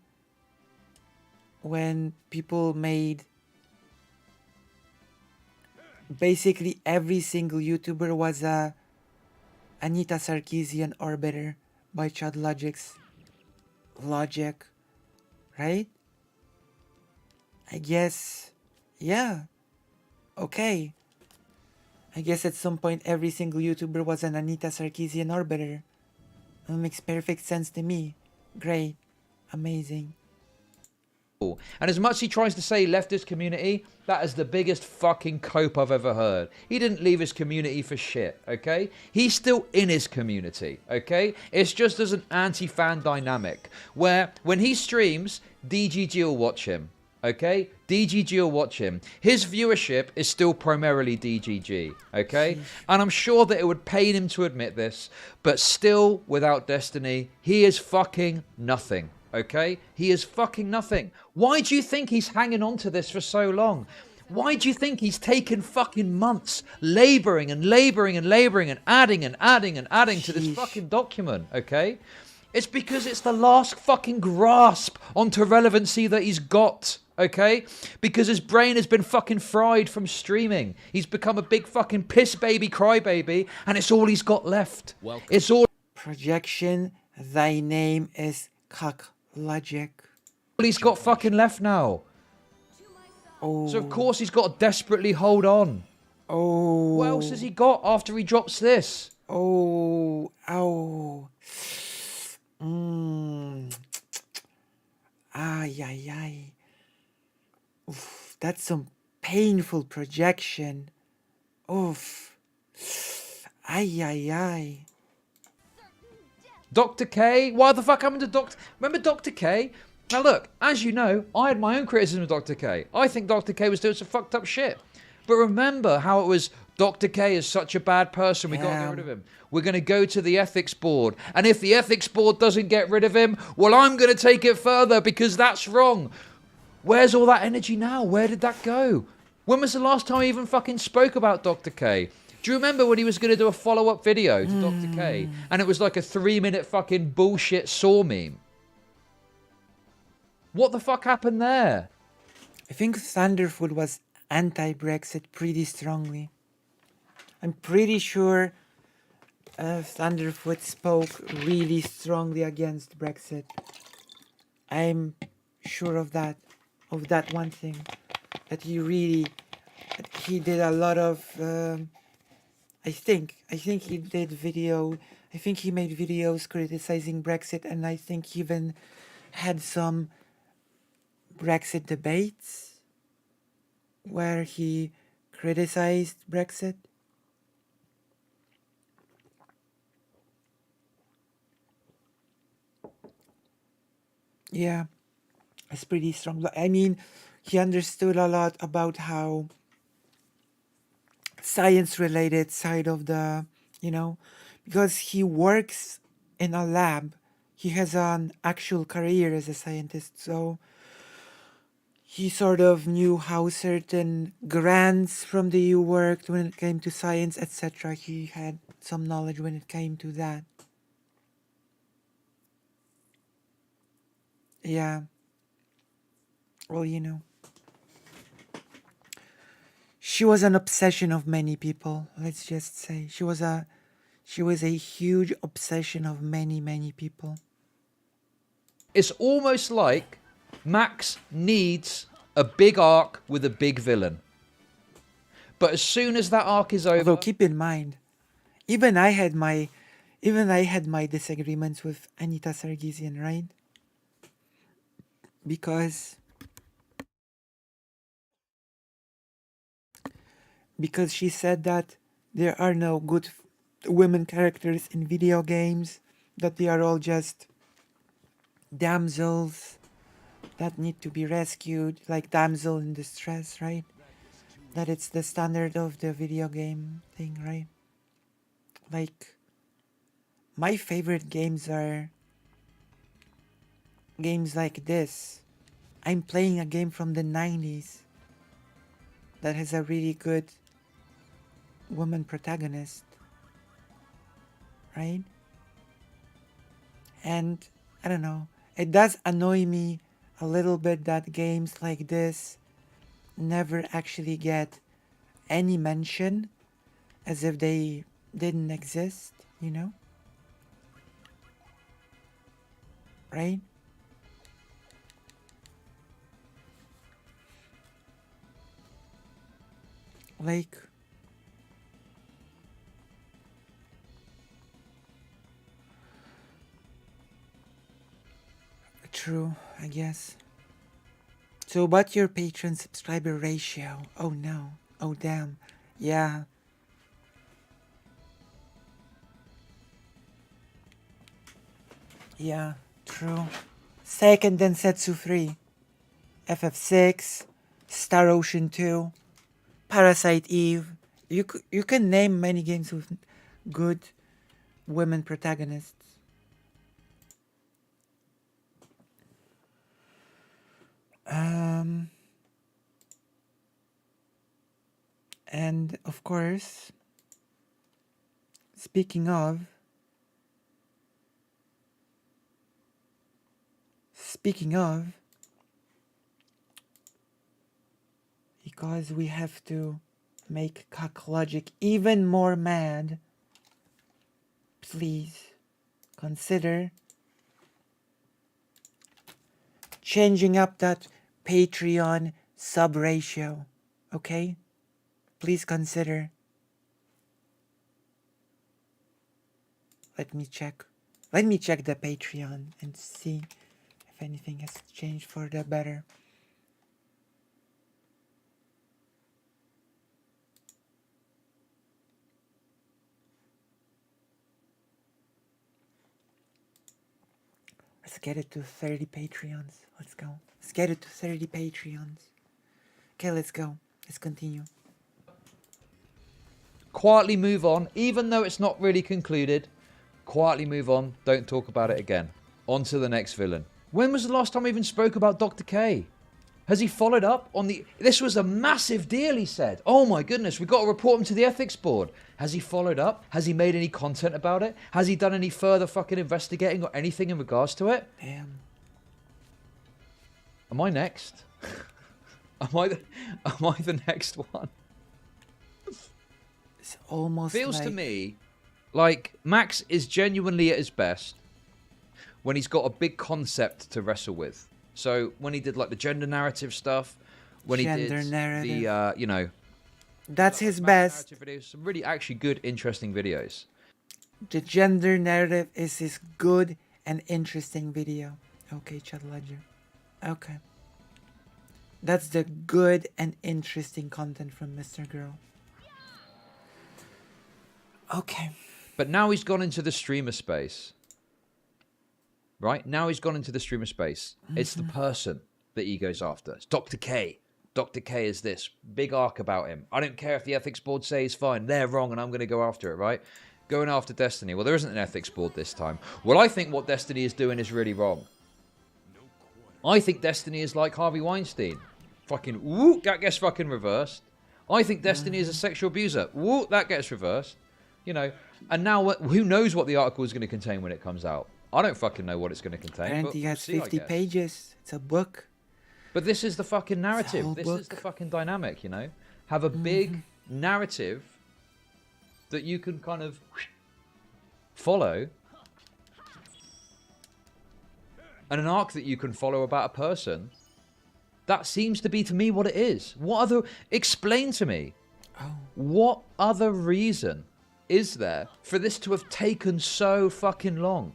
Speaker 2: when people made basically every single YouTuber was a Anita Sarkeesian orbiter by Chud Logic's logic, right? I guess, yeah, okay. I guess at some point every single YouTuber was an Anita Sarkeesian orbiter. That makes perfect sense to me. Great, amazing.
Speaker 15: And as much as he tries to say leftist community, that is the biggest fucking cope I've ever heard. He didn't leave his community for shit, okay? He's still in his community, okay? It's just as an anti-fan dynamic, where when he streams, DGG will watch him, Okay? DGG will watch him. His viewership is still primarily DGG. Okay? And I'm sure that it would pain him to admit this, but still, without Destiny, he is fucking nothing. Okay? He is fucking nothing. Why do you think he's hanging on to this for so long? Why do you think he's taken fucking months laboring and laboring and laboring and adding and adding and adding to this fucking document, okay? It's because it's the last fucking grasp onto relevancy that he's got, okay? Because his brain has been fucking fried from streaming. He's become a big fucking piss baby crybaby, and it's all he's got left. It's all...
Speaker 2: Projection, thy name is Cock Logic.
Speaker 15: All he's got fucking left now.
Speaker 2: Oh.
Speaker 15: So of course he's got to desperately hold on.
Speaker 2: Oh.
Speaker 15: What else has he got after he drops this?
Speaker 2: Oh. Ow. Ay, ay, ay. Oof, that's some painful projection. Oof. Ay, ay, ay.
Speaker 15: Dr. K? Why the fuck happened to Dr. Remember Dr. K? Now look, as you know, I had my own criticism of Dr. K. I think Dr. K was doing some fucked up shit. But remember how it was, Dr. K is such a bad person, we got to get rid of him. We're going to go to the ethics board. And if the ethics board doesn't get rid of him, well, I'm going to take it further because that's wrong. Where's all that energy now? Where did that go? When was the last time he even fucking spoke about Dr. K? Do you remember when he was going to do a follow-up video to Dr. K? And it was like a 3-minute fucking bullshit saw meme. What the fuck happened there?
Speaker 2: I think Thunderfoot was anti-Brexit pretty strongly. I'm pretty sure Thunderfoot spoke really strongly against Brexit. I'm sure of that one thing. That he did a lot of, I think he made videos criticizing Brexit, and I think he even had some Brexit debates where he criticized Brexit. Yeah, it's pretty strong. I mean, he understood a lot about how science-related side of the, because he works in a lab. He has an actual career as a scientist, so he sort of knew how certain grants from the EU worked when it came to science, etc. He had some knowledge when it came to that. Yeah. Well, she was an obsession of many people, let's just say. She was a huge obsession of many people.
Speaker 15: It's almost like Max needs a big arc with a big villain. But as soon as that arc is over...
Speaker 2: Although keep in mind, even I had my disagreements with Anita Sarkeesian, right? Because she said that there are no good women characters in video games, that they are all just damsels that need to be rescued, like damsel in distress, right? That it's the standard of the video game thing, right? Like, my favorite games are games like this. I'm playing a game from the 90s that has a really good woman protagonist, right? And I don't know, it does annoy me a little bit that games like this never actually get any mention, as if they didn't exist, right? Like, true, I guess. So about your patron subscriber ratio? Oh no. Oh damn. Yeah. Yeah, true. Second Densetsu 3. FF6, Star Ocean 2, Parasite Eve. You can name many games with good women protagonists. And of course, speaking of, because we have to make Cocklogic even more mad, please consider changing up that Patreon sub ratio, okay? Please consider. Let me check the Patreon and see if anything has changed for the better. Let's get it to 30 Patreons. Let's go. Let's get it to 30 Patreons. Okay, let's go. Let's continue.
Speaker 15: Quietly move on, even though it's not really concluded. Quietly move on. Don't talk about it again. On to the next villain. When was the last time I even spoke about Dr. K? Has he followed up on the... This was a massive deal, he said. Oh my goodness, we've got to report him to the ethics board. Has he followed up? Has he made any content about it? Has he done any further fucking investigating or anything in regards to it?
Speaker 2: Damn.
Speaker 15: Am I next? Am I the next one?
Speaker 2: It's almost
Speaker 15: feels to me like Max is genuinely at his best when he's got a big concept to wrestle with. So when he did like the gender narrative stuff, when he did the you know,
Speaker 2: that's his best.
Speaker 15: Videos, some really actually good, interesting videos.
Speaker 2: The gender narrative is his good and interesting video. Okay, Chad Ledger. Okay. That's the good and interesting content from Mr. Girl. Okay.
Speaker 15: But now he's gone into the streamer space. Right? Now he's gone into the streamer space. It's the person that he goes after. It's Dr. K. Dr. K is this. Big arc about him. I don't care if the ethics board say he's fine. They're wrong and I'm going to go after it, right? Going after Destiny. Well, there isn't an ethics board this time. Well, I think what Destiny is doing is really wrong. I think Destiny is like Harvey Weinstein. Fucking, woo, that gets fucking reversed. I think Destiny is a sexual abuser. Woo, that gets reversed. You know, and now who knows what the article is going to contain when it comes out? I don't fucking know what it's going to contain.
Speaker 2: Apparently, it has 50 pages. It's a book.
Speaker 15: But this is the fucking narrative. This is the fucking dynamic, you know? Have a big narrative that you can kind of follow. And an arc that you can follow about a person. That seems to be, to me, what it is. What other... Explain to me. What other reason is there for this to have taken so fucking long?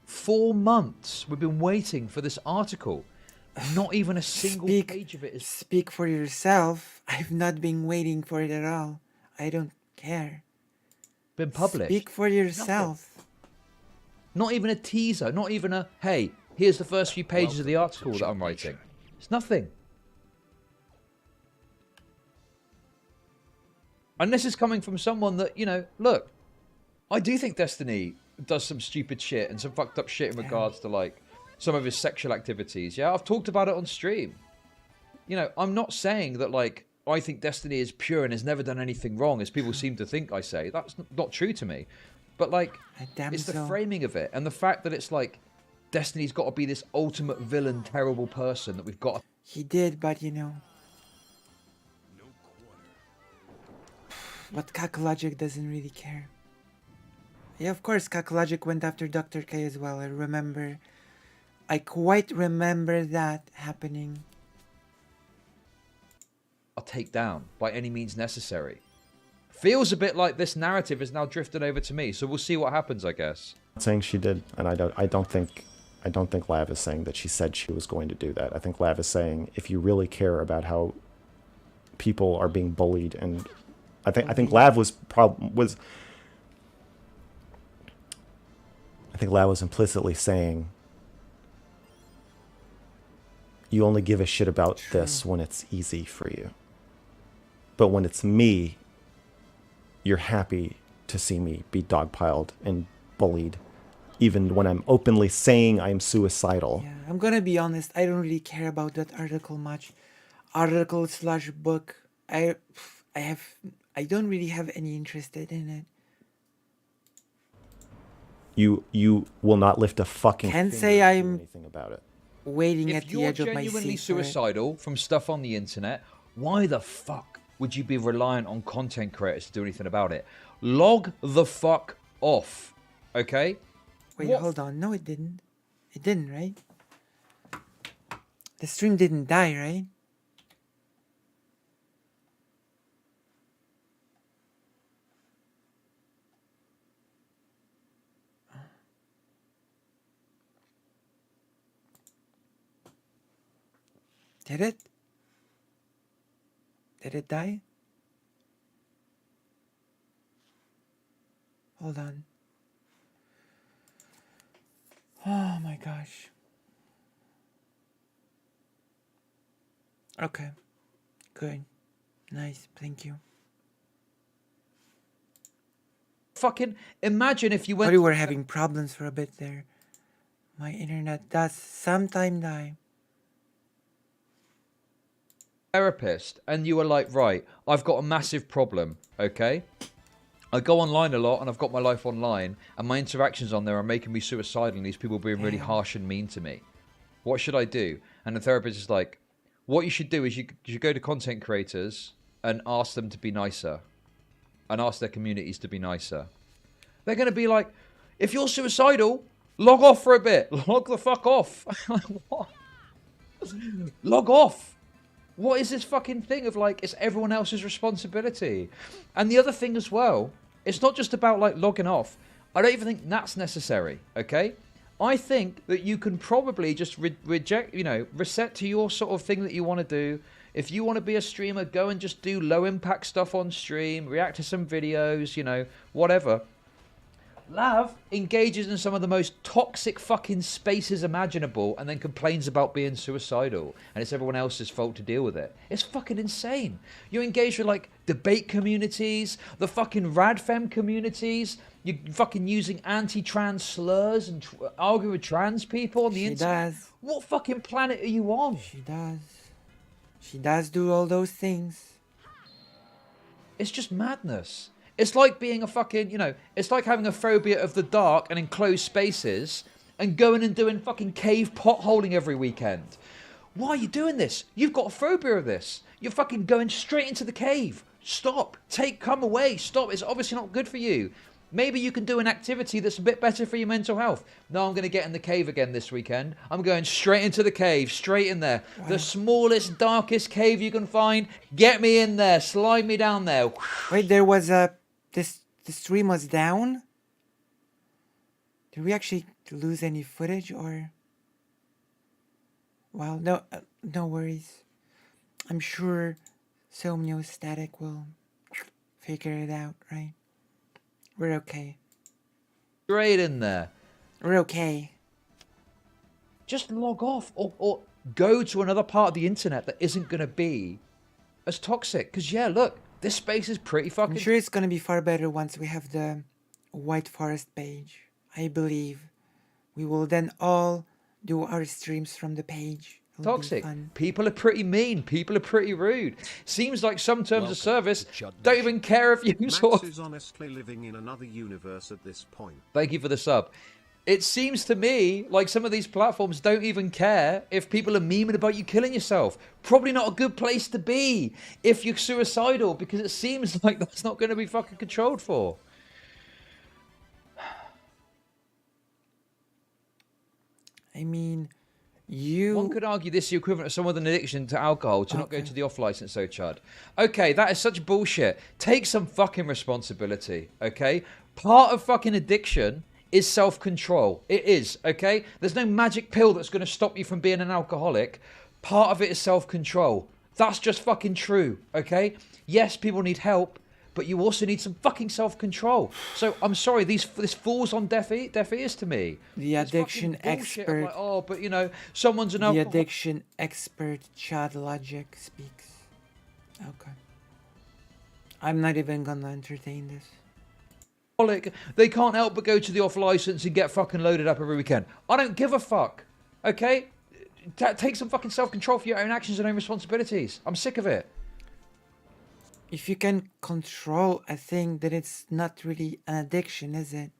Speaker 15: 4 months we've been waiting for this article. Not even a single page of it is...
Speaker 2: Speak for yourself. I've not been waiting for it at all. I don't care.
Speaker 15: Been published.
Speaker 2: Speak for yourself.
Speaker 15: Nothing. Not even a teaser. Not even a, hey, here's the first few pages of the article that I'm writing. It's nothing. And this is coming from someone that, you know, look, I do think Destiny does some stupid shit and some fucked up shit in regards to, like, some of his sexual activities. Yeah, I've talked about it on stream. You know, I'm not saying that, like, I think Destiny is pure and has never done anything wrong, as people seem to think I say. That's not true to me. But, like, it's the framing of it and the fact that it's, like, Destiny's got to be this ultimate villain, terrible person that we've got.
Speaker 2: He did, but, you know... But Cocklogic doesn't really care. Yeah, of course, Cocklogic went after Dr. K as well. I quite remember that happening.
Speaker 15: I'll take down by any means necessary. Feels a bit like this narrative is now drifted over to me, so we'll see what happens, I guess.
Speaker 17: I'm saying she did, and I don't think Lav is saying that she said she was going to do that. I think Lav is saying if you really care about how people are being bullied, and I think Lav was implicitly saying you only give a shit about this when it's easy for you. But when it's me, you're happy to see me be dogpiled and bullied, even when I'm openly saying I'm suicidal.
Speaker 2: Yeah, I'm gonna be honest, I don't really care about that article much. Article/book. I don't really have any interest in it.
Speaker 17: You will not lift a fucking
Speaker 2: Can't
Speaker 17: finger
Speaker 2: say
Speaker 17: to do
Speaker 2: I'm
Speaker 17: anything about it.
Speaker 2: waiting at
Speaker 15: If
Speaker 2: the
Speaker 15: you're
Speaker 2: edge of my
Speaker 15: genuinely
Speaker 2: seat for it.
Speaker 15: suicidal from stuff on the internet, why the fuck would you be reliant on content creators to do anything about it? Log the fuck off, okay?
Speaker 2: Wait, hold on. No, it didn't. It didn't, right? The stream didn't die, right? Did it? Did it die? Hold on. Oh my gosh. Okay. Good. Nice. Thank you.
Speaker 15: Fucking imagine if you went.
Speaker 2: Thought we were having problems for a bit there. My internet does sometime die.
Speaker 15: Therapist, and you were like, right, I've got a massive problem, okay? I go online a lot and I've got my life online and my interactions on there are making me suicidal and these people being really harsh and mean to me. What should I do? And the therapist is like, what you should do is you should go to content creators and ask them to be nicer and ask their communities to be nicer. They're going to be like, if you're suicidal, log off for a bit. Log the fuck off. What? Log off. What is this fucking thing of like, it's everyone else's responsibility? And the other thing as well, it's not just about like logging off. I don't even think that's necessary, okay? I think that you can probably just reject, reset to your sort of thing that you want to do. If you want to be a streamer, go and just do low impact stuff on stream, react to some videos, whatever. Lav engages in some of the most toxic fucking spaces imaginable and then complains about being suicidal and it's everyone else's fault to deal with it. It's fucking insane. You engage with like debate communities, the fucking radfem communities, you're fucking using anti-trans slurs and arguing with trans people on the internet.
Speaker 2: Does.
Speaker 15: What fucking planet are you on?
Speaker 2: She does. She does do all those things.
Speaker 15: It's just madness. It's like being a fucking, it's like having a phobia of the dark and enclosed spaces and going and doing fucking cave potholing every weekend. Why are you doing this? You've got a phobia of this. You're fucking going straight into the cave. Stop. Come away. Stop. It's obviously not good for you. Maybe you can do an activity that's a bit better for your mental health. No, I'm going to get in the cave again this weekend. I'm going straight into the cave, straight in there. The smallest, darkest cave you can find. Get me in there. Slide me down there.
Speaker 2: Wait, there was a... The stream was down? Did we actually lose any footage or... Well, no worries. I'm sure Somniostatic will figure it out, right? We're okay.
Speaker 15: Straight in there.
Speaker 2: We're okay.
Speaker 15: Just log off or go to another part of the internet that isn't going to be as toxic. Because, yeah, look, this space is pretty fucking...
Speaker 2: I'm sure it's going to be far better once we have the White Forest page. I believe we will then all do our streams from the page. It'll
Speaker 15: toxic. People are pretty mean. People are pretty rude. Seems like some terms of service don't even care if you
Speaker 1: Max is honestly living in another universe at this point.
Speaker 15: Thank you for the sub. It seems to me like some of these platforms don't even care if people are memeing about you killing yourself. Probably not a good place to be if you're suicidal, because it seems like that's not going to be fucking controlled for.
Speaker 2: I mean,
Speaker 15: One could argue this is the equivalent of someone with an addiction to alcohol to not go to the off-license, so Chud. Okay, that is such bullshit. Take some fucking responsibility, okay? Part of fucking addiction is self-control. It is, okay? There's no magic pill that's going to stop you from being an alcoholic. Part of it is self-control. That's just fucking true, okay? Yes, people need help, but you also need some fucking self-control. So I'm sorry, this falls on deaf ears to me.
Speaker 2: The addiction expert.
Speaker 15: Like, oh, but you know, someone's an
Speaker 2: The addiction expert, Chad Logic, speaks. Okay. I'm not even gonna entertain this.
Speaker 15: They can't help but go to the off-license and get fucking loaded up every weekend. I don't give a fuck. Okay? Take some fucking self-control for your own actions and own responsibilities. I'm sick of it.
Speaker 2: If you can control a thing, then it's not really an addiction, is it?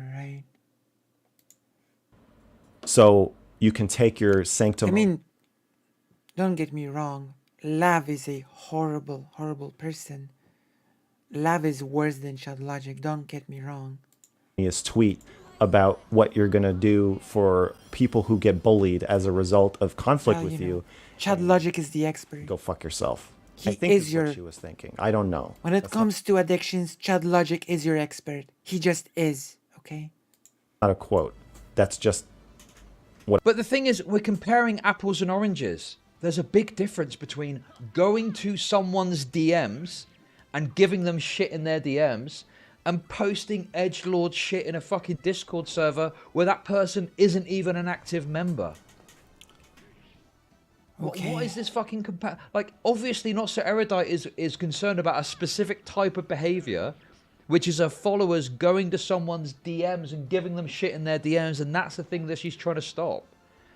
Speaker 2: Right.
Speaker 17: So you can take your sanctum.
Speaker 2: I mean, don't get me wrong. Lav is a horrible, horrible person. Lav is worse than Chad Logic. Don't get me wrong.
Speaker 17: His tweet about what you're gonna do for people who get bullied as a result of conflict with you.
Speaker 2: Chad Logic is the expert.
Speaker 17: Go fuck yourself.
Speaker 2: He
Speaker 17: I think
Speaker 2: is
Speaker 17: what she was thinking. I don't know.
Speaker 2: When it comes to addictions, Chad Logic is your expert. He just is. Okay.
Speaker 17: Not a quote. That's just what.
Speaker 15: But the thing is, we're comparing apples and oranges. There's a big difference between going to someone's DMs and giving them shit in their DMs and posting edgelord shit in a fucking Discord server where that person isn't even an active member.
Speaker 2: Okay.
Speaker 15: What is this fucking like? Obviously, Not So Erudite is concerned about a specific type of behavior, which is her followers going to someone's DMs and giving them shit in their DMs, and that's the thing that she's trying to stop.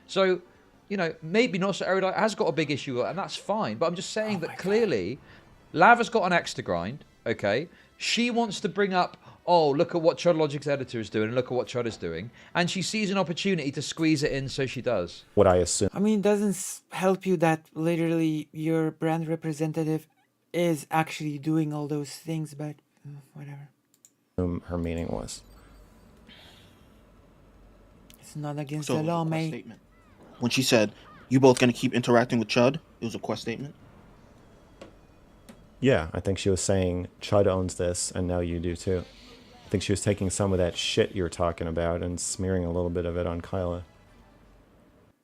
Speaker 15: So, you know, maybe Not So Erudite has got a big issue with it, and that's fine. But I'm just saying that clearly, Lava's got an axe to grind. Okay, she wants to bring up, oh, look at what Chud Logic's editor is doing, and look at what Chud is doing, and she sees an opportunity to squeeze it in, so she does.
Speaker 17: What I assume.
Speaker 2: I mean, it doesn't help you that literally your brand representative is actually doing all those things, but whatever.
Speaker 17: Her meaning was.
Speaker 2: It's not against the law, mate.
Speaker 19: Statement. When she said, "You both gonna keep interacting with Chud," it was a quest statement.
Speaker 17: Yeah, I think she was saying Chud owns this, and now you do too. I think she was taking some of that shit you were talking about and smearing a little bit of it on Kyla.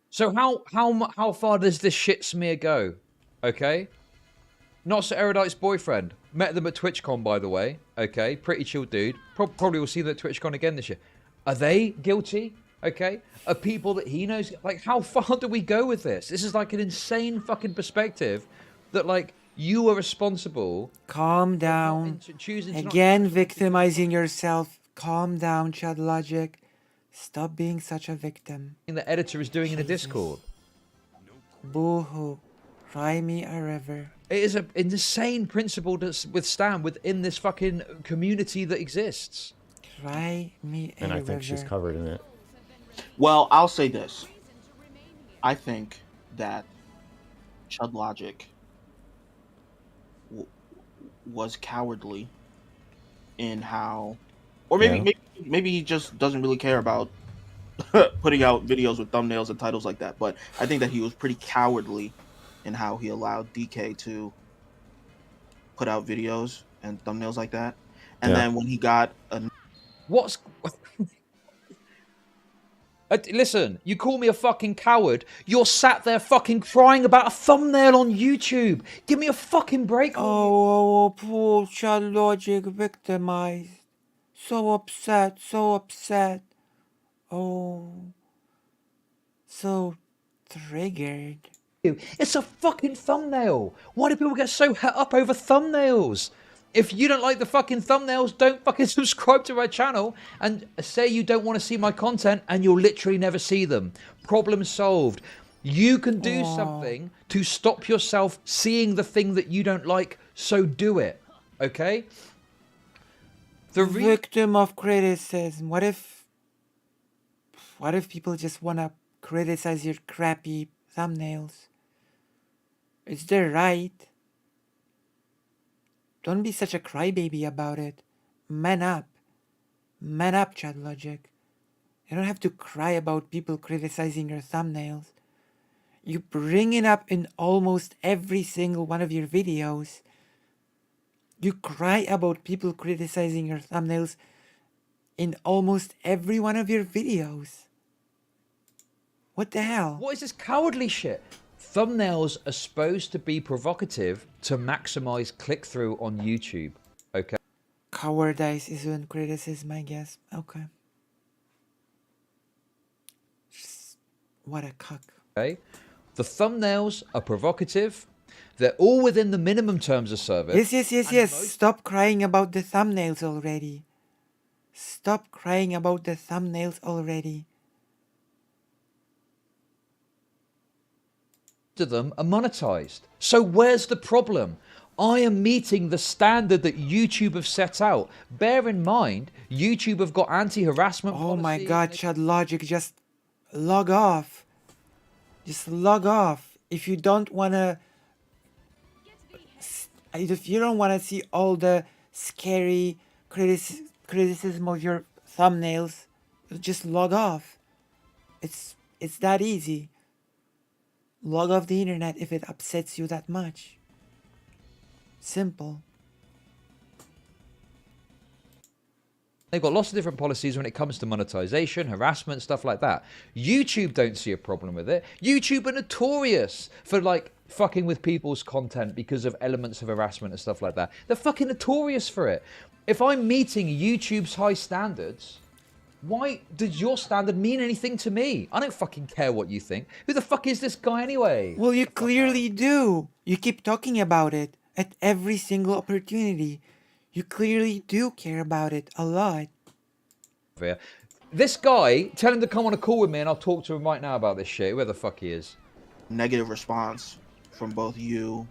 Speaker 15: So how far does this shit smear go? Okay, Not So Erudite's boyfriend, met them at TwitchCon, by the way. Okay, pretty chill dude. Probably will see them at TwitchCon again this year. Are they guilty? Okay, are people that he knows, like, how far do we go with this? This is like an insane fucking perspective that, like, you are responsible.
Speaker 2: Calm down. Again, victimizing yourself. Calm down, Chad Logic. Stop being such a victim.
Speaker 15: The editor is doing in the Discord.
Speaker 2: Boo-hoo. Cry me a river.
Speaker 15: It is an insane principle to withstand within this fucking community that exists.
Speaker 2: Cry me a river.
Speaker 17: And I think she's covered in it.
Speaker 19: Well, I'll say this. I think that Chud Logic was cowardly in how, or maybe he just doesn't really care about putting out videos with thumbnails and titles like that. But I think that he was pretty cowardly in how he allowed DK to put out videos and thumbnails like that. And then when he got a
Speaker 15: listen, you call me a fucking coward. You're sat there fucking crying about a thumbnail on YouTube. Give me a fucking break.
Speaker 2: Oh, poor Chad Logic victimized. So upset, so upset. Oh, so triggered.
Speaker 15: It's a fucking thumbnail. Why do people get so het up over thumbnails? If you don't like the fucking thumbnails, don't fucking subscribe to my channel and say you don't want to see my content and you'll literally never see them. Problem solved. You can do something to stop yourself seeing the thing that you don't like, so do it. Okay?
Speaker 2: Victim of criticism. What if people just want to criticize your crappy thumbnails? It's their right. Don't be such a crybaby about it. Man up. Man up, Chad Logic. You don't have to cry about people criticizing your thumbnails. You bring it up in almost every single one of your videos. You cry about people criticizing your thumbnails in almost every one of your videos. What the hell?
Speaker 15: What is this cowardly shit? Thumbnails are supposed to be provocative to maximize click-through on YouTube. Okay.
Speaker 2: Cowardice isn't criticism, I guess. Okay. What a cuck.
Speaker 15: Okay. The thumbnails are provocative. They're all within the minimum terms of service.
Speaker 2: Yes. Stop crying about the thumbnails already. Stop crying about the thumbnails already.
Speaker 15: Of them are monetized. So where's the problem? I am meeting the standard that YouTube have set out. Bear in mind, YouTube have got anti-harassment
Speaker 2: policies. Oh my god, Chad Logic, just log off. Just log off. If you don't wanna... If you don't wanna see all the scary criticism of your thumbnails, just log off. It's that easy. Log off the internet if it upsets you that much. Simple.
Speaker 15: They've got lots of different policies when it comes to monetization, harassment, stuff like that. YouTube don't see a problem with it. YouTube are notorious for like fucking with people's content because of elements of harassment and stuff like that. They're fucking notorious for it. If I'm meeting YouTube's high standards, why does your standard mean anything to me? I don't fucking care what you think. Who the fuck is this guy anyway?
Speaker 2: Well, you clearly do. You keep talking about it at every single opportunity. You clearly do care about it a lot.
Speaker 15: This guy, tell him to come on a call with me and I'll talk to him right now about this shit, whoever the fuck he is.
Speaker 19: Negative response from both you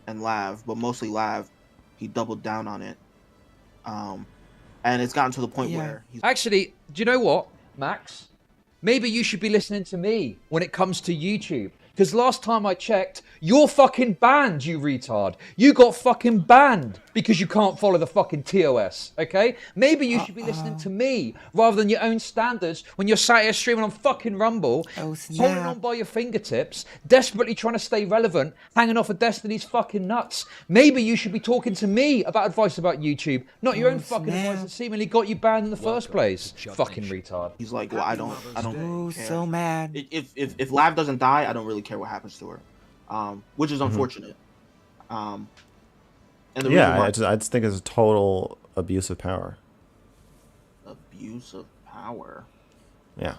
Speaker 19: and Lav, but mostly Lav. He doubled down on it. And it's gotten to the point where he's...
Speaker 15: Actually, do you know what, Max? Maybe you should be listening to me when it comes to YouTube. Because last time I checked, you're fucking banned, you retard. You got fucking banned because you can't follow the fucking TOS, okay? Maybe you should be listening to me rather than your own standards when you're sat here streaming on fucking Rumble, holding on by your fingertips, desperately trying to stay relevant, hanging off of Destiny's fucking nuts. Maybe you should be talking to me about advice about YouTube, not your own fucking advice that seemingly got you banned in the first place. Fucking retard.
Speaker 19: He's like, well, I don't care.
Speaker 2: So mad.
Speaker 19: If Lav doesn't die, I don't really care what happens to her, which is unfortunate. And the
Speaker 17: I just think it's a total abuse of power.
Speaker 19: Abuse of power.
Speaker 17: Yeah.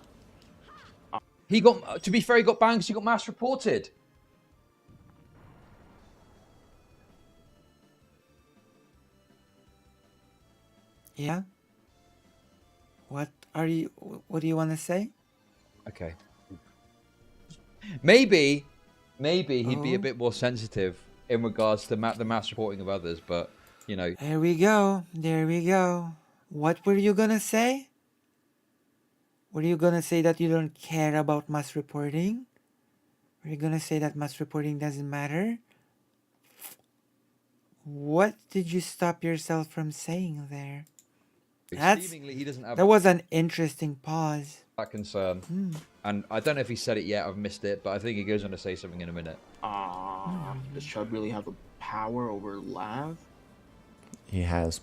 Speaker 15: He got, to be fair, he got banned because he got mass reported.
Speaker 2: Yeah. What do you want to say?
Speaker 15: Okay. Maybe he'd be a bit more sensitive in regards to the mass reporting of others, but, you know.
Speaker 2: There we go. What were you gonna say? Were you gonna say that you don't care about mass reporting? Were you gonna say that mass reporting doesn't matter? What did you stop yourself from saying there?
Speaker 15: Seemingly he doesn't have
Speaker 2: that was an interesting pause.
Speaker 15: That concern. And I don't know if he said it yet, I've missed it, but I think he goes on to say something in a minute.
Speaker 19: Does Chud really have a power over Lav?
Speaker 17: He has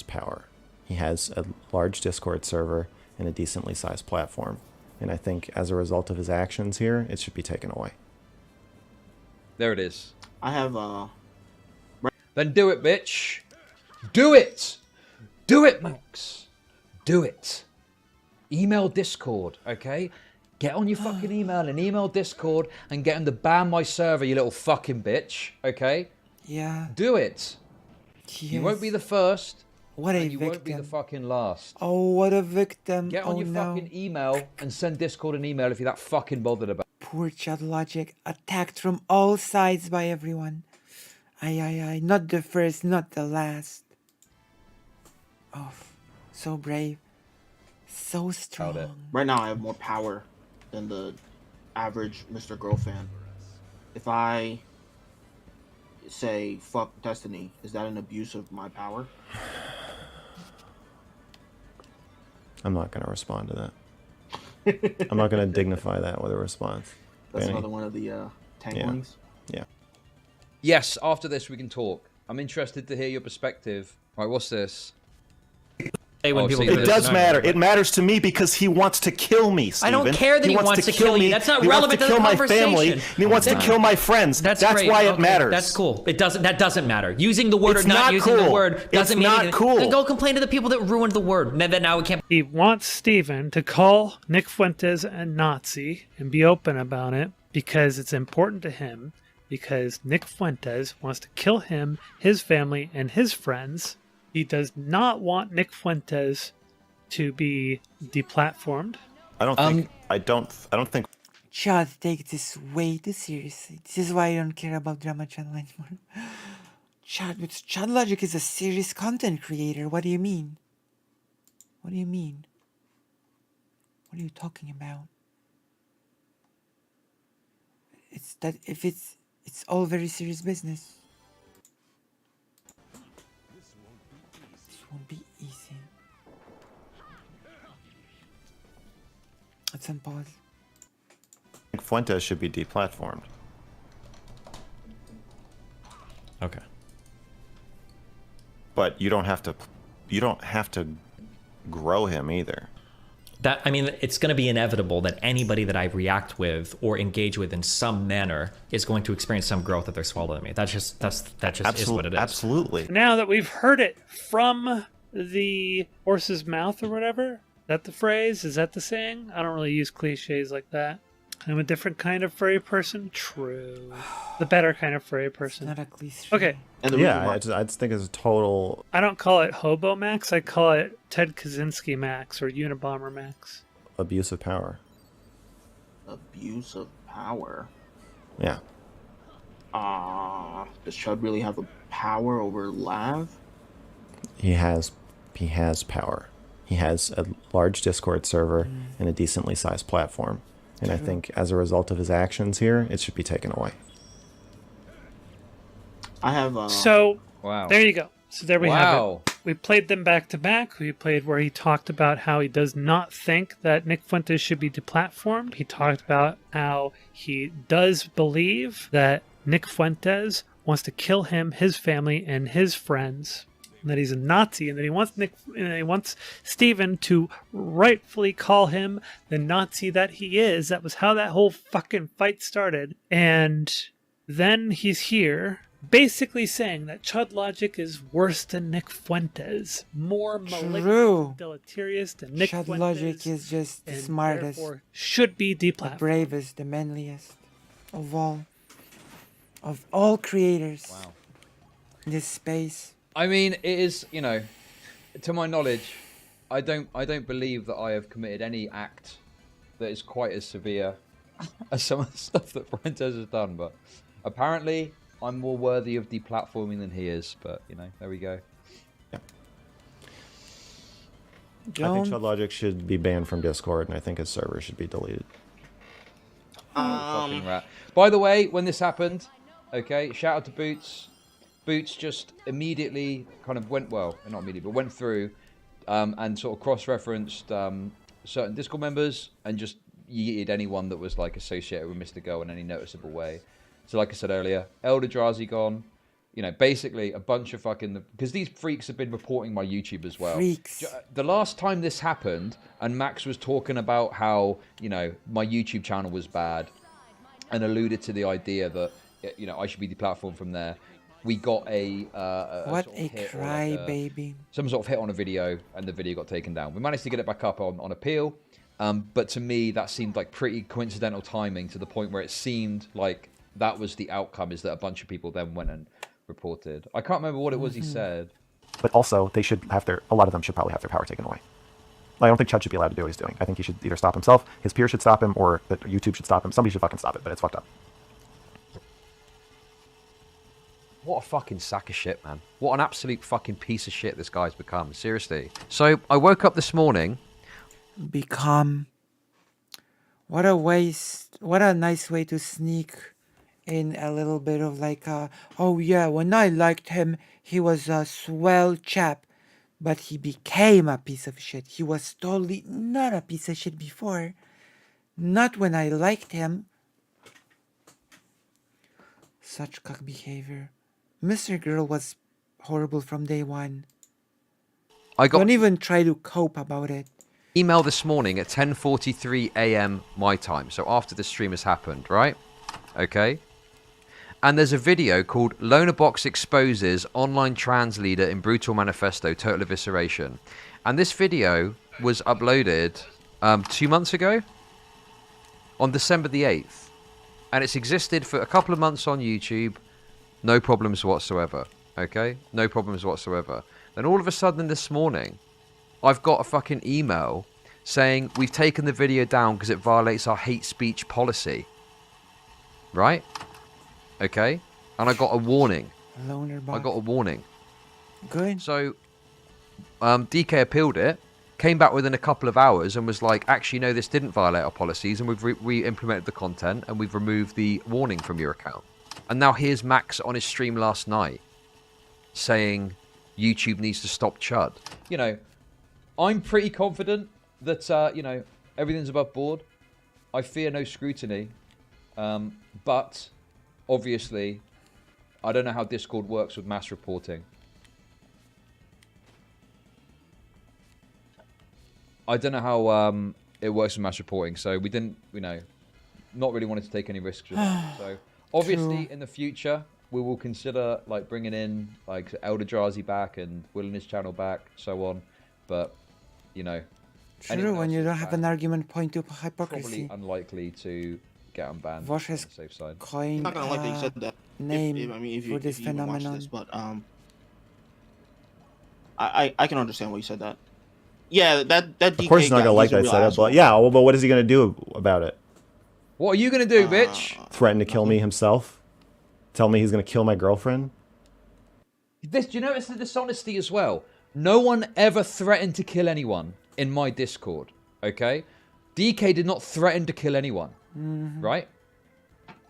Speaker 17: power. He has a large Discord server and a decently sized platform. And I think as a result of his actions here, it should be taken away.
Speaker 15: There it is.
Speaker 19: I have
Speaker 15: Then do it, bitch. Do it! Do it, Max. Do it. Email Discord, okay? Get on your fucking email and email Discord and get him to ban my server, you little fucking bitch, okay?
Speaker 2: Yeah.
Speaker 15: Do it.
Speaker 2: Yes.
Speaker 15: You won't be the first.
Speaker 2: What a
Speaker 15: you
Speaker 2: victim.
Speaker 15: won't be the fucking last.
Speaker 2: Oh, what a victim.
Speaker 15: Get on your fucking email and send Discord an email if you're that fucking bothered about it.
Speaker 2: Poor Chad Logic, attacked from all sides by everyone. Aye. Not the first, not the last. Oh, so brave. So strong.
Speaker 19: Right now I have more power than the average Mr. Girl fan. If I say fuck Destiny, is that an abuse of my power?
Speaker 17: I'm not going to respond to that. I'm not going to dignify that with a response.
Speaker 19: That's another one of the tank ones?
Speaker 17: Yeah.
Speaker 15: Yes, after this we can talk. I'm interested to hear your perspective. Right, what's this?
Speaker 16: When people
Speaker 17: it does matter. It matters to me because he wants to kill me, Steven.
Speaker 16: I don't care that he wants to kill you. That's not relevant to the conversation.
Speaker 17: He wants to kill my family, and he wants to kill my friends. That's
Speaker 16: great.
Speaker 17: why it matters.
Speaker 16: That's cool. That doesn't matter. Using the word or not using the word doesn't mean anything.
Speaker 17: Cool.
Speaker 16: Then go complain to the people that ruined the word. That now we can't.
Speaker 21: He wants Steven to call Nick Fuentes a Nazi and be open about it because it's important to him, because Nick Fuentes wants to kill him, his family, and his friends. He does not want Nick Fuentes to be deplatformed.
Speaker 17: I don't think.
Speaker 2: Chad takes this way too seriously. This is why I don't care about Drama Channel anymore. Chad Logic is a serious content creator. What do you mean? What do you mean? What are you talking about? It's all very serious business. This won't be easy. Let's unpause.
Speaker 17: I think Fuentes should be deplatformed.
Speaker 16: Okay.
Speaker 17: But you don't have to grow him either.
Speaker 16: It's going to be inevitable that anybody that I react with or engage with in some manner is going to experience some growth if they're smaller than me. That just is what it is.
Speaker 17: Absolutely.
Speaker 21: Now that we've heard it from the horse's mouth or whatever, is that the phrase? Is that the saying? I don't really use cliches like that. I'm a different kind of furry person. True. The better kind of furry person.
Speaker 2: It's not a cliche.
Speaker 21: Okay.
Speaker 17: I just think it's a total.
Speaker 21: I don't call it Hobo Max. I call it Ted Kaczynski Max or Unabomber Max.
Speaker 17: Abuse of power.
Speaker 19: Abuse of power.
Speaker 17: Yeah.
Speaker 19: Does Chud really have the power over Lav?
Speaker 17: He has power. He has a large Discord server and a decently sized platform. And I think as a result of his actions here, it should be taken away.
Speaker 19: I have
Speaker 21: wow. There you go. So there we have it. We played them back to back. We played where he talked about how he does not think that Nick Fuentes should be deplatformed. He talked about how he does believe that Nick Fuentes wants to kill him, his family, and his friends. And that he's a Nazi, and that he wants Steven to rightfully call him the Nazi that he is. That was how that whole fucking fight started. And then he's here basically saying that Chud Logic is worse than Nick Fuentes, more malignant, deleterious than Nick Fuentes.
Speaker 2: Chud Logic is just the smartest,
Speaker 21: should be deplatformed,
Speaker 2: the bravest, the manliest of all creators.
Speaker 15: Wow.
Speaker 2: In this space.
Speaker 15: I mean, it is, to my knowledge, I don't believe that I have committed any act that is quite as severe as some of the stuff that Fuentes has done, but apparently I'm more worthy of deplatforming than he is, but, there we go.
Speaker 17: Yeah. I think Chud Logic should be banned from Discord, and I think his server should be deleted.
Speaker 15: Fucking rat. By the way, when this happened, okay, shout out to Boots. Boots just immediately kind of went through and sort of cross-referenced certain Discord members and just yeeted anyone that was like associated with Mr. Go in any noticeable way. So like I said earlier, Elder Drazi gone, basically a bunch of fucking, because these freaks have been reporting my YouTube as well.
Speaker 2: Freaks.
Speaker 15: The last time this happened and Max was talking about how, my YouTube channel was bad and alluded to the idea that, I should be deplatformed from there. We got
Speaker 2: what a crybaby.
Speaker 15: Some sort of hit on a video, and the video got taken down. We managed to get it back up on appeal, but to me, that seemed like pretty coincidental timing to the point where it seemed like that was the outcome, is that a bunch of people then went and reported. I can't remember what it was he said.
Speaker 17: But also, they should have a lot of them should probably have their power taken away. I don't think Chud should be allowed to do what he's doing. I think he should either stop himself, his peers should stop him, or that YouTube should stop him. Somebody should fucking stop it, but it's fucked up.
Speaker 15: What a fucking sack of shit, man. What an absolute fucking piece of shit this guy's become. Seriously. So, I woke up this morning.
Speaker 2: What a waste. What a nice way to sneak in a little bit of oh yeah, when I liked him, he was a swell chap. But he became a piece of shit. He was totally not a piece of shit before. Not when I liked him. Such cock behavior. Mr. Girl was horrible from day one. Don't even try to cope about it.
Speaker 15: Email this morning at 10:43 a.m. my time, so after the stream has happened, right? Okay. And there's a video called Lonerbox Exposes Online Trans Leader in Brutal Manifesto Total Evisceration. And this video was uploaded 2 months ago on December the 8th. And it's existed for a couple of months on YouTube. No problems whatsoever. Okay? No problems whatsoever. Then all of a sudden this morning, I've got a fucking email saying we've taken the video down because it violates our hate speech policy. Right? Okay? And I got a warning. I got a warning.
Speaker 2: Good.
Speaker 15: So, DK appealed it, came back within a couple of hours and was like, actually, no, this didn't violate our policies, and we've re-implemented the content, and we've removed the warning from your account. And now here's Max on his stream last night saying YouTube needs to stop Chud. You know, I'm pretty confident that, you know, everything's above board. I fear no scrutiny. But... obviously, I don't know how Discord works with mass reporting. I don't know how it works with mass reporting, so we didn't, you know, not really wanted to take any risks with that. So, obviously, in the future, we will consider, like, bringing in, like, Eldrazi back and Will his channel back, so on. But, you know...
Speaker 2: True, when you don't have an argument point to hypocrisy.
Speaker 15: Probably unlikely to... get unbanned.
Speaker 2: Vosh has coined
Speaker 19: I'm not gonna like that you said that.
Speaker 2: Name
Speaker 19: if
Speaker 2: for this
Speaker 19: you even watch
Speaker 2: phenomenon.
Speaker 19: this, but I can understand why you said that. Yeah, that DK.
Speaker 17: Of course, he's not gonna like that setup, but yeah. Well, but what is he gonna do about it?
Speaker 15: What are you gonna do, bitch?
Speaker 17: Threaten to kill me himself? Tell me he's gonna kill my girlfriend?
Speaker 15: Do you notice the dishonesty as well? No one ever threatened to kill anyone in my Discord. Okay, DK did not threaten to kill anyone. Right?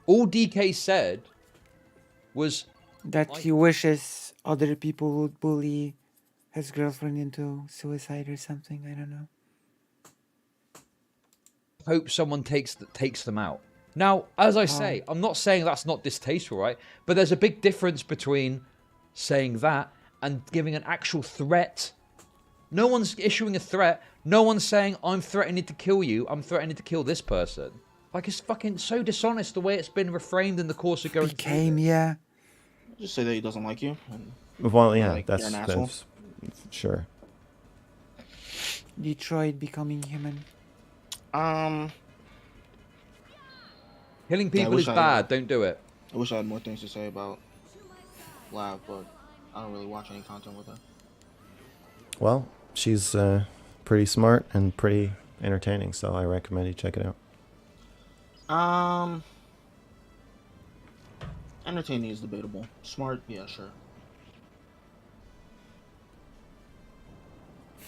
Speaker 15: All DK said was
Speaker 2: that he wishes other people would bully his girlfriend into suicide or something. I don't know.
Speaker 15: Hope someone takes them out. Now, as I say, I'm not saying that's not distasteful, right? But there's a big difference between saying that and giving an actual threat. No one's issuing a threat. No one's saying, I'm threatening to kill you. I'm threatening to kill this person. Like, it's fucking so dishonest the way it's been reframed in the course of going
Speaker 2: through this. Yeah.
Speaker 19: Just say that he doesn't like you.
Speaker 17: Well, yeah,
Speaker 19: like,
Speaker 17: that's sure.
Speaker 2: Detroit becoming human.
Speaker 15: Killing people is bad. Don't do it.
Speaker 19: I wish I had more things to say about Lav, but I don't really watch any content with her.
Speaker 17: Well, she's pretty smart and pretty entertaining, so I recommend you check it out.
Speaker 19: Entertaining is debatable. Smart, yeah, sure.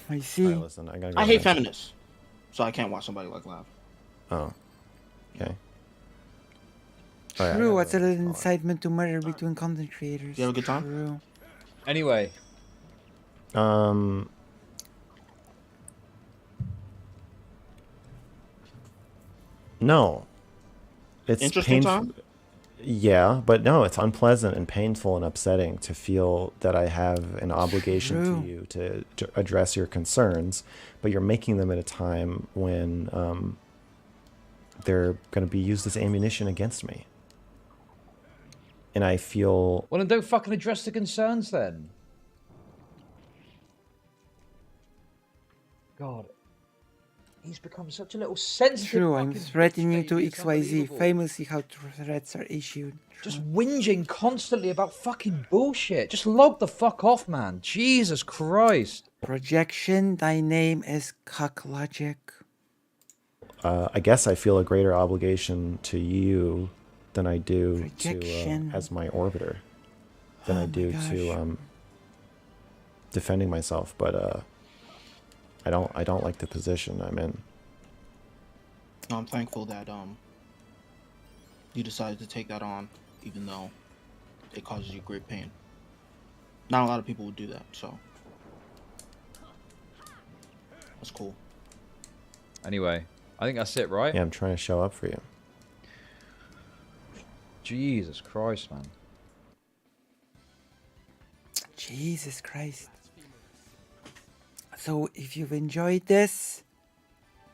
Speaker 2: I see.
Speaker 17: Right, listen,
Speaker 19: I hate feminists, so I can't watch somebody like Lav.
Speaker 17: Oh, okay.
Speaker 2: True, what's a little incitement to murder between content creators?
Speaker 19: You have a good time?
Speaker 2: True.
Speaker 15: Anyway.
Speaker 17: No. It's
Speaker 19: interesting time?
Speaker 17: Yeah, but no, it's unpleasant and painful and upsetting to feel that I have an obligation to you to address your concerns, but you're making them at a time when they're going to be used as ammunition against me. And I feel...
Speaker 15: Well, then don't fucking address the concerns then. God. He's become such a little sensitive.
Speaker 2: True, I'm threatening to XYZ. Famously how threats are issued.
Speaker 15: Just whinging constantly about fucking bullshit. Just log the fuck off, man. Jesus Christ.
Speaker 2: Projection, thy name is Cuck Logic.
Speaker 17: I guess I feel a greater obligation to you than I do to as my orbiter. Than I do to defending myself, but I don't like the position I'm in.
Speaker 19: I'm thankful that you decided to take that on, even though it causes you great pain. Not a lot of people would do that, so that's cool.
Speaker 15: Anyway, I think that's it, right?
Speaker 17: Yeah, I'm trying to show up for you.
Speaker 15: Jesus Christ, man.
Speaker 2: Jesus Christ. So if you've enjoyed this,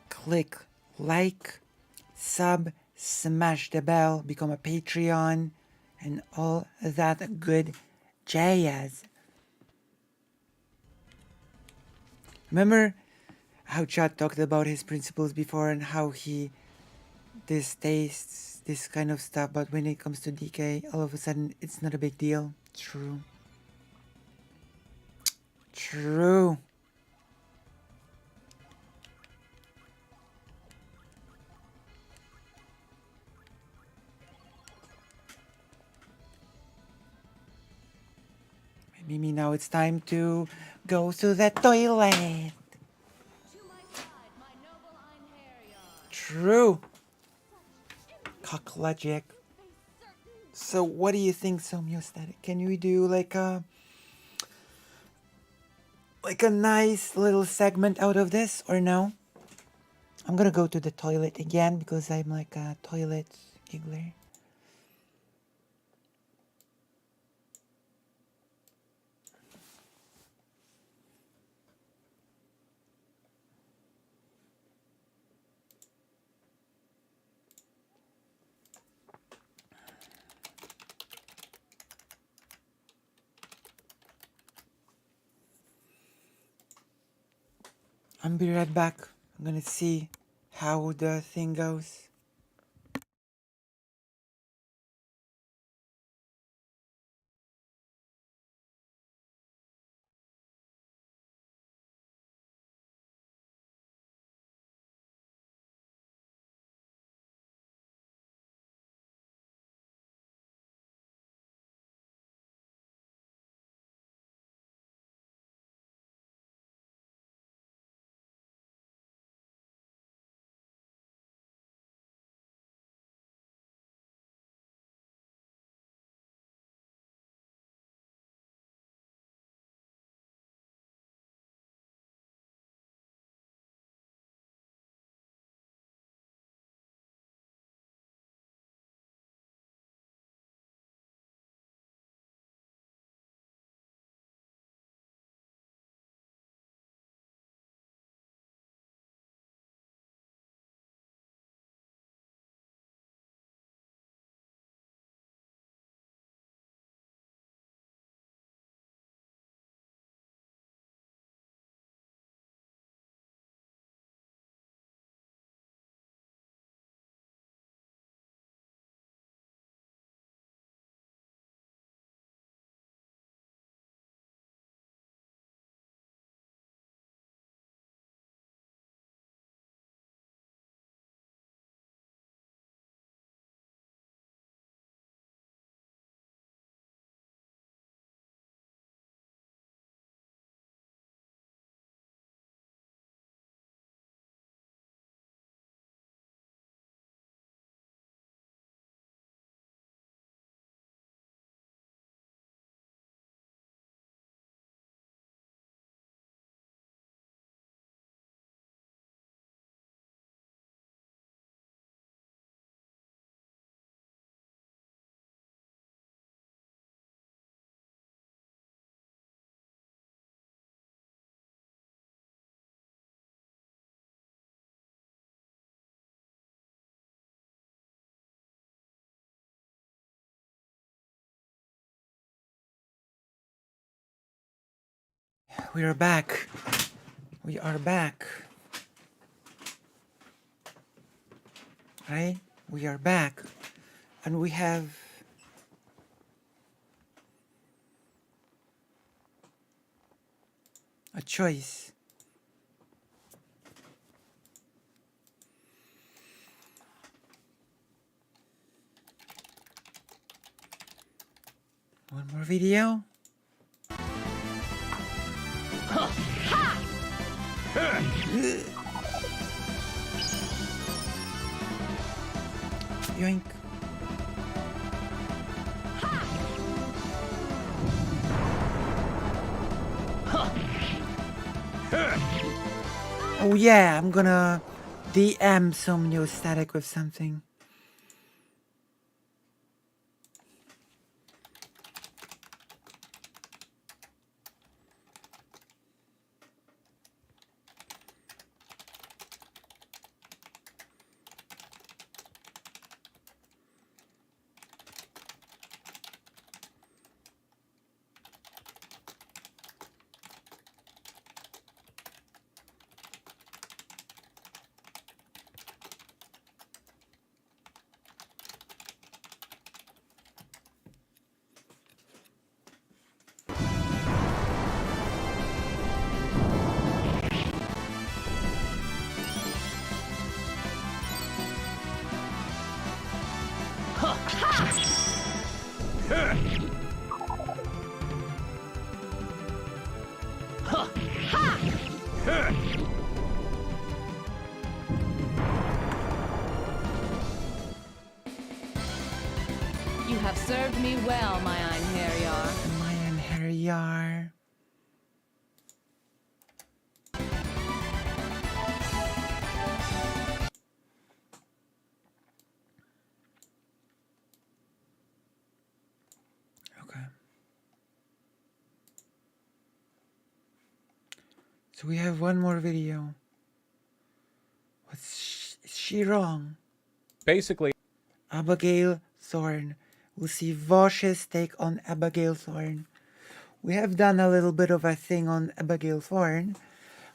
Speaker 2: click like, sub, smash the bell, become a Patreon, and all that good jazz. Remember how Chad talked about his principles before and how he distastes this kind of stuff, but when it comes to DK, all of a sudden it's not a big deal. True. True. Mimi, now it's time to go to the toilet. True. Cock logic. So what do you think, Somiostatic? Can we do like a nice little segment out of this, or no? I'm gonna go to the toilet again because I'm like a toilet giggler. I'll be right back. I'm gonna see how the thing goes. We are back. We are back. Right? We are back. And we have a choice. One more video. Yoink. Oh yeah, I'm gonna DM Somniostatic with something.
Speaker 9: You have served me well, my Einherjar.
Speaker 2: My Einherjar. Okay. So we have one more video. Is she wrong?
Speaker 4: Basically,
Speaker 2: Abigail Thorne. We'll see Vosh's take on Abigail Thorne. We have done a little bit of a thing on Abigail Thorne.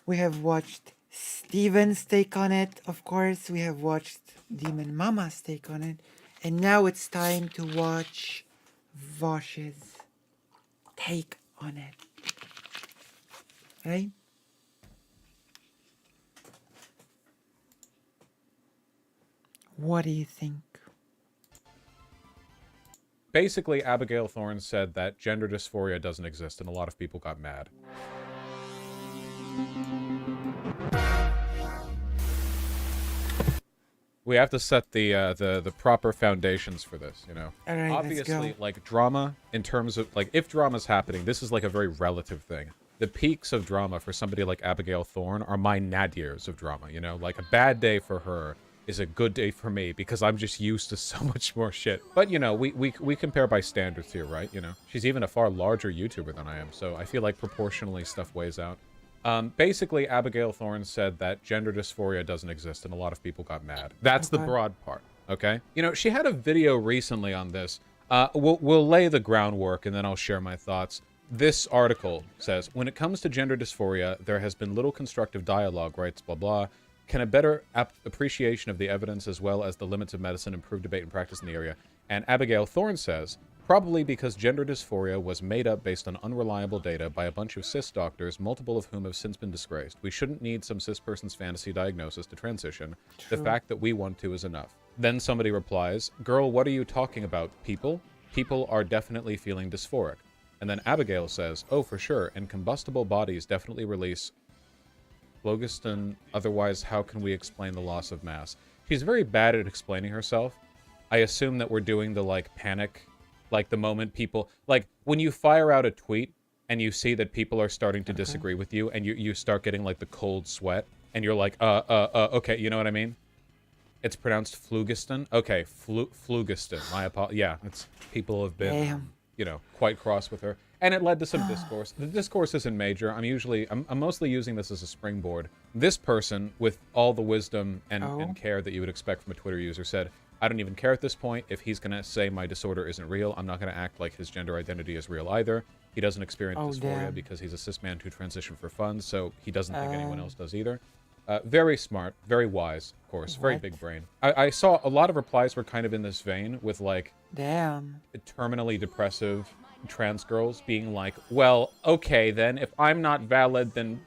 Speaker 2: We have watched Steven's take on it, of course. We have watched Demon Mama's take on it. And now it's time to watch Vosh's take on it. Right? What do you think?
Speaker 4: Basically, Abigail Thorne said that gender dysphoria doesn't exist, and a lot of people got mad. We have to set the proper foundations for this, you know.
Speaker 2: All right,
Speaker 4: obviously,
Speaker 2: let's go.
Speaker 4: like drama in terms of like if drama's happening, this is like a very relative thing. The peaks of drama for somebody like Abigail Thorne are my nadirs of drama, you know. Like a bad day for her is a good day for me because I'm just used to so much more shit. But you know, we compare by standards here, right? You know, she's even a far larger YouTuber than I am, so I feel like proportionally stuff weighs out. Basically, Abigail Thorne said that gender dysphoria doesn't exist, and a lot of people got mad. That's the broad part, okay? You know, she had a video recently on this. We'll lay the groundwork, and then I'll share my thoughts. This article says, when it comes to gender dysphoria, there has been little constructive dialogue, writes blah blah. Can a better appreciation of the evidence as well as the limits of medicine improve debate and practice in the area? And Abigail Thorne says, probably because gender dysphoria was made up based on unreliable data by a bunch of cis doctors, multiple of whom have since been disgraced. We shouldn't need some cis person's fantasy diagnosis to transition.
Speaker 2: True.
Speaker 4: The fact that we want to is enough. Then somebody replies, girl, what are you talking about, people? People are definitely feeling dysphoric. And then Abigail says, oh, for sure, and combustible bodies definitely release phlogiston, otherwise how can we explain the loss of mass? She's very bad at explaining herself. I assume that we're doing the, like, panic, like, the moment people... Like, when you fire out a tweet, and you see that people are starting to disagree with you, and you start getting, like, the cold sweat, and you're like, okay, you know what I mean? It's pronounced phlogiston? Okay, phlogiston, my apologies. Yeah, it's... People have been, you know, quite cross with her. And it led to some discourse. The discourse isn't major. I'm mostly using this as a springboard. This person, with all the wisdom and care that you would expect from a Twitter user, said, I don't even care at this point. If he's going to say my disorder isn't real, I'm not going to act like his gender identity is real either. He doesn't experience dysphoria because he's a cis man who transitioned for fun, so he doesn't think anyone else does either. Very smart, very wise, of course, very big brain. I saw a lot of replies were kind of in this vein with, like, terminally depressive trans girls being like, well, okay, then, if I'm not valid, then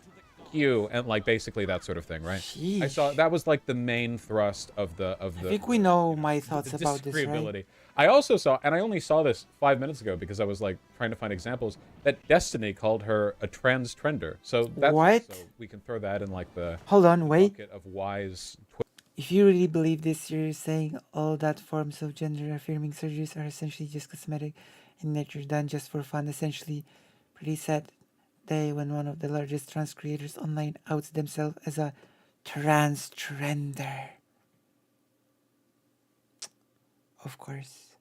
Speaker 4: you, and, like, basically that sort of thing, right?
Speaker 2: Sheesh.
Speaker 4: I saw, that was, like, the main thrust of the...
Speaker 2: I think we know my thoughts about this, right?
Speaker 4: I also saw, and I only saw this 5 minutes ago because I was, like, trying to find examples, that Destiny called her a trans trender. So that's...
Speaker 2: What?
Speaker 4: So we can throw that in, like, the...
Speaker 2: Hold on, wait.
Speaker 4: Bucket of wise...
Speaker 2: If you really believe this, you're saying all that forms of gender-affirming surgeries are essentially just cosmetic in nature, done just for fun. Essentially, pretty sad day when one of the largest trans creators online outs themselves as a trans trender. Of course.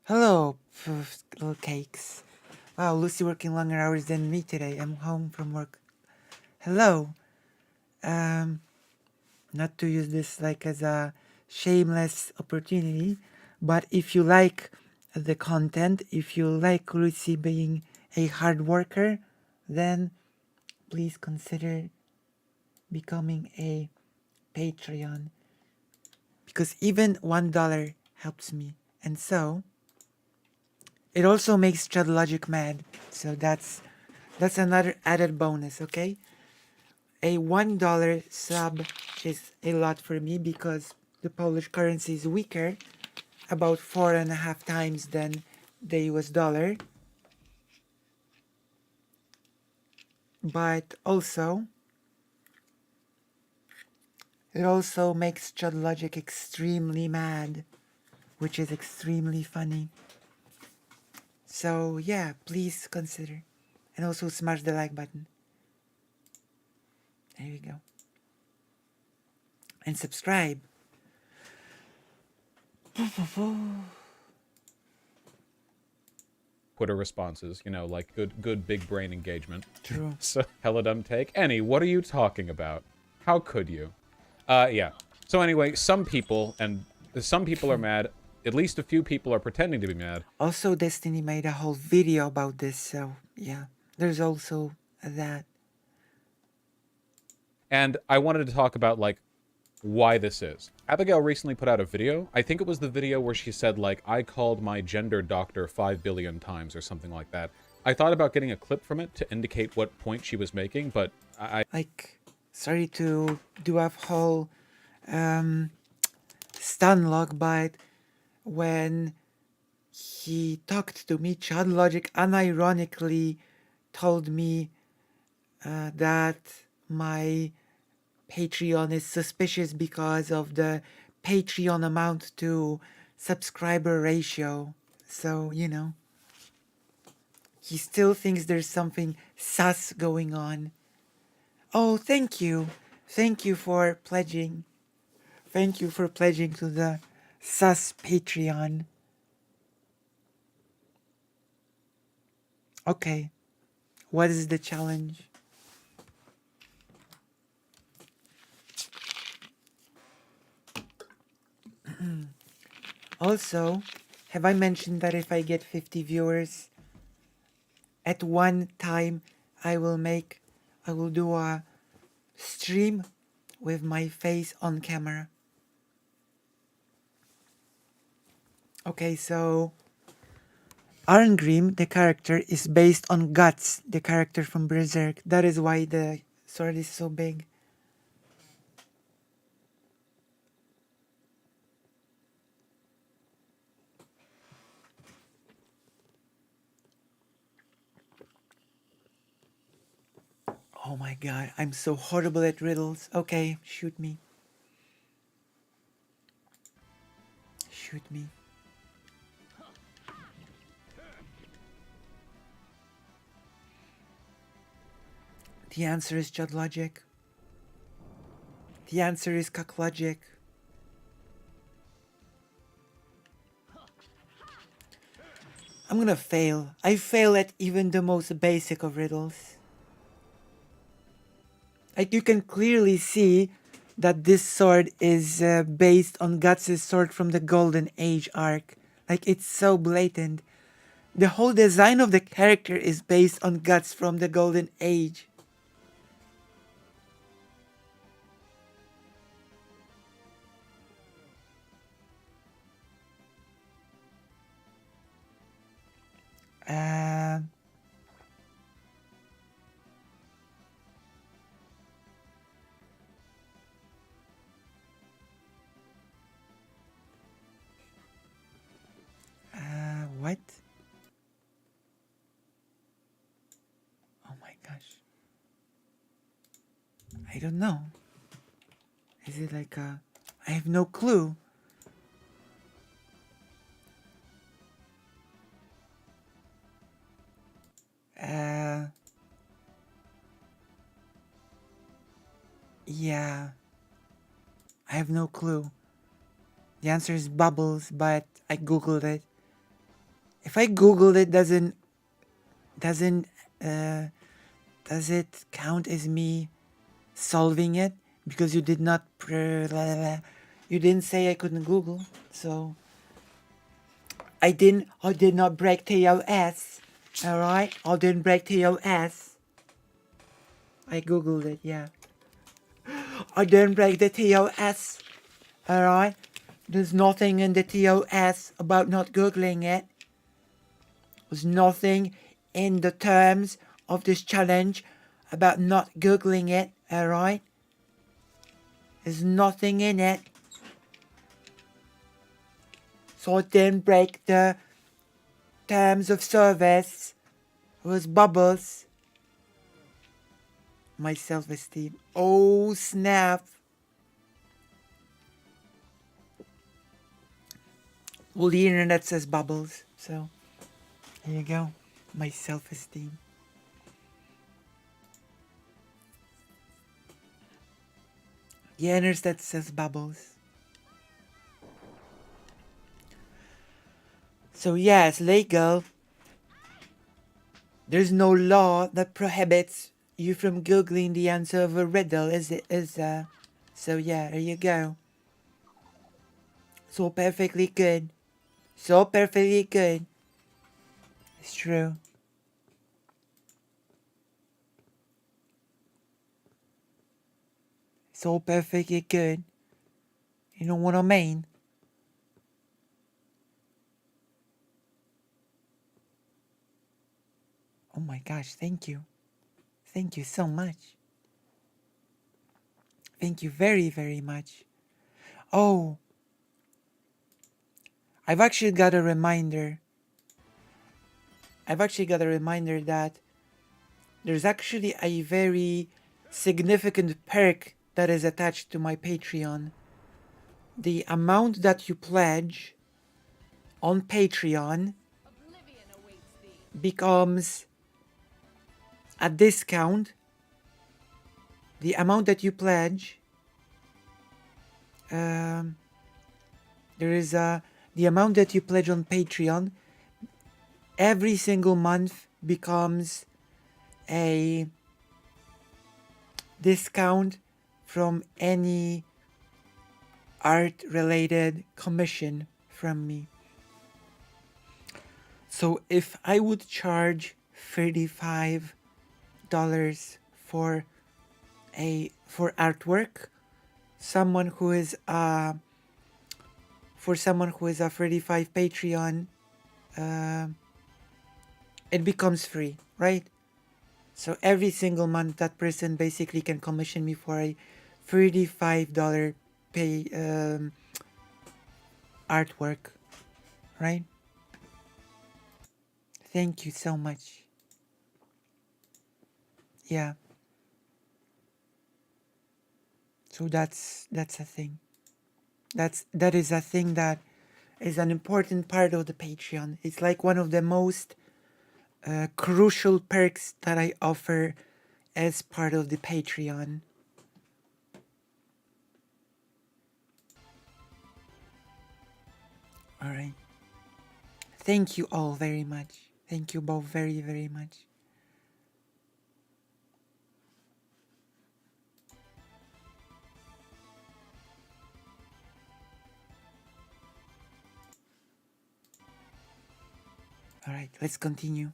Speaker 2: Hello, little cakes. Wow, Lucy working longer hours than me today. I'm home from work. Hello. Not to use this like as a shameless opportunity, but if you like the content, if you like Lucy being a hard worker, then please consider becoming a Patreon, because even $1 helps me, and so it also makes Chad Logic mad, so that's another added bonus, okay? a $1 sub is a lot for me because the Polish currency is weaker, about 4.5 times than the US dollar. But also, it also makes Chud Logic extremely mad, which is extremely funny. So yeah, please consider. And also smash the like button. There you go. And subscribe.
Speaker 4: Twitter responses, you know, like good big brain engagement.
Speaker 2: True.
Speaker 4: So, hella dumb take. Annie, what are you talking about? How could you? Yeah. So anyway, some people are mad. At least a few people are pretending to be mad.
Speaker 2: Also, Destiny made a whole video about this, so yeah. There's also that.
Speaker 4: And I wanted to talk about, like, why this is. Abigail recently put out a video. I think it was the video where she said, like, I called my gender doctor 5 billion times or something like that. I thought about getting a clip from it to indicate what point she was making, but I...
Speaker 2: Like, sorry to do a whole stun log, but when he talked to me, Chud Logic unironically told me that my Patreon is suspicious because of the Patreon amount to subscriber ratio. So, you know, he still thinks there's something sus going on. Oh, thank you. Thank you for pledging. Thank you for pledging to the sus Patreon. Okay. What is the challenge? Also, have I mentioned that if I get 50 viewers, at one time I will do a stream with my face on camera. Okay, so Arngrim, the character, is based on Guts, the character from Berserk. That is why the sword is so big. Oh my god, I'm so horrible at riddles. Okay, shoot me. Shoot me. The answer is Chud Logic. The answer is Cuck Logic. I'm gonna fail. I fail at even the most basic of riddles. Like, you can clearly see that this sword is based on Guts' sword from the Golden Age arc. Like, it's so blatant. The whole design of the character is based on Guts from the Golden Age. What? Oh my gosh. I don't know. Is it like a... I have no clue. Yeah. I have no clue. The answer is bubbles, but I googled it. If I googled it, does it count as me solving it? Because you did not you didn't say I couldn't Google, so I did not break TOS. Alright? I didn't break TOS. I googled it, yeah. I didn't break the TOS. Alright? There's nothing in the TOS about not googling it. There's nothing in the terms of this challenge about not googling it. Alright? There's nothing in it. So it didn't break the terms of service. It was bubbles. My self-esteem. Oh, snap. Well, the internet says bubbles, so there you go. My self-esteem. The internet says bubbles. So yeah, it's legal. There's no law that prohibits you from googling the answer of a riddle, is there? So yeah, there you go. So perfectly good. So perfectly good. It's true. So perfectly good. You know what I mean? Oh my gosh, thank you. Thank you so much. Thank you very, very much. Oh, I've actually got a reminder. That there's actually a very significant perk that is attached to my Patreon. The amount that you pledge on Patreon becomes a discount. The amount that you pledge, the amount that you pledge on Patreon every single month becomes a discount from any art related commission from me. So if I would charge $35 for artwork, someone who is a 35 Patreon, it becomes free, right? So every single month that person basically can commission me for a $35 pay artwork, right? Thank you so much. Yeah. So that's a thing. That is a thing that is an important part of the Patreon. It's like one of the most crucial perks that I offer as part of the Patreon. All right. Thank you all very much. Thank you both very, very much. All right, let's continue.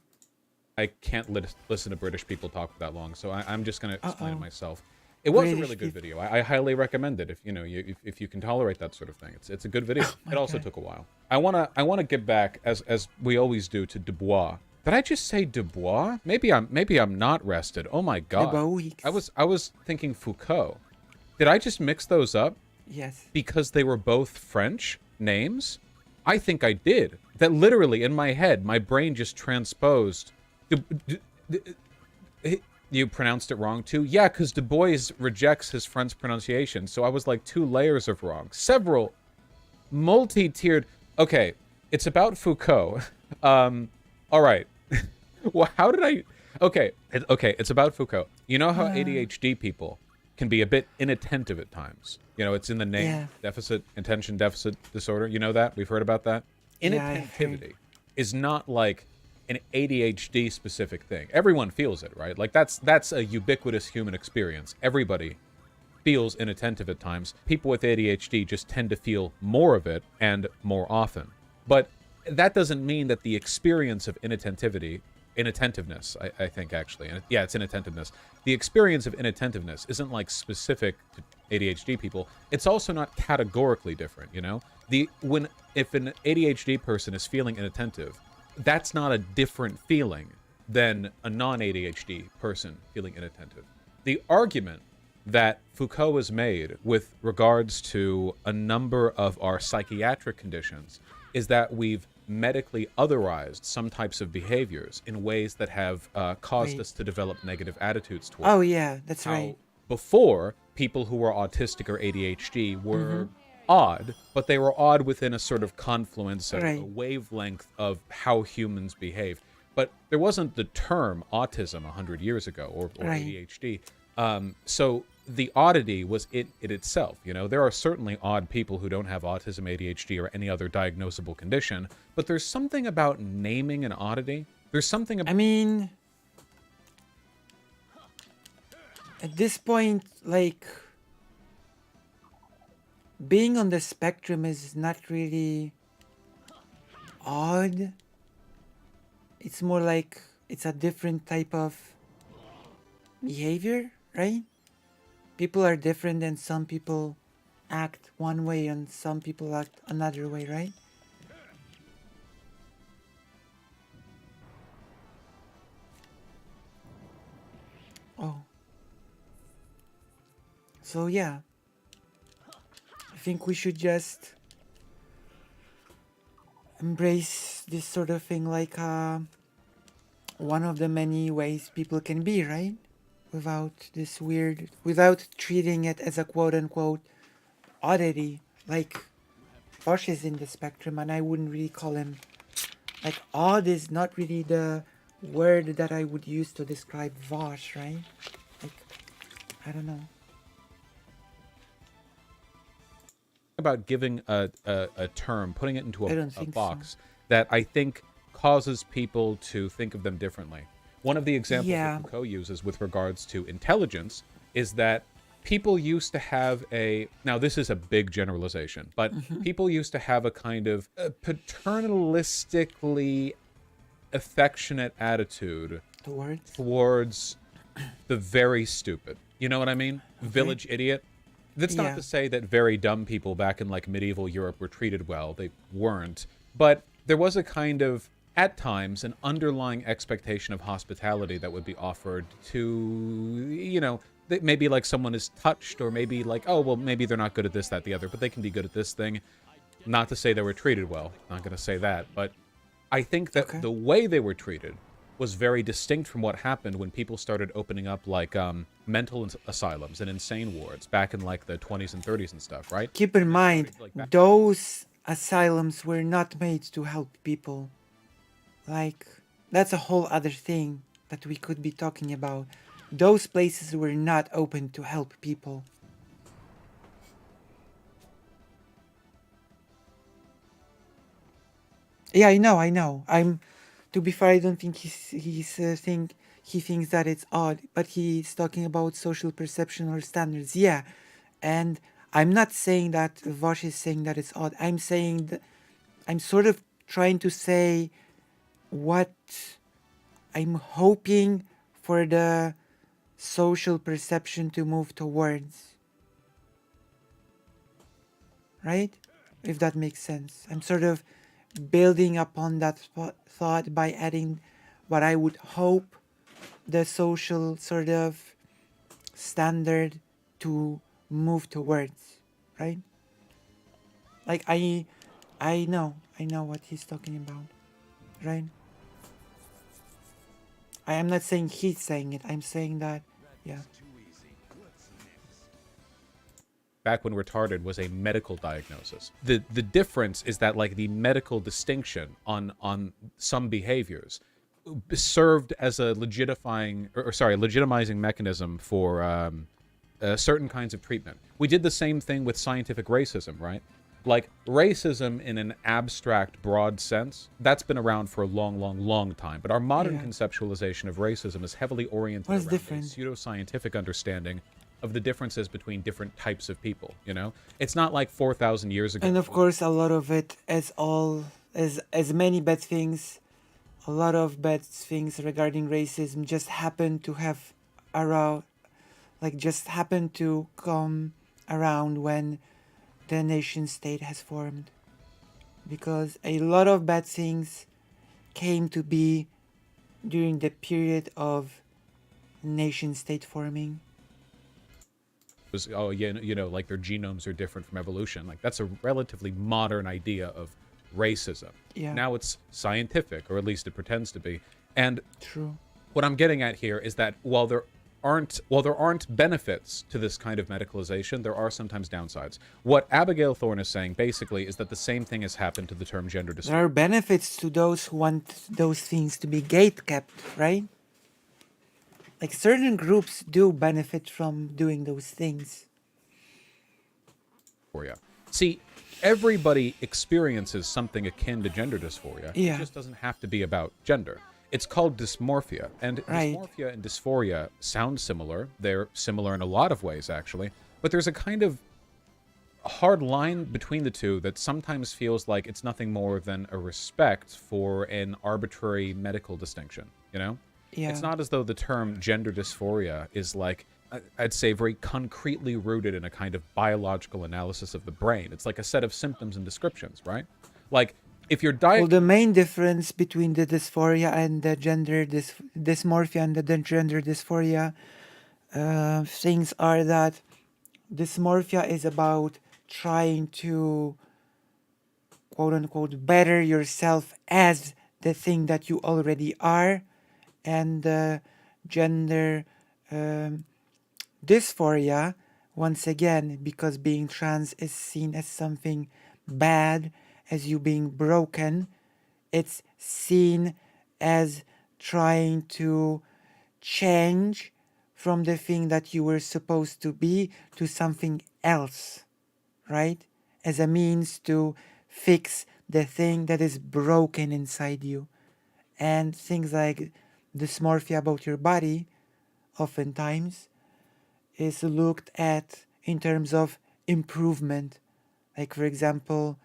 Speaker 4: I can't listen to British people talk for that long, so I'm just going to explain it myself. It was a really good video. I highly recommend it if you can tolerate that sort of thing. It's a good video. It also took a while. I wanna get back as we always do to Dubois. Did I just say Dubois? Maybe I'm not rested. Oh my god. I was thinking Foucault. Did I just mix those up?
Speaker 2: Yes.
Speaker 4: Because they were both French names? I think I did. That literally in my head, my brain just transposed. You pronounced it wrong too? Yeah, because Du Bois rejects his French pronunciation, so I was like 2 layers of wrong. Several multi-tiered... Okay, it's about Foucault. Alright. Well, how did I... Okay, it's about Foucault. You know how ADHD people can be a bit inattentive at times? You know, it's in the name. Yeah. Attention deficit disorder. You know that? We've heard about that? Inattentivity is not like an ADHD specific thing. Everyone feels it, right? Like that's a ubiquitous human experience. Everybody feels inattentive at times. People with ADHD just tend to feel more of it and more often. But that doesn't mean that the experience of inattentiveness, I think actually, and yeah, it's inattentiveness. The experience of inattentiveness isn't like specific to ADHD people. It's also not categorically different, you know? If an ADHD person is feeling inattentive, that's not a different feeling than a non-ADHD person feeling inattentive. The argument that Foucault has made with regards to a number of our psychiatric conditions is that we've medically otherized some types of behaviors in ways that have caused
Speaker 2: Right.
Speaker 4: us to develop negative attitudes towards.
Speaker 2: Oh yeah, that's
Speaker 4: How
Speaker 2: right.
Speaker 4: Before, people who were autistic or ADHD were
Speaker 2: Mhm.
Speaker 4: odd, but they were odd within a sort of confluence, a
Speaker 2: Right.
Speaker 4: wavelength of how humans behaved. But there wasn't the term autism 100 years ago, or
Speaker 2: Right.
Speaker 4: ADHD. So the oddity was it itself. You know, there are certainly odd people who don't have autism, ADHD, or any other diagnosable condition, but there's something about naming an oddity. There's something about...
Speaker 2: I mean, at this point, like, being on the spectrum is not really odd. It's more like it's a different type of behavior, right? People are different and some people act one way and some people act another way, right? Oh. So yeah. I think we should just embrace this sort of thing like one of the many ways people can be, right? Without treating it as a quote-unquote oddity. Like, Vosh is in the spectrum and I wouldn't really call him, like, odd is not really the word that I would use to describe Vosh, right? Like, I don't know.
Speaker 4: About giving a term, putting it into
Speaker 2: I
Speaker 4: a
Speaker 2: don't think
Speaker 4: box that I think causes people to think of them differently. One of the examples
Speaker 2: Yeah.
Speaker 4: that Foucault uses with regards to intelligence is that people used to have now this is a big generalization, but people used to have a kind of paternalistically affectionate attitude towards the very stupid. You know what I mean? Village idiot. That's
Speaker 2: Yeah.
Speaker 4: not to say that very dumb people back in like medieval Europe were treated well. They weren't. But there was a kind of, at times, an underlying expectation of hospitality that would be offered to, you know, that maybe like someone is touched, or maybe like, oh, well, maybe they're not good at this, that, the other, but they can be good at this thing. Not to say they were treated well. Not going to say that. But I think that the way they were treated was very distinct from what happened when people started opening up like mental asylums and insane wards back in like the 20s and 30s and stuff, right?
Speaker 2: Keep in mind, those asylums were not made to help people. Like, that's a whole other thing that we could be talking about. Those places were not open to help people. Yeah, I know. To be fair, I don't think he thinks that it's odd, but he's talking about social perception or standards. Yeah, and I'm not saying that Vosh is saying that it's odd. I'm saying that I'm sort of trying to say what I'm hoping for the social perception to move towards. Right? If that makes sense. I'm sort of building upon that thought by adding what I would hope the social sort of standard to move towards, right? Like I know what he's talking about, right? I am not saying he's saying it. I'm saying that, yeah.
Speaker 4: Back when retarded was a medical diagnosis. The difference is that like the medical distinction on some behaviors served as a legitimizing mechanism for certain kinds of treatment. We did the same thing with scientific racism, right? Like racism in an abstract, broad sense, that's been around for a long time. But our modern conceptualization of racism is heavily oriented around a pseudoscientific understanding of the differences between different types of people, you know? It's not like 4,000 years ago.
Speaker 2: And of course, a lot of it, as many bad things, a lot of bad things regarding racism just happen to have around, like just happen to come around when the nation state has formed. Because a lot of bad things came to be during the period of nation state forming.
Speaker 4: was, oh, yeah, like their genomes are different from evolution. Like that's a relatively modern idea of racism.
Speaker 2: Yeah.
Speaker 4: Now it's scientific, or at least it pretends to be. And
Speaker 2: True.
Speaker 4: What I'm getting at here is that while there aren't benefits to this kind of medicalization, there are sometimes downsides. What Abigail Thorne is saying basically is that the same thing has happened to the term gender dysphoria.
Speaker 2: There are benefits to those who want those things to be gate-kept, right? Like certain groups do benefit from doing those things.
Speaker 4: See, everybody experiences something akin to gender dysphoria.
Speaker 2: Yeah.
Speaker 4: It just doesn't have to be about gender. It's called dysmorphia, and
Speaker 2: Right.
Speaker 4: dysmorphia and dysphoria sound similar. They're similar in a lot of ways, actually, but there's a kind of hard line between the two that sometimes feels like it's nothing more than a respect for an arbitrary medical distinction, you know?
Speaker 2: Yeah.
Speaker 4: It's not as though the term gender dysphoria is like, I'd say, very concretely rooted in a kind of biological analysis of the brain. It's like a set of symptoms and descriptions, right? Like, if you're
Speaker 2: Well, the main difference between the dysphoria and the gender dysmorphia and the gender dysphoria things are that dysmorphia is about trying to quote unquote better yourself as the thing that you already are, and the gender dysphoria, once again, because being trans is seen as something bad, as you being broken, it's seen as trying to change from the thing that you were supposed to be to something else, right? As a means to fix the thing that is broken inside you. And things like dysmorphia about your body oftentimes is looked at in terms of improvement. Like, for example,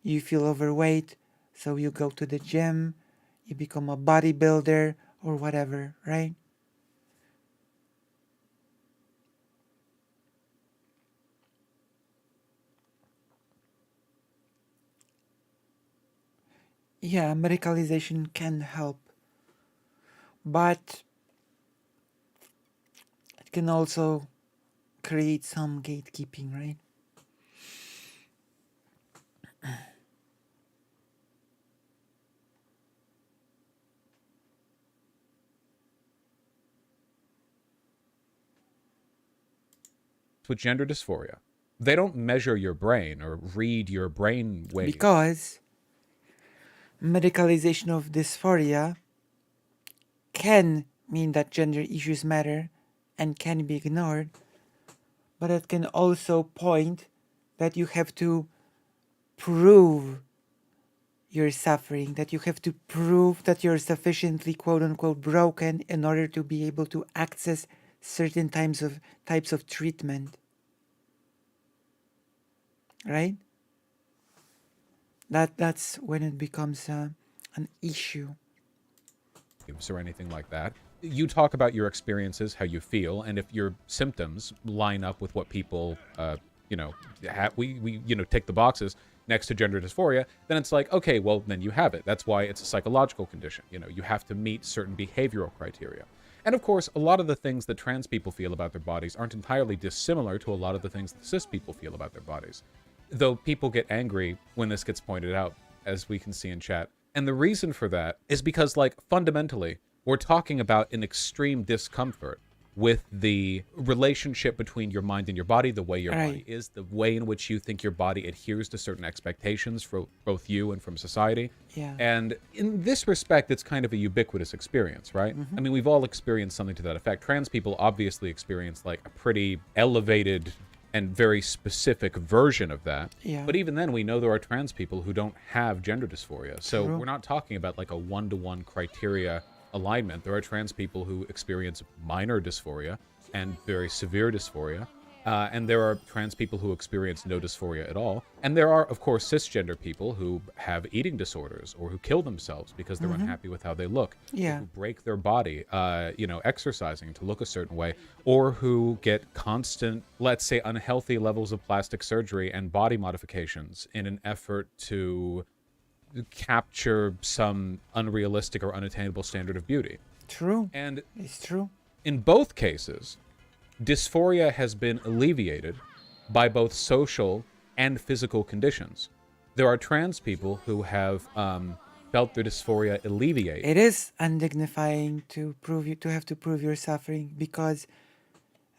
Speaker 2: you feel overweight, so you go to the gym, you become a bodybuilder or whatever, right? Yeah, medicalization can help, but it can also create some gatekeeping, right?
Speaker 4: with gender dysphoria, they don't measure your brain or read your brain waves.
Speaker 2: Because medicalization of dysphoria can mean that gender issues matter and can be ignored, but it can also point that you have to prove your suffering, that you have to prove that you're sufficiently quote unquote broken in order to be able to access certain types of treatment. Right? That's when it becomes an issue.
Speaker 4: Or anything like that. You talk about your experiences, how you feel, and if your symptoms line up with what people, we tick the boxes next to gender dysphoria, then it's like, okay, well, then you have it. That's why it's a psychological condition. You have to meet certain behavioral criteria. And of course, a lot of the things that trans people feel about their bodies aren't entirely dissimilar to a lot of the things that cis people feel about their bodies. Though people get angry when this gets pointed out, as we can see in chat. And the reason for that is because, like, fundamentally, we're talking about an extreme discomfort with the relationship between your mind and your body, the way your body is, the way in which you think your body adheres to certain expectations for both you and from society.
Speaker 2: Yeah.
Speaker 4: And in this respect, it's kind of a ubiquitous experience, right?
Speaker 2: Mhm.
Speaker 4: I mean, we've all experienced something to that effect. Trans people obviously experience, like, a pretty elevated and very specific version of that.
Speaker 2: Yeah.
Speaker 4: But even then, we know there are trans people who don't have gender dysphoria. So
Speaker 2: True.
Speaker 4: we're not talking about like a one-to-one criteria alignment. There are trans people who experience minor dysphoria and very severe dysphoria. And there are trans people who experience no dysphoria at all. And there are, of course, cisgender people who have eating disorders or who kill themselves because they're
Speaker 2: Mhm.
Speaker 4: unhappy with how they look.
Speaker 2: Yeah.
Speaker 4: Who break their body, exercising to look a certain way, or who get constant, let's say, unhealthy levels of plastic surgery and body modifications in an effort to capture some unrealistic or unattainable standard of beauty.
Speaker 2: True.
Speaker 4: And
Speaker 2: it's true.
Speaker 4: In both cases, dysphoria has been alleviated by both social and physical conditions. There are trans people who have felt their dysphoria alleviate.
Speaker 2: It is undignifying to have to prove your suffering, because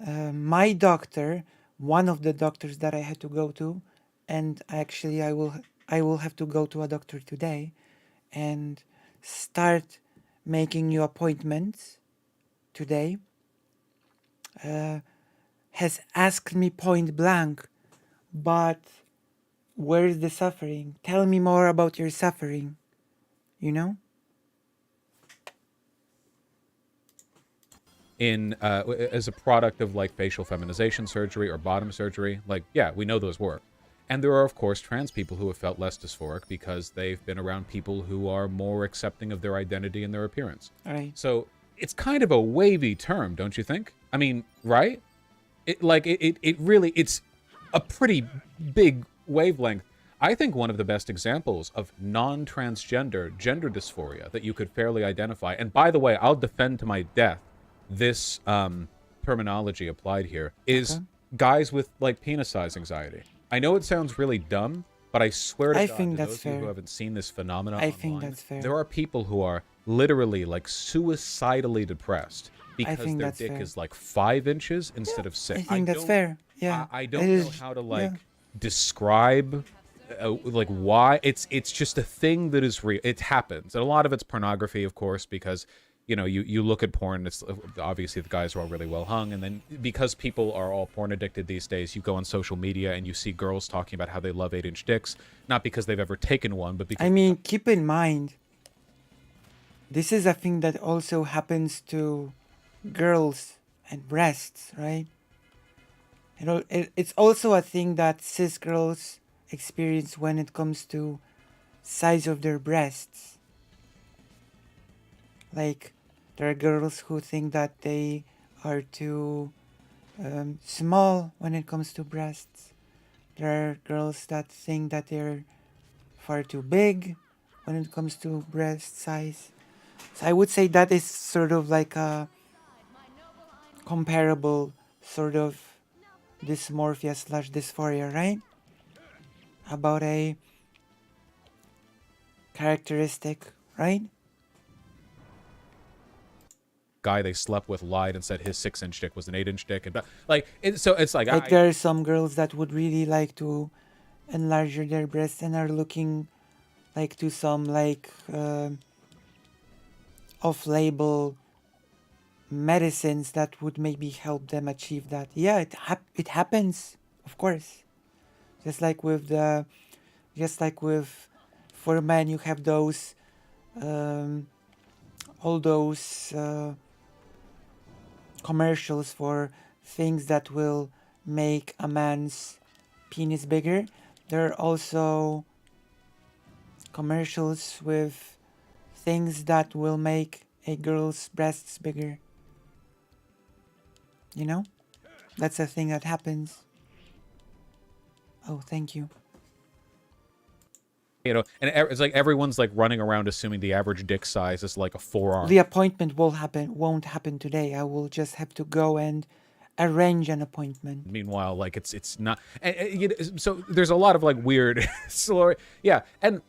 Speaker 2: my doctor, one of the doctors that I had to go to, and actually I will have to go to a doctor today and start making new appointments today, has asked me point blank, but where is the suffering? Tell me more about your suffering, you know?
Speaker 4: As a product of like facial feminization surgery or bottom surgery, like, yeah, we know those work. And there are, of course, trans people who have felt less dysphoric because they've been around people who are more accepting of their identity and their appearance.
Speaker 2: Right.
Speaker 4: So it's kind of a wavy term, don't you think? I mean, right? It's a pretty big wavelength. I think one of the best examples of non-transgender gender dysphoria that you could fairly identify, and by the way, I'll defend to my death this terminology applied here, is guys with like penis size anxiety. I know it sounds really dumb, but I swear to God,
Speaker 2: think
Speaker 4: to
Speaker 2: that's
Speaker 4: those of
Speaker 2: fair.
Speaker 4: you who haven't seen this phenomenon
Speaker 2: I
Speaker 4: online,
Speaker 2: think that's fair.
Speaker 4: there are people who are literally like suicidally depressed because
Speaker 2: think
Speaker 4: their
Speaker 2: that's
Speaker 4: dick
Speaker 2: fair.
Speaker 4: is like 5 inches instead of 6.
Speaker 2: I think that's fair. Yeah.
Speaker 4: I don't know how to like describe like why it's just a thing that is real. It happens, and a lot of it's pornography, of course, because you know you look at porn. It's obviously the guys are all really well hung, and then because people are all porn addicted these days, you go on social media and you see girls talking about how they love 8-inch dicks, not because they've ever taken one, but because
Speaker 2: I mean, keep in mind, this is a thing that also happens to girls and breasts, right? It's also a thing that cis girls experience when it comes to size of their breasts. Like, there are girls who think that they are too small when it comes to breasts. There are girls that think that they're far too big when it comes to breast size. So I would say that is sort of like a comparable sort of dysmorphia / dysphoria, right? About a characteristic, right?
Speaker 4: guy they slept with lied and said his 6-inch dick was an 8-inch dick, and like so it's like
Speaker 2: there are some girls that would really like to enlarge their breasts and are looking like to some like off-label medicines that would maybe help them achieve that. Yeah, it happens, of course. Just like with for men, you have those all those commercials for things that will make a man's penis bigger. There are also commercials with things that will make a girl's breasts bigger. You know? That's a thing that happens. Oh, thank you.
Speaker 4: You know, and it's like everyone's like running around assuming the average dick size is like a forearm.
Speaker 2: The appointment won't happen today. I will just have to go and arrange an appointment.
Speaker 4: Meanwhile, like it's not. And so there's a lot of like weird story. Yeah, and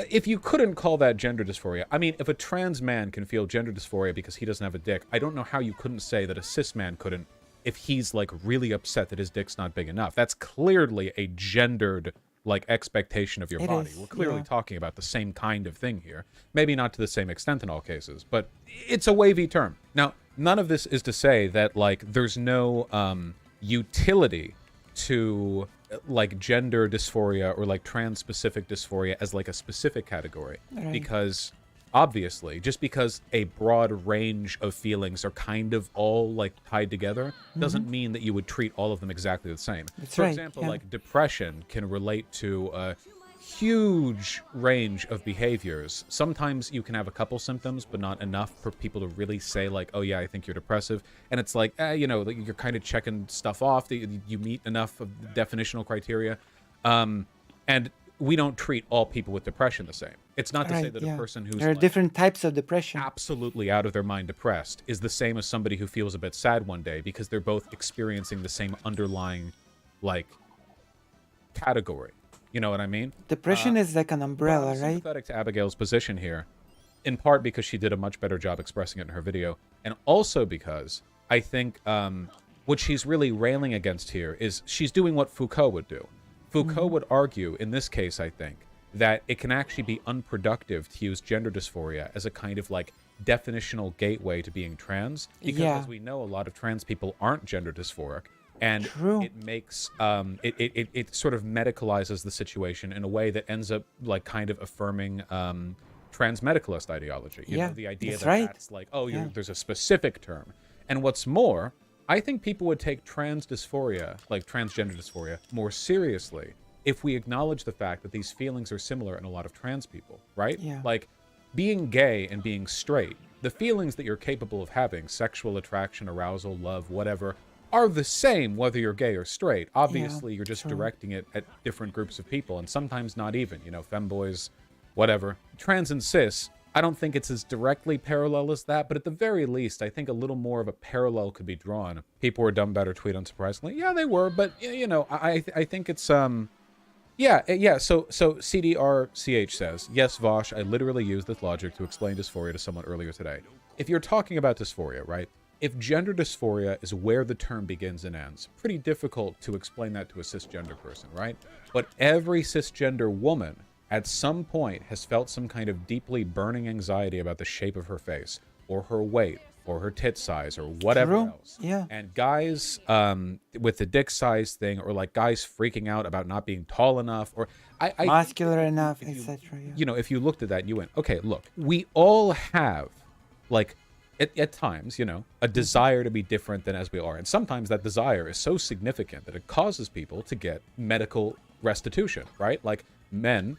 Speaker 4: if you couldn't call that gender dysphoria, I mean, if a trans man can feel gender dysphoria because he doesn't have a dick, I don't know how you couldn't say that a cis man couldn't if he's like really upset that his dick's not big enough. That's clearly a gendered like expectation of your body. We're clearly talking about the same kind of thing here. Maybe not to the same extent in all cases, but it's a wavy term. Now, none of this is to say that like there's no utility to like gender dysphoria or like trans-specific dysphoria as like a specific category. Right. Because obviously, just because a broad range of feelings are kind of all like tied together doesn't mean that you would treat all of them exactly the same.
Speaker 2: That's
Speaker 4: For example, like depression can relate to a huge range of behaviors. Sometimes you can have a couple symptoms, but not enough for people to really say like, oh yeah, I think you're depressive. And it's like, you know, you're kind of checking stuff off. You meet enough of the definitional criteria. And we don't treat all people with depression the same. It's not to say that a person who's
Speaker 2: there are different types of depression,
Speaker 4: absolutely out of their mind depressed, is the same as somebody who feels a bit sad one day, because they're both experiencing the same underlying, like, category. You know what I mean?
Speaker 2: Depression is like an umbrella,
Speaker 4: I'm
Speaker 2: right?
Speaker 4: sympathetic to Abigail's position here, in part because she did a much better job expressing it in her video, and also because I think what she's really railing against here is she's doing what Foucault would do. Foucault would argue, in this case, I think, that it can actually be unproductive to use gender dysphoria as a kind of like definitional gateway to being trans, because as we know, a lot of trans people aren't gender dysphoric, and it makes it sort of medicalizes the situation in a way that ends up like kind of affirming trans medicalist ideology. You know, the idea that that's like, oh, there's a specific term. And what's more, I think people would take trans dysphoria, like transgender dysphoria, more seriously if we acknowledge the fact that these feelings are similar in a lot of trans people, right?
Speaker 2: Yeah.
Speaker 4: Like, being gay and being straight, the feelings that you're capable of having, sexual attraction, arousal, love, whatever, are the same whether you're gay or straight. Obviously, you're just directing it at different groups of people, and sometimes not even, you know, femboys, whatever. Trans and cis, I don't think it's as directly parallel as that, but at the very least, I think a little more of a parallel could be drawn. People were dumb better tweet, unsurprisingly. Yeah, they were, but, you know, I think it's, so CDRCH says, yes, Vosh, I literally used this logic to explain dysphoria to someone earlier today. If you're talking about dysphoria, right, if gender dysphoria is where the term begins and ends, pretty difficult to explain that to a cisgender person, right? But every cisgender woman at some point has felt some kind of deeply burning anxiety about the shape of her face, or her weight, or her tit size, or whatever else.
Speaker 2: Yeah.
Speaker 4: And guys with the dick size thing, or like guys freaking out about not being tall enough, or
Speaker 2: muscular enough, etc.
Speaker 4: You know, if you looked at that and you went, okay, look, we all have, like, at times, you know, a desire to be different than as we are. And sometimes that desire is so significant that it causes people to get medical restitution, right? Like, men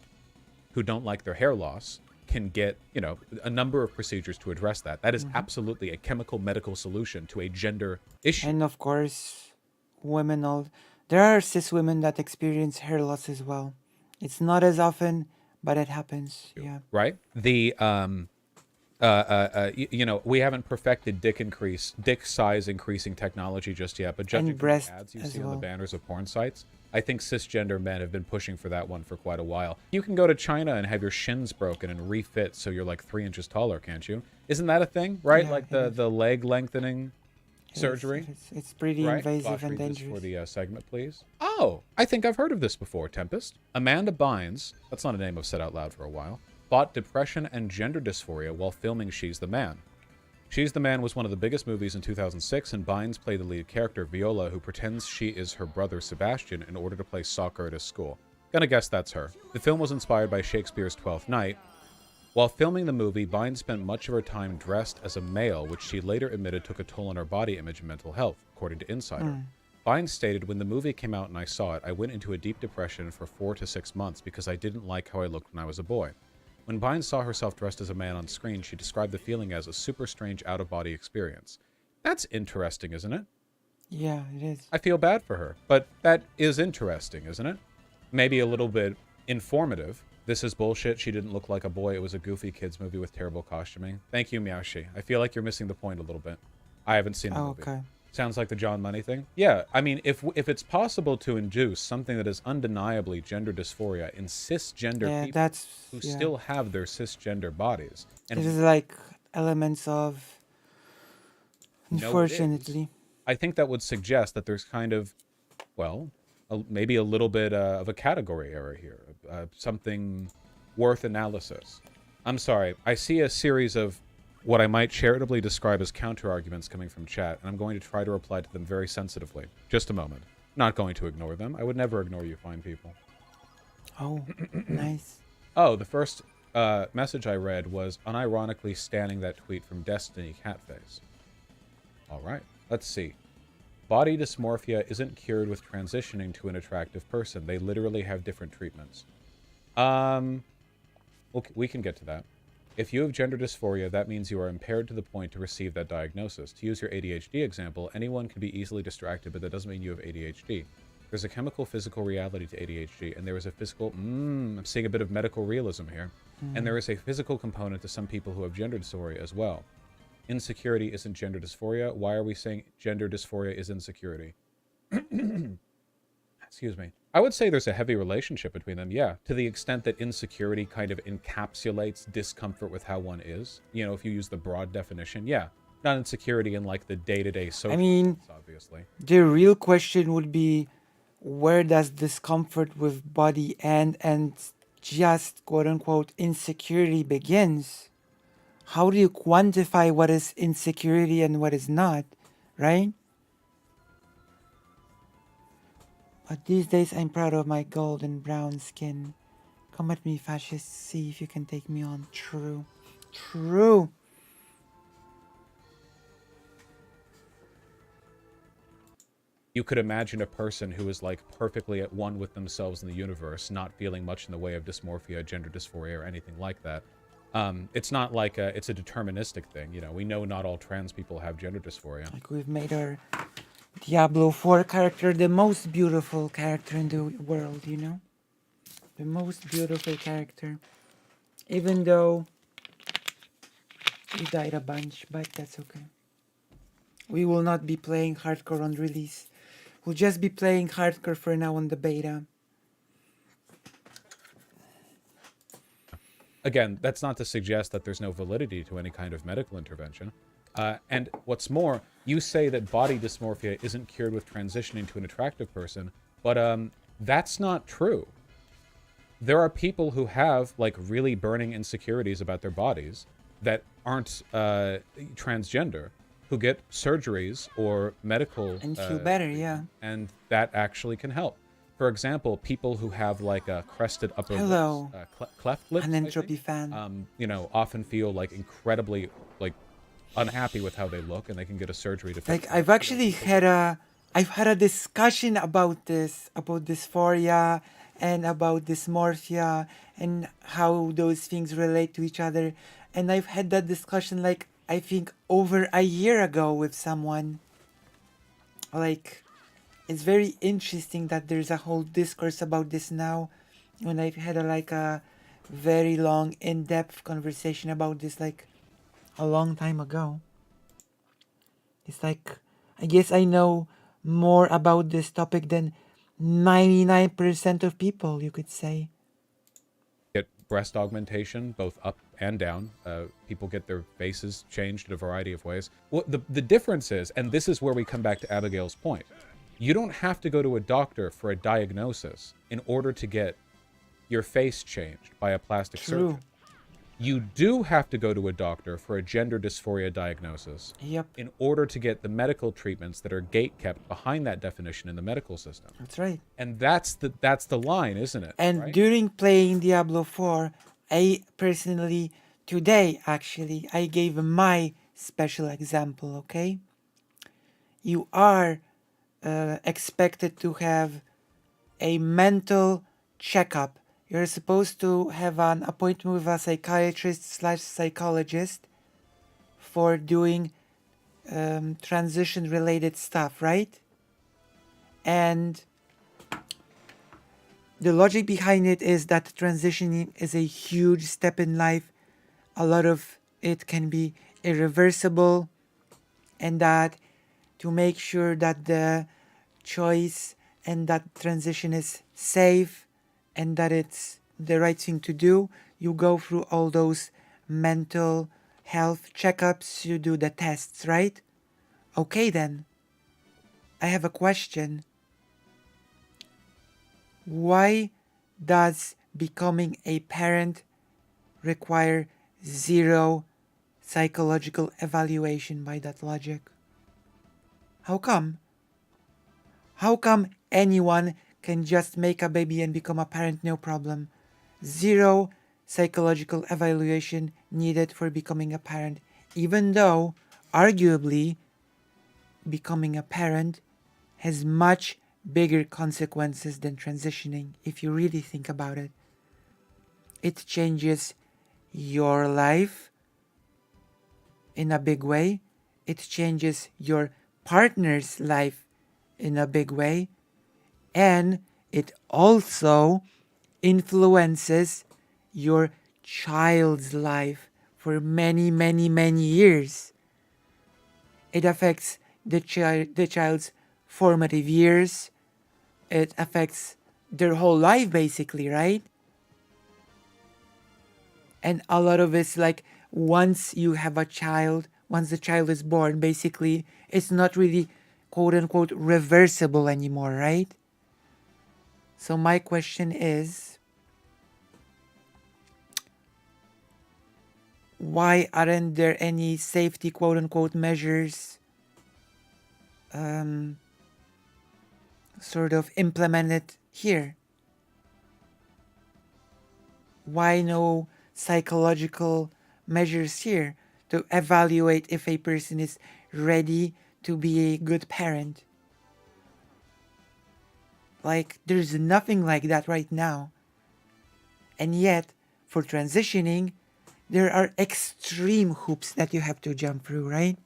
Speaker 4: who don't like their hair loss can get, you know, a number of procedures to address that. That is absolutely a chemical medical solution to a gender issue.
Speaker 2: And of course, there are cis women that experience hair loss as well. It's not as often, but it happens. Yeah.
Speaker 4: Right? The you know, we haven't perfected dick size increasing technology just yet, but judging from the ads you see on the banners of porn sites, I think cisgender men have been pushing for that one for quite a while. You can go to China and have your shins broken and refit so you're like 3 inches taller, can't you? Isn't that a thing, right?
Speaker 2: Yeah,
Speaker 4: like the leg lengthening surgery?
Speaker 2: It's pretty invasive and
Speaker 4: Read this
Speaker 2: dangerous.
Speaker 4: for the segment, please. Oh, I think I've heard of this before, Tempest. Amanda Bynes, that's not a name I've said out loud for a while, fought depression and gender dysphoria while filming She's the Man. She's the Man was one of the biggest movies in 2006, and Bynes played the lead character, Viola, who pretends she is her brother Sebastian in order to play soccer at his school. Gonna guess that's her. The film was inspired by Shakespeare's Twelfth Night. While filming the movie, Bynes spent much of her time dressed as a male, which she later admitted took a toll on her body image and mental health, according to Insider. Bynes stated, when the movie came out and I saw it, I went into a deep depression for 4 to 6 months because I didn't like how I looked when I was a boy. When Bynes saw herself dressed as a man on screen, she described the feeling as a super strange out-of-body experience. That's interesting, isn't it?
Speaker 2: Yeah, it is.
Speaker 4: I feel bad for her, but that is interesting, isn't it? Maybe a little bit informative. This is bullshit. She didn't look like a boy. It was a goofy kids movie with terrible costuming. Thank you, Miyashi. I feel like you're missing the point a little bit. I haven't seen the movie.
Speaker 2: Okay.
Speaker 4: Sounds like the John Money thing. Yeah, I mean, if it's possible to induce something that is undeniably gender dysphoria in cisgender people who still have their cisgender bodies, and
Speaker 2: this is like elements of, unfortunately.
Speaker 4: I think that would suggest that there's kind of, well, maybe a little bit of a category error here, something worth analysis. I'm sorry, I see a series of what I might charitably describe as counter-arguments coming from chat, and I'm going to try to reply to them very sensitively. Just a moment. Not going to ignore them. I would never ignore you fine people.
Speaker 2: Oh, nice.
Speaker 4: Oh, the first message I read was unironically standing that tweet from Destiny Catface. All right, let's see. Body dysmorphia isn't cured with transitioning to an attractive person. They literally have different treatments. Okay, we can get to that. If you have gender dysphoria, that means you are impaired to the point to receive that diagnosis. To use your ADHD example, anyone can be easily distracted, but that doesn't mean you have ADHD. There's a chemical physical reality to ADHD, and there is a physical, I'm seeing a bit of medical realism here. And there is a physical component to some people who have gender dysphoria as well. Insecurity isn't gender dysphoria. Why are we saying gender dysphoria is insecurity? Excuse me. I would say there's a heavy relationship between them, yeah, to the extent that insecurity kind of encapsulates discomfort with how one is. You know, if you use the broad definition, yeah. Not insecurity in like the day-to-day social
Speaker 2: I mean,
Speaker 4: sense, obviously.
Speaker 2: the real question would be, where does discomfort with body end and just quote-unquote insecurity begins? How do you quantify what is insecurity and what is not, right? But these days I'm proud of my golden brown skin. Come at me, fascists, see if you can take me on. True. True.
Speaker 4: You could imagine a person who is like perfectly at one with themselves in the universe, not feeling much in the way of dysmorphia, gender dysphoria, or anything like that. It's not like it's a deterministic thing. You know, we know not all trans people have gender dysphoria.
Speaker 2: Like we've made our Diablo 4 character the most beautiful character in the world, you know? The most beautiful character. Even though he died a bunch, but that's okay. We will not be playing hardcore on release. We'll just be playing hardcore for now on the beta.
Speaker 4: Again, that's not to suggest that there's no validity to any kind of medical intervention. And what's more, you say that body dysmorphia isn't cured with transitioning to an attractive person, but that's not true. There are people who have like really burning insecurities about their bodies that aren't transgender, who get surgeries or medical
Speaker 2: and feel better, yeah.
Speaker 4: And that actually can help. For example, people who have like a crested upper
Speaker 2: Hello.
Speaker 4: lips, cleft lips,
Speaker 2: An entropy fan.
Speaker 4: you know, often feel like incredibly like unhappy with how they look, and they can get a surgery to fix
Speaker 2: like I've actually had a discussion about this, about dysphoria and about dysmorphia and how those things relate to each other. And I've had that discussion like I think over a year ago with someone. Like, it's very interesting that there's a whole discourse about this now, when I've had a very long, in-depth conversation about this like a long time ago. It's like, I guess I know more about this topic than 99% of people, you could say.
Speaker 4: Get breast augmentation, both up and down. People get their faces changed in a variety of ways. Well, the difference is, and this is where we come back to Abigail's point, you don't have to go to a doctor for a diagnosis in order to get your face changed by a plastic surgeon. You do have to go to a doctor for a gender dysphoria diagnosis in order to get the medical treatments that are gate-kept behind that definition in the medical system.
Speaker 2: That's right.
Speaker 4: And that's the line, isn't it?
Speaker 2: And
Speaker 4: right?
Speaker 2: during playing Diablo 4, I personally, today actually, I gave my special example, okay? You are expected to have a mental checkup. You're supposed to have an appointment with a psychiatrist/psychologist for doing transition-related stuff, right? And the logic behind it is that transitioning is a huge step in life. A lot of it can be irreversible, and that to make sure that the choice and that transition is safe and that it's the right thing to do, you go through all those mental health checkups, you do the tests, right? Okay then, I have a question. Why does becoming a parent require zero psychological evaluation by that logic? How come? How come anyone can just make a baby and become a parent, no problem? Zero psychological evaluation needed for becoming a parent, even though, arguably, becoming a parent has much bigger consequences than transitioning, if you really think about it. It changes your life in a big way. It changes your partner's life in a big way. And it also influences your child's life for many, many, many years. It affects the child's formative years. It affects their whole life, basically, right? And a lot of it's like, once you have a child, once the child is born, basically, it's not really quote unquote reversible anymore, right? So my question is, why aren't there any safety quote unquote measures sort of implemented here? Why no psychological measures here to evaluate if a person is ready to be a good parent? Like, there's nothing like that right now. And yet, for transitioning, there are extreme hoops that you have to jump through, right?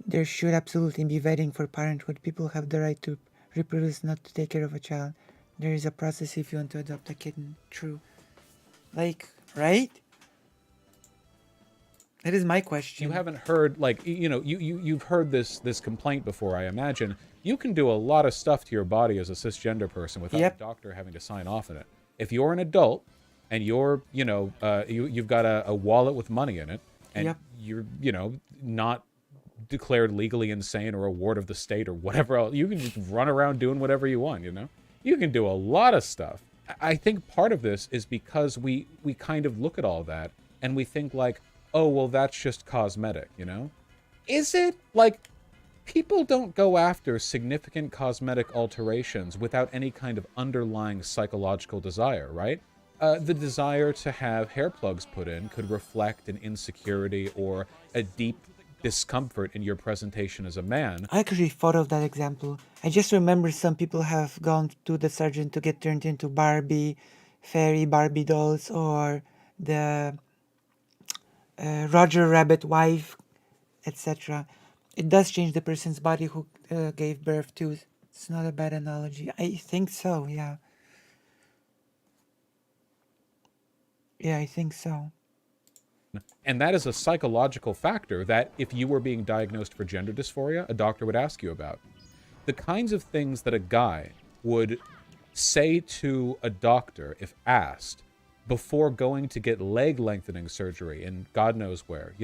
Speaker 2: There should absolutely be vetting for parenthood. People have the right to reproduce, not to take care of a child. There is a process if you want to adopt a kitten. True. Like, right? That is my question.
Speaker 4: You haven't heard, like, you've heard this complaint before, I imagine. You can do a lot of stuff to your body as a cisgender person without a doctor having to sign off on it. If you're an adult and you're, you've got a wallet with money in it, and you're, not declared legally insane or a ward of the state or whatever else, you can just run around doing whatever you want, You can do a lot of stuff. I think part of this is because we kind of look at all that and we think like, oh, well, that's just cosmetic, Is it? Like, people don't go after significant cosmetic alterations without any kind of underlying psychological desire, right? The desire to have hair plugs put in could reflect an insecurity or a deep discomfort in your presentation as a man.
Speaker 2: I actually thought of that example. I just remember some people have gone to the surgeon to get turned into Barbie, fairy Barbie dolls, or the Roger Rabbit wife, etc. It does change the person's body who gave birth to. It's not a bad analogy. I think so, yeah. Yeah, I think so.
Speaker 4: And that is a psychological factor that if you were being diagnosed for gender dysphoria, a doctor would ask you about. The kinds of things that a guy would say to a doctor if asked before going to get leg lengthening surgery in God knows where,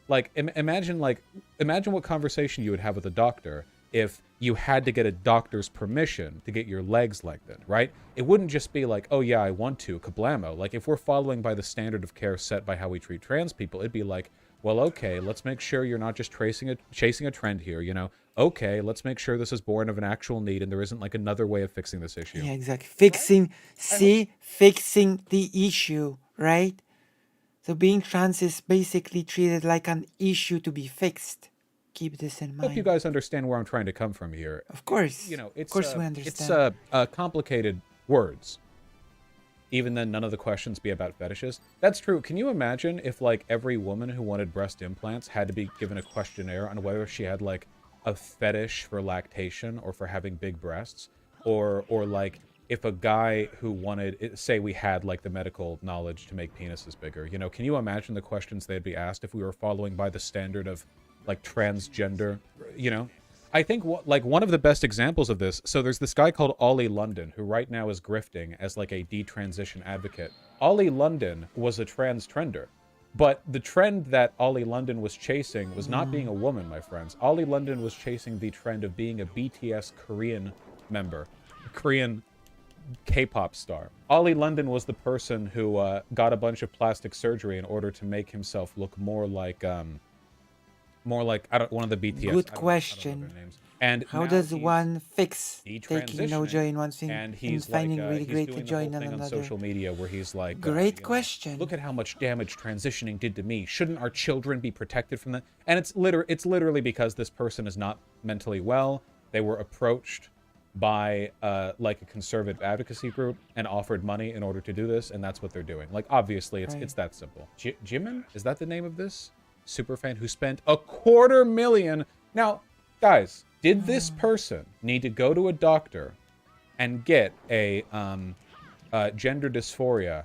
Speaker 4: like imagine what conversation you would have with a doctor if you had to get a doctor's permission to get your legs lengthened, right? It wouldn't just be like, oh yeah, I want to, kablamo. Like if we're following by the standard of care set by how we treat trans people, it'd be like, well, okay, let's make sure you're not just chasing a trend here, Okay, let's make sure this is born of an actual need and there isn't like another way of fixing this issue.
Speaker 2: Yeah, exactly. Fixing the issue, right? So being trans is basically treated like an issue to be fixed. Keep this in mind.
Speaker 4: I hope you guys understand where I'm trying to come from here.
Speaker 2: Of course.
Speaker 4: It's,
Speaker 2: of course we understand.
Speaker 4: It's complicated words. Even then, none of the questions be about fetishes. That's true. Can you imagine if, like, every woman who wanted breast implants had to be given a questionnaire on whether she had, like, a fetish for lactation or for having big breasts? Or like, if a guy who wanted, say we had, like, the medical knowledge to make penises bigger, can you imagine the questions they'd be asked if we were following by the standard of, like, transgender, I think one of the best examples of this, so there's this guy called Ollie London who right now is grifting as like a detransition advocate. Ollie London was a trans trender, but the trend that Ollie London was chasing was not being a woman, my friends. Ollie London was chasing the trend of being a BTS Korean member, a Korean K-pop star. Ollie London was the person who got a bunch of plastic surgery in order to make himself look more like one of the BTS.
Speaker 2: Good question.
Speaker 4: And
Speaker 2: how does one fix taking no joy in one thing and finding really great joy in another?
Speaker 4: On social media where he's like,
Speaker 2: great question.
Speaker 4: Look at how much damage transitioning did to me. Shouldn't our children be protected from that? And it's literally because this person is not mentally well. They were approached by like a conservative advocacy group and offered money in order to do this, and that's what they're doing. Like, obviously, it's that simple. Jimin? Is that the name of this? superfan who spent $250,000. Now, guys, did this person need to go to a doctor and get a gender dysphoria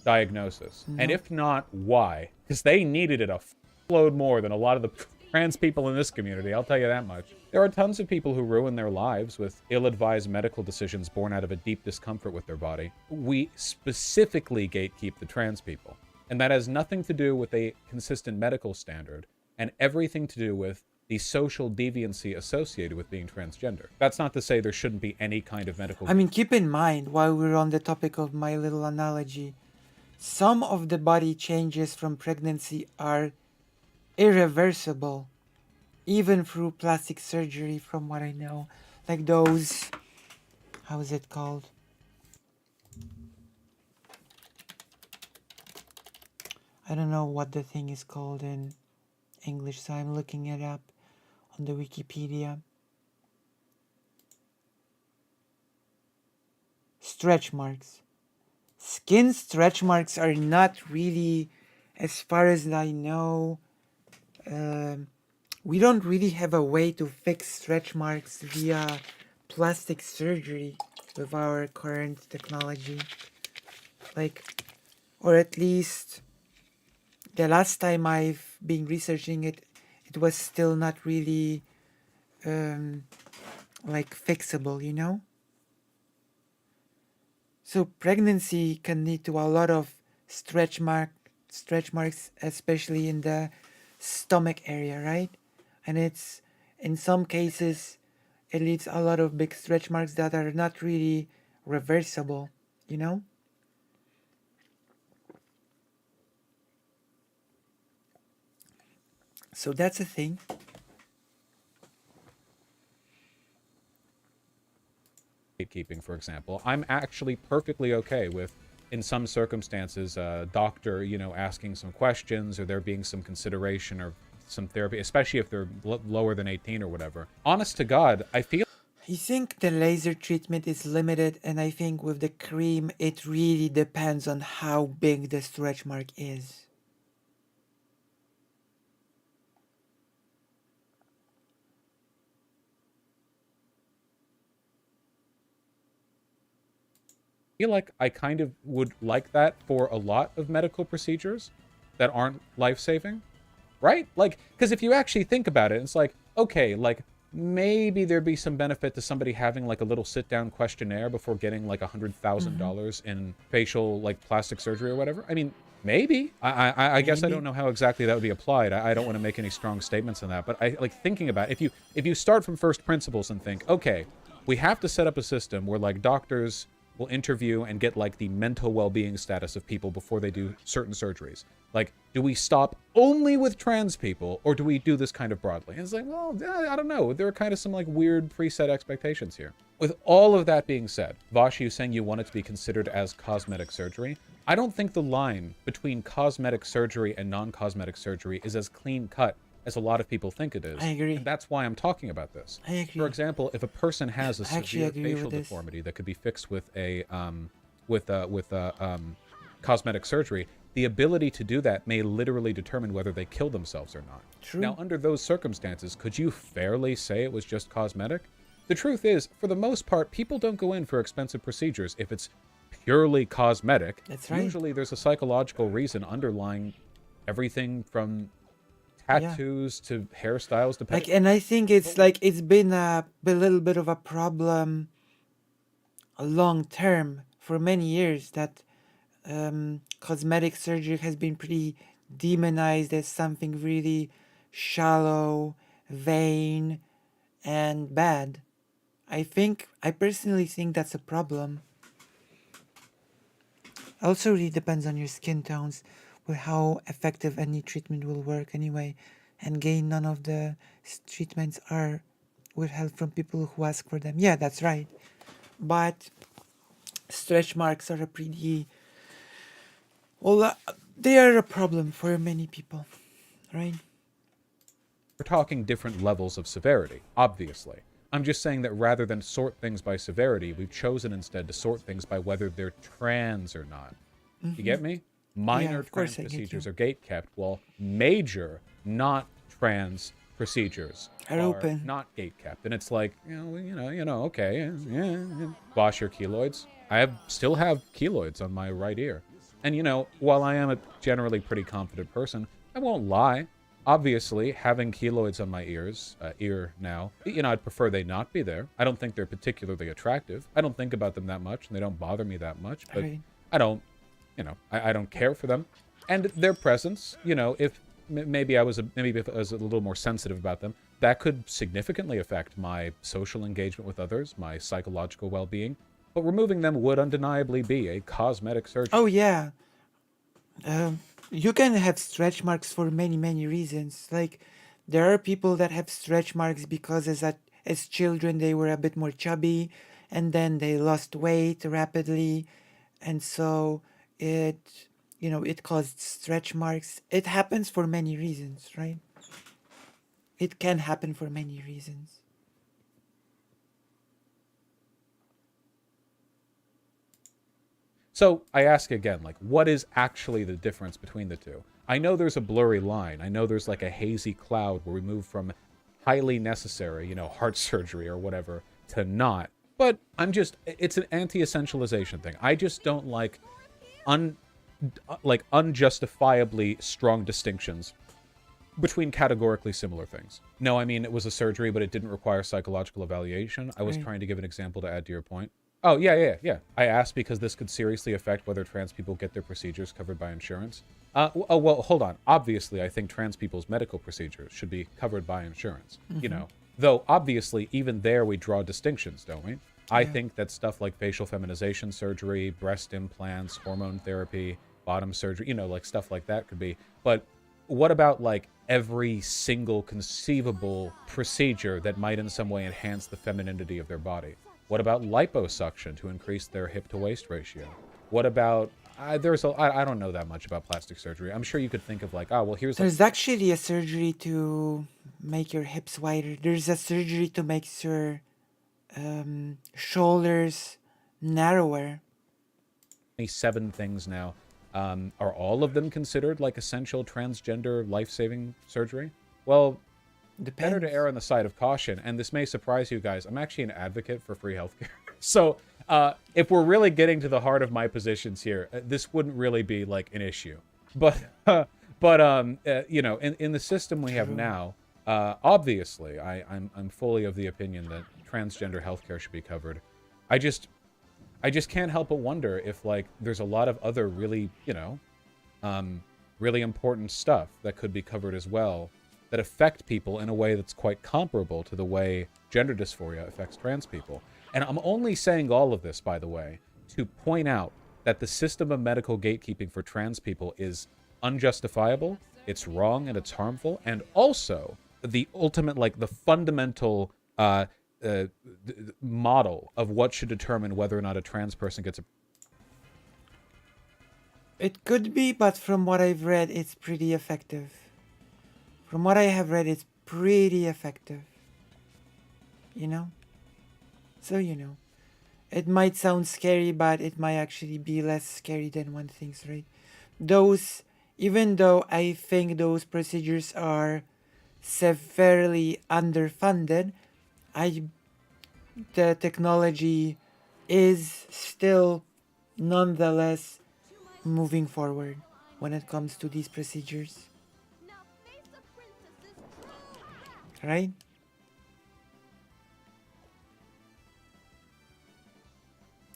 Speaker 4: diagnosis?
Speaker 2: No.
Speaker 4: And if not, why? Because they needed it a load more than a lot of the trans people in this community, I'll tell you that much. There are tons of people who ruin their lives with ill-advised medical decisions born out of a deep discomfort with their body. We specifically gatekeep the trans people. And that has nothing to do with a consistent medical standard and everything to do with the social deviancy associated with being transgender. That's not to say there shouldn't be any kind of medical...
Speaker 2: I mean, keep in mind, while we're on the topic of my little analogy, some of the body changes from pregnancy are irreversible, even through plastic surgery, from what I know. Like those, how is it called? I don't know what the thing is called in English, so I'm looking it up on the Wikipedia. Stretch marks. Skin stretch marks are not really, as far as I know, we don't really have a way to fix stretch marks via plastic surgery with our current technology. Like, or at least the last time I've been researching it, it was still not really like fixable, you know? So pregnancy can lead to a lot of stretch marks, especially in the stomach area, right? And it's, in some cases, it leads a lot of big stretch marks that are not really reversible, you know? So that's a thing.
Speaker 4: Gatekeeping, for example. I'm actually perfectly okay with, in some circumstances, a doctor, you know, asking some questions or there being some consideration or some therapy, especially if they're lower than 18 or whatever. Honest to God, I feel...
Speaker 2: I think the laser treatment is limited, and I think with the cream, it really depends on how big the stretch mark is.
Speaker 4: I feel like I kind of would like that for a lot of medical procedures that aren't life-saving, right? Like, because if you actually think about it, it's like, okay, like, maybe there'd be some benefit to somebody having, like, a little sit-down questionnaire before getting, like, $100,000 in facial, like, plastic surgery or whatever. I mean, maybe. I guess I don't know how exactly that would be applied. I don't want to make any strong statements on that, but I like thinking about it. If you start from first principles and think, okay, we have to set up a system where, like, doctors will interview and get, like, the mental well-being status of people before they do certain surgeries. Like, do we stop only with trans people, or do we do this kind of broadly? And it's like, well, I don't know. There are kind of some, like, weird preset expectations here. With all of that being said, Vash, you saying you want it to be considered as cosmetic surgery, I don't think the line between cosmetic surgery and non-cosmetic surgery is as clean-cut as a lot of people think it is.
Speaker 2: I agree.
Speaker 4: And that's why I'm talking about this.
Speaker 2: I agree.
Speaker 4: For example, if a person has a severe facial deformity that could be fixed with a cosmetic surgery, the ability to do that may literally determine whether they kill themselves or not.
Speaker 2: True.
Speaker 4: Now, under those circumstances, could you fairly say it was just cosmetic? The truth is, for the most part, people don't go in for expensive procedures if it's purely cosmetic.
Speaker 2: That's right.
Speaker 4: Usually there's a psychological reason underlying everything from tattoos to hairstyles to...
Speaker 2: Like, and I think it's like, it's been a little bit of a problem long term for many years that cosmetic surgery has been pretty demonized as something really shallow, vain, and bad. I personally think that's a problem. Also really depends on your skin tones with how effective any treatment will work anyway. And again, none of the treatments are withheld from people who ask for them. Yeah, that's right. But stretch marks are a pretty... Well, they are a problem for many people, right?
Speaker 4: We're talking different levels of severity, obviously. I'm just saying that rather than sort things by severity, we've chosen instead to sort things by whether they're trans or not. You get me? minor trans procedures are gate kept, while major, not trans procedures
Speaker 2: are open,
Speaker 4: not gate kept. And it's like, okay, wash your keloids. Still have keloids on my right ear. And, while I am a generally pretty confident person, I won't lie. Obviously, having keloids on my ear now, I'd prefer they not be there. I don't think they're particularly attractive. I don't think about them that much, and they don't bother me that much. But I don't, I don't care for them. And their presence, if maybe I was a little more sensitive about them, that could significantly affect my social engagement with others, my psychological well-being. But removing them would undeniably be a cosmetic surgery.
Speaker 2: Oh, yeah. You can have stretch marks for many, many reasons. Like, there are people that have stretch marks because as children they were a bit more chubby, and then they lost weight rapidly, and so it caused stretch marks. It happens for many reasons, right? It can happen for many reasons.
Speaker 4: So I ask again, what is actually the difference between the two? I know there's a blurry line. I know there's like a hazy cloud where we move from highly necessary, heart surgery or whatever, to not. But it's an anti-essentialization thing. I just don't like unjustifiably strong distinctions between categorically similar things. No, I mean, it was a surgery, but it didn't require psychological evaluation. I was trying to give an example to add to your point. Oh, yeah. I asked because this could seriously affect whether trans people get their procedures covered by insurance. Well, hold on. Obviously, I think trans people's medical procedures should be covered by insurance, Though, obviously, even there we draw distinctions, don't we? I think that stuff like facial feminization surgery, breast implants, hormone therapy, bottom surgery, stuff like that could be. But what about, every single conceivable procedure that might in some way enhance the femininity of their body? What about liposuction to increase their hip-to-waist ratio? What about... I don't know that much about plastic surgery. I'm sure you could think of
Speaker 2: There's actually a surgery to make your hips wider. There's a surgery to make your shoulders narrower.
Speaker 4: 7 things now. Are all of them considered essential transgender life-saving surgery? Well...
Speaker 2: Depends.
Speaker 4: Better to err on the side of caution, and this may surprise you guys. I'm actually an advocate for free healthcare. So, if we're really getting to the heart of my positions here, this wouldn't really be an issue. But in the system we have now, obviously, I'm fully of the opinion that transgender healthcare should be covered. I just can't help but wonder if there's a lot of other really really important stuff that could be covered as well, that affect people in a way that's quite comparable to the way gender dysphoria affects trans people. And I'm only saying all of this, by the way, to point out that the system of medical gatekeeping for trans people is unjustifiable, it's wrong, and it's harmful, and also the ultimate, the fundamental model of what should determine whether or not a trans person gets a...
Speaker 2: It could be, but from what I've read, it's pretty effective. From what I have read, it's pretty effective. So, it might sound scary, but it might actually be less scary than one thinks, right? Even though I think those procedures are severely underfunded, the technology is still nonetheless moving forward when it comes to these procedures. Right?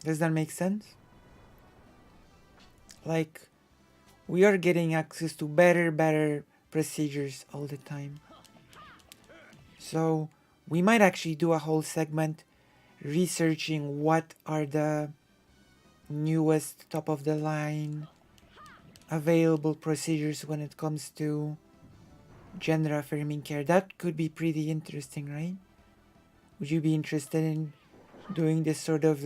Speaker 2: Does that make sense? We are getting access to better procedures all the time. So we might actually do a whole segment researching what are the newest top of the line available procedures when it comes to gender affirming care. That could be pretty interesting, right? Would you be interested in doing this sort of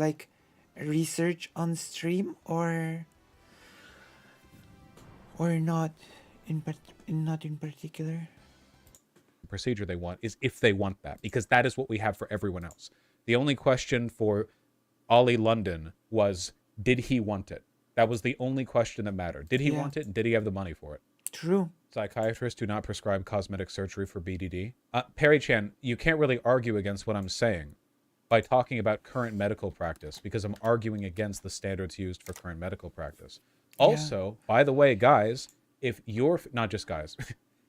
Speaker 2: research on stream or not in particular?
Speaker 4: Procedure they want is if they want that, because that is what we have for everyone else. The only question for Ollie London was, did he want it? That was the only question that mattered. Did he
Speaker 2: Yeah.
Speaker 4: want it, and did he have the money for it?
Speaker 2: True.
Speaker 4: Psychiatrists do not prescribe cosmetic surgery for BDD. Perry Chan, you can't really argue against what I'm saying by talking about current medical practice, because I'm arguing against the standards used for current medical practice. Also, by the way, guys, if you're, not just guys,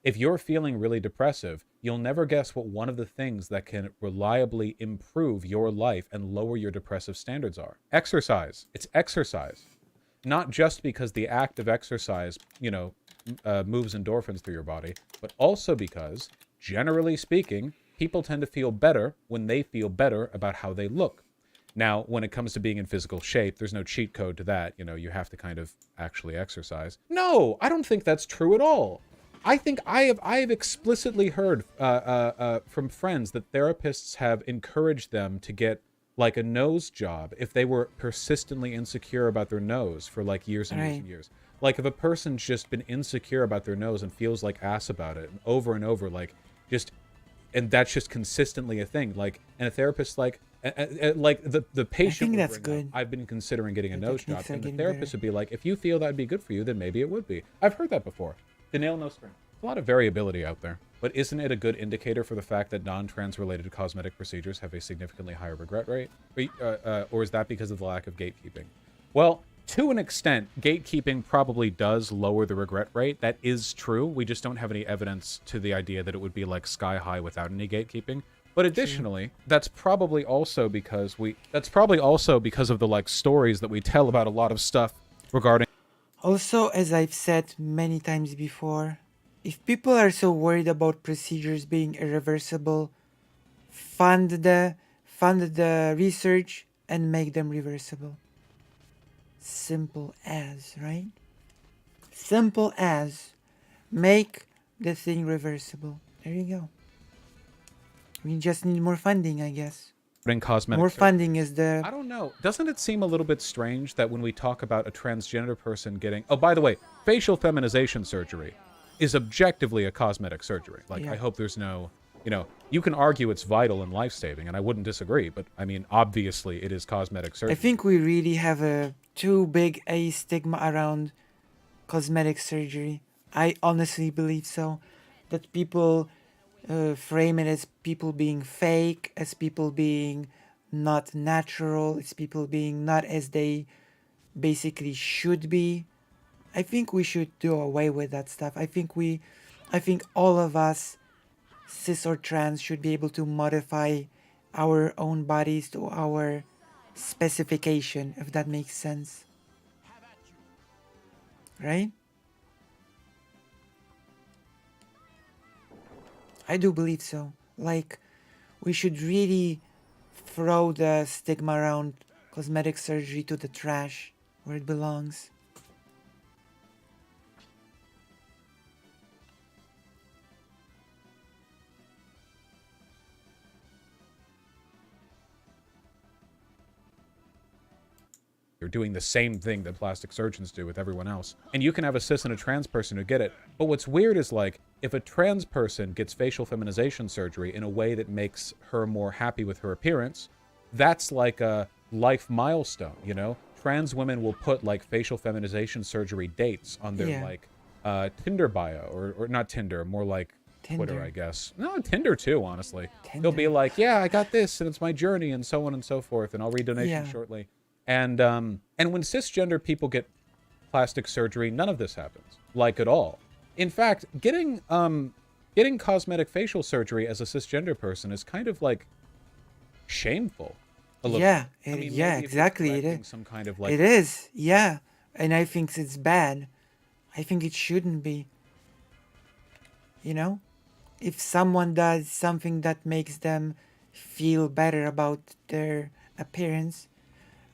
Speaker 4: if you're feeling really depressive, you'll never guess what one of the things that can reliably improve your life and lower your depressive standards are. Exercise. It's exercise. Not just because the act of exercise, moves endorphins through your body, but also because, generally speaking, people tend to feel better when they feel better about how they look. Now, when it comes to being in physical shape, there's no cheat code to that. You have to kind of actually exercise. No, I don't think that's true at all. I think I have explicitly heard from friends that therapists have encouraged them to get like a nose job if they were persistently insecure about their nose for like years and years and years. Like if a person's just been insecure about their nose and feels like ass about it and over, and that's just consistently a thing. Like, and a therapist like the patient.
Speaker 2: I think that's good.
Speaker 4: I've been considering getting a nose job, and the therapist would be like, if you feel that'd be good for you, then maybe it would be. I've heard that before. The nail, no string. A lot of variability out there, but isn't it a good indicator for the fact that non-trans related cosmetic procedures have a significantly higher regret rate? Or is that because of the lack of gatekeeping? Well, to an extent, gatekeeping probably does lower the regret rate. That is true. We just don't have any evidence to the idea that it would be like sky high without any gatekeeping. But additionally, that's probably also because of the like stories that we tell about a lot of stuff regarding.
Speaker 2: Also, as I've said many times before, if people are so worried about procedures being irreversible, fund the research and make them reversible. Simple as, right? Simple as. Make the thing reversible. There you go. We just need more funding, I guess.
Speaker 4: Cosmetic
Speaker 2: more
Speaker 4: surgery.
Speaker 2: funding is the...
Speaker 4: I don't know. Doesn't it seem a little bit strange that when we talk about a transgender person getting... Oh, by the way, facial feminization surgery is objectively a cosmetic surgery. Like, I hope there's no... you can argue it's vital and life-saving, and I wouldn't disagree, but, I mean, obviously it is cosmetic surgery.
Speaker 2: I think we really have too big a stigma around cosmetic surgery. I honestly believe so. That people frame it as people being fake, as people being not natural, as people being not as they basically should be. I think we should do away with that stuff. I think all of us, cis or trans, should be able to modify our own bodies to our specification, if that makes sense. Right? I do believe so. Like, we should really throw the stigma around cosmetic surgery to the trash where it belongs.
Speaker 4: You're doing the same thing that plastic surgeons do with everyone else. And you can have a cis and a trans person who get it. But what's weird is, like, if a trans person gets facial feminization surgery in a way that makes her more happy with her appearance, that's like a life milestone, Trans women will put, like, facial feminization surgery dates on their, Tinder bio. Or not Tinder, more like Twitter, I guess. No, Tinder too, honestly. They'll be like, yeah, I got this, and it's my journey, and so on and so forth, and I'll read donations shortly. And when cisgender people get plastic surgery, none of this happens, like, at all. In fact, getting cosmetic facial surgery as a cisgender person is kind of like shameful.
Speaker 2: Exactly. It is.
Speaker 4: Some kind of, like,
Speaker 2: it is, yeah, and I think it's bad. I think it shouldn't be. If someone does something that makes them feel better about their appearance,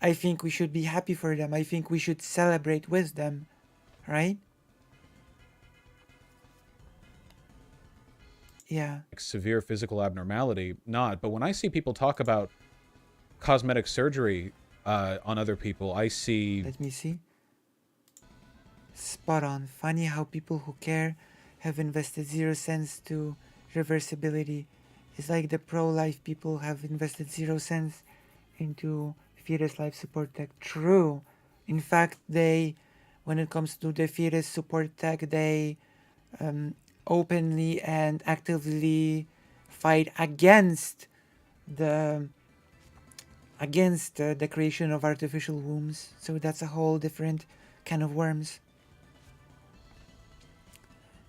Speaker 2: I think we should be happy for them. I think we should celebrate with them, right? Yeah.
Speaker 4: Severe physical abnormality, not. But when I see people talk about cosmetic surgery on other people, I see...
Speaker 2: Let me see. Spot on. Funny how people who care have invested 0 cents to reversibility. It's like the pro-life people have invested 0 cents into fetus life support tech. True. In fact, they, when it comes to the fetus support tech, they openly and actively fight against the creation of artificial wombs. So that's a whole different can of worms.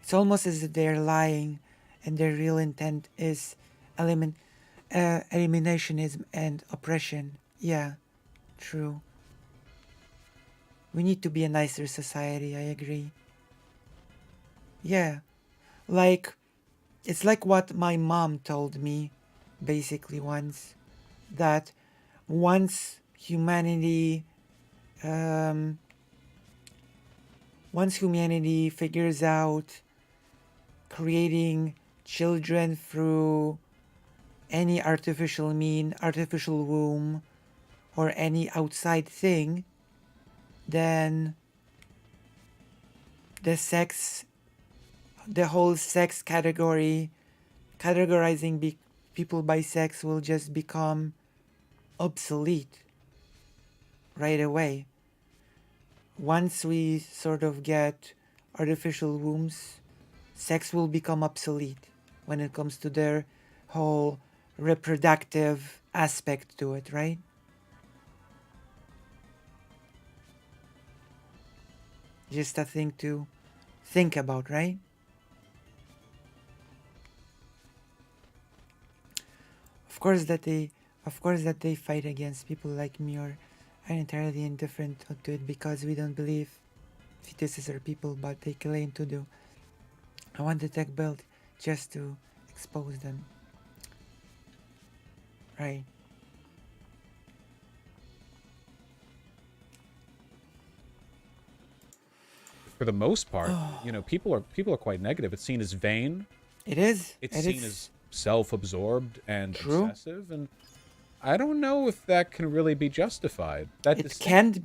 Speaker 2: It's almost as if they're lying and their real intent is eliminationism and oppression. Yeah, true. We need to be a nicer society, I agree. Yeah, like, it's like what my mom told me, basically, once, that once humanity figures out creating children through any artificial womb, or any outside thing, then the whole sex categorizing people by sex will just become obsolete right away. Once we sort of get artificial wombs, sex will become obsolete when it comes to their whole reproductive aspect to it, right? Just a thing to think about, right? Of course that they fight against people like me, or are entirely indifferent to it because we don't believe fetuses are people, but they claim to do. I want the tech built just to expose them. Right.
Speaker 4: For the most part, people are quite negative. It's seen as vain.
Speaker 2: It is.
Speaker 4: It's seen as self-absorbed and obsessive, and I don't know if that can really be justified.
Speaker 2: It cannot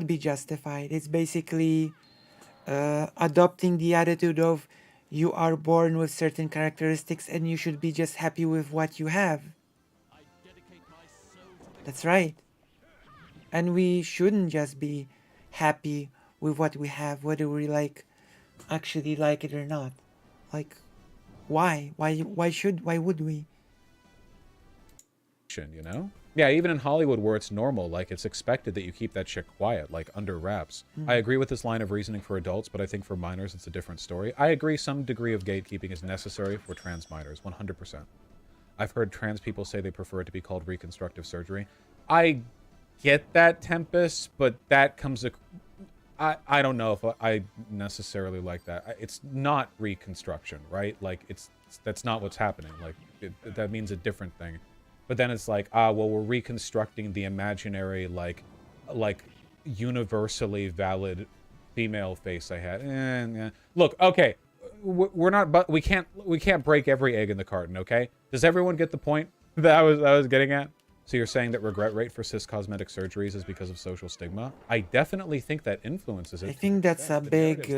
Speaker 2: be justified. It's basically adopting the attitude of you are born with certain characteristics and you should be just happy with what you have. That's right. And we shouldn't just be happy with what we have, whether we actually like it or not. Like, why? Why would we?
Speaker 4: Yeah, even in Hollywood where it's normal, like, it's expected that you keep that shit quiet, like, under wraps. I agree with this line of reasoning for adults, but I think for minors it's a different story. I agree some degree of gatekeeping is necessary for trans minors, 100%. I've heard trans people say they prefer it to be called reconstructive surgery. I get that, Tempest, but that comes... I don't know if I necessarily like that. It's not reconstruction, right? Like, that's not what's happening. Like, that means a different thing. But then it's like, well, we're reconstructing the imaginary, like universally valid female face I had. Yeah. Look, okay, we're not, but we can't break every egg in the carton, okay? Does everyone get the point that I was getting at? So you're saying that regret rate for cis cosmetic surgeries is because of social stigma? I definitely think that influences it.
Speaker 2: I think that's a big...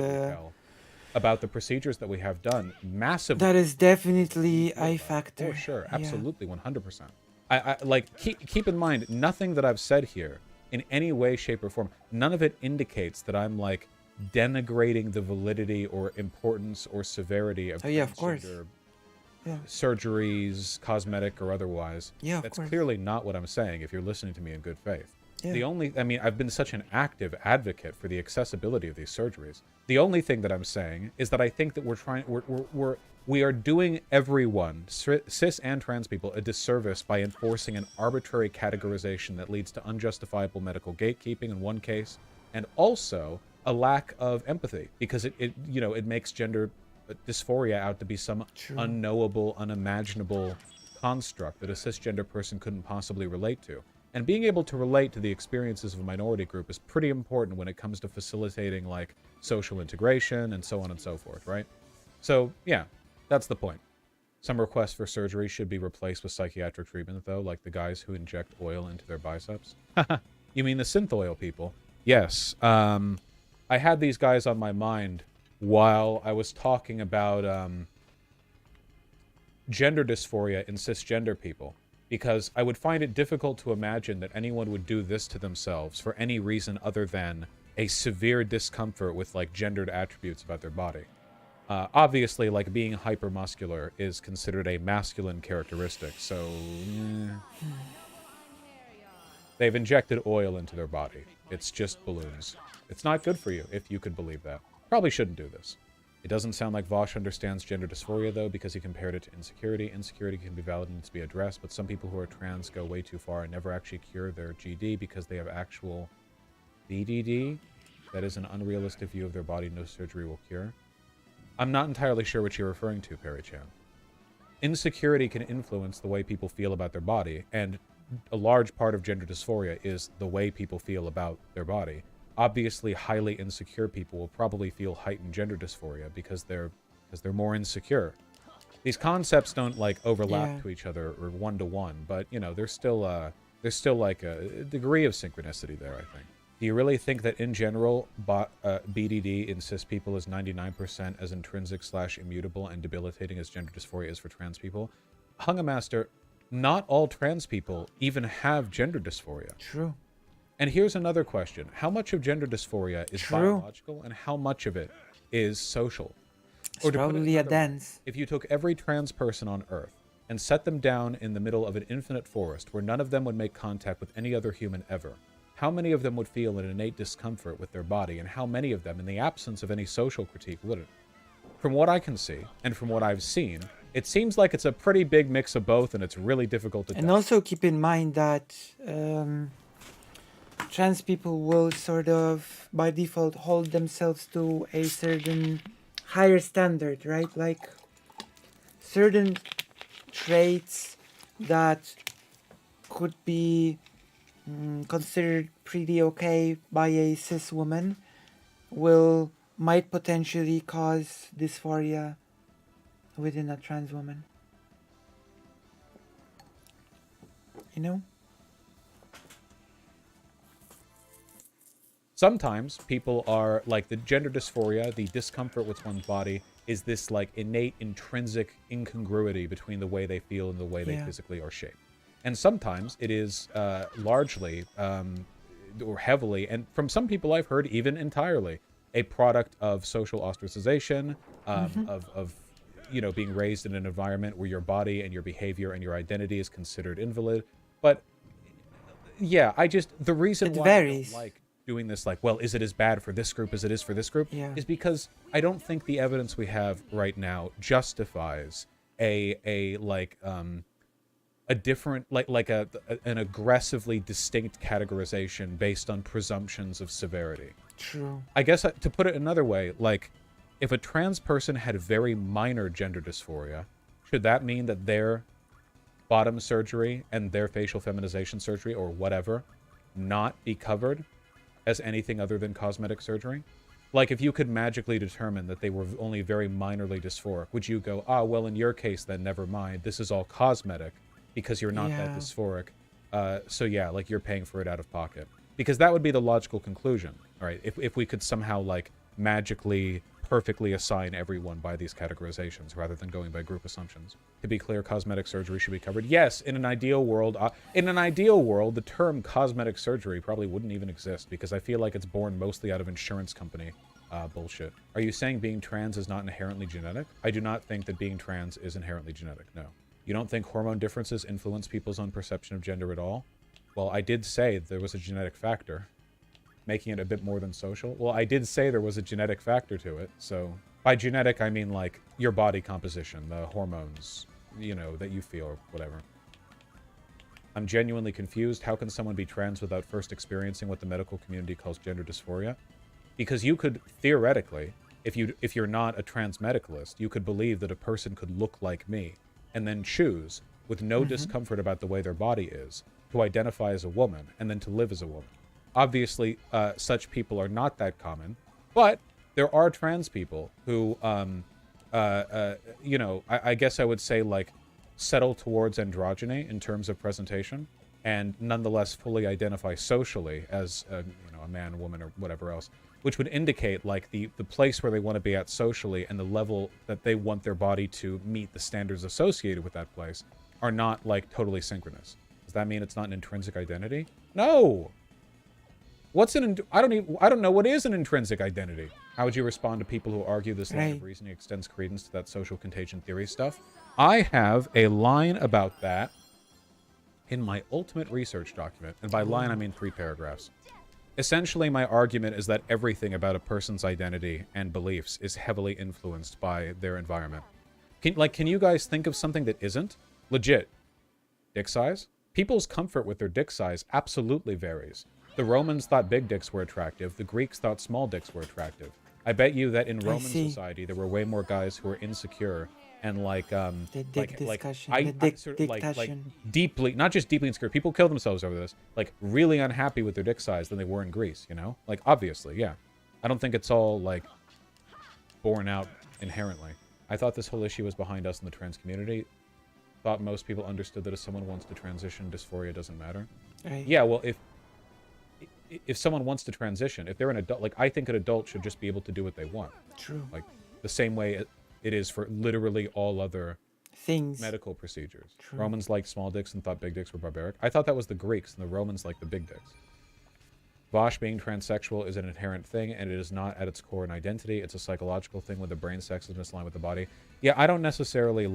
Speaker 4: about the procedures that we have done, massively.
Speaker 2: That is definitely a factor.
Speaker 4: For sure, absolutely, 100%. I like, keep in mind, nothing that I've said here, in any way, shape, or form, none of it indicates that I'm, like, denigrating the validity or importance or severity of
Speaker 2: of course.
Speaker 4: Surgeries, cosmetic or otherwise.
Speaker 2: Yeah,
Speaker 4: That's clearly not what I'm saying, if you're listening to me in good faith.
Speaker 2: Yeah.
Speaker 4: I've been such an active advocate for the accessibility of these surgeries. The only thing that I'm saying is that I think that we are doing everyone, cis and trans people, a disservice by enforcing an arbitrary categorization that leads to unjustifiable medical gatekeeping in one case, and also a lack of empathy, because it makes gender dysphoria out to be some unknowable, unimaginable construct that a cisgender person couldn't possibly relate to. And being able to relate to the experiences of a minority group is pretty important when it comes to facilitating, like, social integration and so on and so forth, right? So, yeah, that's the point. Some requests for surgery should be replaced with psychiatric treatment, though, like the guys who inject oil into their biceps. You mean the synth oil people? Yes. I had these guys on my mind while I was talking about gender dysphoria in cisgender people. because I would find it difficult to imagine that anyone would do this to themselves for any reason other than a severe discomfort with, like, gendered attributes about their body. Obviously, like, being hypermuscular is considered a masculine characteristic, so... They've injected oil into their body. It's just balloons. It's not good for you, if you could believe that. Probably shouldn't do this. It doesn't sound like Vosh understands gender dysphoria, though, because he compared it to insecurity. Insecurity can be valid and needs to be addressed, but some people who are trans go way too far and never actually cure their GD because they have actual BDD. That is an unrealistic view of their body no surgery will cure. I'm not entirely sure what you're referring to, Perry Chan. Insecurity can influence the way people feel about their body, and a large part of gender dysphoria is the way people feel about their body. Obviously, highly insecure people will probably feel heightened gender dysphoria because they're more insecure. These concepts don't, like, overlap to each other or one-to-one, but, you know, there's still like a degree of synchronicity there, I think. Do you really think that in general, BDD in cis people is 99% as intrinsic/immutable and debilitating as gender dysphoria is for trans people? Hungamaster, not all trans people even have gender dysphoria.
Speaker 2: True.
Speaker 4: And here's another question. How much of gender dysphoria is biological and how much of it is social?
Speaker 2: It's probably a dance.
Speaker 4: If you took every trans person on Earth and set them down in the middle of an infinite forest where none of them would make contact with any other human ever, how many of them would feel an innate discomfort with their body, and how many of them, in the absence of any social critique, wouldn't? From what I can see, and from what I've seen, it seems like it's a pretty big mix of both, and it's really difficult to
Speaker 2: And also keep in mind that trans people will sort of, by default, hold themselves to a certain higher standard, right? Like, certain traits that could be considered pretty okay by a cis woman might potentially cause dysphoria within a trans woman. You know?
Speaker 4: Sometimes people are, like, the gender dysphoria, the discomfort with one's body, is this, like, innate, intrinsic incongruity between the way they feel and the way they physically are shaped. And sometimes it is largely, or heavily, and from some people I've heard even entirely, a product of social ostracization, of you know, being raised in an environment where your body and your behavior and your identity is considered invalid. But, yeah, the reason why I don't like doing this, like, well, is it as bad for this group as it is for this group, is because I don't think the evidence we have right now justifies a different, an aggressively distinct categorization based on presumptions of severity.
Speaker 2: True.
Speaker 4: I guess, to put it another way, like, if a trans person had very minor gender dysphoria, should that mean that their bottom surgery and their facial feminization surgery or whatever not be covered as anything other than cosmetic surgery? Like, if you could magically determine that they were only very minorly dysphoric, would you go, well, in your case, then never mind, this is all cosmetic because you're not that dysphoric. So yeah, like, you're paying for it out of pocket. Because that would be the logical conclusion, right? If we could somehow, like, magically, perfectly assign everyone by these categorizations rather than going by group assumptions. To be clear, cosmetic surgery should be covered. Yes, in an ideal world, the term cosmetic surgery probably wouldn't even exist because I feel like it's born mostly out of insurance company bullshit. Are you saying being trans is not inherently genetic? I do not think that being trans is inherently genetic, no. You don't think hormone differences influence people's own perception of gender at all? Well, I did say there was a genetic factor, making it a bit more than social. Well, I did say there was a genetic factor to it, so by genetic I mean, like, your body composition, the hormones, you know, that you feel or whatever. I'm genuinely confused. How can someone be trans without first experiencing what the medical community calls gender dysphoria? Because you could, theoretically, if you're not a trans medicalist, you could believe that a person could look like me and then choose, with no discomfort about the way their body is, to identify as a woman and then to live as a woman. Obviously, such people are not that common, but there are trans people who, you know, I guess I would say, like, settle towards androgyny in terms of presentation, and nonetheless fully identify socially as, you know, a man, woman, or whatever else, which would indicate, like, the place where they want to be at socially and the level that they want their body to meet the standards associated with that place. are not like totally synchronous. Does that mean it's not an intrinsic identity? No. What's I don't know what is an intrinsic identity. How would you respond to people who argue this line of reasoning extends credence to that social contagion theory stuff? I have a line about that in my ultimate research document, and by line I mean 3 paragraphs. Essentially, my argument is that everything about a person's identity and beliefs is heavily influenced by their environment. Can you guys think of something that isn't? Legit. Dick size? People's comfort with their dick size absolutely varies. The Romans thought big dicks were attractive. The Greeks thought small dicks were attractive. I bet you that in Roman society, there were way more guys who were insecure and deeply, not just deeply insecure. People kill themselves over this. Like really unhappy with their dick size than they were in Greece. You know, like obviously, yeah. I don't think it's all like borne out inherently. I thought this whole issue was behind us in the trans community. Thought most people understood that if someone wants to transition, dysphoria doesn't matter. Right. Yeah, well, if someone wants to transition, if they're an adult, like I think an adult should just be able to do what they want.
Speaker 2: True.
Speaker 4: Like the same way it is for literally all other
Speaker 2: things,
Speaker 4: medical procedures.
Speaker 2: True.
Speaker 4: Romans liked small dicks and thought big dicks were barbaric. I thought that was the Greeks, and the Romans liked the big dicks. Vosh being transsexual is an inherent thing, and it is not at its core an identity. It's a psychological thing with the brain sex is misaligned with the body. Yeah, I don't necessarily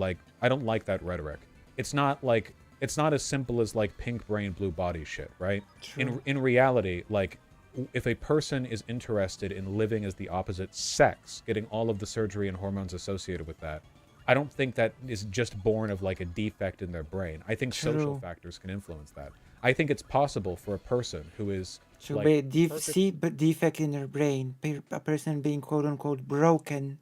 Speaker 4: I don't like that rhetoric. It's not as simple as like pink brain, blue body shit, right? True. In reality, like if a person is interested in living as the opposite sex, getting all of the surgery and hormones associated with that, I don't think that is just born of like a defect in their brain. I think social factors can influence that. I think it's possible for a person who is
Speaker 2: defect in their brain, a person being quote unquote broken,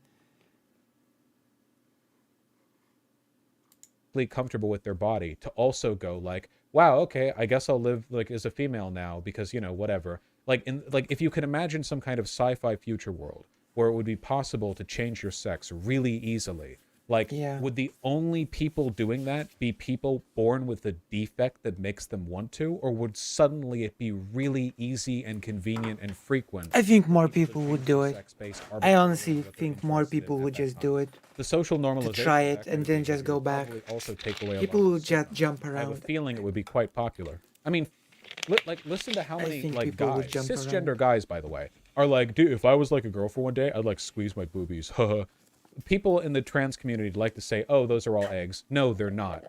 Speaker 4: comfortable with their body, to also go like, wow, okay, I guess I'll live like as a female now because, you know, whatever. Like if you could imagine some kind of sci-fi future world where it would be possible to change your sex really easily, like would the only people doing that be people born with a defect that makes them want to, or would suddenly it be really easy and convenient and frequent?
Speaker 2: I think more people would do it. I honestly think more people would just do it.
Speaker 4: The social normalization
Speaker 2: to try it and then just go back.
Speaker 4: Also take away
Speaker 2: people will just jump around.
Speaker 4: I have a feeling it would be quite popular. I mean, listen to how many like guys, cisgender guys, by the way, are like, dude, if I was like a girl for one day, I'd like squeeze my boobies. People in the trans community like to say, oh, those are all eggs. No, they're not.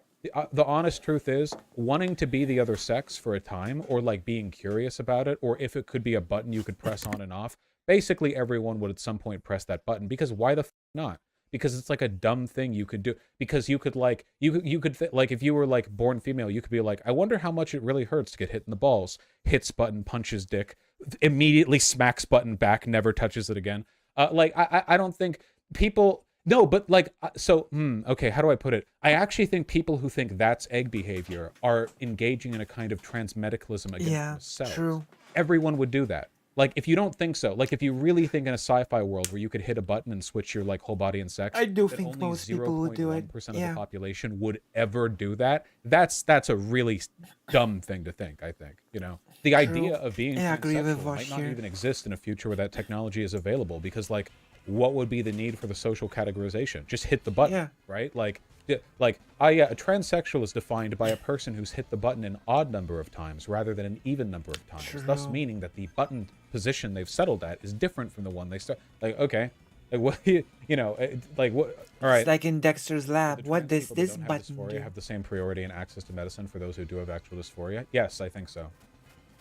Speaker 4: The honest truth is, wanting to be the other sex for a time, or like being curious about it, or if it could be a button you could press on and off, basically everyone would at some point press that button, because why the f not? Because it's like a dumb thing you could do. Because you could like, you could like, if you were like born female, you could be like, I wonder how much it really hurts to get hit in the balls. Hits button, punches dick, immediately smacks button back, never touches it again. I don't think people, no, but like, okay, how do I put it? I actually think people who think that's egg behavior are engaging in a kind of transmedicalism against themselves.
Speaker 2: True.
Speaker 4: Everyone would do that. Like, if you don't think so, like, if you really think in a sci-fi world where you could hit a button and switch your, like, whole body and sex,
Speaker 2: I do think most people would do it.
Speaker 4: 0.1% of the population would ever do that. That's a really dumb thing to think, I think, you know? The idea of being transsexual might not even exist in a future where that technology is available, because, like, what would be the need for the social categorization? Just hit the button, right? A transsexual is defined by a person who's hit the button an odd number of times rather than an even number of times, thus meaning that the button position they've settled at is different from the one they start. Like, okay, like what, you know, like what? All right.
Speaker 2: It's like in Dexter's lab. What does this button do?
Speaker 4: Have the same priority and access to medicine for those who do have actual dysphoria? Yes, I think so.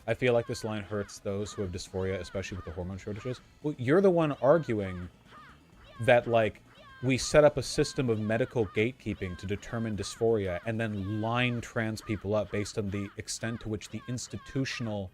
Speaker 4: I feel like this line hurts those who have dysphoria, especially with the hormone shortages. Well, you're the one arguing that, like, we set up a system of medical gatekeeping to determine dysphoria and then line trans people up based on the extent to which the institutional,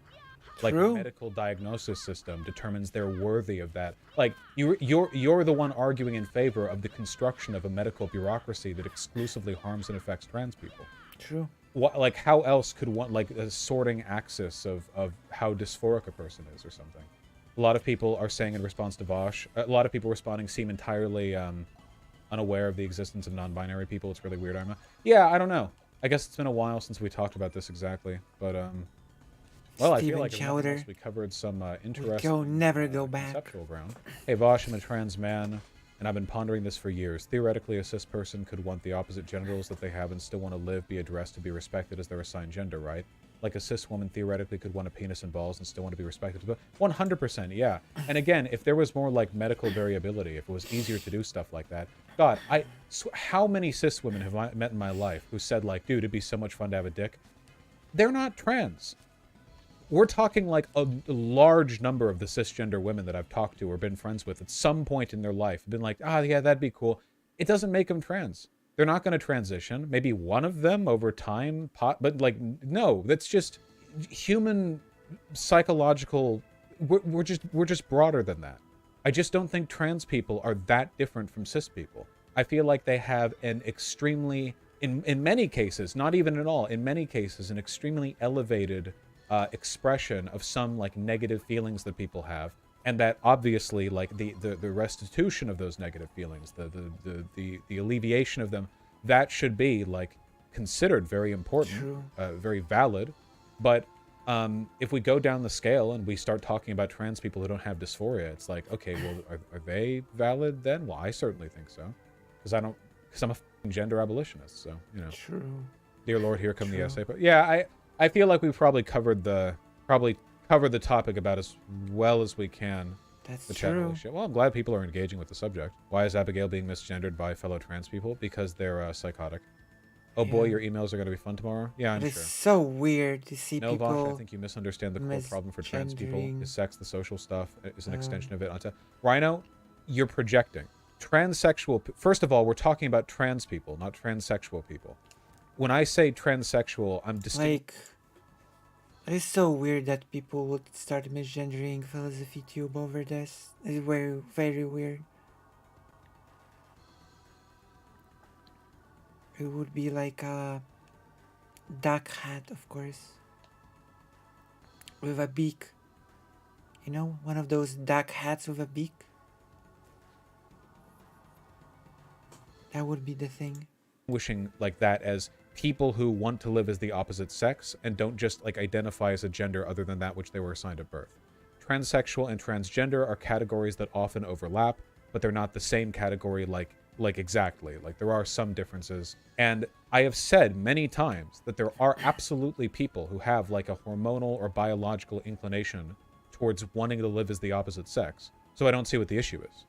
Speaker 4: like, medical diagnosis system determines they're worthy of that. Like, you're the one arguing in favor of the construction of a medical bureaucracy that exclusively harms and affects trans people.
Speaker 2: True.
Speaker 4: What, like, how else could one, like, a sorting axis of how dysphoric a person is or something? A lot of people are saying in response to Vosh, a lot of people responding seem entirely unaware of the existence of non-binary people. It's really weird, Arma. Yeah, I don't know. I guess it's been a while since we talked about this exactly, but well, I feel like we covered some interesting
Speaker 2: never go back.
Speaker 4: Conceptual ground. Hey, Vosh, I'm a trans man. and I've been pondering this for years. Theoretically, a cis person could want the opposite genitals that they have and still want to live, be addressed, and be respected as their assigned gender, right? Like a cis woman theoretically could want a penis and balls and still want to be respected. But 100%, yeah. And again, if there was more like medical variability, if it was easier to do stuff like that, God, how many cis women have I met in my life who said like, dude, it'd be so much fun to have a dick? They're not trans. We're talking like a large number of the cisgender women that I've talked to or been friends with at some point in their life have been like, yeah, that'd be cool. It doesn't make them trans. They're not going to transition. Maybe one of them over time, but like, no, that's just human psychological. We're just broader than that. I just don't think trans people are that different from cis people. I feel like they have an extremely, in many cases, not even at all, in many cases, an extremely elevated expression of some like negative feelings that people have, and that obviously like the restitution of those negative feelings, the alleviation of them, that should be like considered very important, very valid. But if we go down the scale and we start talking about trans people who don't have dysphoria, it's like, okay, well, are they valid then? Well, I certainly think so, because I'm a gender abolitionist, so you know.
Speaker 2: True.
Speaker 4: Dear Lord, here come the essay. But yeah, I feel like we've probably covered the topic about as well as we can.
Speaker 2: That's
Speaker 4: true. Well, I'm glad people are engaging with the subject. Why is Abigail being misgendered by fellow trans people? Because they're psychotic. Oh boy, your emails are going to be fun tomorrow. Yeah, I'm sure.
Speaker 2: It's so weird to see
Speaker 4: no,
Speaker 2: people.
Speaker 4: Vosh, I think you misunderstand the core problem for trans people. Is sex, the social stuff, is an extension of it. Rhino, you're projecting. Transsexual. First of all, we're talking about trans people, not transsexual people. When I say transsexual, I'm
Speaker 2: like, it is so weird that people would start misgendering philosophy tube over this. It's very, very weird. It would be like a duck hat, of course, with a beak. You know, one of those duck hats with a beak. That would be the thing.
Speaker 4: Wishing like that as people who want to live as the opposite sex and don't just like identify as a gender other than that which they were assigned at birth. Transsexual and transgender are categories that often overlap, but they're not the same category like exactly. Like there are some differences. And I have said many times that there are absolutely people who have like a hormonal or biological inclination towards wanting to live as the opposite sex. So I don't see what the issue is.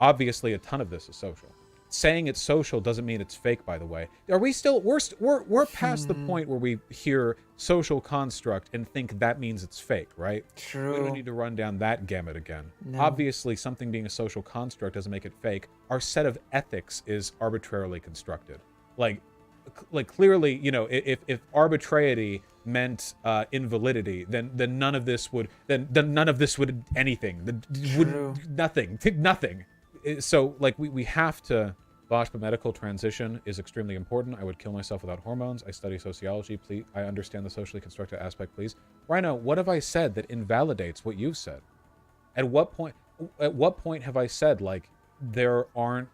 Speaker 4: Obviously, a ton of this is social. Saying it's social doesn't mean it's fake, by the way. Are we still... We're past the point where we hear social construct and think that means it's fake, right?
Speaker 2: True.
Speaker 4: We don't need to run down that gamut again.
Speaker 2: No.
Speaker 4: Obviously, something being a social construct doesn't make it fake. Our set of ethics is arbitrarily constructed. Like clearly, you know, if arbitrarity meant invalidity, then none of this would... Then none of this would anything. Nothing. So, like, we have to... Bosch, but medical transition is extremely important. I would kill myself without hormones. I study sociology. Please, I understand the socially constructed aspect, please. Rhino, what have I said that invalidates what you've said? At what point have I said, like, there aren't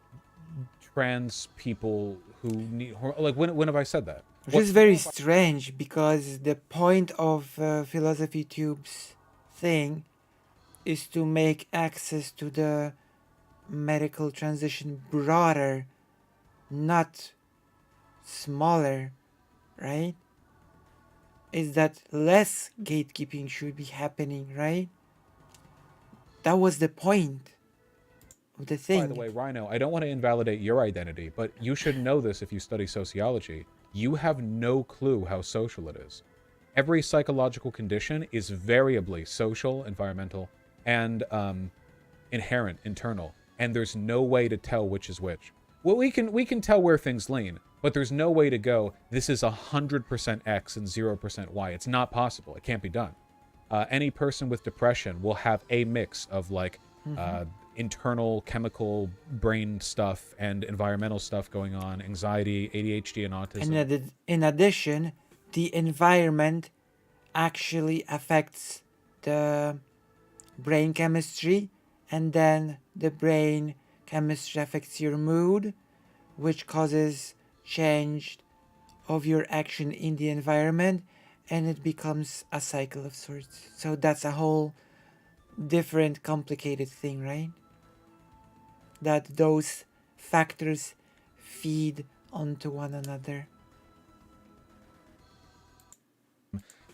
Speaker 4: trans people who need... Like, when have I said that?
Speaker 2: Which is very strange, because the point of Philosophy Tube's thing is to make access to the medical transition broader, not smaller, right? Is that less gatekeeping should be happening, right? That was the point of the thing.
Speaker 4: By the way, Rhino, I don't want to invalidate your identity, but you should know this if you study sociology. You have no clue how social it is. Every psychological condition is variably social, environmental, and inherent, internal. And there's no way to tell which is which. Well, we can tell where things lean, but there's no way to go, this is 100% X and 0% Y. It's not possible. It can't be done. Any person with depression will have a mix of like internal chemical brain stuff and environmental stuff going on, anxiety, ADHD, and autism.
Speaker 2: And in addition, the environment actually affects the brain chemistry, and then the brain chemistry affects your mood, which causes change of your action in the environment, and it becomes a cycle of sorts. So that's a whole different complicated thing, right? that those factors feed onto one another.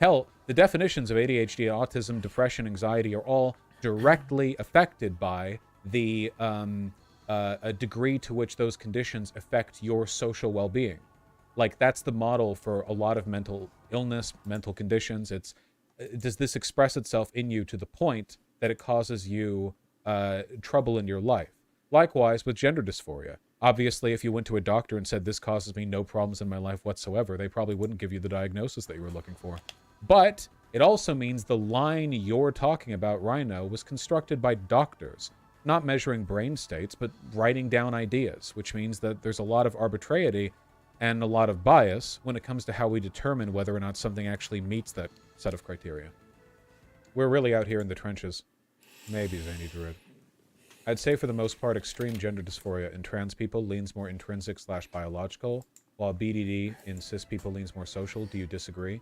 Speaker 4: Hell, the definitions of ADHD, autism, depression, anxiety are all directly affected by the a degree to which those conditions affect your social well-being. Like, that's the model for a lot of mental illness, mental conditions. It's, does this express itself in you to the point that it causes you trouble in your life? Likewise with gender dysphoria. Obviously, if you went to a doctor and said, this causes me no problems in my life whatsoever, they probably wouldn't give you the diagnosis that you were looking for. But it also means the line you're talking about, Rhino, was constructed by doctors, not measuring brain states, but writing down ideas, which means that there's a lot of arbitrariety and a lot of bias when it comes to how we determine whether or not something actually meets that set of criteria. We're really out here in the trenches. Maybe, Zany Druid. I'd say for the most part, extreme gender dysphoria in trans people leans more intrinsic/biological, while BDD in cis people leans more social. Do you disagree?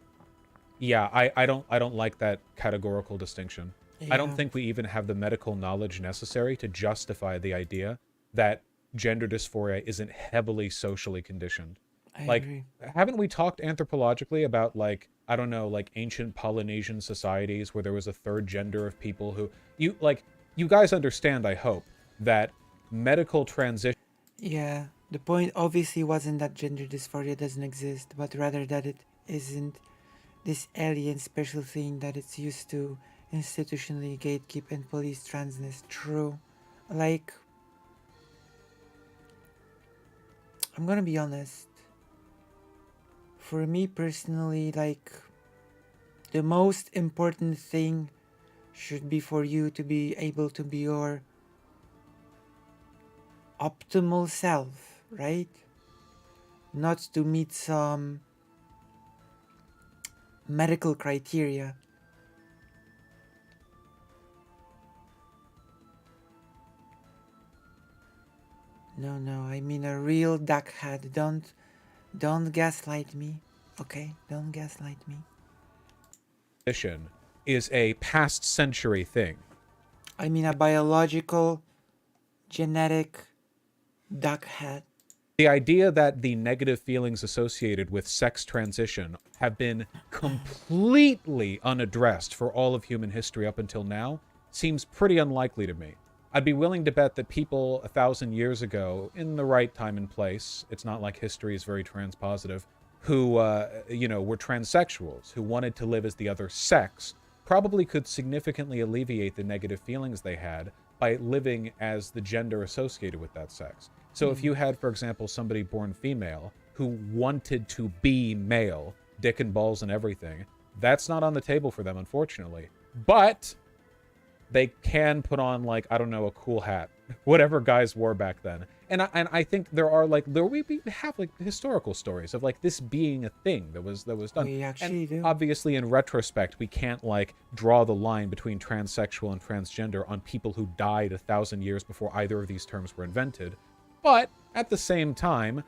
Speaker 4: Yeah, I don't like that categorical distinction. Yeah. I don't think we even have the medical knowledge necessary to justify the idea that gender dysphoria isn't heavily socially conditioned.
Speaker 2: I agree.
Speaker 4: Haven't we talked anthropologically about, like, I don't know, like ancient Polynesian societies where there was a third gender of people who, you guys understand, I hope, that medical transition...
Speaker 2: Yeah, the point obviously wasn't that gender dysphoria doesn't exist, but rather that it isn't this alien special thing that it's used to institutionally gatekeep and police transness. True. Like, I'm gonna be honest. For me personally, like, the most important thing should be for you to be able to be your optimal self, right? Not to meet some medical criteria. No, I mean a real duckhead. Don't gaslight me, okay? Don't gaslight me.
Speaker 4: Is a past century thing.
Speaker 2: I mean a biological, genetic duckhead.
Speaker 4: The idea that the negative feelings associated with sex transition have been completely unaddressed for all of human history up until now seems pretty unlikely to me. I'd be willing to bet that people 1,000 years ago, in the right time and place, it's not like history is very transpositive, who, were transsexuals, who wanted to live as the other sex, probably could significantly alleviate the negative feelings they had by living as the gender associated with that sex. So if you had, for example, somebody born female who wanted to be male, dick and balls and everything, that's not on the table for them, unfortunately. But they can put on, like, I don't know, a cool hat, whatever guys wore back then. And I think we have like historical stories of like this being a thing that was done.
Speaker 2: We actually do.
Speaker 4: Obviously, in retrospect, we can't like draw the line between transsexual and transgender on people who died 1,000 years before either of these terms were invented. But at the same time,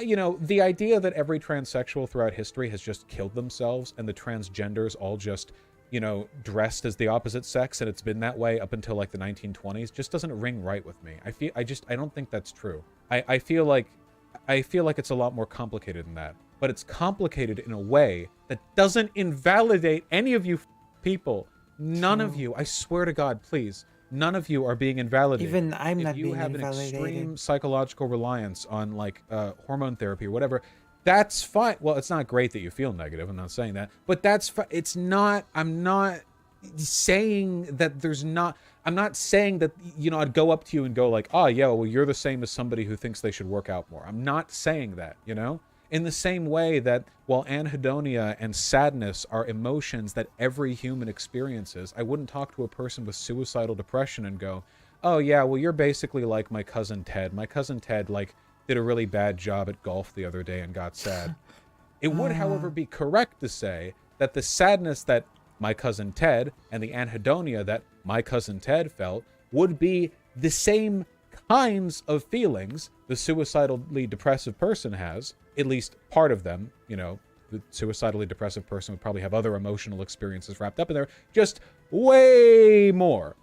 Speaker 4: the idea that every transsexual throughout history has just killed themselves and the transgenders all just, dressed as the opposite sex, and it's been that way up until like the 1920s, just doesn't ring right with me. I don't think that's true. I feel like it's a lot more complicated than that. But it's complicated in a way that doesn't invalidate any of you people. None of you, I swear to God, please, none of you are being invalidated.
Speaker 2: Even I'm not being
Speaker 4: invalidated. If you have an extreme psychological reliance on like hormone therapy or whatever, that's fine. Well, it's not great that you feel negative. I'm not saying that. But that's fine. It's not, I'm not saying that there's not, I'm not saying that, I'd go up to you and go like, oh, yeah, well, you're the same as somebody who thinks they should work out more. I'm not saying that, In the same way that while anhedonia and sadness are emotions that every human experiences, I wouldn't talk to a person with suicidal depression and go, oh, yeah, well, you're basically like my cousin Ted. My cousin Ted, like, did a really bad job at golf the other day and got sad. It would, however, be correct to say that the sadness that my cousin Ted and the anhedonia that my cousin Ted felt would be the same kinds of feelings the suicidally depressive person has, at least part of them. The suicidally depressive person would probably have other emotional experiences wrapped up in there, just way more.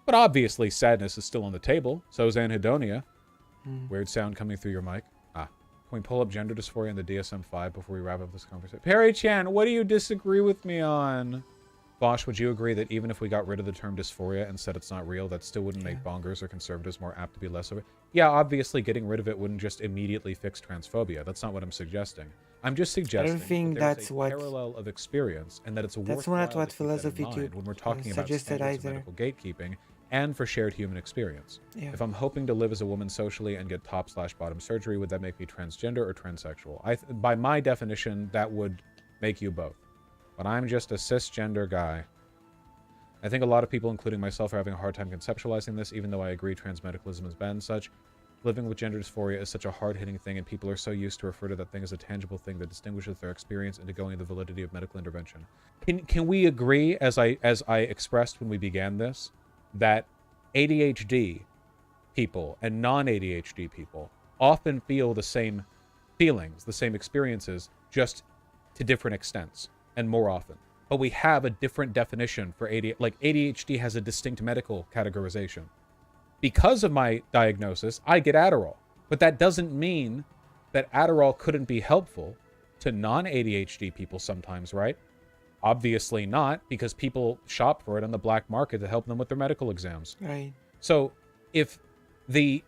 Speaker 4: But obviously, sadness is still on the table. So is anhedonia. Weird sound coming through your mic. Can we pull up gender dysphoria in the DSM-5 before we wrap up this conversation? Perry Chan, what do you disagree with me on? Bosch, would you agree that even if we got rid of the term dysphoria and said it's not real, that still wouldn't make bongers or conservatives more apt to be less of it? Yeah, obviously getting rid of it wouldn't just immediately fix transphobia. That's not what I'm suggesting. I'm just suggesting that there's a parallel of experience and that it's worthwhile to keep that in mind when we're talking about standards of medical gatekeeping and for shared human experience.
Speaker 2: Yeah.
Speaker 4: If I'm hoping to live as a woman socially and get top/bottom surgery, would that make me transgender or transsexual? By my definition, that would make you both. But I'm just a cisgender guy. I think a lot of people, including myself, are having a hard time conceptualizing this, even though I agree transmedicalism is bad and such. Living with gender dysphoria is such a hard-hitting thing, and people are so used to refer to that thing as a tangible thing that distinguishes their experience into going the validity of medical intervention. Can we agree, as I expressed when we began this, that ADHD people and non-ADHD people often feel the same feelings, the same experiences, just to different extents and more often? But we have a different definition for ADHD. Like, ADHD has a distinct medical categorization. Because of my diagnosis, I get Adderall. But that doesn't mean that Adderall couldn't be helpful to non-ADHD people sometimes, right? Obviously not, because people shop for it on the black market to help them with their medical exams.
Speaker 2: Right.
Speaker 4: So there's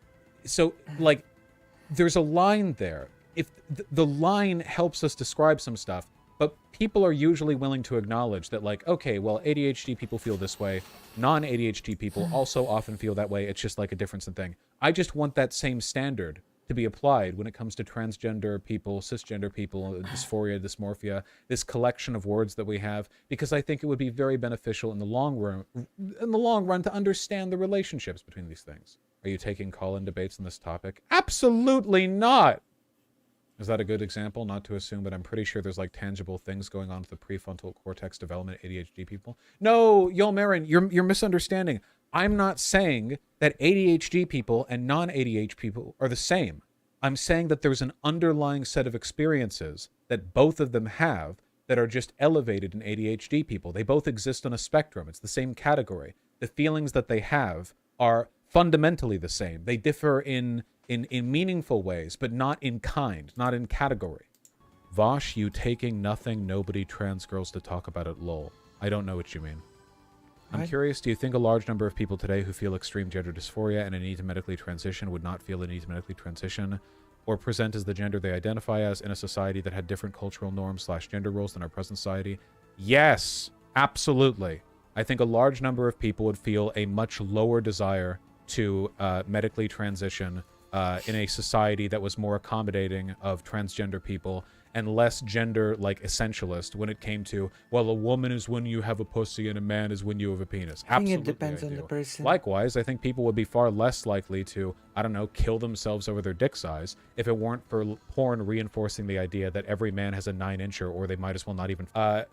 Speaker 4: a line there. If the line helps us describe some stuff, but people are usually willing to acknowledge that, like, okay, well, ADHD people feel this way. Non-ADHD people also often feel that way. It's just like a difference in thing. I just want that same standard to be applied when it comes to transgender people, cisgender people, dysphoria, dysmorphia, this collection of words that we have, because I think it would be very beneficial in the long run to understand the relationships between these things. Are you taking call-in debates on this topic? Absolutely not! Is that a good example? Not to assume, but I'm pretty sure there's like tangible things going on with the prefrontal cortex development ADHD people. No, Yo Marin, you're misunderstanding. I'm not saying that ADHD people and non-ADHD people are the same. I'm saying that there's an underlying set of experiences that both of them have that are just elevated in ADHD people. They both exist on a spectrum. It's the same category. The feelings that they have are fundamentally the same. They differ in meaningful ways, but not in kind, not in category. Vosh, you taking nothing, nobody trans girls to talk about it, lol. I don't know what you mean. I'm curious, do you think a large number of people today who feel extreme gender dysphoria and a need to medically transition would not feel a need to medically transition or present as the gender they identify as in a society that had different cultural norms / gender roles than our present society? Yes, absolutely. I think a large number of people would feel a much lower desire to medically transition in a society that was more accommodating of transgender people and less gender essentialist when it came to, well, a woman is when you have a pussy and a man is when you have a penis.
Speaker 2: I think it depends on the person.
Speaker 4: Likewise, I think people would be far less likely to, I don't know, kill themselves over their dick size if it weren't for porn reinforcing the idea that every man has a 9-incher or they might as well not even. I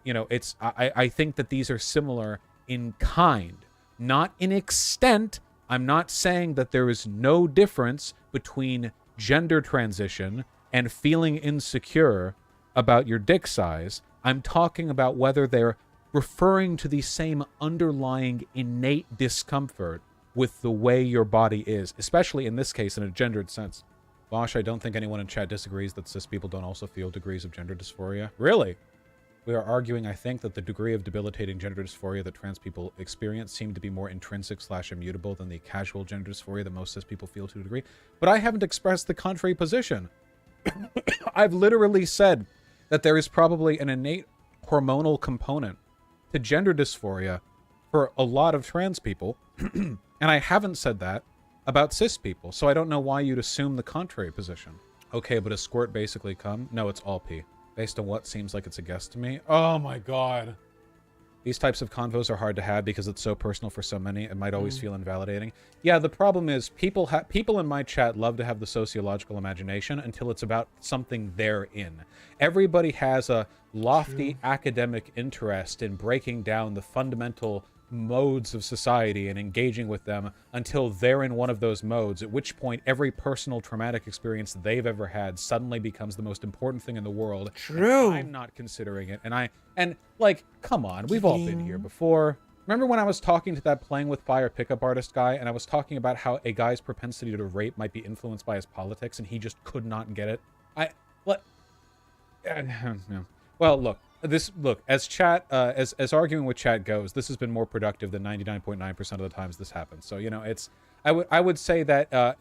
Speaker 4: think that these are similar in kind, not in extent. I'm not saying that there is no difference between gender transition and feeling insecure about your dick size. I'm talking about whether they're referring to the same underlying innate discomfort with the way your body is, especially in this case in a gendered sense. Bosch, I don't think anyone in chat disagrees that cis people don't also feel degrees of gender dysphoria. Really? We are arguing, I think, that the degree of debilitating gender dysphoria that trans people experience seem to be more intrinsic / immutable than the casual gender dysphoria that most cis people feel to a degree. But I haven't expressed the contrary position. I've literally said that there is probably an innate hormonal component to gender dysphoria for a lot of trans people, and I haven't said that about cis people, so I don't know why you'd assume the contrary position. Okay, but a squirt basically cum? No, it's all pee. Based on what seems like it's a guess to me. Oh my god. These types of convos are hard to have because it's so personal for so many. It might always feel invalidating. Yeah, the problem is people in my chat love to have the sociological imagination until it's about something they're in. Everybody has a lofty academic interest in breaking down the fundamental modes of society and engaging with them until they're in one of those modes, at which point every personal traumatic experience they've ever had suddenly becomes the most important thing in the world.
Speaker 2: True.
Speaker 4: I'm not considering it, and come on, we've all been here before. Remember when I was talking to that Playing with Fire pickup artist guy, and I was talking about how a guy's propensity to rape might be influenced by his politics, and he just could not get it? Well, look, as chat, as arguing with chat goes, this has been more productive than 99.9% of the times this happens. So, you know, it's, I would say that,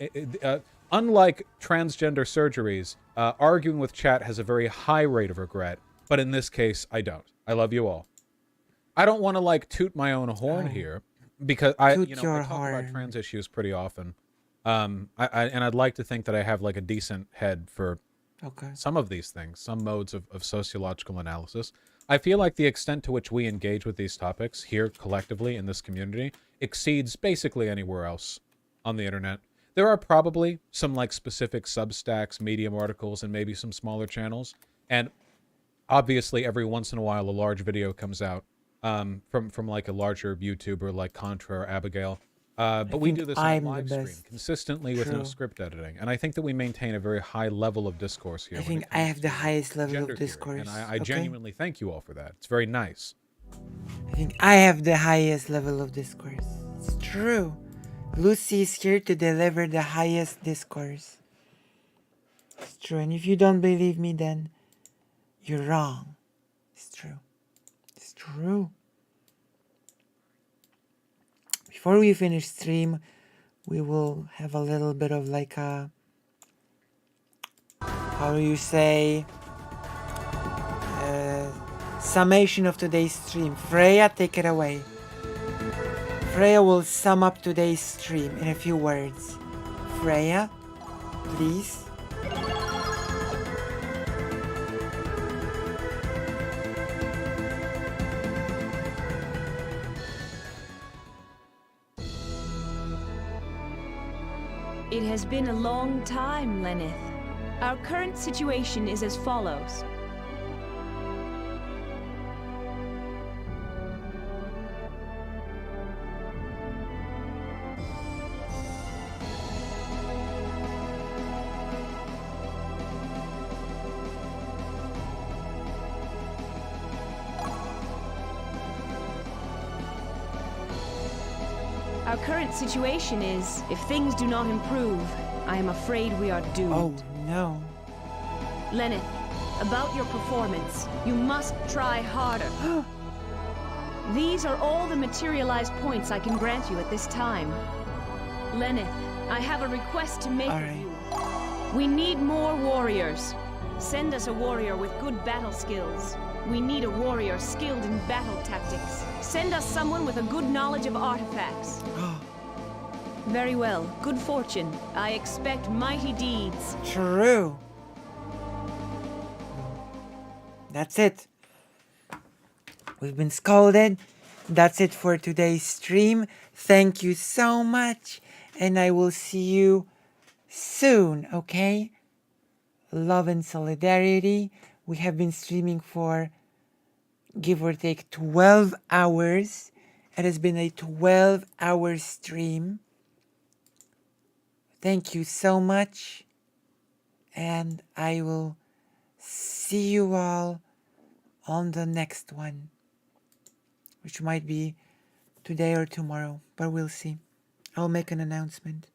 Speaker 4: unlike transgender surgeries, arguing with chat has a very high rate of regret, but in this case, I don't. I love you all. I don't want to, like, toot my own horn here, because I talk about trans issues pretty often. And I'd like to think that I have, like, a decent head for some of these things, some modes of sociological analysis. I feel like the extent to which we engage with these topics here collectively in this community exceeds basically anywhere else on the internet. There are probably some, like, specific Substacks, Medium articles, and maybe some smaller channels. And obviously every once in a while a large video comes out from like a larger YouTuber like Contra or Abigail. But we do this on live stream consistently with no script editing. And I think that we maintain a very high level of discourse here.
Speaker 2: I think I have the highest level of discourse.
Speaker 4: And I genuinely thank you all for that. It's very nice.
Speaker 2: I think I have the highest level of discourse. It's true. Lucy is here to deliver the highest discourse. It's true. And if you don't believe me, then you're wrong. It's true. It's true. Before we finish stream, we will have a little bit of like a, how do you say, summation of today's stream. Freya, take it away. Freya will sum up today's stream in a few words. Freya, please.
Speaker 23: It has been a long time, Lenneth. Our current situation is as follows. Our current situation is, if things do not improve, I am afraid we are doomed.
Speaker 2: Oh, no.
Speaker 23: Lenneth, about your performance, you must try harder. These are all the materialized points I can grant you at this time. Lenneth, I have a request to make of you. We need more warriors. Send us a warrior with good battle skills. We need a warrior skilled in battle tactics. Send us someone with a good knowledge of artifacts. Very well. Good fortune. I expect mighty deeds.
Speaker 2: True. That's it. We've been scolded. That's it for today's stream. Thank you so much. And I will see you soon, okay? Love and solidarity. We have been streaming for, give or take, 12 hours. It has been a 12-hour stream. Thank you so much. And I will see you all on the next one, which might be today or tomorrow, but we'll see. I'll make an announcement.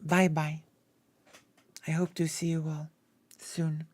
Speaker 2: Bye-bye. I hope to see you all soon.